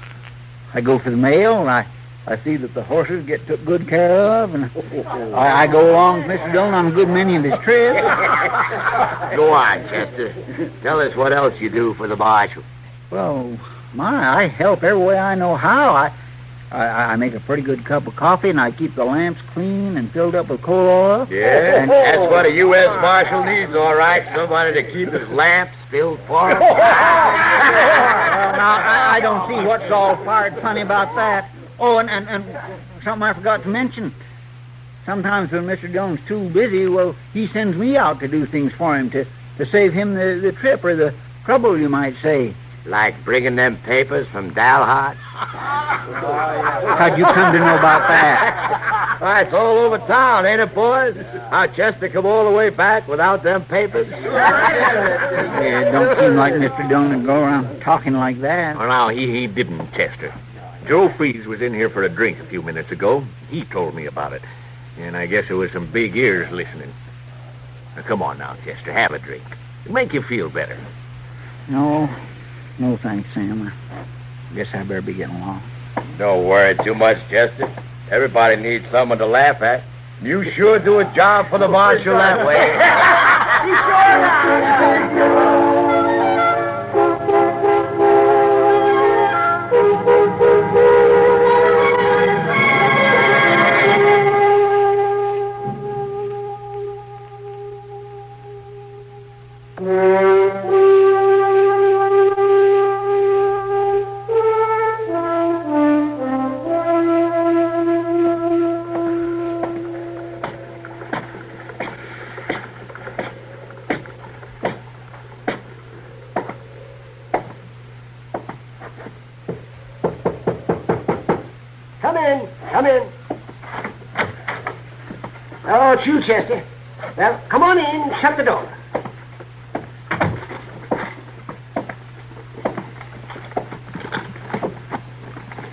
I go for the mail, and I see that the horses get took good care of, and I go along with Mr. Dillon on a good many of his trips.
Go on, Chester. Tell us what else you do for the marshal.
Well, I help every way I know how. I make a pretty good cup of coffee, and I keep the lamps clean and filled up with coal oil.
Yeah, and that's what a U.S. Marshal needs, all right. Somebody to keep his lamps filled for him.
Now, I don't see what's all fired funny about that. Oh, and something I forgot to mention. Sometimes when Mr. Dillon's too busy, well, he sends me out to do things for him to save him the trip or the trouble, you might say.
Like bringing them papers from Dalhart?
How'd you come to know about that?
Why, it's all over town, ain't it, boys? How Chester come all the way back without them papers?
It don't seem like Mr. Dillon would go around talking like that.
Well, now, he didn't, Chester. Joe Freeze was in here for a drink a few minutes ago. He told me about it. And I guess there was some big ears listening. Now, come on now, Chester, have a drink. It'll make you feel better.
No thanks, Sam. I guess I better be getting along.
Don't worry too much, Chester. Everybody needs someone to laugh at. You sure do a job for the marshal that way.
Come in. Oh, it's you, Chester. Well, come on in. Shut the door.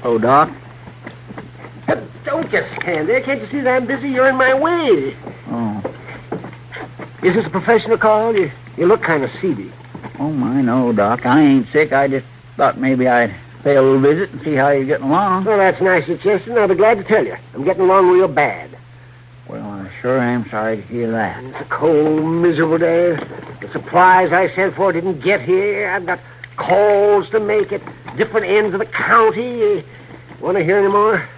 Oh, Doc?
Don't just stand there. Can't you see that I'm busy? You're in my way.
Oh.
Is this a professional call? You look kind of seedy.
Oh, my, no, Doc. I ain't sick. I just thought maybe I'd pay a little visit and see how you're getting along.
Well, that's nice of Chester, and I'll be glad to tell you. I'm getting along real bad.
Well, I sure am sorry to hear that.
It's a cold, miserable day. The supplies I sent for didn't get here. I've got calls to make at different ends of the county. Want to hear any more?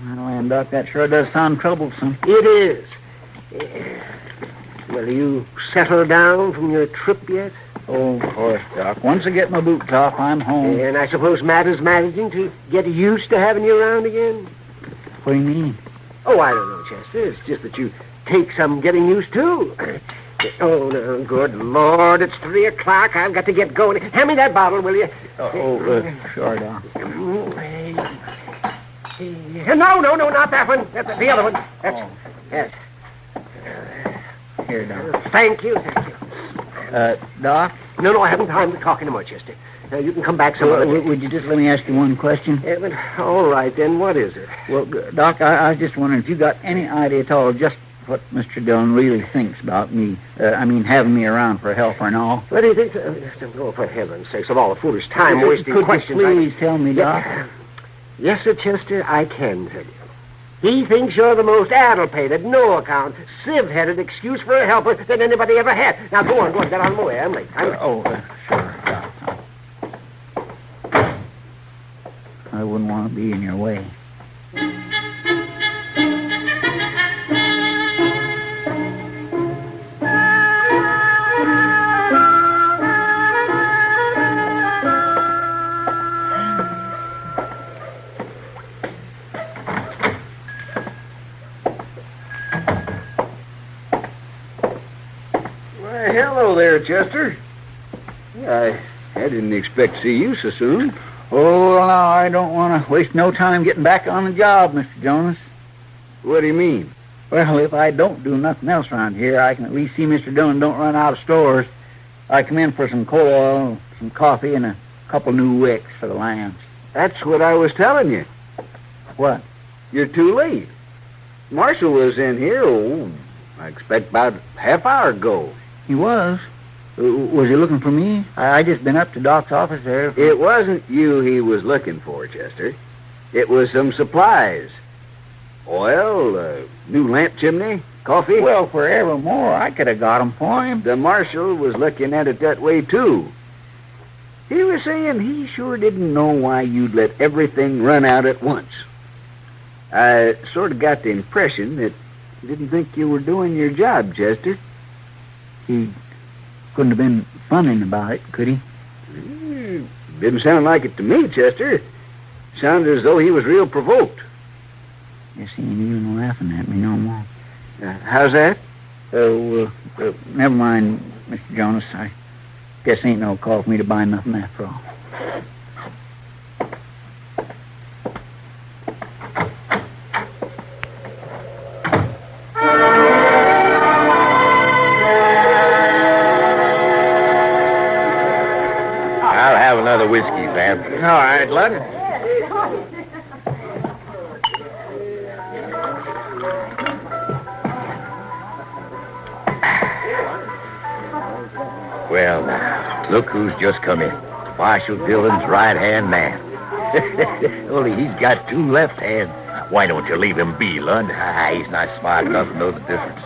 Well, Doc, that sure does sound troublesome.
It is. Well, you settled down from your trip yet?
Oh, of course, Doc. Once I get my boots off, I'm home.
And I suppose Matt is managing to get used to having you around again?
What do you mean?
Oh, I don't know, Chester. It's just that you take some getting used to. Oh, no, good Lord, it's 3 o'clock. I've got to get going. Hand me that bottle, will you?
Sure, Doc.
No, not that one. That's the other one. Yes.
Here, Doc.
Thank you.
Doc?
No, I haven't time to talk anymore, Chester. You can come back some other day.
Would you just let me ask you one question?
All right, then. What is it?
Well, Doc, I was just wondering if you got any idea at all just what Mr. Dillon really thinks about me. Having me around for a helper and all.
What do you think? Oh, for heaven's sakes, of all the foolish time-wasting questions.
Could you please tell me, Doc?
Yes, sir, Chester, I can tell you. He thinks you're the most addle-pated, no-account, sieve-headed excuse for a helper that anybody ever had. Now, go on, get out of my way. I'm late.
Sure, Doc. I wouldn't want to be in your way.
Hello there, Chester. I didn't expect to see you so soon.
Oh, well, now, I don't want to waste no time getting back on the job, Mr. Jonas.
What do you mean?
Well, if I don't do nothing else around here, I can at least see Mr. Dillon don't run out of stores. I come in for some coal oil, some coffee, and a couple new wicks for the lambs.
That's what I was telling you.
What?
You're too late. Marshal was in here, I expect about half hour ago.
He was? Was he looking for me? I just been up to Doc's office there.
It wasn't you he was looking for, Chester. It was some supplies. Oil, new lamp chimney, coffee.
Well, forevermore, I could have got 'em for him.
The marshal was looking at it that way, too. He was saying he sure didn't know why you'd let everything run out at once. I sort of got the impression that he didn't think you were doing your job, Chester.
He couldn't have been funning about it, could he?
Didn't sound like it to me, Chester. Sounded as though he was real provoked.
Guess he ain't even laughing at me no more.
How's that?
Never mind, Mr. Jonas. I guess ain't no call for me to buy nothing after all.
whiskey, Sam.
All right, Lud.
Well, now, look who's just come in. Marshal Dillon's right-hand man. Only he's got two left hands. Why don't you leave him be, Lud? He's not smart enough to know the difference.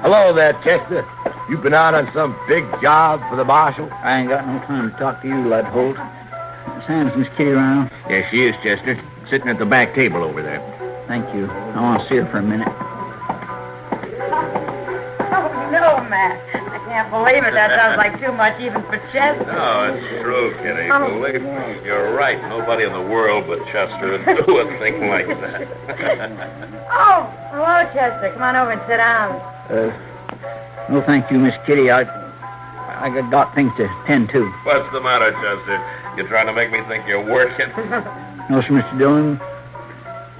Hello there, Chester. You been out on some big job for the marshal?
I ain't got no time to talk to you, Lud Holt. Sam's Miss Kitty around?
Yes, she is, Chester. Sitting at the back table over there.
Thank you. I want to see her for a minute.
Oh, no, Matt. I can't believe it. That sounds like too much even for Chester.
No, it's true, Kitty. Believe me, you're right. Nobody in the world but Chester would do a thing like that.
Oh, hello, Chester. Come on over and sit down.
No, thank you, Miss Kitty. I got things to tend to.
What's the matter, Chester? You trying to make me think you're working?
No, sir, Mr. Dillon.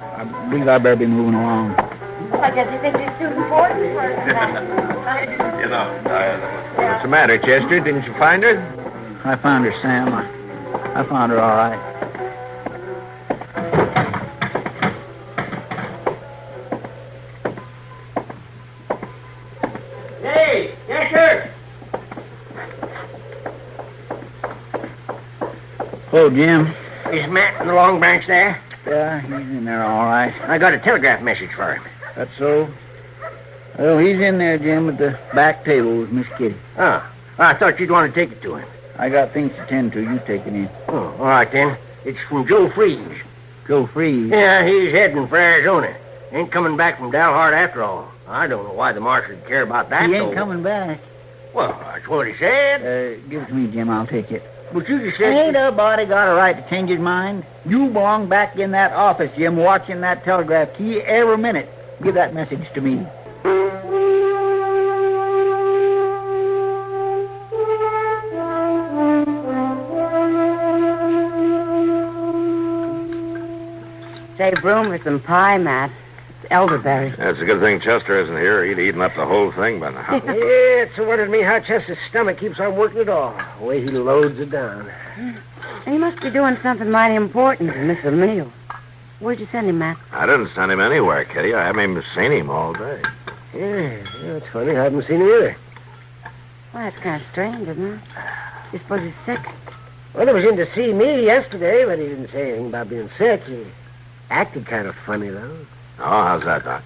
I believe I better be moving along.
Well, I guess you think you're too important for it.
You know,
What's the matter, Chester? Didn't you find her?
I found her, Sam. I found her all right.
Hey, Chester!
Hello, Jim.
Is Matt in the Long Branch there?
Yeah, he's in there all right.
I got a telegraph message for him.
That's so? Well, he's in there, Jim, at the back table with Miss Kitty.
Oh, I thought you'd want to take it to him.
I got things to tend to. You take it in.
Oh, all right, then. It's from Joe Freeze.
Joe Freeze?
Yeah, he's heading for Arizona. Ain't coming back from Dalhart after all. I don't know why the marshal would care about that,
He ain't
though.
coming back.
Well, that's what he said.
Give it to me, Jim. I'll take it.
But you just said...
Ain't nobody got a right to change his mind. You belong back in that office, Jim, watching that telegraph key every minute. Give that message to me.
Save room for some pie, Matt. It's elderberry.
That's a good thing Chester isn't here. He'd eaten up the whole thing by now.
Yeah, it's a wonder to me how Chester's stomach keeps on working at all. The way he loads it down.
He must be doing something mighty important to miss a meal. Where'd you send him, Matt?
I didn't send him anywhere, Kitty. I haven't even seen him all day.
Yeah, it's funny. I haven't seen him either.
Well, that's kind of strange, isn't it? You suppose he's sick?
Well, he was in to see me yesterday, but he didn't say anything about being sick. He acted kind of funny, though.
Oh, how's that, Doc?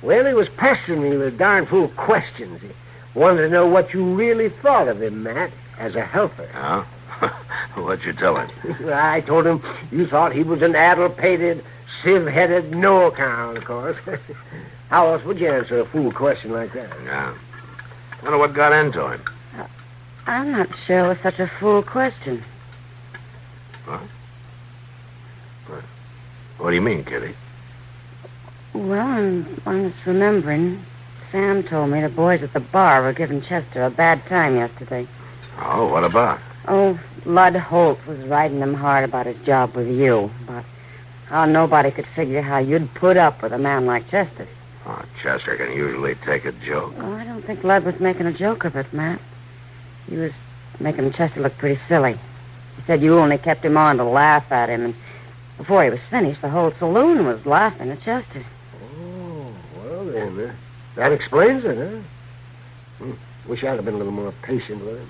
Well, he was pestering me with darn fool questions. He wanted to know what you really thought of him, Matt, as a helper.
Oh? What'd you tell him?
I told him you thought he was an addle-pated, sieve-headed no-account, of course. How else would you answer a fool question like that?
Yeah. Wonder what got into him.
I'm not sure it was such a fool question.
What? What do you mean, Kitty?
Well, I'm just remembering. Sam told me the boys at the bar were giving Chester a bad time yesterday.
Oh, what about?
Oh, Lud Holt was writing him hard about his job with you, about how nobody could figure how you'd put up with a man like Chester.
Oh, Chester can usually take a joke.
Oh, I don't think Lud was making a joke of it, Matt. He was making Chester look pretty silly. He said you only kept him on to laugh at him, and before he was finished, the whole saloon was laughing at Chester.
Oh, well then, that explains it, huh? Wish I'd have been a little more patient with him.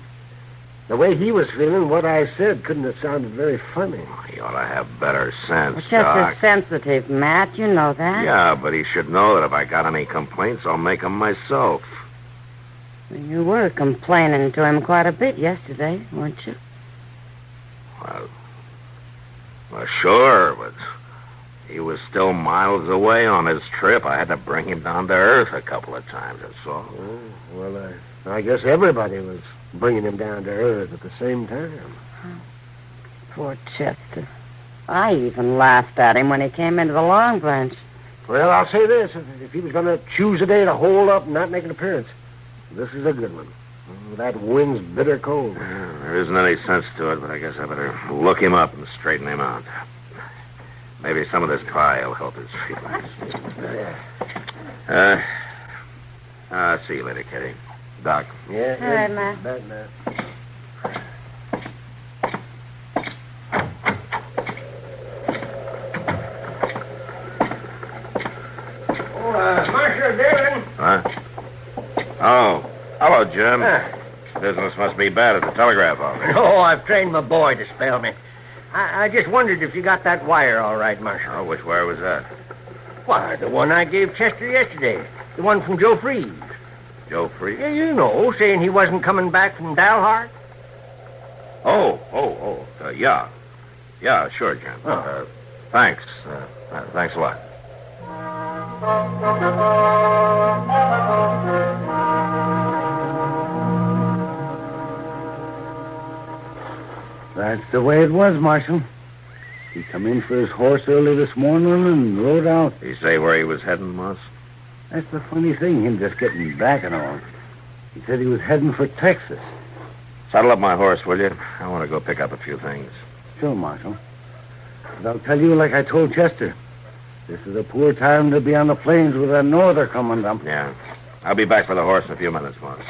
The way he was feeling, what I said couldn't have sounded very funny.
He ought to have better sense,
Well, Chester's
Doc.
sensitive, Matt. You know that.
Yeah, but he should know that if I got any complaints, I'll make them myself.
You were complaining to him quite a bit yesterday, weren't you?
Well, sure, but he was still miles away on his trip. I had to bring him down to earth a couple of times, that's all.
Oh, well, I guess everybody was bringing him down to earth at the same time.
Poor Chester. I even laughed at him when he came into the Long Branch.
Well, I'll say this. If he was going to choose a day to hole up and not make an appearance, this is a good one. That wind's bitter cold.
There isn't any sense to it, but I guess I better look him up and straighten him out. Maybe some of this pie will help his feelings. See you later, Kitty. Doc.
Yeah.
All right, Matt.
Bad, Matt.
Oh, hello, Jim. Business must be bad at the telegraph office.
Oh, I've trained my boy to spell me. I just wondered if you got that wire all right, Marshal.
Oh, which wire was that?
Why, the one I gave Chester yesterday. The one from Joe Freeze.
Joe Freeze?
Yeah, you know, saying he wasn't coming back from Dalhart.
Yeah. Yeah, sure, Jim. Thanks. Thanks a lot.
That's the way it was, Marshal. He come in for his horse early this morning and rode out.
Did he say where he was heading, Moss?
That's the funny thing, him just getting back and all. He said he was heading for Texas.
Saddle up my horse, will you? I want to go pick up a few things.
Sure, Marshal. But I'll tell you like I told Chester. This is a poor time to be on the plains with a norther coming up.
Yeah. I'll be back for the horse in a few minutes, Moss.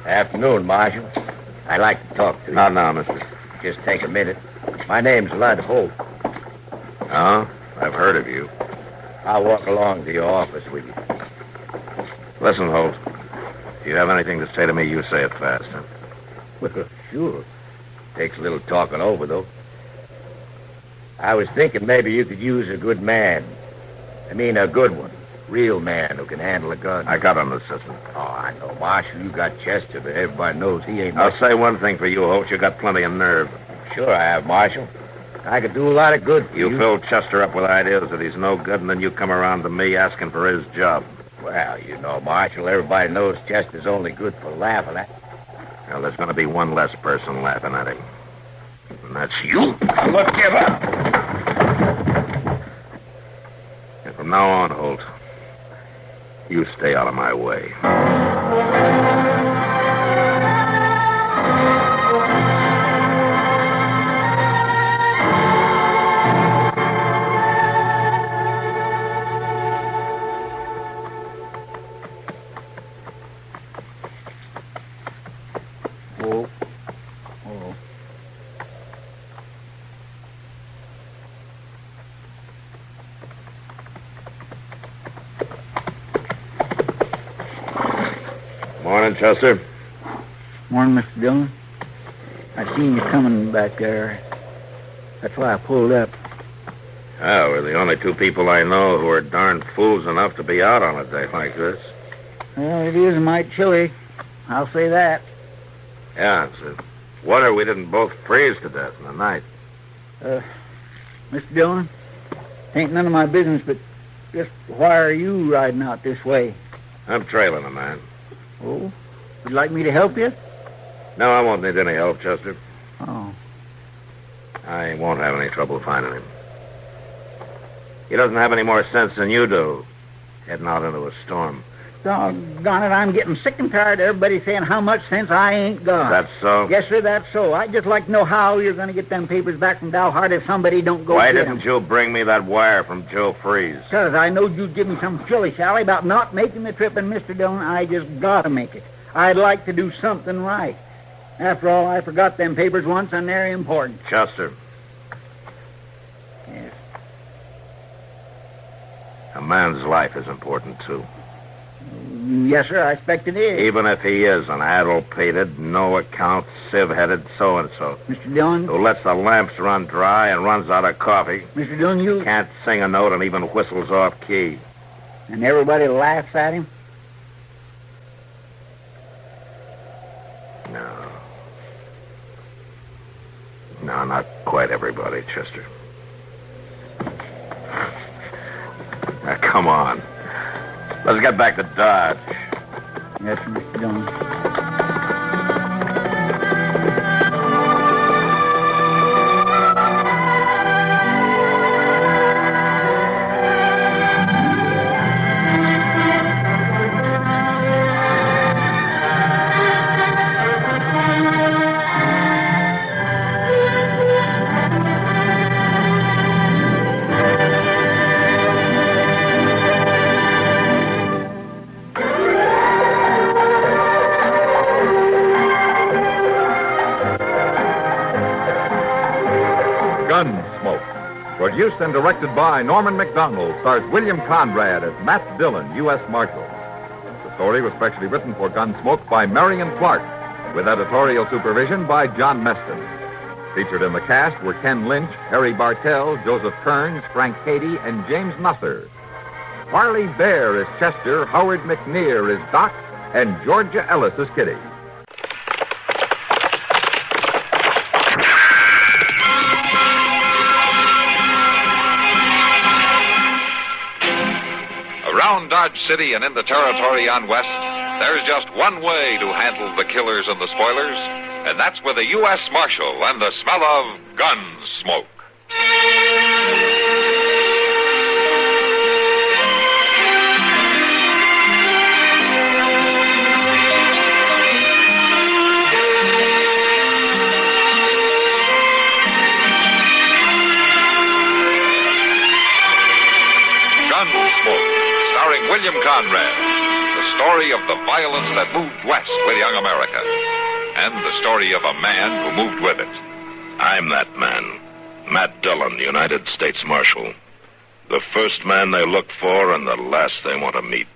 Afternoon, Marshal. I'd like to talk to you.
Not now, mister.
Just take a minute. My name's Lud Holt.
Oh? I've heard of you.
I'll walk along to your office with you.
Listen, Holt. If you have anything to say to me, you say it fast, huh?
Well, sure. Takes a little talking over, though. I was thinking maybe you could use a good man. I mean, a good one. Real man who can handle a gun.
I got an assistant.
Oh, I know, Marshal. You got Chester, but everybody knows he ain't...
I'll say one thing for you, Holt. You got plenty of nerve.
Sure I have, Marshal. I could do a lot of good for you.
You fill Chester up with ideas that he's no good, and then you come around to me asking for his job.
Well, you know, Marshal, everybody knows Chester's only good for laughing at.
Well, there's going to be one less person laughing at him. And that's you. Now, look, give up. And from now on, Holt, you stay out of my way. Morning, Chester.
Morning, Mr. Dillon. I seen you coming back there. That's why I pulled up.
Oh, we're the only two people I know who are darn fools enough to be out on a day like this.
Well, it is mighty chilly. I'll say that.
Yeah, it's a wonder we didn't both freeze to death in the night.
Mr. Dillon, ain't none of my business, but just why are you riding out this way?
I'm trailing a man.
Oh? Would you like me to help you?
No, I won't need any help, Chester.
Oh.
I won't have any trouble finding him. He doesn't have any more sense than you do, heading out into a storm.
Doggone it, I'm getting sick and tired of everybody saying how much sense I ain't got.
That's so?
Yes, sir, that's so. I'd just like to know how you're going to get them papers back from Dalhart if somebody don't go
Why
get
didn't
'em.
you bring me that wire from Joe Freeze?
Because I knowed you'd give me some shilly-shally about not making the trip, and Mr. Dillon, I just got to make it. I'd like to do something right. After all, I forgot them papers once, and they're important.
Chester.
Yes.
A man's life is important, too.
Yes, sir, I expect it is.
Even if he is an addle-pated, no-account, sieve-headed so-and-so.
Mr. Dillon?
Who lets the lamps run dry and runs out of coffee.
Mr. Dillon, you...
Can't sing a note and even whistles off-key.
And everybody laughs at him?
No, not quite everybody, Chester. Now, come on. Let's get back to Dodge.
Yes, Mr. Dillon.
Produced and directed by Norman McDonald, stars William Conrad as Matt Dillon, U.S. Marshal. The story was specially written for Gunsmoke by Marion Clark, with editorial supervision by John Meston. Featured in the cast were Ken Lynch, Harry Bartell, Joseph Kearns, Frank Cady, and James Nusser. Marley Bear is Chester, Howard McNear is Doc, and Georgia Ellis is Kitty.
Around Dodge City and in the territory on West, there's just one way to handle the killers and the spoilers, and that's with a U.S. Marshal and the smell of Gunsmoke. Starring William Conrad, the story of the violence that moved west with young America, and the story of a man who moved with it.
I'm that man, Matt Dillon, United States Marshal. The first man they look for and the last they want to meet.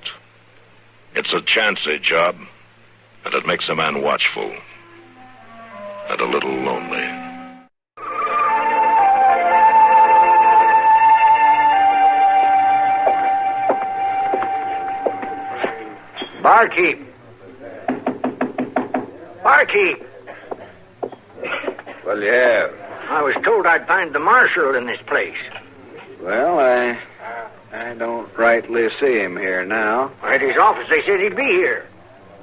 It's a chancy job, and it makes a man watchful and a little lonely.
Barkeep. Barkeep.
What'll you have?
I was told I'd find the marshal in this place.
Well, I don't rightly see him here now.
At his office, they said he'd be here.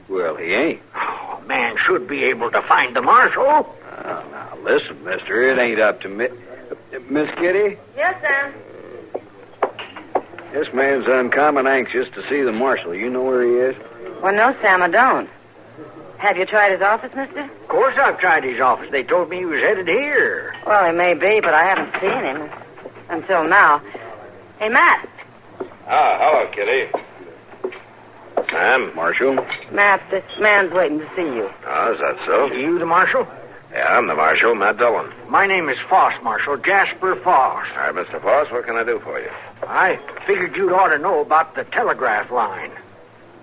Well, he ain't.
Oh, a man should be able to find the marshal.
Oh, now, listen, mister, it ain't up to me. Miss Kitty?
Yes, Sam.
This man's uncommon anxious to see the marshal. You know where he is?
Well, no, Sam, I don't. Have you tried his office, mister?
Of course I've tried his office. They told me he was headed here.
Well, he may be, but I haven't seen him until now. Hey, Matt.
Ah, hello, Kitty. Sam?
Marshal?
Matt, this man's waiting to see you.
Oh, is that so?
Are you the marshal?
Yeah, I'm the Marshal, Matt Dillon.
My name is Foss, Marshal. Jasper Foss.
All right, Mr. Foss, what can I do for you?
I figured you'd ought to know about the telegraph line.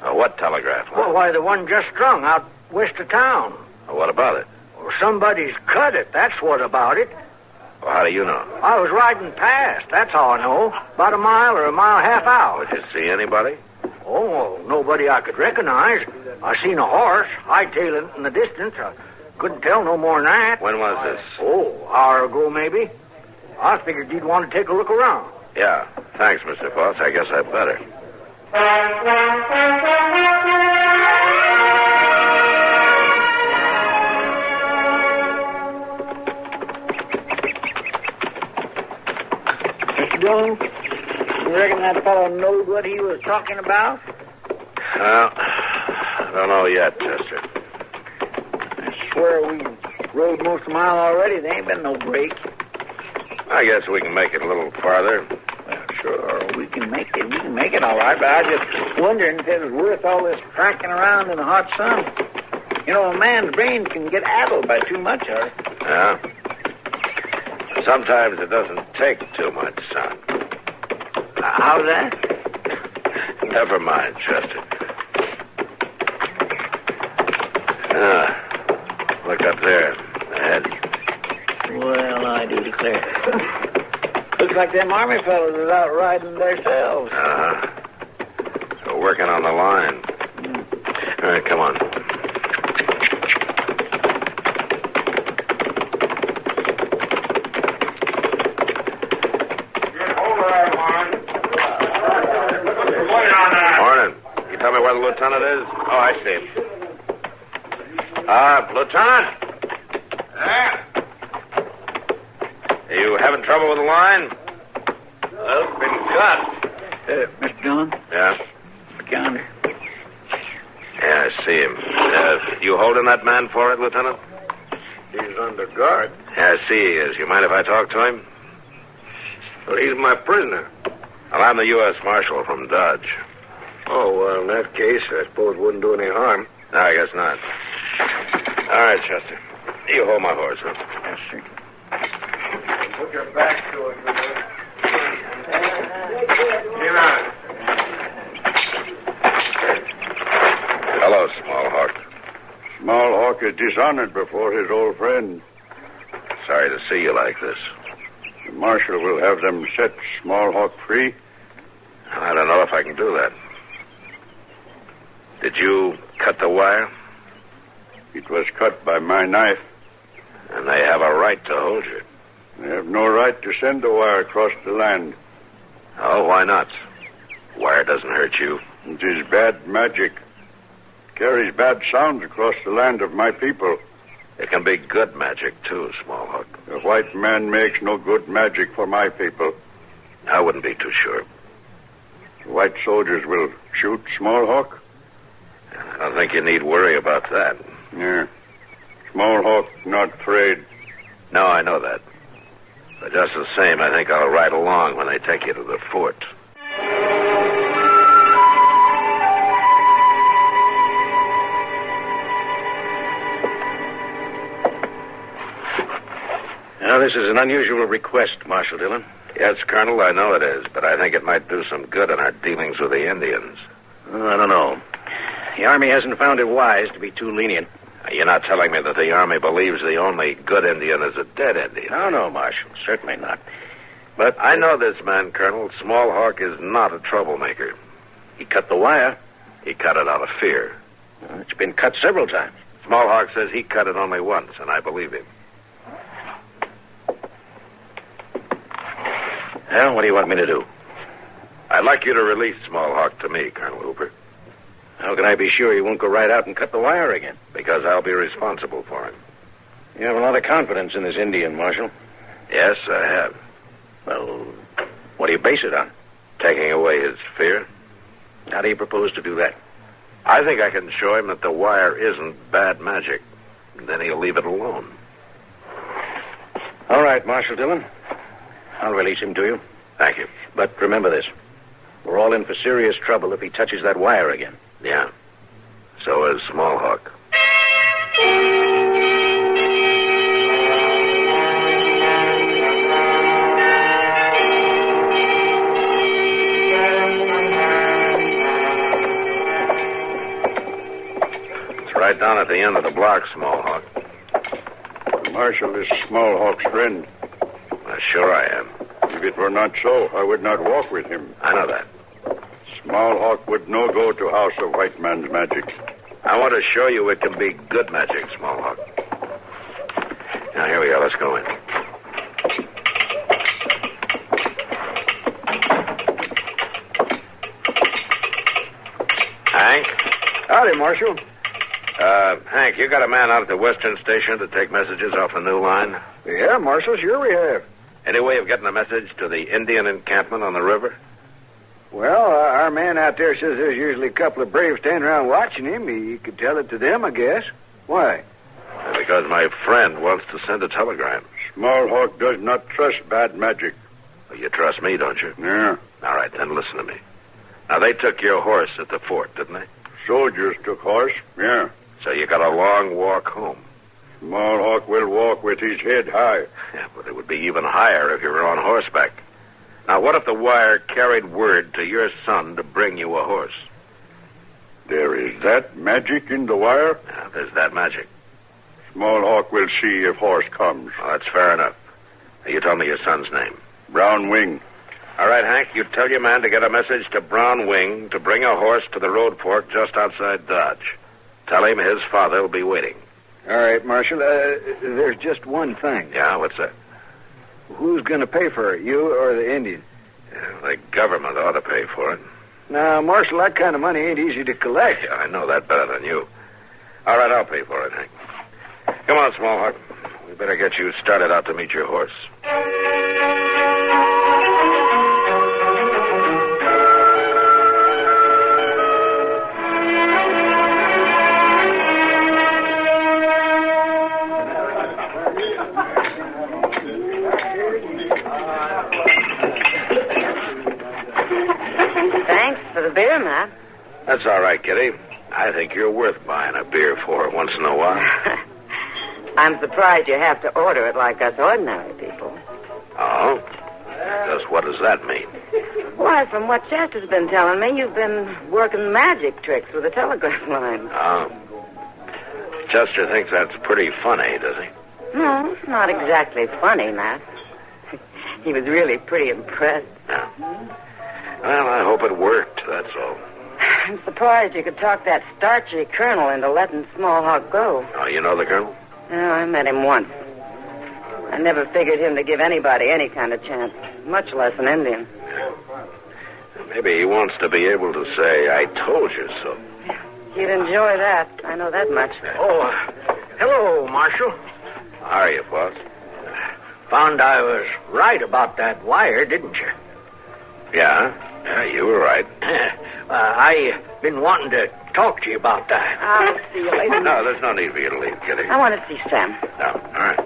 What telegraph line?
Well, why, the one just strung out west of town.
What about it?
Well, somebody's cut it. That's what about it.
Well, how do you know?
I was riding past. That's all I know. About a mile or a mile and a half out.
Did you see anybody?
Oh, well, nobody I could recognize. I seen a horse hightailing in the distance. I couldn't tell no more than that.
When was this?
Oh, an hour ago, maybe. I figured you'd want to take a look around.
Yeah. Thanks, Mr. Foss. I guess I'd better.
Mr. Dillon, you reckon that fellow knowed what he was talking about?
Well, I don't know yet, Chester.
I swear we rode most of the mile already. There ain't been no break.
I guess we can make it a little farther.
Well, sure, we can make it. We can make it all right, but I was just wondering if it was worth all this tracking around in the hot sun. You know, a man's brain can get addled by too much of it.
Yeah. Sometimes it doesn't take too much, son.
How's that?
Never mind, Chester. Look up there, ahead.
Well, I do declare. Looks like them army fellows is out riding themselves.
So working on the line. All right, come on. Morning. You tell me where the lieutenant is? Oh, I see him. Lieutenant?
Yeah?
Are you having trouble with the line?
Well, it's been cut.
Mr. Dillon?
Yeah?
Yonder.
Yeah, I see him. You holding that man for it, Lieutenant?
He's under guard.
Yeah, I see he is. You mind if I talk to him?
Well, he's my prisoner.
Well, I'm the U.S. Marshal from Dodge.
Oh, well, in that case, I suppose it wouldn't do any harm.
No, I guess not. All right, Chester. You hold my horse, huh?
Yes, sir.
Put your back to it,
was dishonored before his old friend.
Sorry to see you like this.
The marshal will have them set Smallhawk free.
I don't know if I can do that. Did you cut the wire?
It was cut by my knife.
And they have a right to hold you.
They have no right to send the wire across the land.
Oh, why not? Wire doesn't hurt you.
It is bad magic. It carries bad sounds across the land of my people.
It can be good magic, too, Smallhawk.
The white man makes no good magic for my people.
I wouldn't be too sure.
The white soldiers will shoot Smallhawk?
I don't think you need worry about that.
Yeah. Smallhawk not afraid.
No, I know that. But just the same, I think I'll ride along when they take you to the fort.
Now, this is an unusual request, Marshal Dillon.
Yes, Colonel, I know it is, but I think it might do some good in our dealings with the Indians.
I don't know. The Army hasn't found it wise to be too lenient.
You're not telling me that the Army believes the only good Indian is a dead Indian?
No, Marshal. Certainly not.
But I know this man, Colonel. Smallhawk is not a troublemaker.
He cut the wire.
He cut it out of fear.
It's been cut several times.
Smallhawk says he cut it only once, and I believe him.
Well, what do you want me to do?
I'd like you to release Smallhawk to me, Colonel Hooper.
How can I be sure he won't go right out and cut the wire again?
Because I'll be responsible for him.
You have a lot of confidence in this Indian, Marshal.
Yes, I have.
Well, what do you base it on?
Taking away his fear.
How do you propose to do that?
I think I can show him that the wire isn't bad magic. And then he'll leave it alone.
All right, Marshal Dillon. I'll release him to you.
Thank you.
But remember this. We're all in for serious trouble if he touches that wire again.
Yeah. So is Smallhawk. It's right down at the end of the block, Smallhawk.
The Marshal is Smallhawk's friend.
Sure I am.
If it were not so, I would not walk with him.
I know that.
Smallhawk would no go to house of white man's magic.
I want to show you it can be good magic, Smallhawk. Now, here we are. Let's go in. Hank?
Howdy, Marshal.
Hank, you got a man out at the Western Station to take messages off the new line?
Yeah, Marshal, sure we have.
Any way of getting a message to the Indian encampment on the river?
Well, our man out there says there's usually a couple of braves standing around watching him. He could tell it to them, I guess. Why?
Because my friend wants to send a telegram.
Smallhawk does not trust bad magic.
Well, you trust me, don't you?
Yeah.
All right, then listen to me. Now, they took your horse at the fort, didn't they?
Soldiers took horse, yeah.
So you got a long walk home.
Smallhawk will walk with his head high.
Yeah, but it would be even higher if you were on horseback. Now, what if the wire carried word to your son to bring you a horse?
There is that magic in the wire?
Yeah, there's that magic.
Smallhawk will see if horse comes.
Well, that's fair enough. Now, you tell me your son's name.
Brown Wing.
All right, Hank, you tell your man to get a message to Brown Wing to bring a horse to the road fork just outside Dodge. Tell him his father will be waiting.
All right, Marshal. There's just one thing.
Yeah, what's that?
Who's going to pay for it, you or the Indian?
Yeah, the government ought to pay for it.
Now, Marshal, that kind of money ain't easy to collect.
Yeah, I know that better than you. All right, I'll pay for it, Hank. Come on, Smallhawk. We better get you started out to meet your horse.
For the beer, Matt.
That's all right, Kitty. I think you're worth buying a beer for once in a while.
I'm surprised you have to order it like us ordinary people.
Oh? Just what does that mean?
Why, from what Chester's been telling me, you've been working magic tricks with the telegraph line.
Oh.
Chester thinks that's pretty funny, does he?
No, not exactly funny, Matt. He was really pretty impressed.
Yeah. Well, I hope it worked, that's all.
I'm surprised you could talk that starchy colonel into letting Small Hawk go.
Oh, you know the colonel?
Yeah, I met him once. I never figured him to give anybody any kind of chance, much less an Indian.
Maybe he wants to be able to say, I told you so.
He'd enjoy that. I know that much.
Oh, hello, Marshal.
How are you, boss?
Found I was right about that wire, didn't you?
Yeah, you were right.
I've been wanting to talk to you about that.
I'll see you later.
No, there's no need for you to leave, Kitty.
I want to see Sam.
No, all right.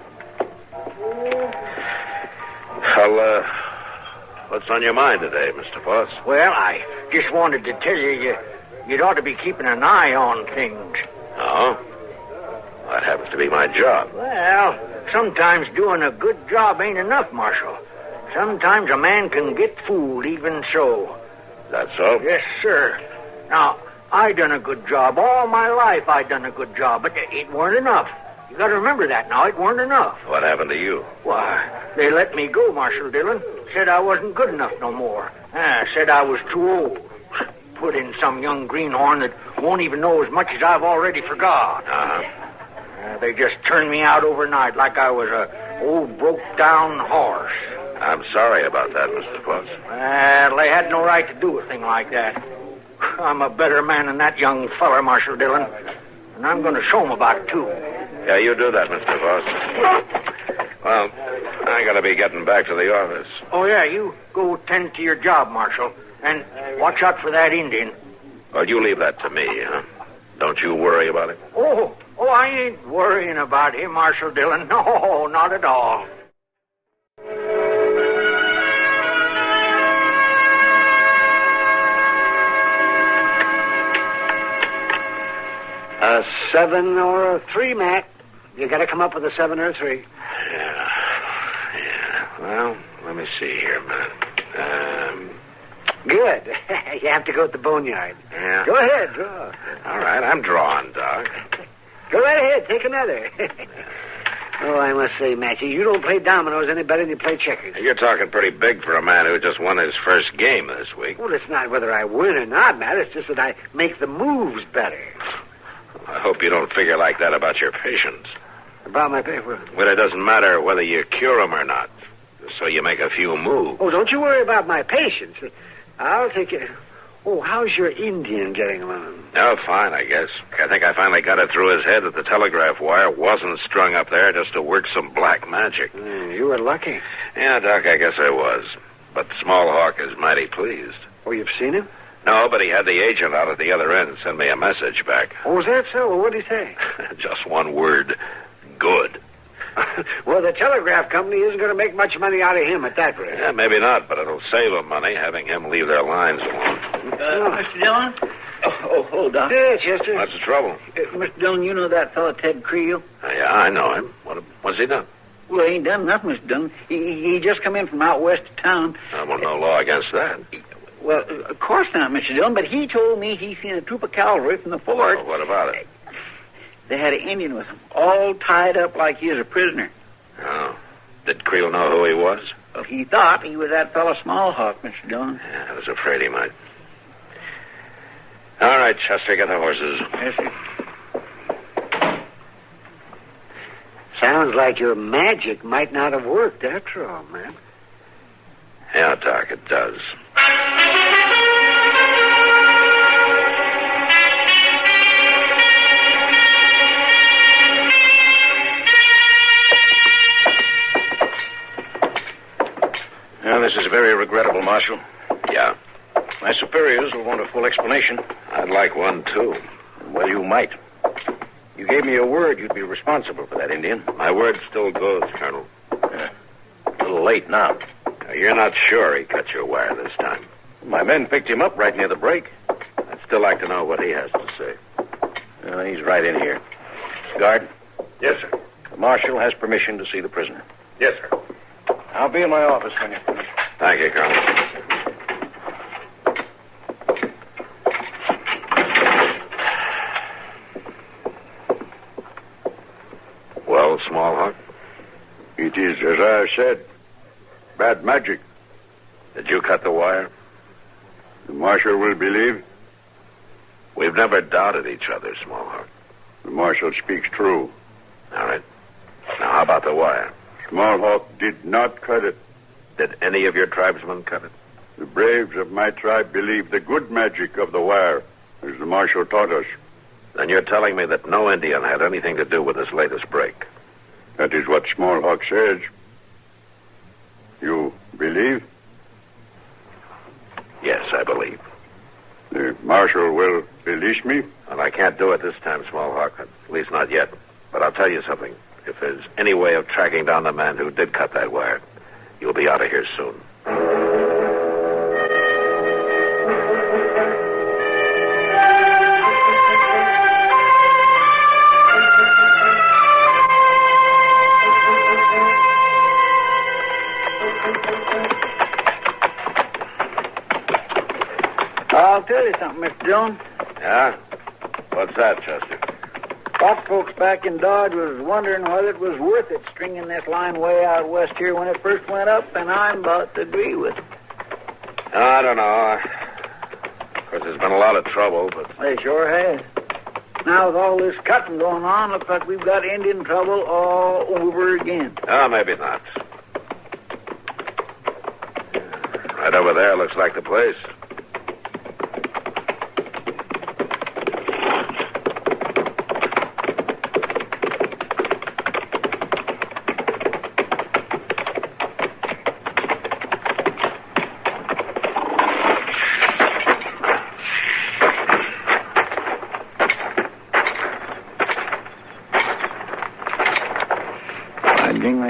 Well, what's on your mind today, Mr. Foss?
Well, I just wanted to tell you you'd ought to be keeping an eye on things.
Oh? That happens to be my job.
Well, sometimes doing a good job ain't enough, Marshal. Sometimes a man can get fooled even so.
That so?
Yes, sir. Now, I done a good job. All my life I done a good job, but it weren't enough. You got to remember that now. It weren't enough.
What happened to you?
Why, they let me go, Marshal Dillon. Said I wasn't good enough no more. Said I was too old. Put in some young greenhorn that won't even know as much as I've already forgot. They just turned me out overnight like I was a old broke-down horse.
I'm sorry about that, Mr. Foss.
Well, they had no right to do a thing like that. I'm a better man than that young feller, Marshal Dillon. And I'm going to show him about it, too.
Yeah, you do that, Mr. Foss. Well, I got to be getting back to the office.
Oh, yeah, you go tend to your job, Marshal. And watch out for that Indian.
Well, you leave that to me, huh? Don't you worry about it.
Oh, I ain't worrying about him, Marshal Dillon. No, not at all.
A 7 or a 3, Matt. You got to come up with a 7 or a 3.
Yeah. Well, let me see here, man.
Good. You have to go at the boneyard.
Yeah.
Go ahead, draw.
All right, I'm drawing, Doc.
Go right ahead, take another. Oh, I must say, Matchy, you don't play dominoes any better than you play checkers.
You're talking pretty big for a man who just won his first game this week.
Well, it's not whether I win or not, Matt. It's just that I make the moves better.
I hope you don't figure like that about your patients.
About my paper?
Well, it doesn't matter whether you cure them or not. So you make a few moves.
Oh, don't you worry about my patients. I'll take it. Oh, how's your Indian getting along?
Oh, fine, I guess. I think I finally got it through his head that the telegraph wire wasn't strung up there just to work some black magic.
You were lucky.
Yeah, Doc, I guess I was. But Small Hawk is mighty pleased.
Oh, you've seen him?
No, but he had the agent out at the other end send me a message back.
Oh, is that so? Well, what did he say?
Just one word. Good.
Well, the telegraph company isn't going to make much money out of him at that rate.
Yeah, maybe not, but it'll save them money having him leave their lines alone.
Mr. Dillon? Hold on.
Yeah, Chester.
What's the trouble?
Mr. Dillon, you know that fellow Ted Creel?
Yeah, I know him. What's he done?
Well, he ain't done nothing, Mr. Dillon. He just come in from out west of town.
Well, no law against that.
Well, of course not, Mr. Dillon, but he told me he seen a troop of cavalry from the fort.
Well, what about it?
They had an Indian with him, all tied up like he was a prisoner.
Oh. Did Creel know who he was?
Well, he thought he was that fellow Small Hawk, Mr. Dillon.
Yeah, I was afraid he might. All right, Chester, get the horses.
Yes, sir.
Sounds like your magic might not have worked after all, man.
Yeah, Doc, it does.
Well, this is very regrettable, Marshal.
Yeah.
My superiors will want a full explanation.
I'd like one, too.
Well, you might. You gave me your word you'd be responsible for that Indian.
My word still goes, Colonel.
A little late now.
You're not sure he cut your wire this time?
My men picked him up right near the break.
I'd still like to know what he has to say.
Well, he's right in here. Guard?
Yes, sir.
The Marshal has permission to see the prisoner.
Yes, sir.
I'll be in my office when you're finished.
Thank you, Colonel.
I said. Bad magic.
Did you cut the wire?
The marshal will believe.
We've never doubted each other, Smallhawk.
The marshal speaks true.
All right. Now, how about the wire?
Smallhawk did not cut it.
Did any of your tribesmen cut it?
The braves of my tribe believe the good magic of the wire, as the marshal taught us.
Then you're telling me that no Indian had anything to do with this latest break?
That is what Smallhawk says. You believe?
Yes, I believe.
The marshal will release me?
Well, I can't do it this time, Smallhawk. At least not yet. But I'll tell you something. If there's any way of tracking down the man who did cut that wire, you'll be out of here soon.
I'll tell you something, Mr. Jones.
Yeah? What's that, Chester?
Lot folks back in Dodge was wondering whether it was worth it stringing this line way out west here when it first went up, and I'm about to agree with it.
I don't know. Of course, there's been a lot of trouble, but...
They sure has. Now, with all this cutting going on, looks like we've got Indian trouble all over again.
Oh, maybe not. Right over there looks like the place.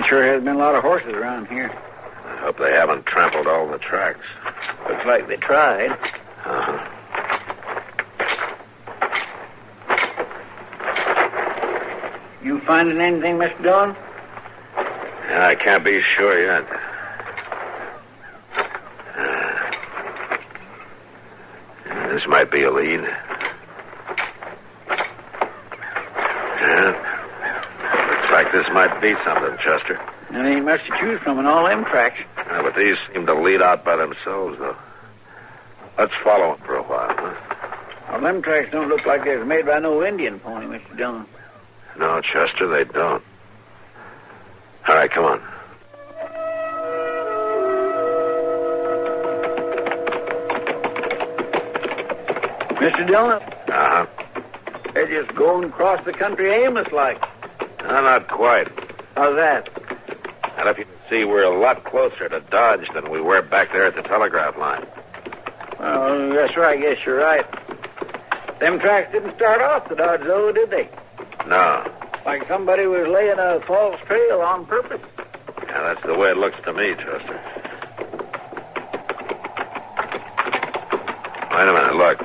Sure has been a lot of horses around here.
I hope they haven't trampled all the tracks.
Looks like they tried.
Uh-huh.
You finding anything, Mr. Dillon?
Yeah, I can't be sure yet. This might be a lead. This might be something, Chester.
There ain't much to choose from in all them tracks.
Yeah, but these seem to lead out by themselves, though. Let's follow them for a while, huh?
Well, them tracks don't look like they was made by no Indian pony, Mr. Dillon.
No, Chester, they don't. All right, come on.
Mr. Dillon?
Uh-huh.
They're just going across the country aimless-like.
No, not quite.
How's that?
And if you can see, we're a lot closer to Dodge than we were back there at the telegraph line.
Well, that's right. I guess you're right. Them tracks didn't start off the Dodge, though, did they?
No.
Like somebody was laying a false trail on purpose.
Yeah, that's the way it looks to me, Chester. Wait a minute, look.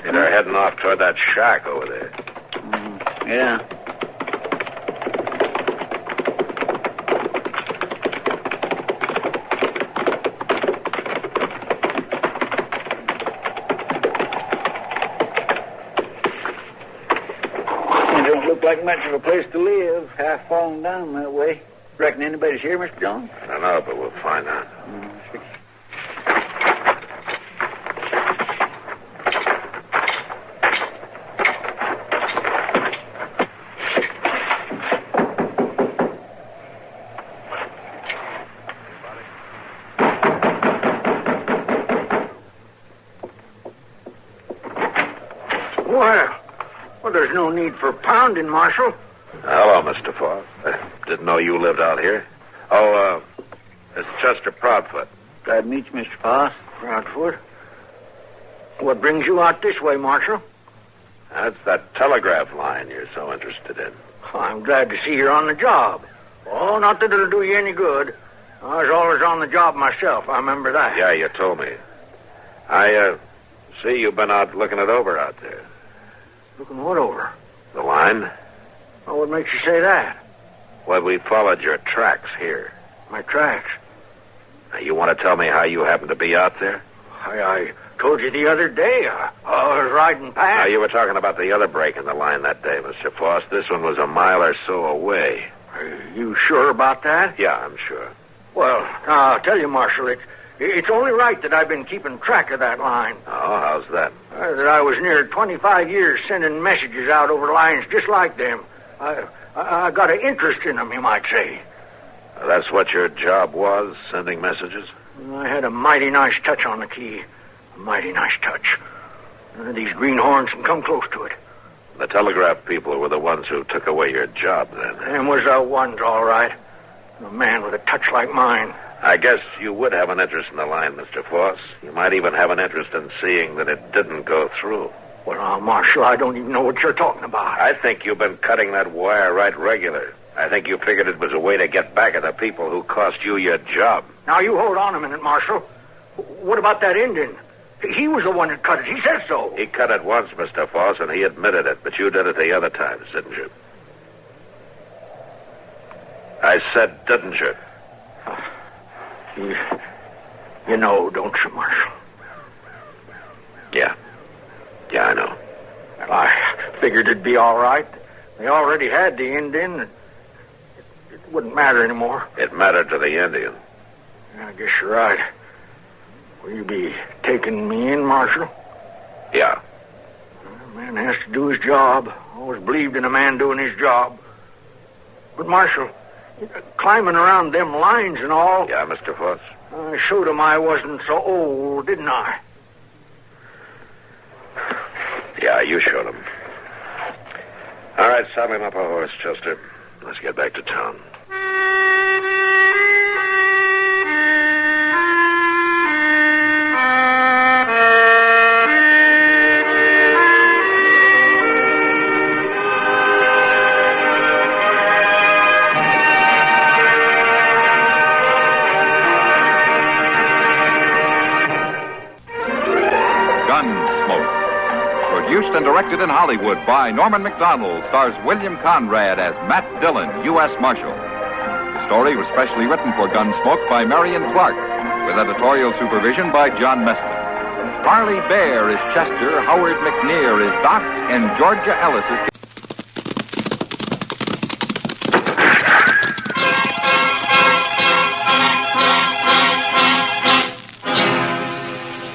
See, they're heading off toward that shack over there.
Yeah. Like much of a place to live, half fallen down that way. Reckon anybody's here, Mr. Jones?
I don't know, but we'll find out.
Well, there's no need for pounding, Marshal.
Hello, Mr. Foss. I didn't know you lived out here. Oh, it's Chester Proudfoot.
Glad to meet you, Mr. Foss.
Proudfoot? What brings you out this way, Marshal?
That's that telegraph line you're so interested in.
Oh, I'm glad to see you're on the job. Oh, not that it'll do you any good. I was always on the job myself. I remember that.
Yeah, you told me. I see you've been out looking it over out there.
Looking what over?
The line?
Oh, what makes you say that?
Well, we followed your tracks here.
My tracks?
Now, you want to tell me how you happened to be out there?
I told you the other day. I was riding past.
Now, you were talking about the other break in the line that day, Mr. Foss. This one was a mile or so away.
Are you sure about that?
Yeah, I'm sure.
Well, I'll tell you, Marshal, it's only right that I've been keeping track of that line.
Oh, how's that?
That I was near 25 years sending messages out over lines just like them. I got an interest in them, you might say.
That's what your job was, sending messages?
I had a mighty nice touch on the key. A mighty nice touch. These greenhorns can come close to it.
The telegraph people were the ones who took away your job, then.
Them was the ones, all right. A man with a touch like mine.
I guess you would have an interest in the line, Mr. Foss. You might even have an interest in seeing that it didn't go through.
Well, Marshal, I don't even know what you're talking about.
I think you've been cutting that wire right regular. I think you figured it was a way to get back at the people who cost you your job.
Now, you hold on a minute, Marshal. What about that Indian? He was the one that cut it. He said so.
He cut it once, Mr. Foss, and he admitted it, but you did it the other times, didn't you? I said, didn't you?
You know, don't you, Marshal?
Yeah. Yeah, I know.
Well, I figured it'd be all right. They already had the Indian. It wouldn't matter anymore.
It mattered to the Indian.
I guess you're right. Will you be taking me in, Marshal?
Yeah.
A man has to do his job. Always believed in a man doing his job. But, Marshal, climbing around them lines and all...
Yeah, Mr. Foss?
I showed him I wasn't so old, didn't I?
Yeah, you showed him. All right, saddle him up a horse, Chester. Let's get back to town.
Gunsmoke. Produced and directed in Hollywood by Norman Macdonald, stars William Conrad as Matt Dillon, U.S. Marshal. The story was specially written for Gunsmoke by Marion Clark, with editorial supervision by John Meston. Farley Bear is Chester, Howard McNear is Doc, and Georgia Ellis is...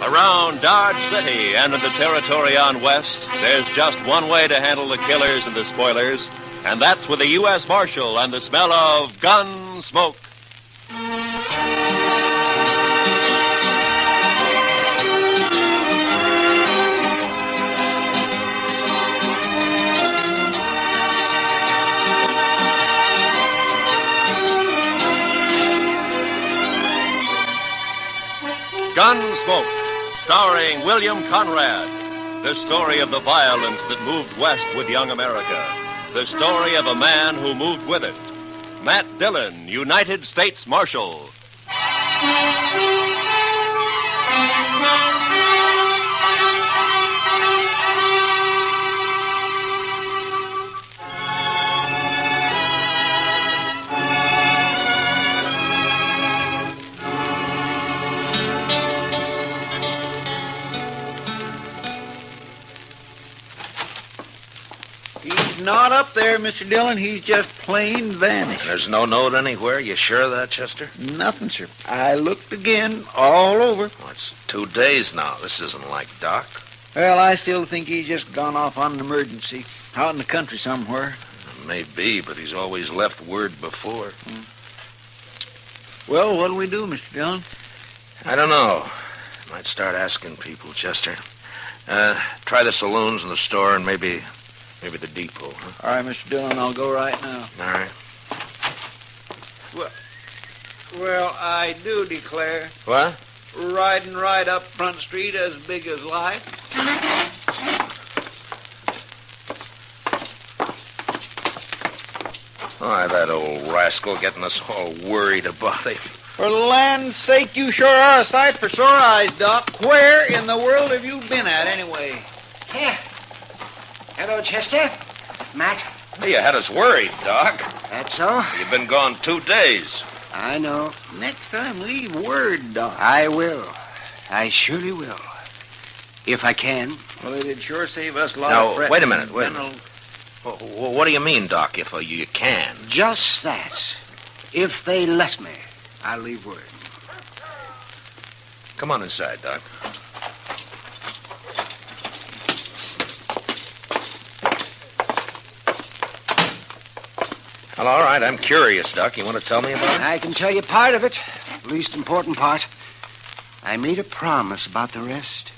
Around Dodge City and in the territory on West, there's just one way to handle the killers and the spoilers, and that's with a U.S. Marshal and the smell of gun smoke. Gunsmoke, starring William Conrad. The story of the violence that moved west with young America. The story of a man who moved with it. Matt Dillon, United States Marshal.
Not up there, Mr. Dillon. He's just plain vanished.
There's no note anywhere? You sure of that, Chester?
Nothing, sir. I looked again, all over.
Well, it's 2 days now. This isn't like Doc.
Well, I still think he's just gone off on an emergency. Out in the country somewhere.
Maybe, but he's always left word before.
Well, what'll we do, Mr. Dillon?
I don't know. Might start asking people, Chester. Try the saloons and the store and maybe the depot, huh?
All right, Mr. Dillon, I'll go right now.
All right.
Well, I do declare.
What?
Riding right up Front Street as big as life.
Why, that old rascal getting us all worried about him.
For the land's sake, you sure are a sight for sore eyes, Doc. Where in the world have you been at, anyway?
Here. Hello, Chester. Matt.
You had us worried, Doc.
That's so?
You've been gone 2 days.
I know.
Next time, leave word, Doc.
I will. I surely will. If I can.
Well, it'd sure save us a lot
Now,
of fretting.
wait a minute.
What do you mean, Doc, if you can?
Just that. If they let me, I'll leave word.
Come on inside, Doc. Well, all right, I'm curious, Doc. You want to tell me about it?
I can tell you part of it, least important part. I made a promise about the rest.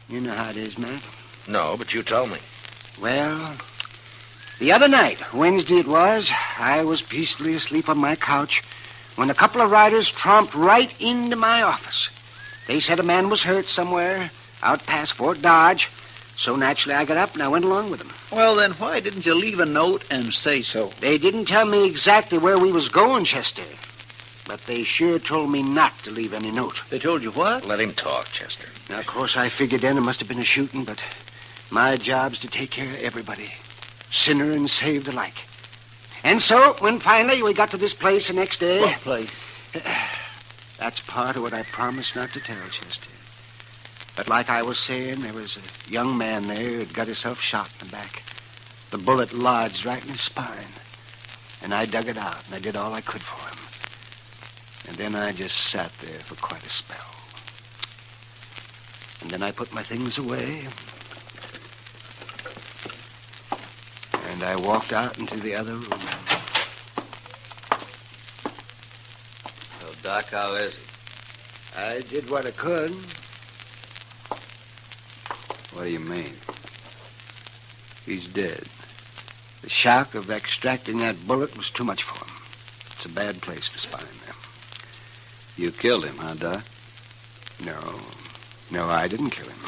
You know how it is, Matt.
No, but you tell me.
Well, the other night, Wednesday it was, I was peacefully asleep on my couch when a couple of riders tromped right into my office. They said a man was hurt somewhere out past Fort Dodge, so naturally I got up and I went along with them.
Well, then why didn't you leave a note and say so?
They didn't tell me exactly where we was going, Chester, but they sure told me not to leave any note.
They told you what?
Let him talk, Chester.
Now, of course, I figured then it must have been a shooting, but my job's to take care of everybody, sinner and saved alike. And so, when finally we got to this place the next day...
What place?
That's part of what I promised not to tell, Chester. But like I was saying, there was a young man there who'd got himself shot in the back. The bullet lodged right in his spine. And I dug it out, and I did all I could for him. And then I just sat there for quite a spell. And then I put my things away. And I walked out into the other room.
So, Doc, how is he?
I did what I could.
What do you mean?
He's dead. The shock of extracting that bullet was too much for him. It's a bad place, the spine there.
You killed him, huh, Doc?
No, I didn't kill him.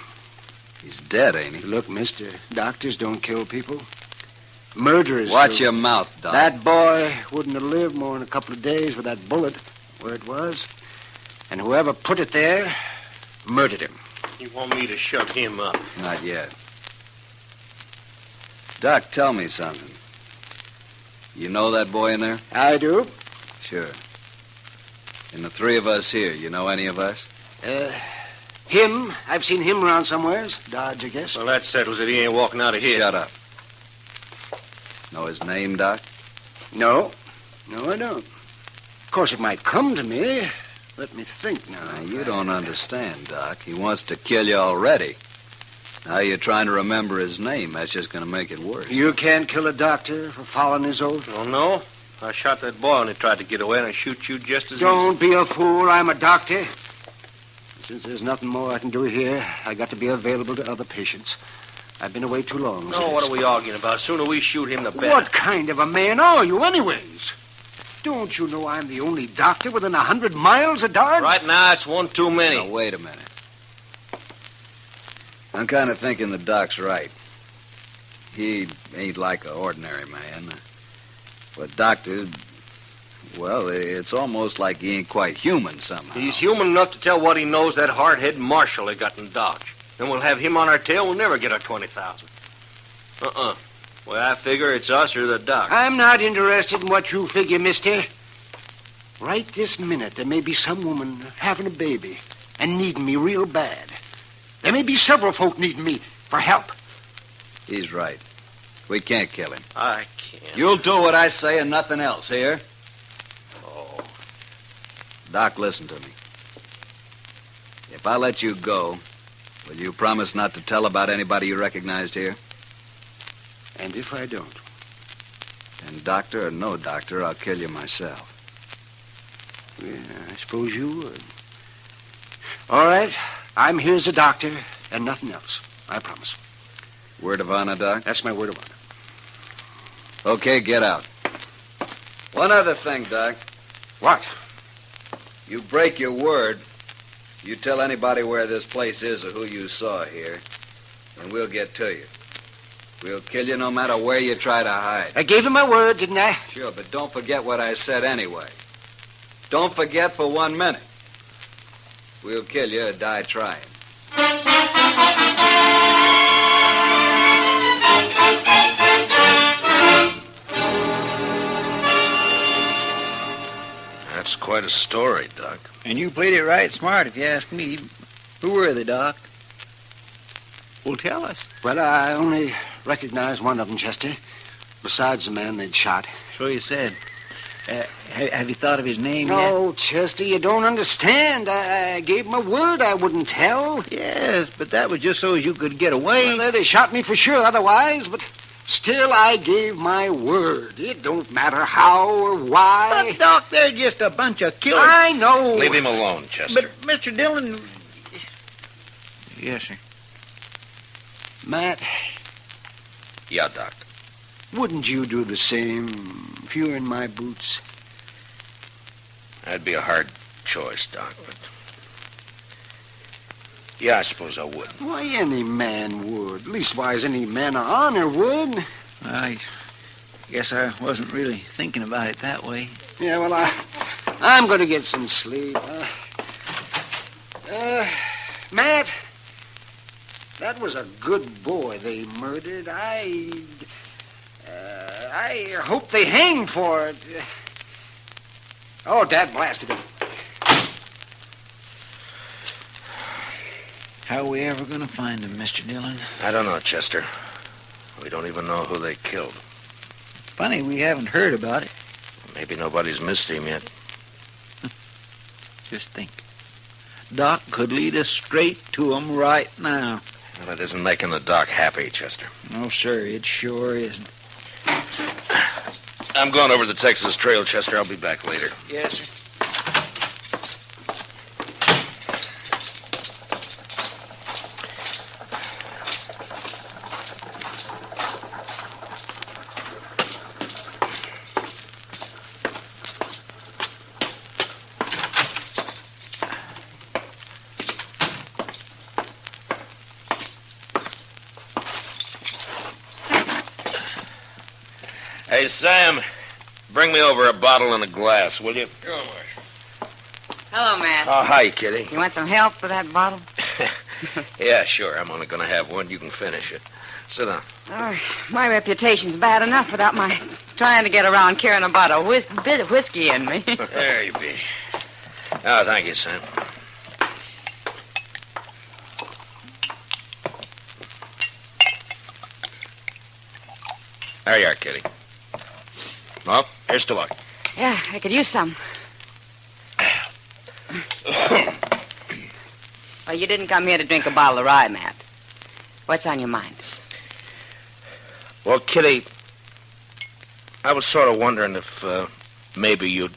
He's dead, ain't he?
Look, mister, doctors don't kill people. Murderers
Watch
do.
your mouth, Doc.
That boy wouldn't have lived more than a couple of days with that bullet where it was. And whoever put it there murdered him.
You want me to shut him up?
Not yet. Doc, tell me something. You know that boy in there?
I do.
Sure. And the three of us here, you know any of us?
Him. I've seen him around somewheres. Dodge, I guess.
Well, that settles it. He ain't walking out of here.
Shut up. Know his name, Doc?
No, I don't. Of course, it might come to me. Let me think now.
You don't understand, Doc. He wants to kill you already. Now you're trying to remember his name. That's just going to make it worse.
You can't kill a doctor for following his oath?
Oh, no? I shot that boy when he tried to get away, and I shoot you just as
Don't be a fool. I'm a doctor. Since there's nothing more I can do here, I got to be available to other patients. I've been away too long.
No, what are we arguing about? Sooner we shoot him, the better.
What kind of a man are you, anyways? Don't you know I'm the only doctor within 100 miles of Dodge?
Right now, it's one too many.
Now, wait a minute. I'm kind of thinking the doc's right. He ain't like an ordinary man. But doctor, well, it's almost like he ain't quite human somehow.
He's human enough to tell what he knows that hard-headed marshal they got in Dodge. Then we'll have him on our tail. We'll never get our 20,000. Well, I figure it's us or the doc.
I'm not interested in what you figure, mister. Right this minute, there may be some woman having a baby and needing me real bad. There may be several folk needing me for help.
He's right. We can't kill him.
I can't.
You'll do what I say and nothing else, here?
Oh.
Doc, listen to me. If I let you go, will you promise not to tell about anybody you recognized here?
And if I don't?
And doctor or no doctor, I'll kill you myself.
Yeah, I suppose you would. All right. I'm here as a doctor and nothing else. I promise.
Word of honor, Doc?
That's my word of honor.
Okay, get out. One other thing, Doc.
What?
You break your word. You tell anybody where this place is or who you saw here, and we'll get to you. We'll kill you no matter where you try to hide.
I gave him my word, didn't I?
Sure, but don't forget what I said anyway. Don't forget for 1 minute. We'll kill you or die trying.
That's quite a story, Doc.
And you played it right smart, if you ask me. Who were they, Doc? Well, tell us.
Well, I only recognize one of them, Chester. besides the man they'd shot.
So you said. Have you thought of his name
No, Chester, you don't understand. I gave my word I wouldn't tell.
yet? Yes, but that was just so as you could get away.
Well, they'd have shot me for sure otherwise, but still I gave my word. It don't matter how or why.
But, Doc, they're just a bunch of killers.
I know.
Leave him alone, Chester.
But, Mr. Dillon... Yes, sir.
Matt,
Yeah, Doc.
wouldn't you do the same if you were in my boots?
That'd be a hard choice, Doc, but... Yeah, I suppose I would.
Why, any man would. Leastwise, any man of honor would.
I guess I wasn't really thinking about it that way.
Yeah, well, I'm going to get some sleep. Matt, that was a good boy they murdered. I hope they hang for it. Oh, Dad blasted him.
How are we ever going to find him, Mr. Dillon?
I don't know, Chester. We don't even know who they killed.
Funny, we haven't heard about it.
Maybe nobody's missed him yet.
Just think. Doc could lead us straight to him right now.
Well, it isn't making the Doc happy, Chester.
No, sir, it sure isn't.
I'm going over the Texas Trail, Chester. I'll be back later.
Yes, sir.
Hey, Sam, bring me over a bottle and a glass, will you?
Sure, Hello, Matt.
Oh, hi, Kitty.
You want some help with that bottle?
Yeah, sure. I'm only going to have one. You can finish it. Sit down.
Oh, my reputation's bad enough without my trying to get around carrying about a bit of whiskey in me.
There you be. Oh, thank you, Sam. There you are, Kitty. Well, here's to luck.
Yeah, I could use some. Well, you didn't come here to drink a bottle of rye, Matt. What's on your mind?
Well, Kitty, I was sort of wondering if maybe you'd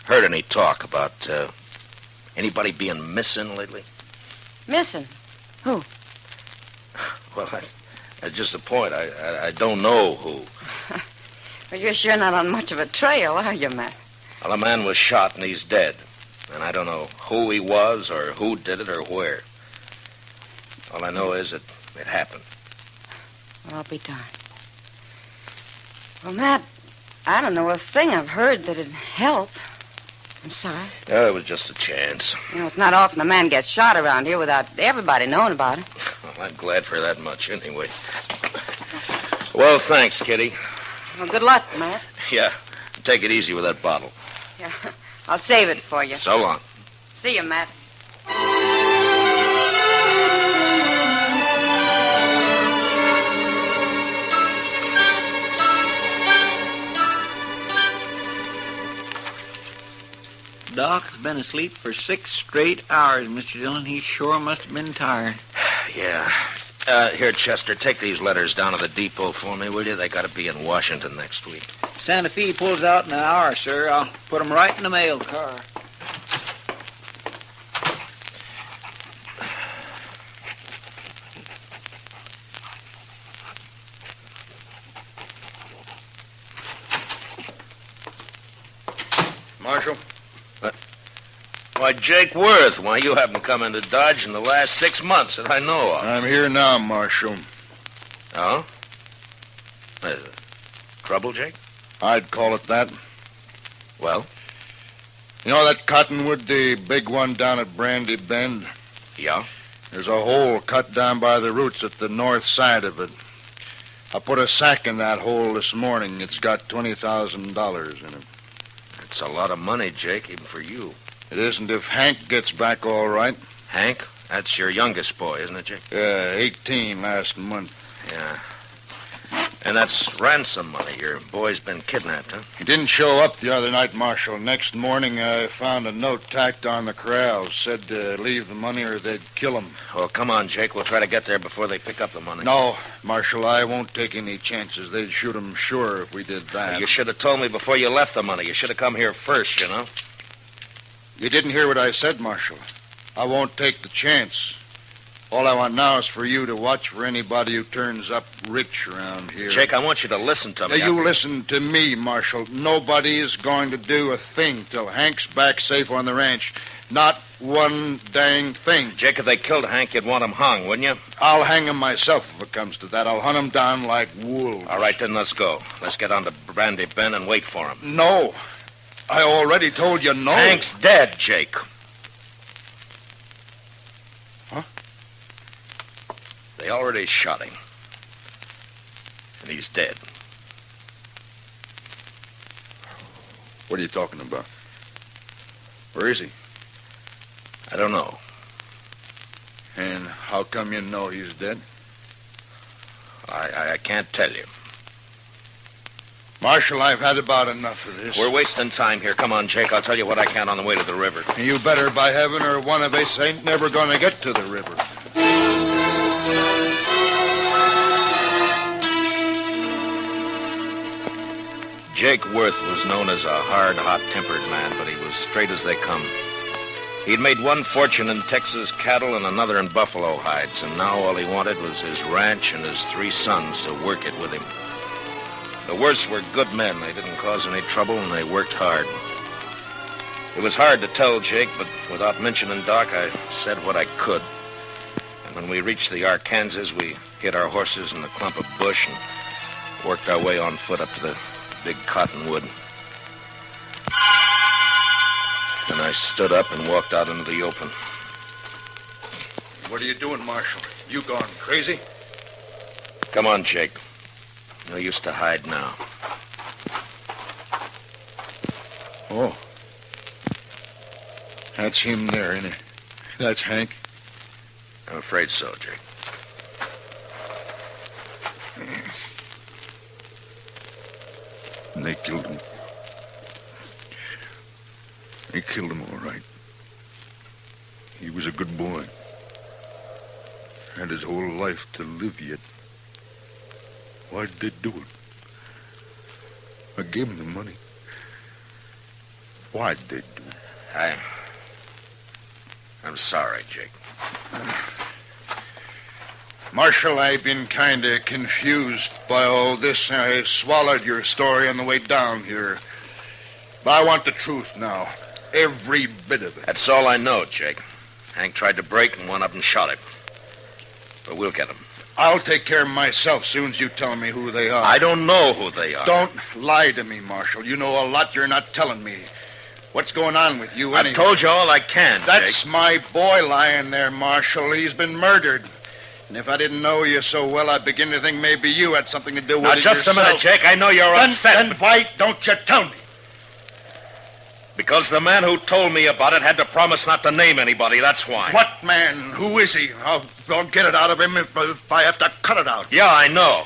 heard any talk about anybody being missing lately.
Missing? Who?
Well, that's just the point. I don't know who.
Well, you're sure not on much of a trail, are you, Matt?
Well, a man was shot and he's dead. And I don't know who he was or who did it or where. All I know is that it happened.
Well, I'll be darned. Well, Matt, I don't know a thing I've heard that'd help. I'm sorry.
Oh, it was just a chance.
You know, it's not often a man gets shot around here without everybody knowing about it.
Well, I'm glad for that much anyway. Well, thanks, Kitty.
Well, good luck, Matt.
Yeah, take it easy with that bottle.
Yeah, I'll save it for you.
So long.
See you, Matt.
Doc's been asleep for 6 straight hours, Mr. Dillon. He sure must have been tired.
Yeah. Here, Chester, take these letters down to the depot for me, will you? They got to be in Washington next week.
Santa Fe pulls out in an hour, sir. I'll put 'em right in the mail car.
Marshal?
Why, Jake Worth, why, you haven't come into Dodge in the last 6 months that I know of.
I'm here now, Marshal.
Oh? Trouble, Jake?
I'd call it that.
Well?
You know that cottonwood, the big one down at Brandy Bend?
Yeah?
There's a hole cut down by the roots at the north side of it. I put a sack in that hole this morning. It's got $20,000 in it.
It's a lot of money, Jake, even for you.
It isn't if Hank gets back all right.
Hank? That's your youngest boy, isn't it, Jake?
Yeah, 18 last month.
Yeah. And that's ransom money. Your boy's been kidnapped, huh?
He didn't show up the other night, Marshal. Next morning, I found a note tacked on the corral. Said to leave the money or they'd kill him.
Oh, come on, Jake. We'll try to get there before they pick up the money.
No, Marshal, I won't take any chances. They'd shoot him sure if we did that.
You should have told me before you left the money. You should have come here first, you know.
You didn't hear what I said, Marshal. I won't take the chance. All I want now is for you to watch for anybody who turns up rich around here.
Jake, I want you to listen to me.
Now, you listen to me, Marshal. Nobody is going to do a thing till Hank's back safe on the ranch. Not one dang thing.
Jake, if they killed Hank, you'd want him hung, wouldn't you?
I'll hang him myself if it comes to that. I'll hunt him down like wolves.
All right, then let's go. Let's get on to Brandy Bend and wait for him.
No. I already told you no.
Hank's dead, Jake.
Huh?
They already shot him. And he's dead.
What are you talking about? Where is he?
I don't know.
And how come you know he's dead?
I can't tell you.
Marshal, I've had about enough of this.
We're wasting time here. Come on, Jake. I'll tell you what I can on the way to the river.
You better, by heaven, or one of us ain't never going to get to the river.
Jake Worth was known as a hard, hot-tempered man, but he was straight as they come. He'd made one fortune in Texas cattle and another in buffalo hides, and now all he wanted was his ranch and his 3 sons to work it with him. The Worths were good men. They didn't cause any trouble, and they worked hard. It was hard to tell Jake, but without mentioning Doc, I said what I could. And when we reached the Arkansas, we hid our horses in a clump of bush and worked our way on foot up to the big cottonwood. Then I stood up and walked out into the open.
What are you doing, Marshal? You gone crazy?
Come on, Jake. No use to hide now.
Oh. That's him there, ain't it? That's Hank?
I'm afraid so, Jake.
And they killed him. They killed him all right. He was a good boy. Had his whole life to live yet. Why'd they do it? I gave him the money. Why'd they do it?
I'm sorry, Jake.
Marshal, I've been kind of confused by all this. I swallowed your story on the way down here. But I want the truth now. Every bit of it.
That's all I know, Jake. Hank tried to break, and one of them shot him. But we'll get him.
I'll take care of myself soon as you tell me who they are.
I don't know who they are.
Don't lie to me, Marshal. You know a lot you're not telling me. What's going on with you anyway?
I've told you all I can,
That's
Jake.
my boy lying there, Marshal. He's been murdered. And if I didn't know you so well, I'd begin to think maybe you had something to do with
Now,
it
just
yourself.
a minute, Jake. I know you're upset.
Then why don't you tell me?
Because the man who told me about it had to promise not to name anybody, that's why.
What man? Who is he? I'll get it out of him if I have to cut it out.
Yeah, I know.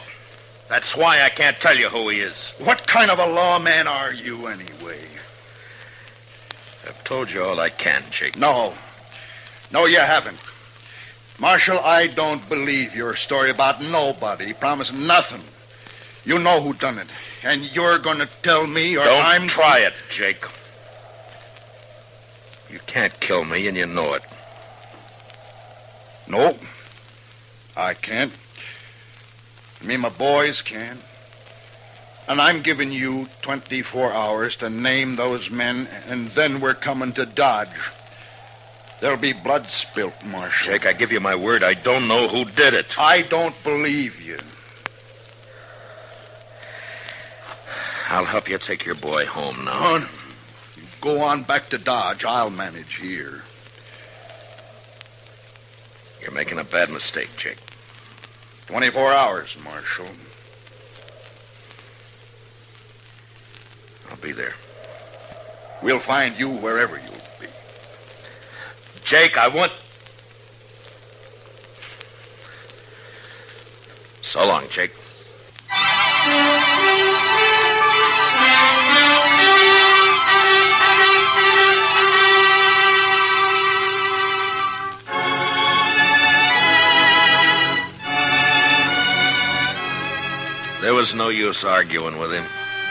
That's why I can't tell you who he is.
What kind of a lawman are you, anyway?
I've told you all I can, Jake.
No. No, you haven't. Marshal, I don't believe your story about nobody promising nothing. You know who done it. And you're going to tell me or
Don't try it, Jake. You can't kill me, and you know it.
No, I can't. Me and my boys can. And I'm giving you 24 hours to name those men, and then we're coming to Dodge. There'll be blood spilt, Marshal.
Jake, I give you my word, I don't know who did it.
I don't believe you.
I'll help you take your boy home now.
Go on back to Dodge. I'll manage here.
You're making a bad mistake, Jake.
24 hours, Marshal.
I'll be there.
We'll find you wherever you'll be.
Jake, I want... So long, Jake. was no use arguing with him.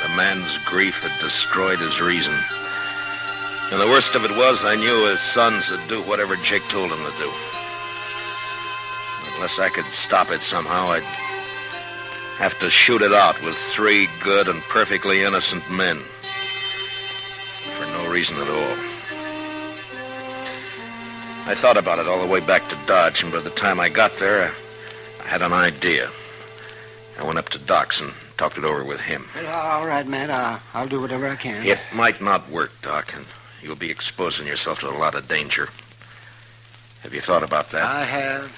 The man's grief had destroyed his reason. And the worst of it was, I knew his sons would do whatever Jake told him to do. Unless I could stop it somehow, I'd have to shoot it out with 3 good and perfectly innocent men. For no reason at all. I thought about it all the way back to Dodge, and by the time I got there, I had an idea. I went up to Doc's and talked it over with him.
All right, Matt. I'll do whatever I can.
It might not work, Doc, and you'll be exposing yourself to a lot of danger. Have you thought about that?
I have.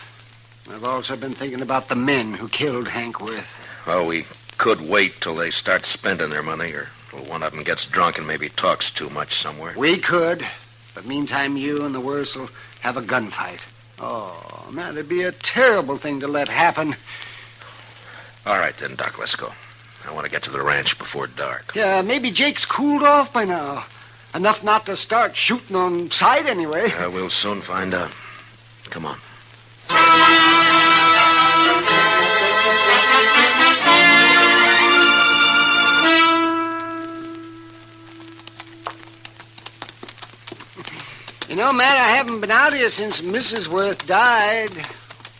I've also been thinking about the men who killed Hank Worth.
Well, we could wait till they start spending their money, or till one of them gets drunk and maybe talks too much somewhere.
We could. But meantime, you and the Worths will have a gunfight. Oh, man, it'd be a terrible thing to let happen.
All right, then, Doc, let's go. I want to get to the ranch before dark.
Yeah, maybe Jake's cooled off by now. Enough not to start shooting on sight anyway.
We'll soon find out. Come on.
You know, Matt, I haven't been out here since Mrs. Worth died.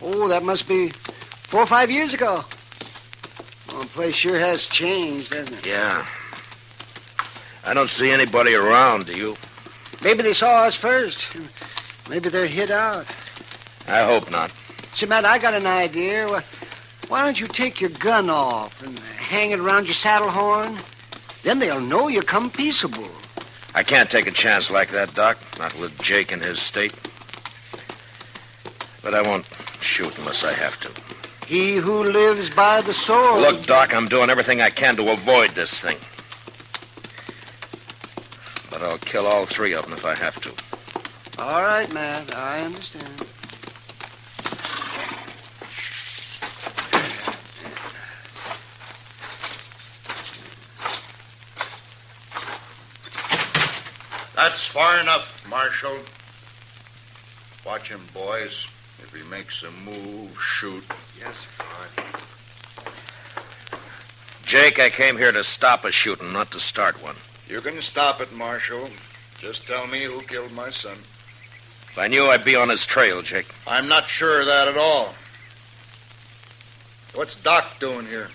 Oh, that must be 4 or 5 years ago. Well, the place sure has changed, hasn't it?
Yeah. I don't see anybody around, do you?
Maybe they saw us first. Maybe they're hid out.
I hope not.
See, Matt, I got an idea. Why don't you take your gun off and hang it around your saddle horn? Then they'll know you come peaceable.
I can't take a chance like that, Doc. Not with Jake in his state. But I won't shoot unless I have to.
He who lives by the sword.
Look, Doc, I'm doing everything I can to avoid this thing. But I'll kill all 3 of them if I have to.
All right, Matt. I understand.
That's far enough, Marshal. Watch him, boys. If he makes a move, shoot.
Yes,
sir.
Jake, I came here to stop a shooting, not to start one.
You can stop it, Marshal. Just tell me who killed my son.
If I knew, I'd be on his trail, Jake.
I'm not sure of that at all. What's Doc doing here?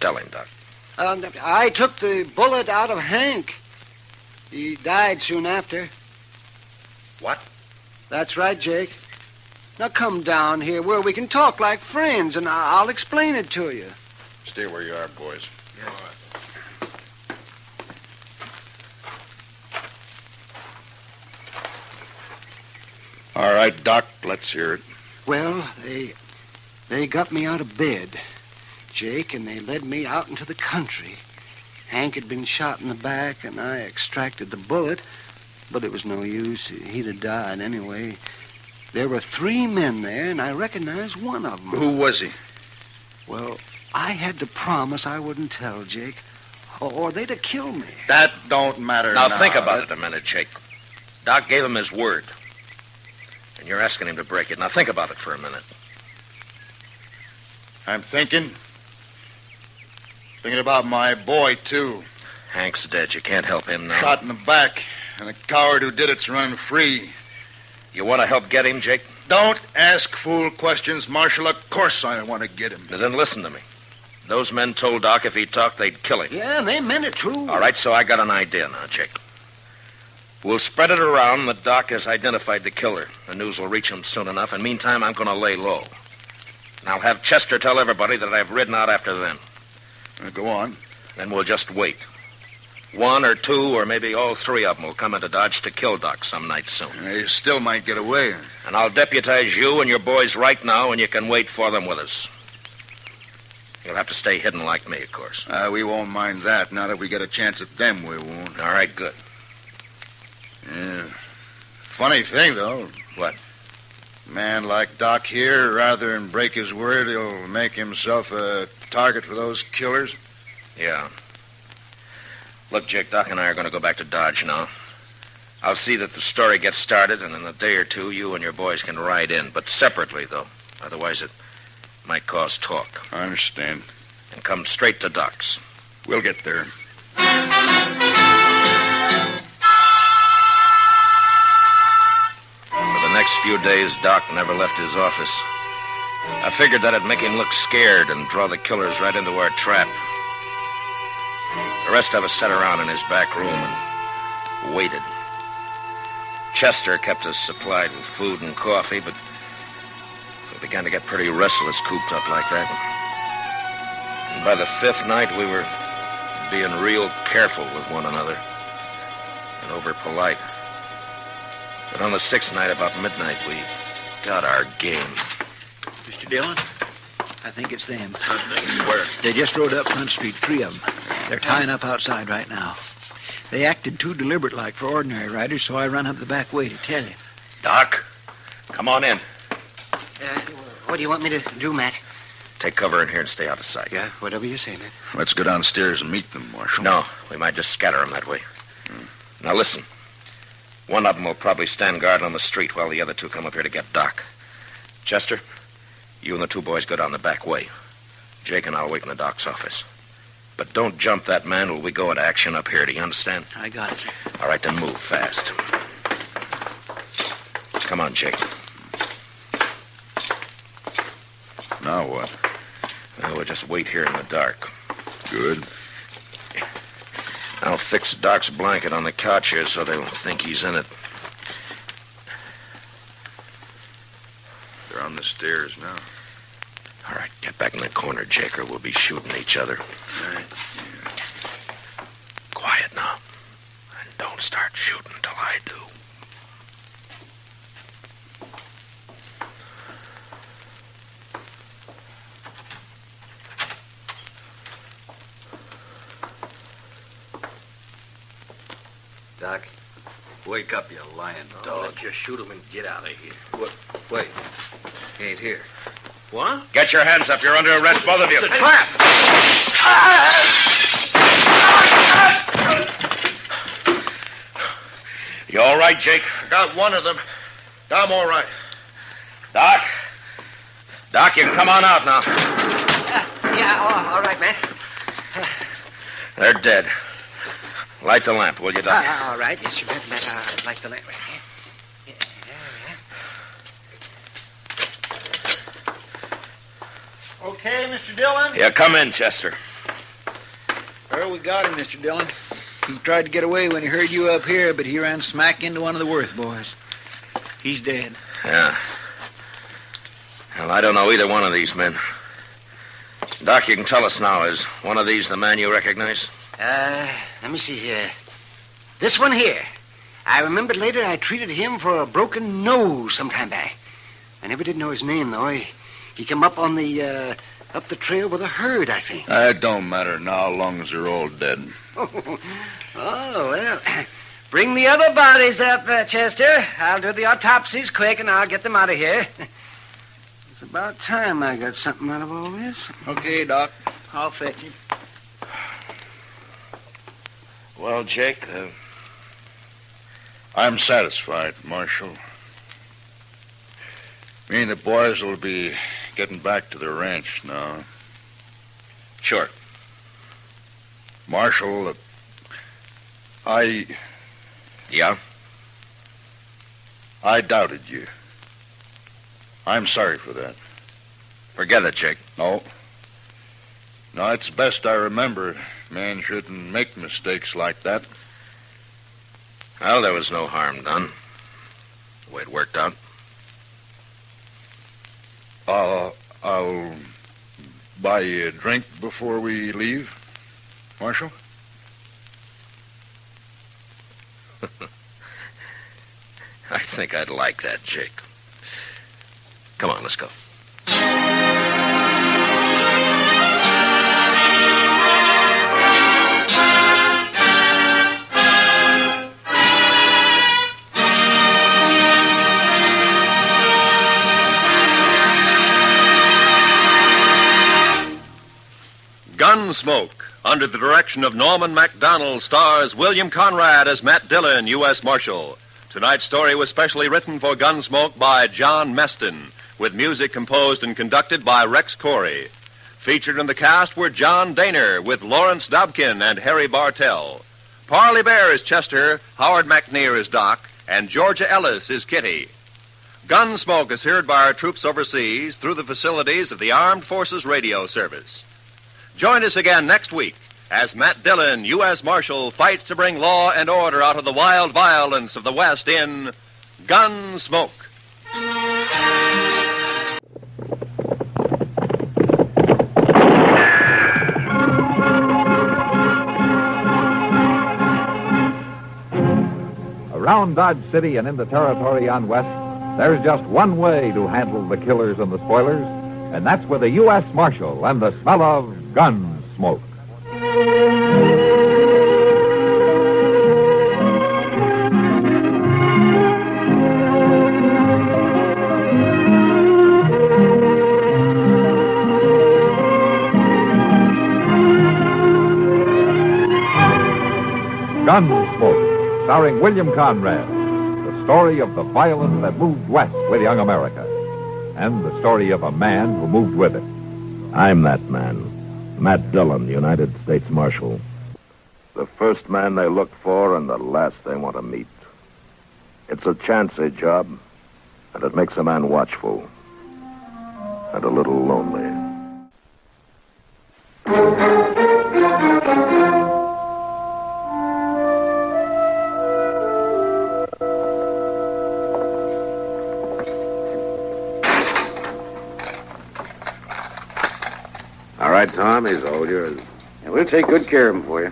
Tell him, Doc.
I took the bullet out of Hank. He died soon after.
What?
That's right, Jake. Now come down here where we can talk like friends, and I'll explain it to you.
Stay where you are, boys.
Yes.
All right, Doc, let's hear it.
Well, they got me out of bed, Jake, and they led me out into the country. Hank had been shot in the back, and I extracted the bullet, but it was no use. He'd have died anyway. There were 3 men there, and I recognized one of them.
Who was he?
Well, I had to promise I wouldn't tell, Jake, or they'd have killed me.
That don't matter now.
Now, think about it a minute, Jake. Doc gave him his word, and you're asking him to break it. Now, think about it for a minute.
I'm thinking. Thinking about my boy, too.
Hank's dead. You can't help him now.
Shot in the back, and the coward who did it's running free.
You want to help get him, Jake?
Don't ask fool questions, Marshal. Of course I want to get him.
Then listen to me. Those men told Doc if he talked, they'd kill him.
Yeah, and they meant it, too.
All right, so I got an idea now, Jake. We'll spread it around that Doc has identified the killer. The news will reach him soon enough, and meantime, I'm going to lay low. And I'll have Chester tell everybody that I've ridden out after them.
Go on.
Then we'll just wait. 1 or 2 or maybe all 3 of them will come into Dodge to kill Doc some night soon.
They still might get away.
And I'll deputize you and your boys right now, and you can wait for them with us. You'll have to stay hidden like me, of course.
We won't mind that. Not if we get a chance at them, we won't.
All right, good.
Yeah. Funny thing, though.
What?
A man like Doc here, rather than break his word, he'll make himself a target for those killers.
Yeah. Look, Jake, Doc and I are going to go back to Dodge now. I'll see that the story gets started, and in a day or 2, you and your boys can ride in. But separately, though. Otherwise, it might cause talk.
I understand.
and come straight to Doc's.
We'll get there.
For the next few days, Doc never left his office. I figured that'd make him look scared and draw the killers right into our trap. The rest of us sat around in his back room and waited. Chester kept us supplied with food and coffee, but we began to get pretty restless cooped up like that. And by the fifth night, we were being real careful with one another and over-polite. But on the sixth night, about midnight, we got our game.
Mr. Dillon, I think it's them.
Where?
They just rode up Front Street, 3 of them. They're tying up outside right now. They acted too deliberate-like for ordinary riders, so I run up the back way to tell you.
Doc, come on in.
What do you want me to do, Matt?
Take cover in here and stay out of sight.
Yeah, whatever you say, Matt.
Let's go downstairs and meet them, Marshal.
No, we might just scatter them that way. Now listen. One of them will probably stand guard on the street while the other two come up here to get Doc. Chester, you and the two boys go down the back way. Jake and I'll wait in the Doc's office. But don't jump that man till we go into action up here. Do you understand?
I got it, sir.
All right, then move fast. Come on, Jake.
Now what?
Well, we'll just wait here in the dark.
Good.
I'll fix Doc's blanket on the couch here so they'll think he's in it.
They're on the stairs now.
All right, get back in the corner, Jake, or we'll be shooting each other.
All right.
Quiet now. And don't start shooting till I do.
Doc, wake up, you lying dog.
Let's just shoot him and get out of here.
What? Wait. He ain't here.
What?
Get your hands up. You're under arrest, both of you.
It's a trap.
You all right, Jake?
I got one of them. I'm all right.
Doc? Doc, you can come on out now.
Yeah, all right, man.
They're dead. Light the lamp, will you, Doc?
All right. Yes, you bet, Matt. I'd like the lamp.
Okay, Mr. Dillon?
Yeah, come in, Chester.
Well, we got him, Mr. Dillon. He tried to get away when he heard you up here, but he ran smack into one of the Worth boys. He's dead.
Yeah. Well, I don't know either one of these men. Doc, you can tell us now. Is one of these the man you recognize?
Let me see here. This one here. I remembered later I treated him for a broken nose some time back. I never did know his name, though. He come up on the, up the trail with a herd, I think.
It don't matter now, long as they're all dead.
Oh, well. Bring the other bodies up, Chester. I'll do the autopsies quick, and I'll get them out of here. It's about time I got something out of all this.
Okay, Doc. I'll fetch him.
Well, Jake,
I'm satisfied, Marshal. Me and the boys will be getting back to the ranch now.
Sure.
Marshal,
Yeah?
I doubted you. I'm sorry for that.
Forget it, Jake.
No. No, it's best I remember. Man shouldn't make mistakes like that.
Well, there was no harm done. The way it worked out.
I'll buy you a drink before we leave, Marshal.
I think I'd like that, Jake. Come on, let's go. Gunsmoke, under the direction of Norman MacDonald, stars William Conrad as Matt Dillon, U.S. Marshal. Tonight's story was specially written for Gunsmoke by John Meston, with music composed and conducted by Rex Corey.
Featured in the cast were John Daner with Lawrence Dobkin and Harry Bartell. Parley Bear is Chester, Howard McNear is Doc, and Georgia Ellis is Kitty. Gunsmoke is heard by our troops overseas through the facilities of the Armed Forces Radio Service. Join us again next week as Matt Dillon, U.S. Marshal, fights to bring law and order out of the wild violence of the West in Gunsmoke.
Around Dodge City and in the territory on West, there's just one way to handle the killers and the spoilers, and that's with a U.S. Marshal and the smell of Gunsmoke. Gunsmoke, starring William Conrad, the story of the violence that moved west with young America, and the story of a man who moved with it.
I'm that man, Matt Dillon, United States Marshal. The first man they look for and the last they want to meet. It's a chancy job, and it makes a man watchful and a little lonely.
All right, Tom, he's all yours.
And we'll take good care of him for you.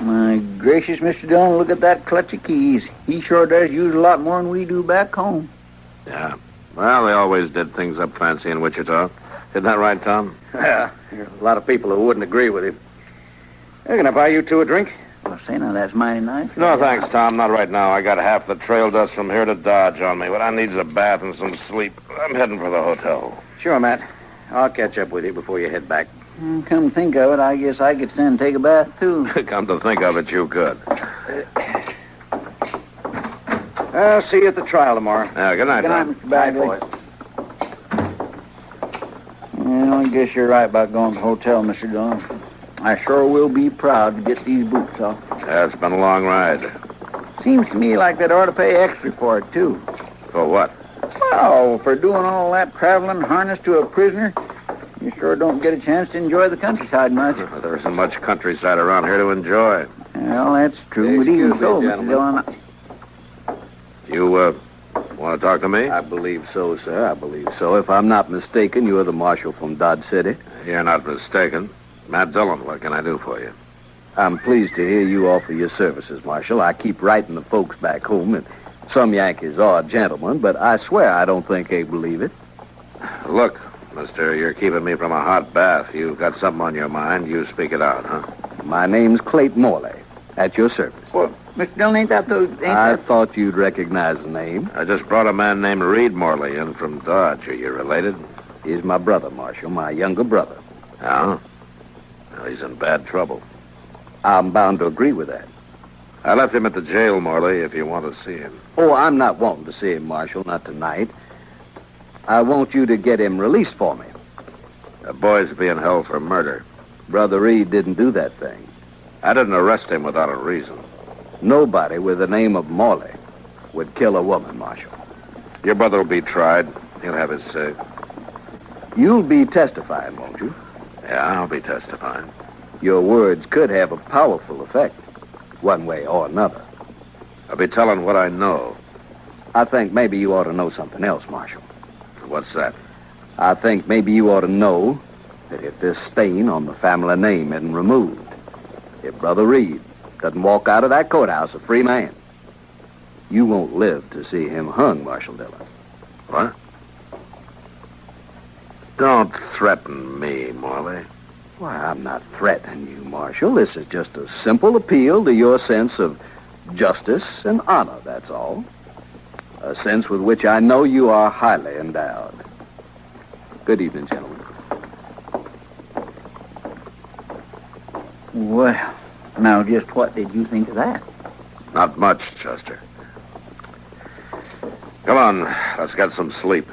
My gracious, Mr. Dillon, look at that clutch of keys. He sure does use a lot more than we do back home.
Yeah. Well, they always did things up fancy in Wichita. Isn't that right, Tom?
Yeah, there are a lot of people who wouldn't agree with him. Hey, can I buy you two a drink?
Well, say now, that's mighty nice.
No, thanks, Tom. Not right now. I got half the trail dust from here to Dodge on me. What I need's a bath and some sleep. I'm heading for the hotel.
Sure, Matt. I'll catch up with you before you head back.
Come to think of it, I guess I could stand and take a bath, too.
Come to think of it, you could.
I'll see you at the trial tomorrow.
Yeah, good night,
Good night,
Tom.
Mr. Bagley. Well, I guess you're right about going to the hotel, Mr. Dillon. I sure will be proud to get these boots off.
Yeah, it's been a long ride.
Seems to me like they'd ought to pay extra for it, too.
For what?
Well, for doing all that traveling harnessed to a prisoner, you sure don't get a chance to enjoy the countryside much.
There isn't much countryside around here to enjoy.
Well, that's true, but even so, Mr. Dillon...
You, want to talk to me?
I believe so, sir. I believe so. If I'm not mistaken, you're the marshal from Dodge City.
You're not mistaken. Matt Dillon, what can I do for you?
I'm pleased to hear you offer your services, Marshal. I keep writing the folks back home, and some Yankees are gentlemen, but I swear I don't think they believe it.
Look, mister, you're keeping me from a hot bath. You've got something on your mind. You speak it out, huh?
My name's Clayton Morley. At your service.
Well, Mr. Dillon, ain't that the...
I thought you'd recognize the name.
I just brought a man named Reed Morley in from Dodge. Are you related?
He's my brother, Marshal, my younger brother.
Oh? Well, he's in bad trouble.
I'm bound to agree with that.
I left him at the jail, Morley, if you want to see him.
Oh, I'm not wanting to see him, Marshal, not tonight. I want you to get him released for me.
The boy's being held for murder.
Brother Reed didn't do that thing.
I didn't arrest him without a reason.
Nobody with the name of Morley would kill a woman, Marshal.
Your brother will be tried. He'll have his say.
You'll be testifying, won't you?
Yeah, I'll be testifying.
Your words could have a powerful effect, one way or another.
I'll be telling what I know.
I think maybe you ought to know something else, Marshal.
What's that?
I think maybe you ought to know that if this stain on the family name isn't removed, if Brother Reed doesn't walk out of that courthouse a free man, you won't live to see him hung, Marshal Dillon.
What? Don't threaten me, Morley.
Why, I'm not threatening you, Marshal. This is just a simple appeal to your sense of justice and honor, that's all. A sense with which I know you are highly endowed. Good evening, gentlemen. Well, now just what did you think of that?
Not much, Chester. Come on, let's get some sleep.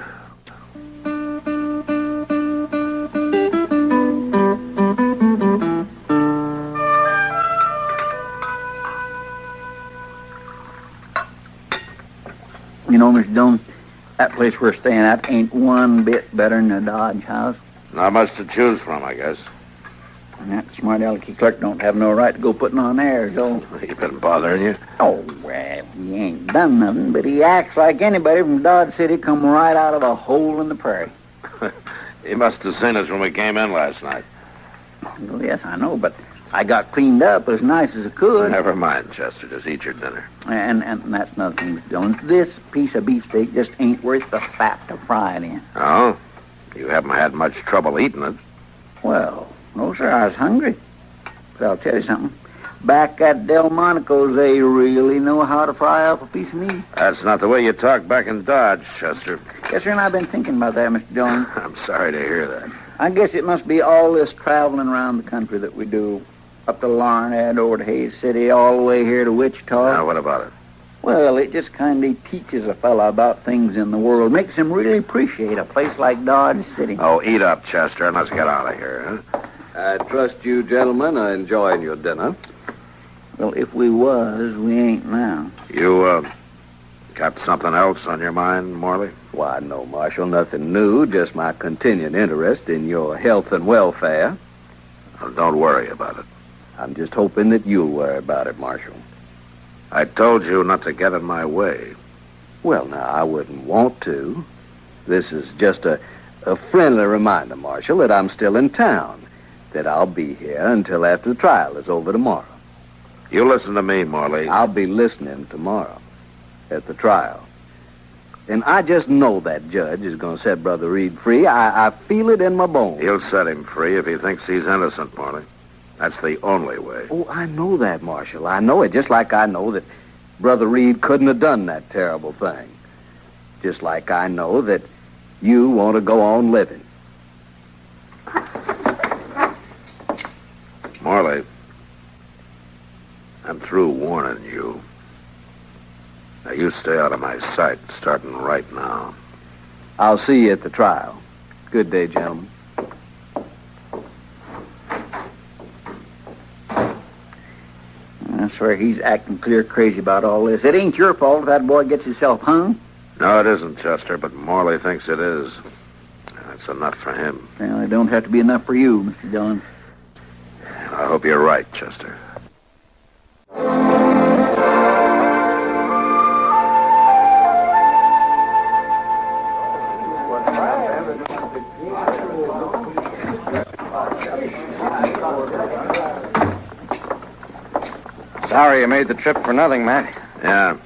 You know, Mr. Dillon, that place we're staying at ain't one bit better than a Dodge house.
Not much to choose from, I guess.
And that smart alecky clerk don't have no right to go putting on airs, though.
He been bothering you?
Oh, well, he ain't done nothing, but he acts like anybody from Dodge City come right out of a hole in the prairie.
He must have seen us when we came in last night.
Well, yes, I know, but I got cleaned up as nice as I could.
Never mind, Chester. Just eat your dinner.
And that's another thing, Mr. Dillon. This piece of beefsteak just ain't worth the fat to fry it in.
Oh? You haven't had much trouble eating it.
Well, no, sir, I was hungry. But I'll tell you something. Back at Delmonico's, they really know how to fry up a piece of meat.
That's not the way you talk back in Dodge, Chester.
Yes, sir, and I've been thinking about that, Mr. Dillon.
I'm sorry to hear that.
I guess it must be all this traveling around the country that we do. Up to Larned, over to Hays City, all the way here to Wichita.
Now, what about it?
Well, it just kind of teaches a fella about things in the world. Makes him really appreciate a place like Dodge City.
Oh, eat up, Chester, and let's get out of here, huh?
I trust you gentlemen are enjoying your dinner.
Well, if we was, we ain't now.
You, got something else on your mind, Morley?
Why, no, Marshal, nothing new, just my continuing interest in your health and welfare.
Well, don't worry about it.
I'm just hoping that you'll worry about it, Marshal.
I told you not to get in my way.
Well, now, I wouldn't want to. This is just a friendly reminder, Marshal, that I'm still in town, that I'll be here until after the trial is over tomorrow.
You listen to me, Morley.
I'll be listening tomorrow at the trial. And I just know that judge is going to set Brother Reed free. I feel it in my bones.
He'll set him free if he thinks he's innocent, Morley. That's the only way.
Oh, I know that, Marshal. I know it, just like I know that Brother Reed couldn't have done that terrible thing. Just like I know that you want to go on living.
Morley, I'm through warning you. Now, you stay out of my sight, starting right now.
I'll see you at the trial. Good day, gentlemen.
I swear he's acting clear crazy about all this. It ain't your fault if that boy gets himself hung.
No, it isn't, Chester, but Morley thinks it is. That's enough for him.
Well, it don't have to be enough for you, Mr. Dillon.
I hope you're right, Chester.
Sorry you made the trip for nothing, Matt.
Yeah.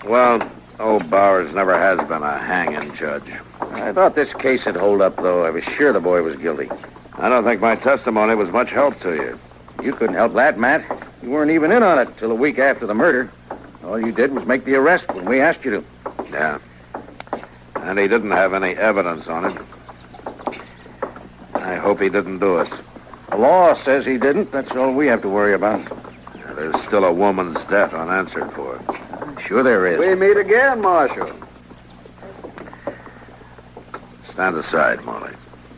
Well, old Bowers never has been a hanging judge.
I thought this case would hold up, though. I was sure the boy was guilty.
I don't think my testimony was much help to you.
You couldn't help that, Matt. You weren't even in on it till a week after the murder. All you did was make the arrest when we asked you to.
Yeah. And he didn't have any evidence on it. I hope he didn't do it.
The law says he didn't. That's all we have to worry about.
There's still a woman's death unanswered for.
Sure there is.
We meet again, Marshal.
Stand aside, Molly.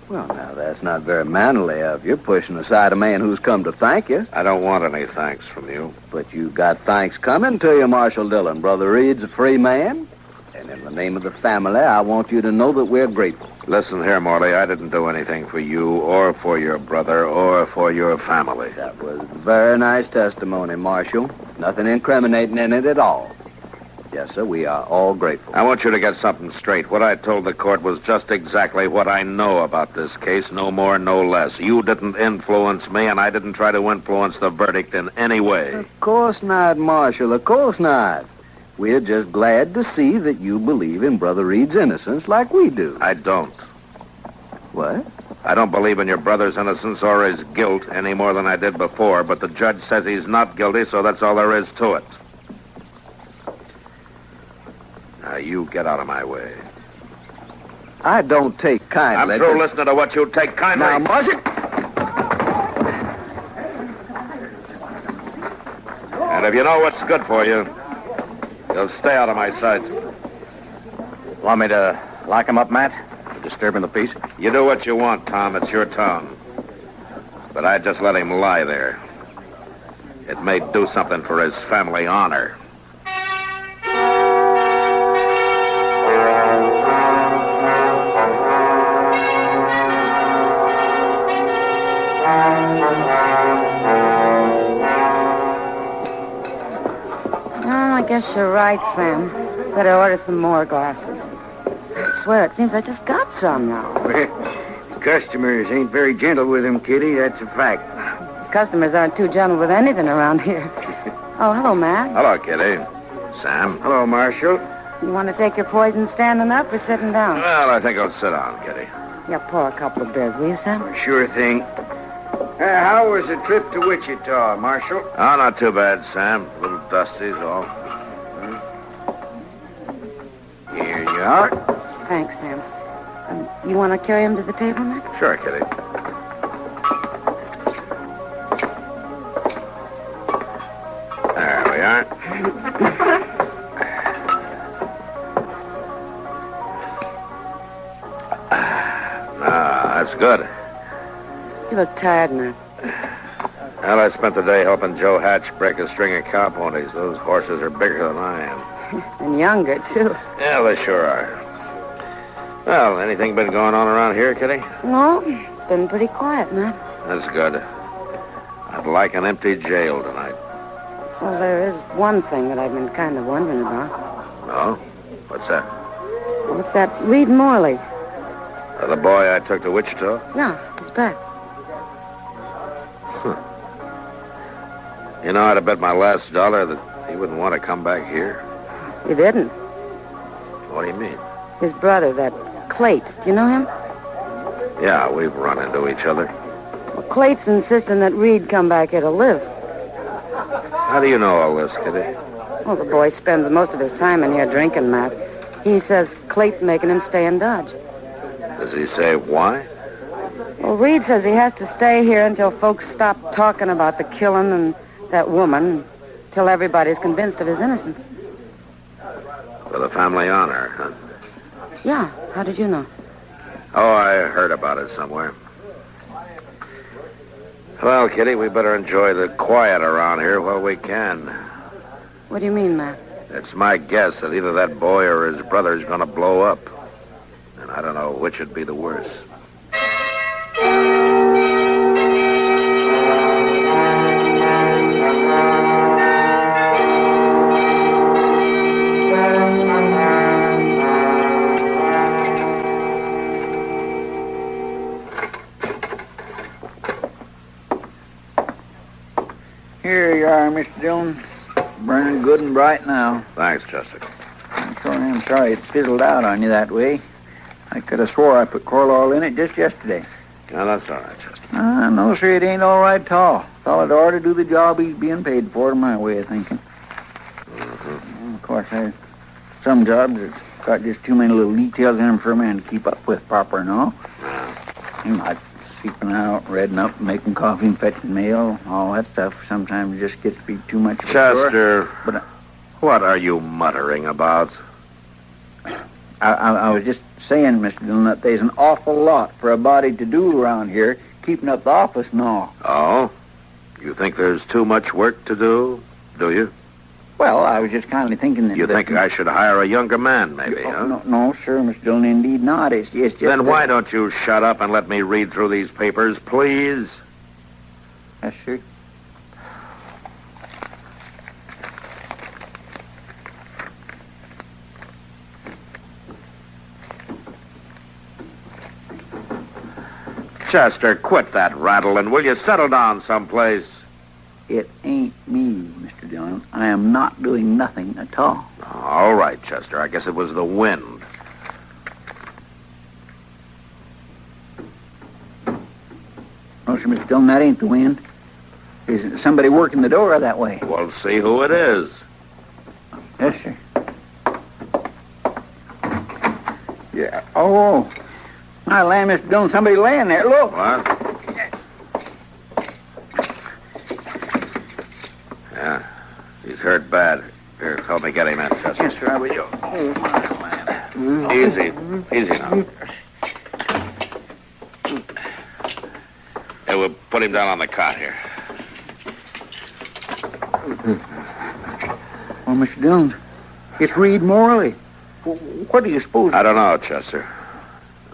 Well, now, that's not very manly of you, pushing aside a man who's come to thank you.
I don't want any thanks from you.
But you got thanks coming to you, Marshal Dillon. Brother Reed's a free man. And in the name of the family, I want you to know that we're grateful.
Listen here, Morley. I didn't do anything for you or for your brother or for your family.
That was very nice testimony, Marshal. Nothing incriminating in it at all. Yes, sir, we are all grateful.
I want you to get something straight. What I told the court was just exactly what I know about this case, no more, no less. You didn't influence me, and I didn't try to influence the verdict in any way.
Of course not, Marshal, of course not. We're just glad to see that you believe in Brother Reed's innocence like we do.
I don't.
What?
I don't believe in your brother's innocence or his guilt any more than I did before, but the judge says he's not guilty, so that's all there is to it. Now, you get out of my way.
I don't take kindly.
I'm through listening to what you take kindly.
Now, Marshal.
And if you know what's good for you, you'll stay out of my sight.
Want me to lock him up, Matt? For disturbing the peace?
You do what you want, Tom. It's your town. But I'd just let him lie there. It may do something for his family honor.
Well, I guess you're right, Sam. Better order some more glasses. I swear, it seems I just got some now.
Customers ain't very gentle with him, Kitty. That's a fact.
Customers aren't too gentle with anything around here. Oh, hello, Matt.
Hello, Kitty. Sam.
Hello, Marshal.
You want to take your poison standing up or sitting down?
Well, I think I'll sit down, Kitty.
Yeah, pour a couple of beers, will you, Sam?
Sure thing. How was the trip to Wichita, Marshal?
Oh, not too bad, Sam. A little dusty is all.
Here you are.
Thanks, Sam. You want to carry him to the table, Matt?
Sure, Kitty. There we are. That's good.
You look tired, Matt.
Well, I spent the day helping Joe Hatch break a string of cow ponies. Those horses are bigger than I am.
And younger, too.
Yeah, they sure are. Well, anything been going on around here, Kitty?
No, been pretty quiet, Matt.
That's good. I'd like an empty jail tonight.
Well, there is one thing that I've been kind of wondering about.
Oh? What's that?
What's that Reed Morley?
The boy I took to Wichita?
Yeah, he's back.
You know, I'd have bet my last dollar that he wouldn't want to come back here.
You didn't?
What do you mean?
His brother, that Clayt. Do you know him?
Yeah, we've run into each other.
Well, Clayt's insisting that Reed come back here to live.
How do you know all this, Kitty?
Well, the boy spends most of his time in here drinking, Matt. He says Clayt's making him stay in Dodge.
Does he say why?
Well, Reed says he has to stay here until folks stop talking about the killing and that woman, till everybody's convinced of his innocence.
For the family honor, huh?
Yeah, how did you know?
Oh, I heard about it somewhere. Well, Kitty, we better enjoy the quiet around here while we can.
What do you mean, Matt?
It's my guess that either that boy or his brother's going to blow up. And I don't know which would be the worst.
Here you are, Mr. Dillon. Burning good and bright now.
Thanks, Chester.
I'm sorry it fizzled out on you that way. I could have swore I put coal oil in it just yesterday.
No, that's all right, Chester.
No, sir, it ain't all right at all. Fellow ought to do the job he's being paid for, my way of thinking.
Mm-hmm.
Of course, some jobs that's got just too many little details in them for a man to keep up with proper, no? You might sleeping out, reading up, making coffee, and fetching mail, all that stuff. Sometimes it just gets to be too much of a chore.
Chester, but what are you muttering about?
I was just saying, Mr. Dillon, that there's an awful lot for a body to do around here, keeping up the office and all.
Oh? You think there's too much work to do you?
Well, I was just kind of thinking that...
You think I should hire a younger man, maybe, huh?
No, sir, Mr. Dillon, indeed not. It's just...
Then why don't you shut up and let me read through these papers, please?
Yes, sir.
Chester, quit that rattling. Will you settle down someplace?
It ain't me, Mr. Dillon. I am not doing nothing at all.
All right, Chester. I guess it was the wind.
No, sir, Mr. Dillon, that ain't the wind. There's somebody working the door that way.
We'll see who it is.
Yes, sir. Yeah. Oh, my land, Mr. Dillon, somebody laying there. Look.
What? Yeah, he's hurt bad. Here, help me get him in, Chester.
Yes, sir, I will. Oh, my land.
Easy. Easy now. Hey, we'll put him down on the cot here.
Well, Mr. Dillon, it's Reed Morley. What do you suppose?
I don't know, Chester.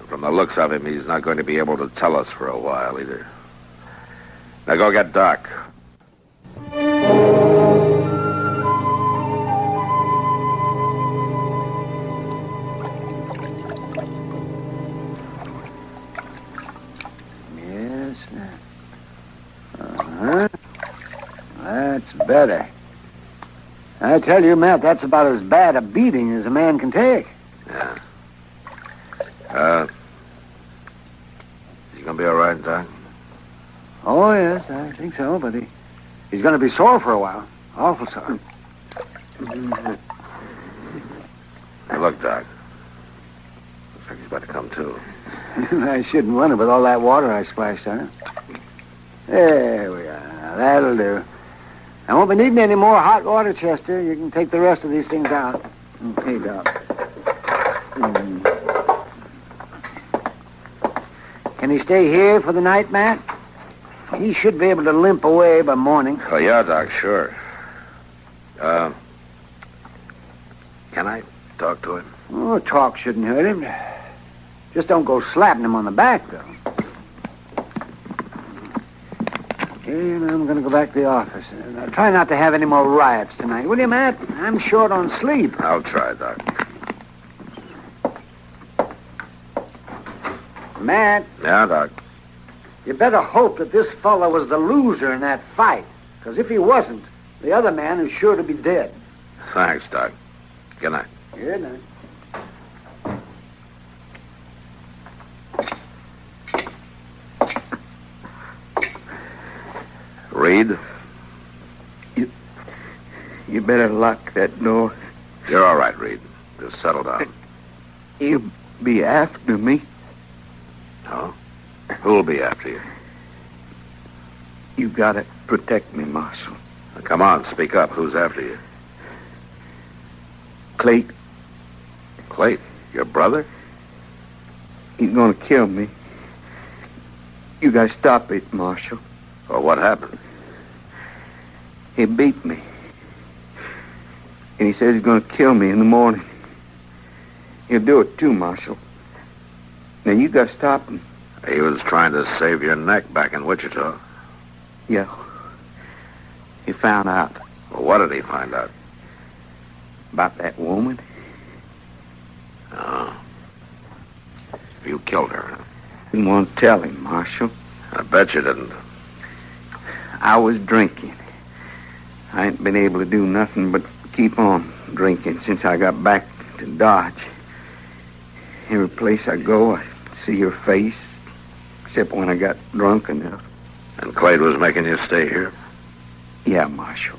From the looks of him, he's not going to be able to tell us for a while either. Now go get Doc.
Yes. That's better. I tell you, Matt, that's about as bad a beating as a man can take.
Yeah. Is he going to be all right, Doc?
Oh, yes, I think so, but he's going to be sore for a while. Awful sore.
Hey, look, Doc. Looks like he's about to come to.
I shouldn't wonder with all that water I splashed on him. There we are. Now, that'll do. I won't be needing any more hot water, Chester. You can take the rest of these things out. Okay, Doc. Can he stay here for the night, Matt? He should be able to limp away by morning.
Oh, yeah, Doc, sure. Can I talk to him?
Oh, talk shouldn't hurt him. Just don't go slapping him on the back, though. Okay, now I'm going to go back to the office. Now, try not to have any more riots tonight, will you, Matt? I'm short on sleep.
I'll try, Doc.
Matt.
Yeah, Doc.
You better hope that this fella was the loser in that fight. Because if he wasn't, the other man is sure to be dead.
Thanks, Doc. Good night.
Good night.
Reed?
You better lock that door.
You're all right, Reed. Just settle down.
You'll be after me.
No? Who'll be after you?
You gotta protect me, Marshal.
Now, come on, speak up. Who's after you?
Clayton.
Clayton? Your brother?
He's gonna kill me. You gotta stop it, Marshal.
Well, what happened?
He beat me. And he says he's gonna kill me in the morning. He'll do it too, Marshal. Now, you gotta stop him.
He was trying to save your neck back in Wichita.
Yeah. He found out.
Well, what did he find out?
About that woman.
Oh. You killed her.
Didn't want to tell him, Marshal.
I bet you didn't.
I was drinking. I ain't been able to do nothing but keep on drinking since I got back to Dodge. Every place I go, I see her face, except when I got drunk enough.
And Clade was making you stay here?
Yeah, Marshal.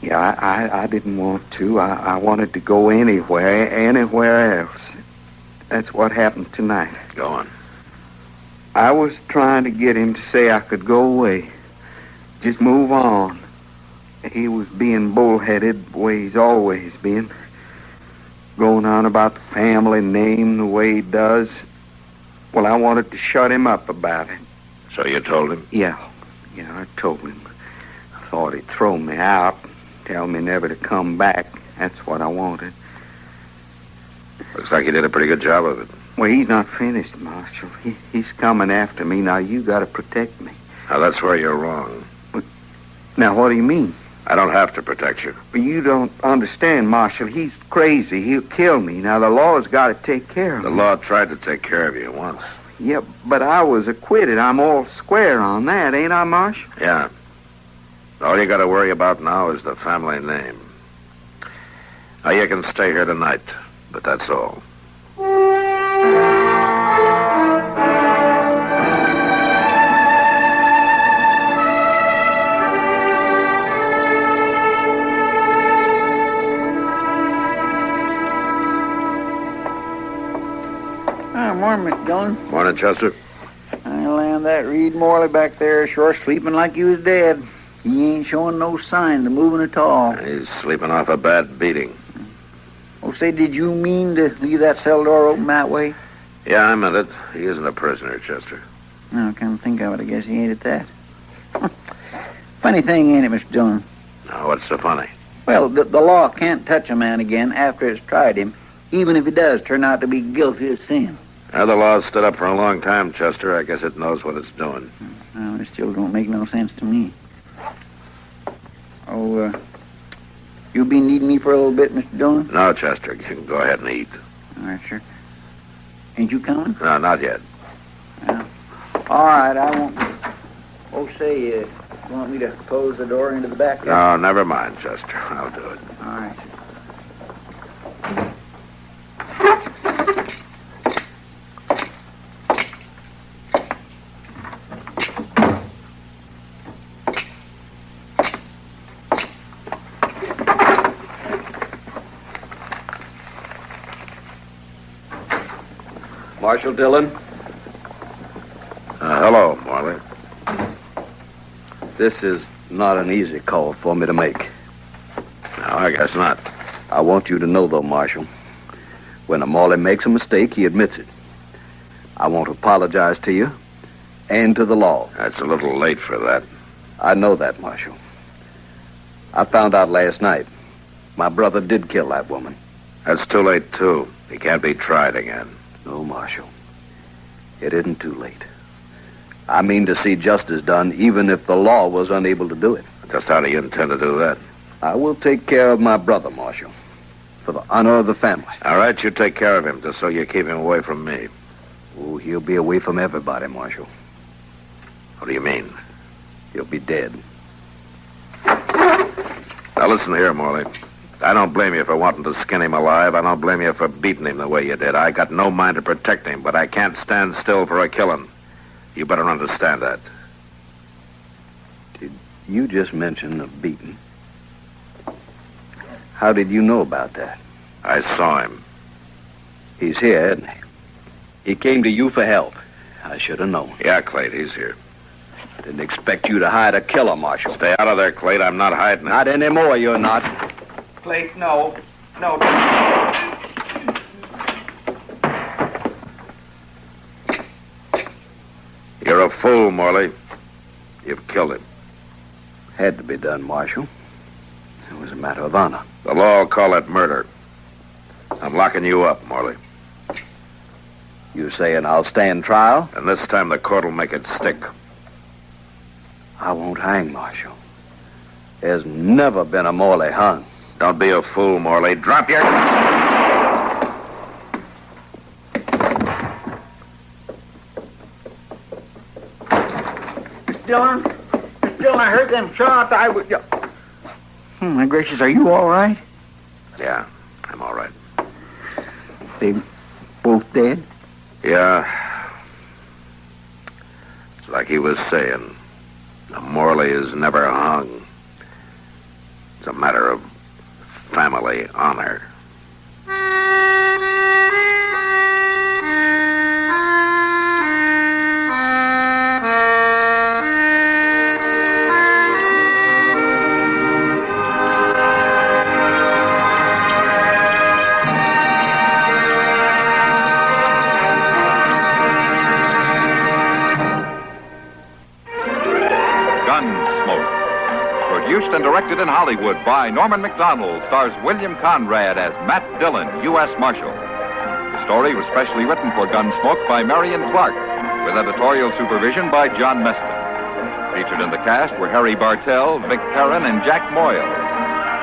Yeah, I didn't want to. I wanted to go anywhere else. That's what happened tonight.
Go on.
I was trying to get him to say I could go away. Just move on. He was being bullheaded the way he's always been. Going on about the family name the way he does. Well, I wanted to shut him up about it.
So you told him?
Yeah, I told him. I thought he'd throw me out, tell me never to come back. That's what I wanted.
Looks like you did a pretty good job of it.
Well, he's not finished, Marshal. He's coming after me. Now, you got to protect me.
Now, that's where you're wrong.
Now, what do you mean?
I don't have to protect you.
Well, you don't understand, Marshal. He's crazy. He'll kill me. Now, the law's got to take care of
me. The law tried to take care of you once.
Yeah, but I was acquitted. I'm all square on that, ain't I, Marshal?
Yeah. All you got to worry about now is the family name. Now, you can stay here tonight, but that's all.
Morning, McDillon.
Morning, Chester.
I land that Reed Morley back there sure sleeping like he was dead. He ain't showing no sign of moving at all.
He's sleeping off a bad beating.
Well,
Oh, say, did you mean to leave that cell door open that way?
Yeah, I meant it. He isn't a prisoner, Chester.
No, come to think of it, I guess he ain't at that. Funny thing, ain't it, Mr. Dillon?
Now, what's so funny?
Well, the law can't touch a man again after it's tried him, even if he does turn out to be guilty of sin.
Now, the law's stood up for a long time, Chester. I guess it knows what it's doing.
No, it still don't make no sense to me. Oh, you be needing me for a little bit, Mr. Dillon?
No, Chester. You can go ahead and eat.
All right, sir. Ain't you coming?
No, not yet.
All right, I won't. Oh, say, you want me to close the door into the back?
No, never mind, Chester. I'll do it.
All right.
Marshal Dillon?
Hello, Morley.
This is not an easy call for me to make.
No, I guess not.
I want you to know, though, Marshal, when a Morley makes a mistake, he admits it. I want to apologize to you and to the law.
That's a little late for that.
I know that, Marshal. I found out last night my brother did kill that woman.
That's too late, too. He can't be tried again.
No, Marshal. It isn't too late. I mean to see justice done, even if the law was unable to do it.
Just how do you intend to do that?
I will take care of my brother, Marshal, for the honor of the family.
All right, you take care of him, just so you keep him away from me.
Oh, he'll be away from everybody, Marshal.
What do you mean?
He'll be dead.
Now, listen here, Morley. I don't blame you for wanting to skin him alive. I don't blame you for beating him the way you did. I got no mind to protect him, but I can't stand still for a killing. You better understand that.
Did you just mention a beating? How did you know about that?
I saw him.
He's here, isn't he? He came to you for help. I should have known.
Yeah, Clay, he's here.
I didn't expect you to hide a killer, Marshal.
Stay out of there, Clay. I'm not hiding.
Not anymore, you're not.
Clay, no. No.
You're a fool, Morley. You've killed him.
Had to be done, Marshal. It was a matter of honor.
The law will call it murder. I'm locking you up, Morley.
You saying I'll stand trial?
And this time the court will make it stick.
I won't hang, Marshal. There's never been a Morley hung.
Don't be a fool, Morley. Drop your...
Mr. Dillon? Mr. Dillon, I heard them shots. I would... my gracious, are you all right?
Yeah, I'm all right.
They both dead?
Yeah. It's like he was saying. A Morley is never hung. It's a matter of family honor.
Produced and directed in Hollywood by Norman Macdonald, stars William Conrad as Matt Dillon, U.S. Marshal. The story was specially written for Gunsmoke by Marion Clark, with editorial supervision by John Meston. Featured in the cast were Harry Bartell, Vic Perrin, and Jack Moyles.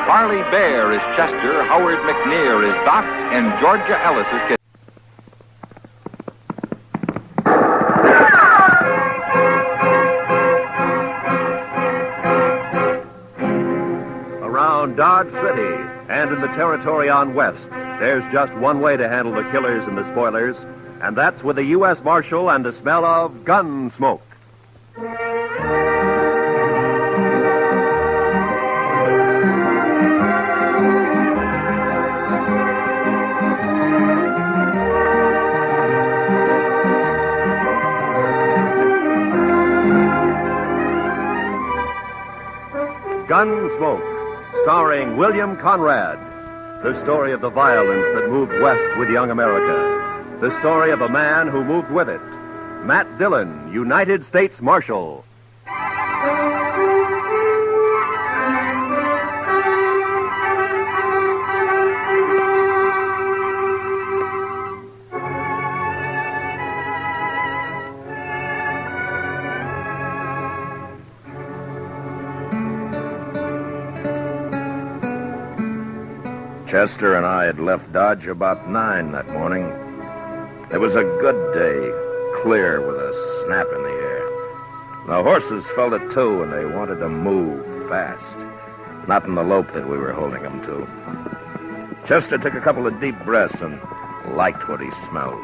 Farley Bear is Chester, Howard McNear is Doc, and Georgia Ellis is Kid.
Dodge City and in the territory on West, there's just one way to handle the killers and the spoilers, and that's with a U.S. Marshal and the smell of Gunsmoke. Gunsmoke, starring William Conrad. The story of the violence that moved west with young America. The story of a man who moved with it. Matt Dillon, United States Marshal.
Chester and I had left Dodge about 9 that morning. It was a good day, clear with a snap in the air. The horses felt it too, and they wanted to move fast. Not in the lope that we were holding them to. Chester took a couple of deep breaths and liked what he smelled.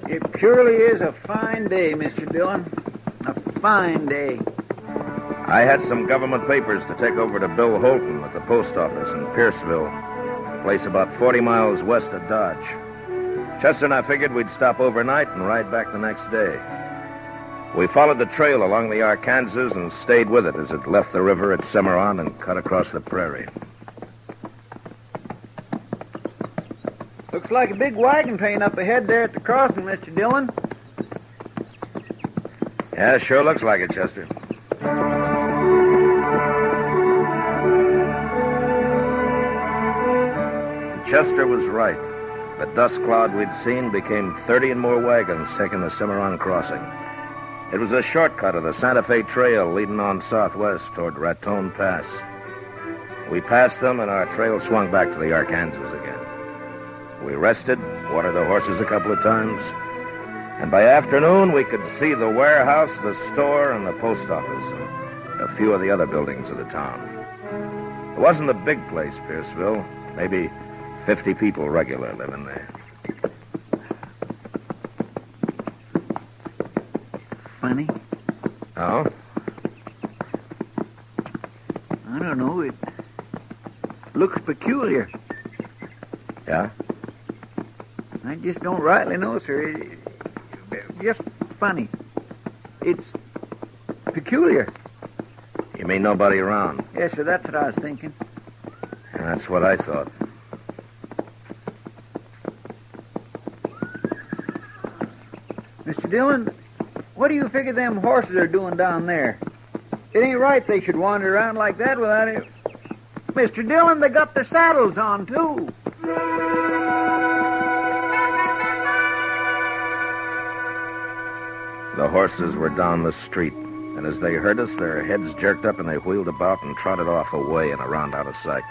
It surely is a fine day, Mr. Dillon. A fine day.
I had some government papers to take over to Bill Holton at the post office in Pierceville, a place about 40 miles west of Dodge. Chester and I figured we'd stop overnight and ride back the next day. We followed the trail along the Arkansas and stayed with it as it left the river at Cimarron and cut across the prairie.
Looks like a big wagon train up ahead there at the crossing, Mr. Dillon.
Yeah, sure looks like it, Chester. Chester was right. The dust cloud we'd seen became 30 and more wagons taking the Cimarron crossing. It was a shortcut of the Santa Fe Trail leading on southwest toward Raton Pass. We passed them, and our trail swung back to the Arkansas again. We rested, watered the horses a couple of times, and by afternoon we could see the warehouse, the store, and the post office, and a few of the other buildings of the town. It wasn't a big place, Pierceville. Maybe 50 people regular living there.
Funny.
Oh?
I don't know. It looks peculiar.
Yeah?
I just don't rightly know, sir. Just funny. It's peculiar.
You mean nobody around?
Yes, sir, that's what I was thinking.
And that's what I thought.
Mr. Dillon, what do you figure them horses are doing down there? It ain't right they should wander around like that without it. Mr. Dillon, they got their saddles on, too.
The horses were down the street, and as they heard us, their heads jerked up and they wheeled about and trotted off away and around out of sight.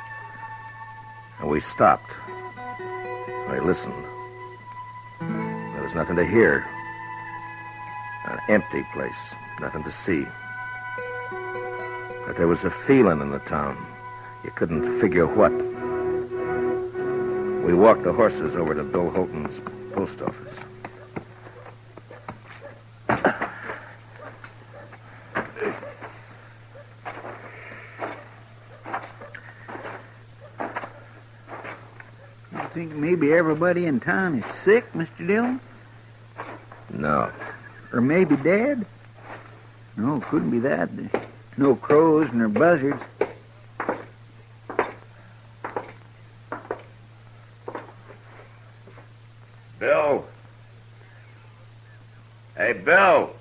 And we stopped. We listened. There was nothing to hear. An empty place, nothing to see. But there was a feeling in the town. You couldn't figure what. We walked the horses over to Bill Holton's post office.
You think maybe everybody in town is sick, Mr. Dillon?
No.
Or maybe dead? No, couldn't be that. There's no crows nor buzzards.
Bill. Hey, Bill.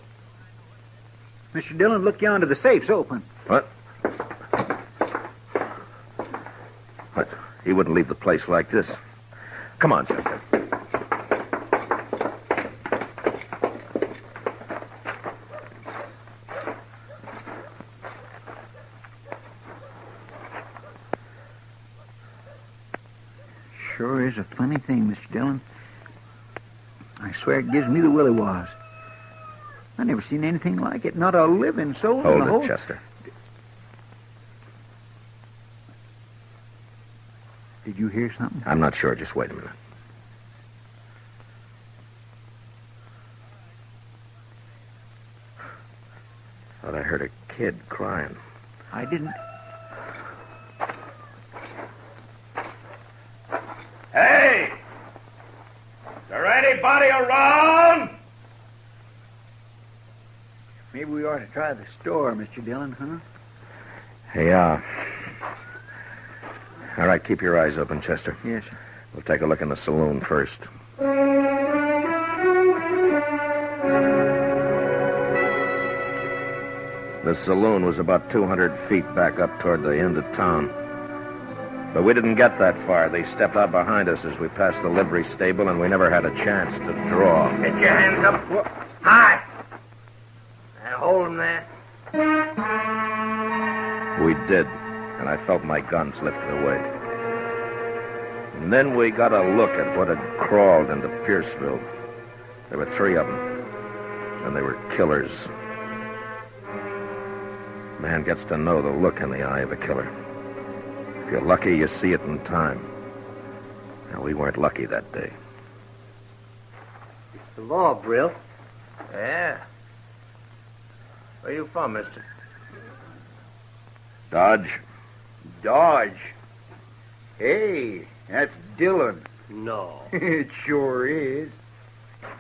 Mr. Dillon, look yonder. The safe's open.
What? What? He wouldn't leave the place like this. Come on, Chester.
Sure is a funny thing, Mr. Dillon. I swear it gives me the willy-was. I never seen anything like it. Not a living soul in the whole...
Hold it, Chester.
Did you hear something?
I'm not sure. Just wait a minute. Thought I heard a kid crying.
I didn't.
Hey! Is there anybody around?
Maybe we ought to try the store, Mr. Dillon, huh?
Hey, all right, keep your eyes open, Chester.
Yes, sir.
We'll take a look in the saloon first. The saloon was about 200 feet back up toward the end of town. But we didn't get that far. They stepped out behind us as we passed the livery stable, and we never had a chance to draw.
Get your hands up. High. And hold them there.
We did, and I felt my guns lifted away. And then we got a look at what had crawled into Pierceville. There were 3 of them, and they were killers. Man gets to know the look in the eye of a killer. If you're lucky, you see it in time. Now, we weren't lucky that day.
It's the law, Brill.
Yeah. Where you from, mister?
Dodge?
Dodge. Hey, that's Dillon.
No.
It sure is.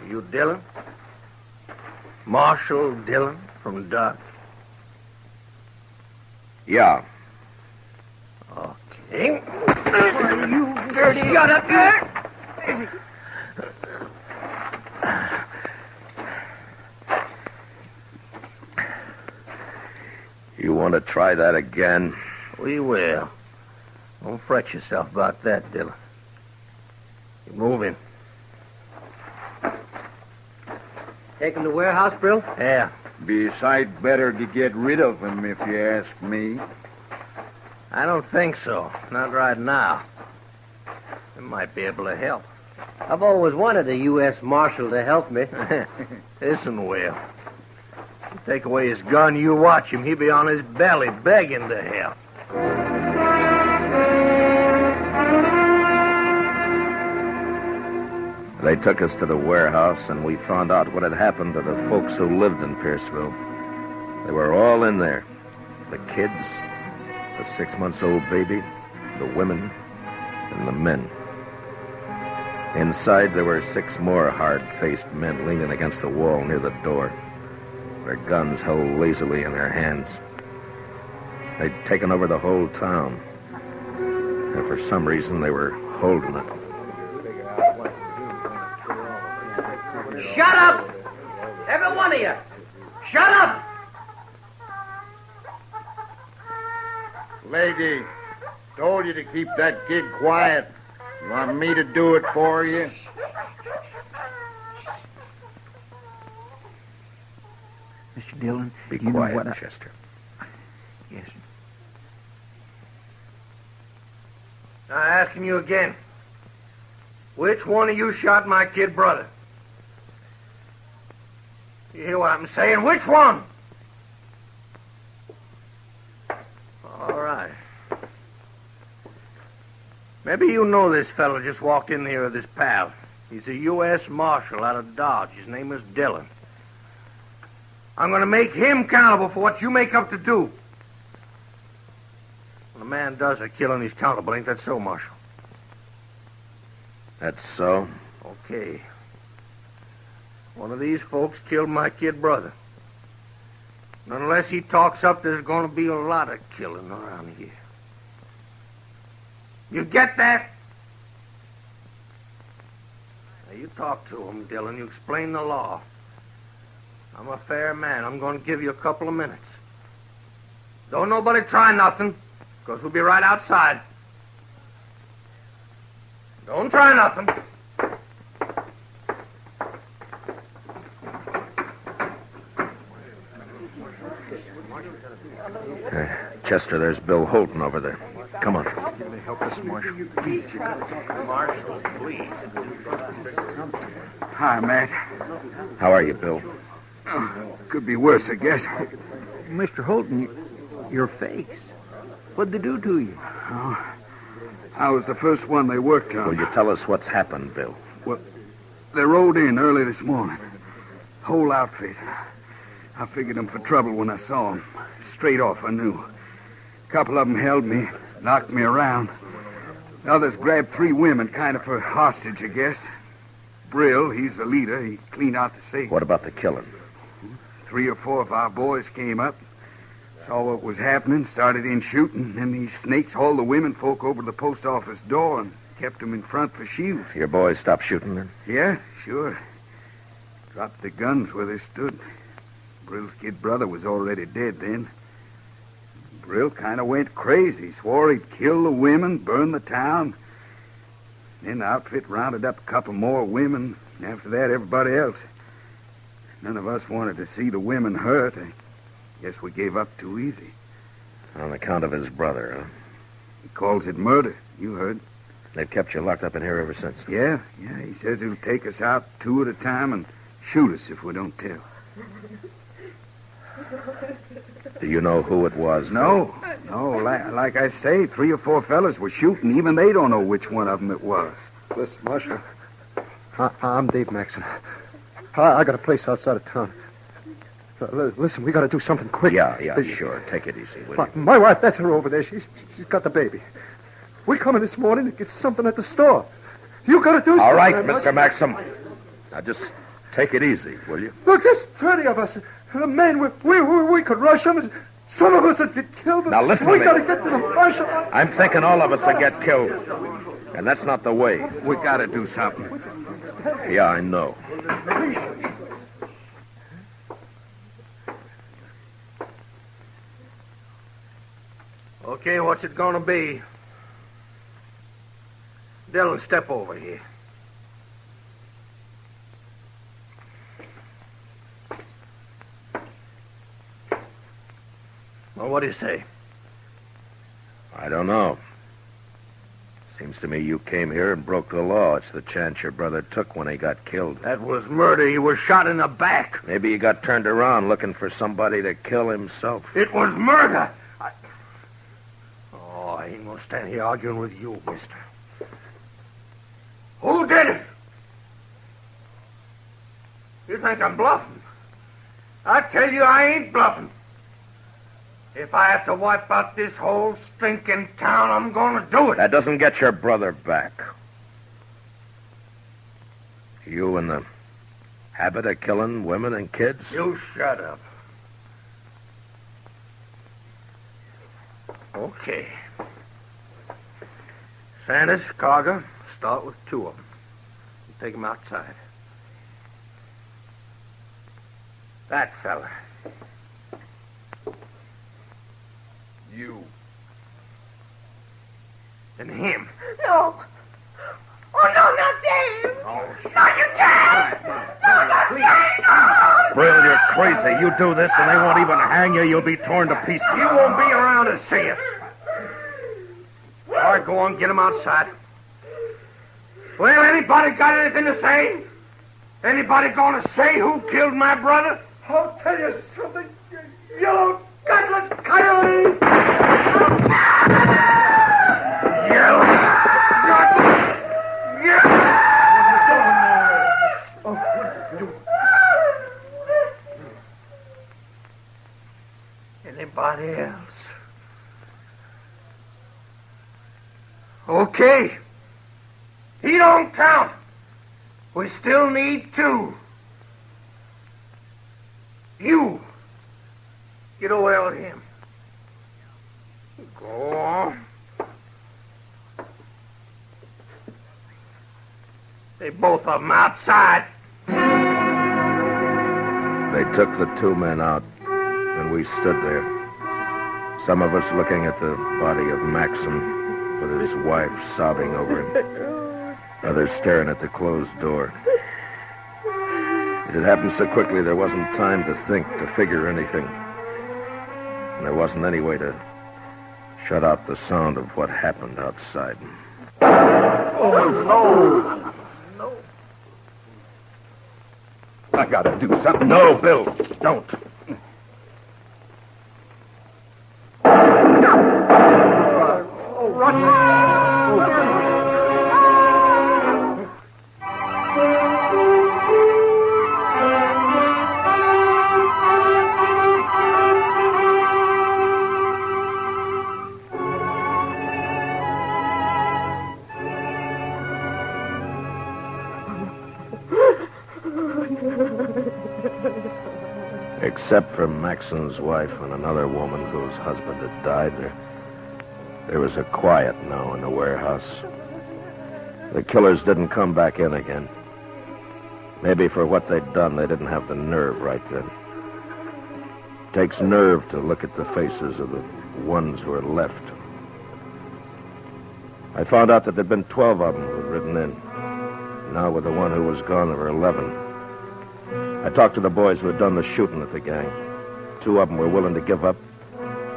You Dillon? Marshal Dillon from Dodge?
Yeah.
Okay. You dirty... Shut up there!
You want to try that again?
We will. Don't fret yourself about that, Dillon. You move in.
Take him to warehouse, Brill?
Yeah.
Be a sight better to get rid of him, if you ask me.
I don't think so. Not right now. We might be able to help.
I've always wanted a U.S. Marshal to help me.
Listen, Will. You take away his gun, you watch him. He'll be on his belly begging to help.
They took us to the warehouse, and we found out what had happened to the folks who lived in Pierceville. They were all in there. The kids, the 6-month-old baby, the women, and the men. Inside, there were 6 more hard-faced men leaning against the wall near the door, their guns held lazily in their hands. They'd taken over the whole town, and for some reason, they were holding it.
Shut up! Every one of you! Shut up!
Lady, told you to keep that kid quiet. You want me to do it for you?
Mr. Dillon,
Be
you
quiet,
know what
Chester.
Yes, sir.
Now, asking you again. Which one of you shot my kid brother? You hear what I'm saying? Which one? All right. Maybe you know this fellow just walked in here with his pal. He's a U.S. Marshal out of Dodge. His name is Dillon. I'm going to make him accountable for what you make up to do. When a man does a killing, he's accountable. Ain't that so, Marshal?
That's so?
Okay. One of these folks killed my kid brother. And unless he talks up, there's going to be a lot of killing around here. You get that? Now, you talk to him, Dillon. You explain the law. I'm a fair man. I'm going to give you a couple of minutes. Don't nobody try nothing, because we'll be right outside. Don't try nothing.
Chester, there's Bill Holton over there. Come on.
Help us, Marshal.
Marshal, please.
Hi, Matt.
How are you, Bill?
Could be worse, I guess.
Mr. Holton, your face. What'd they do to you?
Oh, I was the first one they worked on.
Will you tell us what's happened, Bill?
Well, they rode in early this morning. Whole outfit. I figured them for trouble when I saw them. Straight off, I knew. A couple of them held me, knocked me around. The others grabbed 3 women, kind of for hostage, I guess. Brill, he's the leader. He cleaned out the safe.
What about the killing?
3 or 4 of our boys came up. Saw what was happening, started in shooting, and these snakes hauled the women folk over to the post office door and kept them in front for shields.
Your boys stopped shooting then?
Yeah, sure. Dropped the guns where they stood. Brill's kid brother was already dead then. Brill kind of went crazy, swore he'd kill the women, burn the town. Then the outfit rounded up a couple more women, and after that, everybody else. None of us wanted to see the women hurt. I guess we gave up too easy.
On account of his brother, huh?
He calls it murder. You heard.
They've kept you locked up in here ever since.
Yeah. He says he'll take us out 2 at a time and shoot us if we don't tell.
Do you know who it was?
No. Like I say, 3 or 4 fellas were shooting. Even they don't know which one of them it was.
Listen, Marshal. I'm Dave Maxon. I got a place outside of town. Listen, we got to do something quick.
Yeah, sure. Take it easy, will you?
My wife, that's her over there. She's got the baby. We come in this morning to get something at the store. You got to do something.
All right, Mr. Maxim. Now just take it easy, will you?
Look, there's 30 of us. The men, we could rush them. Some of us would get killed.
Now listen
we
to me.
got to get to the marshal.
I'm thinking all of us will get killed. And that's not the way.
We got to do something.
Yeah, I know.
Okay, what's it gonna be? Dillon, step over here. Well, what do you say?
I don't know. Seems to me you came here and broke the law. It's the chance your brother took when he got killed.
That was murder. He was shot in the back.
Maybe he got turned around looking for somebody to kill himself.
It was murder. I ain't gonna stand here arguing with you, mister. Who did it? You think I'm bluffing? I tell you I ain't bluffing. If I have to wipe out this whole stinking town, I'm gonna do it.
That doesn't get your brother back. You in the habit of killing women and kids?
You shut up. Okay. Sanders, Carger, start with 2 of them. Take them outside. That fella.
You.
And him.
No. Oh, no, not Dave.
Oh,
no, you can't. No, not Dave. No.
Brill, you're crazy. You do this and they won't even hang you. You'll be torn to pieces.
You won't be around to see it. All right, go on, get him outside. Well, anybody got anything to say? Anybody gonna say who killed my brother?
I'll tell you something, you yellow, gutless coyote!
Yellow, gutless, Anybody else? Okay. He don't count. We still need 2. You. Get away with him. Go on. They both of them outside.
They took the 2 men out, and we stood there. Some of us looking at the body of Maxim with his wife sobbing over him. Others staring at the closed door. It had happened so quickly there wasn't time to think, to figure anything. And there wasn't any way to shut out the sound of what happened outside.
Oh, no. I gotta do something.
No, Bill, don't. Except for Maxon's wife and another woman whose husband had died, there was a quiet now in the warehouse. The killers didn't come back in again. Maybe for what they'd done, they didn't have the nerve right then. It takes nerve to look at the faces of the ones who are left. I found out that there'd been 12 of them who'd ridden in. Now with the one who was gone, there were 11. I talked to the boys who had done the shooting at the gang. 2 of them were willing to give up,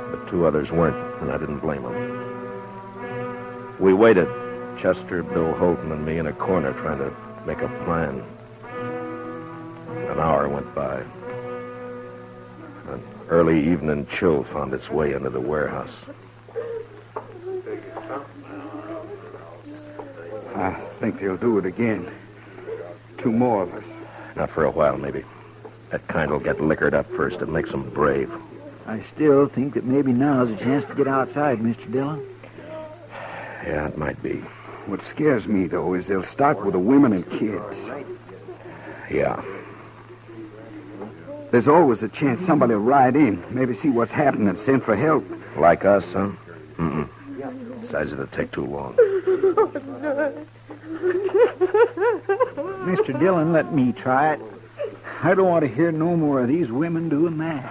but 2 others weren't, and I didn't blame them. We waited, Chester, Bill Holton, and me in a corner trying to make a plan. An hour went by. An early evening chill found its way into the warehouse.
I think they'll do it again. 2 more of us.
Not for a while, maybe. That kind will get liquored up first. It makes them brave.
I still think that maybe now's a chance to get outside, Mr. Dillon.
Yeah, it might be.
What scares me, though, is they'll start with the women and kids.
Yeah.
There's always a chance somebody will ride in, maybe see what's happening and send for help.
Like us, huh? Mm-mm. Besides, it'll take too long.
Mr. Dillon, let me try it. I don't want to hear no more of these women doing that.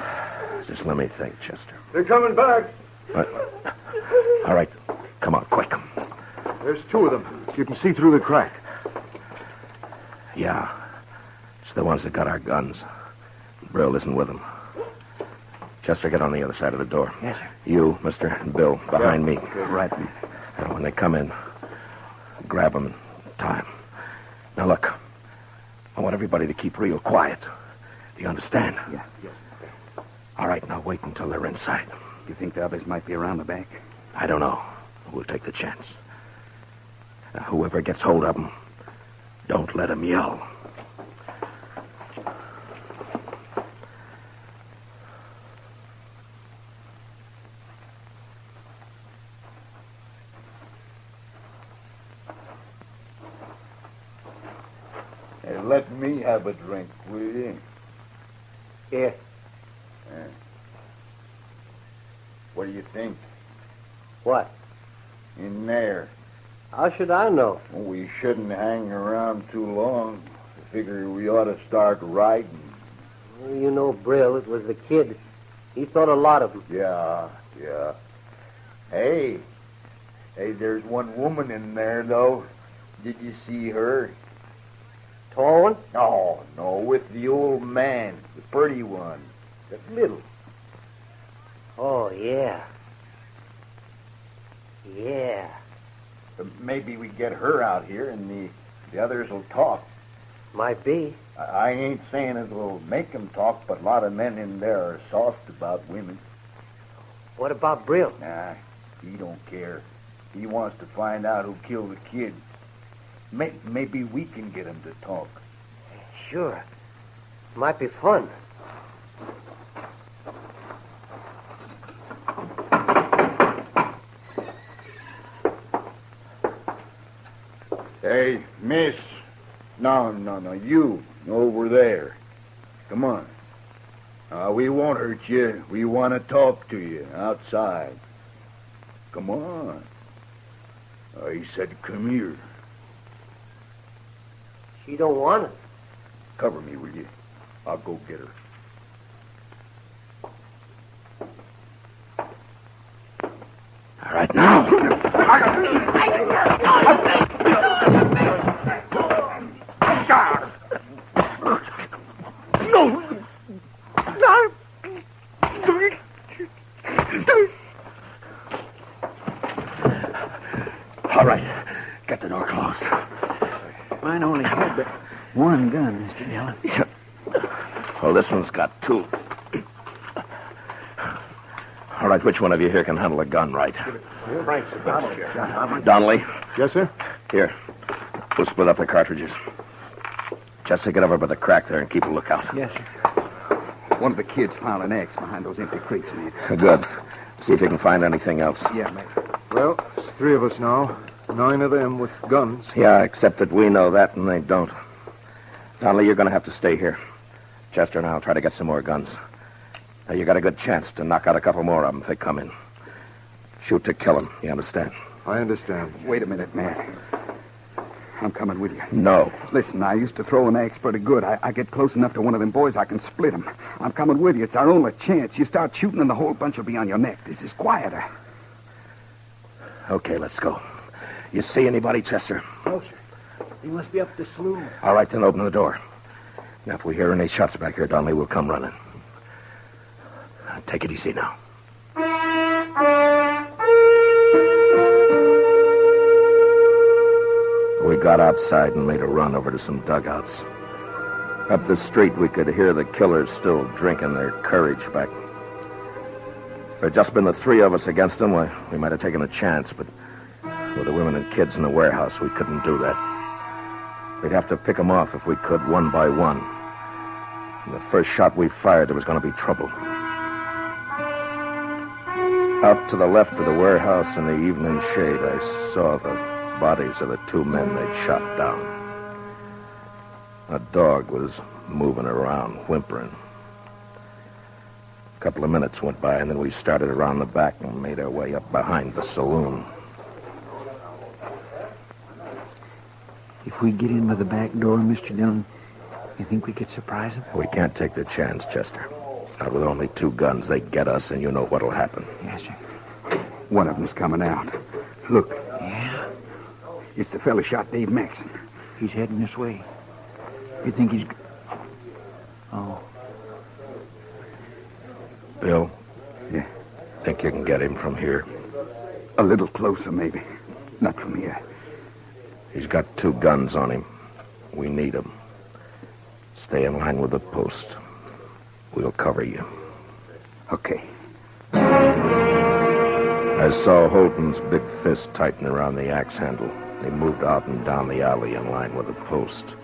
Just let me think, Chester.
They're coming back.
All right. Come on, quick.
There's 2 of them. You can see through the crack.
Yeah. It's the ones that got our guns. Brill isn't with them. Chester, get on the other side of the door.
Yes, sir.
You, Mister, and Bill, behind me.
Okay, right.
Now, when they come in, grab them in time. Now, look. I want everybody to keep real quiet. Do you understand?
Yeah. Yes.
All right, now wait until they're inside.
You think the others might be around the back?
I don't know. We'll take the chance. Now, whoever gets hold of them, don't let them yell.
Hey, let me have a drink, will you?
Here.
What do you think?
What?
In there.
How should I know?
Well, we shouldn't hang around too long. I figure we ought to start riding.
Well, you know Brill. It was the kid. He thought a lot of them.
Yeah. Hey, there's one woman in there, though. Did you see her?
Tall one?
No, with the old man, the pretty one, the little.
Oh, yeah. Yeah.
Maybe we get her out here and the others will talk.
Might be.
I ain't saying it will make them talk, but a lot of men in there are soft about women.
What about Brill?
Nah, he don't care. He wants to find out who killed the kid. Maybe we can get him to talk.
Sure. Might be fun.
Hey, miss. No, you. Over there. Come on. We won't hurt you. We want to talk to you outside. Come on. He said come here.
She don't want it.
Cover me, will you? I'll go get her.
All right, now. All right. Get the door closed.
Mine only had but 1 gun, Mr. Dillon.
Yeah. Well, this one's got 2. All right, which one of you here can handle a gun right?
Frank's the best here.
Donnelly?
Yes, sir?
Here. We'll split up the cartridges. Chester, get over by the crack there and keep a lookout.
Yes, sir.
One of the kids found an axe behind those empty crates, mate.
Good. See if you can find anything else.
Yeah, mate.
Well, it's 3 of us now. 9 of them with guns.
Yeah, except that we know that and they don't. Donnelly, you're going to have to stay here. Chester and I'll try to get some more guns. Now, you got a good chance to knock out a couple more of them if they come in. Shoot to kill them, you understand?
I understand.
Wait a minute, Matt. I'm coming with you.
No.
Listen, I used to throw an axe pretty good. I get close enough to one of them boys, I can split him. I'm coming with you. It's our only chance. You start shooting and the whole bunch will be on your neck. This is quieter.
Okay, let's go. You see anybody, Chester?
No, sir. He must be up the saloon.
All right, then open the door. Now, if we hear any shots back here, Donnelly, we'll come running. Take it easy now. We got outside and made a run over to some dugouts. Up the street, we could hear the killers still drinking their courage back. If it had just been the three of us against them, we might have taken a chance, but with the women and kids in the warehouse, we couldn't do that. We'd have to pick them off if we could, one by one. And the first shot we fired, there was going to be trouble. Out to the left of the warehouse in the evening shade, I saw the bodies of the two men they'd shot down. A dog was moving around, whimpering. A couple of minutes went by, and then we started around the back and made our way up behind the saloon.
If we get in by the back door, Mr. Dillon, you think we could surprise them?
We can't take the chance, Chester. Not with only two guns. They get us, and you know what'll happen.
Yes, sir.
One of them's coming out. Look.
Yeah?
It's the fella shot Dave Maxon.
He's heading this way. You think he's... Oh.
Bill?
Yeah?
Think you can get him from here?
A little closer, maybe. Not from here.
He's got two guns on him. We need them. Stay in line with the post. We'll cover you.
Okay.
I saw Holton's big fist tighten around the axe handle. He moved out and down the alley in line with the post.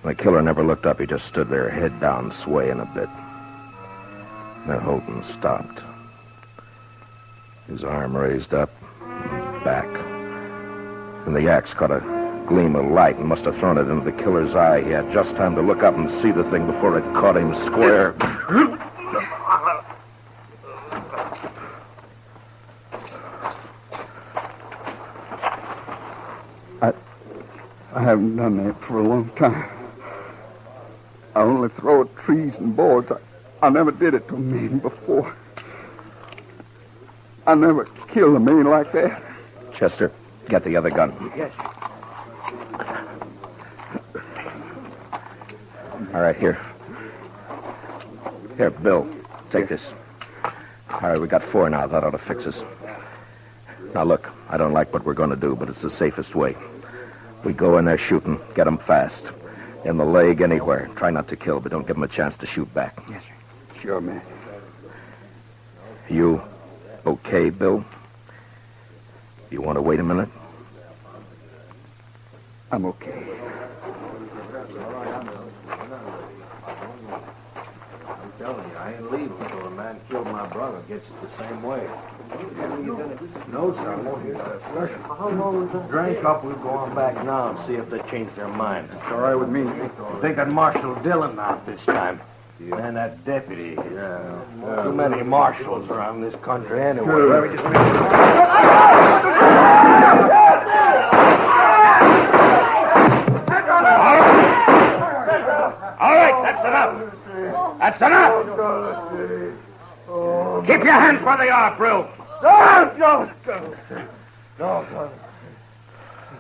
The killer never looked up. He just stood there, head down, swaying a bit. Then Holton stopped. His arm raised up and back. And the axe caught a gleam of light and must have thrown it into the killer's eye. He had just time to look up and see the thing before it caught him square.
I haven't done that for a long time. I only throw at trees and boards. I never did it to a man before. I never killed a man like that.
Chester, get the other gun.
Yes.
All right, here. Here, Bill, take this. All right, we got 4 now. That ought to fix us. Now, look, I don't like what we're going to do, but it's the safest way. We go in there shooting, get them fast. In the leg, anywhere. Try not to kill, but don't give them a chance to shoot back.
Yes, sir.
Sure, man.
You okay, Bill? You want to wait a minute?
I'm okay.
I'm telling you, I ain't leaving until a man killed my brother gets it the same way. No, sir, I won't hear that. How long was that? Drink up, we'll go on back now and see if they change their mind.
It's all right with me.
Thinking Marshal Dillon out this time. Yeah. And that deputy. Yeah. Too many marshals around this country anyway.
Sure.
All right, that's enough. That's enough. Keep your hands where they are, Brill.
No.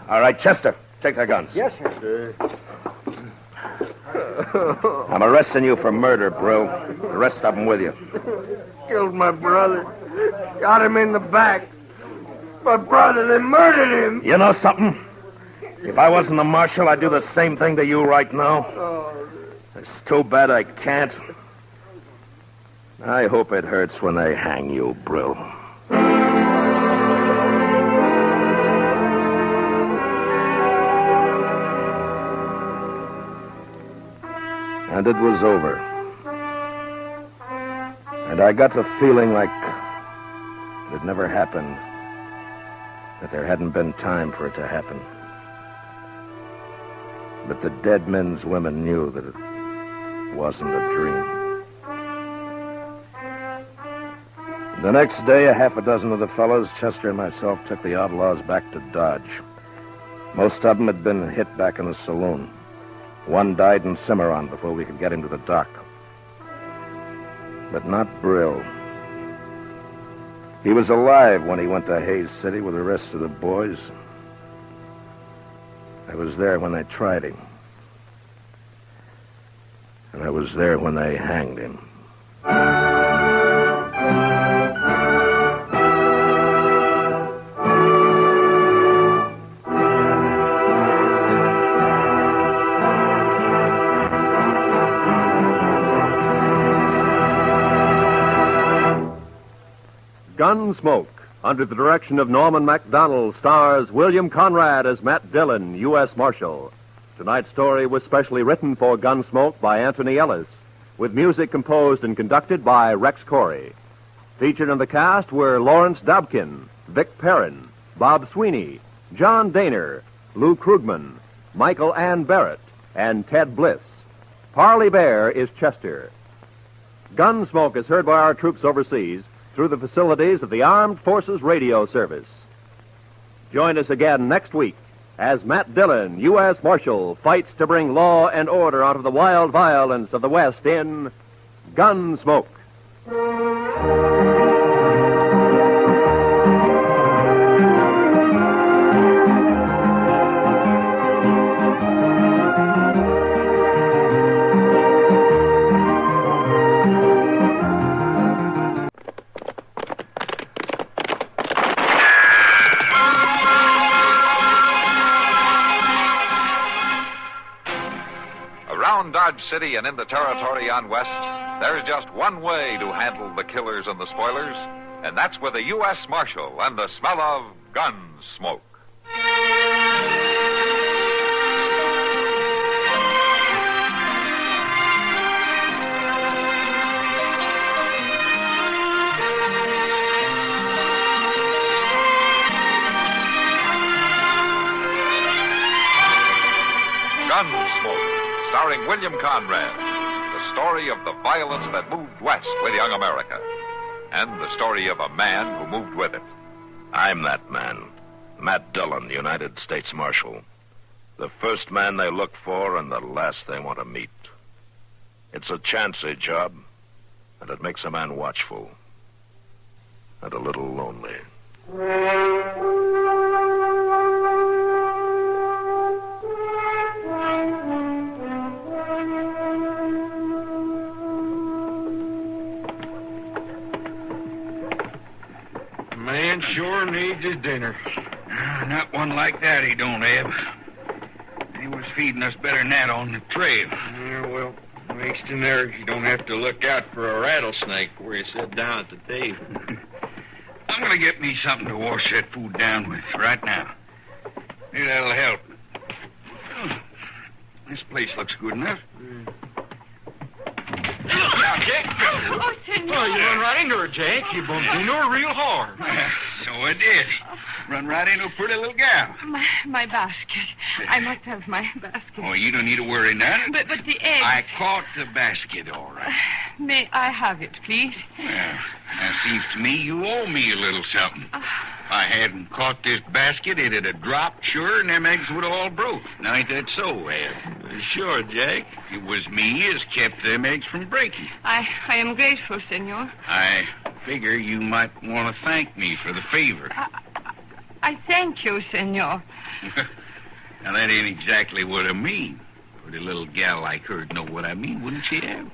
All right, Chester, take their guns.
Yes, sir.
I'm arresting you for murder, Brill. The rest of them with you.
Killed my brother. Got him in the back. My brother, they murdered him.
You know something? If I wasn't the marshal, I'd do the same thing to you right now. It's too bad I can't. I hope it hurts when they hang you, Brill. And it was over. And I got the feeling like it never happened, that there hadn't been time for it to happen. But the dead men's women knew that it wasn't a dream.
The next day, a half a dozen of the fellows, Chester and myself, took the outlaws back to Dodge. Most of them had been hit back in the saloon. One died in Cimarron before we could get him to the dock. But not Brill. He was alive when he went to Hayes City with the rest of the boys. I was there when they tried him. And I was there when they hanged him.
Gunsmoke, under the direction of Norman Macdonald, stars William Conrad as Matt Dillon, U.S. Marshal. Tonight's story was specially written for Gunsmoke by Anthony Ellis, with music composed and conducted by Rex Corey. Featured in the cast were Lawrence Dobkin, Vic Perrin, Bob Sweeney, John Daner, Lou Krugman, Michael Ann Barrett, and Ted Bliss. Parley Bear is Chester. Gunsmoke is heard by our troops overseas through the facilities of the Armed Forces Radio Service. Join us again next week as Matt Dillon, U.S. Marshal, fights to bring law and order out of the wild violence of the West in Gunsmoke.
Dodge City and in the territory on West, there's just one way to handle the killers and the spoilers, and that's with a U.S. Marshal and the smell of gun smoke. Gunsmoke, starring William Conrad, the story of the violence that moved west with young America, and the story of a man who moved with it.
I'm that man, Matt Dillon, United States Marshal. The first man they look for and the last they want to meet. It's a chancy job, and it makes a man watchful and a little lonely.
Man sure needs his dinner. Not one like that, he don't, Eb. He was feeding us better than that on the trail. Yeah, well, at least in there you don't have to look out for a rattlesnake where you sit down at the table. I'm going to get me something to wash that food down with right now. Maybe that'll help. This place looks good enough. Now, Jack.
Oh, senor.
Oh, you run right into her, Jack. You bumped into her real hard. So I did. Run right into a pretty little gal.
My basket. I must have my basket.
Oh, you don't need to worry none.
But the eggs.
I caught the basket, all right.
May I have it, please?
Well, now, seems to me you owe me a little something. If I hadn't caught this basket, it'd have dropped, sure, and them eggs would have all broke. Now, ain't that so, Ed? Sure, Jack. It was me as kept them eggs from breaking.
I am grateful, senor.
I figure you might want to thank me for the favor.
I thank you, senor.
Now, that ain't exactly what I mean. Pretty little gal like her'd know what I mean, wouldn't she, Ed?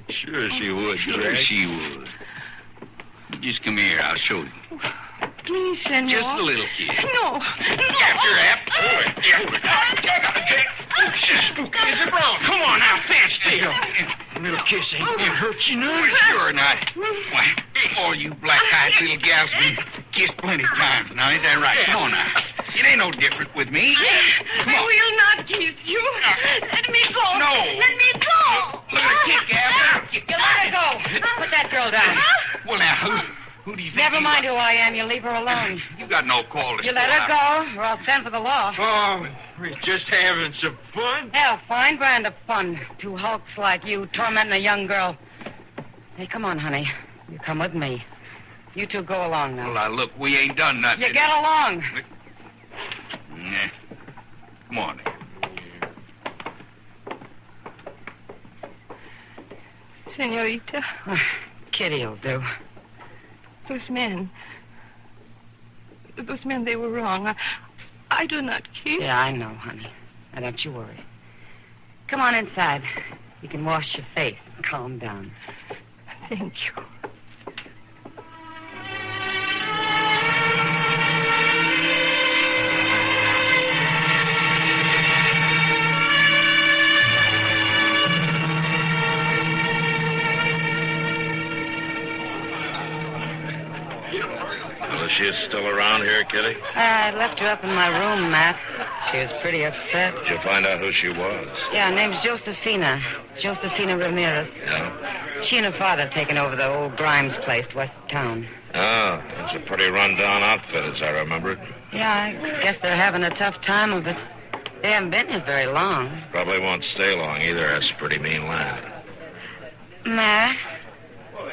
Sure she would, Sure Jack. She would. Just come here, I'll show you.
Please, senor.
Just a little kiss.
No.
After that. Spooky as a brown. Come on now, stand still. A little kiss ain't gonna hurt you none. Sure not. Why, all you black-eyed little gals been kissed plenty times now, ain't that right? Come on now. It ain't no different with me. Come on.
I will not kiss you. Let me go.
No.
Let me go.
Look at her kick, Abner.
You let her go. Put that girl down.
Well, now, who do you think?
Never mind who I am. You leave her alone.
You got no call to
You let her go, or I'll send for the law.
Oh, we're just having some fun.
Hell, fine brand of fun. Two hulks like you tormenting a young girl. Hey, come on, honey. You come with me. You two go along now.
Well, now, look, we ain't done nothing.
You get along.
Nah. Come on.
Senorita.
Kitty'll do.
Those men, they were wrong. I do not care.
Yeah, I know, honey. Now, don't you worry. Come on inside. You can wash your face and calm down.
Thank you.
Well, she's still around here, Kitty?
I left her up in my room, Matt. She was pretty upset.
Did you find out who she was?
Yeah, her name's Josefina. Josefina Ramirez.
Yeah?
She and her father have taken over the old Grimes place west of town.
Oh, that's a pretty run-down outfit, as I remember it.
Yeah, I guess they're having a tough time of it. They haven't been here very long.
Probably won't stay long either. That's pretty mean land.
Matt?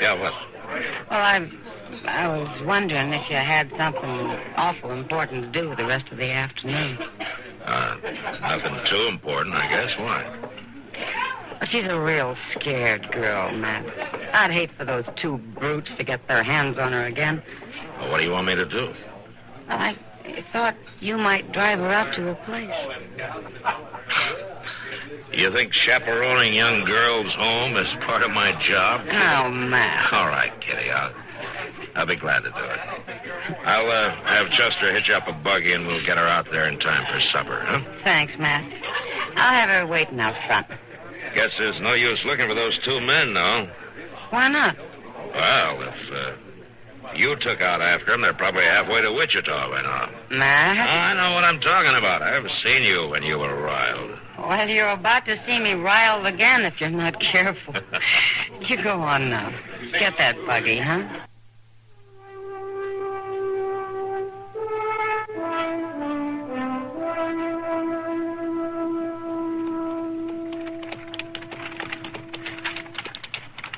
Yeah, what?
Well, I was wondering if you had something awful important to do the rest of the afternoon.
Nothing too important, I guess. Why?
Well, she's a real scared girl, Matt. I'd hate for those two brutes to get their hands on her again.
Well, what do you want me to do?
I thought you might drive her out to her place.
You think chaperoning young girls home is part of my job?
No, Matt.
All right, Kitty. I'll be glad to do it. I'll have Chester hitch up a buggy and we'll get her out there in time for supper, huh?
Thanks, Matt. I'll have her waiting out front.
Guess there's no use looking for those two men, though.
Why not?
Well, if you took out after them, they're probably halfway to Wichita by now.
Matt?
I know what I'm talking about. I've seen you when you were riled.
Well, you're about to see me riled again if you're not careful. You go on now. Get that buggy, huh?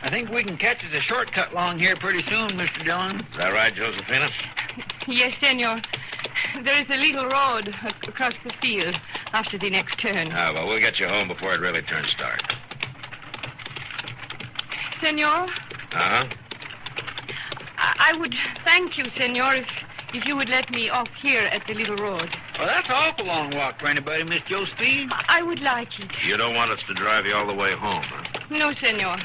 I think we can catch us a shortcut along here pretty soon, Mr. Dillon.
Is that right, Josephina?
Yes, senor. There is a little road across the field after the next turn.
Well, we'll get you home before it really turns dark.
Senor?
Uh-huh.
I would thank you, senor, if you would let me off here at the little road.
Well, that's an awful long walk for anybody, Miss Josephine.
I would like it.
You don't want us to drive you all the way home, huh?
No, senor.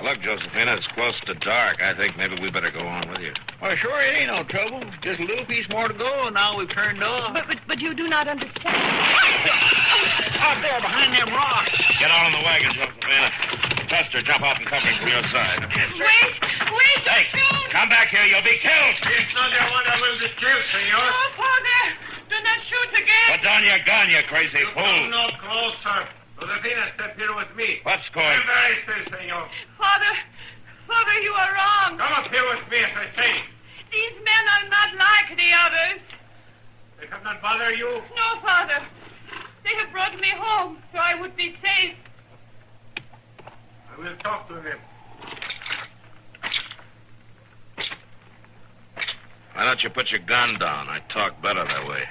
Look, Josephina, it's close to dark. I think maybe we better go on with you.
Well, sure, it ain't no trouble. Just a little piece more to go, and now we've turned off.
But you do not understand.
Out there behind them rocks.
Get on in the wagon, Josephina. Chester, jump off and cover him from your side.
Wait,
Hey, come back here. You'll be killed.
It's not the one that will be killed, senor.
Oh, Father, do not shoot again.
Put down your gun, you crazy fool.
Come no closer. Josefina, step here with me.
What's going on?
Very still, senor.
Father, you are wrong.
Come up here with me, as I say.
These men are not like the others.
They have not bothered you?
No, Father. They have brought me home so I would be safe.
I will talk to them.
Why don't you put your gun down? I talk better that way.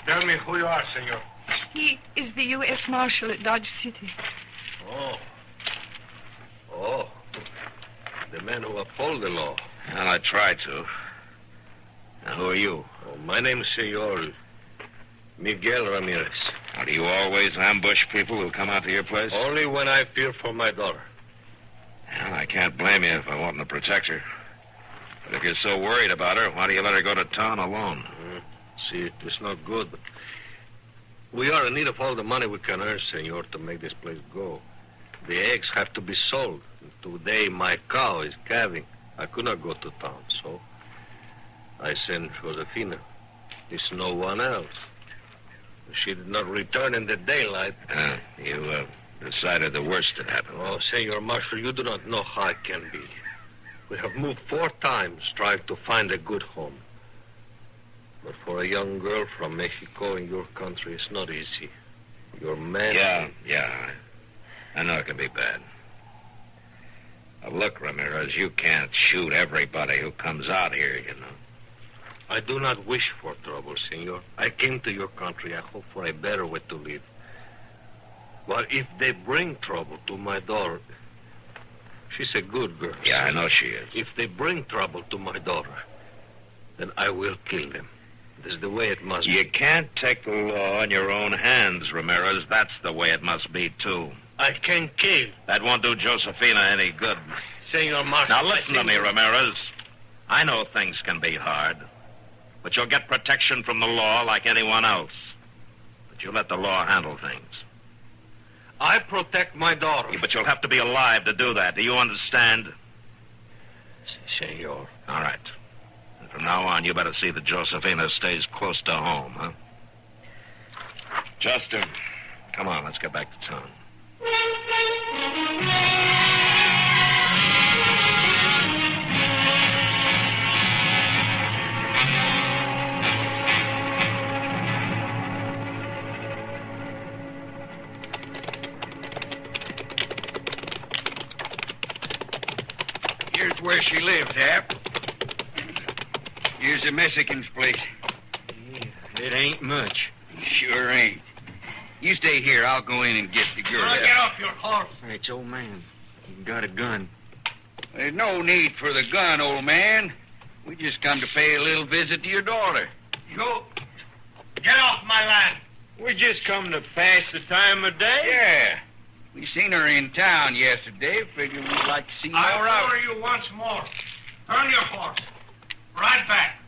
Tell me who you are, senor.
He is the U.S. Marshal at Dodge City.
Oh. The man who uphold the law.
Well, I try to. Now, who are you?
Oh, my name is Senor Miguel Ramirez.
Now, do you always ambush people who come out to your place?
Only when I fear for my daughter.
Well, I can't blame you if I want to protect her. But if you're so worried about her, why do you let her go to town alone?
See, it's not good, but we are in need of all the money we can earn, senor, to make this place go. The eggs have to be sold. Today, my cow is calving. I could not go to town, so I sent Josefina. There's no one else. She did not return in the daylight.
You decided the worst had happened.
Oh, Senor Marshal, you do not know how it can be. We have moved 4 times trying to find a good home. But for a young girl from Mexico in your country, it's not easy. Your man...
Yeah. I know it can be bad. Look, Ramirez, you can't shoot everybody who comes out here, you know.
I do not wish for trouble, senor. I came to your country. I hope for a better way to live. But if they bring trouble to my daughter, she's a good girl.
Yeah, I know she is.
If they bring trouble to my daughter, then I will kill them. This is the way it must be.
You can't take the law in your own hands, Ramirez. That's the way it must be, too.
I can kill.
That won't do Josefina any good.
Senor Marshal.
Now listen to me, Ramirez. I know things can be hard, but you'll get protection from the law like anyone else. But you let the law handle things.
I protect my daughter.
Yeah, but you'll have to be alive to do that. Do you understand?
Senor.
All right. And from now on, you better see that Josefina stays close to home, huh? Chester, come on, let's get back to town.
Here's where she lives, Hap. Here's the Mexican's place.
It ain't much.
Sure ain't. You stay here. I'll go in and get the girl.
Now,
get
off your horse. It's old man. You got a gun.
There's no need for the gun, old man. We just come to pay a little visit to your daughter.
You get off my land. We just come to pass the time of day.
Yeah. We seen her in town yesterday. Figured we'd like to see more of her.
I order you once more. Turn your horse. Right back.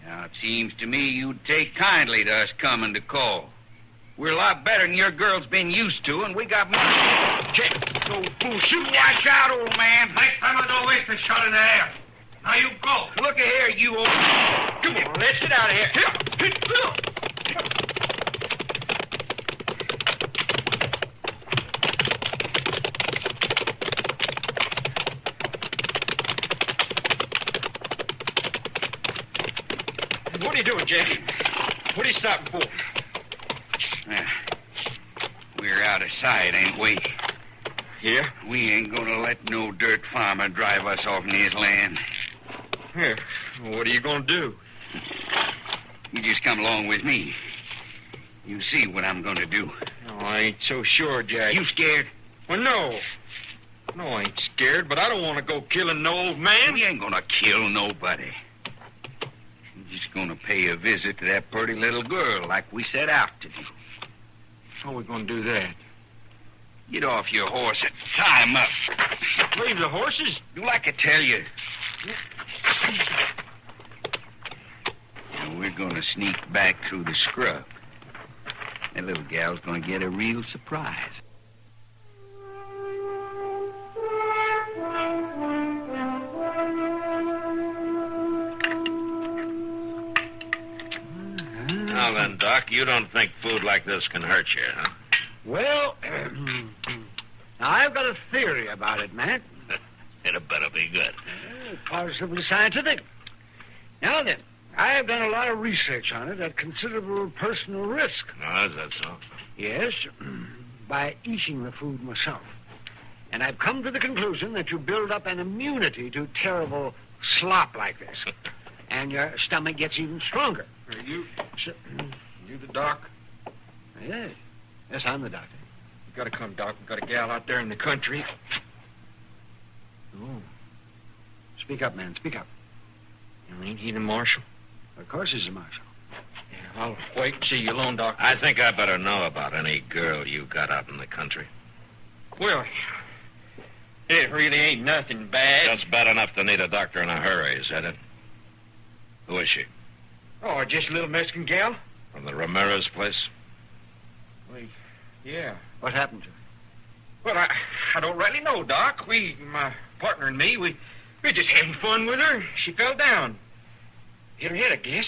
Now, it seems to me you'd take kindly to us coming to call. We're a lot better than your girl's been used to, and we got money.
Check. No fool. Shoot. Watch out, old man. Next time I don't waste a shot in the air. Now you go.
Look at here, you old...
Come on, let's get out of here. What are you doing, Jack? What are you stopping for?
We're out of sight, ain't we?
Yeah?
We ain't gonna let no dirt farmer drive us off in his land.
Yeah. What are you gonna do?
You just come along with me. You see what I'm gonna do.
Oh, I ain't so sure, Jack.
You scared?
Well, no. No, I ain't scared, but I don't want to go killing no old man.
We ain't gonna kill nobody. We're just gonna pay a visit to that pretty little girl like we set out to do.
How are we gonna do that?
Get off your horse and tie him up.
Leave the horses?
Do like I tell you. Now we're gonna sneak back through the scrub. That little gal's gonna get a real surprise.
Now then, Doc, you don't think food like this can hurt you, huh?
Well, now I've got a theory about it, Matt.
It better be good.
Possibly scientific. Now then, I have done a lot of research on it at considerable personal risk.
Oh, is that so?
Yes, by eating the food myself. And I've come to the conclusion that you build up an immunity to terrible slop like this. And your stomach gets even stronger.
Are you the doc?
Yes. Yes, I'm the doctor.
You gotta come, Doc. We got a gal out there in the country.
Oh. Speak up, man. Speak up.
Ain't he the marshal?
Of course he's the marshal.
Yeah, I'll wait and see you alone, Doc.
I think I better know about any girl you got out in the country.
Well, it really ain't nothing bad.
Just bad enough to need a doctor in a hurry, is that it? Who is she?
Oh, just a little Mexican gal?
From the Ramirez place?
Well, yeah.
What happened to her?
Well, I don't really know, Doc. My partner and me, we're just having fun with her. She fell down. Hit her head, I guess.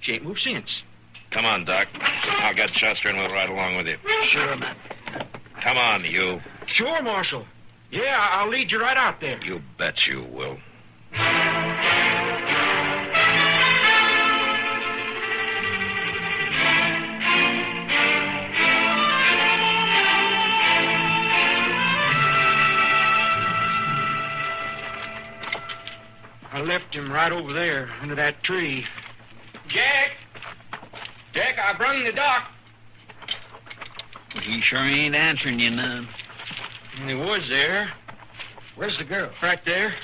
She ain't moved since.
Come on, Doc. I'll get Chester and we'll ride along with you.
Sure, man.
Come on, you.
Sure, Marshal. Yeah, I'll lead you right out there.
You bet you will.
I left him right over there under that tree. Jack! Jack, I brung the doc.
Well, he sure ain't answering you none.
He was there. Where's the girl? Right there.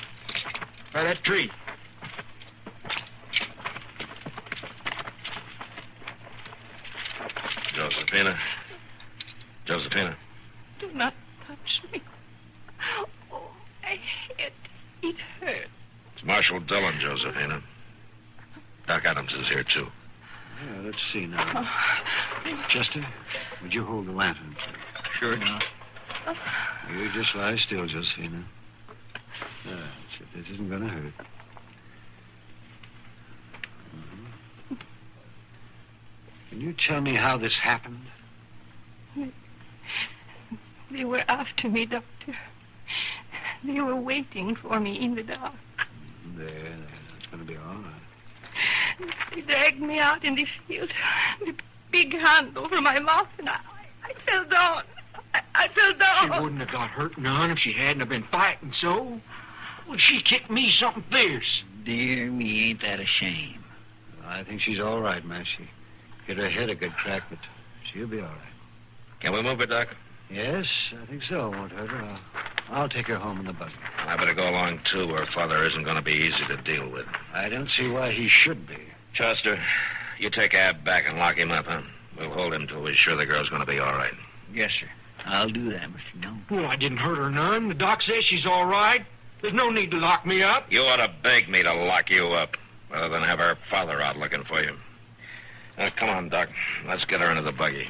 By that tree.
Josephina.
Do not touch me. Oh, my head. It hurts.
It's Marshal Dillon, Josephina. Doc Adams is here, too.
Yeah, let's see now. Chester, would you hold the lantern?
Sure, Doc.
You just lie still, Josephina. This isn't going to hurt. Can you tell me how this happened?
They were after me, Doctor. They were waiting for me in the dark.
There. That's going to be all right.
They dragged me out in the field with a big hand over my mouth, and I fell down. I fell down.
She wouldn't have got hurt none if she hadn't have been fighting so. Well, she kicked me something fierce.
Dear me, ain't that a shame.
I think she's all right, Matt. She hit her head a good crack, but she'll be all right.
Can we move her, Doc?
Yes, I think so. Won't hurt her. I'll take her home in the buggy.
I better go along, too. Her father isn't going to be easy to deal with.
I don't see why he should be.
Chester, you take Ab back and lock him up, huh? We'll hold him till we're sure the girl's going to be all right.
Yes, sir. I'll do that, Mr. Dillon.
Well, I didn't hurt her none. The doc says she's all right. There's no need to lock me up.
You ought to beg me to lock you up, rather than have her father out looking for you. Come on, Doc. Let's get her into the buggy.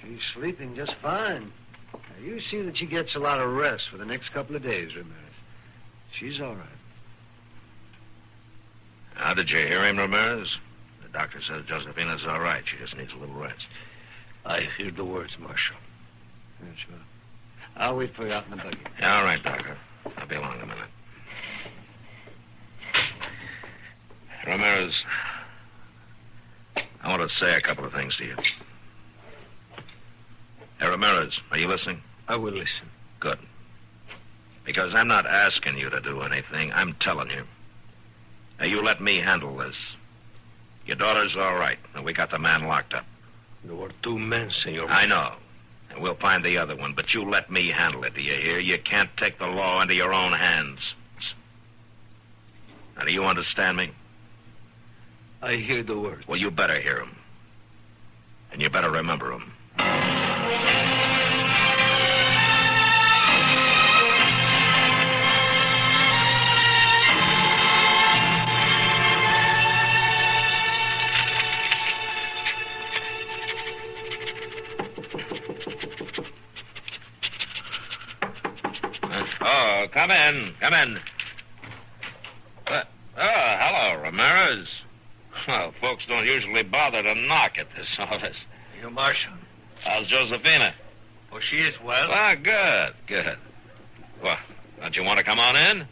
She's sleeping just fine. Now, you see that she gets a lot of rest for the next couple of days, Ramirez. She's all right.
How did you hear him, Ramirez? The doctor says Josephina's all right. She just needs a little rest.
I hear the words, Marshal.
Yeah, sure. I'll wait for you out in the buggy.
Yeah, all right, Doctor. I'll be along in a minute. Ramirez, I want to say a couple of things to you. Hey, Ramirez, are you listening?
I will listen.
Good. Because I'm not asking you to do anything. I'm telling you. Now, you let me handle this. Your daughter's all right, and we got the man locked up.
There were 2 men, Senor.
I know. And we'll find the other one, but you let me handle it, do you hear? You can't take the law into your own hands. Now, do you understand me?
I hear the words.
Well, you better hear them. And you better remember them. Oh, come in. Come in. Hello, Ramirez. Well, folks don't usually bother to knock at this office.
You, Marshal.
How's Josephina?
Oh, she is well.
Ah, good. Well, don't you want to come on in?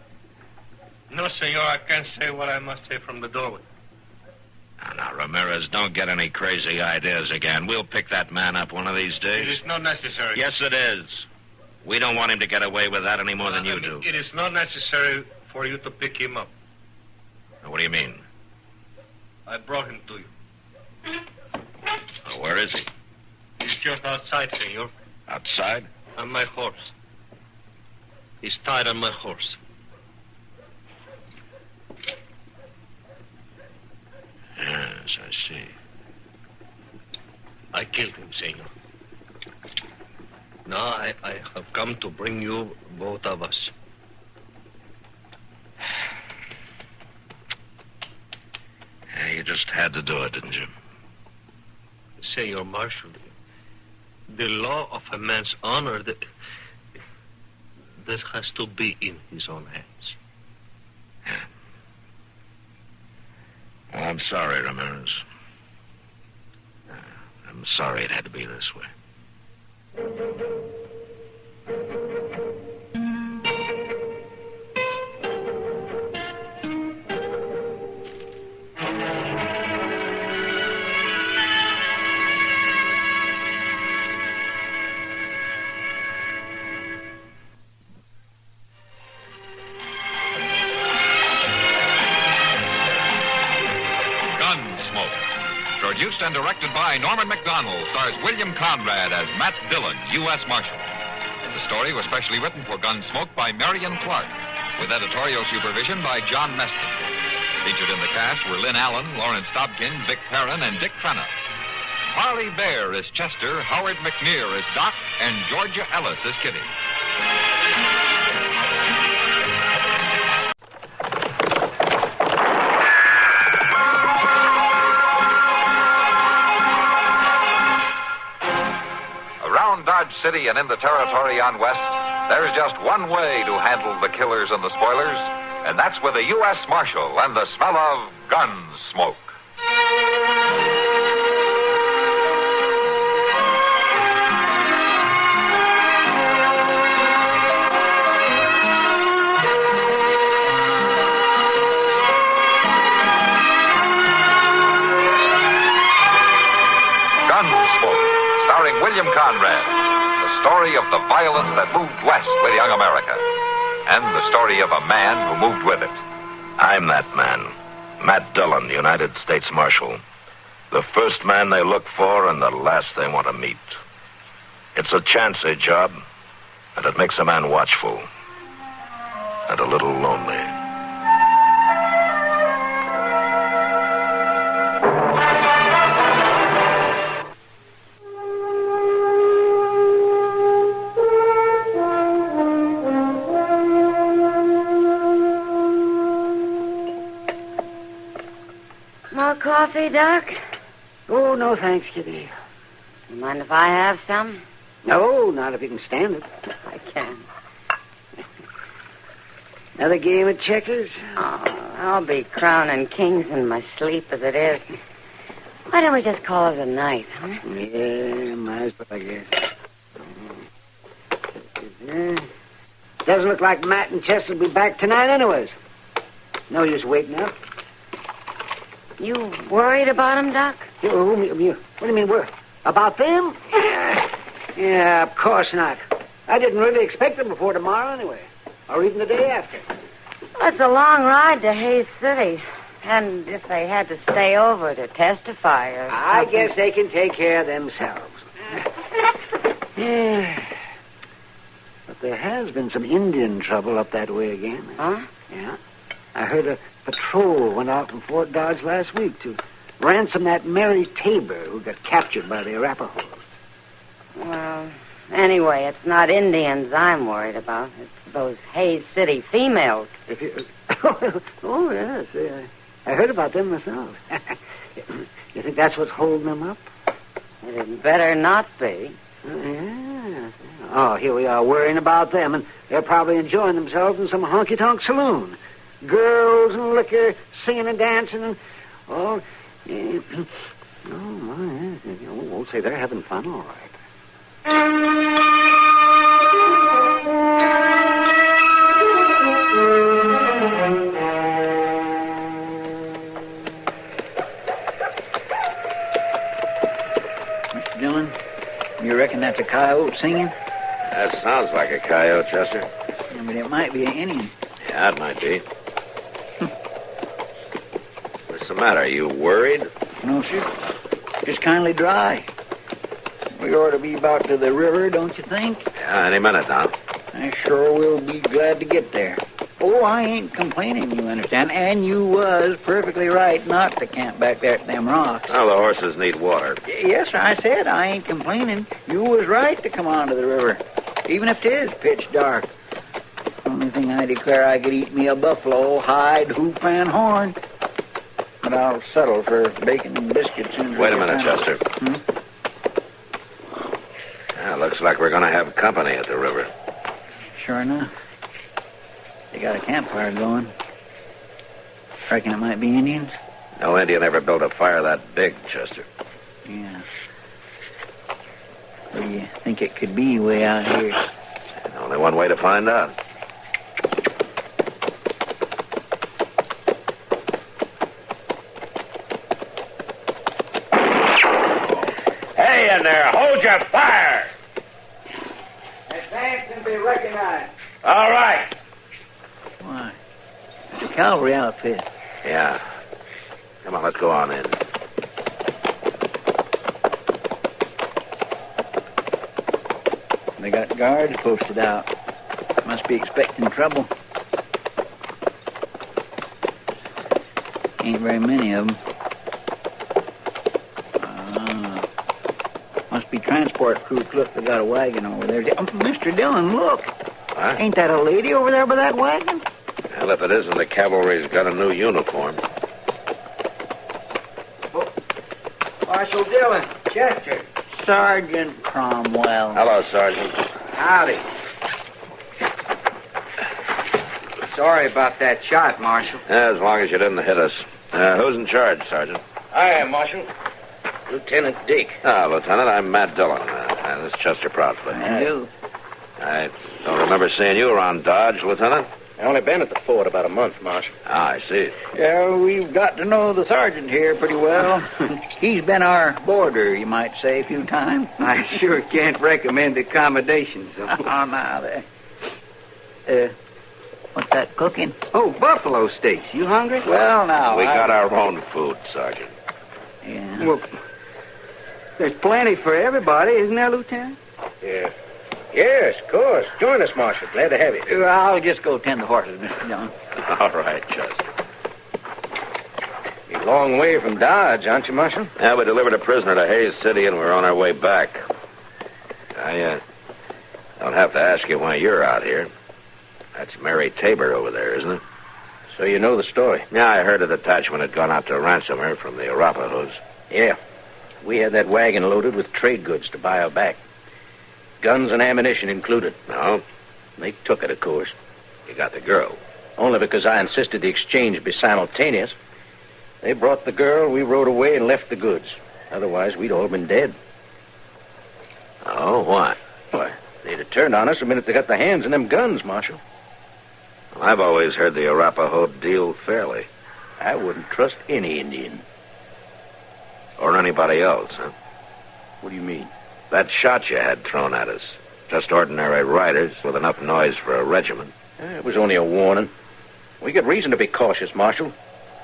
No, Senor, I can't say what I must say from the doorway.
Now, Ramirez, don't get any crazy ideas again. We'll pick that man up one of these days.
It is not necessary.
Yes, it is. We don't want him to get away with that any more than you do.
It is not necessary for you to pick him up.
Now, what do you mean?
I brought him to you.
Well, where is he?
He's just outside, Senor.
Outside?
On my horse. He's tied on my horse.
Yes, I see.
I killed him, Senor. Now I have come to bring you both of us.
Yeah, you just had to do it, didn't you?
Senor Marshal, the law of a man's honor, that has to be in his own hands.
Yeah. Well, I'm sorry, Ramirez. I'm sorry it had to be this way.
and directed by Norman McDonald, stars William Conrad as Matt Dillon, U.S. Marshal. The story was specially written for Gunsmoke by Marion Clark, with editorial supervision by John Meston. Featured in the cast were Lynn Allen, Lawrence Dobkin, Vic Perrin, and Dick Crenna. Harley Bear is Chester, Howard McNear is Doc, and Georgia Ellis is Kitty.
Dodge City and in the territory on West, there's just one way to handle the killers and the spoilers, and that's with a U.S. Marshal and the smell of Gunsmoke. Gunsmoke, starring William Conrad. The story of the violence that moved west with young America. And the story of a man who moved with it.
I'm that man. Matt Dillon, United States Marshal. The first man they look for and the last they want to meet. It's a chancy job, and it makes a man watchful. And a little lonely.
More coffee, Doc?
Oh, no thanks, Kitty.
You mind if I have some?
No, not if you can stand it.
I can.
Another game of checkers?
Oh, I'll be crowning kings in my sleep as it is. Why don't we just call it a night, huh?
Yeah, might as well, I guess. Doesn't look like Matt and Chester will be back tonight anyways. No use waiting up.
You worried about him, Doc?
What do you mean, worried? About them? Yeah, of course not. I didn't really expect them before tomorrow anyway. Or even the day after.
Well, it's a long ride to Hayes City. And if they had to stay over to testify or
I
something...
guess they can take care of themselves. Yeah. But there has been some Indian trouble up that way again.
Huh?
Yeah. I heard a patrol went out from Fort Dodge last week to ransom that Mary Tabor who got captured by the Arapahoes.
Well, anyway, it's not Indians I'm worried about. It's those Hayes City females.
Oh, yes. I heard about them myself. You think that's what's holding them up?
It had better not be.
Yeah. Oh, here we are worrying about them, and they're probably enjoying themselves in some honky-tonk saloon. Girls and liquor, singing and dancing, and... Oh, yeah. Oh, my. We'll say they're having fun, all right.
Mr. Dillon, you reckon that's a coyote singing?
That sounds like a coyote, Chester.
Yeah, but it might be an Indian.
Yeah, it might be. What's the matter? Are you worried?
No, sir. Just kindly dry. We ought to be about to the river, don't you think?
Yeah, any minute now.
I sure will be glad to get there. Oh, I ain't complaining, you understand. And you was perfectly right not to camp back there at them rocks.
Well, the horses need water.
Yes, sir, I said I ain't complaining. You was right to come on to the river, even if 'tis pitch dark. Only thing I declare I could eat me a buffalo, hide, hoop, and horn. But I'll settle for bacon and biscuits.
Wait a minute, Chester. Yeah, looks like we're going to have company at the river.
Sure enough. They got a campfire going. Reckon it might be Indians?
No Indian ever built a fire that big, Chester.
Yeah. What do you think it could be way out here?
Only one way to find out.
Hey in there, hold your fire!
Advance and be recognized.
All right.
Why? It's a cavalry outfit.
Yeah. Come on, let's go on in.
They got guards posted out. Must be expecting trouble. Ain't very many of them. Must be transport crew. Look, they got a wagon over there. Mr. Dillon, look.
What?
Ain't that a lady over there by that wagon?
Well, if it isn't, the cavalry's got a new uniform.
Marshal Dillon, Chester. Sergeant Cromwell.
Hello, Sergeant.
Howdy. Sorry about that shot, Marshal.
Yeah, as long as you didn't hit us. Who's in charge, Sergeant?
I am, Marshal. Lieutenant Dake.
Lieutenant, I'm Matt Dillon. This is Chester Proudfoot. I don't remember seeing you around Dodge, Lieutenant.
I only been at the fort about a month, Marshal.
I see.
Yeah, we've got to know the sergeant here pretty well. He's been our boarder, you might say, a few times.
I sure can't recommend accommodations, though.
Oh, now there. What's that cooking?
Oh, buffalo steaks. You hungry?
Well, now.
We got our own food, Sergeant.
Yeah.
Well, there's plenty for everybody, isn't there, Lieutenant?
Yeah. Yes, of course. Join us, Marshal. Glad to have you.
I'll just go tend the horses, Mr. Dillon.
All right, Chester.
You're a long way from Dodge, aren't you, Marshal?
Yeah, we delivered a prisoner to Hayes City, and we're on our way back. I don't have to ask you why you're out here. That's Mary Tabor over there, isn't it?
So you know the story?
Yeah, I heard a detachment had gone out to ransom her from the Arapahoes.
Yeah. We had that wagon loaded with trade goods to buy her back. Guns and ammunition included.
No?
They took it, of course.
You got the girl.
Only because I insisted the exchange be simultaneous. They brought the girl, we rode away and left the goods. Otherwise, we'd all been dead.
Oh, why?
Why, they'd have turned on us the minute they got their hands on them guns, Marshal.
Well, I've always heard the Arapaho deal fairly.
I wouldn't trust any Indian.
Or anybody else, huh?
What do you mean?
That shot you had thrown at us. Just ordinary riders with enough noise for a regiment.
It was only a warning. We got reason to be cautious, Marshal.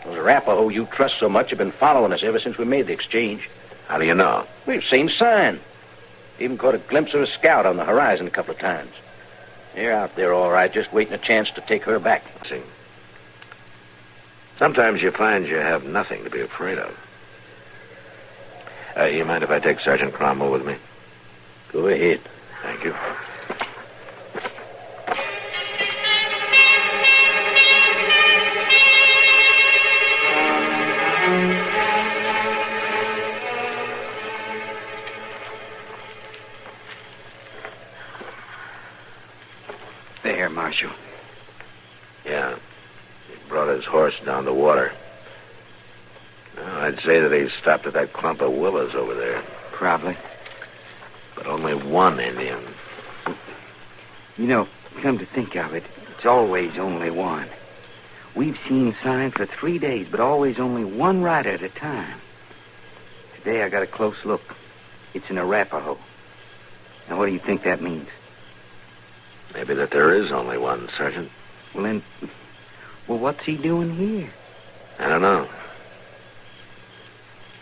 Those Arapaho you trust so much have been following us ever since we made the exchange.
How do you know?
We've seen sign. Even caught a glimpse of a scout on the horizon a couple of times. They're out there all right, just waiting a chance to take her back.
See? Sometimes you find you have nothing to be afraid of. You mind if I take Sergeant Cromwell with me?
Go ahead.
Thank you.
There, Marshal.
Yeah. He brought his horse down the water. Well, I'd say that he stopped at that clump of willows over there.
Probably.
But only one Indian.
You know, come to think of it, it's always only one. We've seen sign for 3 days, but always only one rider at a time. Today I got a close look. It's an Arapaho. Now, what do you think that means?
Maybe that there is only one, Sergeant.
Well, what's he doing here?
I don't know.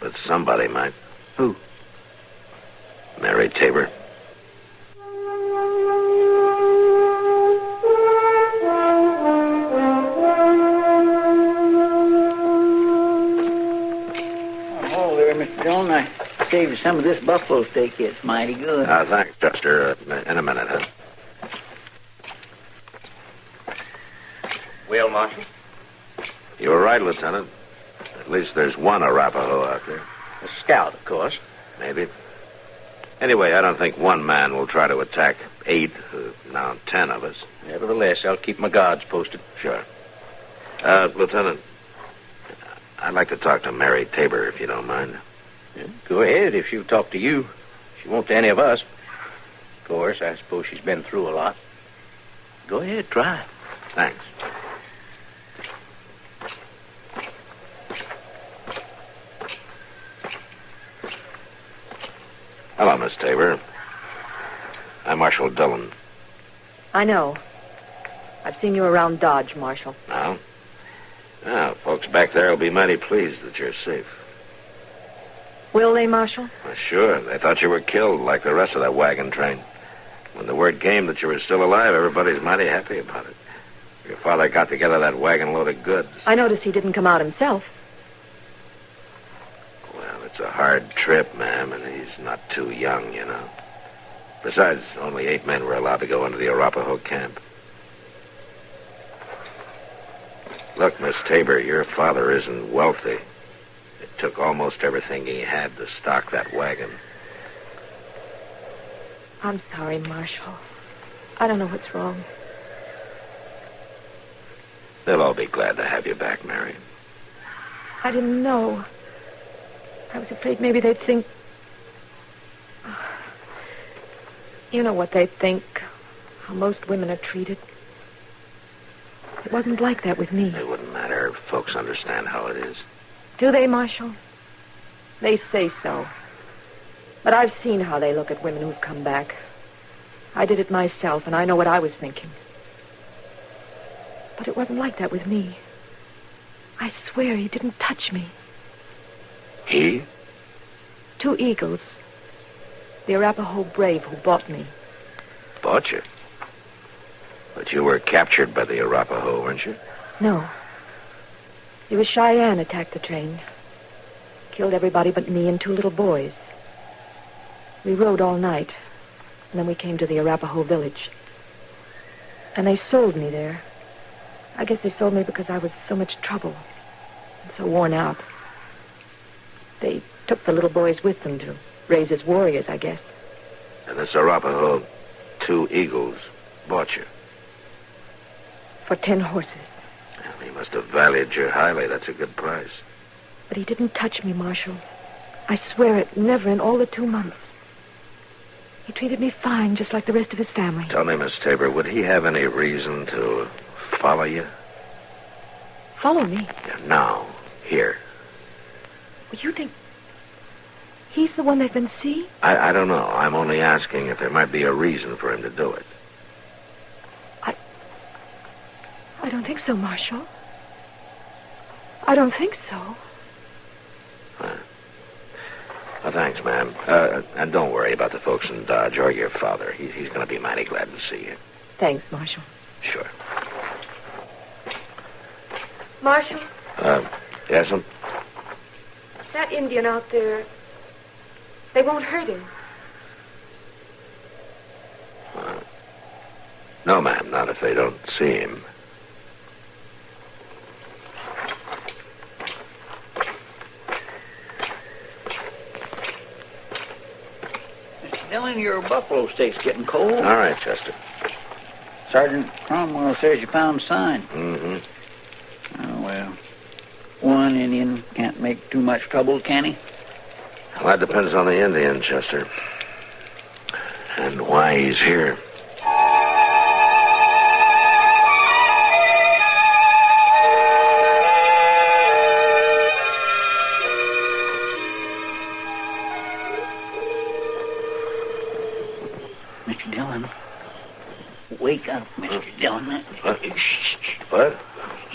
But somebody might.
Who?
Mary Tabor.
Oh, there, Mr. Dillon. I saved you some of this buffalo steak. It's mighty good.
Thanks, Chester. In a minute, huh?
Well, Marshal?
You were right, Lieutenant. At least there's one Arapaho out there.
A scout, of course.
Maybe. Anyway, I don't think one man will try to attack 8, now 10 of us.
Nevertheless, I'll keep my guards posted.
Sure. Lieutenant, I'd like to talk to Mary Tabor, if you don't mind.
Yeah, go ahead, if she'll talk to you. She won't to any of us. Of course, I suppose she's been through a lot. Go ahead, try.
Thanks. Hello, Miss Tabor. I'm Marshal Dillon.
I know. I've seen you around Dodge, Marshal.
Now? Now, folks back there will be mighty pleased that you're safe.
Will they, Marshal?
Well, sure. They thought you were killed like the rest of that wagon train. When the word came that you were still alive, everybody's mighty happy about it. Your father got together that wagon load of goods.
I noticed he didn't come out himself.
Well, it's a hard trip, ma'am, and he's not too young, you know. Besides, only 8 men were allowed to go into the Arapaho camp. Look, Miss Tabor, your father isn't wealthy. It took almost everything he had to stock that wagon.
I'm sorry, Marshal. I don't know what's wrong.
They'll all be glad to have you back, Mary.
I didn't know. I was afraid maybe they'd think... You know what they'd think. How most women are treated. It wasn't like that with me.
It wouldn't matter if folks understand how it is.
Do they, Marshal? They say so. But I've seen how they look at women who've come back. I did it myself, and I know what I was thinking. But it wasn't like that with me. I swear he didn't touch me.
He?
2 eagles. The Arapaho brave who bought me.
Bought you? But you were captured by the Arapaho, weren't you?
No. It was Cheyenne attacked the train. Killed everybody but me and 2 little boys. We rode all night, and then we came to the Arapaho village. And they sold me there. I guess they sold me because I was so much trouble and so worn out. They took the little boys with them to raise as warriors, I guess.
And this Arapaho, 2 eagles, bought you.
For 10 horses.
Well, he must have valued you highly. That's a good price.
But he didn't touch me, Marshal. I swear it, never in all the 2 months. He treated me fine, just like the rest of his family.
Tell me, Miss Tabor, would he have any reason to follow you?
Follow me?
Yeah, now, here.
Well, you think he's the one they've been seeing?
I don't know. I'm only asking if there might be a reason for him to do it.
I don't think so, Marshal. I don't think so.
Well, thanks, ma'am. And don't worry about the folks in Dodge or your father. He's going to be mighty glad to see you.
Thanks, Marshal.
Sure.
Marshal?
Yes'm?
That Indian out there, they won't hurt him.
No, ma'am, not if they don't see him.
Dillon, your buffalo steak's getting cold.
All right, Chester.
Sergeant Cromwell says you found a sign.
Mm-hmm.
Oh, well. One Indian can't make too much trouble, can he?
Well, that depends on the Indian, Chester. And why he's here.
Mr. Dillon. Wake up, Mr. Dillon.
What?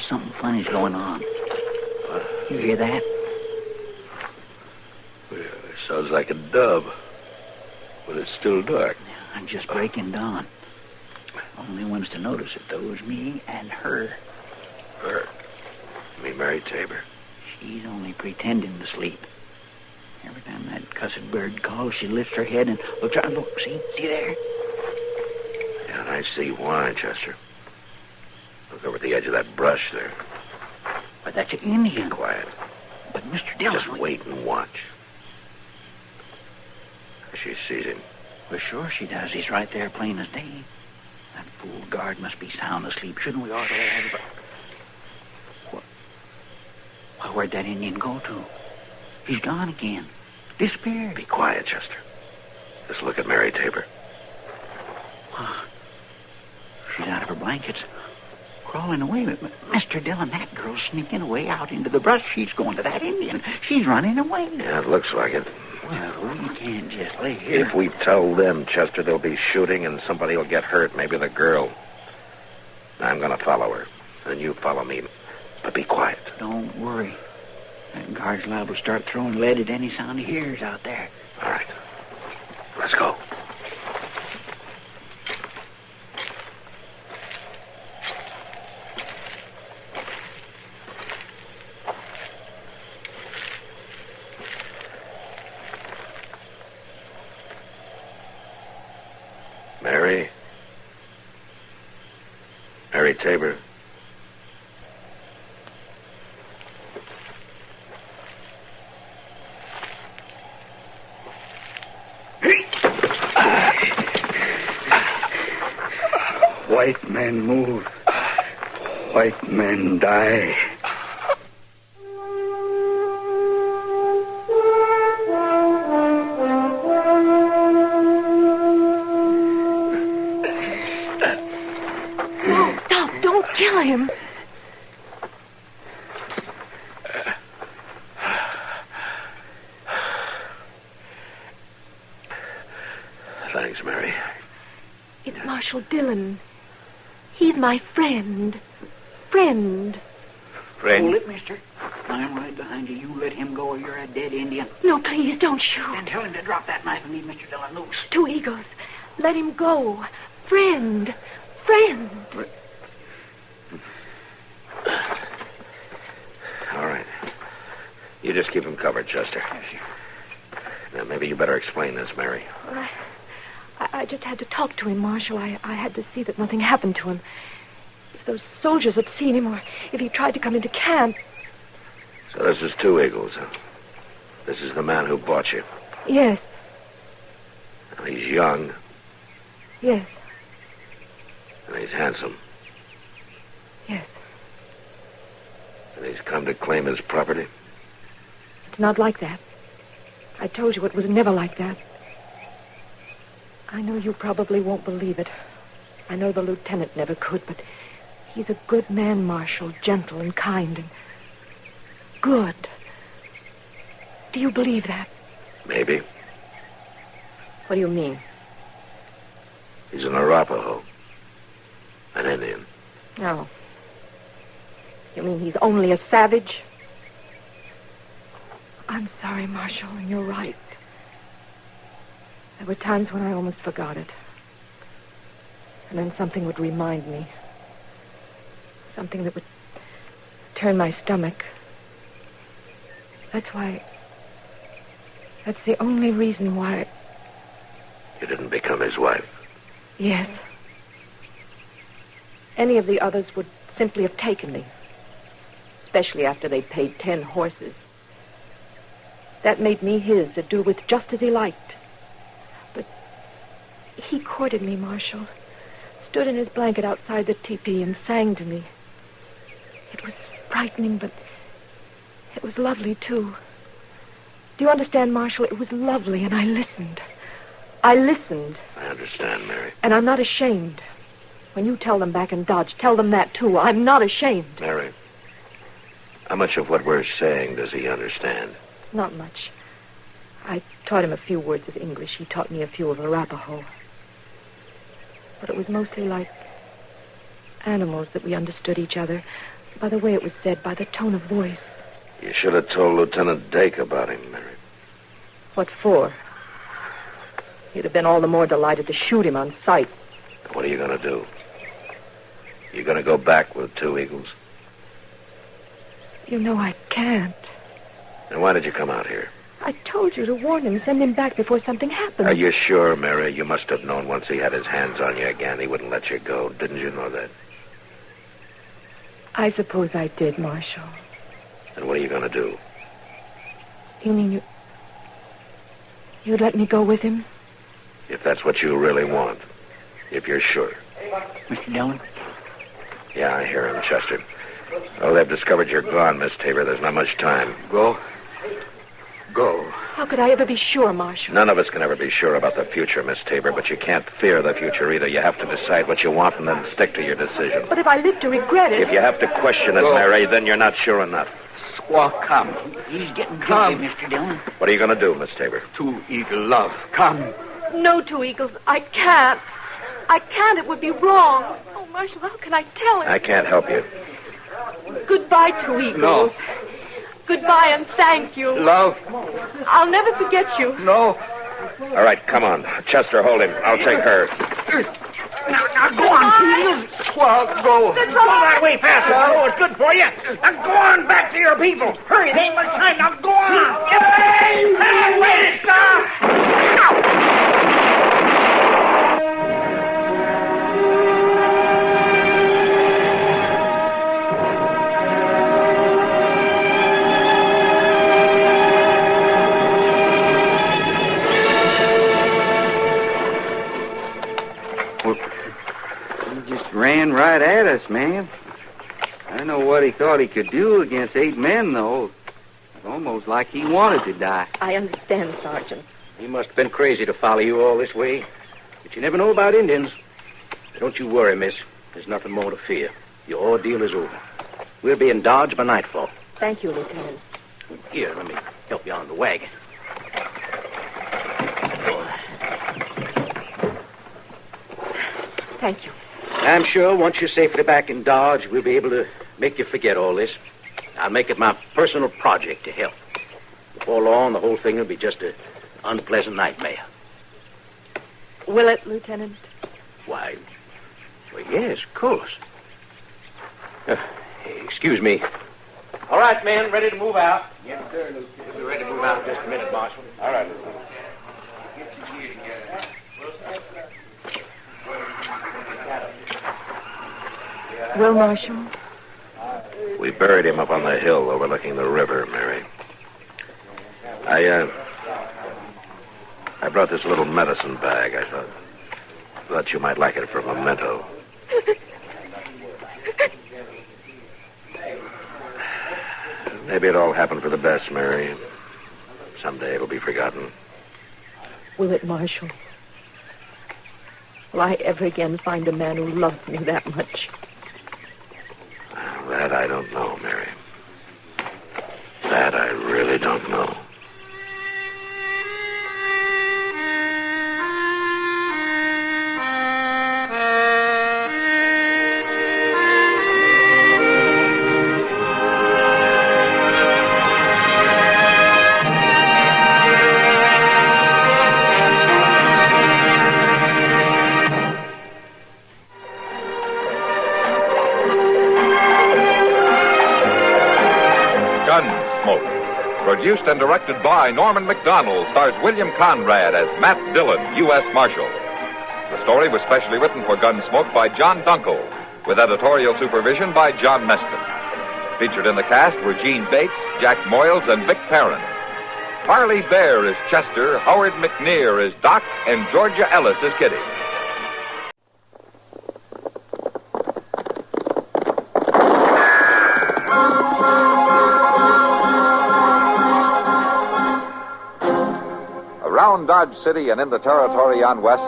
Something funny's going on. You hear that?
Well, it sounds like a dove. But it's still dark.
I'm just breaking dawn. Only ones to notice it, though, is me and her.
Her? You mean Mary Tabor?
She's only pretending to sleep. Every time that cussed bird calls, she lifts her head and looks out. Look, see there?
Yeah, and I see why, Chester. Look over at the edge of that brush there.
But that's an Indian.
Be quiet.
But Mr. Dillon...
Just wait and watch. She sees him.
Well, sure she does. He's right there plain as day. That fool guard must be sound asleep. Shouldn't we ought to let everybody... Well, where'd that Indian go to? He's gone again. Disappeared.
Be quiet, Chester. Just look at Mary Tabor.
She's out of her blankets. Crawling away. Mr. Dillon, that girl's sneaking away out into the brush. She's going to that Indian. She's running away.
Yeah, it looks like it.
Well, we can't just lay here.
If we tell them, Chester, they'll be shooting and somebody will get hurt. Maybe the girl. I'm going to follow her. And you follow me. But be quiet.
Don't worry. That guard's liable to start throwing lead at any sound he hears out there.
All right. Let's go. Mary Tabor.
White men move. White men die.
No, stop. Don't kill him.
Thanks, Mary.
It's Marshal Dillon. He's my friend. Friend.
Hold it, mister. I'm right behind you. You let him go or you're a dead Indian.
No, please, don't shoot.
Then tell him to drop that knife and leave Mr. Dillon loose.
Two Eagles. Let him go. Friend. Friend.
All right. You just keep him covered, Chester.
Yes, sir.
Now, maybe you better explain this, Mary.
I just had to talk to him, Marshal. I had to see that nothing happened to him. If those soldiers had seen him, or if he tried to come into camp.
So this is Two Eagles, huh? This is the man who bought you.
Yes,
Now, he's young,
yes,
and he's handsome,
yes.
and he's come to claim his property.
It's not like that. I told you it was never like that. I know you probably won't believe it. I know the lieutenant never could, but he's a good man, Marshal, gentle and kind and good. Do you believe that?
Maybe.
What do you mean?
He's an Arapaho. An Indian.
No. You mean he's only a savage? I'm sorry, Marshal, and you're right. There were times when I almost forgot it. And then something would remind me. Something that would turn my stomach. That's why... That's the only reason why...
You didn't become his wife.
Yes. Any of the others would simply have taken me. Especially after they paid 10 horses. That made me his to do with just as he liked. But he courted me, Marshal. Stood in his blanket outside the teepee and sang to me. It was frightening, but it was lovely, too. Do you understand, Marshal? It was lovely, and I listened. I listened.
I understand, Mary.
And I'm not ashamed. When you tell them back in Dodge, tell them that, too. I'm not ashamed.
Mary, how much of what we're saying does he understand?
Not much. I taught him a few words of English. He taught me a few of Arapaho. But it was mostly like animals that we understood each other. By the way it was said, by the tone of voice.
You should have told Lieutenant Dake about him, Mary.
What for? He'd have been all the more delighted to shoot him on sight.
What are you going to do? You going to go back with Two Eagles?
You know I can't.
And why did you come out here?
I told you to warn him, send him back before something happened.
Are you sure, Mary? You must have known once he had his hands on you again, he wouldn't let you go. Didn't you know that?
I suppose I did, Marshal.
And what are you going to do?
You mean you'd let me go with him?
If that's what you really want. If you're sure.
Mr. Dillon?
Yeah, I hear him, Chester. Oh, they've discovered you're gone, Miss Tabor. There's not much time.
Go. Go.
How could I ever be sure, Marshal?
None of us can ever be sure about the future, Miss Tabor, but you can't fear the future either. You have to decide what you want and then stick to your decision.
But if I live to regret it...
If you have to question it, Mary, then you're not sure enough.
Squaw, come.
He's getting
Come.
guilty, Mr. Dillon.
What are you going to do, Miss Tabor?
Two Eagle love. Come.
No, Two Eagles. I can't. I can't. It would be wrong. Oh, Marshal, how can I tell him?
I can't help you.
Goodbye, Two Eagles.
No.
Goodbye and thank you.
Love.
I'll never forget you.
No.
All right, come on. Chester, hold him. I'll take her.
Now go on, Two Eagles. Squaw, go.
Go that way faster. I know it's good for you. Now go on back to your people. Hurry, there ain't much time. Now go on. Hey, wait, stop.
He just ran right at us, man. I don't know what he thought he could do against 8 men, though. It's almost like he wanted to die.
I understand, Sergeant.
He must have been crazy to follow you all this way. But you never know about Indians. Don't you worry, miss. There's nothing more to fear. Your ordeal is over. We'll be in Dodge by nightfall.
Thank you, Lieutenant.
Here, let me help you on the wagon.
Thank you.
I'm sure once you're safely back in Dodge, we'll be able to make you forget all this. I'll make it my personal project to help. Before long, the whole thing will be just an unpleasant nightmare.
Will it, Lieutenant?
Why, well, yes, of course. Excuse me. All right, men, ready to move out? Yes, sir, Lieutenant. We'll be ready to move out in just a minute, Marshal. All right, Lieutenant. Get your gear together.
Will, Marshal?
We buried him up on the hill overlooking the river, Mary. I brought this little medicine bag. I thought you might like it for a memento. Maybe it all happened for the best, Mary. Someday it'll be forgotten.
Will it, Marshal? Will I ever again find a man who loved me that much?
That I don't know, Mary. That I really don't know.
Gunsmoke, produced and directed by Norman McDonald, stars William Conrad as Matt Dillon, U.S. Marshal. The story was specially written for Gunsmoke by John Dunkel, with editorial supervision by John Meston. Featured in the cast were Gene Bates, Jack Moyles, and Vic Perrin. Harley Bear is Chester, Howard McNear is Doc, and Georgia Ellis is Kitty. Around Dodge City and in the territory on West,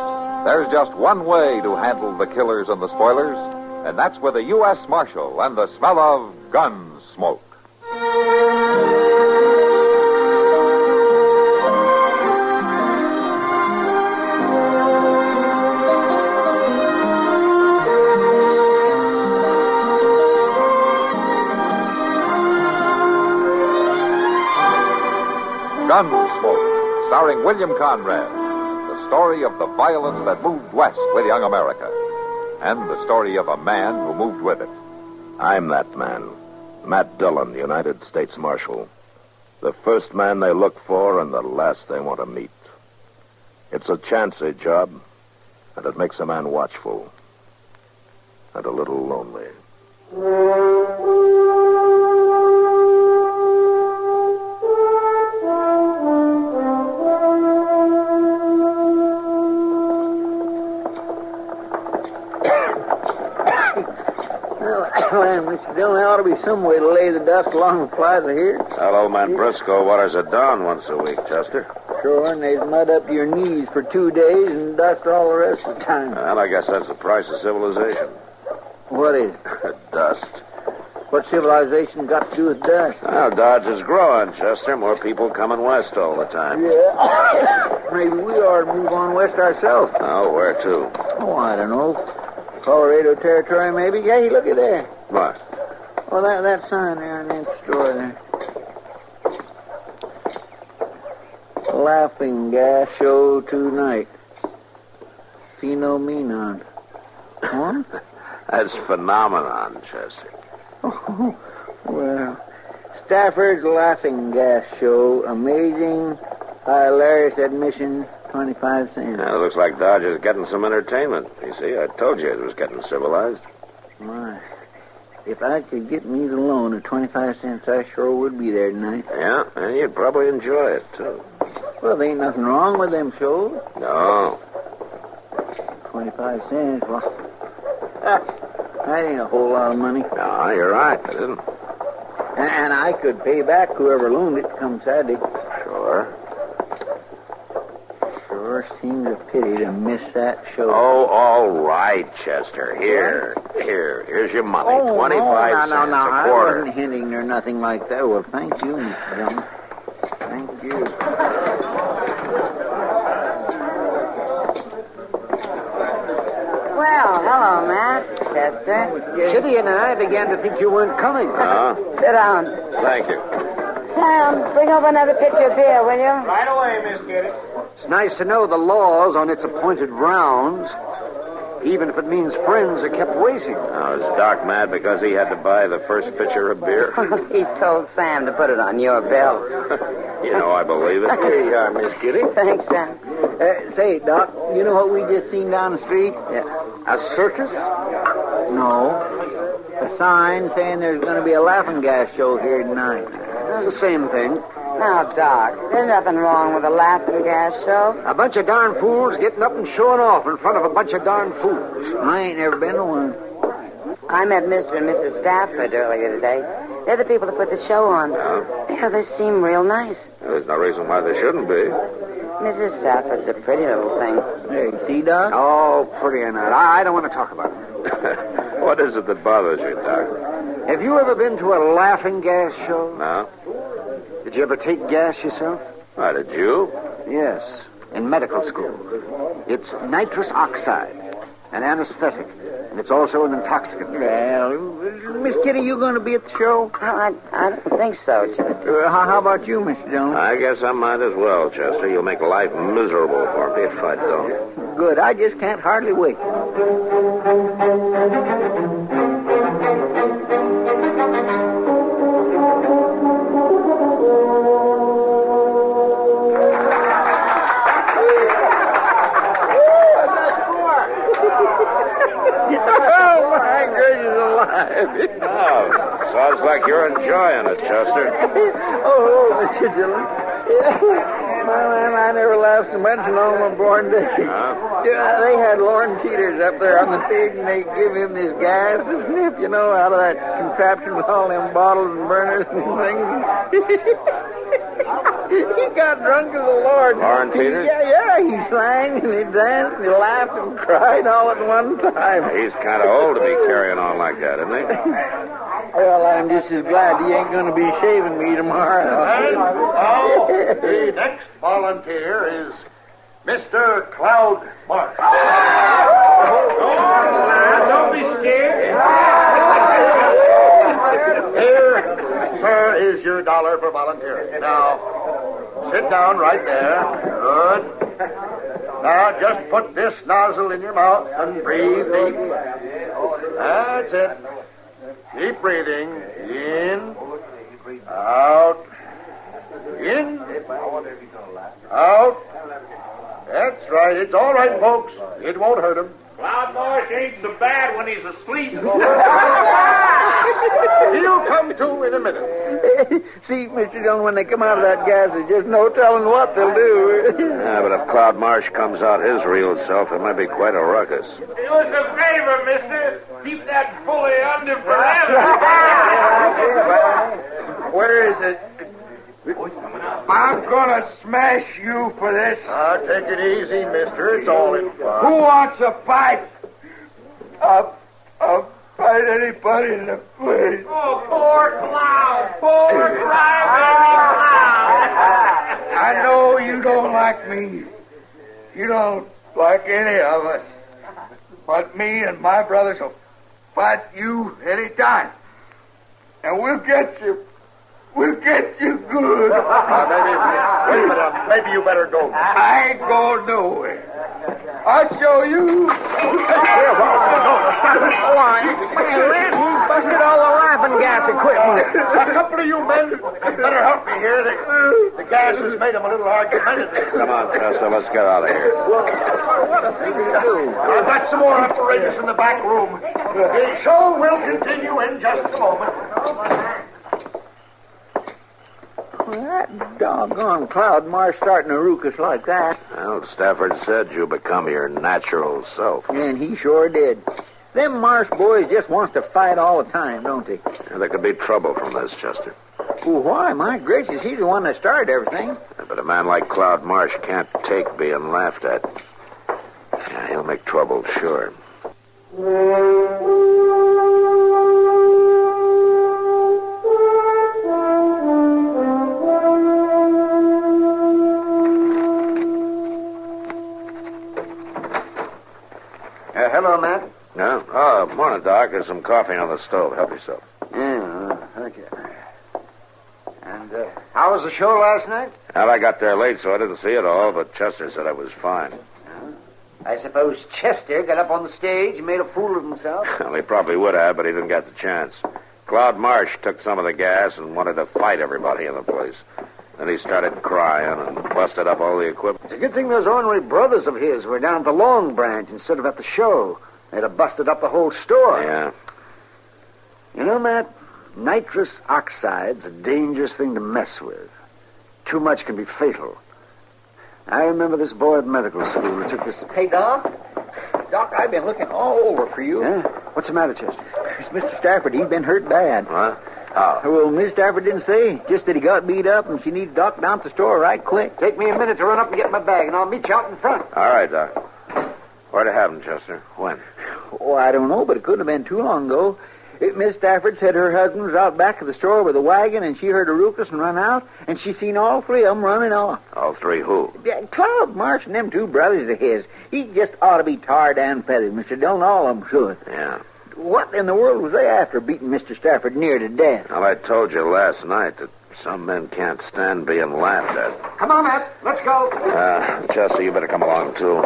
there's just one way to handle the killers and the spoilers, and that's with a U.S. Marshal and the smell of gun smoke. Gunsmoke, starring William Conrad, the story of the violence that moved west with young America, and the story of a man who moved with it.
I'm that man, Matt Dillon, United States Marshal. The first man they look for and the last they want to meet. It's a chancy job, and it makes a man watchful and a little lonely.
Well, Mr. Dillon, there ought to be some way to lay the dust along the plaza here.
That old man Briscoe waters it down once a week, Chester.
Sure, and there's mud up to your knees for 2 days and dust all the rest of the time.
Well, I guess that's the price of civilization.
What is?
Dust.
What civilization got to do with dust?
Well, Dodge is growing, Chester. More people coming west all the time.
Yeah. Maybe we ought to move on west ourselves.
Oh, where to?
Oh, I don't know. Colorado Territory, maybe. Hey, looky there.
What?
Oh, that sign there in that store there. Laughing gas show tonight. Phenomenon. Huh?
That's phenomenon, Chester.
Oh, well, Stafford's laughing gas show. Amazing, hilarious admission, 25 cents.
Yeah, it looks like Dodge is getting some entertainment. You see, I told you it was getting civilized.
My, if I could get me the loan of 25 cents, I sure would be there tonight.
Yeah, and you'd probably enjoy it, too.
Well, there ain't nothing wrong with them shows.
No.
25 cents, well,
That ain't a whole lot of money.
No, you're right. It isn't.
And I could pay back whoever loaned it come Saturday.
Sure.
Sure seems a pity to miss that show.
Oh, all right, Chester. Here's your money. 25 cents,
no,
a
I
quarter.
wasn't hinting or nothing like that. Well, thank you, Mr. Dillon. Thank you.
Well, hello, Matt. Chester.
Kitty and I began to think you weren't coming.
Sit down.
Thank you.
Sam, bring over another pitcher of beer, will you?
Right away, Miss Kitty. It's nice to know the laws on its appointed rounds, even if it means friends are kept waiting.
Now, is Doc mad because he had to buy the first pitcher of beer?
He's told Sam to put it on your bill.
You know I believe it.
Here you are, Miss Kitty.
Thanks, Sam.
Say, Doc, you know what we just seen down the street?
A circus?
No. A sign saying there's going to be a laughing gas show here tonight.
It's the same thing.
Now, Doc, there's nothing wrong with a laughing gas show.
A bunch of darn fools getting up and showing off in front of a bunch of darn fools.
I ain't never been to one.
I met Mr. and Mrs. Stafford earlier today. They're the people that put the show on. Yeah, they seem real nice.
There's no reason why they shouldn't be.
Mrs. Stafford's a pretty little thing.
Hey, see, Doc?
Oh, pretty or not. I don't want to talk about it.
What is it that bothers you, Doc?
Have you ever been to a laughing gas show?
No.
Did you ever take gas yourself?
Why, did you?
Yes, in medical school. It's nitrous oxide, an anesthetic, and it's also an intoxicant.
Well, Miss Kitty, you going to be at the show?
I don't think so, Chester.
How about you, Mr. Jones?
I guess I might as well, Chester. You'll make life miserable for me if I don't.
Good. I just can't hardly wait.
Oh, sounds like you're enjoying it, Chester.
Oh, Mr. Dillon. Well, I never laughed so much in all my born days. Yeah, they had Lorne Teeters up there on the stage, and they give him this gas to sniff, out of that contraption with all them bottles and burners and things. He got drunk as a lord.
Lorne Teeters?
Yeah, he sang and he danced and he laughed and cried all at one time.
He's kind of old to be carrying on like that, isn't he?
Well, I'm just as glad he ain't going to be shaving me tomorrow.
And the next volunteer is Mr. Cloud Marsh.
Don't be scared.
Here, sir, is your $1 for volunteering. Now, sit down right there. Good. Now, just put this nozzle in your mouth and breathe deep. That's it. Keep breathing. In. Out. In. Out. That's right. It's all right, folks. It won't hurt him.
Cloud Marsh ain't so bad when he's asleep.
He'll come to in a minute.
See, Mr. Dillon, when they come out of that gas, there's just no telling what they'll do.
Yeah, but if Cloud Marsh comes out his real self, it might be quite a ruckus.
Do us a favor, mister. Keep that bully under forever.
Where is it?
I'm gonna smash you for this.
Take it easy, mister. It's all in fun.
Who wants a fight? I'll fight anybody in the place.
Oh, poor Cloud. Poor crybaby Cloud.
I know you don't like me. You don't like any of us. But me and my brothers will fight you any time. And we'll get you. We'll get you good.
Wait a minute. Maybe you better go.
I ain't going nowhere. I'll show you.
Stop it. Go on.
Man, he busted all the laughing gas equipment.
A couple of you men better help me here. The gas has made him a little argumentative.
Come on, Chester, let's get out of here.
What a thing to do. I've got some more apparatus in the back room. The show will continue in just a moment.
Well, that doggone Cloud Marsh starting a ruckus like that.
Well, Stafford said you become your natural self.
And he sure did.
Them Marsh boys just wants to fight all the time, don't they?
Yeah, there could be trouble from this, Chester.
Well, why? My gracious, he's the one that started everything.
Yeah, but a man like Cloud Marsh can't take being laughed at. Yeah, he'll make trouble, sure.
Hello, Matt.
Yeah? Oh, morning, Doc. There's some coffee on the stove. Help yourself.
Yeah, thank you. And how was the show last night?
Well, I got there late, so I didn't see it all, but Chester said I was fine.
I suppose Chester got up on the stage and made a fool of himself.
Well, he probably would have, but he didn't get the chance. Cloud Marsh took some of the gas and wanted to fight everybody in the place. Then he started crying and busted up all the equipment.
It's a good thing those ornery brothers of his were down at the Long Branch instead of at the show. They'd have busted up the whole store.
Yeah.
You know, Matt, nitrous oxide's a dangerous thing to mess with. Too much can be fatal. I remember this boy at medical school who took this...
Hey, Doc. Doc, I've been looking all over for you.
Yeah? What's the matter, Chester?
It's Mr. Stafford. He's been hurt bad.
What? How?
Well, Miss Stafford didn't say. Just that he got beat up and she needs Doc down at the store right quick.
Take me a minute to run up and get my bag, and I'll meet you out in front.
All right, Doc. Where'd it happen, Chester? When?
Oh, I don't know, but it couldn't have been too long ago. Miss Stafford said her husband was out back of the store with a wagon, and she heard a ruckus and run out, and she seen all three of them running off.
All three who?
Yeah, Cloud Marsh and them two brothers of his. He just ought to be tarred and feathered, Mr. Dillon. All of them should.
Yeah.
What in the world was they after, beating Mr. Stafford near to death?
Well, I told you last night that some men can't stand being laughed at.
Come on, Matt. Let's go.
Chester, you better come along, too.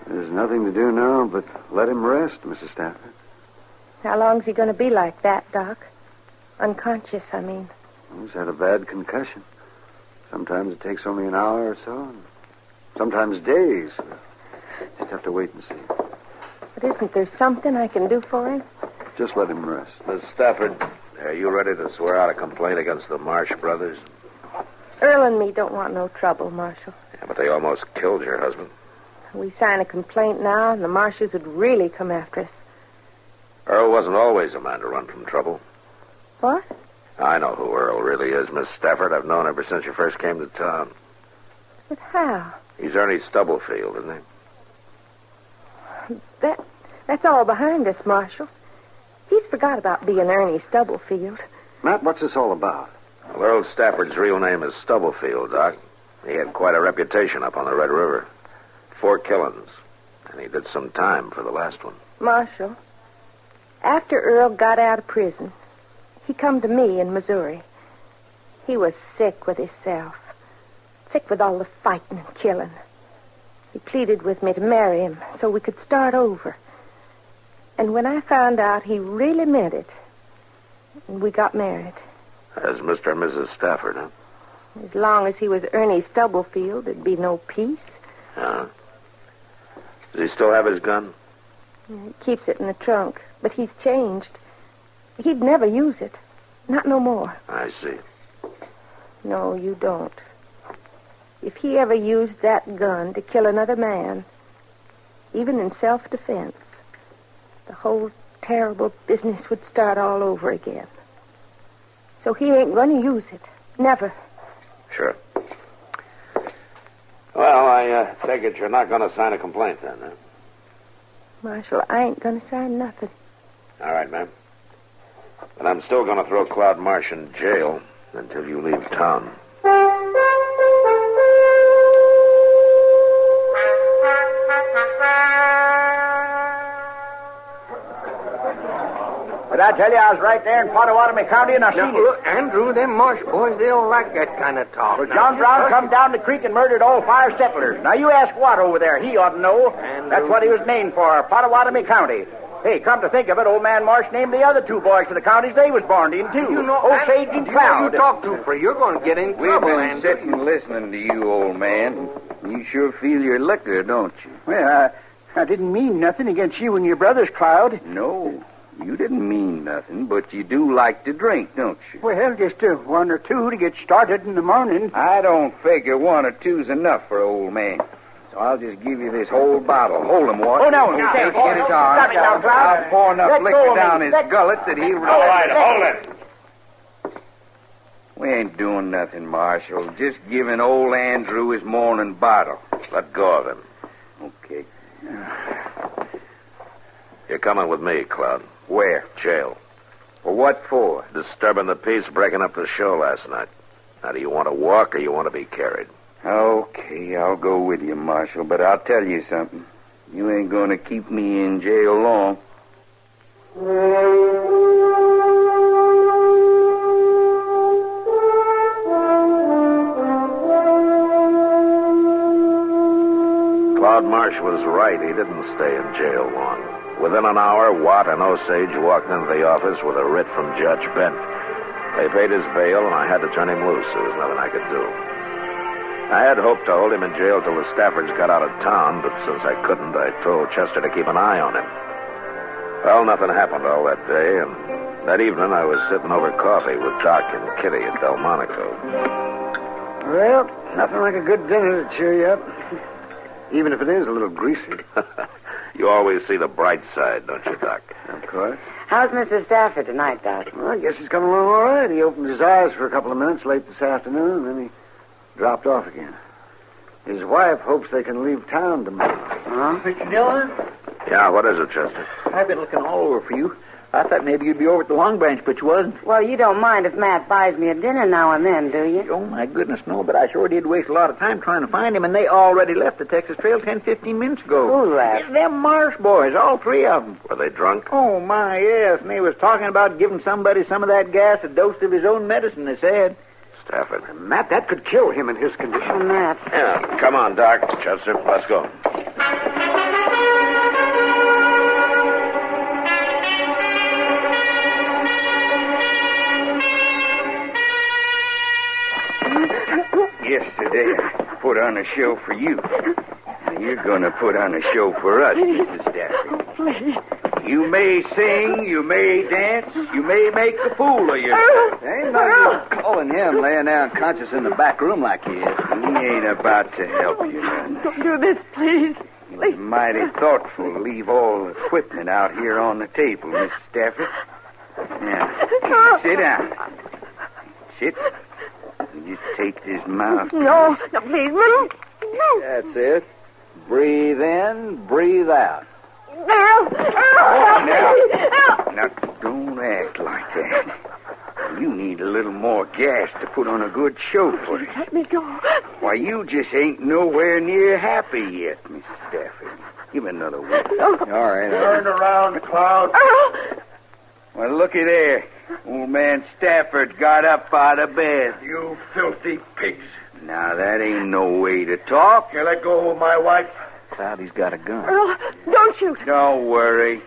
There's nothing to do now but let him rest, Mrs. Stafford.
How long's he going to be like that, Doc? Unconscious, I mean.
He's had a bad concussion. Sometimes it takes only an hour or so, and sometimes days. Just have to wait and see.
But isn't there something I can do for him?
Just let him rest.
Miss Stafford, are you ready to swear out a complaint against the Marsh brothers?
Earl and me don't want no trouble, Marshal.
Yeah, but they almost killed your husband.
We sign a complaint now, and the Marshes would really come after us.
Earl wasn't always a man to run from trouble.
What?
I know who Earl really is, Miss Stafford. I've known ever since you first came to town.
But how?
He's Ernie Stubblefield, isn't he?
That's all behind us, Marshal. He's forgot about being Ernie Stubblefield.
Matt, what's this all about?
Well, Earl Stafford's real name is Stubblefield, Doc. He had quite a reputation up on the Red River. 4 killings. And he did some time for the last one.
Marshal, after Earl got out of prison, he come to me in Missouri. He was sick with himself. Sick with all the fighting and killing. He pleaded with me to marry him so we could start over. And when I found out he really meant it, we got married.
As Mr. and Mrs. Stafford, huh?
As long as he was Ernie Stubblefield, there'd be no peace.
Yeah. Does he still have his gun?
He keeps it in the trunk, but he's changed. He'd never use it. Not no more.
I see.
No, you don't. If he ever used that gun to kill another man, even in self-defense, the whole terrible business would start all over again. So he ain't going to use it. Never.
Sure. Well, I take it you're not going to sign a complaint then, huh?
Marshal, I ain't going to sign nothing.
All right, ma'am. But I'm still going to throw Cloud Marsh in jail until you leave town.
But I tell you, I was right there in Pottawatomie County, and I seen it.
Look, Andrew, them Marsh boys, they don't like that kind of talk.
Well, John Brown come down the creek and murdered all 5 settlers. Now, you ask Watt over there. He ought to know. That's what he was named for, Pottawatomie County. Hey, come to think of it, old man Marsh named the other 2 boys to the counties they was born in, too.
You know,
Osage and Cloud.
You talk too free. You're going to get in trouble,
We've been
Andrew.
sitting listening to you, old man. You sure feel your liquor, don't you?
Well, I didn't mean nothing against you and your brothers, Cloud.
No.
You didn't mean nothing, but you do like to drink, don't you?
Well, just one or two to get started in the morning.
I don't figure one or two's enough for an old man. So I'll just give you this whole bottle. Hold him, Walt.
Oh, no,
Don't
now,
take
oh,
in his
no,
arm.
stop it now, Cloud.
I'll pour enough
Let go
liquor
of me.
down his gullet that he'll...
All right, hold it.
We ain't doing nothing, Marshal. Just giving old Andrew his morning bottle.
Let go of him.
Okay.
You're coming with me, Cloud.
Where?
Jail.
Well, what for?
Disturbing the peace, breaking up the show last night. Now, do you want to walk or you want to be carried?
Okay, I'll go with you, Marshal, but I'll tell you something. You ain't gonna keep me in jail long.
Claude Marsh was right. He didn't stay in jail long. Within an hour, Watt and Osage walked into the office with a writ from Judge Bent. They paid his bail, and I had to turn him loose. There was nothing I could do. I had hoped to hold him in jail till the Staffords got out of town, but since I couldn't, I told Chester to keep an eye on him. Well, nothing happened all that day, and that evening I was sitting over coffee with Doc and Kitty at Delmonico.
Well, nothing like a good dinner to cheer you up. Even if it is a little greasy.
You always see the bright side, don't you, Doc?
Of course.
How's Mr. Stafford tonight, Doc?
Well, I guess he's coming along all right. He opened his eyes for a couple of minutes late this afternoon, and then he dropped off again. His wife hopes they can leave town tomorrow.
Huh?
Mr. Dillon,
Yeah, what is it, Chester?
I've been looking all over for you. I thought maybe you'd be over at the Long Branch, but you wasn't.
Well, you don't mind if Matt buys me a dinner now and then, do you?
Oh, my goodness, no, but I sure did waste a lot of time trying to find him, and they already left the Texas Trail 10-15 minutes ago.
Who left?
It's them Marsh boys, all three of them.
Were they drunk?
Oh, my, yes, and they was talking about giving somebody some of that gas, a dose of his own medicine, they said.
Stafford.
Matt, that could kill him in his condition.
Oh, Matt.
Yeah, come on, Doc. Chester, let's go.
Yesterday, I put on a show for you. Now you're gonna put on a show for us, Mrs. Stafford.
Please.
You may sing, you may dance, you may make a fool of yourself.
Ain't no use calling him laying down conscious in the back room like he is.
He ain't about to help you none.
Don't do this, please.
He was mighty thoughtful to leave all the equipment out here on the table, Mrs. Stafford. Now, sit down. Sit. You just take this mouth.
No, please, no.
That's it. Breathe in, breathe out.
Now, don't act like that. You need a little more gas to put on a good show for you.
Let me go.
Why, you just ain't nowhere near happy yet, Mrs. Stafford. Give me another one.
Oh.
All right.
Turn around, Cloud.
Well, looky there. Old man Stafford got up out of bed.
You filthy pigs.
Now, that ain't no way to talk.
You let go of my wife.
Cloudy's got a gun.
Earl, don't shoot.
Don't worry.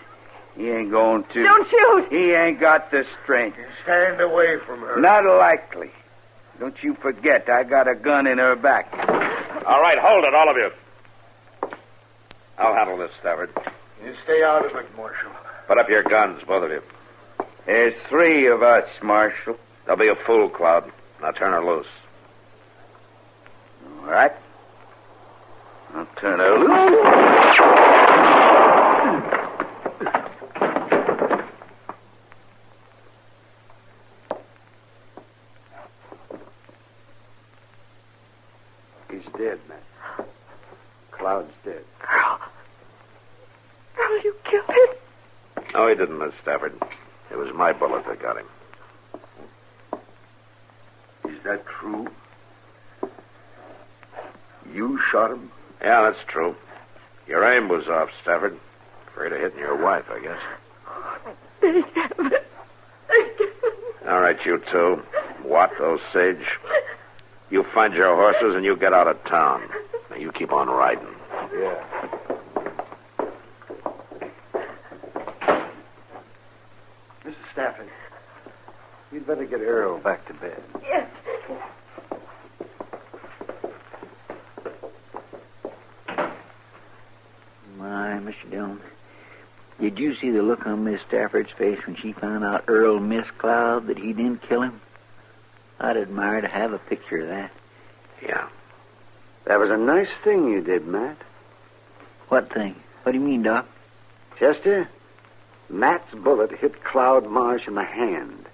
He ain't going to.
Don't shoot.
He ain't got the strength.
Stand away from her.
Not likely. Don't you forget, I got a gun in her back.
All right, hold it, all of you. I'll handle this, Stafford.
You stay out of it, Marshal.
Put up your guns, both of you.
There's three of us, Marshal.
Don't be a fool, Cloud. Now turn her loose.
All right. I'll turn her loose.
He's dead, man. Cloud's dead.
Earl, you killed him.
No, he didn't, Miss Stafford. It was my bullet that got him.
Is that true? You shot him?
Yeah, that's true. Your aim was off, Stafford. Afraid of hitting your wife, I guess. All right, you two. Watt, Osage. You find your horses and you get out of town. Now, you keep on riding.
Yeah.
Mr. Stafford, you'd better get Earl back to bed.
Yes.
My, Mr. Dillon. Did you see the look on Miss Stafford's face when she found out Earl Mistcloud that he didn't kill him? I'd admire to have a picture of that.
Yeah. That was a nice thing you did, Matt.
What thing? What do you mean, Doc?
Chester, Matt's bullet hit Cloud Marsh in the hand.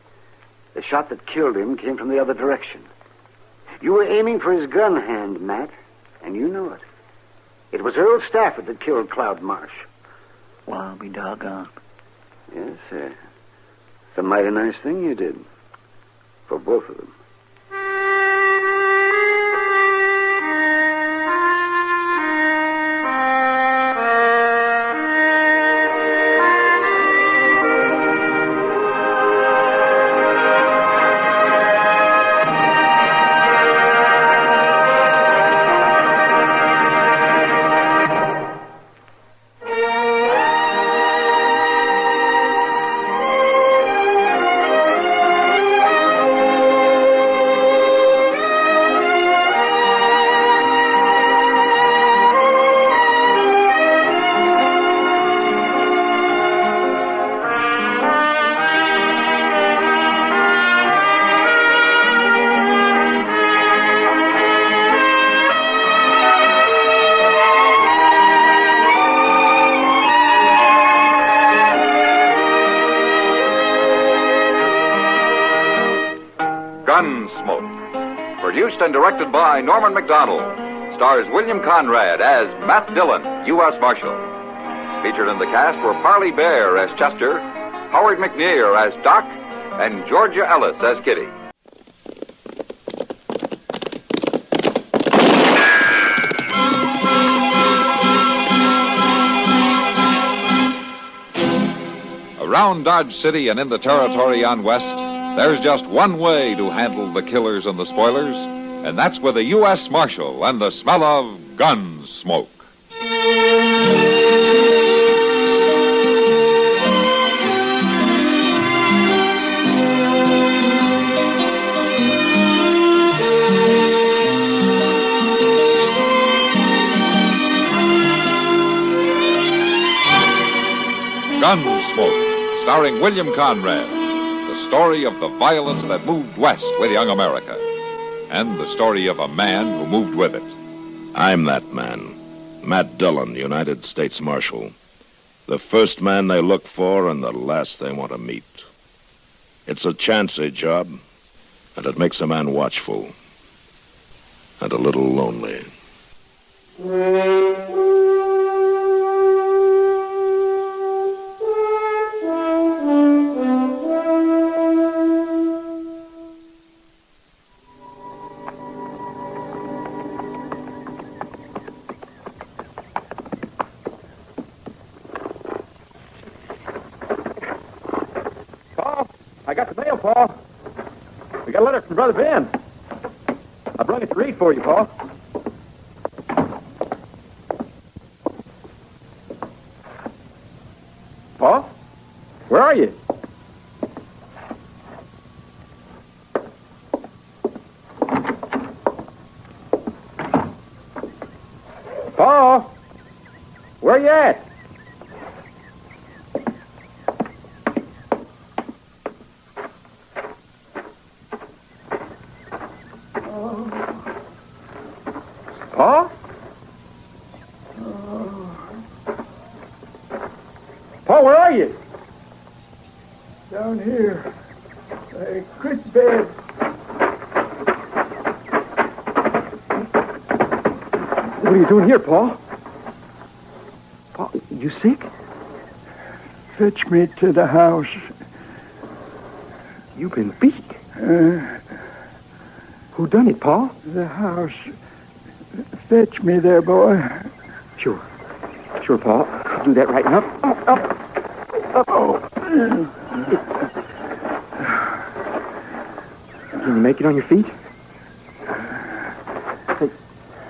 The shot that killed him came from the other direction. You were aiming for his gun hand, Matt, and you knew it. It was Earl Stafford that killed Cloud Marsh.
Well, I'll be doggone.
Yes, sir. It's a mighty nice thing you did. For both of them.
Gunsmoke. Produced and directed by Norman McDonald. Stars William Conrad as Matt Dillon, U.S. Marshal. Featured in the cast were Parley Bear as Chester, Howard McNear as Doc, and Georgia Ellis as Kitty.
Around Dodge City and in the territory on West, there's just one way to handle the killers and the spoilers, and that's with a U.S. Marshal and the smell of Gunsmoke. Gunsmoke, starring William Conrad. The story of the violence that moved west with young America. And the story of a man who moved with it.
I'm that man. Matt Dillon, United States Marshal. The first man they look for and the last they want to meet. It's a chancy job, and it makes a man watchful. And a little lonely.
I got the mail, Paul. We got a letter from Brother Ben. I brought it to read for you, Paul. Paul? Where are you? Paul? Where you at? Paul? Paul, where are you?
Down here. Chris bed.
What are you doing here, Paul? Paul, you sick?
Fetch me to the house.
You've been beat. Who done it, Paul?
The house. Fetch me there, boy.
Sure. Sure, Paul. I'll do that right now. Up.
Oh.
Can you make it on your feet?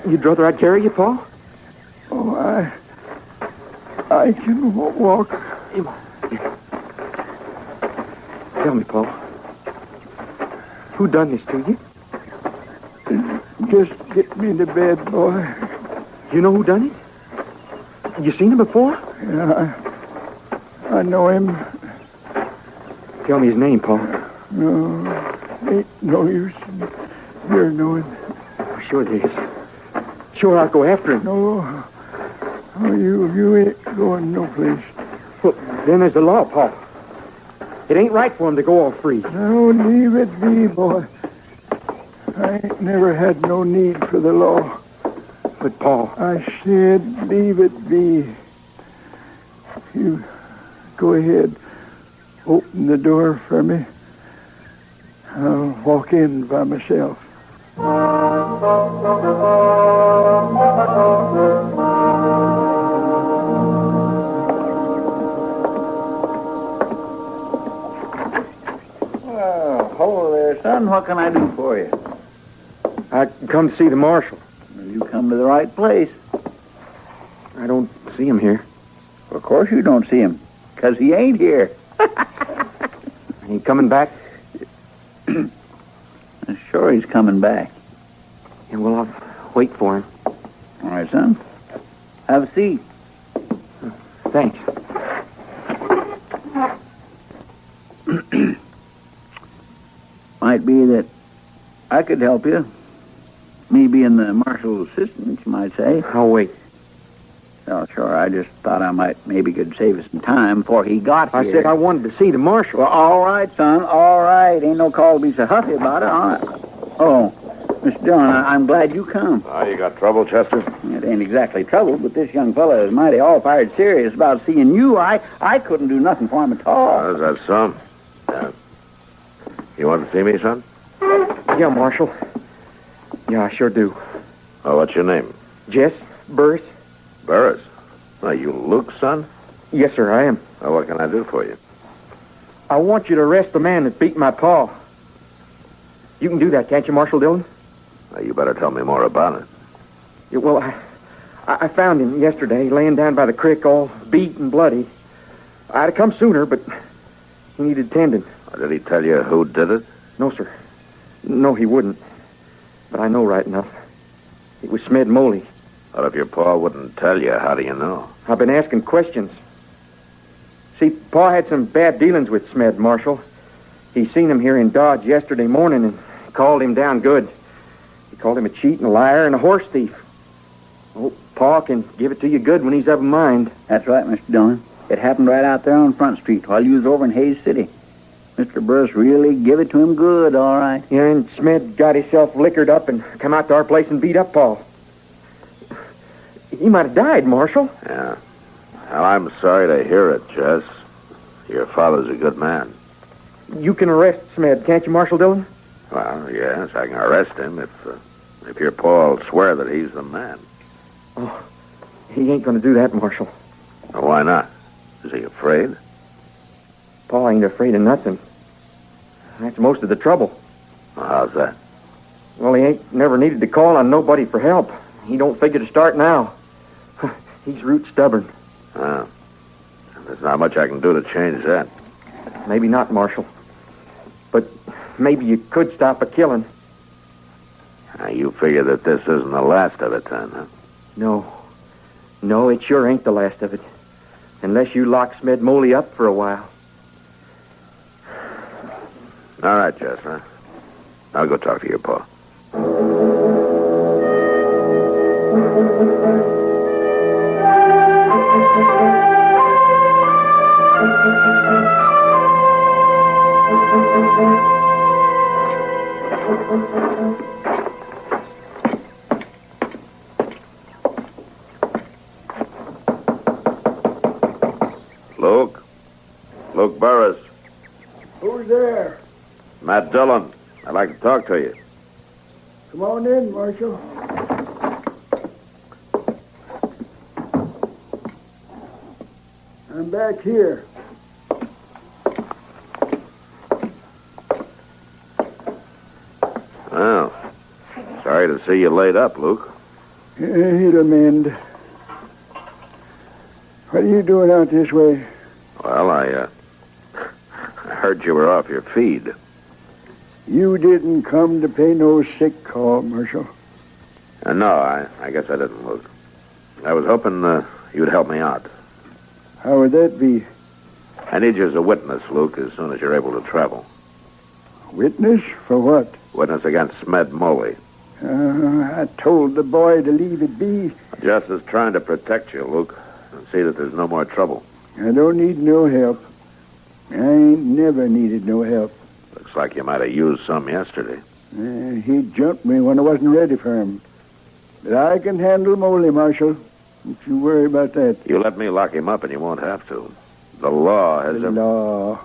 You'd rather I carry you, Paul?
Oh, I can walk.
Tell me, Paul. Who done this to you?
Just get me to bed, boy.
You know who done it? You seen him before?
Yeah, I know him.
Tell me his name, Pa.
No, ain't no use. You're knowing.
Sure there is. Sure, I'll go after him.
No. Oh, you ain't going no place.
Well, then there's the law, Pa. It ain't right for him to go all free.
No, leave it be, boy. I ain't never had no need for the law.
But, Pa...
I said leave it be. You go ahead. Open the door for me. I'll walk in by myself.
Oh, hello there, son. What can I do for you?
I come to see the marshal.
You come to the right place.
I don't see him here.
Of course you don't see him, because he ain't here.
He coming back?
Sure he's coming back.
Yeah, well, I'll wait for him.
All right, son. Have a seat.
Thanks.
Might be that I could help you. Me being the marshal's assistant, you might say.
I'll wait.
Oh, sure. I just thought I might maybe could save us some time before he got here.
I said I wanted to see the marshal.
Well, all right, son. All right. Ain't no call to be so huffy about it. All right. Oh, Mr. Dillon, I'm glad you come.
You got trouble, Chester?
It ain't exactly trouble, but this young fellow is mighty all-fired serious about seeing you. I couldn't do nothing for him at all.
Is that so? You want to see me, son?
Yeah, Marshal. Yeah, I sure do.
Oh, what's your name?
Jess Burris.
Burris? Are you Luke's son?
Yes, sir, I am.
Well, what can I do for you?
I want you to arrest the man that beat my paw. You can do that, can't you, Marshal Dillon?
Well, you better tell me more about it.
Yeah, well, I found him yesterday, laying down by the creek, all beat and bloody. I'd have come sooner, but he needed tending.
Did he tell you who did it?
No, sir. No, he wouldn't. But I know right enough. It was Smed Moley.
Well, if your pa wouldn't tell you, how do you know?
I've been asking questions. See, Pa had some bad dealings with Smed, Marshal. He seen him here in Dodge yesterday morning and called him down good. He called him a cheat and a liar and a horse thief. Oh, Pa can give it to you good when he's of a mind.
That's right, Mr. Dillon. It happened right out there on Front Street while you was over in Hayes City. Mr. Burris really give it to him good, all right.
Yeah, and Smed got himself liquored up and come out to our place and beat up Pa. He might have died, Marshal.
Yeah. Well, I'm sorry to hear it, Jess. Your father's a good man.
You can arrest Smed, can't you, Marshal Dillon?
Well, yes, I can arrest him if your pa will swear that he's the man.
Oh, he ain't going to do that, Marshal.
Well, why not? Is he afraid?
Pa ain't afraid of nothing. That's most of the trouble.
Well, how's that?
Well, he ain't never needed to call on nobody for help. He don't figure to start now. He's root stubborn.
Oh. There's not much I can do to change that.
Maybe not, Marshal. But maybe you could stop a killing.
You figure that this isn't the last of it, then, huh?
No, it sure ain't the last of it. Unless you lock Smed Moley up for a while.
All right, Jess, huh? I'll go talk to your pa. Luke Burris.
Who's there?
Matt Dillon. I'd like to talk to you.
Come on in, Marshal. I'm back here.
Well, sorry to see you laid up, Luke.
It'll mend. What are you doing out this way?
Well, I heard you were off your feed.
You didn't come to pay no sick call, Marshal.
No, I guess I didn't, Luke. I was hoping you'd help me out.
How would that be?
I need you as a witness, Luke, as soon as you're able to travel.
Witness for what?
Witness against Smed Moley.
I told the boy to leave it be.
Just as trying to protect you, Luke, and see that there's no more trouble.
I don't need no help. I ain't never needed no help.
Looks like you might have used some yesterday.
He jumped me when I wasn't ready for him. But I can handle Moley, Marshal. Don't you worry about that.
You let me lock him up and you won't have to. The law has...
The law.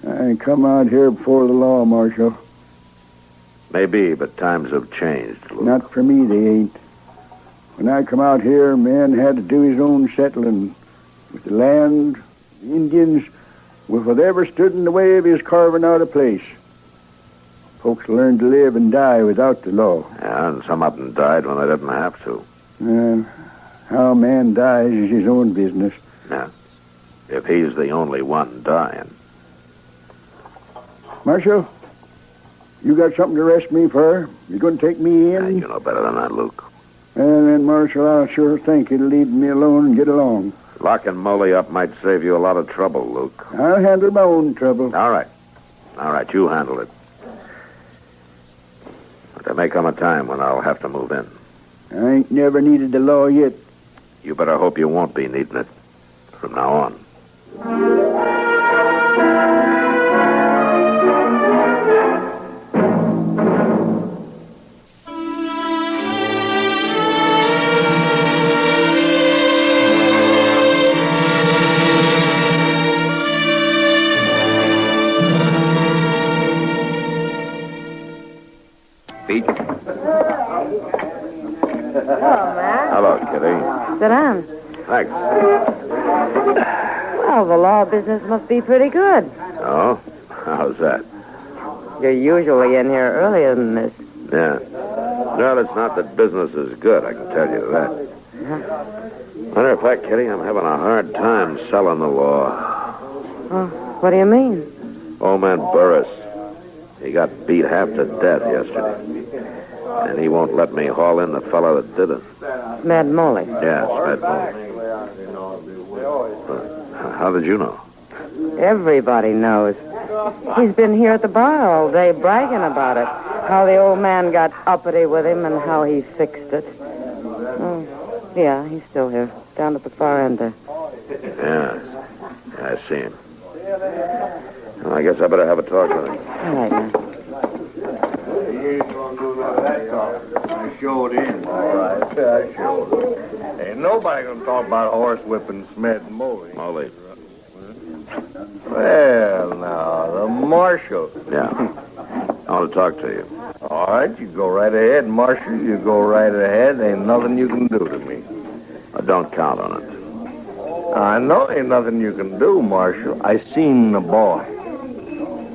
I ain't come out here before the law, Marshal.
Maybe, but times have changed, Luke.
Not for me, they ain't. When I come out here, man had to do his own settling. With the land, the Indians, with whatever stood in the way of his carving out a place. Folks learned to live and die without the law.
Yeah, and some of them died when they didn't have to.
How a man dies is his own business.
Yeah. If he's the only one dying.
Marshal, you got something to arrest me for? You going to take me in?
You know better than that, Luke.
And then, Marshal, I sure think it'll leave me alone and get along.
Locking Moley up might save you a lot of trouble, Luke.
I'll handle my own trouble.
All right, you handle it. But there may come a time when I'll have to move in.
I ain't never needed the law yet.
You better hope you won't be needing it from now on. Pete?
Hello, Matt.
Hello, Kitty.
Sit down.
Thanks.
Well, the law business must be pretty good.
Oh? How's that?
You're usually in here earlier than this.
Yeah. Well, it's not that business is good, I can tell you that. Matter of fact, Kitty, I'm having a hard time selling the law.
Oh, what do you mean?
Old man Burris. He got beat half to death yesterday. And he won't let me haul in the fellow that did it.
Smed Moley.
Yeah, Smed Moley. How did you know?
Everybody knows. He's been here at the bar all day bragging about it. How the old man got uppity with him and how he fixed it. Oh, yeah, he's still here. Down at the far end there.
Yeah, I see him. Well, I guess I better have a talk with him.
All right, man.
I showed in. All right, I showed. Ain't nobody gonna talk about horse whipping Smed and Moley.
Moley.
Well, now, the marshal.
Yeah. I want to talk to you.
All right, you go right ahead, Marshal. You go right ahead. Ain't nothing you can do to me.
Don't count on it.
I know ain't nothing you can do, Marshal. I seen the boy.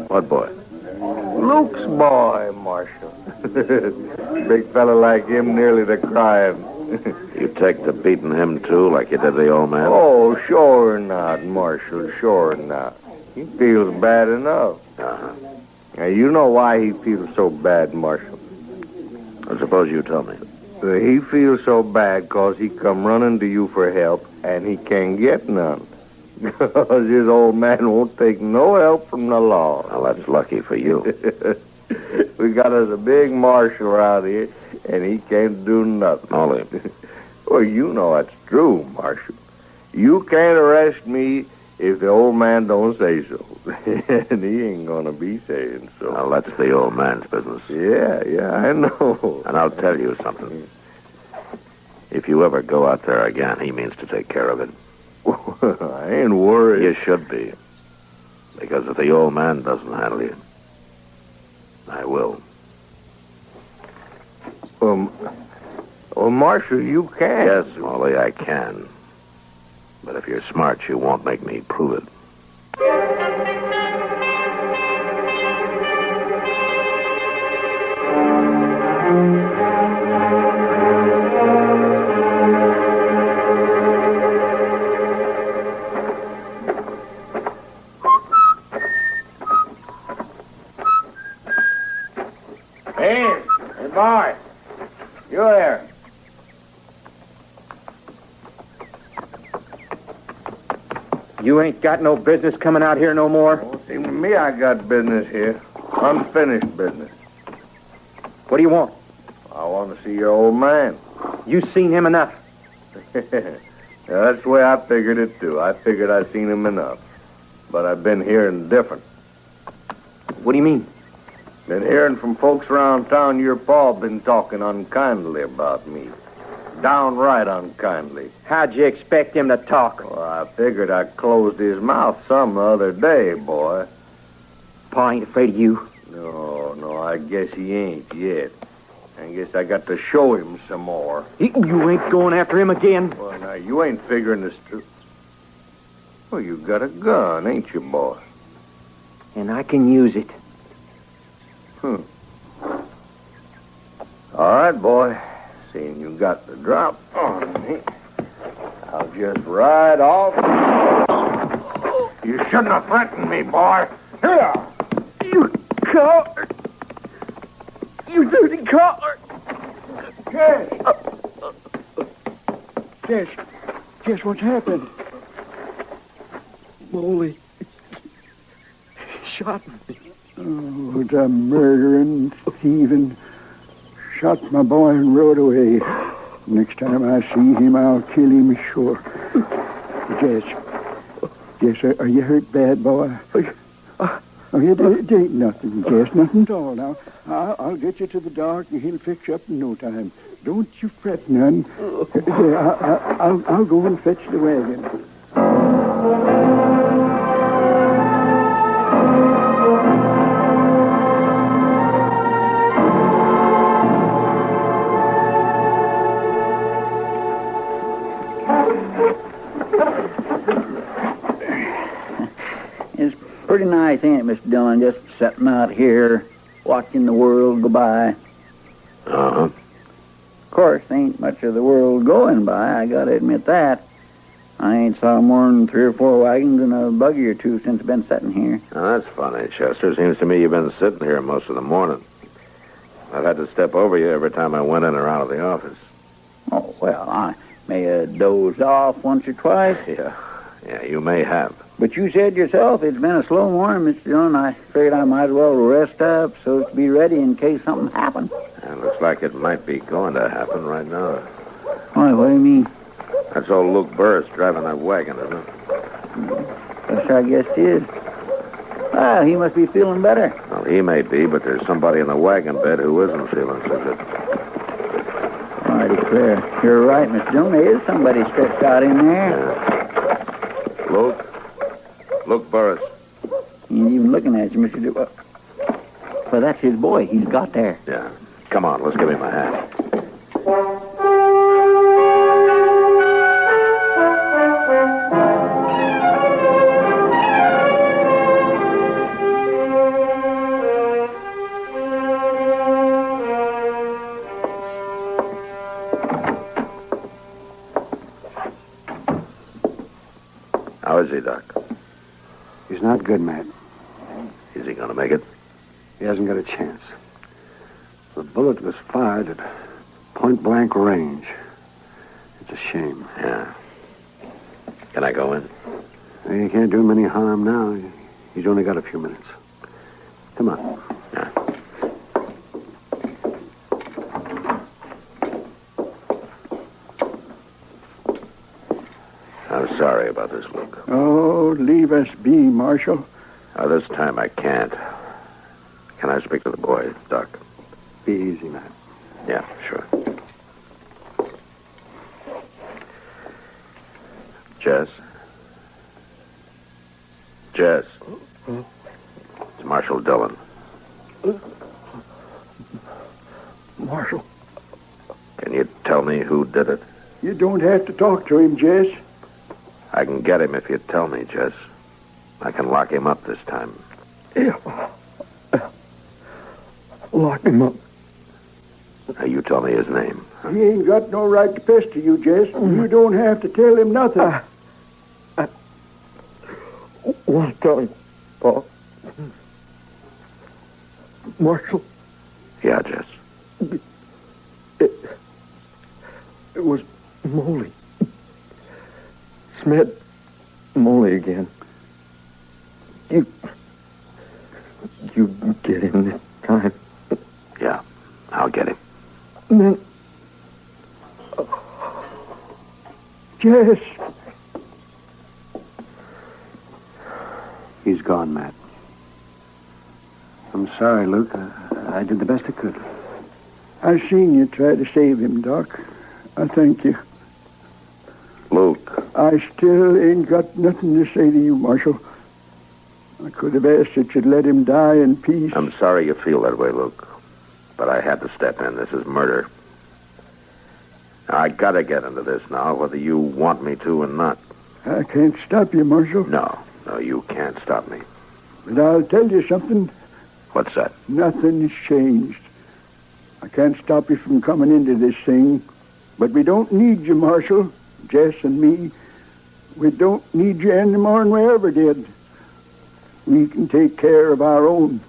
What boy?
Luke's boy, Marshal. Big fella like him nearly to crying.
You take to beating him, too, like you did the old man?
Oh, sure not, Marshal, sure not. He feels bad enough.
Uh-huh.
Now, you know why he feels so bad, Marshal.
I suppose you tell me.
He feels so bad because he come running to you for help, and he can't get none. Because his old man won't take no help from the law.
Well, that's lucky for you.
We got us a big marshal around here, and he can't do nothing.
Molly.
Well, you know that's true, Marshal. You can't arrest me if the old man don't say so. And he ain't gonna be saying so.
Well, that's the old man's business.
Yeah, I know.
And I'll tell you something. If you ever go out there again, he means to take care of it.
I ain't worried.
You should be. Because if the old man doesn't handle you, I will.
Well, Marshal, you can.
Yes, Molly, I can. But if you're smart, you won't make me prove it.
Hey, boy. You there.
You ain't got no business coming out here no more.
Oh, see, with me, I got business here. Unfinished business.
What do you want?
I want to see your old man.
You seen him enough.
Yeah, that's the way I figured it, too. I figured I'd seen him enough. But I've been hearing different.
What do you mean?
Been hearing from folks around town your pa been talking unkindly about me. Downright unkindly.
How'd you expect him to talk?
Well, I figured I closed his mouth some other day, boy.
Pa ain't afraid of you.
No, I guess he ain't yet. I guess I got to show him some more.
You ain't going after him again?
Well, now, you ain't figuring this through. Well, you got a gun, ain't you, boy?
And I can use it.
All right, boy. Seeing you got the drop on me, I'll just ride off. You shouldn't have threatened me, boy. Here!
You coward! You dirty coward!
Jess, what's happened? Molly shot me. Oh, the murdering, thieving. Shot my boy and rode away. Next time I see him, I'll kill him sure. Jess, are you hurt bad, boy? Oh, it ain't nothing, Jess, nothing at all. Now, I'll get you to the doc, and he'll fix you up in no time. Don't you fret none. I'll go and fetch the wagon.
Pretty nice, ain't it, Mr. Dillon? Just sitting out here, watching the world go by.
Uh-huh.
Of course, ain't much of the world going by, I gotta admit that. I ain't saw more than 3 or 4 wagons and a buggy or two since I've been sitting here.
Now, that's funny, Chester. Seems to me you've been sitting here most of the morning. I've had to step over you every time I went in or out of the office.
Oh, well, I may have dozed off once or twice.
Yeah, you may have.
But you said yourself it's been a slow morning, Mr. Dillon. I figured I might as well rest up so as to be ready in case something happened.
It looks like it might be going to happen right now.
Why, what do you mean?
That's old Luke Burris driving that wagon, isn't it?
Yes, I guess it is. Well, he must be feeling better.
Well, he may be, but there's somebody in the wagon bed who isn't feeling so good.
I declare. You're right, Mr. Dillon. There is somebody stretched out in there.
Yeah. Luke Burris.
He ain't even looking at you, Mr. Dillon. Well, that's his boy. He's got there.
Yeah. Come on, let's give him a hand. How is he, Doc?
He's not good, Matt.
Is he going to make it?
He hasn't got a chance. The bullet was fired at point-blank range. It's a shame.
Yeah. Can I go in?
He can't do him any harm now. He's only got a few minutes. Come on.
Yeah. I'm sorry about this, Luke.
Oh, leave us be, Marshal.
This time I can't. Can I speak to the boy, Doc?
Be easy, Matt.
Yeah, sure. Jess? Jess? It's Marshal Dillon.
Marshal.
Can you tell me who did it?
You don't have to talk to him, Jess.
I can get him if you tell me, Jess. I can lock him up this time.
Yeah. Lock him up.
Now, you tell me his name.
He ain't got no right to pester you, Jess. You don't have to tell him nothing. I want to tell him, Paul. Marshal.
Yeah, Jess.
It was Molly. Smed
Moley again. You get him this time.
Yeah, I'll get him.
And then... Jess.
He's gone, Matt. I'm sorry, Luke. I did the best I could.
I seen you try to save him, Doc. I thank you.
Luke.
I still ain't got nothing to say to you, Marshal. I could have asked that you'd let him die in peace.
I'm sorry you feel that way, Luke. But I had to step in. This is murder. I gotta get into this now, whether you want me to or not.
I can't stop you, Marshal.
No, you can't stop me.
But I'll tell you something.
What's that?
Nothing's changed. I can't stop you from coming into this thing. But we don't need you, Marshal. Jess and me. We don't need you any more than we ever did. We can take care of our own.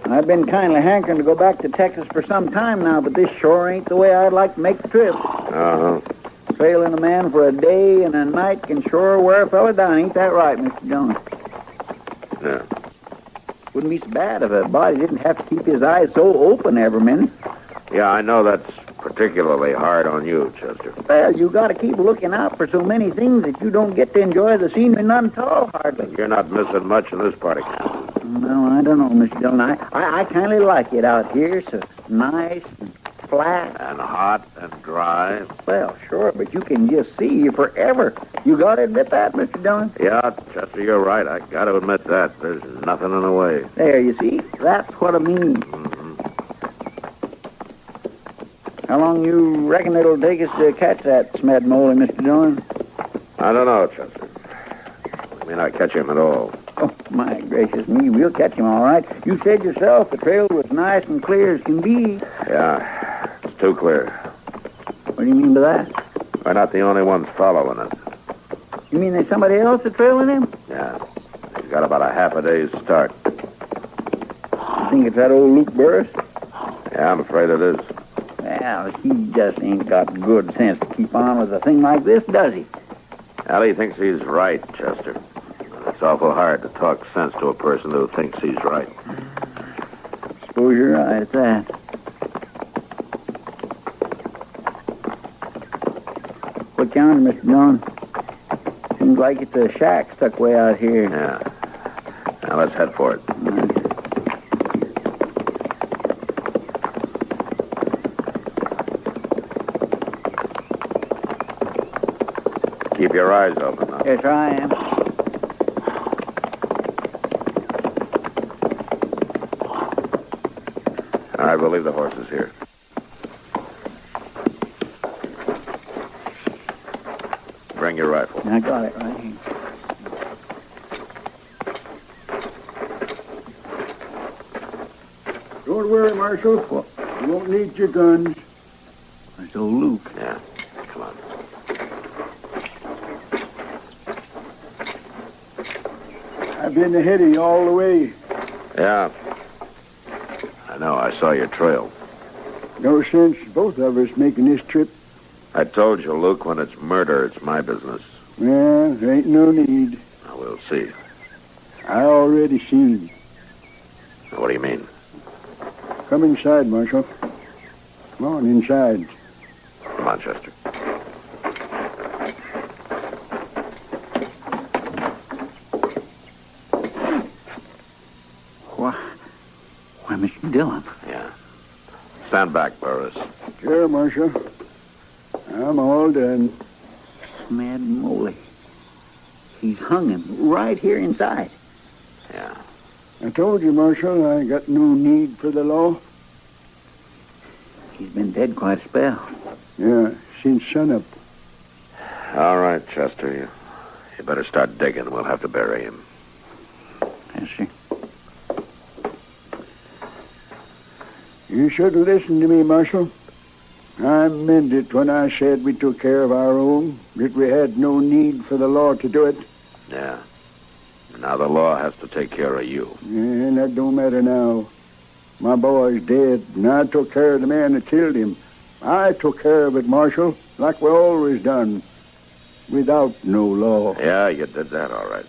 I've been kindly hankering to go back to Texas for some time now, but this sure ain't the way I'd like to make the trip.
Uh-huh.
Trailing a man for a day and a night can sure wear a fella down. Ain't that right, Mr. Jones?
Yeah.
Wouldn't be so bad if a body didn't have to keep his eyes so open every minute.
Yeah, I know that's particularly hard on you, Chester.
Well, you got to keep looking out for so many things that you don't get to enjoy the scenery none at all, hardly.
You're not missing much in this part of town.
No, I don't know, Mr. Dillon. I kindly like it out here, so it's nice and flat.
And hot and dry.
Well, sure, but you can just see forever. You got to admit that, Mr. Dillon?
Yeah, Chester, you're right. I got to admit that. There's nothing in the way.
There, you see? That's what I mean.
Mm-hmm.
How long you reckon it'll take us to catch that Smed Moley, Mr. Dillon?
I don't know, Chester. I may not catch him at all.
Oh, my gracious me, we'll catch him all right. You said yourself the trail was nice and clear as can be.
Yeah, it's too clear.
What do you mean by that?
We're not the only ones following it.
You mean there's somebody else that's trailing him?
Yeah, he's got about a half a day's start.
You think it's that old Luke Burris?
Yeah, I'm afraid it is.
Well, he just ain't got good sense to keep on with a thing like this, does he?
Well, he thinks he's right, Chester. It's awful hard to talk sense to a person who thinks he's right.
Suppose you're right at that. What yonder, Mr. Dillon? Seems like it's a shack stuck way out here.
Yeah. Now let's head for it. Keep your eyes open, huh?
Yes, I am.
All right, we'll leave the horses here. Bring your rifle.
I got it right here.
Don't worry, Marshal. You won't need your guns.
That's old Luke.
Yeah, come on.
I've been ahead of you all the way.
Yeah. I know, I saw your trail.
No sense both of us making this trip.
I told you, Luke, when it's murder, it's my business.
Well, there ain't no need.
Now, we'll see.
I already seen him.
What do you mean?
Come inside, Marshal. Come on, inside.
Come on, Chester.
Why, Mr. Dillon.
Yeah. Stand back, Burris.
Sure, Marshal. I'm all done.
Mad moly. He's hung him right here inside.
Yeah.
I told you, Marshal, I got no need for the law.
He's been dead quite a spell.
Yeah, since sunup.
All right, Chester. You better start digging. We'll have to bury him.
Yes, sir.
You should listen to me, Marshal. I meant it when I said we took care of our own, that we had no need for the law to do it.
Yeah. Now the law has to take care of you.
Yeah, that don't matter now. My boy's dead, and I took care of the man that killed him. I took care of it, Marshal, like we always done, without no law.
Yeah, you did that all right.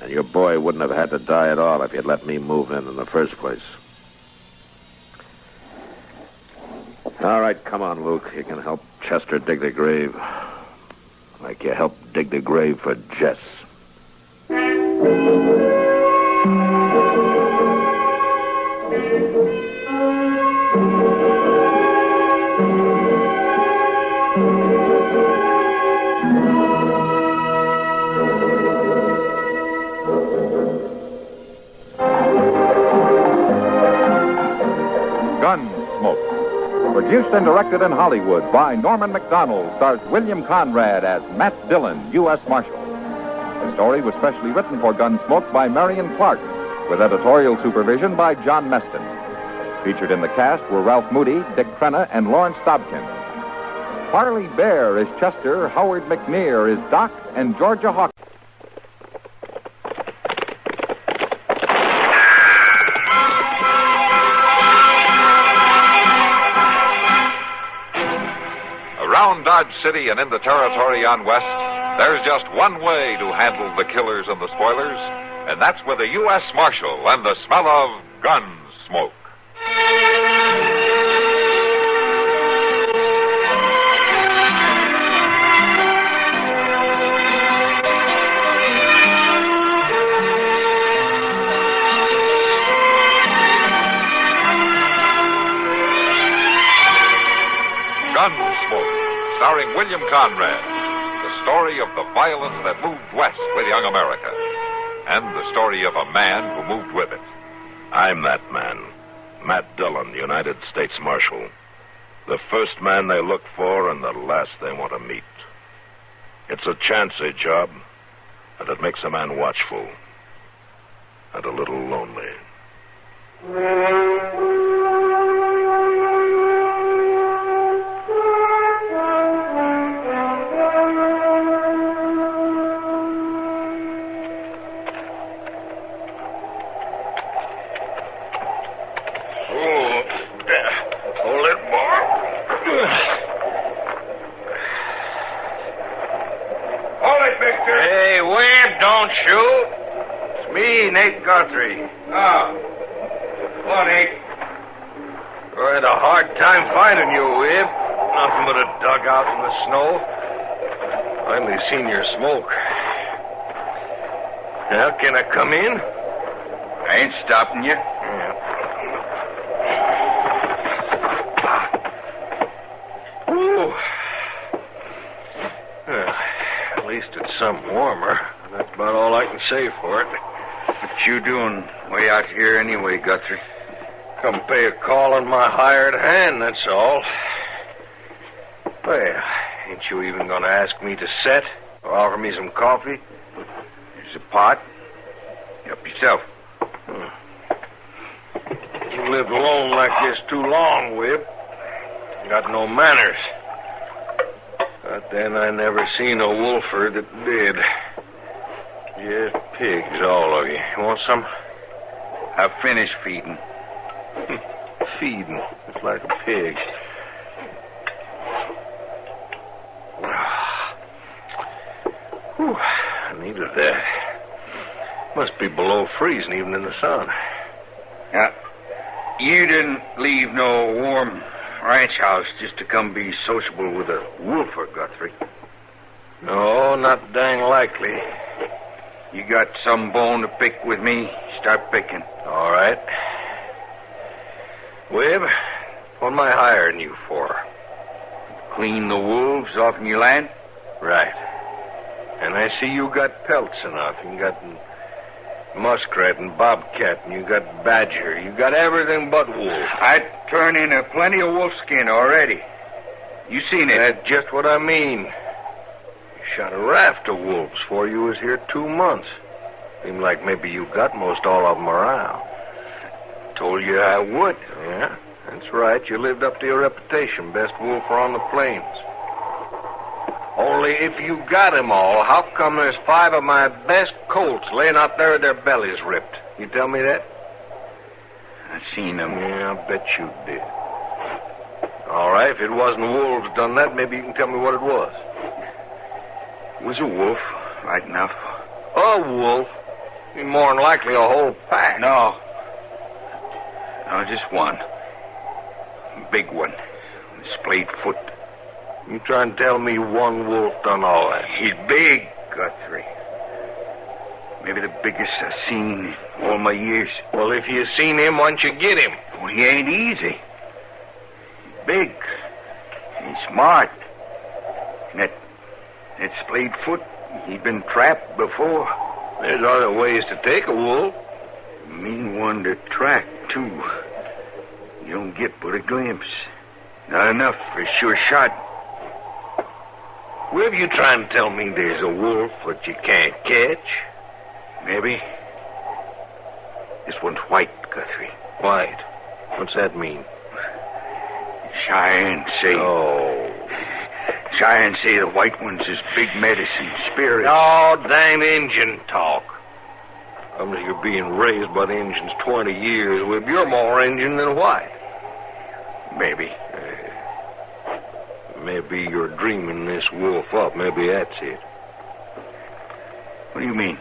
And your boy wouldn't have had to die at all if you'd let me move in the first place. All right, come on, Luke. You can help Chester dig the grave. Like you helped dig the grave for Jess.
Gunsmoke. Produced and directed in Hollywood by Norman Macdonald, stars William Conrad as Matt Dillon, U.S. Marshal. The story was specially written for Gunsmoke by Marion Clark, with editorial supervision by John Meston. Featured in the cast were Ralph Moody, Dick Crenna, and Lawrence Dobkin. Harley Bear is Chester, Howard McNear is Doc, and Georgia Hawk.
Around Dodge City and in the territory on West, there's just one way to handle the killers and the spoilers, and that's with a U.S. Marshal and the smell of gun smoke. Gunsmoke, starring William Conrad. The story of the violence that moved west with young America. And the story of a man who moved with it.
I'm that man. Matt Dillon, United States Marshal. The first man they look for and the last they want to meet. It's a chancy job, and it makes a man watchful. And a little lonely.
Don't shoot. It's me, Nate Guthrie. Oh. What, Nate? I had a hard time finding you, Wib. Nothing but a dugout in the snow. Finally seen your smoke. Now, can I come in? I ain't stopping you. Yeah. Ooh. At least it's something warmer. That's about all I can say for it. What you doing way out here anyway, Guthrie? Come pay a call on my hired hand, that's all. Well, ain't you even going to ask me to set or offer me some coffee? Here's a pot. Help yourself. You lived alone like this too long, Whip. Got no manners. But then I never seen a wolfer that did. Just pigs, all of you. You want some? I've finished feeding. Feeding? It's like a pig. Whew, I needed that. Must be below freezing even in the sun. Yeah. You didn't leave no warm ranch house just to come be sociable with a wolfer, Guthrie. No, not dang likely. You got some bone to pick with me? Start picking. All right. Webb, what am I hiring you for? Clean the wolves off in your land? Right. And I see you got pelts enough. You got muskrat and bobcat, and you got badger. You got everything but wolf. I turned in plenty of wolf skin already. You seen it? That's just what I mean. Shot a raft of wolves before you was here 2 months. Seemed like maybe you got most all of them around. Told you I would. Yeah, that's right. You lived up to your reputation. Best wolfer on the plains.
Only if you got 'em all, how come there's 5 of my best colts laying out there with their bellies ripped? You tell me that?
I seen them.
Yeah, I bet you did. All right, if it wasn't wolves done that, maybe you can tell me what it was.
It was a wolf, right enough.
A wolf? More than likely a whole pack.
No, just one. Big one. Splayed foot.
You trying to tell me one wolf done all that?
He's big, Guthrie. Maybe the biggest I've seen in all my years.
Well, if you seen him, why don't you get him?
Well, he ain't easy. He's big. He's smart. And that splayed foot, he'd been trapped before.
There's other ways to take a wolf.
A mean one to track, too. You don't get but a glimpse. Not enough for a sure shot.
Where you trying to tell me there's a wolf that you can't catch?
Maybe. This one's white, Guthrie.
White? What's that mean?
Cheyenne say.
Oh.
Cheyenne say the white one's his big medicine spirit.
Oh, dang Injun talk. Comes to you're being raised by the Injuns 20 years. Well, you're more Injun than white.
Maybe.
Maybe you're dreaming this wolf up. Maybe that's it.
What do you mean?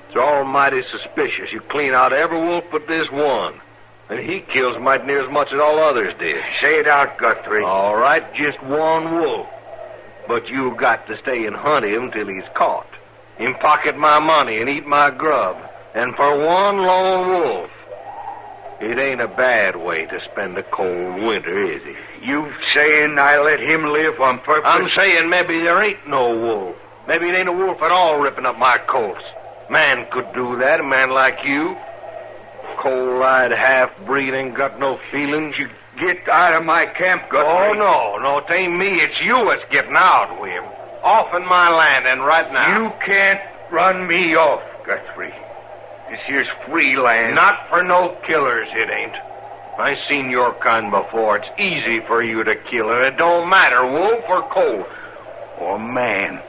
It's almighty suspicious. You clean out every wolf but this one. And he kills mighty near as much as all others did.
Say it out, Guthrie.
All right, just one wolf. But you've got to stay and hunt him till he's caught. Him pocket my money and eat my grub. And for one lone wolf, it ain't a bad way to spend a cold winter, is it?
You saying I let him live on purpose?
I'm saying maybe there ain't no wolf. Maybe it ain't a wolf at all ripping up my colts. Man could do that, a man like you. Cold-eyed half-breed ain't got no feelings.
You get out of my camp, Guthrie.
Oh, no, it ain't me. It's you that's getting out, William. Off in my land, and right now.
You can't run me off, Guthrie. This here's free land.
Not for no killers, it ain't. I seen your kind before. It's easy for you to kill, and it don't matter, wolf or colt.
Or man.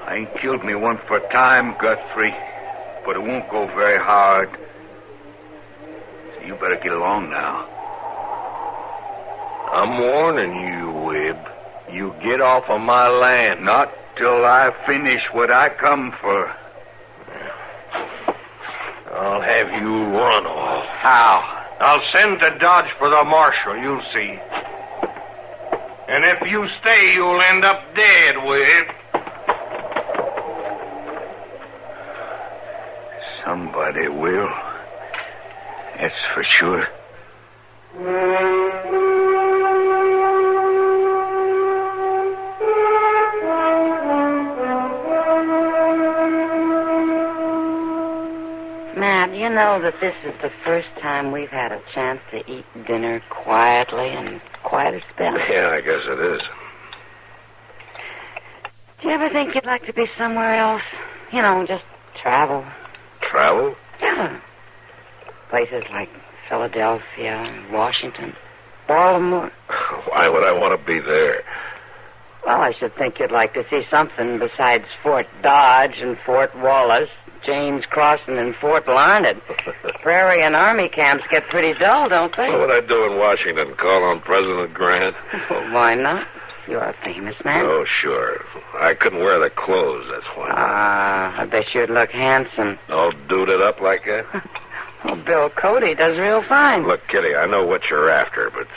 I ain't killed me one for time, Guthrie. But it won't go very hard. So you better get along now.
I'm warning you, Wib. You get off of my land.
Not till I finish what I come for.
I'll have you run off. How? I'll send to Dodge for the marshal, you'll see. And if you stay, you'll end up dead, Wib.
Somebody will. That's for sure.
Matt, you know that this is the first time we've had a chance to eat dinner quietly and quite a spell.
Yeah, I guess it is.
Do you ever think you'd like to be somewhere else? You know, just travel.
Travel?
Yeah. Places like Philadelphia, Washington, Baltimore.
Why would I want to be there?
Well, I should think you'd like to see something besides Fort Dodge and Fort Wallace, James Crossing and Fort Larned. Prairie and Army camps get pretty dull, don't they?
What would I do in Washington? Call on President Grant?
Well, why not? You're a famous man.
Oh, sure. I couldn't wear the clothes, that's why.
I bet you'd look handsome.
All duded up like that?
Well, Bill Cody does real fine.
Look, Kitty, I know what you're after, but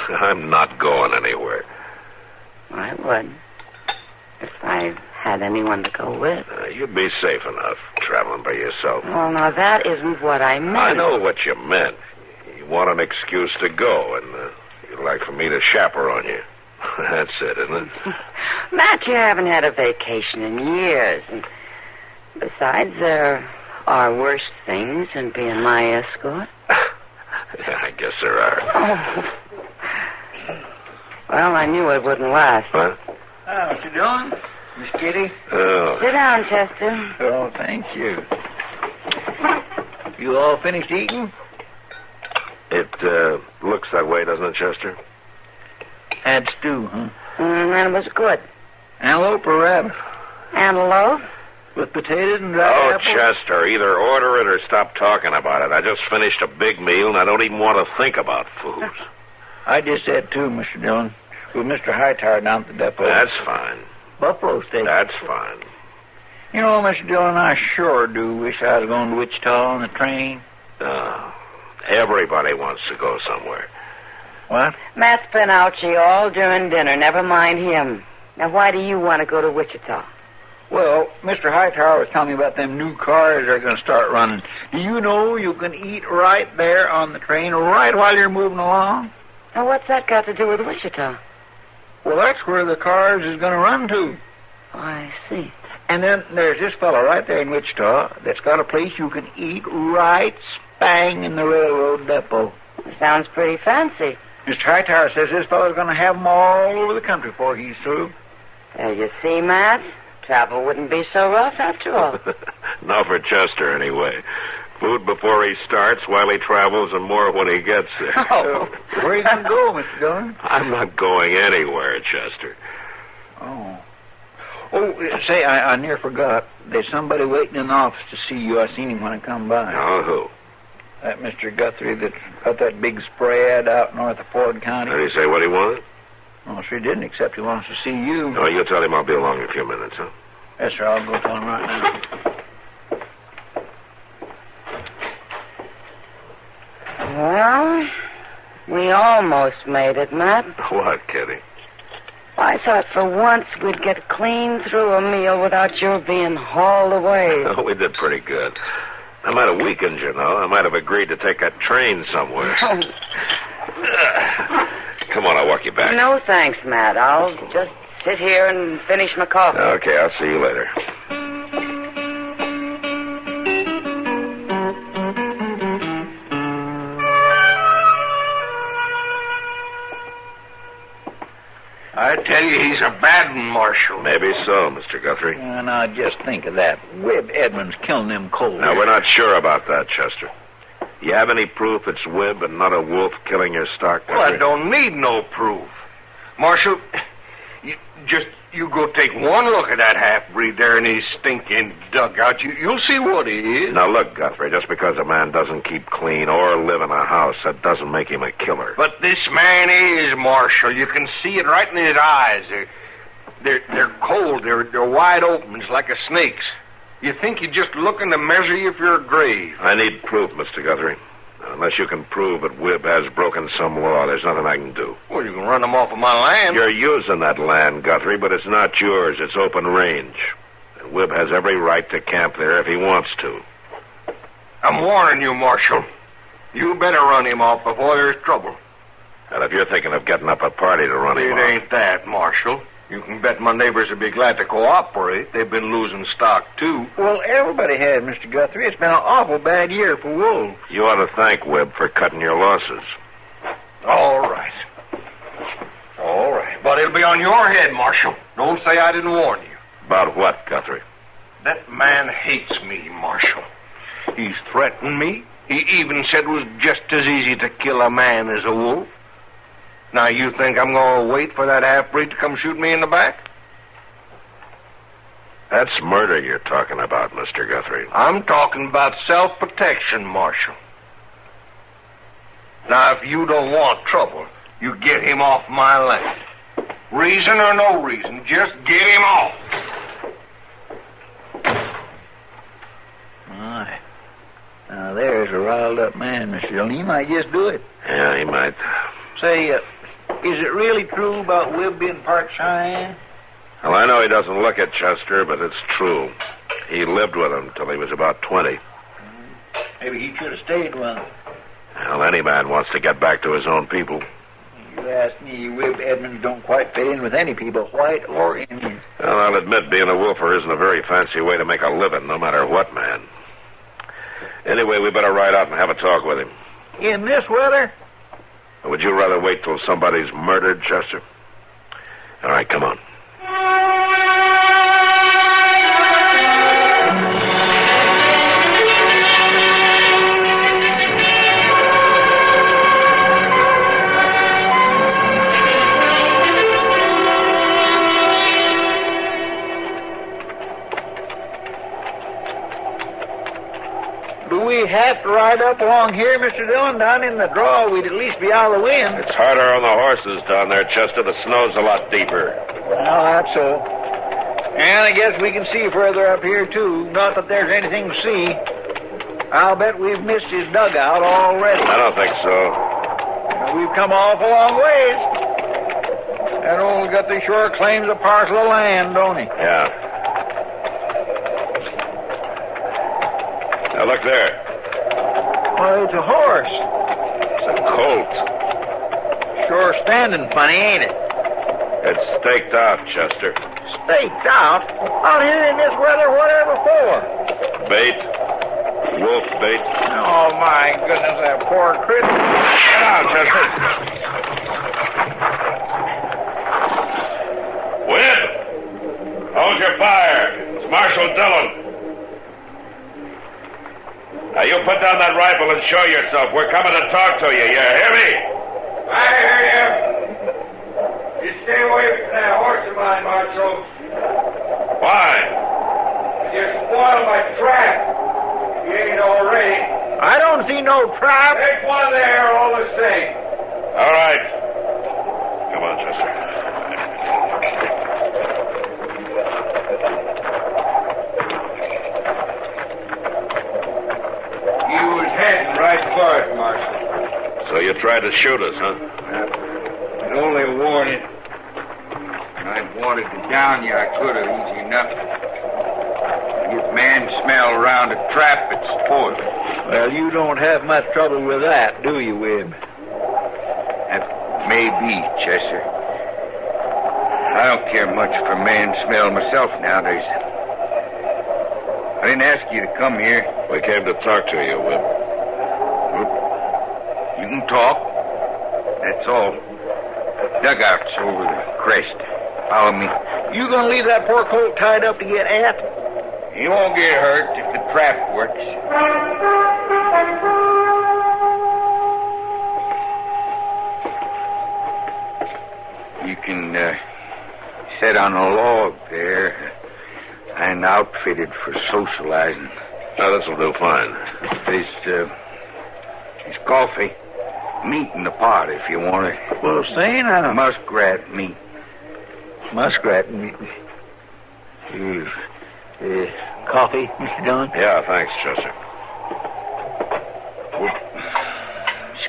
I'm not going anywhere.
I would. If I had anyone to go with.
You'd be safe enough traveling by yourself.
Well, now, that isn't what I meant.
I know what you meant. You want an excuse to go, and you'd like for me to chaperone you. That's it, isn't it?
Matt, you haven't had a vacation in years. And besides, there are worse things than being my escort.
Yeah, I guess there are.
Oh. Well, I knew it wouldn't last.
Huh?
What you doing, Miss Kitty?
Oh.
Sit down, Chester.
Oh, thank you. You all finished eating?
It looks that way, doesn't it, Chester?
Had stew, huh?
And it was good.
Antelope or rabbit?
Antelope.
With potatoes and dried apples?
Chester, either order it or stop talking about it. I just finished a big meal, and I don't even want to think about food.
I just had two, Mr. Dillon. With Mr. Hightower down at the depot.
That's fine.
Buffalo steak.
That's fine.
You know, Mr. Dillon, I sure do wish I was going to Wichita on the train.
Everybody wants to go somewhere.
What?
Matt's been out all during dinner. Never mind him. Now, why do you want to go to Wichita?
Well, Mr. Hightower was telling me about them new cars they're going to start running. Do you know you can eat right there on the train, right while you're moving along?
Now, what's that got to do with Wichita?
Well, that's where the cars is going to run to.
Oh, I see.
And then there's this fellow right there in Wichita that's got a place you can eat right spang in the railroad depot.
Sounds pretty fancy.
Mr. Hightower says this fellow's going to have them all over the country before he's through.
There you see, Matt. Travel wouldn't be so rough after all.
Not for Chester, anyway. Food before he starts, while he travels, and more when he gets there.
Oh, where are you going to go, Mr. Dillon?
I'm not going anywhere, Chester.
Oh. Oh, say, I near forgot. There's somebody waiting in the office to see you. I seen him when I come by.
Oh, who?
That Mr. Guthrie that's got that big spread out north of Ford County.
Did he say what he wanted?
Oh, sure didn't, except he wants to see you.
Oh, you tell him I'll be along in a few minutes, huh?
Yes, sir. I'll go tell him right now.
Well, we almost made it, Matt.
What, Kitty?
I thought for once we'd get clean through a meal without your being hauled away.
Oh, we did pretty good. I might have weakened, you know. I might have agreed to take that train somewhere. Come on, I'll walk you back.
No, thanks, Matt. I'll just sit here and finish my coffee.
Okay, I'll see you later.
I tell you, he's a bad one, Marshal.
Maybe so, Mr. Guthrie.
Now, just think of that. Webb Edmonds killing them cold.
Now, we're not sure about that, Chester. You have any proof it's Webb and not a wolf killing your stock, Guthrie?
Well, I don't need no proof. Marshal, you go take one look at that half-breed there in his stinking dugout. You'll see what he is.
Now, look, Guthrie, just because a man doesn't keep clean or live in a house, that doesn't make him a killer.
But this man is, Marshal. You can see it right in his eyes. They're cold. They're wide open. It's like a snake's. You think you're just looking to measure you for your grave.
I need proof, Mr. Guthrie. Unless you can prove that Webb has broken some law, there's nothing I can do.
Well, you can run him off of my land.
You're using that land, Guthrie, but it's not yours. It's open range. And Webb has every right to camp there if he wants to.
I'm warning you, Marshal. You better run him off before there's trouble.
And if you're thinking of getting up a party to run him off...
It ain't that, Marshal. You can bet my neighbors would be glad to cooperate. They've been losing stock, too.
Well, everybody has, Mr. Guthrie. It's been an awful bad year for wolves.
You ought to thank Webb for cutting your losses.
All right. All right. But it'll be on your head, Marshal. Don't say I didn't warn you.
About what, Guthrie?
That man hates me, Marshal. He's threatened me. He even said it was just as easy to kill a man as a wolf. Now, you think I'm going to wait for that half-breed to come shoot me in the back?
That's murder you're talking about, Mr. Guthrie.
I'm talking about self-protection, Marshal. Now, if you don't want trouble, you get him off my land. Reason or no reason, just get him off.
My. Now, there's a riled-up man, Mr. Dillon. He might just do it.
Yeah, he might.
Say, is it really true about Webb being part Cheyenne?
Well, I know he doesn't look at Chester, but it's true. He lived with him till he was about 20.
Maybe he should have stayed with him.
Well, any man wants to get back to his own people.
You ask me, Webb Edmonds don't quite fit in with any people, white or Indian.
Well, I'll admit being a wolfer isn't a very fancy way to make a living, no matter what, man. Anyway, we better ride out and have a talk with him.
In this weather?
Would you rather wait till somebody's murdered, Chester? All right, come on.
we have to ride up along here, Mr. Dillon? Down in the draw, we'd at least be out of the wind.
It's harder on the horses down there, Chester. The snow's a lot deeper.
Well, that's so. And I guess we can see further up here, too. Not that there's anything to see. I'll bet we've missed his dugout already.
I don't think so.
We've come off a long ways. That old Guthrie sure claims a parcel of land, don't he?
Yeah. Now, look there.
Well, it's a horse.
It's a colt.
Sure standing funny, ain't it?
It's staked out, Chester.
Staked out? Out here in this weather, whatever for?
Bait. Wolf bait.
Oh, my goodness, that poor critter.
Get out, Chester. Whip! Hold your fire. It's Marshal Dillon. Now, you put down that rifle and show yourself. We're coming to talk to you. You hear me?
I hear you. You stay away from that horse of mine, Marshal.
Why?
You spoiled my trap. You ain't already.
I don't see no trap.
Take one there all the same.
All right. Come on, Chester.
You was heading right for it, Marshal.
So you tried to shoot us, huh?
I'd only warn you. I wanted to down you, I could have, easy enough. If man smell around a trap, it's spoiled.
Well, you don't have much trouble with that, do you, Webb?
That may be, Chester. I don't care much for man smell myself nowadays. I didn't ask you to come here.
We came to talk to you, Whip.
You can talk. That's all. Dugout's over the crest. Follow me.
You gonna leave that poor colt tied up to get at?
He won't get hurt if the trap works. You can sit on a log there. I'm outfitted for socializing.
Now, this'll do fine.
There's coffee. Meat in the pot if you want it.
Well, saying
muskrat meat.
Muskrat meat. Coffee, Mr. Dillon?
Yeah, thanks, Chester.
Well,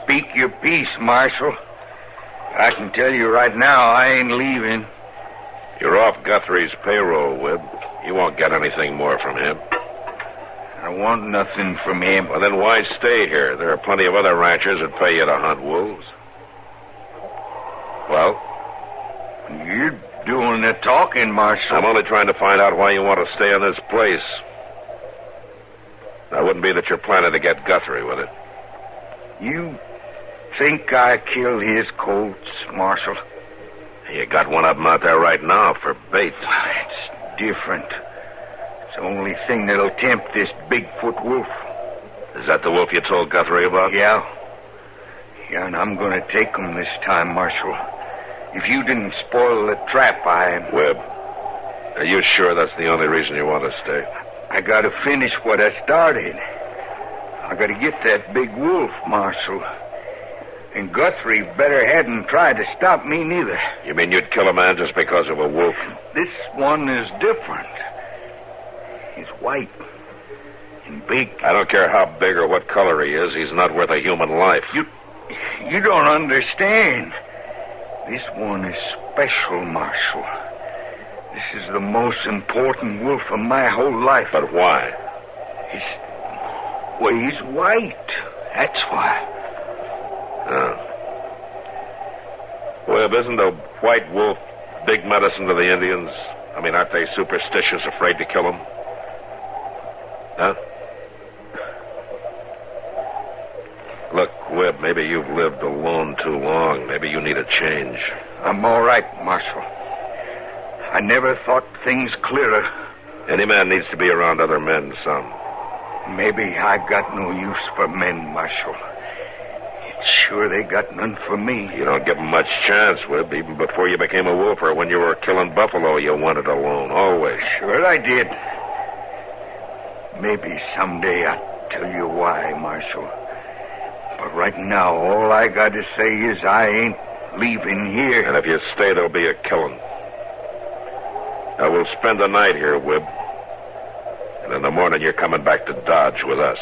speak your piece, Marshal. I can tell you right now, I ain't leaving.
You're off Guthrie's payroll, Whib. You won't get anything more from him.
I want nothing from him.
Well, then why stay here? There are plenty of other ranchers that pay you to hunt wolves. Well?
You're doing the talking, Marshal.
I'm only trying to find out why you want to stay in this place. That wouldn't be that you're planning to get Guthrie with it.
You think I killed his colts, Marshal?
You got one of them out there right now for bait.
It's different. It's the only thing that'll tempt this Bigfoot wolf.
Is that the wolf you told Guthrie about?
Yeah. Yeah, and I'm going to take him this time, Marshal. If you didn't spoil the trap,
Webb, are you sure that's the only reason you want to stay?
I got to finish what I started. I got to get that big wolf, Marshal. And Guthrie better hadn't tried to stop me neither.
You mean you'd kill a man just because of a wolf?
This one is different. He's white and big.
I don't care how big or what color he is. He's not worth a human life.
You don't understand. This one is special, Marshal. This is the most important wolf of my whole life.
But why?
He's white. That's why.
Webb, isn't a white wolf big medicine to the Indians? I mean, aren't they superstitious, afraid to kill him? Huh? Look, Webb, maybe you've lived alone too long. Maybe you need a change.
I'm all right, Marshal. I never thought things clearer.
Any man needs to be around other men some.
Maybe I got no use for men, Marshal. It's sure they got none for me.
You don't give them much chance, Webb. Even before you became a wolf or when you were killing buffalo, you wanted alone, always.
Sure I did. Maybe someday I'd
tell you why, Marshal. But right now, all I got to say is I ain't leaving here.
And if you stay, there'll be a killing. I will spend the night here, Wib. And in the morning, you're coming back to Dodge with us.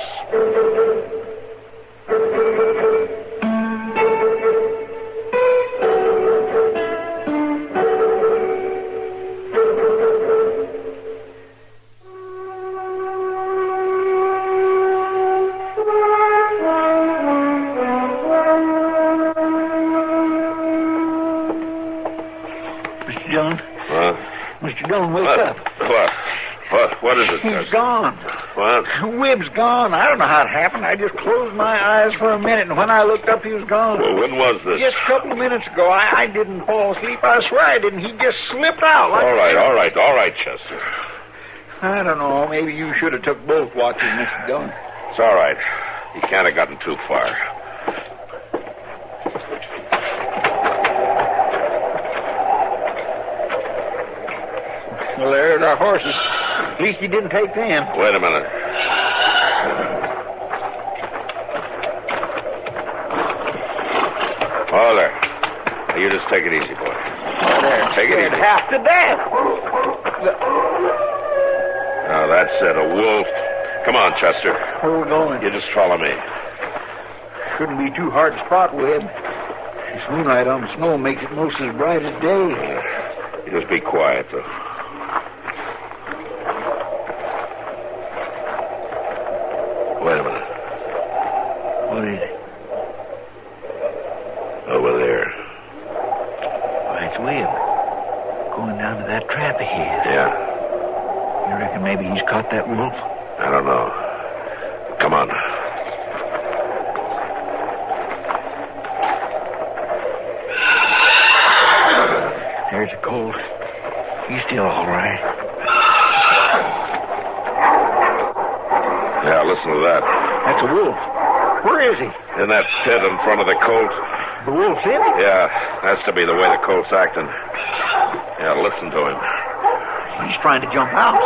Mr. Dillon, wake up.
What is it?
He's gone.
What?
Wib's gone. I don't know how it happened. I just closed my eyes for a minute, and when I looked up, he was gone.
Well, when was this?
Just a couple of minutes ago. I didn't fall asleep. I swear I didn't. He just slipped out.
All right, Chester.
I don't know. Maybe you should have took both watches, Mr. Dillon.
It's all right. He can't have gotten too far.
Well, there's our horses. At least he didn't take them.
Wait a minute. Oh, there. Now, you just take it easy, boy.
Oh, there.
Take it easy.
Half to death.
Now, that's it. A wolf. Come on, Chester.
Where are we going?
You just follow me.
Shouldn't be too hard to spot, Webb. This moonlight on the snow makes it most as bright as day.
You just be quiet, though. Wait a minute.
What is it?
Over there.
Why, it's Webb. Going down to that trap of his.
Yeah.
You reckon maybe he's caught that wolf?
I don't know. Come on.
There's a colt. He's still all right.
Yeah, listen to that.
That's a wolf. Where is he?
In that pit in front of the colt.
The wolf's in it?
Yeah, has to be the way the colt's acting. Yeah, listen to him.
He's trying to jump out.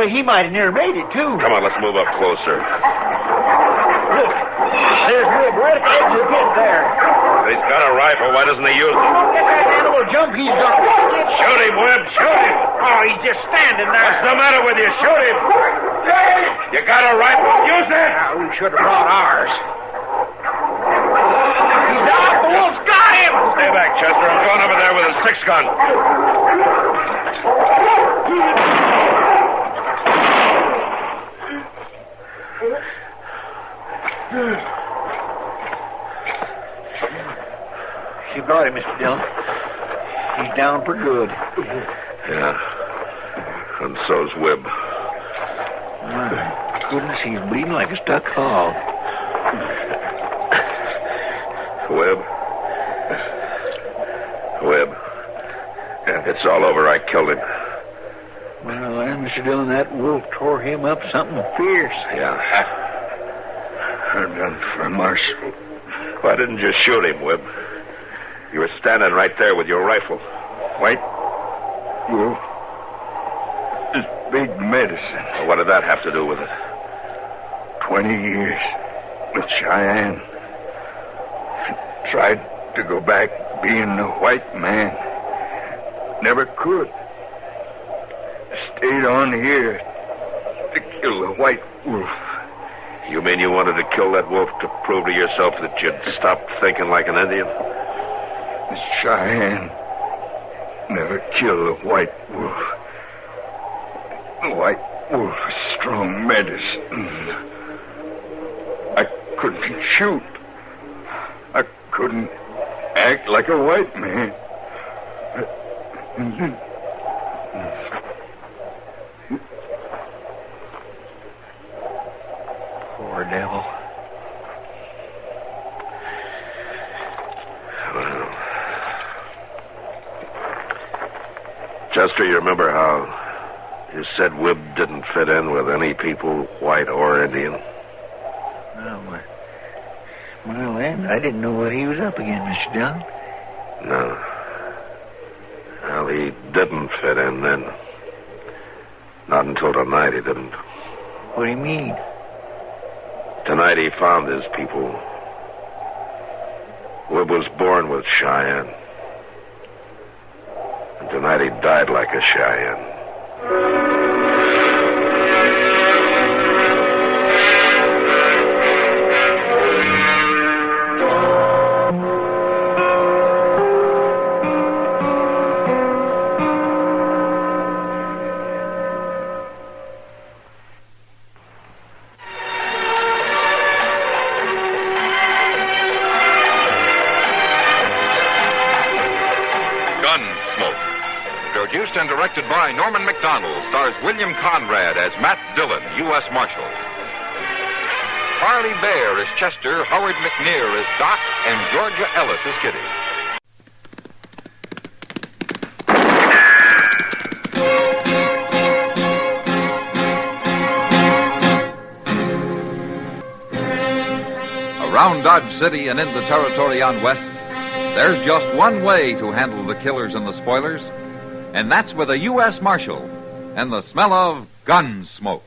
So he might have near made it, too.
Come on, let's move up closer.
Look, there's Webb right at the edge of the pit there.
He's got a rifle. Why doesn't he use it?
Don't get that animal jump. He's gonna
Shoot him, Webb. Shoot him.
Oh, he's just standing there.
What's the matter with you? Shoot him. You got a rifle? Use it.
We should have brought ours. He's out. The wolf's got him.
Stay back, Chester. I'm going over there with a 6-gun.
You got him, Mr. Dillon. He's down for good.
Yeah. And so's Webb.
My goodness, he's bleeding like a stuck hog.
Webb. It's all over. I killed him.
Well, Mr. Dillon, that wolf tore him up something fierce.
Yeah.
I'm done for Marshal.
Why didn't you shoot him, Webb? You were standing right there with your rifle.
White wolf is big medicine.
Well, what did that have to do with it?
20 years with Cheyenne. Tried to go back being a white man. Never could. Stayed on here to kill the white wolf.
You mean you wanted to kill that wolf to prove to yourself that you'd stopped thinking like an Indian?
Miss Cheyenne never killed a white wolf. The white wolf is strong medicine. I couldn't shoot. I couldn't act like a white man.
Poor devil.
Well, Chester, you remember how you said Webb didn't fit in with any people, white or Indian?
Well, then, I didn't know what he was up against, Mr. Dillon.
No. Well, he didn't fit in then. Not until tonight he didn't.
What do you mean?
Tonight he found his people. Webb was born with Cheyenne. And tonight he died like a Cheyenne.
Gunsmoke. Produced and directed by Norman McDonald, stars William Conrad as Matt Dillon, U.S. Marshal. Harley Bear as Chester, Howard McNear as Doc, and Georgia Ellis as Kitty.
Around Dodge City and in the territory on West, there's just one way to handle the killers and the spoilers, and that's with a U.S. Marshal and the smell of gun smoke.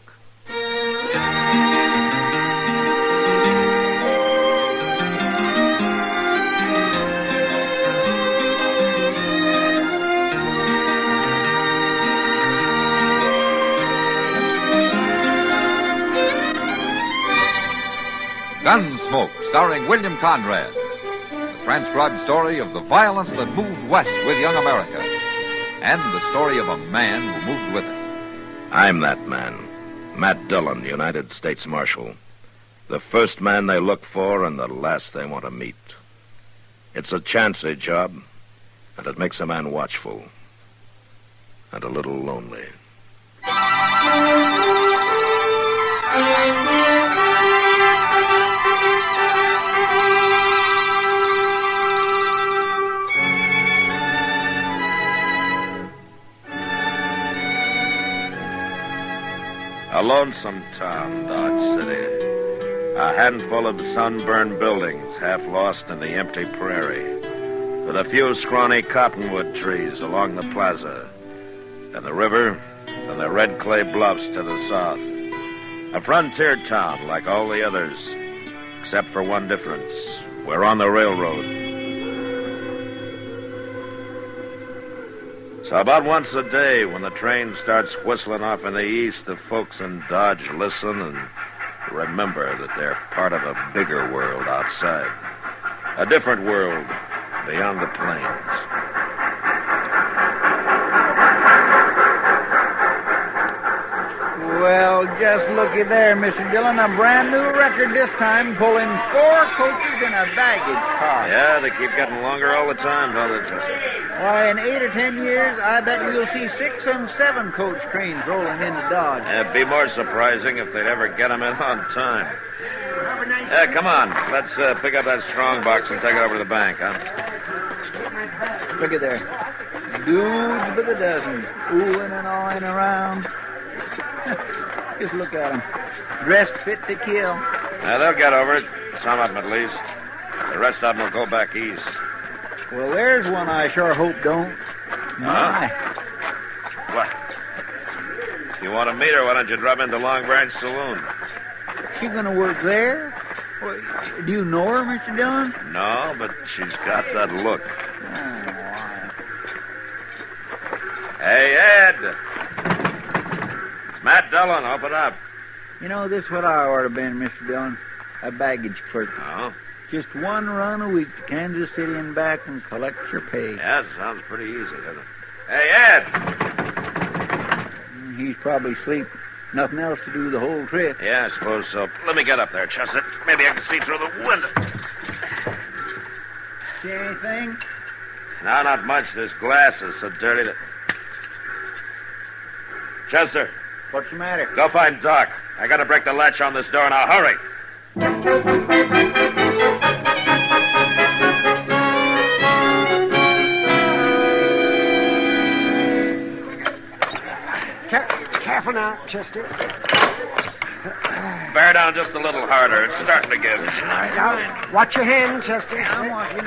Gunsmoke, starring William Conrad. The transcribed story of the violence that moved west with young America, and the story of a man who moved with it.
I'm that man, Matt Dillon, United States Marshal. The first man they look for and the last they want to meet. It's a chancy job, and it makes a man watchful and a little lonely. A lonesome town, Dodge City. A handful of sunburned buildings half lost in the empty prairie, with a few scrawny cottonwood trees along the plaza, and the river and the red clay bluffs to the south. A frontier town like all the others, except for one difference. We're on the railroad. So about once a day, when the train starts whistling off in the east, the folks in Dodge listen and remember that they're part of a bigger world outside. A different world beyond the plains.
Well, just looky there, Mr. Dillon. A brand new record this time, pulling 4 coaches in a baggage car.
Yeah, they keep getting longer all the time, don't they, Chester?
Why, in 8 or 10 years, I bet we'll see 6 and 7 coach trains rolling into Dodge.
It'd be more surprising if they'd ever get them in on time. Yeah, come on. Let's pick up that strong box and take it over to the bank, huh?
Look at there. Dudes by the dozen, oohing and awing around. Just look at them. Dressed fit to kill.
Now, they'll get over it. Some of them, at least. The rest of them will go back east.
Well, there's one I sure hope don't. My.
What? If you want to meet her, why don't you drop into Long Branch Saloon?
She gonna work there? Well, do you know her, Mr. Dillon?
No, but she's got that look. Hey, Ed! It's Matt Dillon. Open up.
You know, this is what I ought to have been, Mr. Dillon. A baggage clerk.
Oh?
Just one run a week to Kansas City and back and collect your pay.
Yeah, it sounds pretty easy, doesn't it? Hey, Ed!
He's probably asleep. Nothing else to do the whole trip.
Yeah, I suppose so. Let me get up there, Chester. Maybe I can see through the window.
See anything?
No, not much. This glass is so dirty that... Chester.
What's the matter?
Go find Doc. I gotta break the latch on this door now. Hurry.
Careful now, Chester.
Bear down just a little harder. It's starting to give.
All right, now, watch your hand, Chester.
I'm watching.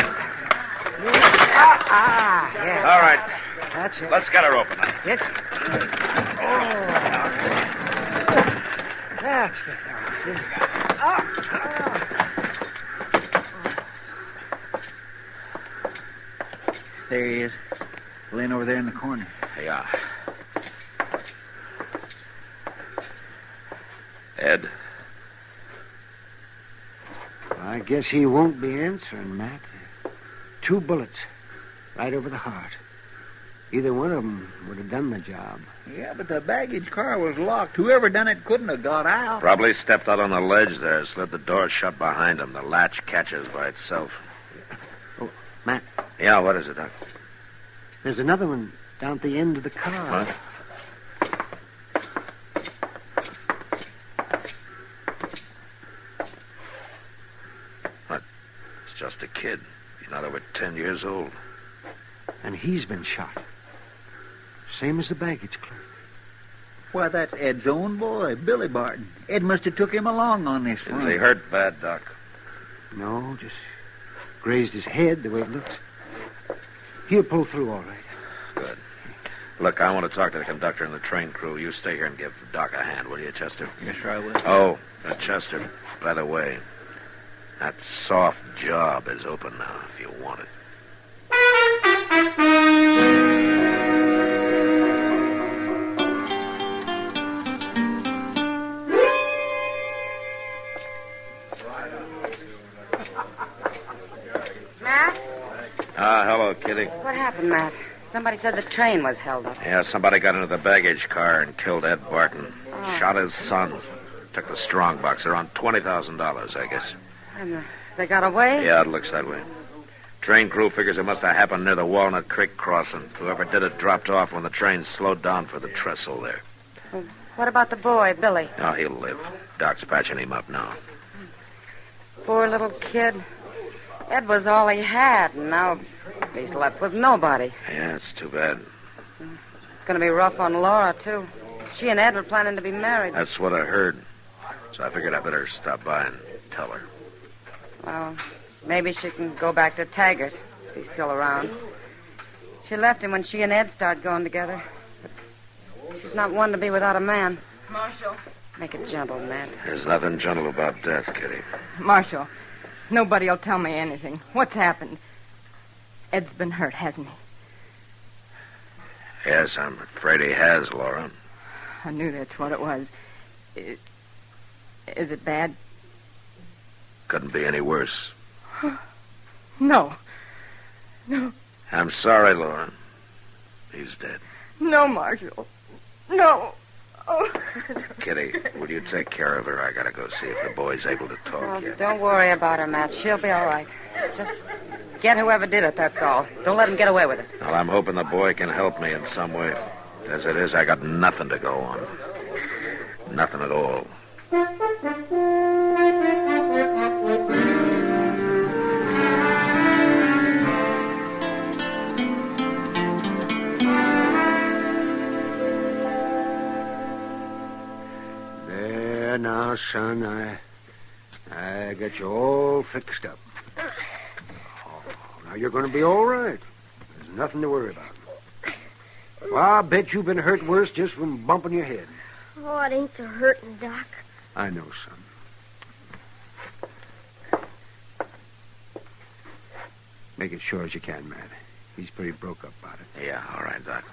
Yeah.
All right.
That's it.
Let's get her open.
It's... Oh. That's good.
There he is. Laying over there in the corner.
Yeah. Ed?
I guess he won't be answering, Matt. 2 bullets. Right over the heart. Either one of them would have done the job.
Yeah, but the baggage car was locked. Whoever done it couldn't have got out.
Probably stepped out on a ledge there, slid the door shut behind him. The latch catches by itself.
Oh, Matt.
Yeah, what is it, Doc?
There's another one down at the end of the car.
What? What? It's just a kid. He's not over 10 years old.
And he's been shot. Same as the baggage clerk.
Why, that's Ed's own boy, Billy Barton. Ed must have took him along on this
Is
one.
he hurt bad, Doc?
No, just grazed his head the way it looks. He'll pull through all right.
Good. Look, I want to talk to the conductor and the train crew. You stay here and give Doc a hand, will you, Chester?
Yes, sir, I will.
Oh, Chester, by the way, that soft job is open now if you want it.
Matt?
Hello, Kitty.
What happened, Matt? Somebody said the train was held up.
Yeah, somebody got into the baggage car and killed Ed Barton.
Oh.
Shot his son. Took the strong box. Around $20,000, I guess.
And they got away?
Yeah, it looks that way. Train crew figures it must have happened near the Walnut Creek crossing. Whoever did it dropped off when the train slowed down for the trestle there.
Well, what about the boy, Billy?
Oh, he'll live. Doc's patching him up now.
Poor little kid. Ed was all he had, and now he's left with nobody.
Yeah, it's too bad.
It's going to be rough on Laura, too. She and Ed were planning to be married.
That's what I heard. So I figured I better stop by and tell her.
Well, maybe she can go back to Taggart, if he's still around. She left him when she and Ed started going together. But she's not one to be without a man.
Marshal.
Make it gentle, Matt.
There's nothing gentle about death, Kitty.
Marshal, nobody will tell me anything. What's happened? Ed's been hurt, hasn't he?
Yes, I'm afraid he has, Laura.
I knew that's what it was. Is it bad?
Couldn't be any worse.
No. No.
I'm sorry, Laura. He's dead.
No, Marshal. No. Oh.
Kitty, will you take care of her? I gotta go see if the boy's able to talk
Well,
yet.
don't worry about her, Matt. She'll be all right. Just get whoever did it, that's all. Don't let him get away with it.
Well, I'm hoping the boy can help me in some way. As it is, I got nothing to go on. Nothing at all.
There now, son, I got you all fixed up. Oh, now you're going to be all right. There's nothing to worry about. Well, I bet you've been hurt worse just from bumping your head.
Oh, it ain't so hurting, Doc.
I know, son. Make it sure as you can, Matt. He's pretty broke up about it.
Yeah, all right, Doc.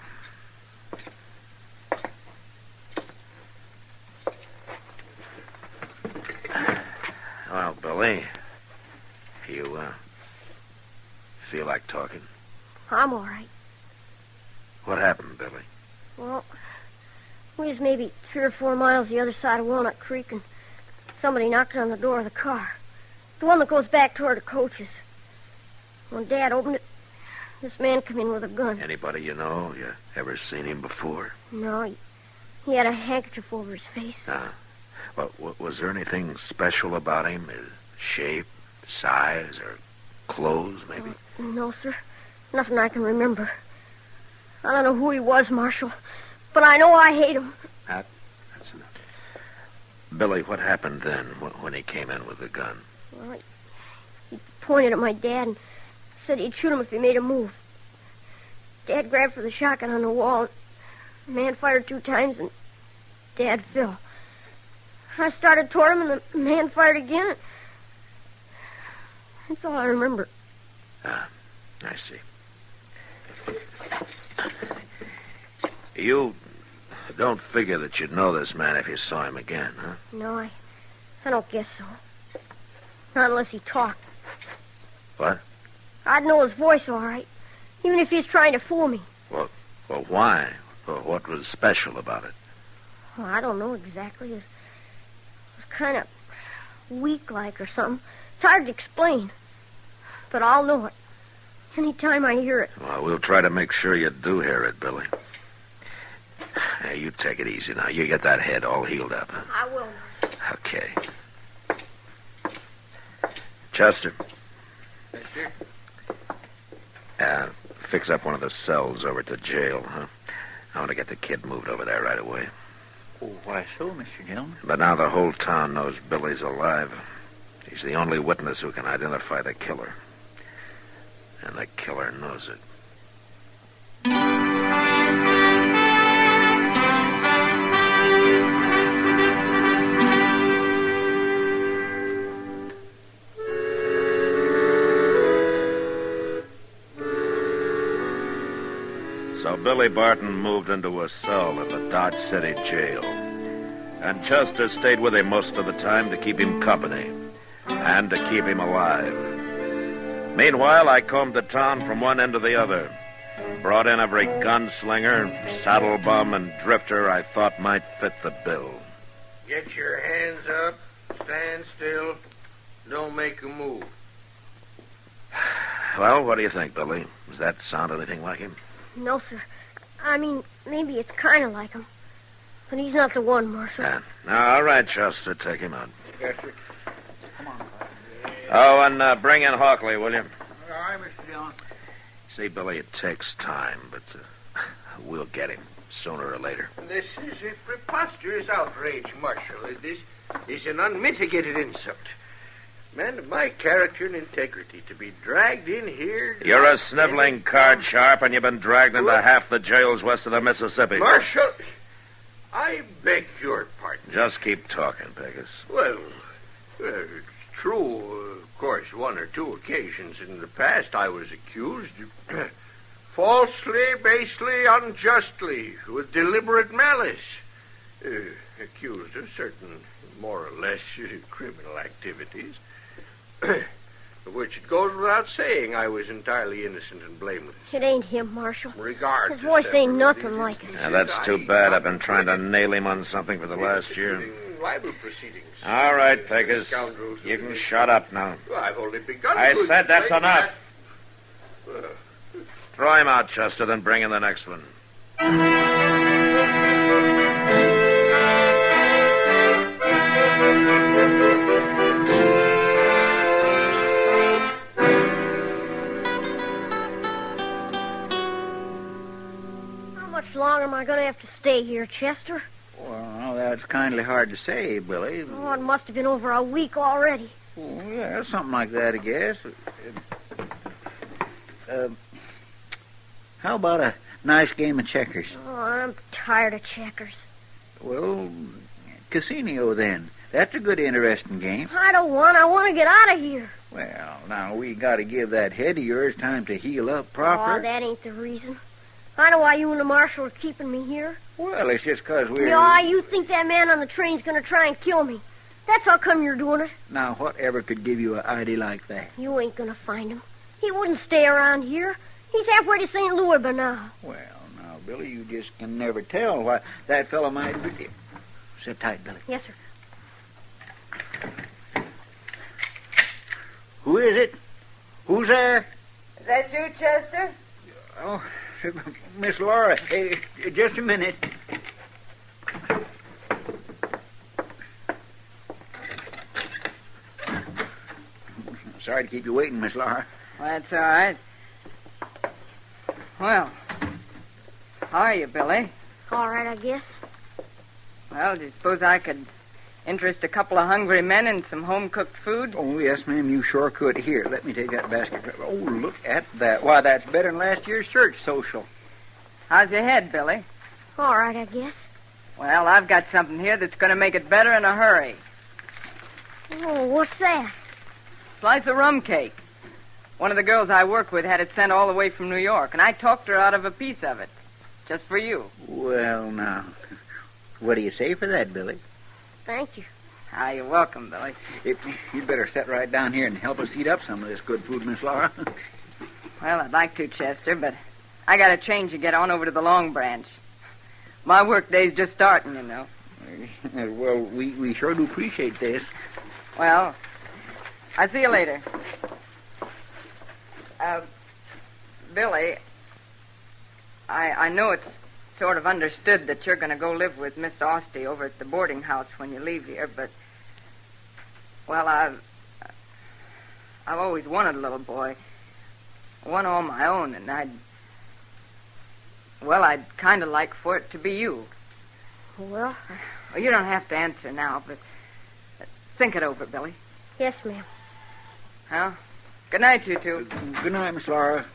Well, Billy, you, feel like talking?
I'm all right.
What happened, Billy?
Well, we was maybe 3 or 4 miles the other side of Walnut Creek, and somebody knocked on the door of the car. The one that goes back toward the coaches. When Dad opened it, this man come in with a gun.
Anybody you know? You ever seen him before?
No, he had a handkerchief over his face.
Well, was there anything special about him? His shape, size, or clothes, maybe?
No, sir. Nothing I can remember. I don't know who he was, Marshal, but I know I hate him.
That's enough.
Billy, what happened then when he came in with the gun?
Well, he pointed at my dad and said he'd shoot him if he made a move. Dad grabbed for the shotgun on the wall. The man fired 2 times, and Dad fell. I started toward him, and the man fired again. That's all I remember.
Ah, I see. You don't figure that you'd know this man if you saw him again, huh?
No, I don't guess so. Not unless he talked.
What?
I'd know his voice all right, even if he's trying to fool me.
Well, why? Well, what was special about it?
Well, I don't know exactly. It was kind of weak-like or something. It's hard to explain. But I'll know it anytime I hear it.
Well, we'll try to make sure you do hear it, Billy. Hey, you take it easy now. You get that head all healed up. Huh?
I will.
Okay. Chester.
Yes, sir.
Fix up one of the cells over at the jail, huh? I want to get the kid moved over there right away.
Oh, why so, Mr. Dillon?
But now the whole town knows Billy's alive. He's the only witness who can identify the killer. And the killer knows it. So Billy Barton moved into a cell at the Dodge City jail. And Chester stayed with him most of the time to keep him company and to keep him alive. Meanwhile, I combed the town from one end to the other. Brought in every gunslinger, saddle bum, and drifter I thought might fit the bill.
Get your hands up. Stand still. Don't make a move.
Well, what do you think, Billy? Does that sound anything like him?
No, sir. I mean, maybe it's kind of like him. But he's not the one, Marshal.
Yeah. All right, Chester, take him out.
Yes, sir. Come on, Clyde.
Oh, and bring in Hawkley, will you?
All right, Mr. Dillon.
See, Billy, it takes time, but we'll get him sooner or later.
This is a preposterous outrage, Marshal. This is an unmitigated insult. Man of my character and integrity to be dragged in here...
You're a sniveling card sharp, and you've been dragged into half the jails west of the Mississippi.
Marshal, I beg your pardon.
Just keep talking, Pegasus.
Well, it's true. Of course, one or two occasions in the past I was accused falsely, basely, unjustly, with deliberate malice. Accused of certain more or less criminal activities. Of which it goes without saying I was entirely innocent and blameless.
It ain't him, Marshal.
Regardless.
His voice ain't nothing like it.
Yeah, that's too bad. I've been trying to nail him on something for the last year.
Libel proceedings.
All right, Pegasus. You can shut up now.
Well, I've only begun.
I said that's enough. Throw him out, Chester, then bring in the next one.
How much longer am I going to have to stay here, Chester?
Well, that's kindly hard to say, Billy.
Oh, it must have been over a week already.
Oh, yeah, something like that, I guess. How about a nice game of checkers?
Oh, I'm tired of checkers.
Well, casino, then. That's a good, interesting game.
I don't want. I want to get out of here.
Well, now, we got to give that head of yours time to heal up proper.
Oh, that ain't the reason. I know why you and the marshal are keeping me here.
Well, it's just because we're...
No, you think that man on the train's going to try and kill me. That's how come you're doing it.
Now, whatever could give you an idea like that?
You ain't going to find him. He wouldn't stay around here. He's halfway to St. Louis by now.
Well, now, Billy, you just can never tell why that fellow might be... Sit tight, Billy.
Yes, sir.
Who is it? Who's there?
Is that you, Chester?
Oh, Miss Laura. Hey, just a minute. Sorry to keep you waiting, Miss Laura.
Well, that's all right. Well, how are you, Billy?
All right, I guess.
Well, do you suppose I could interest a couple of hungry men in some home-cooked food?
Oh, yes, ma'am, you sure could. Here, let me take that basket. Oh, look at that. Why, that's better than last year's church social.
How's your head, Billy?
All right, I guess.
Well, I've got something here that's going to make it better in a hurry.
Oh, what's that?
Slice of rum cake. One of the girls I work with had it sent all the way from New York, and I talked her out of a piece of it. Just for you.
Well, now, what do you say for that, Billy?
Thank you.
Ah, you're welcome, Billy.
You'd better sit right down here and help us eat up some of this good food, Miss Laura.
Well, I'd like to, Chester, but I got a change to get on over to the Long Branch. My work day's just starting, you know.
Well, we sure do appreciate this.
Well, I'll see you later. Billy, I know it's sort of understood that you're going to go live with Miss Austin over at the boarding house when you leave here, but, well, I've always wanted a little boy. One all my own, and I'd kind of like for it to be you.
Well,
you don't have to answer now, but think it over, Billy.
Yes, ma'am.
Well, good night, you two.
Good night, Miss Laura.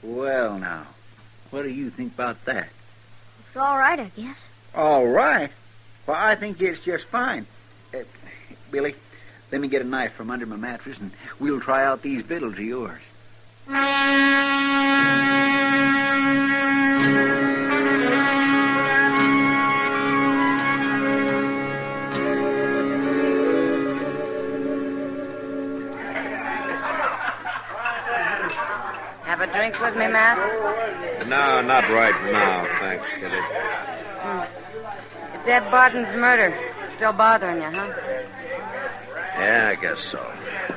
Well, now, what do you think about that?
It's all right, I guess.
All right? Well, I think it's just fine. Billy, let me get a knife from under my mattress, and we'll try out these victuals of yours.
Have a drink with me, Matt?
No, not right now, thanks, Kitty.
It's Ed Barton's murder. Still bothering you, huh?
Yeah, I guess so.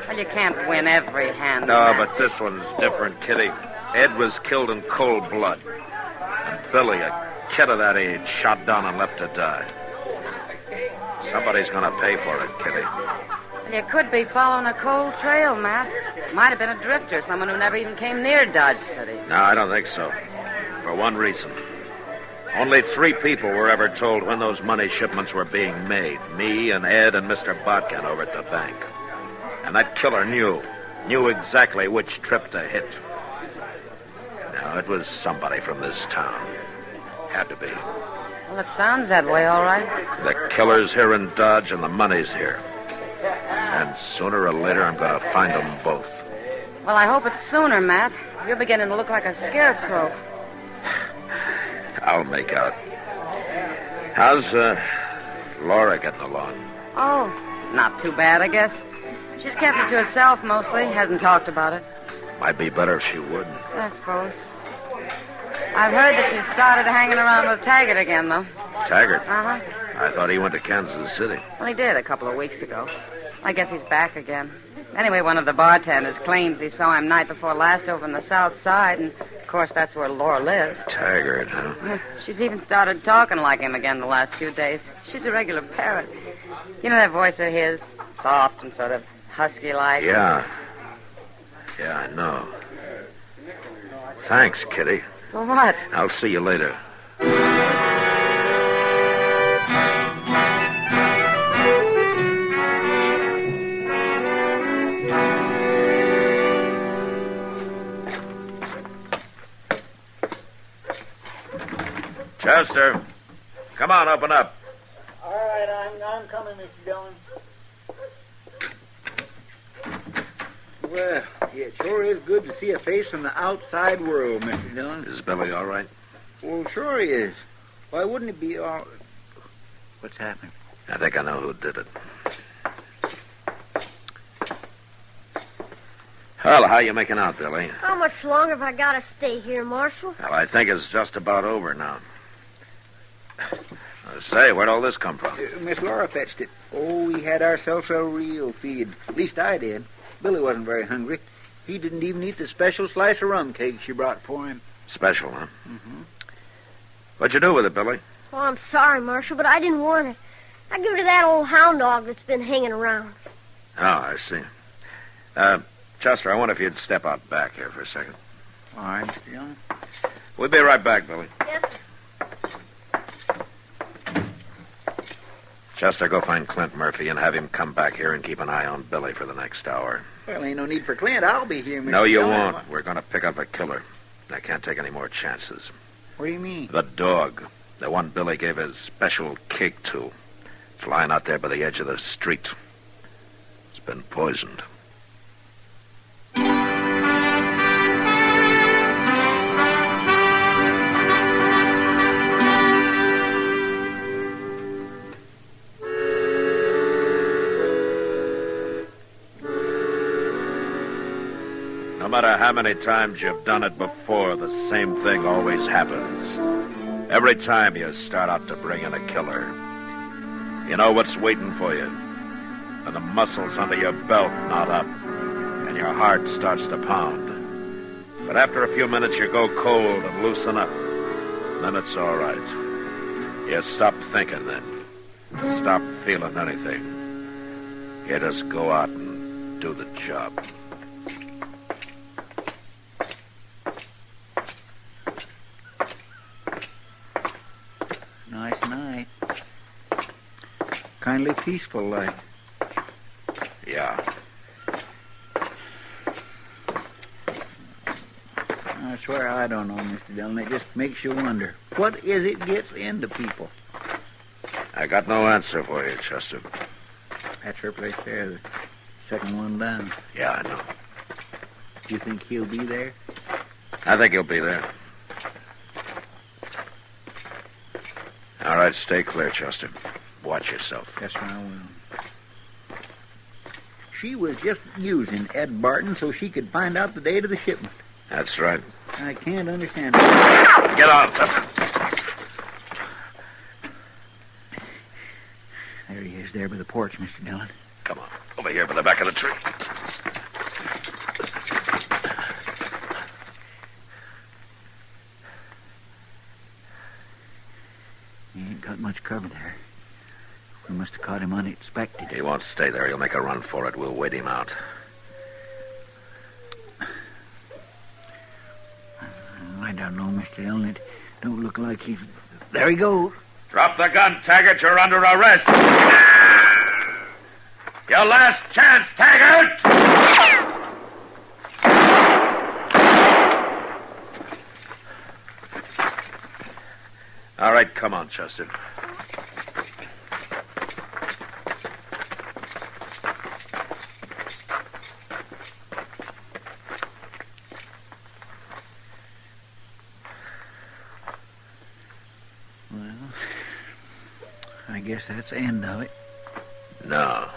Well, you can't win every hand.
No,
Matt.
but this one's different, Kitty. Ed was killed in cold blood. And Billy, a kid of that age, shot down and left to die. Somebody's going to pay for it, Kitty.
Well, you could be following a cold trail, Matt. Might have been a drifter, someone who never even came near Dodge City.
No, I don't think so. For one reason. Only 3 people were ever told when those money shipments were being made. Me and Ed and Mr. Botkin over at the bank. And that killer knew exactly which trip to hit. Now, it was somebody from this town. Had to be.
Well, it sounds that way, all right.
The killer's here in Dodge and the money's here. And sooner or later, I'm going to find them both.
Well, I hope it's sooner, Matt. You're beginning to look like a scarecrow.
I'll make out. How's Laura getting along?
Oh, not too bad, I guess. She's kept it to herself mostly. Hasn't talked about it.
Might be better if she would.
I suppose. I've heard that she started hanging around with Taggart again, though.
Taggart?
Uh-huh.
I thought he went to Kansas City.
Well, he did a couple of weeks ago. I guess he's back again. Anyway, one of the bartenders claims he saw him night before last over on the south side, and, of course, that's where Laura lives.
Taggart, huh?
Yeah, she's even started talking like him again the last few days. She's a regular parrot. You know that voice of his? Soft and sort of husky-like.
Yeah. Yeah, I know. Thanks, Kitty.
For what?
I'll see you later. Chester, come on, open up.
All right, I'm coming, Mr. Dillon. Well, it sure is good to see a face from the outside world, Mr. Dillon.
Is Billy all right?
Well, sure he is. Why wouldn't it be all... What's happened?
I think I know who did it. Well, how you making out, Billy?
How much longer have I got to stay here, Marshal?
Well, I think it's just about over now. Say, where'd all this come from?
Miss Laura fetched it. Oh, we had ourselves a real feed. At least I did. Billy wasn't very hungry. He didn't even eat the special slice of rum cake she brought for him.
Special, huh?
Mm-hmm.
What'd you do with it, Billy?
Oh, I'm sorry, Marshal, but I didn't want it. I gave it to that old hound dog that's been hanging around.
Oh, I see. Chester, I wonder if you'd step out back here for a second.
All right, Mr. Dillon.
We'll be right back, Billy.
Yes, sir.
Chester, go find Clint Murphy and have him come back here and keep an eye on Billy for the next hour.
Well, ain't no need for Clint. I'll be here, Mr.
No, you
Dillon.
won't. We're going to pick up a killer. I can't take any more chances.
What do you mean?
The dog. The one Billy gave his special cake to. Flying out there by the edge of the street. It's been poisoned. No matter how many times you've done it before, the same thing always happens. Every time you start out to bring in a killer, you know what's waiting for you. And the muscles under your belt knot up, and your heart starts to pound. But after a few minutes, you go cold and loosen up. And then it's all right. You stop thinking then. Stop feeling anything. You just go out and do the job.
Nice night. Kindly peaceful like.
Yeah.
I swear I don't know, Mr. Dillon. It just makes you wonder. What is it gets into people?
I got no answer for you, Chester.
That's her place there, the second one down.
Yeah, I know.
Do you think he'll be there?
I think he'll be there. All right, stay clear, Chester. Watch yourself.
Yes, sir, I will. She was just using Ed Barton so she could find out the date of the shipment.
That's right.
I can't understand it.
Get on, Chester.
There he is, there by the porch, Mr. Dillon.
Come on, over here by the back of the tree.
He ain't got much cover there. We must have caught him unexpected.
He won't stay there. He'll make a run for it. We'll wait him out.
I don't know, Mr. Dillon. It don't look like he's... There he goes.
Drop the gun, Taggart. You're under arrest. Your last chance, Taggart! All right, come on, Chester.
Well, I guess that's the end of it.
No.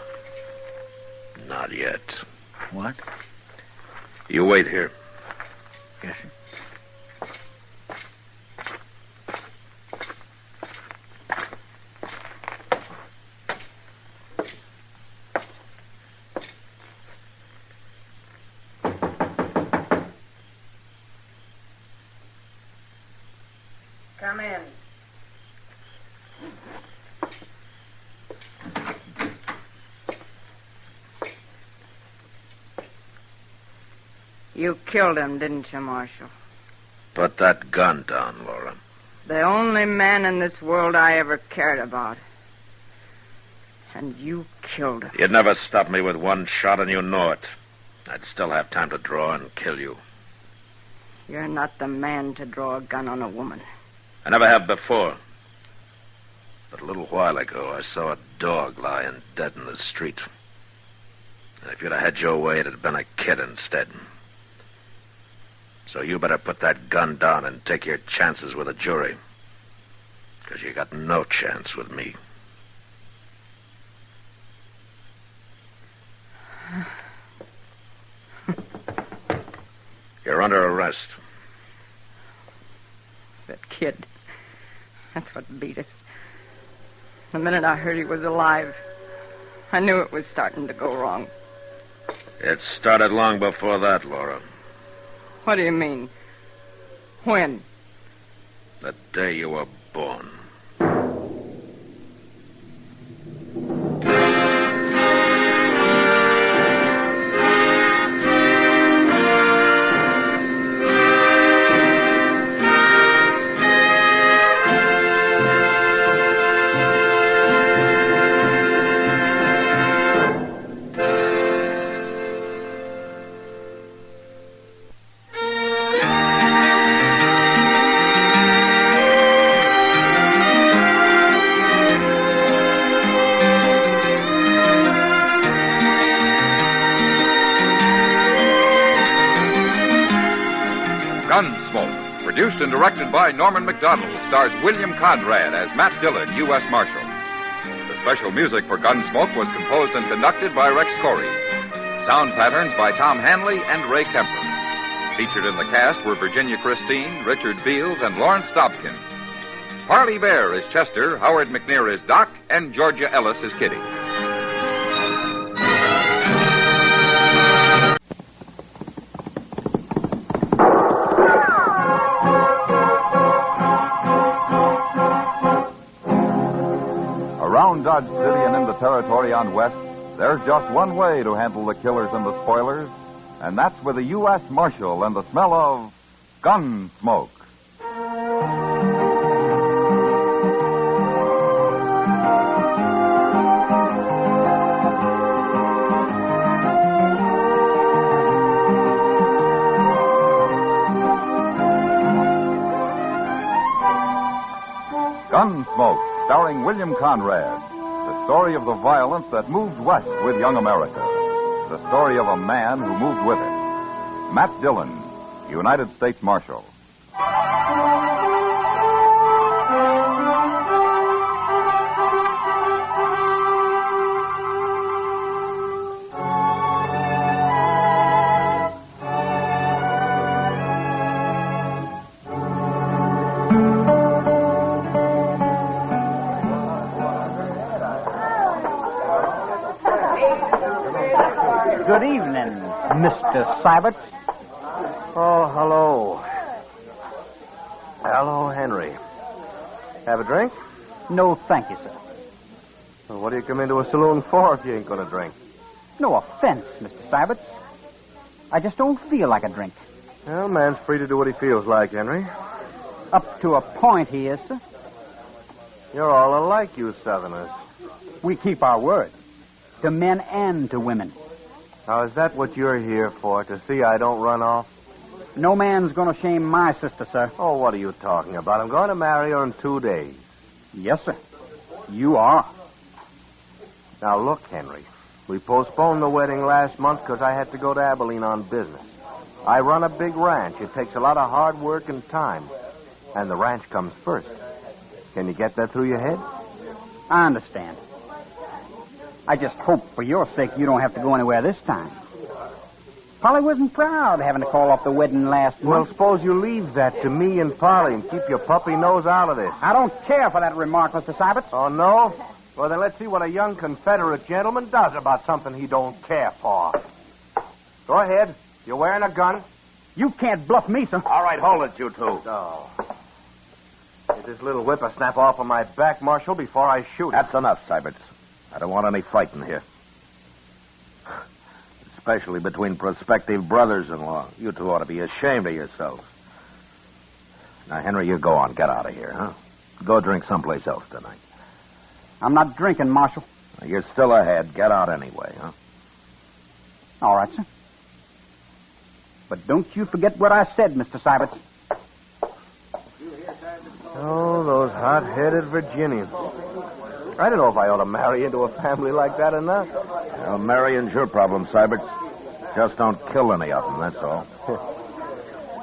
Not yet.
What?
You wait here.
Yes, sir.
Come in. You killed him, didn't you, Marshal?
Put that gun down, Laura.
The only man in this world I ever cared about. And you killed him.
You'd never stop me with one shot, and you know it. I'd still have time to draw and kill you.
You're not the man to draw a gun on a woman.
I never have before. But a little while ago, I saw a dog lying dead in the street. And if you'd have had your way, it'd have been a kid instead. So you better put that gun down and take your chances with a jury. Because you got no chance with me. You're under arrest.
That kid. That's what beat us. The minute I heard he was alive, I knew it was starting to go wrong.
It started long before that, Laura.
What do you mean? When?
The day you were born.
Produced and directed by Norman McDonald, stars William Conrad as Matt Dillon, U.S. Marshal. The special music for Gunsmoke was composed and conducted by Rex Corey. Sound patterns by Tom Hanley and Ray Kemper. Featured in the cast were Virginia Christine, Richard Beals, and Lawrence Dobkin. Parley Bear is Chester, Howard McNear is Doc, and Georgia Ellis is Kitty.
Around Dodge City and in the territory on West, there's just one way to handle the killers and the spoilers, and that's with a U.S. Marshal and the smell of Gunsmoke. Gunsmoke, starring William Conrad. The story of the violence that moved west with young America. The story of a man who moved with it. Matt Dillon, United States Marshal.
Good evening, Mr. Sybert.
Oh, hello. Hello, Henry. Have a drink?
No, thank you, sir.
Well, what do you come into a saloon for if you ain't going to drink?
No offense, Mr. Sybert. I just don't feel like a drink.
Well, man's free to do what he feels like, Henry.
Up to a point he is, sir.
You're all alike, you Southerners.
We keep our word. To men and to women.
Now, is that what you're here for, to see I don't run off?
No man's going to shame my sister, sir.
Oh, what are you talking about? I'm going to marry her in 2 days.
Yes, sir. You are.
Now, look, Henry. We postponed the wedding last month because I had to go to Abilene on business. I run a big ranch. It takes a lot of hard work and time. And the ranch comes first. Can you get that through your head?
I understand. I just hope for your sake you don't have to go anywhere this time. Polly wasn't proud having to call off the wedding last month.
Well, suppose you leave that to me and Polly and keep your puppy nose out of this.
I don't care for that remark, Mr. Sybert.
Oh, no? Well, then let's see what a young Confederate gentleman does about something he don't care for. Go ahead. You're wearing a gun?
You can't bluff me, sir.
All right, hold it, you two.
Oh. Get this little whippersnap off of my back, Marshal, before I shoot him.
That's enough, Sybert. I don't want any fighting here. Especially between prospective brothers-in-law. You two ought to be ashamed of yourselves. Now, Henry, you go on. Get out of here, huh? Go drink someplace else tonight.
I'm not drinking, Marshal.
You're still ahead. Get out anyway, huh?
All right, sir. But don't you forget what I said, Mr. Sybert.
Oh, those hot-headed Virginians. I don't know if I ought to marry into a family like that or not.
Well, marrying's your problem, Sybert. Just don't kill any of them, that's all.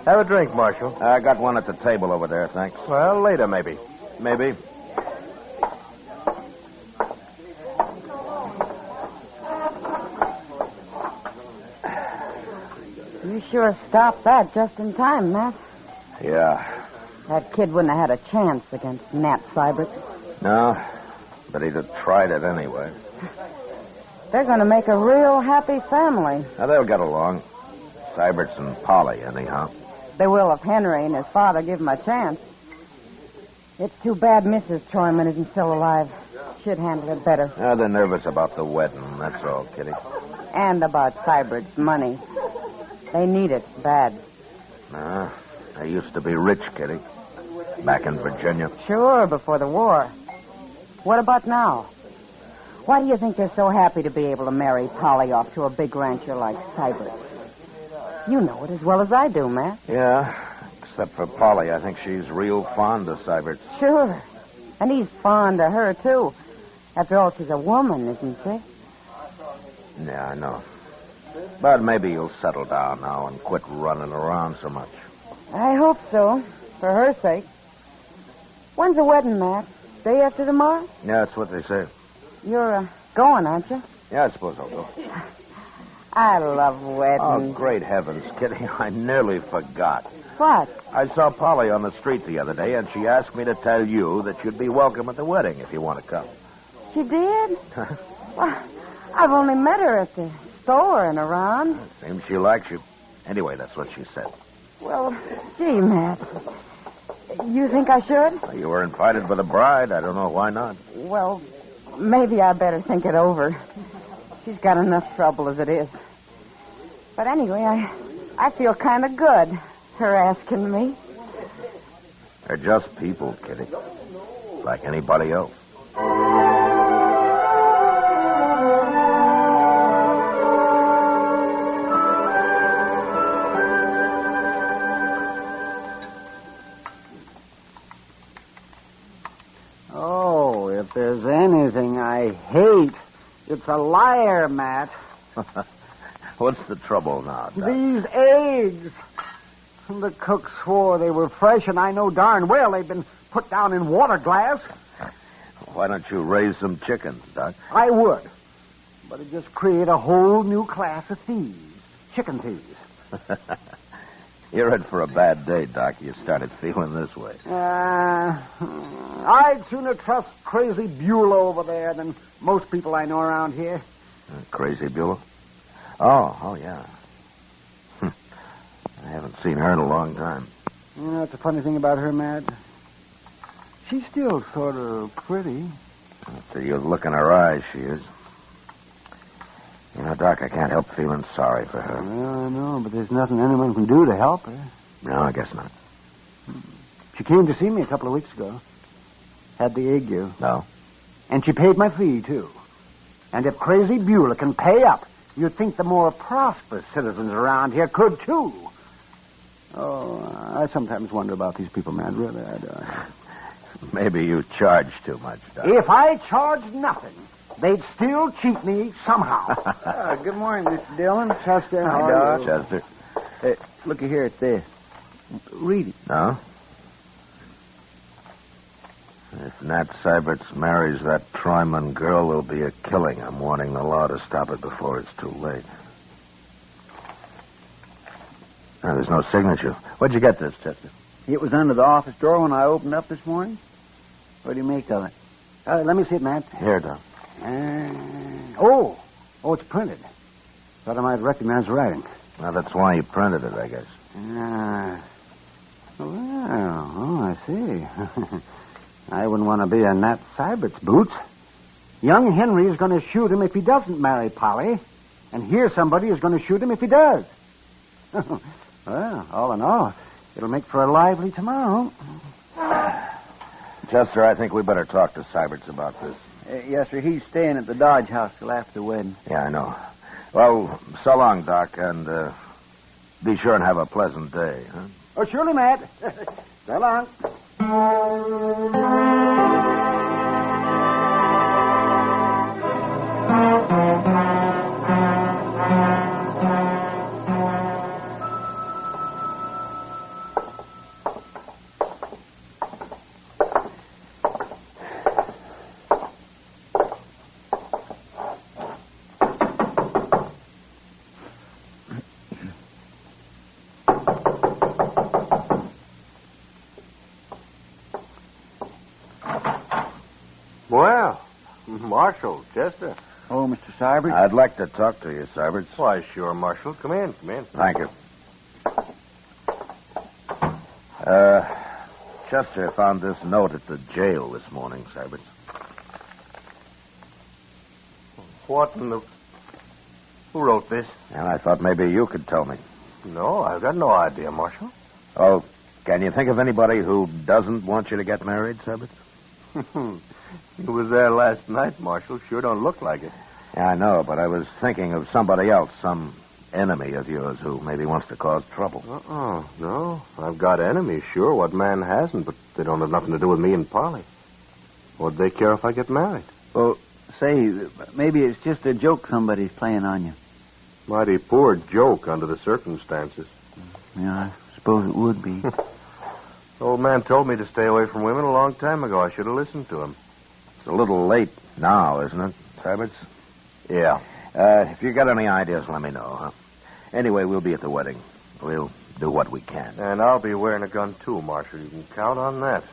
Have a drink, Marshal.
I got one at the table over there, thanks.
Well, later, maybe.
Maybe.
You sure stopped that just in time, Matt.
Yeah.
That kid wouldn't have had a chance against Nat Sybert.
No, but he'd have tried it anyway.
They're going to make a real happy family.
Now, they'll get along. Sybert's and Polly, anyhow.
They will if Henry and his father give him a chance. It's too bad Mrs. Troyman isn't still alive. She'd handle it better.
They're nervous about the wedding, that's all, Kitty.
And about Sybert's money. They need it bad.
They used to be rich, Kitty. Back in Virginia.
Sure, before the war. What about now? Why do you think they're so happy to be able to marry Polly off to a big rancher like Sybert? You know it as well as I do, Matt.
Yeah, except for Polly. I think she's real fond of Sybert.
Sure. And he's fond of her, too. After all, she's a woman, isn't she?
Yeah, I know. But maybe you'll settle down now and quit running around so much.
I hope so. For her sake. When's the wedding, Matt? Day after tomorrow?
Yeah, that's what they say.
You're going, aren't you?
Yeah, I suppose I'll go.
I love weddings.
Oh, great heavens, Kitty. I nearly forgot.
What?
I saw Polly on the street the other day, and she asked me to tell you that you'd be welcome at the wedding if you want to come.
She did? Well, I've only met her at the store and around.
Seems she likes you. Anyway, that's what she said.
Well, gee, Matt. You think I should?
Well, you were invited by the bride. I don't know why not.
Well, maybe I better think it over. She's got enough trouble as it is. But anyway, I feel kind of good, her asking me.
They're just people, Kitty. Like anybody else.
Oh, if there's anything I hate, it's a liar, Matt.
What's the trouble now, Doc?
These eggs. The cook swore they were fresh, and I know darn well they've been put down in water glass.
Why don't you raise some chickens, Doc?
I would. But it just create a whole new class of thieves. Chicken thieves.
You're in for a bad day, Doc. You started feeling this way.
I'd sooner trust Crazy Beulah over there than most people I know around here.
Crazy Beulah? Oh, yeah. I haven't seen her in a long time.
You know, that's the funny thing about her, Matt. She's still sort of pretty.
To you look in her eyes, she is. You know, Doc, I can't help feeling sorry for her.
Well, I know, but there's nothing anyone can do to help her.
No, I guess not.
She came to see me a couple of weeks ago. Had the ague.
No.
And she paid my fee, too. And if Crazy Beulah can pay up, you'd think the more prosperous citizens around here could, too. Oh, I sometimes wonder about these people, man. Really, I do.
Maybe you charge too much, Doc.
If I charged nothing, they'd still cheat me somehow.
Good morning, Mr. Dillon.
Chester,
Hi,
how are
Doc.
you?
Chester.
Hey, looky here at this. Read it.
No? If Nat Syberts marries that Tryman girl, there'll be a killing. I'm warning the law to stop it before it's too late. No, there's no signature. Where'd you get this, Chester?
It was under the office door when I opened up this morning. What do you make of it?
Let me see it, Matt.
Here, Doc.
Oh, it's printed. Thought I might recognize the writing.
Well, that's why you printed it, I guess.
I see. I wouldn't want to be in Nat Sybert's boots. Young Henry is going to shoot him if he doesn't marry Polly. And here somebody is going to shoot him if he does. Well, all in all, it'll make for a lively tomorrow.
Chester, I think we better talk to Syberts about this.
Yes, sir. He's staying at the Dodge House till after the wedding.
Yeah, I know. Well, so long, Doc, and be sure and have a pleasant day, huh?
Oh, surely, Matt. So long.
Well, Marshal, Chester.
Oh, Mr. Syberts?
I'd like to talk to you, Syberts.
Why, sure, Marshal. Come in.
Thank you. Chester found this note at the jail this morning, Syberts.
What in the... Who wrote this?
And I thought maybe you could tell me.
No, I've got no idea, Marshal.
Oh, can you think of anybody who doesn't want you to get married, Syberts?
You was there last night, Marshal. Sure don't look like it.
Yeah, I know, but I was thinking of somebody else, some enemy of yours who maybe wants to cause trouble.
No. I've got enemies, sure. What man hasn't? But they don't have nothing to do with me and Polly. What'd they care if I get married?
Well, say, maybe it's just a joke somebody's playing on you.
Mighty poor joke under the circumstances.
Yeah, I suppose it would be.
The old man told me to stay away from women a long time ago. I should have listened to him.
It's a little late now, isn't it, Sabbats?
Yeah.
If you got any ideas, let me know, huh? Anyway, we'll be at the wedding. We'll do what we can.
And I'll be wearing a gun, too, Marshal. You can count on that.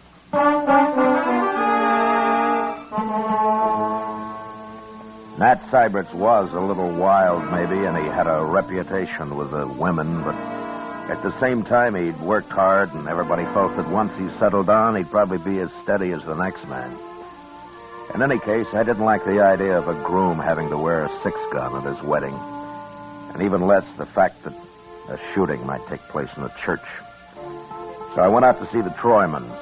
Nat Syberts was a little wild, maybe, and he had a reputation with the women, but at the same time, he'd worked hard, and everybody felt that once he settled down, he'd probably be as steady as the next man. In any case, I didn't like the idea of a groom having to wear a 6-gun at his wedding, and even less the fact that a shooting might take place in the church. So I went out to see the Troymans.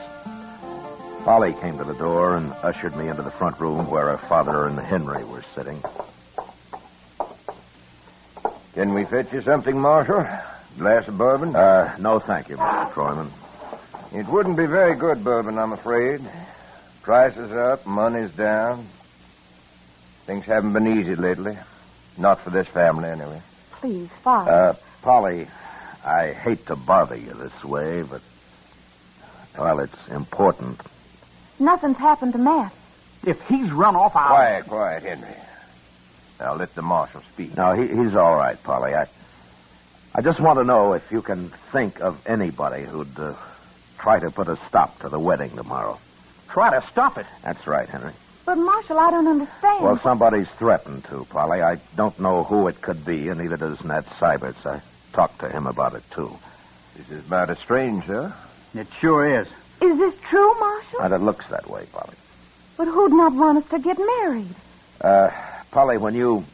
Polly came to the door and ushered me into the front room where her father and Henry were sitting.
Can we fetch you something, Marshal? Glass of bourbon?
No, thank you, Mr. Troyman.
It wouldn't be very good bourbon, I'm afraid. Prices are up, money's down. Things haven't been easy lately. Not for this family, anyway.
Please, Father.
Polly, I hate to bother you this way, but, well, it's important.
Nothing's happened to Matt.
If he's run off, I'll...
Quiet, Henry. I'll let the marshal speak.
No, he's all right, Polly. I just want to know if you can think of anybody who'd try to put a stop to the wedding tomorrow.
Try to stop it?
That's right, Henry.
But, Marshal, I don't understand.
Well, somebody's threatened to, Polly. I don't know who it could be, and neither does Nat Syberts. I talked to him about it, too.
This is about strange, sir.
It sure is.
Is this true, Marshal?
And it looks that way, Polly.
But who'd not want us to get married?
Polly, when you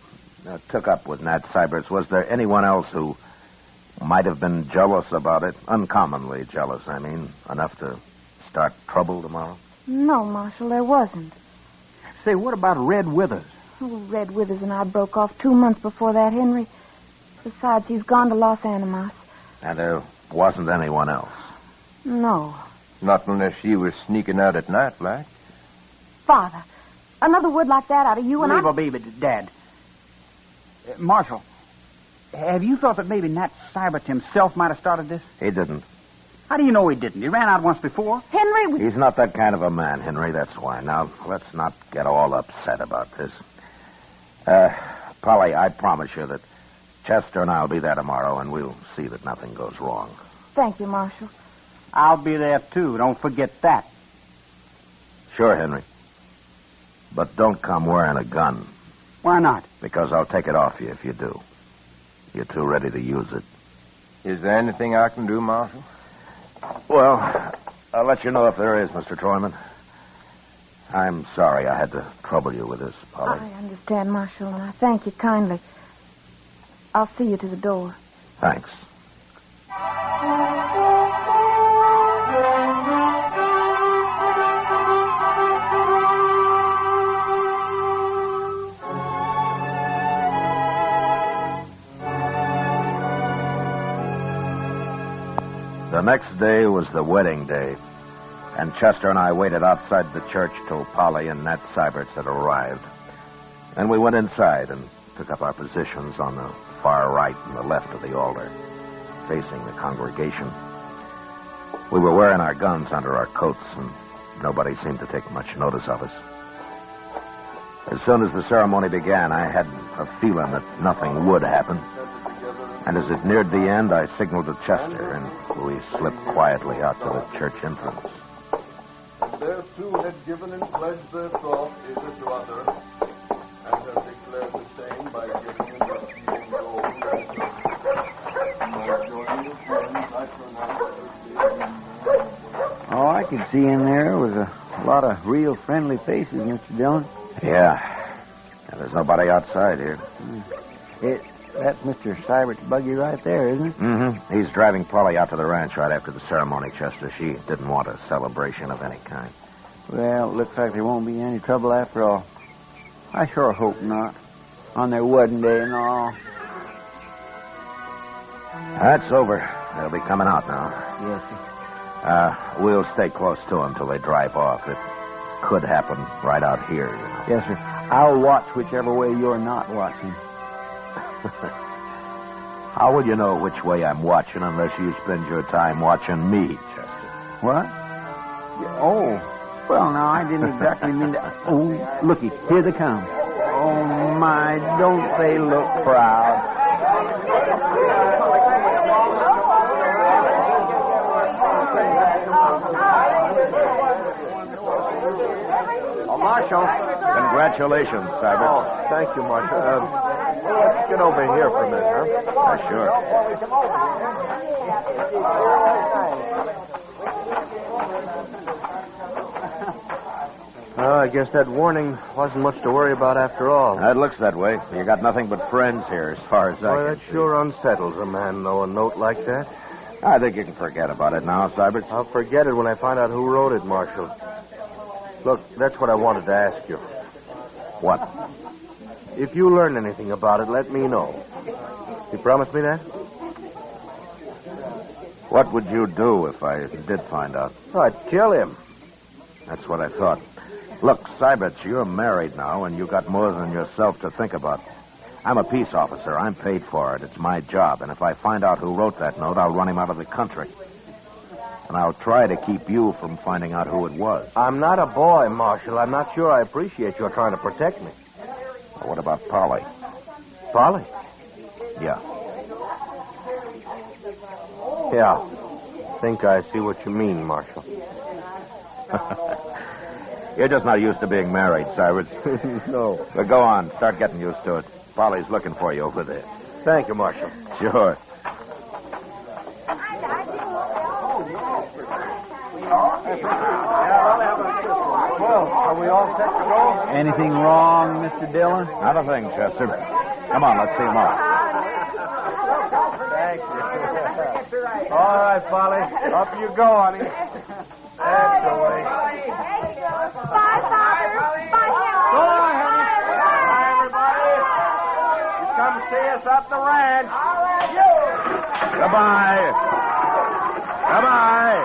took up with Nat Syberts, was there anyone else who might have been jealous about it? Uncommonly jealous, I mean. Enough to start trouble tomorrow?
No, Marshal, there wasn't.
Say, what about Red Withers?
Oh, Red Withers and I broke off 2 months before that, Henry. Besides, he's gone to Los Animas.
And there wasn't anyone else?
No.
Not unless she was sneaking out at night, like.
Father, another word like that out of you and
Leave a baby, Dad. Marshal, have you thought that maybe Nat Syberts himself might have started this?
He didn't.
How do you know he didn't? He ran out once before.
Henry...
He's not that kind of a man, Henry, that's why. Now, let's not get all upset about this. Polly, I promise you that Chester and I'll be there tomorrow, and we'll see that nothing goes wrong.
Thank you, Marshal.
I'll be there, too. Don't forget that.
Sure, Henry. But don't come wearing a gun.
Why not?
Because I'll take it off you if you do. You're too ready to use it.
Is there anything I can do, Marshal?
Well, I'll let you know if there is, Mr. Troyman. I'm sorry I had to trouble you with this, Polly.
I understand, Marshal, and I thank you kindly. I'll see you to the door.
Thanks. The next day was the wedding day, and Chester and I waited outside the church till Polly and Nat Syberts had arrived. Then we went inside and took up our positions on the far right and the left of the altar, facing the congregation. We were wearing our guns under our coats, and nobody seemed to take much notice of us. As soon as the ceremony began, I had a feeling that nothing would happen. And as it neared the end, I signaled to Chester, and we slipped quietly out to the church entrance.
Their two had given and pledged their troth either to other, and have declared the same by giving and receiving gold
All I could see in there was a lot of real friendly faces, Mr. Dillon.
Yeah. There's nobody outside here.
That's Mr. Sybert's buggy right there, isn't it?
Mm-hmm. He's driving Polly out to the ranch right after the ceremony, Chester. She didn't want a celebration of any kind.
Well, it looks like there won't be any trouble after all. I sure hope not. On their wedding day and all.
That's over. They'll be coming out now.
Yes, sir.
We'll stay close to them till they drive off. It could happen right out here, you know.
Yes, sir. I'll watch whichever way you're not watching.
How will you know which way I'm watching unless you spend your time watching me, Chester?
What? Oh. Well, now, I didn't exactly mean to... Oh, looky, here they come. Oh, my, don't they look proud?
Oh, Marshal.
Congratulations, Cybert.
Oh, thank you, Marshal. Let's get over here for a minute, huh?
Sure.
I guess that warning wasn't much to worry about after all.
It looks that way. You got nothing but friends here, as far as I can
that
see.
sure unsettles a man, though, a note like that.
I think you can forget about it now, Cybert.
I'll forget it when I find out who wrote it, Marshal. Look, that's what I wanted to ask you.
What?
If you learn anything about it, let me know. You promise me that?
What would you do if I did find out?
I'd kill him.
That's what I thought. Look, Cybert, you're married now, and you got more than yourself to think about. I'm a peace officer. I'm paid for it. It's my job. And if I find out who wrote that note, I'll run him out of the country. And I'll try to keep you from finding out who it was.
I'm not a boy, Marshal. I'm not sure I appreciate your trying to protect me.
Well, what about Polly?
Polly?
Yeah.
Yeah. Think I see what you mean, Marshal.
You're just not used to being married, Cyrus.
No.
But go on. Start getting used to it. Polly's looking for you over there.
Thank you, Marshal.
Sure.
Well, are we all set to go?
Anything wrong, Mr. Dillon?
Not a thing, Chester. Come on, let's see him off.
Thank you. All right, Polly. Up you go, honey. That's the way.
Bye, Father. Bye,
So long, honey. Bye, everybody. You come see us up the ranch.
Goodbye. Goodbye.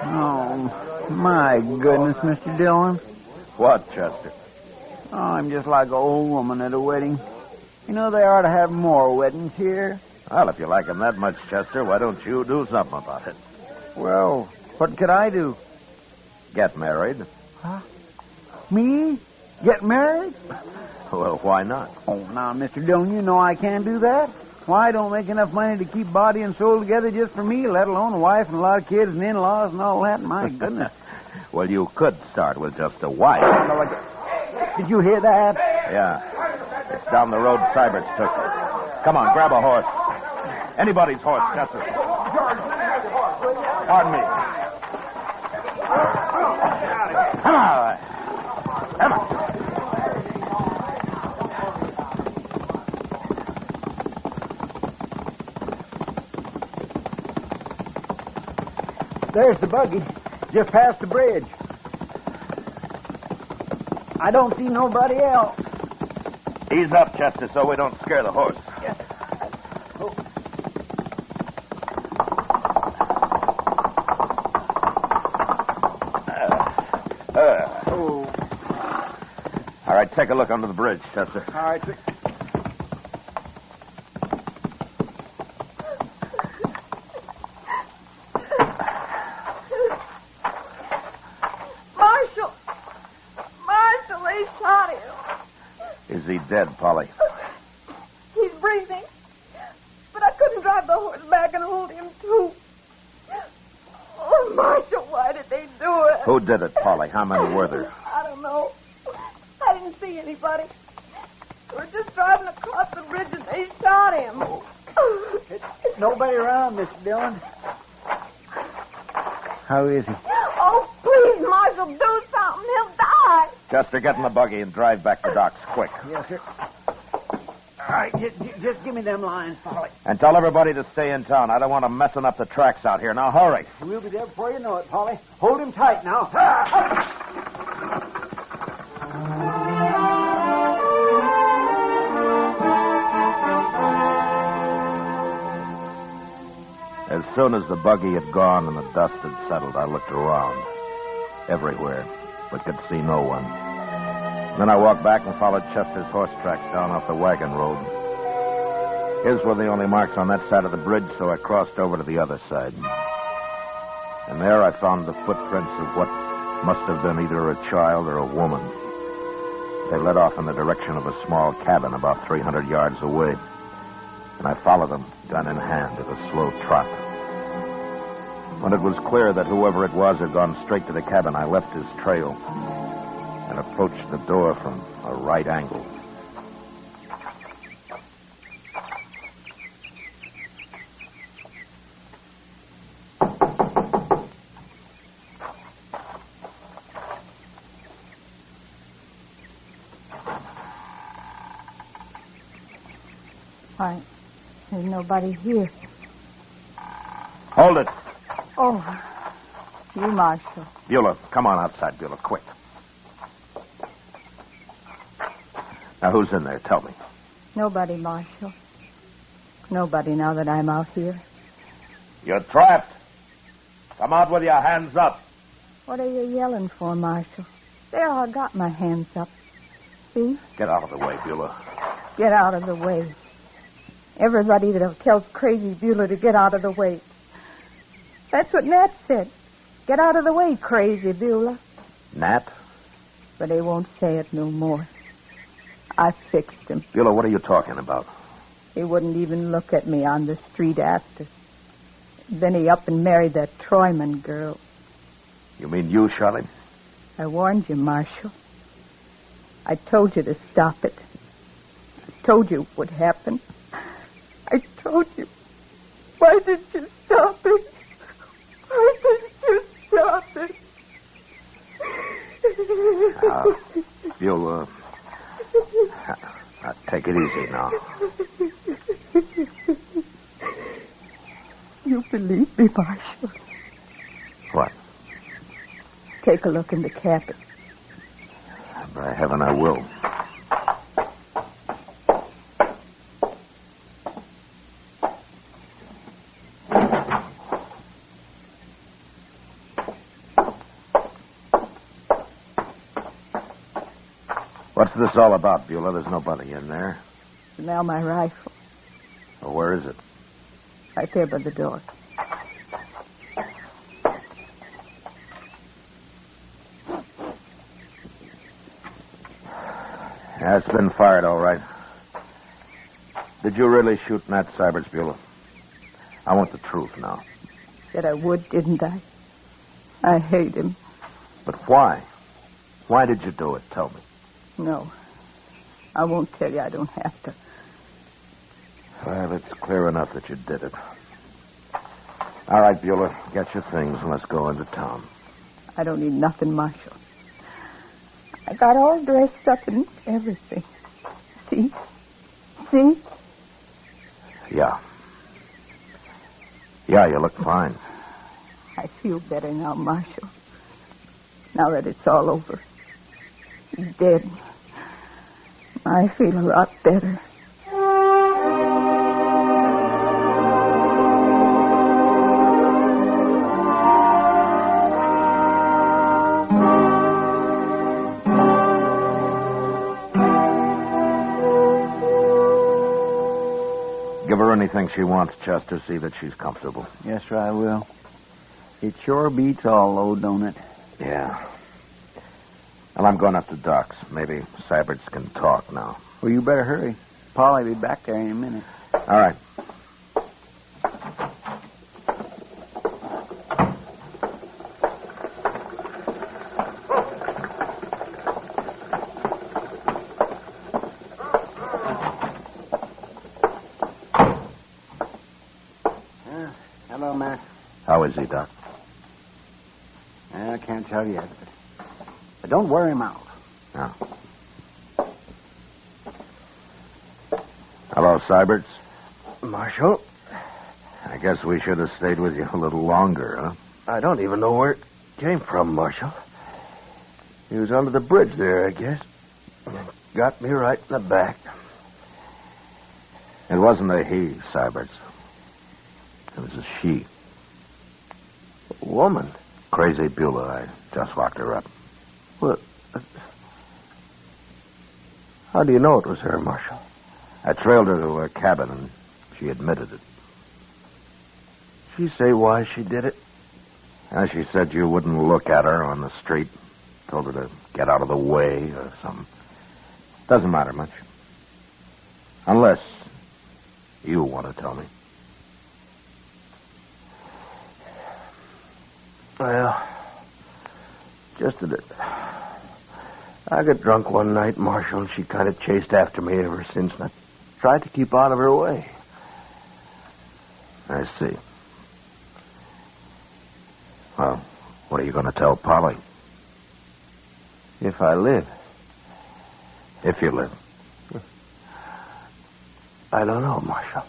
Oh, my goodness, Mr. Dillon.
What, Chester?
Oh, I'm just like an old woman at a wedding. You know, they ought to have more weddings here.
Well, if you like him that much, Chester, why don't you do something about it?
Well, what could I do?
Get married.
Huh? Me? Get married?
Well, why not?
Oh, now, Mr. Dillon, you know I can't do that. Why, I don't make enough money to keep body and soul together just for me, let alone a wife and a lot of kids and in-laws and all that. My goodness.
Well, you could start with just a wife.
Did you hear that?
Yeah. It's down the road Cyberts took. Come on, grab a horse. Anybody's horse, Chester. Pardon me. Come on. Come on.
There's the buggy. Just past the bridge. I don't see nobody else.
Ease up, Chester, so we don't scare the horse.
Yes.
All right, take a look under the bridge, Chester.
All right.
Is he dead, Polly?
He's breathing. But I couldn't drive the horse back and hold him, too. Oh, Marshal, why did they do it?
Who did it, Polly? How many were there?
I don't know. I didn't see anybody. We were just driving across the bridge and they shot him.
Nobody around, Mr. Dillon. How is he?
Oh, please, Marshal, do something. He'll die.
Chester, get in the buggy and drive back to docks, quick.
Yes, sir. All right, just give me them lines, Polly.
And tell everybody to stay in town. I don't want them messing up the tracks out here. Now, hurry.
We'll be there before you know it, Polly. Hold him tight now.
As soon as the buggy had gone and the dust had settled, I looked around. Everywhere, but could see no one. Then I walked back and followed Chester's horse tracks down off the wagon road. His were the only marks on that side of the bridge, so I crossed over to the other side. And there I found the footprints of what must have been either a child or a woman. They led off in the direction of a small cabin about 300 yards away. And I followed them, gun in hand, at a slow trot. When it was clear that whoever it was had gone straight to the cabin, I left his trail and approached the door from a right angle.
Why, there's nobody here.
Hold it.
Oh, you, Marshal.
Beulah, come on outside, Beulah, quick. Now, who's in there? Tell me.
Nobody, Marshal. Nobody now that I'm out here.
You're trapped. Come out with your hands up.
What are you yelling for, Marshal? There, I got my hands up. See?
Get out of the way, Beulah.
Get out of the way. Everybody that tells crazy Beulah to get out of the way. That's what Nat said. Get out of the way, crazy Beulah.
Nat?
But they won't say it no more. I fixed him.
Beulah, what are you talking about?
He wouldn't even look at me on the street after. Then he up and married that Troyman girl.
You mean you shot him?
I warned you, Marshal. I told you to stop it. I told you what would happen. I told you. Why did you stop it? Why did you stop it?
You'll, take it easy now.
You believe me, Marshal?
What?
Take a look in the cabin.
By heaven, I will. What's this all about, Beulah? There's nobody in there.
Now my rifle.
Well, where is it?
Right there by the door.
Yeah, it's been fired, all right. Did you really shoot Nat Syberts, Beulah? I want the truth now.
Said I would, didn't I? I hate him.
But why? Why did you do it? Tell me.
No. I won't tell you. I don't have to.
Well, it's clear enough that you did it. All right, Beulah, get your things and let's go into town.
I don't need nothing, Marshal. I got all dressed up and everything. See? See?
Yeah. Yeah, you look fine.
I feel better now, Marshal. Now that it's all over. He's dead. I feel a lot better.
Give her anything she wants, Chester. See that she's comfortable.
Yes, sir, I will. It sure beats all, though, don't it?
Yeah. Well, I'm going up to Doc's. Maybe Syberts can talk now.
Well, you better hurry. Polly'll be back there in a minute.
All right.
Hello, Matt.
How is he, Doc?
I can't tell yet, but don't wear him out.
No. Hello, Syberts.
Marshal?
I guess we should have stayed with you a little longer, huh?
I don't even know where it came from, Marshal. He was under the bridge there, I guess. Got me right in the back.
It wasn't a he, Syberts. It was a she.
A woman?
Crazy Beulah. I just locked her up.
What? How do you know it was her, Marshal?
I trailed her to her cabin, and she admitted it.
Did she say why she did it?
She said you wouldn't look at her on the street. Told her to get out of the way or something. Doesn't matter much. Unless you want to tell me.
Well, just that I got drunk one night, Marshal, and she kind of chased after me ever since, and I tried to keep out of her way.
I see. Well, what are you going to tell Polly?
If I live.
If you live.
I don't know, Marshal.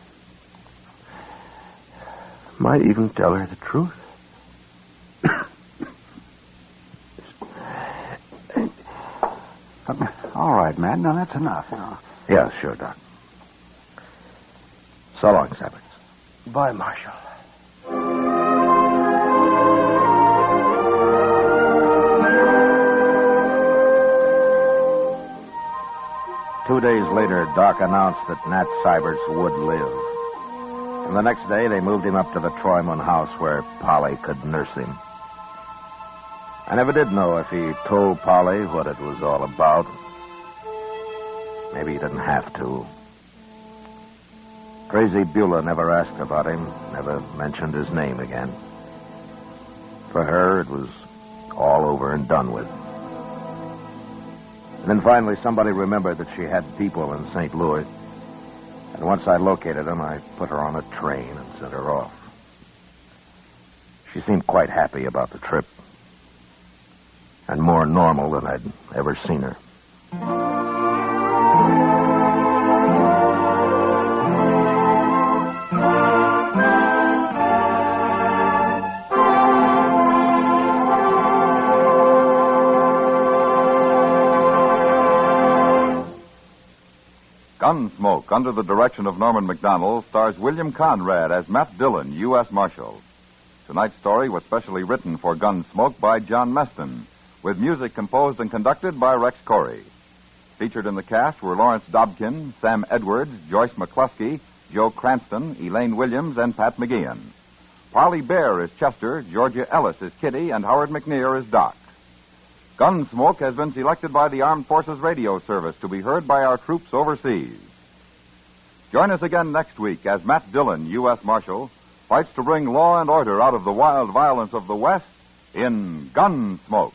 Might even tell her the truth.
All right, Matt. Now, that's enough.
Yeah, sure, Doc. So long, Sabbats.
Bye, Marshal.
2 days later, Doc announced that Nat Syberts would live. And the next day, they moved him up to the Troyman house where Polly could nurse him. I never did know if he told Polly what it was all about. Maybe he didn't have to. Crazy Beulah never asked about him, never mentioned his name again. For her, it was all over and done with. And then finally, somebody remembered that she had people in St. Louis. And once I located them, I put her on a train and sent her off. She seemed quite happy about the trip. And more normal than I'd ever seen her.
Gunsmoke, under the direction of Norman McDonald, stars William Conrad as Matt Dillon, U.S. Marshal. Tonight's story was specially written for Gunsmoke by John Meston, with music composed and conducted by Rex Corey. Featured in the cast were Lawrence Dobkin, Sam Edwards, Joyce McCluskey, Joe Cranston, Elaine Williams, and Pat McGeehan. Parley Bear is Chester, Georgia Ellis is Kitty, and Howard McNear is Doc. Gunsmoke has been selected by the Armed Forces Radio Service to be heard by our troops overseas. Join us again next week as Matt Dillon, U.S. Marshal, fights to bring law and order out of the wild violence of the West in Gunsmoke.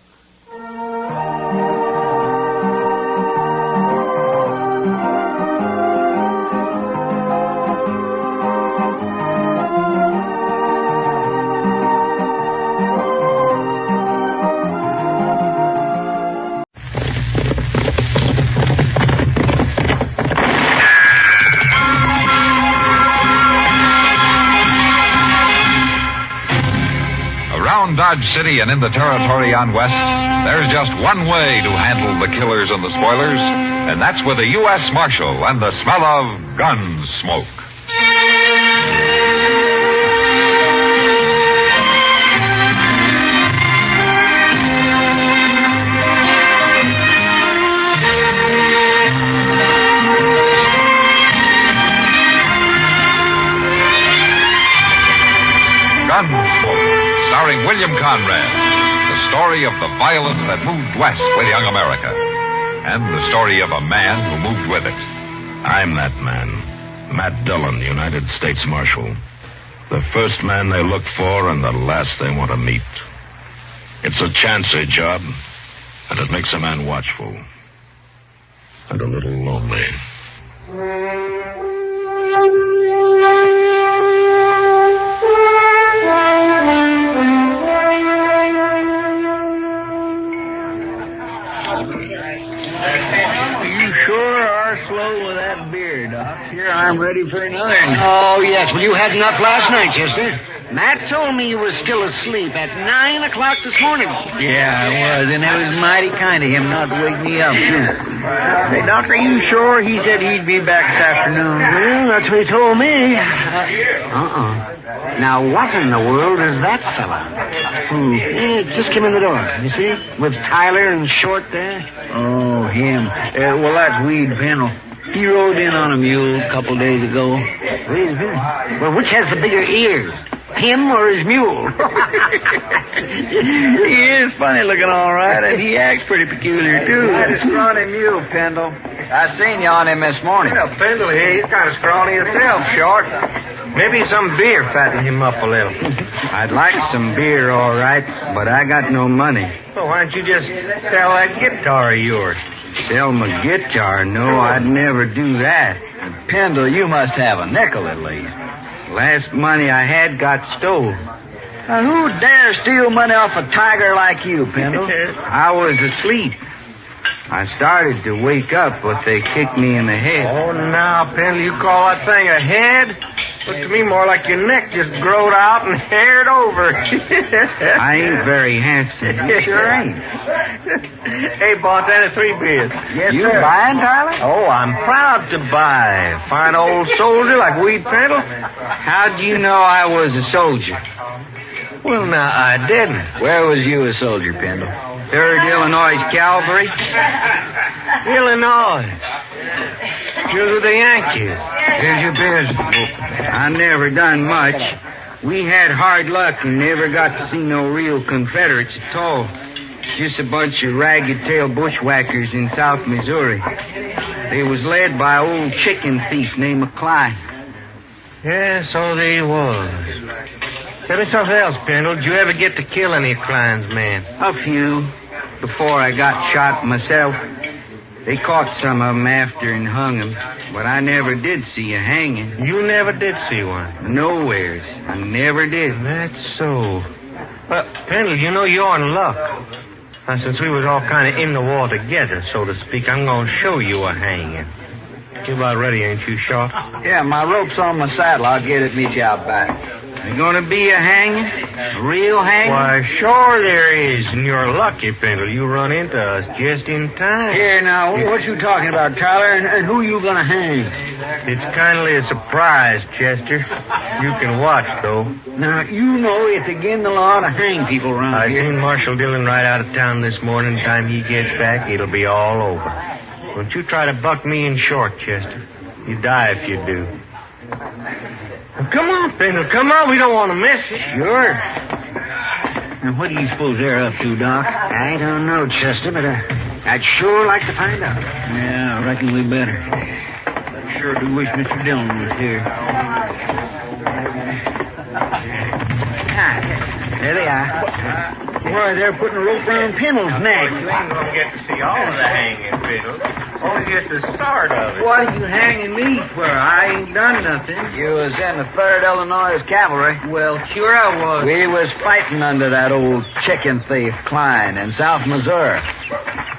Dodge City and in the territory on West, there's just one way to handle the killers and the spoilers, and that's with a U.S. Marshal and the smell of Gunsmoke. Gunsmoke. Starring William Conrad, the story of the violence that moved west with young America, and the story of a man who moved with it.
I'm that man, Matt Dillon, United States Marshal. The first man they look for and the last they want to meet. It's a chancy job, and it makes a man watchful and a little lonely.
Slow with that beer, Doc. Here, I'm ready for another.
Oh, yes. Well, you had enough last night, Chester.
Matt told me you was still asleep at 9 o'clock this morning.
Yeah, I was, and it was mighty kind of him not to wake me up, too.
Say, Doctor, you sure? He said he'd be back this afternoon.
Well, that's what he told me.
Now, what in the world is that fella?
Who? Just came in the door, you see?
With Tyler and Short there?
Oh, him. Well, that's Weed Pendle. He rode in on a mule a couple days ago.
Well, which has the bigger ears? Him or his mule?
He is funny looking all right, and he acts pretty peculiar, too.
That is scrawny mule, Pendle. I seen you on him this morning.
Yeah, Pendle here, he's kind of scrawny himself, Short. Maybe some beer fattened him up a little.
I'd like some beer, all right, but I got no money.
Well, why don't you just sell that guitar of yours?
Sell my guitar? No, I'd never do that.
Pendle, you must have a nickel at least.
Last money I had got stole.
Who dare steal money off a tiger like you, Pendle?
I was asleep. I started to wake up, but they kicked me in the head.
Oh, now, Pendle, you call that thing a head? Looked to me more like your neck just growed out and haired over.
I ain't very handsome.
You sure ain't.
Hey, bartender, 3 beers.
Yes,
You
sir.
buying, Tyler?
Oh, I'm proud to buy. Fine old soldier like Weed Pendle.
How'd you know I was a soldier?
Well, now, I didn't.
Where was you a soldier, Pendle? 3rd Illinois Cavalry?
Illinois. You're with the Yankees.
Here's your business book. I never done much. We had hard luck and never got to see no real Confederates at all. Just a bunch of ragged-tailed bushwhackers in South Missouri. They was led by an old chicken thief named McCline.
Yeah, so they was. Tell me something else, Pendle. Did you ever get to kill any of Klein's men?
A few. Before I got shot myself. They caught some of them after and hung them, but I never did see a hanging.
You never did see one?
Nowheres. I never did.
That's so. Well, Pendle, you know you're in luck. Now, since we was all kind of in the war together, so to speak, I'm going to show you a hanging. You about ready, ain't you, Short?
Yeah, my rope's on my saddle. I'll get it, meet you out back.
You gonna be a hanging? A real hanging?
Why, sure there is, and you're lucky, Pendle. You run into us just in time.
Here, now, what you talking about, Tyler, and who you gonna hang?
It's kindly a surprise, Chester. You can watch, though.
Now, you know it's against the law to hang people around
I
here.
seen Marshal Dillon right out of town this morning. Time he gets back, it'll be all over. Don't you try to buck me in Short, Chester. You die if you do. Come on, Pendle, come on. We don't want to miss it.
Sure.
And what do you suppose they're up to, Doc?
I don't know, Chester, but
I'd sure like to find out.
yeah, I reckon we better. I sure do wish Mr. Dillon was here.
There they are. Why, they're putting a rope around Pendle's neck.
You ain't going to get to see all of the hanging, Pendle. Only just the start of it.
What are you hanging me for? I ain't done nothing.
You was in the 3rd Illinois Cavalry.
Well, sure I was.
We was fighting under that old chicken thief, Klein, in South Missouri.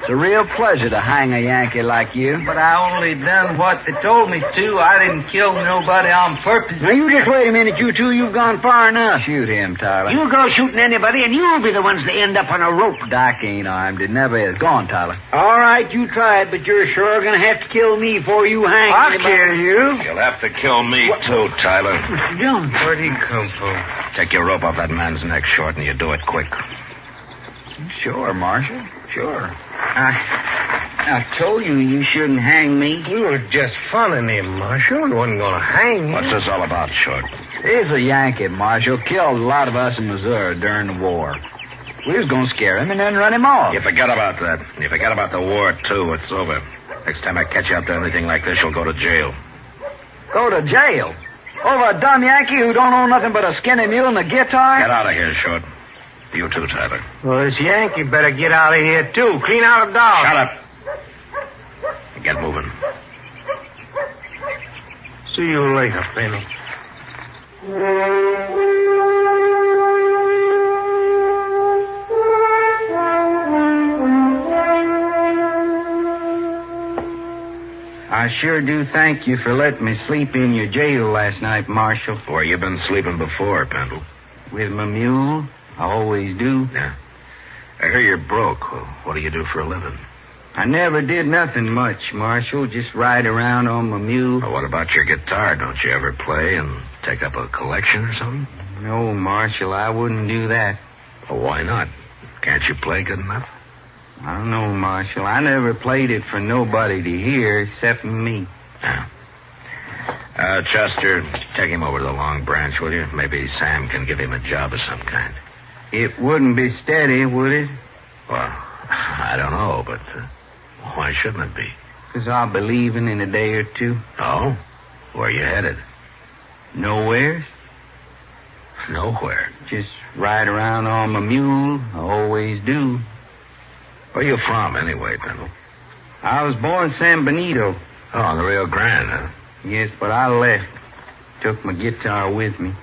It's a real pleasure to hang a Yankee like you.
But I only done what they told me to. I didn't kill nobody on purpose.
Now, you just wait a minute, you two. You've gone far enough.
Shoot him, Tyler.
You go shooting anybody, and you'll be the ones to end up on a rope.
Doc ain't armed. It never is. Go on, Tyler.
All right, you tried, but you're sure going to have to kill me before you hang
I'll
anybody.
kill you.
You'll have to kill me, too, Tyler.
Mr. Dillon.
Where'd he come from?
Take your rope off that man's neck, Short, and you do it quick.
Sure, Marshal. Sure.
I told you you shouldn't hang me.
We were just funning him, Marshal. We wasn't going to hang him.
What's this all about, Short?
He's a Yankee, Marshal. Killed a lot of us in Missouri during the war. We was going to scare him and then run him off.
You forget about that. You forget about the war, too. It's over. Next time I catch you up to anything like this, you'll go to jail.
Go to jail? Over a dumb Yankee who don't own nothing but a skinny mule and a guitar?
Get out of here, Short. You too, Tyler.
Well, this Yankee better get out of here, too. Clean out a dog.
Shut up. Get moving.
See you later, Penny.
I sure do thank you for letting me sleep in your jail last night, Marshal.
Where you been sleeping before, Pendle?
With my mule. I always do.
Yeah. I hear you're broke. Well, what do you do for a living?
I never did nothing much, Marshal. Just ride around on my mule.
Well, what about your guitar? Don't you ever play and take up a collection or something?
No, Marshal, I wouldn't do that.
Well, why not? Can't you play good enough?
I don't know, Marshal. I never played it for nobody to hear except me.
Yeah. Chester, take him over to the Long Branch, will you? Maybe Sam can give him a job of some kind.
It wouldn't be steady, would it?
Well, I don't know, but why shouldn't it be?
'Cause I'll be leaving in a day or two.
Oh? Where you headed?
Nowhere.
Nowhere.
Just ride around on my mule. I always do.
Where you from, anyway, Pendle?
I was born San Benito.
Oh, on the Rio Grande, huh?
Yes, but I left. Took my guitar with me.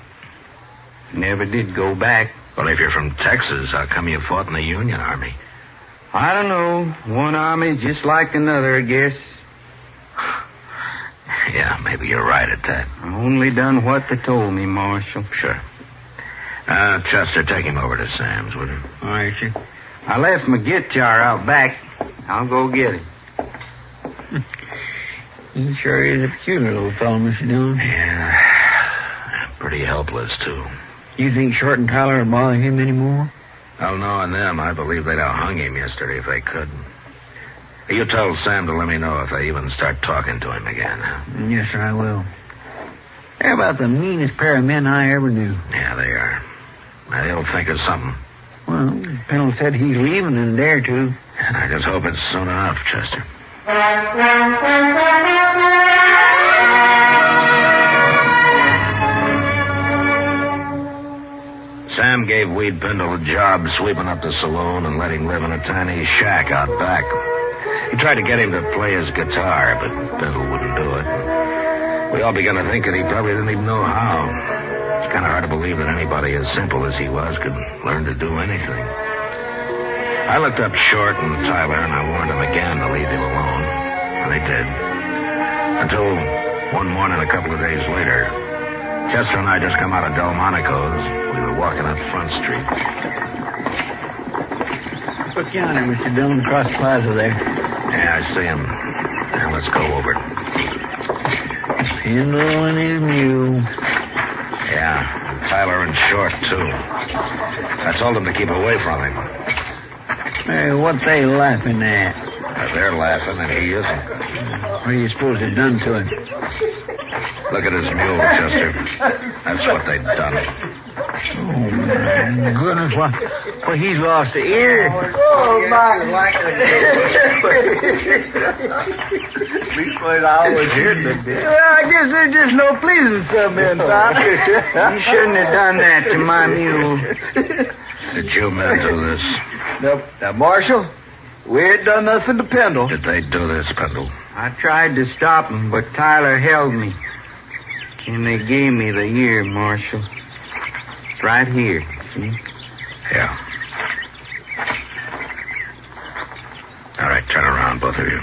Never did go back.
Well, if you're from Texas, how come you fought in the Union Army?
I don't know. One army just like another, I guess.
Yeah, maybe you're right at that.
I only done what they told me, Marshal.
Sure. Chester, take him over to Sam's, will you?
All right, sir. I left my guitar out back. I'll go get it.
He sure is a peculiar little fellow, Mr. Dillon.
Yeah. Pretty helpless, too.
You think Short and Tyler would bother him anymore?
Well, knowing them, I believe they'd have hung him yesterday if they could. You tell Sam to let me know if they even start talking to him again. Huh?
Yes, sir, I will. They're about the meanest pair of men I ever knew.
Yeah, they are. They'll think of something.
Well, Pendle said he's leaving in a day or two.
I just hope it's soon enough, Chester. Sam gave Weed Pendle a job sweeping up the saloon and let him live in a tiny shack out back. He tried to get him to play his guitar, but Pendle wouldn't do it. We all began to think that he probably didn't even know how. It's kind of hard to believe that anybody as simple as he was could learn to do anything. I looked up Short and Tyler, and I warned them again to leave him alone. And they did. Until one morning, a couple of days later, Chester and I just come out of Delmonico's. We were walking up Front Street.
Look yonder, Mr. Dillon, across the plaza there.
Yeah, I see him. Now, let's go over.
Pendle and his mule.
Yeah, and Tyler and Short, too. I told them to keep away from him.
Hey, what they laughing at?
They're laughing, and he isn't.
What do you suppose they've done to him?
Look at his mule, Chester. That's what they've done.
Oh, my goodness. Well, he's lost the ear.
Oh, my. Leastways, I always heard them.
Well, I guess there's just no pleasing some men, Tom.
You shouldn't have done that to my mule.
Did you men do this?
Now, Marshal, we ain't done nothing to Pendle.
Did they do this, Pendle?
I tried to stop him, but Tyler held me. And they gave me the ear, Marshal. It's right here, see?
Yeah. All right, turn around, both of you.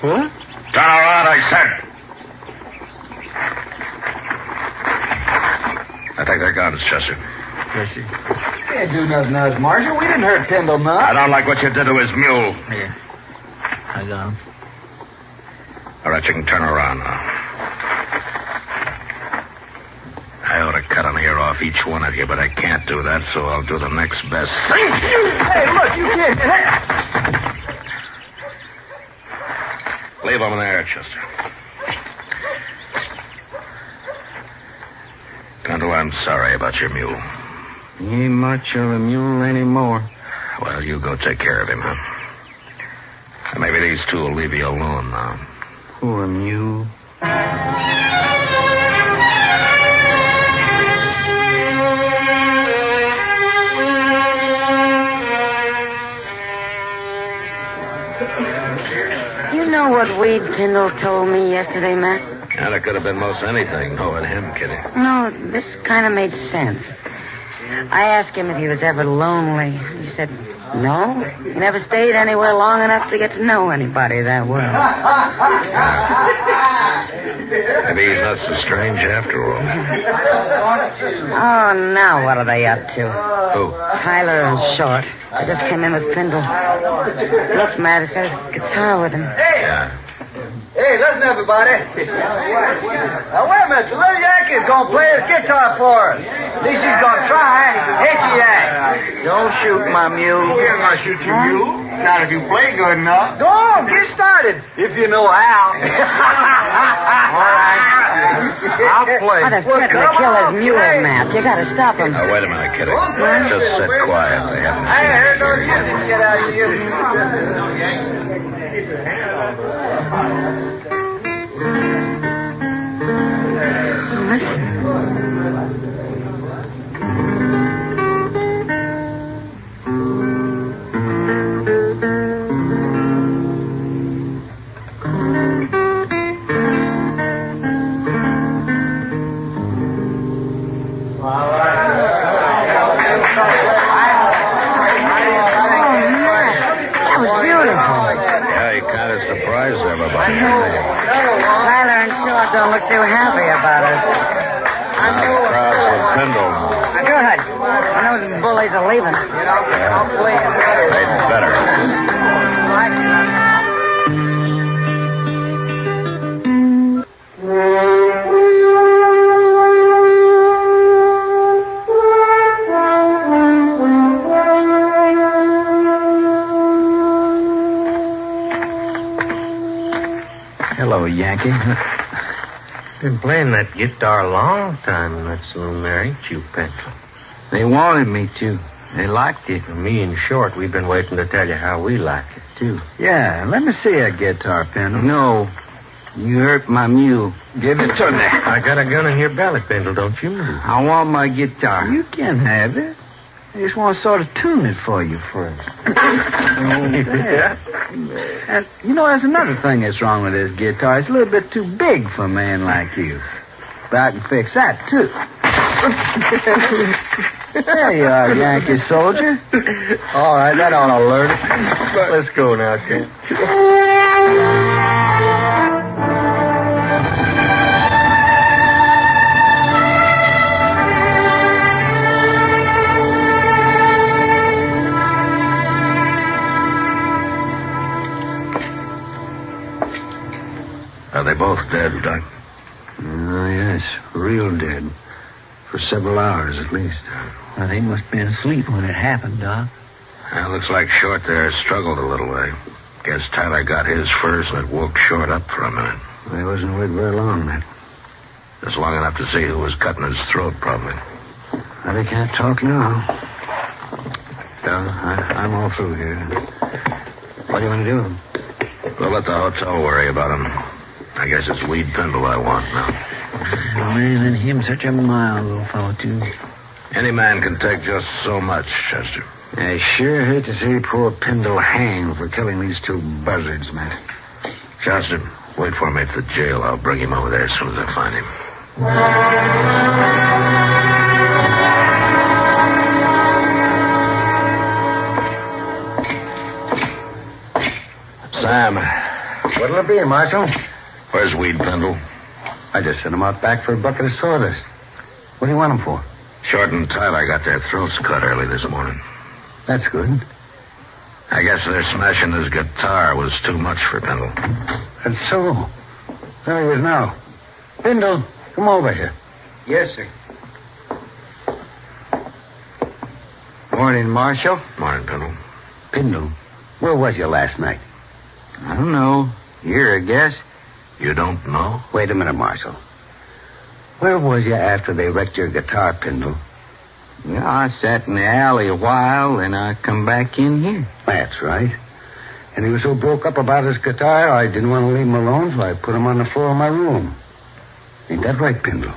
What?
Turn around, I said. I think they're guns, Chester.
Yes, sir.
Can't do nothing to us, Marshal. We didn't hurt Pendle none.
I don't like what you did to his mule.
Here. I got him.
All right, you can turn around now. I ought to cut an ear off each one of you, but I can't do that, so I'll do the next best thing.
Hey, look, you can't.
Leave them there, Chester. Pendle, I'm sorry about your mule.
He ain't much of a mule anymore.
Well, you go take care of him, huh? And maybe these two will leave you alone now.
Poor mule.
You know what Weed Pendle told me yesterday, Matt?
Yeah, that could have been most anything, knowing him, Kitty.
No, this kind of made sense. I asked him if he was ever lonely. He said, no. He never stayed anywhere long enough to get to know anybody that well.
Maybe he's not so strange after all.
Oh, now what are they up to?
Who?
Tyler and Short. They just came in with Pindle. Look, Matt, he's got his guitar with him.
Yeah.
Hey, listen, everybody. Now, wait a minute. The little Yankee's going to play his guitar for us. At least he's going to try. Ain't you, Yank?
Don't shoot my mule.
You're not shoot your mule. Not if you play good enough. Go on, get started. If you know how. All right. I'll play.
Oh, they're threatening to kill his mule, Matt. You got to stop him.
Now, wait a minute, Kitty. Just sit quiet. They haven't
I
seen
heard
you
those
yet.
Yankees get out of here.
Surprised everybody.
Tyler and Short don't look too happy about it.
The crowd's with Pindle.
Good. When those bullies are leaving.
They'd better.
Hello, Yankee. Been playing that guitar a long time in that saloon there, ain't you, Pencil?
They wanted me to. They liked it.
Me and Short, we've been waiting to tell you how we like it, too.
Yeah, let me see a guitar, Pendle. No. You hurt my mule. Give it to me.
I got a gun in your belly, Pendle. Don't you move.
I want my guitar. You can have it. I just want to sort of tune it for you first. Yeah. And, you know, there's another thing that's wrong with this guitar. It's a little bit too big for a man like you. But I can fix that, too. There you are, Yankee soldier.
All right, that ought to alert it. Let's go now, Ken.
Are they both dead, Doc?
Oh, yes, real dead. For several hours, at least.
Well, they must have been asleep when it happened, Doc.
Well, looks like Short there struggled a little way. Guess Tyler got his first and it woke Short up for a minute.
They wasn't with very long, then.
Just long enough to see who was cutting his throat, probably.
Well, they can't talk now. I'm all through here. What do you want to do?
We'll let the hotel worry about him. I guess it's Weed Pindle I want now.
Oh, man, and him such a mild little fellow, too.
Any man can take just so much, Chester.
I sure hate to see poor Pindle hang for killing these two buzzards, Matt.
Chester, wait for me at the jail. I'll bring him over there as soon as I find him. Sam.
What'll it be, Marshal?
Where's Weed Pindle?
I just sent him out back for a bucket of sawdust. What do you want him for?
Short and Tyler got their throats cut early this morning.
That's good.
I guess their smashing his guitar was too much for Pindle.
That's so. There he is now. Pindle, come over here.
Yes, sir. Morning, Marshal.
Morning, Pindle.
Pindle, where was you last night?
I don't know. Here, I guess.
You don't know?
Wait a minute, Marshal. Where was you after they wrecked your guitar, Pindle?
Well, I sat in the alley a while, then I come back in here.
That's right. And he was so broke up about his guitar, I didn't want to leave him alone, so I put him on the floor of my room. Ain't that right, Pindle?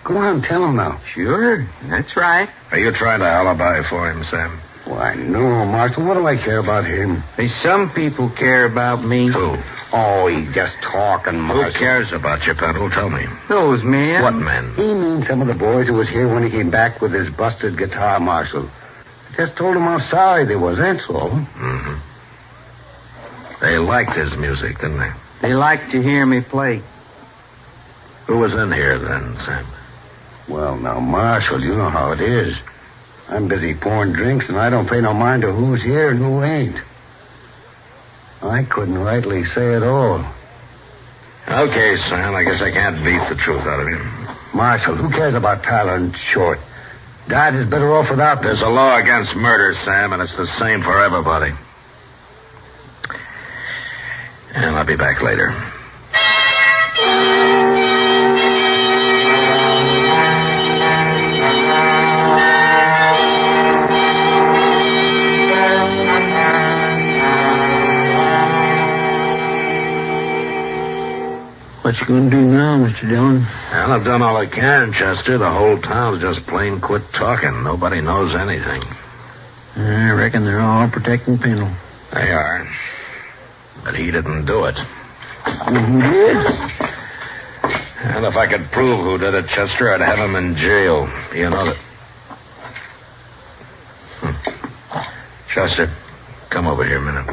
Go on, tell him now.
Sure, that's right.
Are you trying to alibi for him, Sam?
Why, no, Marshal. What do I care about him?
Some people care about me.
Who?
Oh, he's just talking, Marshal.
Who cares about you, Pendle? Tell me.
Those men.
What men?
He means some of the boys who was here when he came back with his busted guitar, Marshal. Just told him how sorry they was, that's all.
Mm-hmm. They liked his music, didn't they?
They liked to hear me play.
Who was in here then, Sam?
Well, now, Marshal, you know how it is. I'm busy pouring drinks, and I don't pay no mind to who's here and who ain't. I couldn't rightly say it all.
Okay, Sam, I guess I can't beat the truth out of you.
Marshal, who cares about Tyler and Short? Dad is better off without
There's a law against murder, Sam, and it's the same for everybody. And I'll be back later.
What you gonna do now, Mr. Dillon?
Well, I've done all I can, Chester. The whole town's just plain quit talking. Nobody knows anything.
I reckon they're all protecting Pendle.
They are. But he didn't do it.
Who did?
And if I could prove who did it, Chester, I'd have him in jail. You know that... Chester, come over here a minute.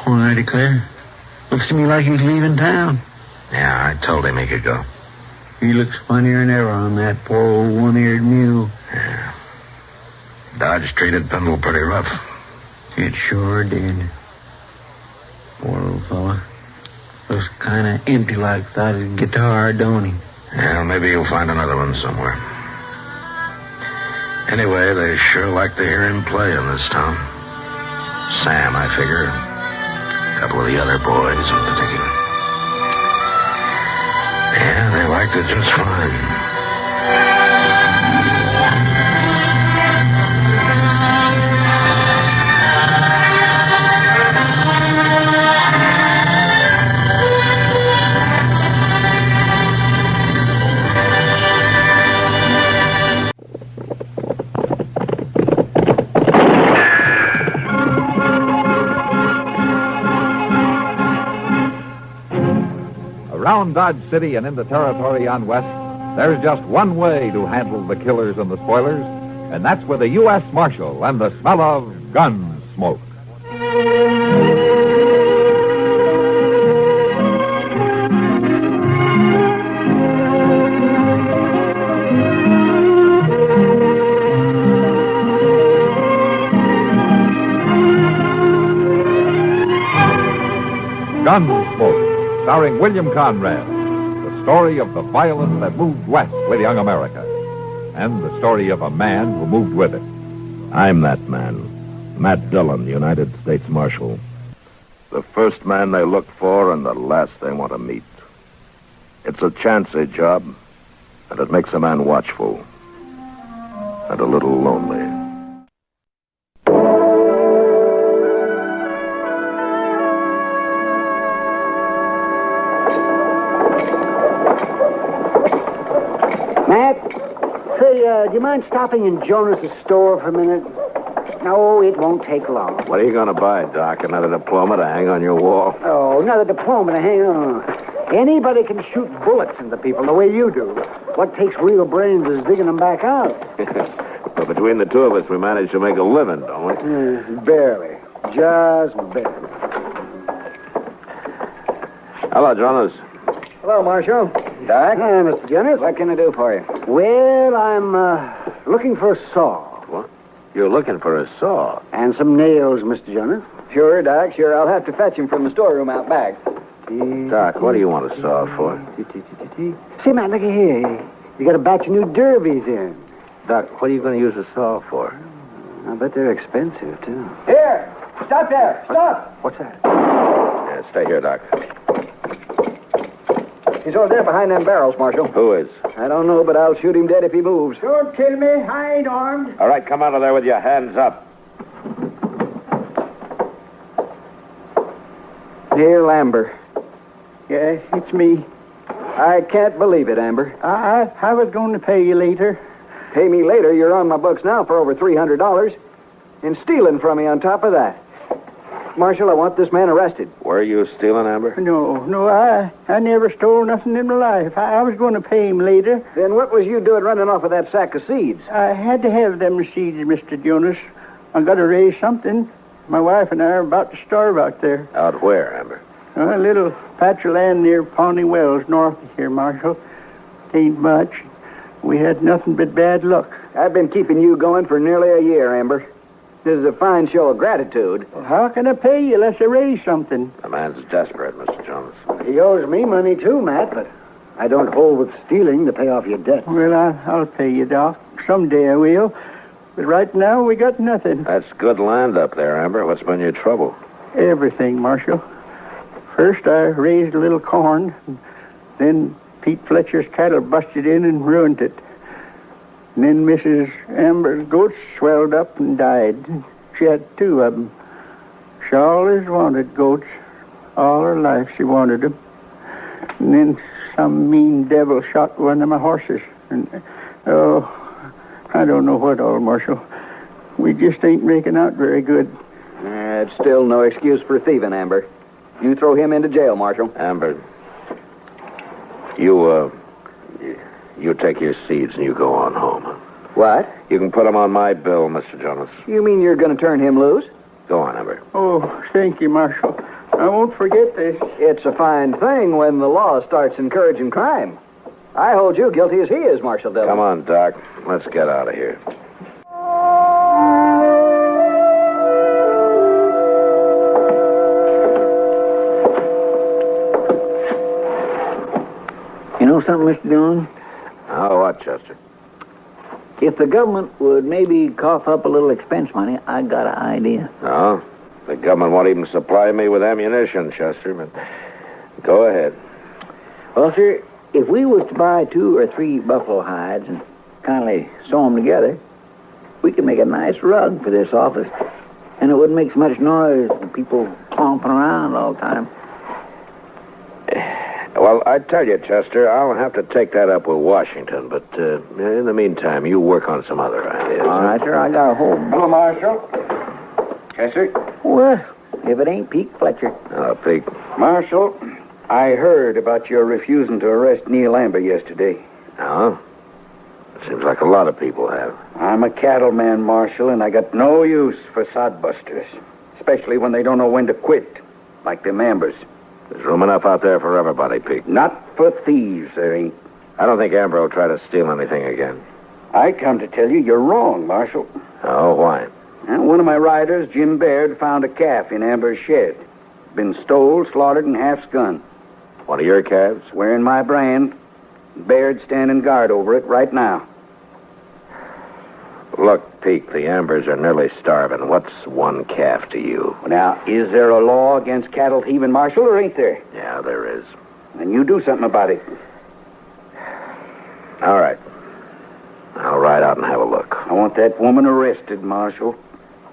Oh, I declare. Looks to me like he's leaving town.
Yeah, I told him he could go.
He looks funnier than ever on that poor old one-eared mule.
Yeah. Dodge treated Pendle pretty rough.
It sure did. Poor old fella. Looks kind of empty like without his guitar, don't he?
Yeah, maybe you'll find another one somewhere. Anyway, they sure like to hear him play in this town. Sam, I figure. A couple of the other boys in particular. Yeah, they liked it just fine.
Around Dodge City and into territory on west, there's just one way to handle the killers and the spoilers, and that's with a U.S. Marshal and the smell of Gunsmoke. Gunsmoke, starring William Conrad, the story of the violence that moved west with young America, and the story of a man who moved with it.
I'm that man, Matt Dillon, United States Marshal. The first man they look for and the last they want to meet. It's a chancy job, and it makes a man watchful and a little lonely.
Matt, say, do you mind stopping in Jonas's store for a minute? No, it won't take long.
What are you going to buy, Doc? Another diploma to hang on your wall?
Oh, another diploma to hang on. Anybody can shoot bullets into people the way you do. What takes real brains is digging them back out.
But between the two of us, we manage to make a living, don't we?
Barely. Just barely.
Hello, Jonas.
Hello, Marshal.
Doc? Hi, Mr. Jonas.
What can I do for you?
Well, I'm looking for a saw.
What? You're looking for a saw?
And some nails, Mr. Jonas.
Sure, Doc, sure. I'll have to fetch him from the storeroom out back.
Doc, what do you want a saw for?
See, Matt, look here. You got a batch of new derbies in.
Doc, what are you going to use a saw for?
I bet they're expensive, too.
Here! Stop there! Stop!
What's that?
Yeah, stay here, Doc.
He's over there behind them barrels, Marshal.
Who is?
I don't know, but I'll shoot him dead if he moves.
Don't kill me. I ain't armed.
All right, come out of there with your hands up.
Here, Amber. Yeah, it's me. I can't believe it, Amber.
I was going to pay you later.
Pay me later? You're on my books now for over $300.
And stealing from me on top of that. Marshal, I want this man arrested.
Were you stealing, Amber?
No, I never stole nothing in my life. I was going to pay him later.
Then what was you doing running off with that sack of seeds?
I had to have them seeds, Mr. Jonas. I got to raise something. My wife and I are about to starve out there.
Out where, Amber?
A little patch of land near Pawnee Wells, north of here, Marshal. Ain't much. We had nothing but bad luck.
I've been keeping you going for nearly a year, Amber. This is a fine show of gratitude.
Well, how can I pay you unless I raise something?
The man's desperate, Mr. Jonas.
He owes me money, too, Matt, but I don't hold with stealing to pay off your debt.
Well, I'll pay you, Doc. Someday I will. But right now, we got nothing.
That's good land up there, Amber. What's been your trouble?
Everything, Marshal. First, I raised a little corn. Then Pete Fletcher's cattle busted in and ruined it. And then Mrs. Amber's goats swelled up and died. She had 2 of them. She always wanted goats. All her life she wanted them. And then some mean devil shot one of my horses. And, I don't know what all, Marshal. We just ain't making out very good.
It's still no excuse for thieving, Amber. You throw him into jail, Marshal.
Amber, you take your seeds and you go on home.
What?
You can put them on my bill, Mr. Jonas.
You mean you're going to turn him loose?
Go on, Amber.
Oh, thank you, Marshal. I won't forget this.
It's a fine thing when the law starts encouraging crime. I hold you guilty as he is, Marshal Dillon.
Come on, Doc. Let's get out of here.
You know something, Mr. Dillon?
Oh, what, Chester?
If the government would maybe cough up a little expense money, I got an idea.
No, the government won't even supply me with ammunition, Chester, but go ahead.
Well, sir, if we was to buy 2 or 3 buffalo hides and kindly sew them together, we could make a nice rug for this office, and it wouldn't make so much noise with people clomping around all the time.
Well, I tell you, Chester, I'll have to take that up with Washington, but in the meantime, you work on some other ideas.
All right, sir, I got a whole...
Hello, Marshal. Chester?
Well, if it ain't Pete Fletcher.
Oh, Pete.
Marshal, I heard about your refusing to arrest Neil Amber yesterday.
Oh? Seems like a lot of people have.
I'm a cattleman, Marshal, and I got no use for sodbusters, especially when they don't know when to quit, like them Ambers.
There's room enough out there for everybody, Pete.
Not for thieves, there ain't.
I don't think Amber will try to steal anything again.
I come to tell you you're wrong, Marshal.
Oh, why?
Well, one of my riders, Jim Baird, found a calf in Amber's shed. Been stole, slaughtered, and half skunned.
One of your calves?
Wearing my brand. Baird standing guard over it right now.
Look, Pete, the Ambers are nearly starving. What's one calf to you?
Now, is there a law against cattle thieving, Marshal, or ain't there?
Yeah, there is.
Then you do something about it.
All right. I'll ride out and have a look.
I want that woman arrested, Marshal.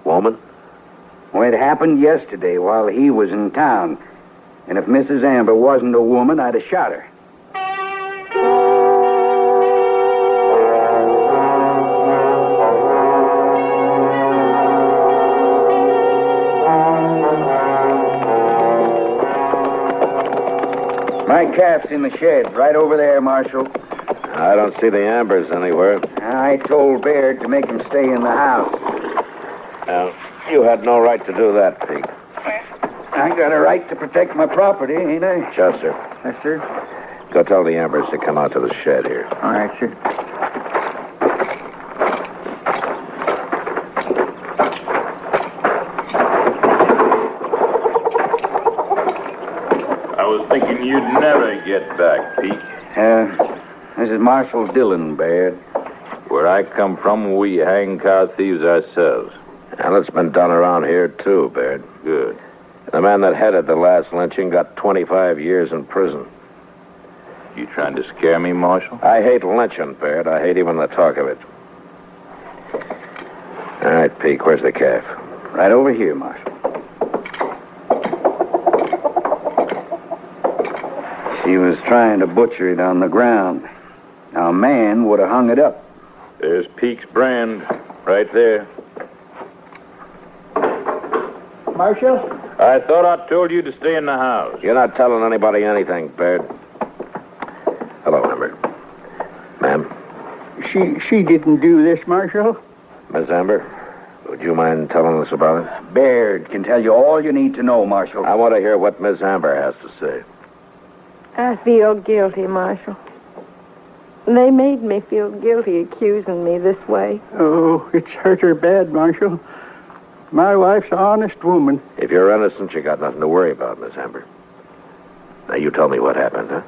Woman?
Well, it happened yesterday while he was in town. And if Mrs. Amber wasn't a woman, I'd have shot her. My calf's in the shed, right over there, Marshal.
I don't see the Ambers anywhere.
I told Baird to make him stay in the house.
You had no right to do that, Pete.
I got a right to protect my property, ain't I?
Chester.
Yes, sir.
Go tell the Ambers to come out to the shed here.
All right, sir.
I was thinking you'd never get back, Pete.
This is Marshal Dillon, Baird.
Where I come from, we hang car thieves ourselves.
Well, it's been done around here, too, Baird.
Good.
The man that headed the last lynching got 25 years in prison.
You trying to scare me, Marshal?
I hate lynching, Baird. I hate even the talk of it. All right, Pete, where's the calf?
Right over here, Marshal. She was trying to butcher it on the ground. Now, a man would have hung it up.
There's Pete's brand right there.
Marshal?
I thought I told you to stay in the house.
You're not telling anybody anything, Baird. Hello, Amber. Ma'am?
She didn't do this, Marshal.
Miss Amber, would you mind telling us about it?
Baird can tell you all you need to know, Marshal.
I want to hear what Miss Amber has to say.
I feel guilty, Marshal. They made me feel guilty accusing me this way.
Oh, it's hurt her bad, Marshal. My wife's an honest woman.
If you're innocent, you got nothing to worry about, Miss Amber. Now, you tell me what happened, huh?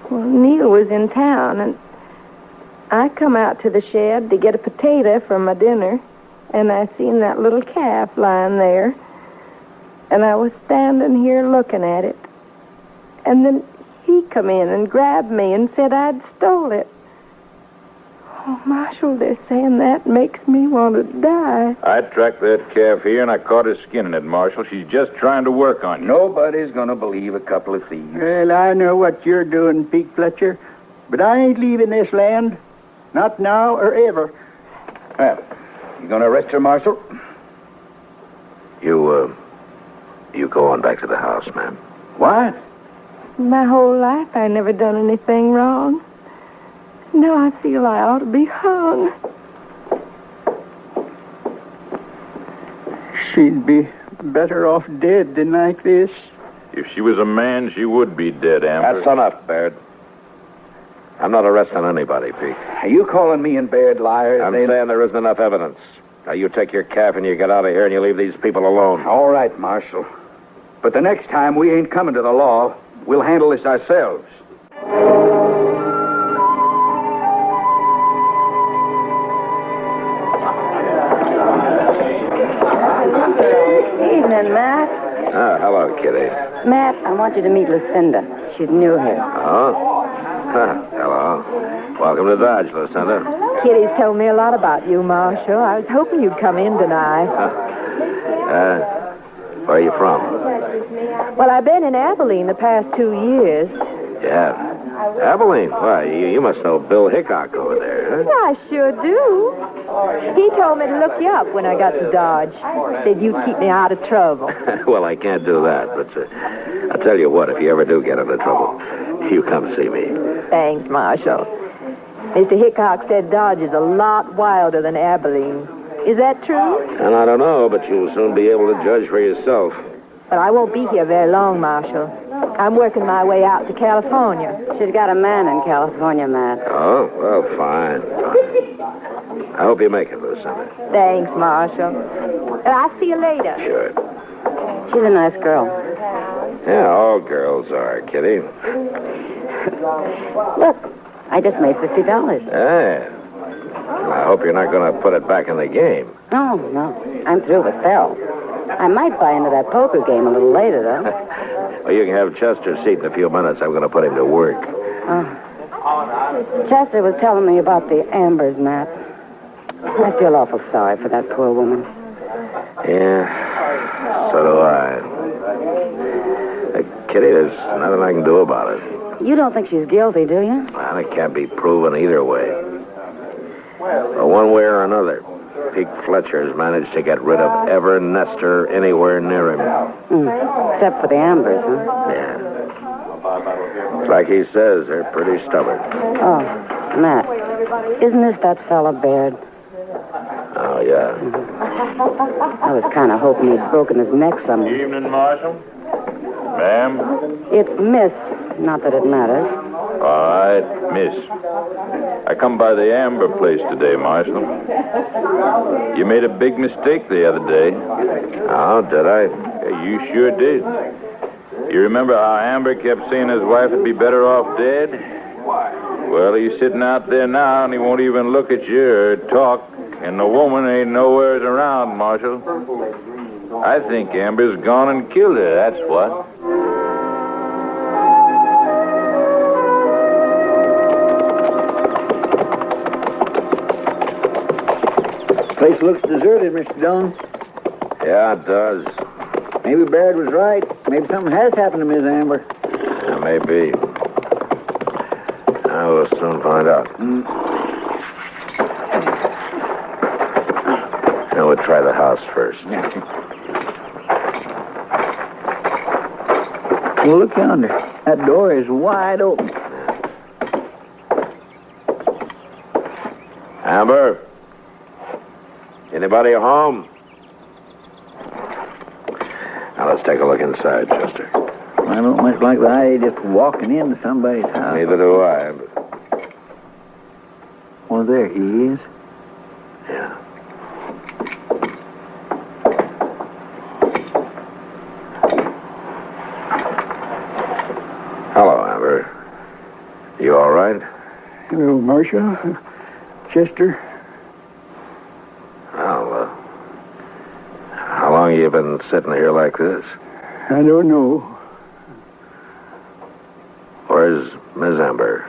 Well, Neil was in town, and I come out to the shed to get a potato for my dinner, and I seen that little calf lying there, and I was standing here looking at it, and then he come in and grabbed me and said I'd stole it. Oh, Marshal, they're saying that makes me want to die.
I tracked that calf here, and I caught her skinning it, Marshal. She's just trying to work on you.
Nobody's going to believe a couple of thieves.
Well, I know what you're doing, Pete Fletcher, but I ain't leaving this land. Not now or ever.
Well, you going to arrest her, Marshal?
You go on back to the house, ma'am.
What?
My whole life I never done anything wrong. Now I feel I ought to be hung.
She'd be better off dead than like this.
If she was a man, she would be dead, Amber.
That's enough, Baird. I'm not arresting anybody, Pete.
Are you calling me and Baird liars?
I'm saying there isn't enough evidence. Now, you take your calf and you get out of here and you leave these people alone.
All right, Marshal. But the next time we ain't coming to the law. We'll handle this ourselves.
Evening, Matt.
Ah, hello, Kitty.
Matt, I want you to meet Lucinda. She's new here.
Oh? Hello. Welcome to Dodge, Lucinda.
Kitty's told me a lot about you, Marshal. I was hoping you'd come in tonight.
Where are you from?
Well, I've been in Abilene the past 2 years.
Yeah. Abilene? Why, you must know Bill Hickok over there, huh?
I sure do. He told me to look you up when I got to Dodge. Said you'd keep me out of trouble.
Well, I can't do that, but I'll tell you what, if you ever do get into trouble, you come see me.
Thanks, Marshal. Mr. Hickok said Dodge is a lot wilder than Abilene. Is that true?
And I don't know, but you'll soon be able to judge for yourself.
But I won't be here very long, Marshal. I'm working my way out to California.
She's got a man in California, Matt.
Oh, well, fine. I hope you make it, Lucinda.
Thanks, Marshal. I'll see you later.
Sure.
She's a nice girl.
Yeah, all girls are, Kitty.
Look, I just made $50.
Yeah. I hope you're not going to put it back in the game.
No. I'm through with Phil. I might buy into that poker game a little later, though.
Well, you can have Chester's seat in a few minutes. I'm going to put him to work.
Chester was telling me about the Ambers, Matt. I feel awful sorry for that poor woman.
Yeah, so do I. Kitty, there's nothing I can do about it.
You don't think she's guilty, do you?
Well, it can't be proven either way. But one way or another, Pete Fletcher has managed to get rid of ever Nestor anywhere near him.
Except for the Ambers, huh?
Yeah. Like he says, they're pretty stubborn.
Oh, Matt, isn't this that fella Baird?
Oh, yeah.
I was kind of hoping he'd broken his neck somewhere.
Evening, Marshal. Ma'am?
It's Miss, not that it matters.
All right, Miss. I come by the Amber place today, Marshal. You made a big mistake the other day.
Oh, did I?
Yeah, you sure did. You remember how Amber kept saying his wife would be better off dead? Well, he's sitting out there now, and he won't even look at you or talk, and the woman ain't nowhere around, Marshal. I think Amber's gone and killed her, that's what.
Place looks deserted, Mr. Jones.
Yeah, it does.
Maybe Baird was right. Maybe something has happened to Miss Amber.
Yeah, maybe. I will soon find out. Now we'll try the house first.
Well, look yonder. That door is wide open.
Amber? Anybody home? Now, let's take a look inside, Chester.
I don't much like the idea of just walking into somebody's house.
Neither do I.
Well, there he is.
Yeah. Hello, Amber. You all right?
Hello, Marshal. Chester.
Well, how long you been sitting here like this?
I don't know.
Where's Miss Amber?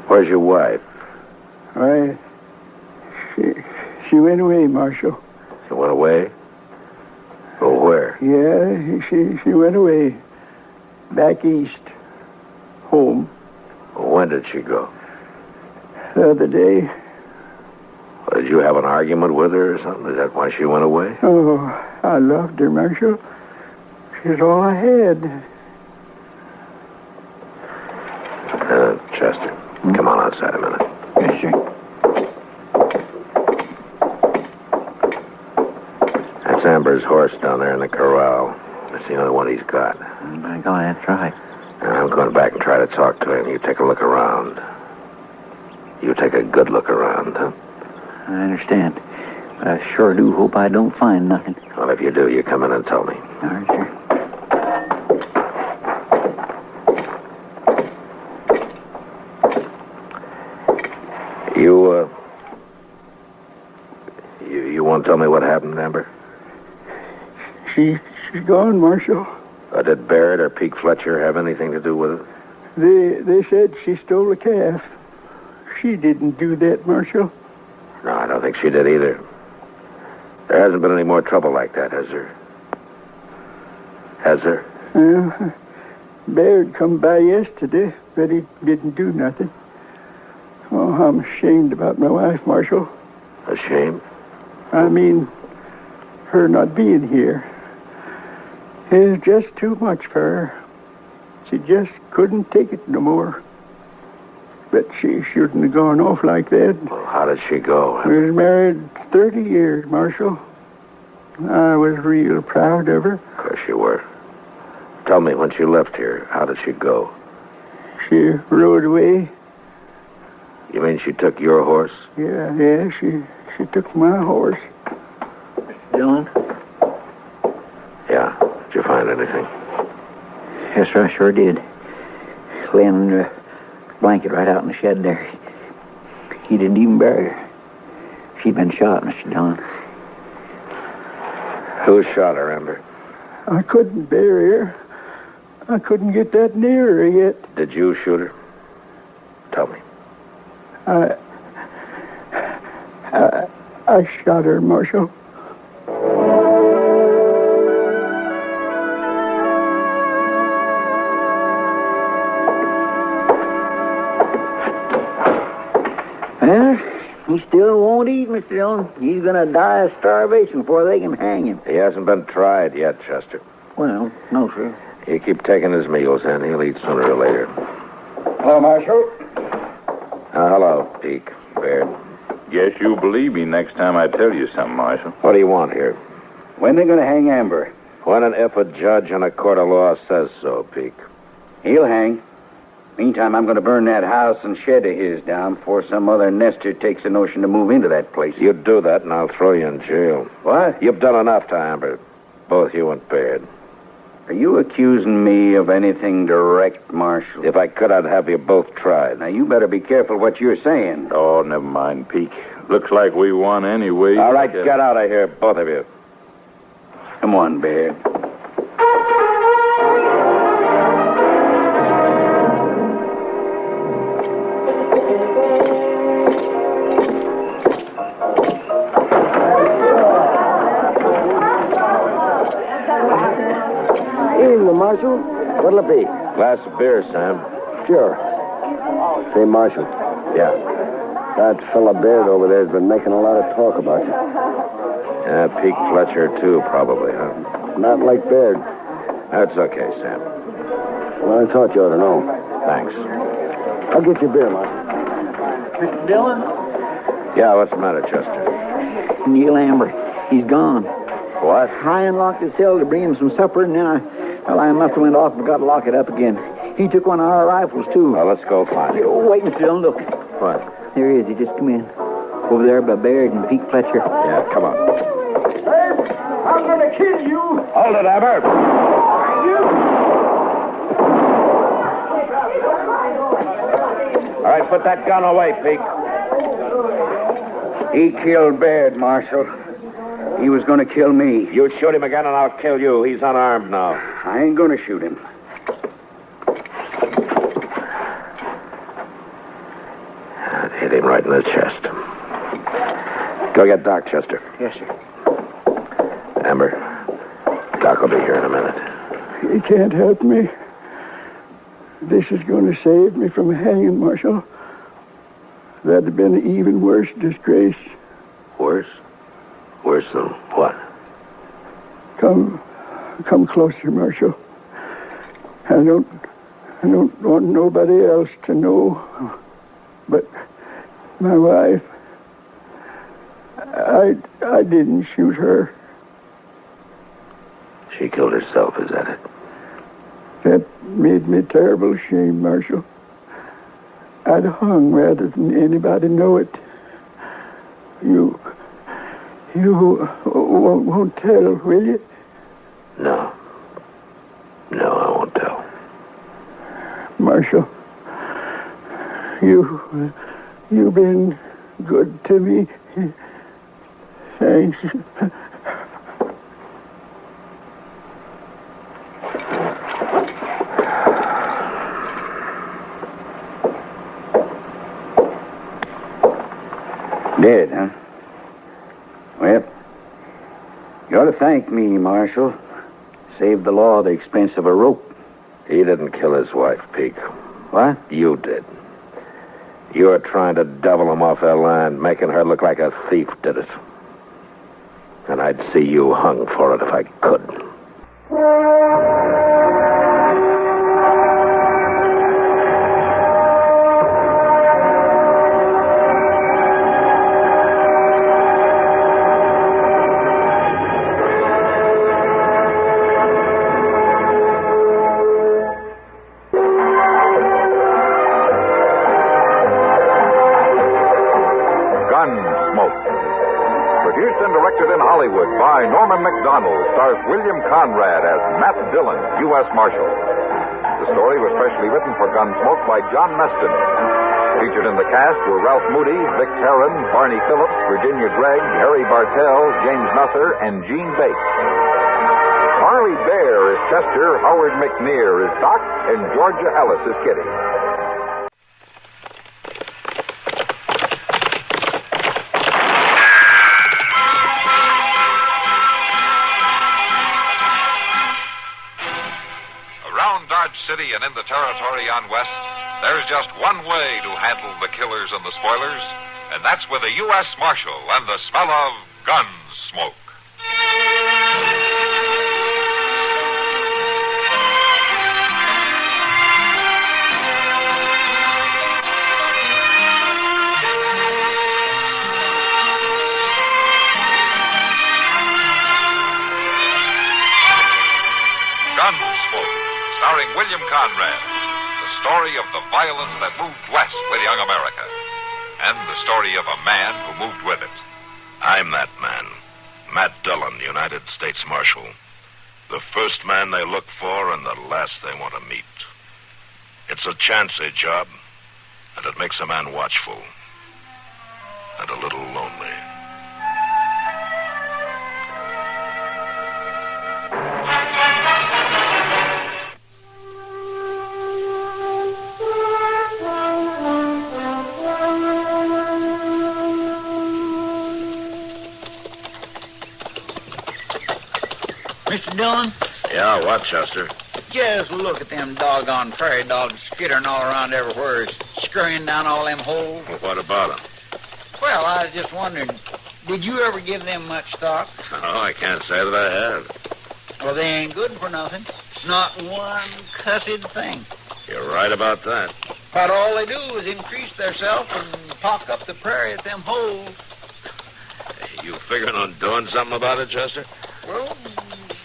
Where's your wife?
She went away, Marshal.
She went away? Go where?
Yeah, she went away. Back east. Home.
When did she go?
The other day.
Did you have an argument with her or something? Is that why she went away?
Oh, I loved her, Marshal. She's all I had.
Chester, come on outside a minute.
Yes, sir.
That's Amber's horse down there in the corral. That's the only one he's got.
By God, that's right.
Now, I'm going back and try to talk to him. You take a look around. You take a good look around, huh?
I understand. But I sure do hope I don't find nothing.
Well, if you do, you come in and tell me.
All right, sir.
You won't tell me what happened, Amber?
She's gone, Marshal.
Did Barrett or Pete Fletcher have anything to do with it?
They said she stole a calf. She didn't do that, Marshal.
No, I don't think she did either. There hasn't been any more trouble like that, has there? Has there?
Baird come by yesterday, but he didn't do nothing. Oh, I'm ashamed about my wife, Marshal.
Ashamed?
I mean, her not being here. It's just too much for her. She just couldn't take it no more. But she shouldn't have gone off like that.
Well, how did she go?
We was married 30 years, Marshal. I was real proud of her.
Of course you were. Tell me, when she left here, how did she go?
She rode away.
You mean she took your horse?
Yeah, she took my horse.
Dillon?
Yeah. Did you find anything?
Yes, sir, I sure did. Laying under a blanket right out in the shed there. He didn't even bury her. She'd been shot, Mr. Dillon.
Who shot her, Amber?
I couldn't bury her. I couldn't get that near her yet.
Did you shoot her? Tell me.
I shot her, Marshal.
Well, he still won't eat, Mr. Dillon. He's going to die of starvation before they can hang him.
He hasn't been tried yet, Chester.
Well, no, sir.
You keep taking his meals, and he'll eat sooner or later.
Hello, Marshal.
Hello, Peak, Baird.
Guess you'll believe me next time I tell you something, Marshal.
What do you want here?
When they going to hang Amber?
When and if a judge in a court of law says so, Peak.
He'll hang. Meantime, I'm going to burn that house and shed of his down before some other nester takes a notion to move into that place.
You do that, and I'll throw you in jail.
What?
You've done enough to Amber. Both you and Baird.
Are you accusing me of anything direct, Marshal?
If I could, I'd have you both tried.
Now, you better be careful what you're saying.
Oh, never mind, Peak. Looks like we won anyway.
All right, get out of here, both of you.
Come on, Baird.
Evening, Marshal. What'll it be?
Glass of beer, Sam.
Sure. Say, Marshal.
Yeah.
That fella Baird over there has been making a lot of talk about you.
Pete Fletcher, too, probably, huh?
Not like Baird.
That's okay, Sam.
Well, I thought you ought to know.
Thanks.
I'll get you a beer, Mark.
Mr. Dillon?
Yeah, what's the matter, Chester?
Neil Amber. He's gone.
What?
I unlocked his cell to bring him some supper, and then I must have went off and forgot to lock it up again. He took one of our rifles, too.
Well, let's go find him.
Oh, wait, Mr. Dillon, look.
What?
There he is. He just come in. Over there by Baird and Pete Fletcher.
Yeah, come on.
Hey, I'm going to kill you.
Hold it, Amber. All right, put that gun away, Pete.
He killed Baird, Marshal. He was going to kill me.
You shoot him again and I'll kill you. He's unarmed now.
I ain't going to shoot him.
That hit him right in the chest. Go get Doc, Chester.
Yes, sir.
Amber, Doc will be here in a minute.
He can't help me. This is going to save me from hanging, Marshal. That'd have been an even worse disgrace.
Worse? Worse than what?
Come closer, Marshal. I don't want nobody else to know, but my wife. I didn't shoot her.
She killed herself, is that it?
That made me terrible ashamed, Marshal. I'd hung rather than anybody know it. You won't tell, will you?
No. No, I won't tell.
Marshal, you've been good to me. Thanks.
Dead, huh? Well, you ought to thank me, Marshal. Saved the law the expense of a rope.
He didn't kill his wife, Peek.
What?
You did. You were trying to double him off her land, making her look like a thief did it. And I'd see you hung for it if I could.
Gunsmoke. Produced and directed in Hollywood by Norman Macdonald, stars William Conrad as Matt Dillon, U.S. Marshal. The story was specially written for Gunsmoke by John Meston. Featured in the cast were Ralph Moody, Vic Perrin, Barney Phillips, Virginia Gregg, Harry Bartell, James Nusser, and Gene Bates. Harley Bear is Chester, Howard McNear is Doc, and Georgia Ellis is Kitty. City and in the territory on West, there's just one way to handle the killers and the spoilers, and that's with a U.S. Marshal and the smell of Gunsmoke. Gunsmoke, starring William Conrad, the story of the violence that moved west with young America, and the story of a man who moved with it.
I'm that man, Matt Dillon, United States Marshal. The first man they look for and the last they want to meet. It's a chancy job, and it makes a man watchful and a little lonely.
Mr. Dillon?
Yeah, what, Chester?
Just look at them doggone prairie dogs skittering all around everywhere, scurrying down all them holes.
Well, what about them?
Well, I was just wondering, Did you ever give them much thought?
Oh, I can't say that I have.
Well, they ain't good for nothing. Not one cussed thing.
You're right about that.
But all they do is increase theirself and pock up the prairie at them holes.
You figuring on doing something about it, Chester?
Well,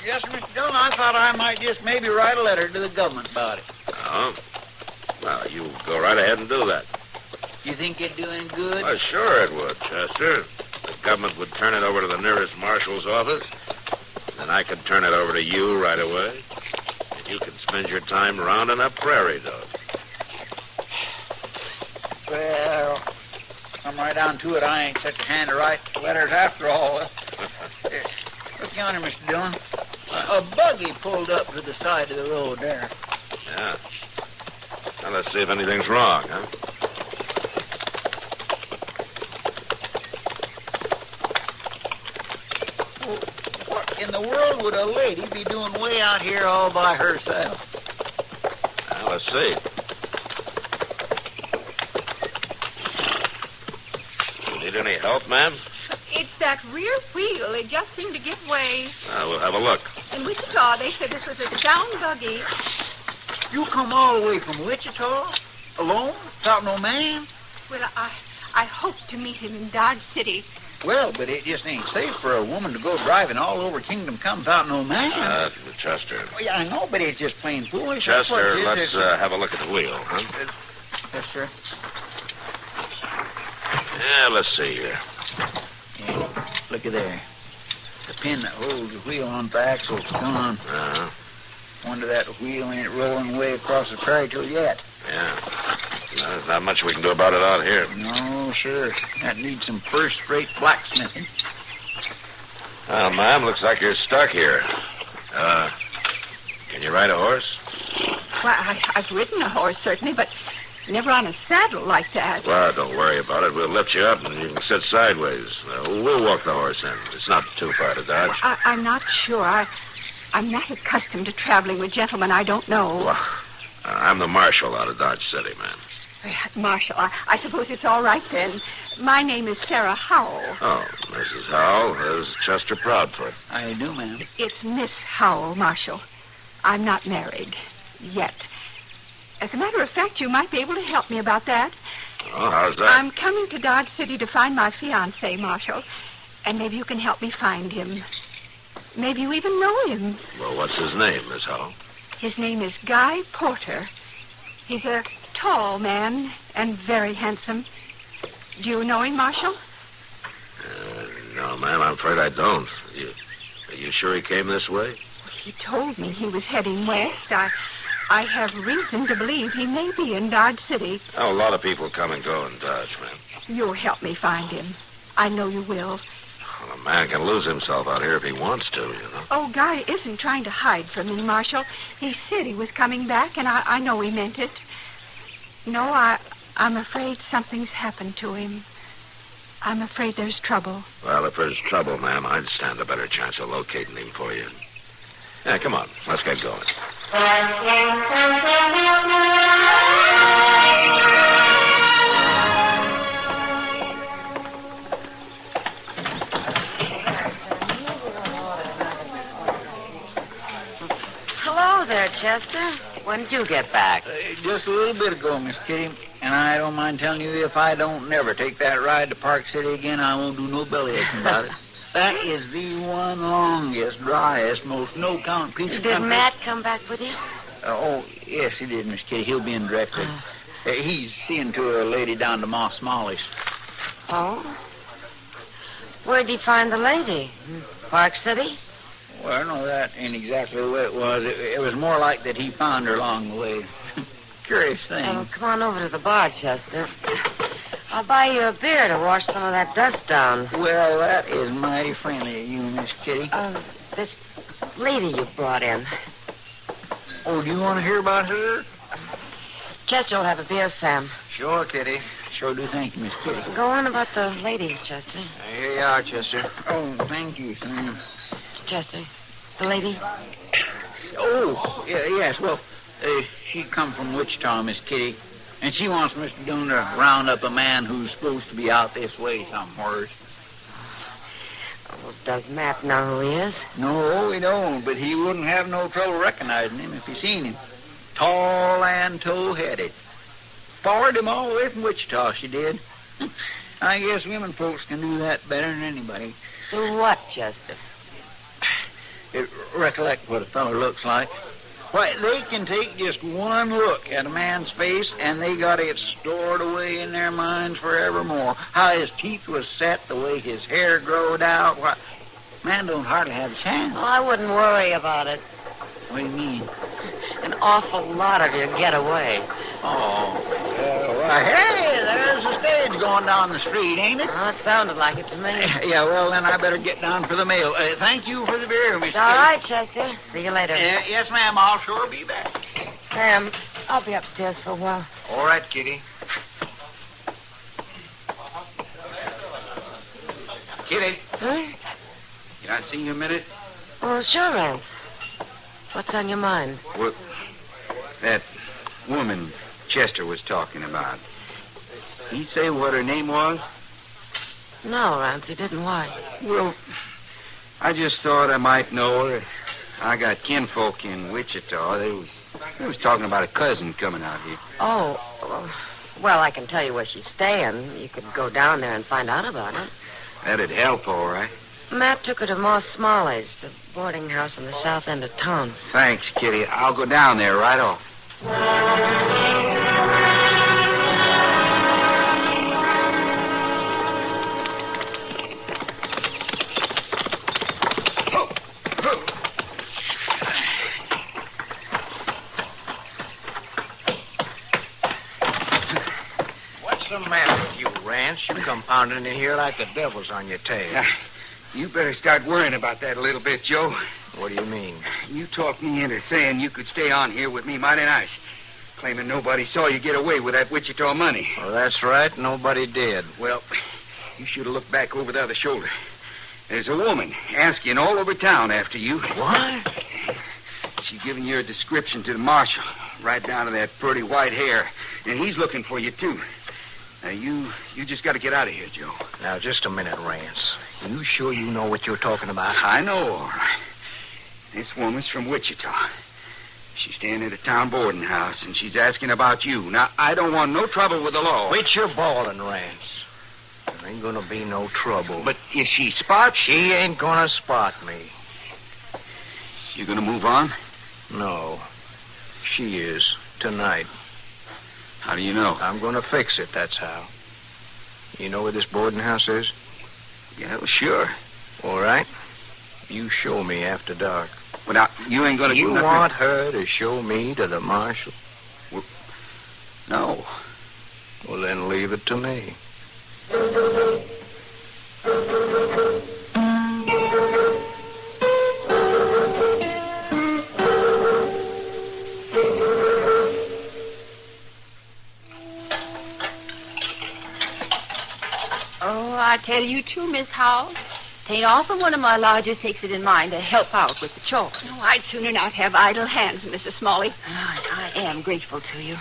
yes, Mr. Dillon, I thought I might just maybe write a letter to the government about it.
Oh? Well, you go right ahead and do that.
You think it'd do any good?
Well, sure it would, Chester. The government would turn it over to the nearest marshal's office. Then I could turn it over to you right away. And you can spend your time rounding up prairie dogs.
Well, come right down to it. I ain't such a hand to write letters after all. Look yonder, Mr. Dillon. A buggy pulled up to the side of the road there.
Yeah. Now, let's see if anything's wrong, huh?
What in the world would a lady be doing way out here all by herself?
Now, let's see. You need any help, ma'am?
It's that rear wheel. It just seemed to give way.
We'll have a look.
In Wichita, they said this was a sound buggy.
You come all the way from Wichita? Alone? Without no man?
Well, I hope to meet him in Dodge City.
Well, but it just ain't safe for a woman to go driving all over Kingdom Come without no man.
Chester.
Well, yeah, I know, but it's just plain foolish.
Chester, let's have a look at the wheel, huh?
Yes, sir.
Yeah, let's see here.
Yeah, look at there. The pin that holds the wheel on the axle's gone.
Uh-huh.
Wonder that wheel ain't rolling way across the prairie till yet.
Yeah. No, there's not much we can do about it out here.
No, sir. That needs some first-rate blacksmithing.
Well, ma'am, looks like you're stuck here. Can you ride a horse?
Well, I've ridden a horse, certainly, but never on a saddle like that.
Well, don't worry about it. We'll lift you up and you can sit sideways. We'll walk the horse in. It's not too far to dodge.
I'm not sure. I'm not accustomed to traveling with gentlemen I don't know.
Well, I'm the marshal out of Dodge City, ma'am.
Marshal, I suppose it's all right then. My name is Sarah Howell.
Oh, Mrs. Howell. There's Chester Proudfoot.
I do, ma'am.
It's Miss Howell, Marshal. I'm not married. Yet. As a matter of fact, you might be able to help me about that.
Oh, how's that?
I'm coming to Dodge City to find my fiancé, Marshal. And maybe you can help me find him. Maybe you even know him.
Well, what's his name, Miss Howell?
His name is Guy Porter. He's a tall man and very handsome. Do you know him, Marshal?
No, ma'am, I'm afraid I don't. Are you sure he came this way?
He told me he was heading west. I have reason to believe he may be in Dodge City.
Oh, a lot of people come and go in Dodge, ma'am.
You'll help me find him. I know you will.
Well, a man can lose himself out here if he wants to, you know.
Oh, Guy isn't trying to hide from me, Marshal. He said he was coming back, and I know he meant it. No, I'm afraid something's happened to him. I'm afraid there's trouble.
Well, if there's trouble, ma'am, I'd stand a better chance of locating him for you. Yeah, come on. Let's get going.
Hello there, Chester. When did you get back?
Just a little bit ago, Miss Kitty. And I don't mind telling you, if I don't never take that ride to Park City again, I won't do no bellyaching about it. That is the one longest, driest, most no-count piece of country.
Did Matt come back with you?
Oh, yes, he did, Miss Kitty. He'll be in directly. He's seeing to a lady down to Moss Molly's.
Oh? Where'd he find the lady? Park City?
Well, no, that ain't exactly the way it was. It was more like that he found her along the way. Curious thing.
Oh, come on over to the bar, Chester. I'll buy you a beer to wash some of that dust down.
Well, that is mighty friendly of you, Miss Kitty.
This lady you brought in.
Oh, do you want to hear about her?
Chester will have a beer, Sam.
Sure, Kitty. Sure do. Thank you, Miss Kitty.
Go on about the lady, Chester.
Here you are, Chester. Oh, thank you, Sam.
Chester, the lady?
Oh, yes. Well, she come from Wichita, Miss Kitty. And she wants Mr. Dillon to round up a man who's supposed to be out this way somewhere.
Well, does Matt know who he is?
No, he don't, but he wouldn't have no trouble recognizing him if he seen him. Tall and tow-headed. Followed him all the way from Wichita, she did. I guess women folks can do that better than anybody.
Do what, Chester?
Recollect what a fellow looks like. Why, they can take just one look at a man's face, and they got it stored away in their minds forevermore. How his teeth was set, the way his hair growed out. Why, man don't hardly have a chance.
Well, I wouldn't worry about it.
What do you mean?
An awful lot of you get away.
Oh, why, hey, there's a stage going down the street, ain't it?
Oh, it sounded like it to me.
Yeah, well, then I better get down for the mail. Thank you for the beer, Miss
All right, Chester. See you later.
Yes, ma'am, I'll sure be back.
Sam, I'll be upstairs for a while.
All right, Kitty. Kitty.
Huh?
Can I see you a minute?
Oh, sure, Rance. What's on your mind?
Well, that woman Chester was talking about. He say what her name was?
No, Rance, he didn't. Why?
Well, I just thought I might know her. I got kinfolk in Wichita. They was talking about a cousin coming out here.
Oh, well, I can tell you where she's staying. You could go down there and find out about it.
That'd help, all right.
Matt took her to Moss Smalley's, the boarding house in the south end of town.
Thanks, Kitty. I'll go down there right off.
What's the matter with you, Rance? You come pounding in here like the devil's on your tail.
You better start worrying about that a little bit, Joe.
What do you mean?
You talked me into saying you could stay on here with me mighty nice, claiming nobody saw you get away with that Wichita money.
Well, that's right. Nobody did.
Well, you should have looked back over the other shoulder. There's a woman asking all over town after you.
What?
She's giving your description to the marshal, right down to that pretty white hair. And he's looking for you, too. Now, you just got to get out of here, Joe.
Now, just a minute, Rance. You sure you know what you're talking about?
I know, all right. This woman's from Wichita. She's staying at a town boarding house, and she's asking about you. Now, I don't want no trouble with the law.
Quit your bawling, Rance. There ain't gonna be no trouble.
But if she spots...
She ain't gonna spot me.
You gonna move on?
No. She is. Tonight.
How do you know?
I'm gonna fix it, that's how. You know where this boarding house is?
Yeah, well, sure.
All right. You show me after dark.
But now, you ain't gonna do nothing...
You want her to show me to the marshal?
Well, no.
Well, then leave it to me.
Oh, I tell you too, Miss Howell. Tain't often one of my lodgers takes it in mind to help out with the chores. Oh, I'd sooner not have idle hands, Mrs. Smalley. I am grateful to you.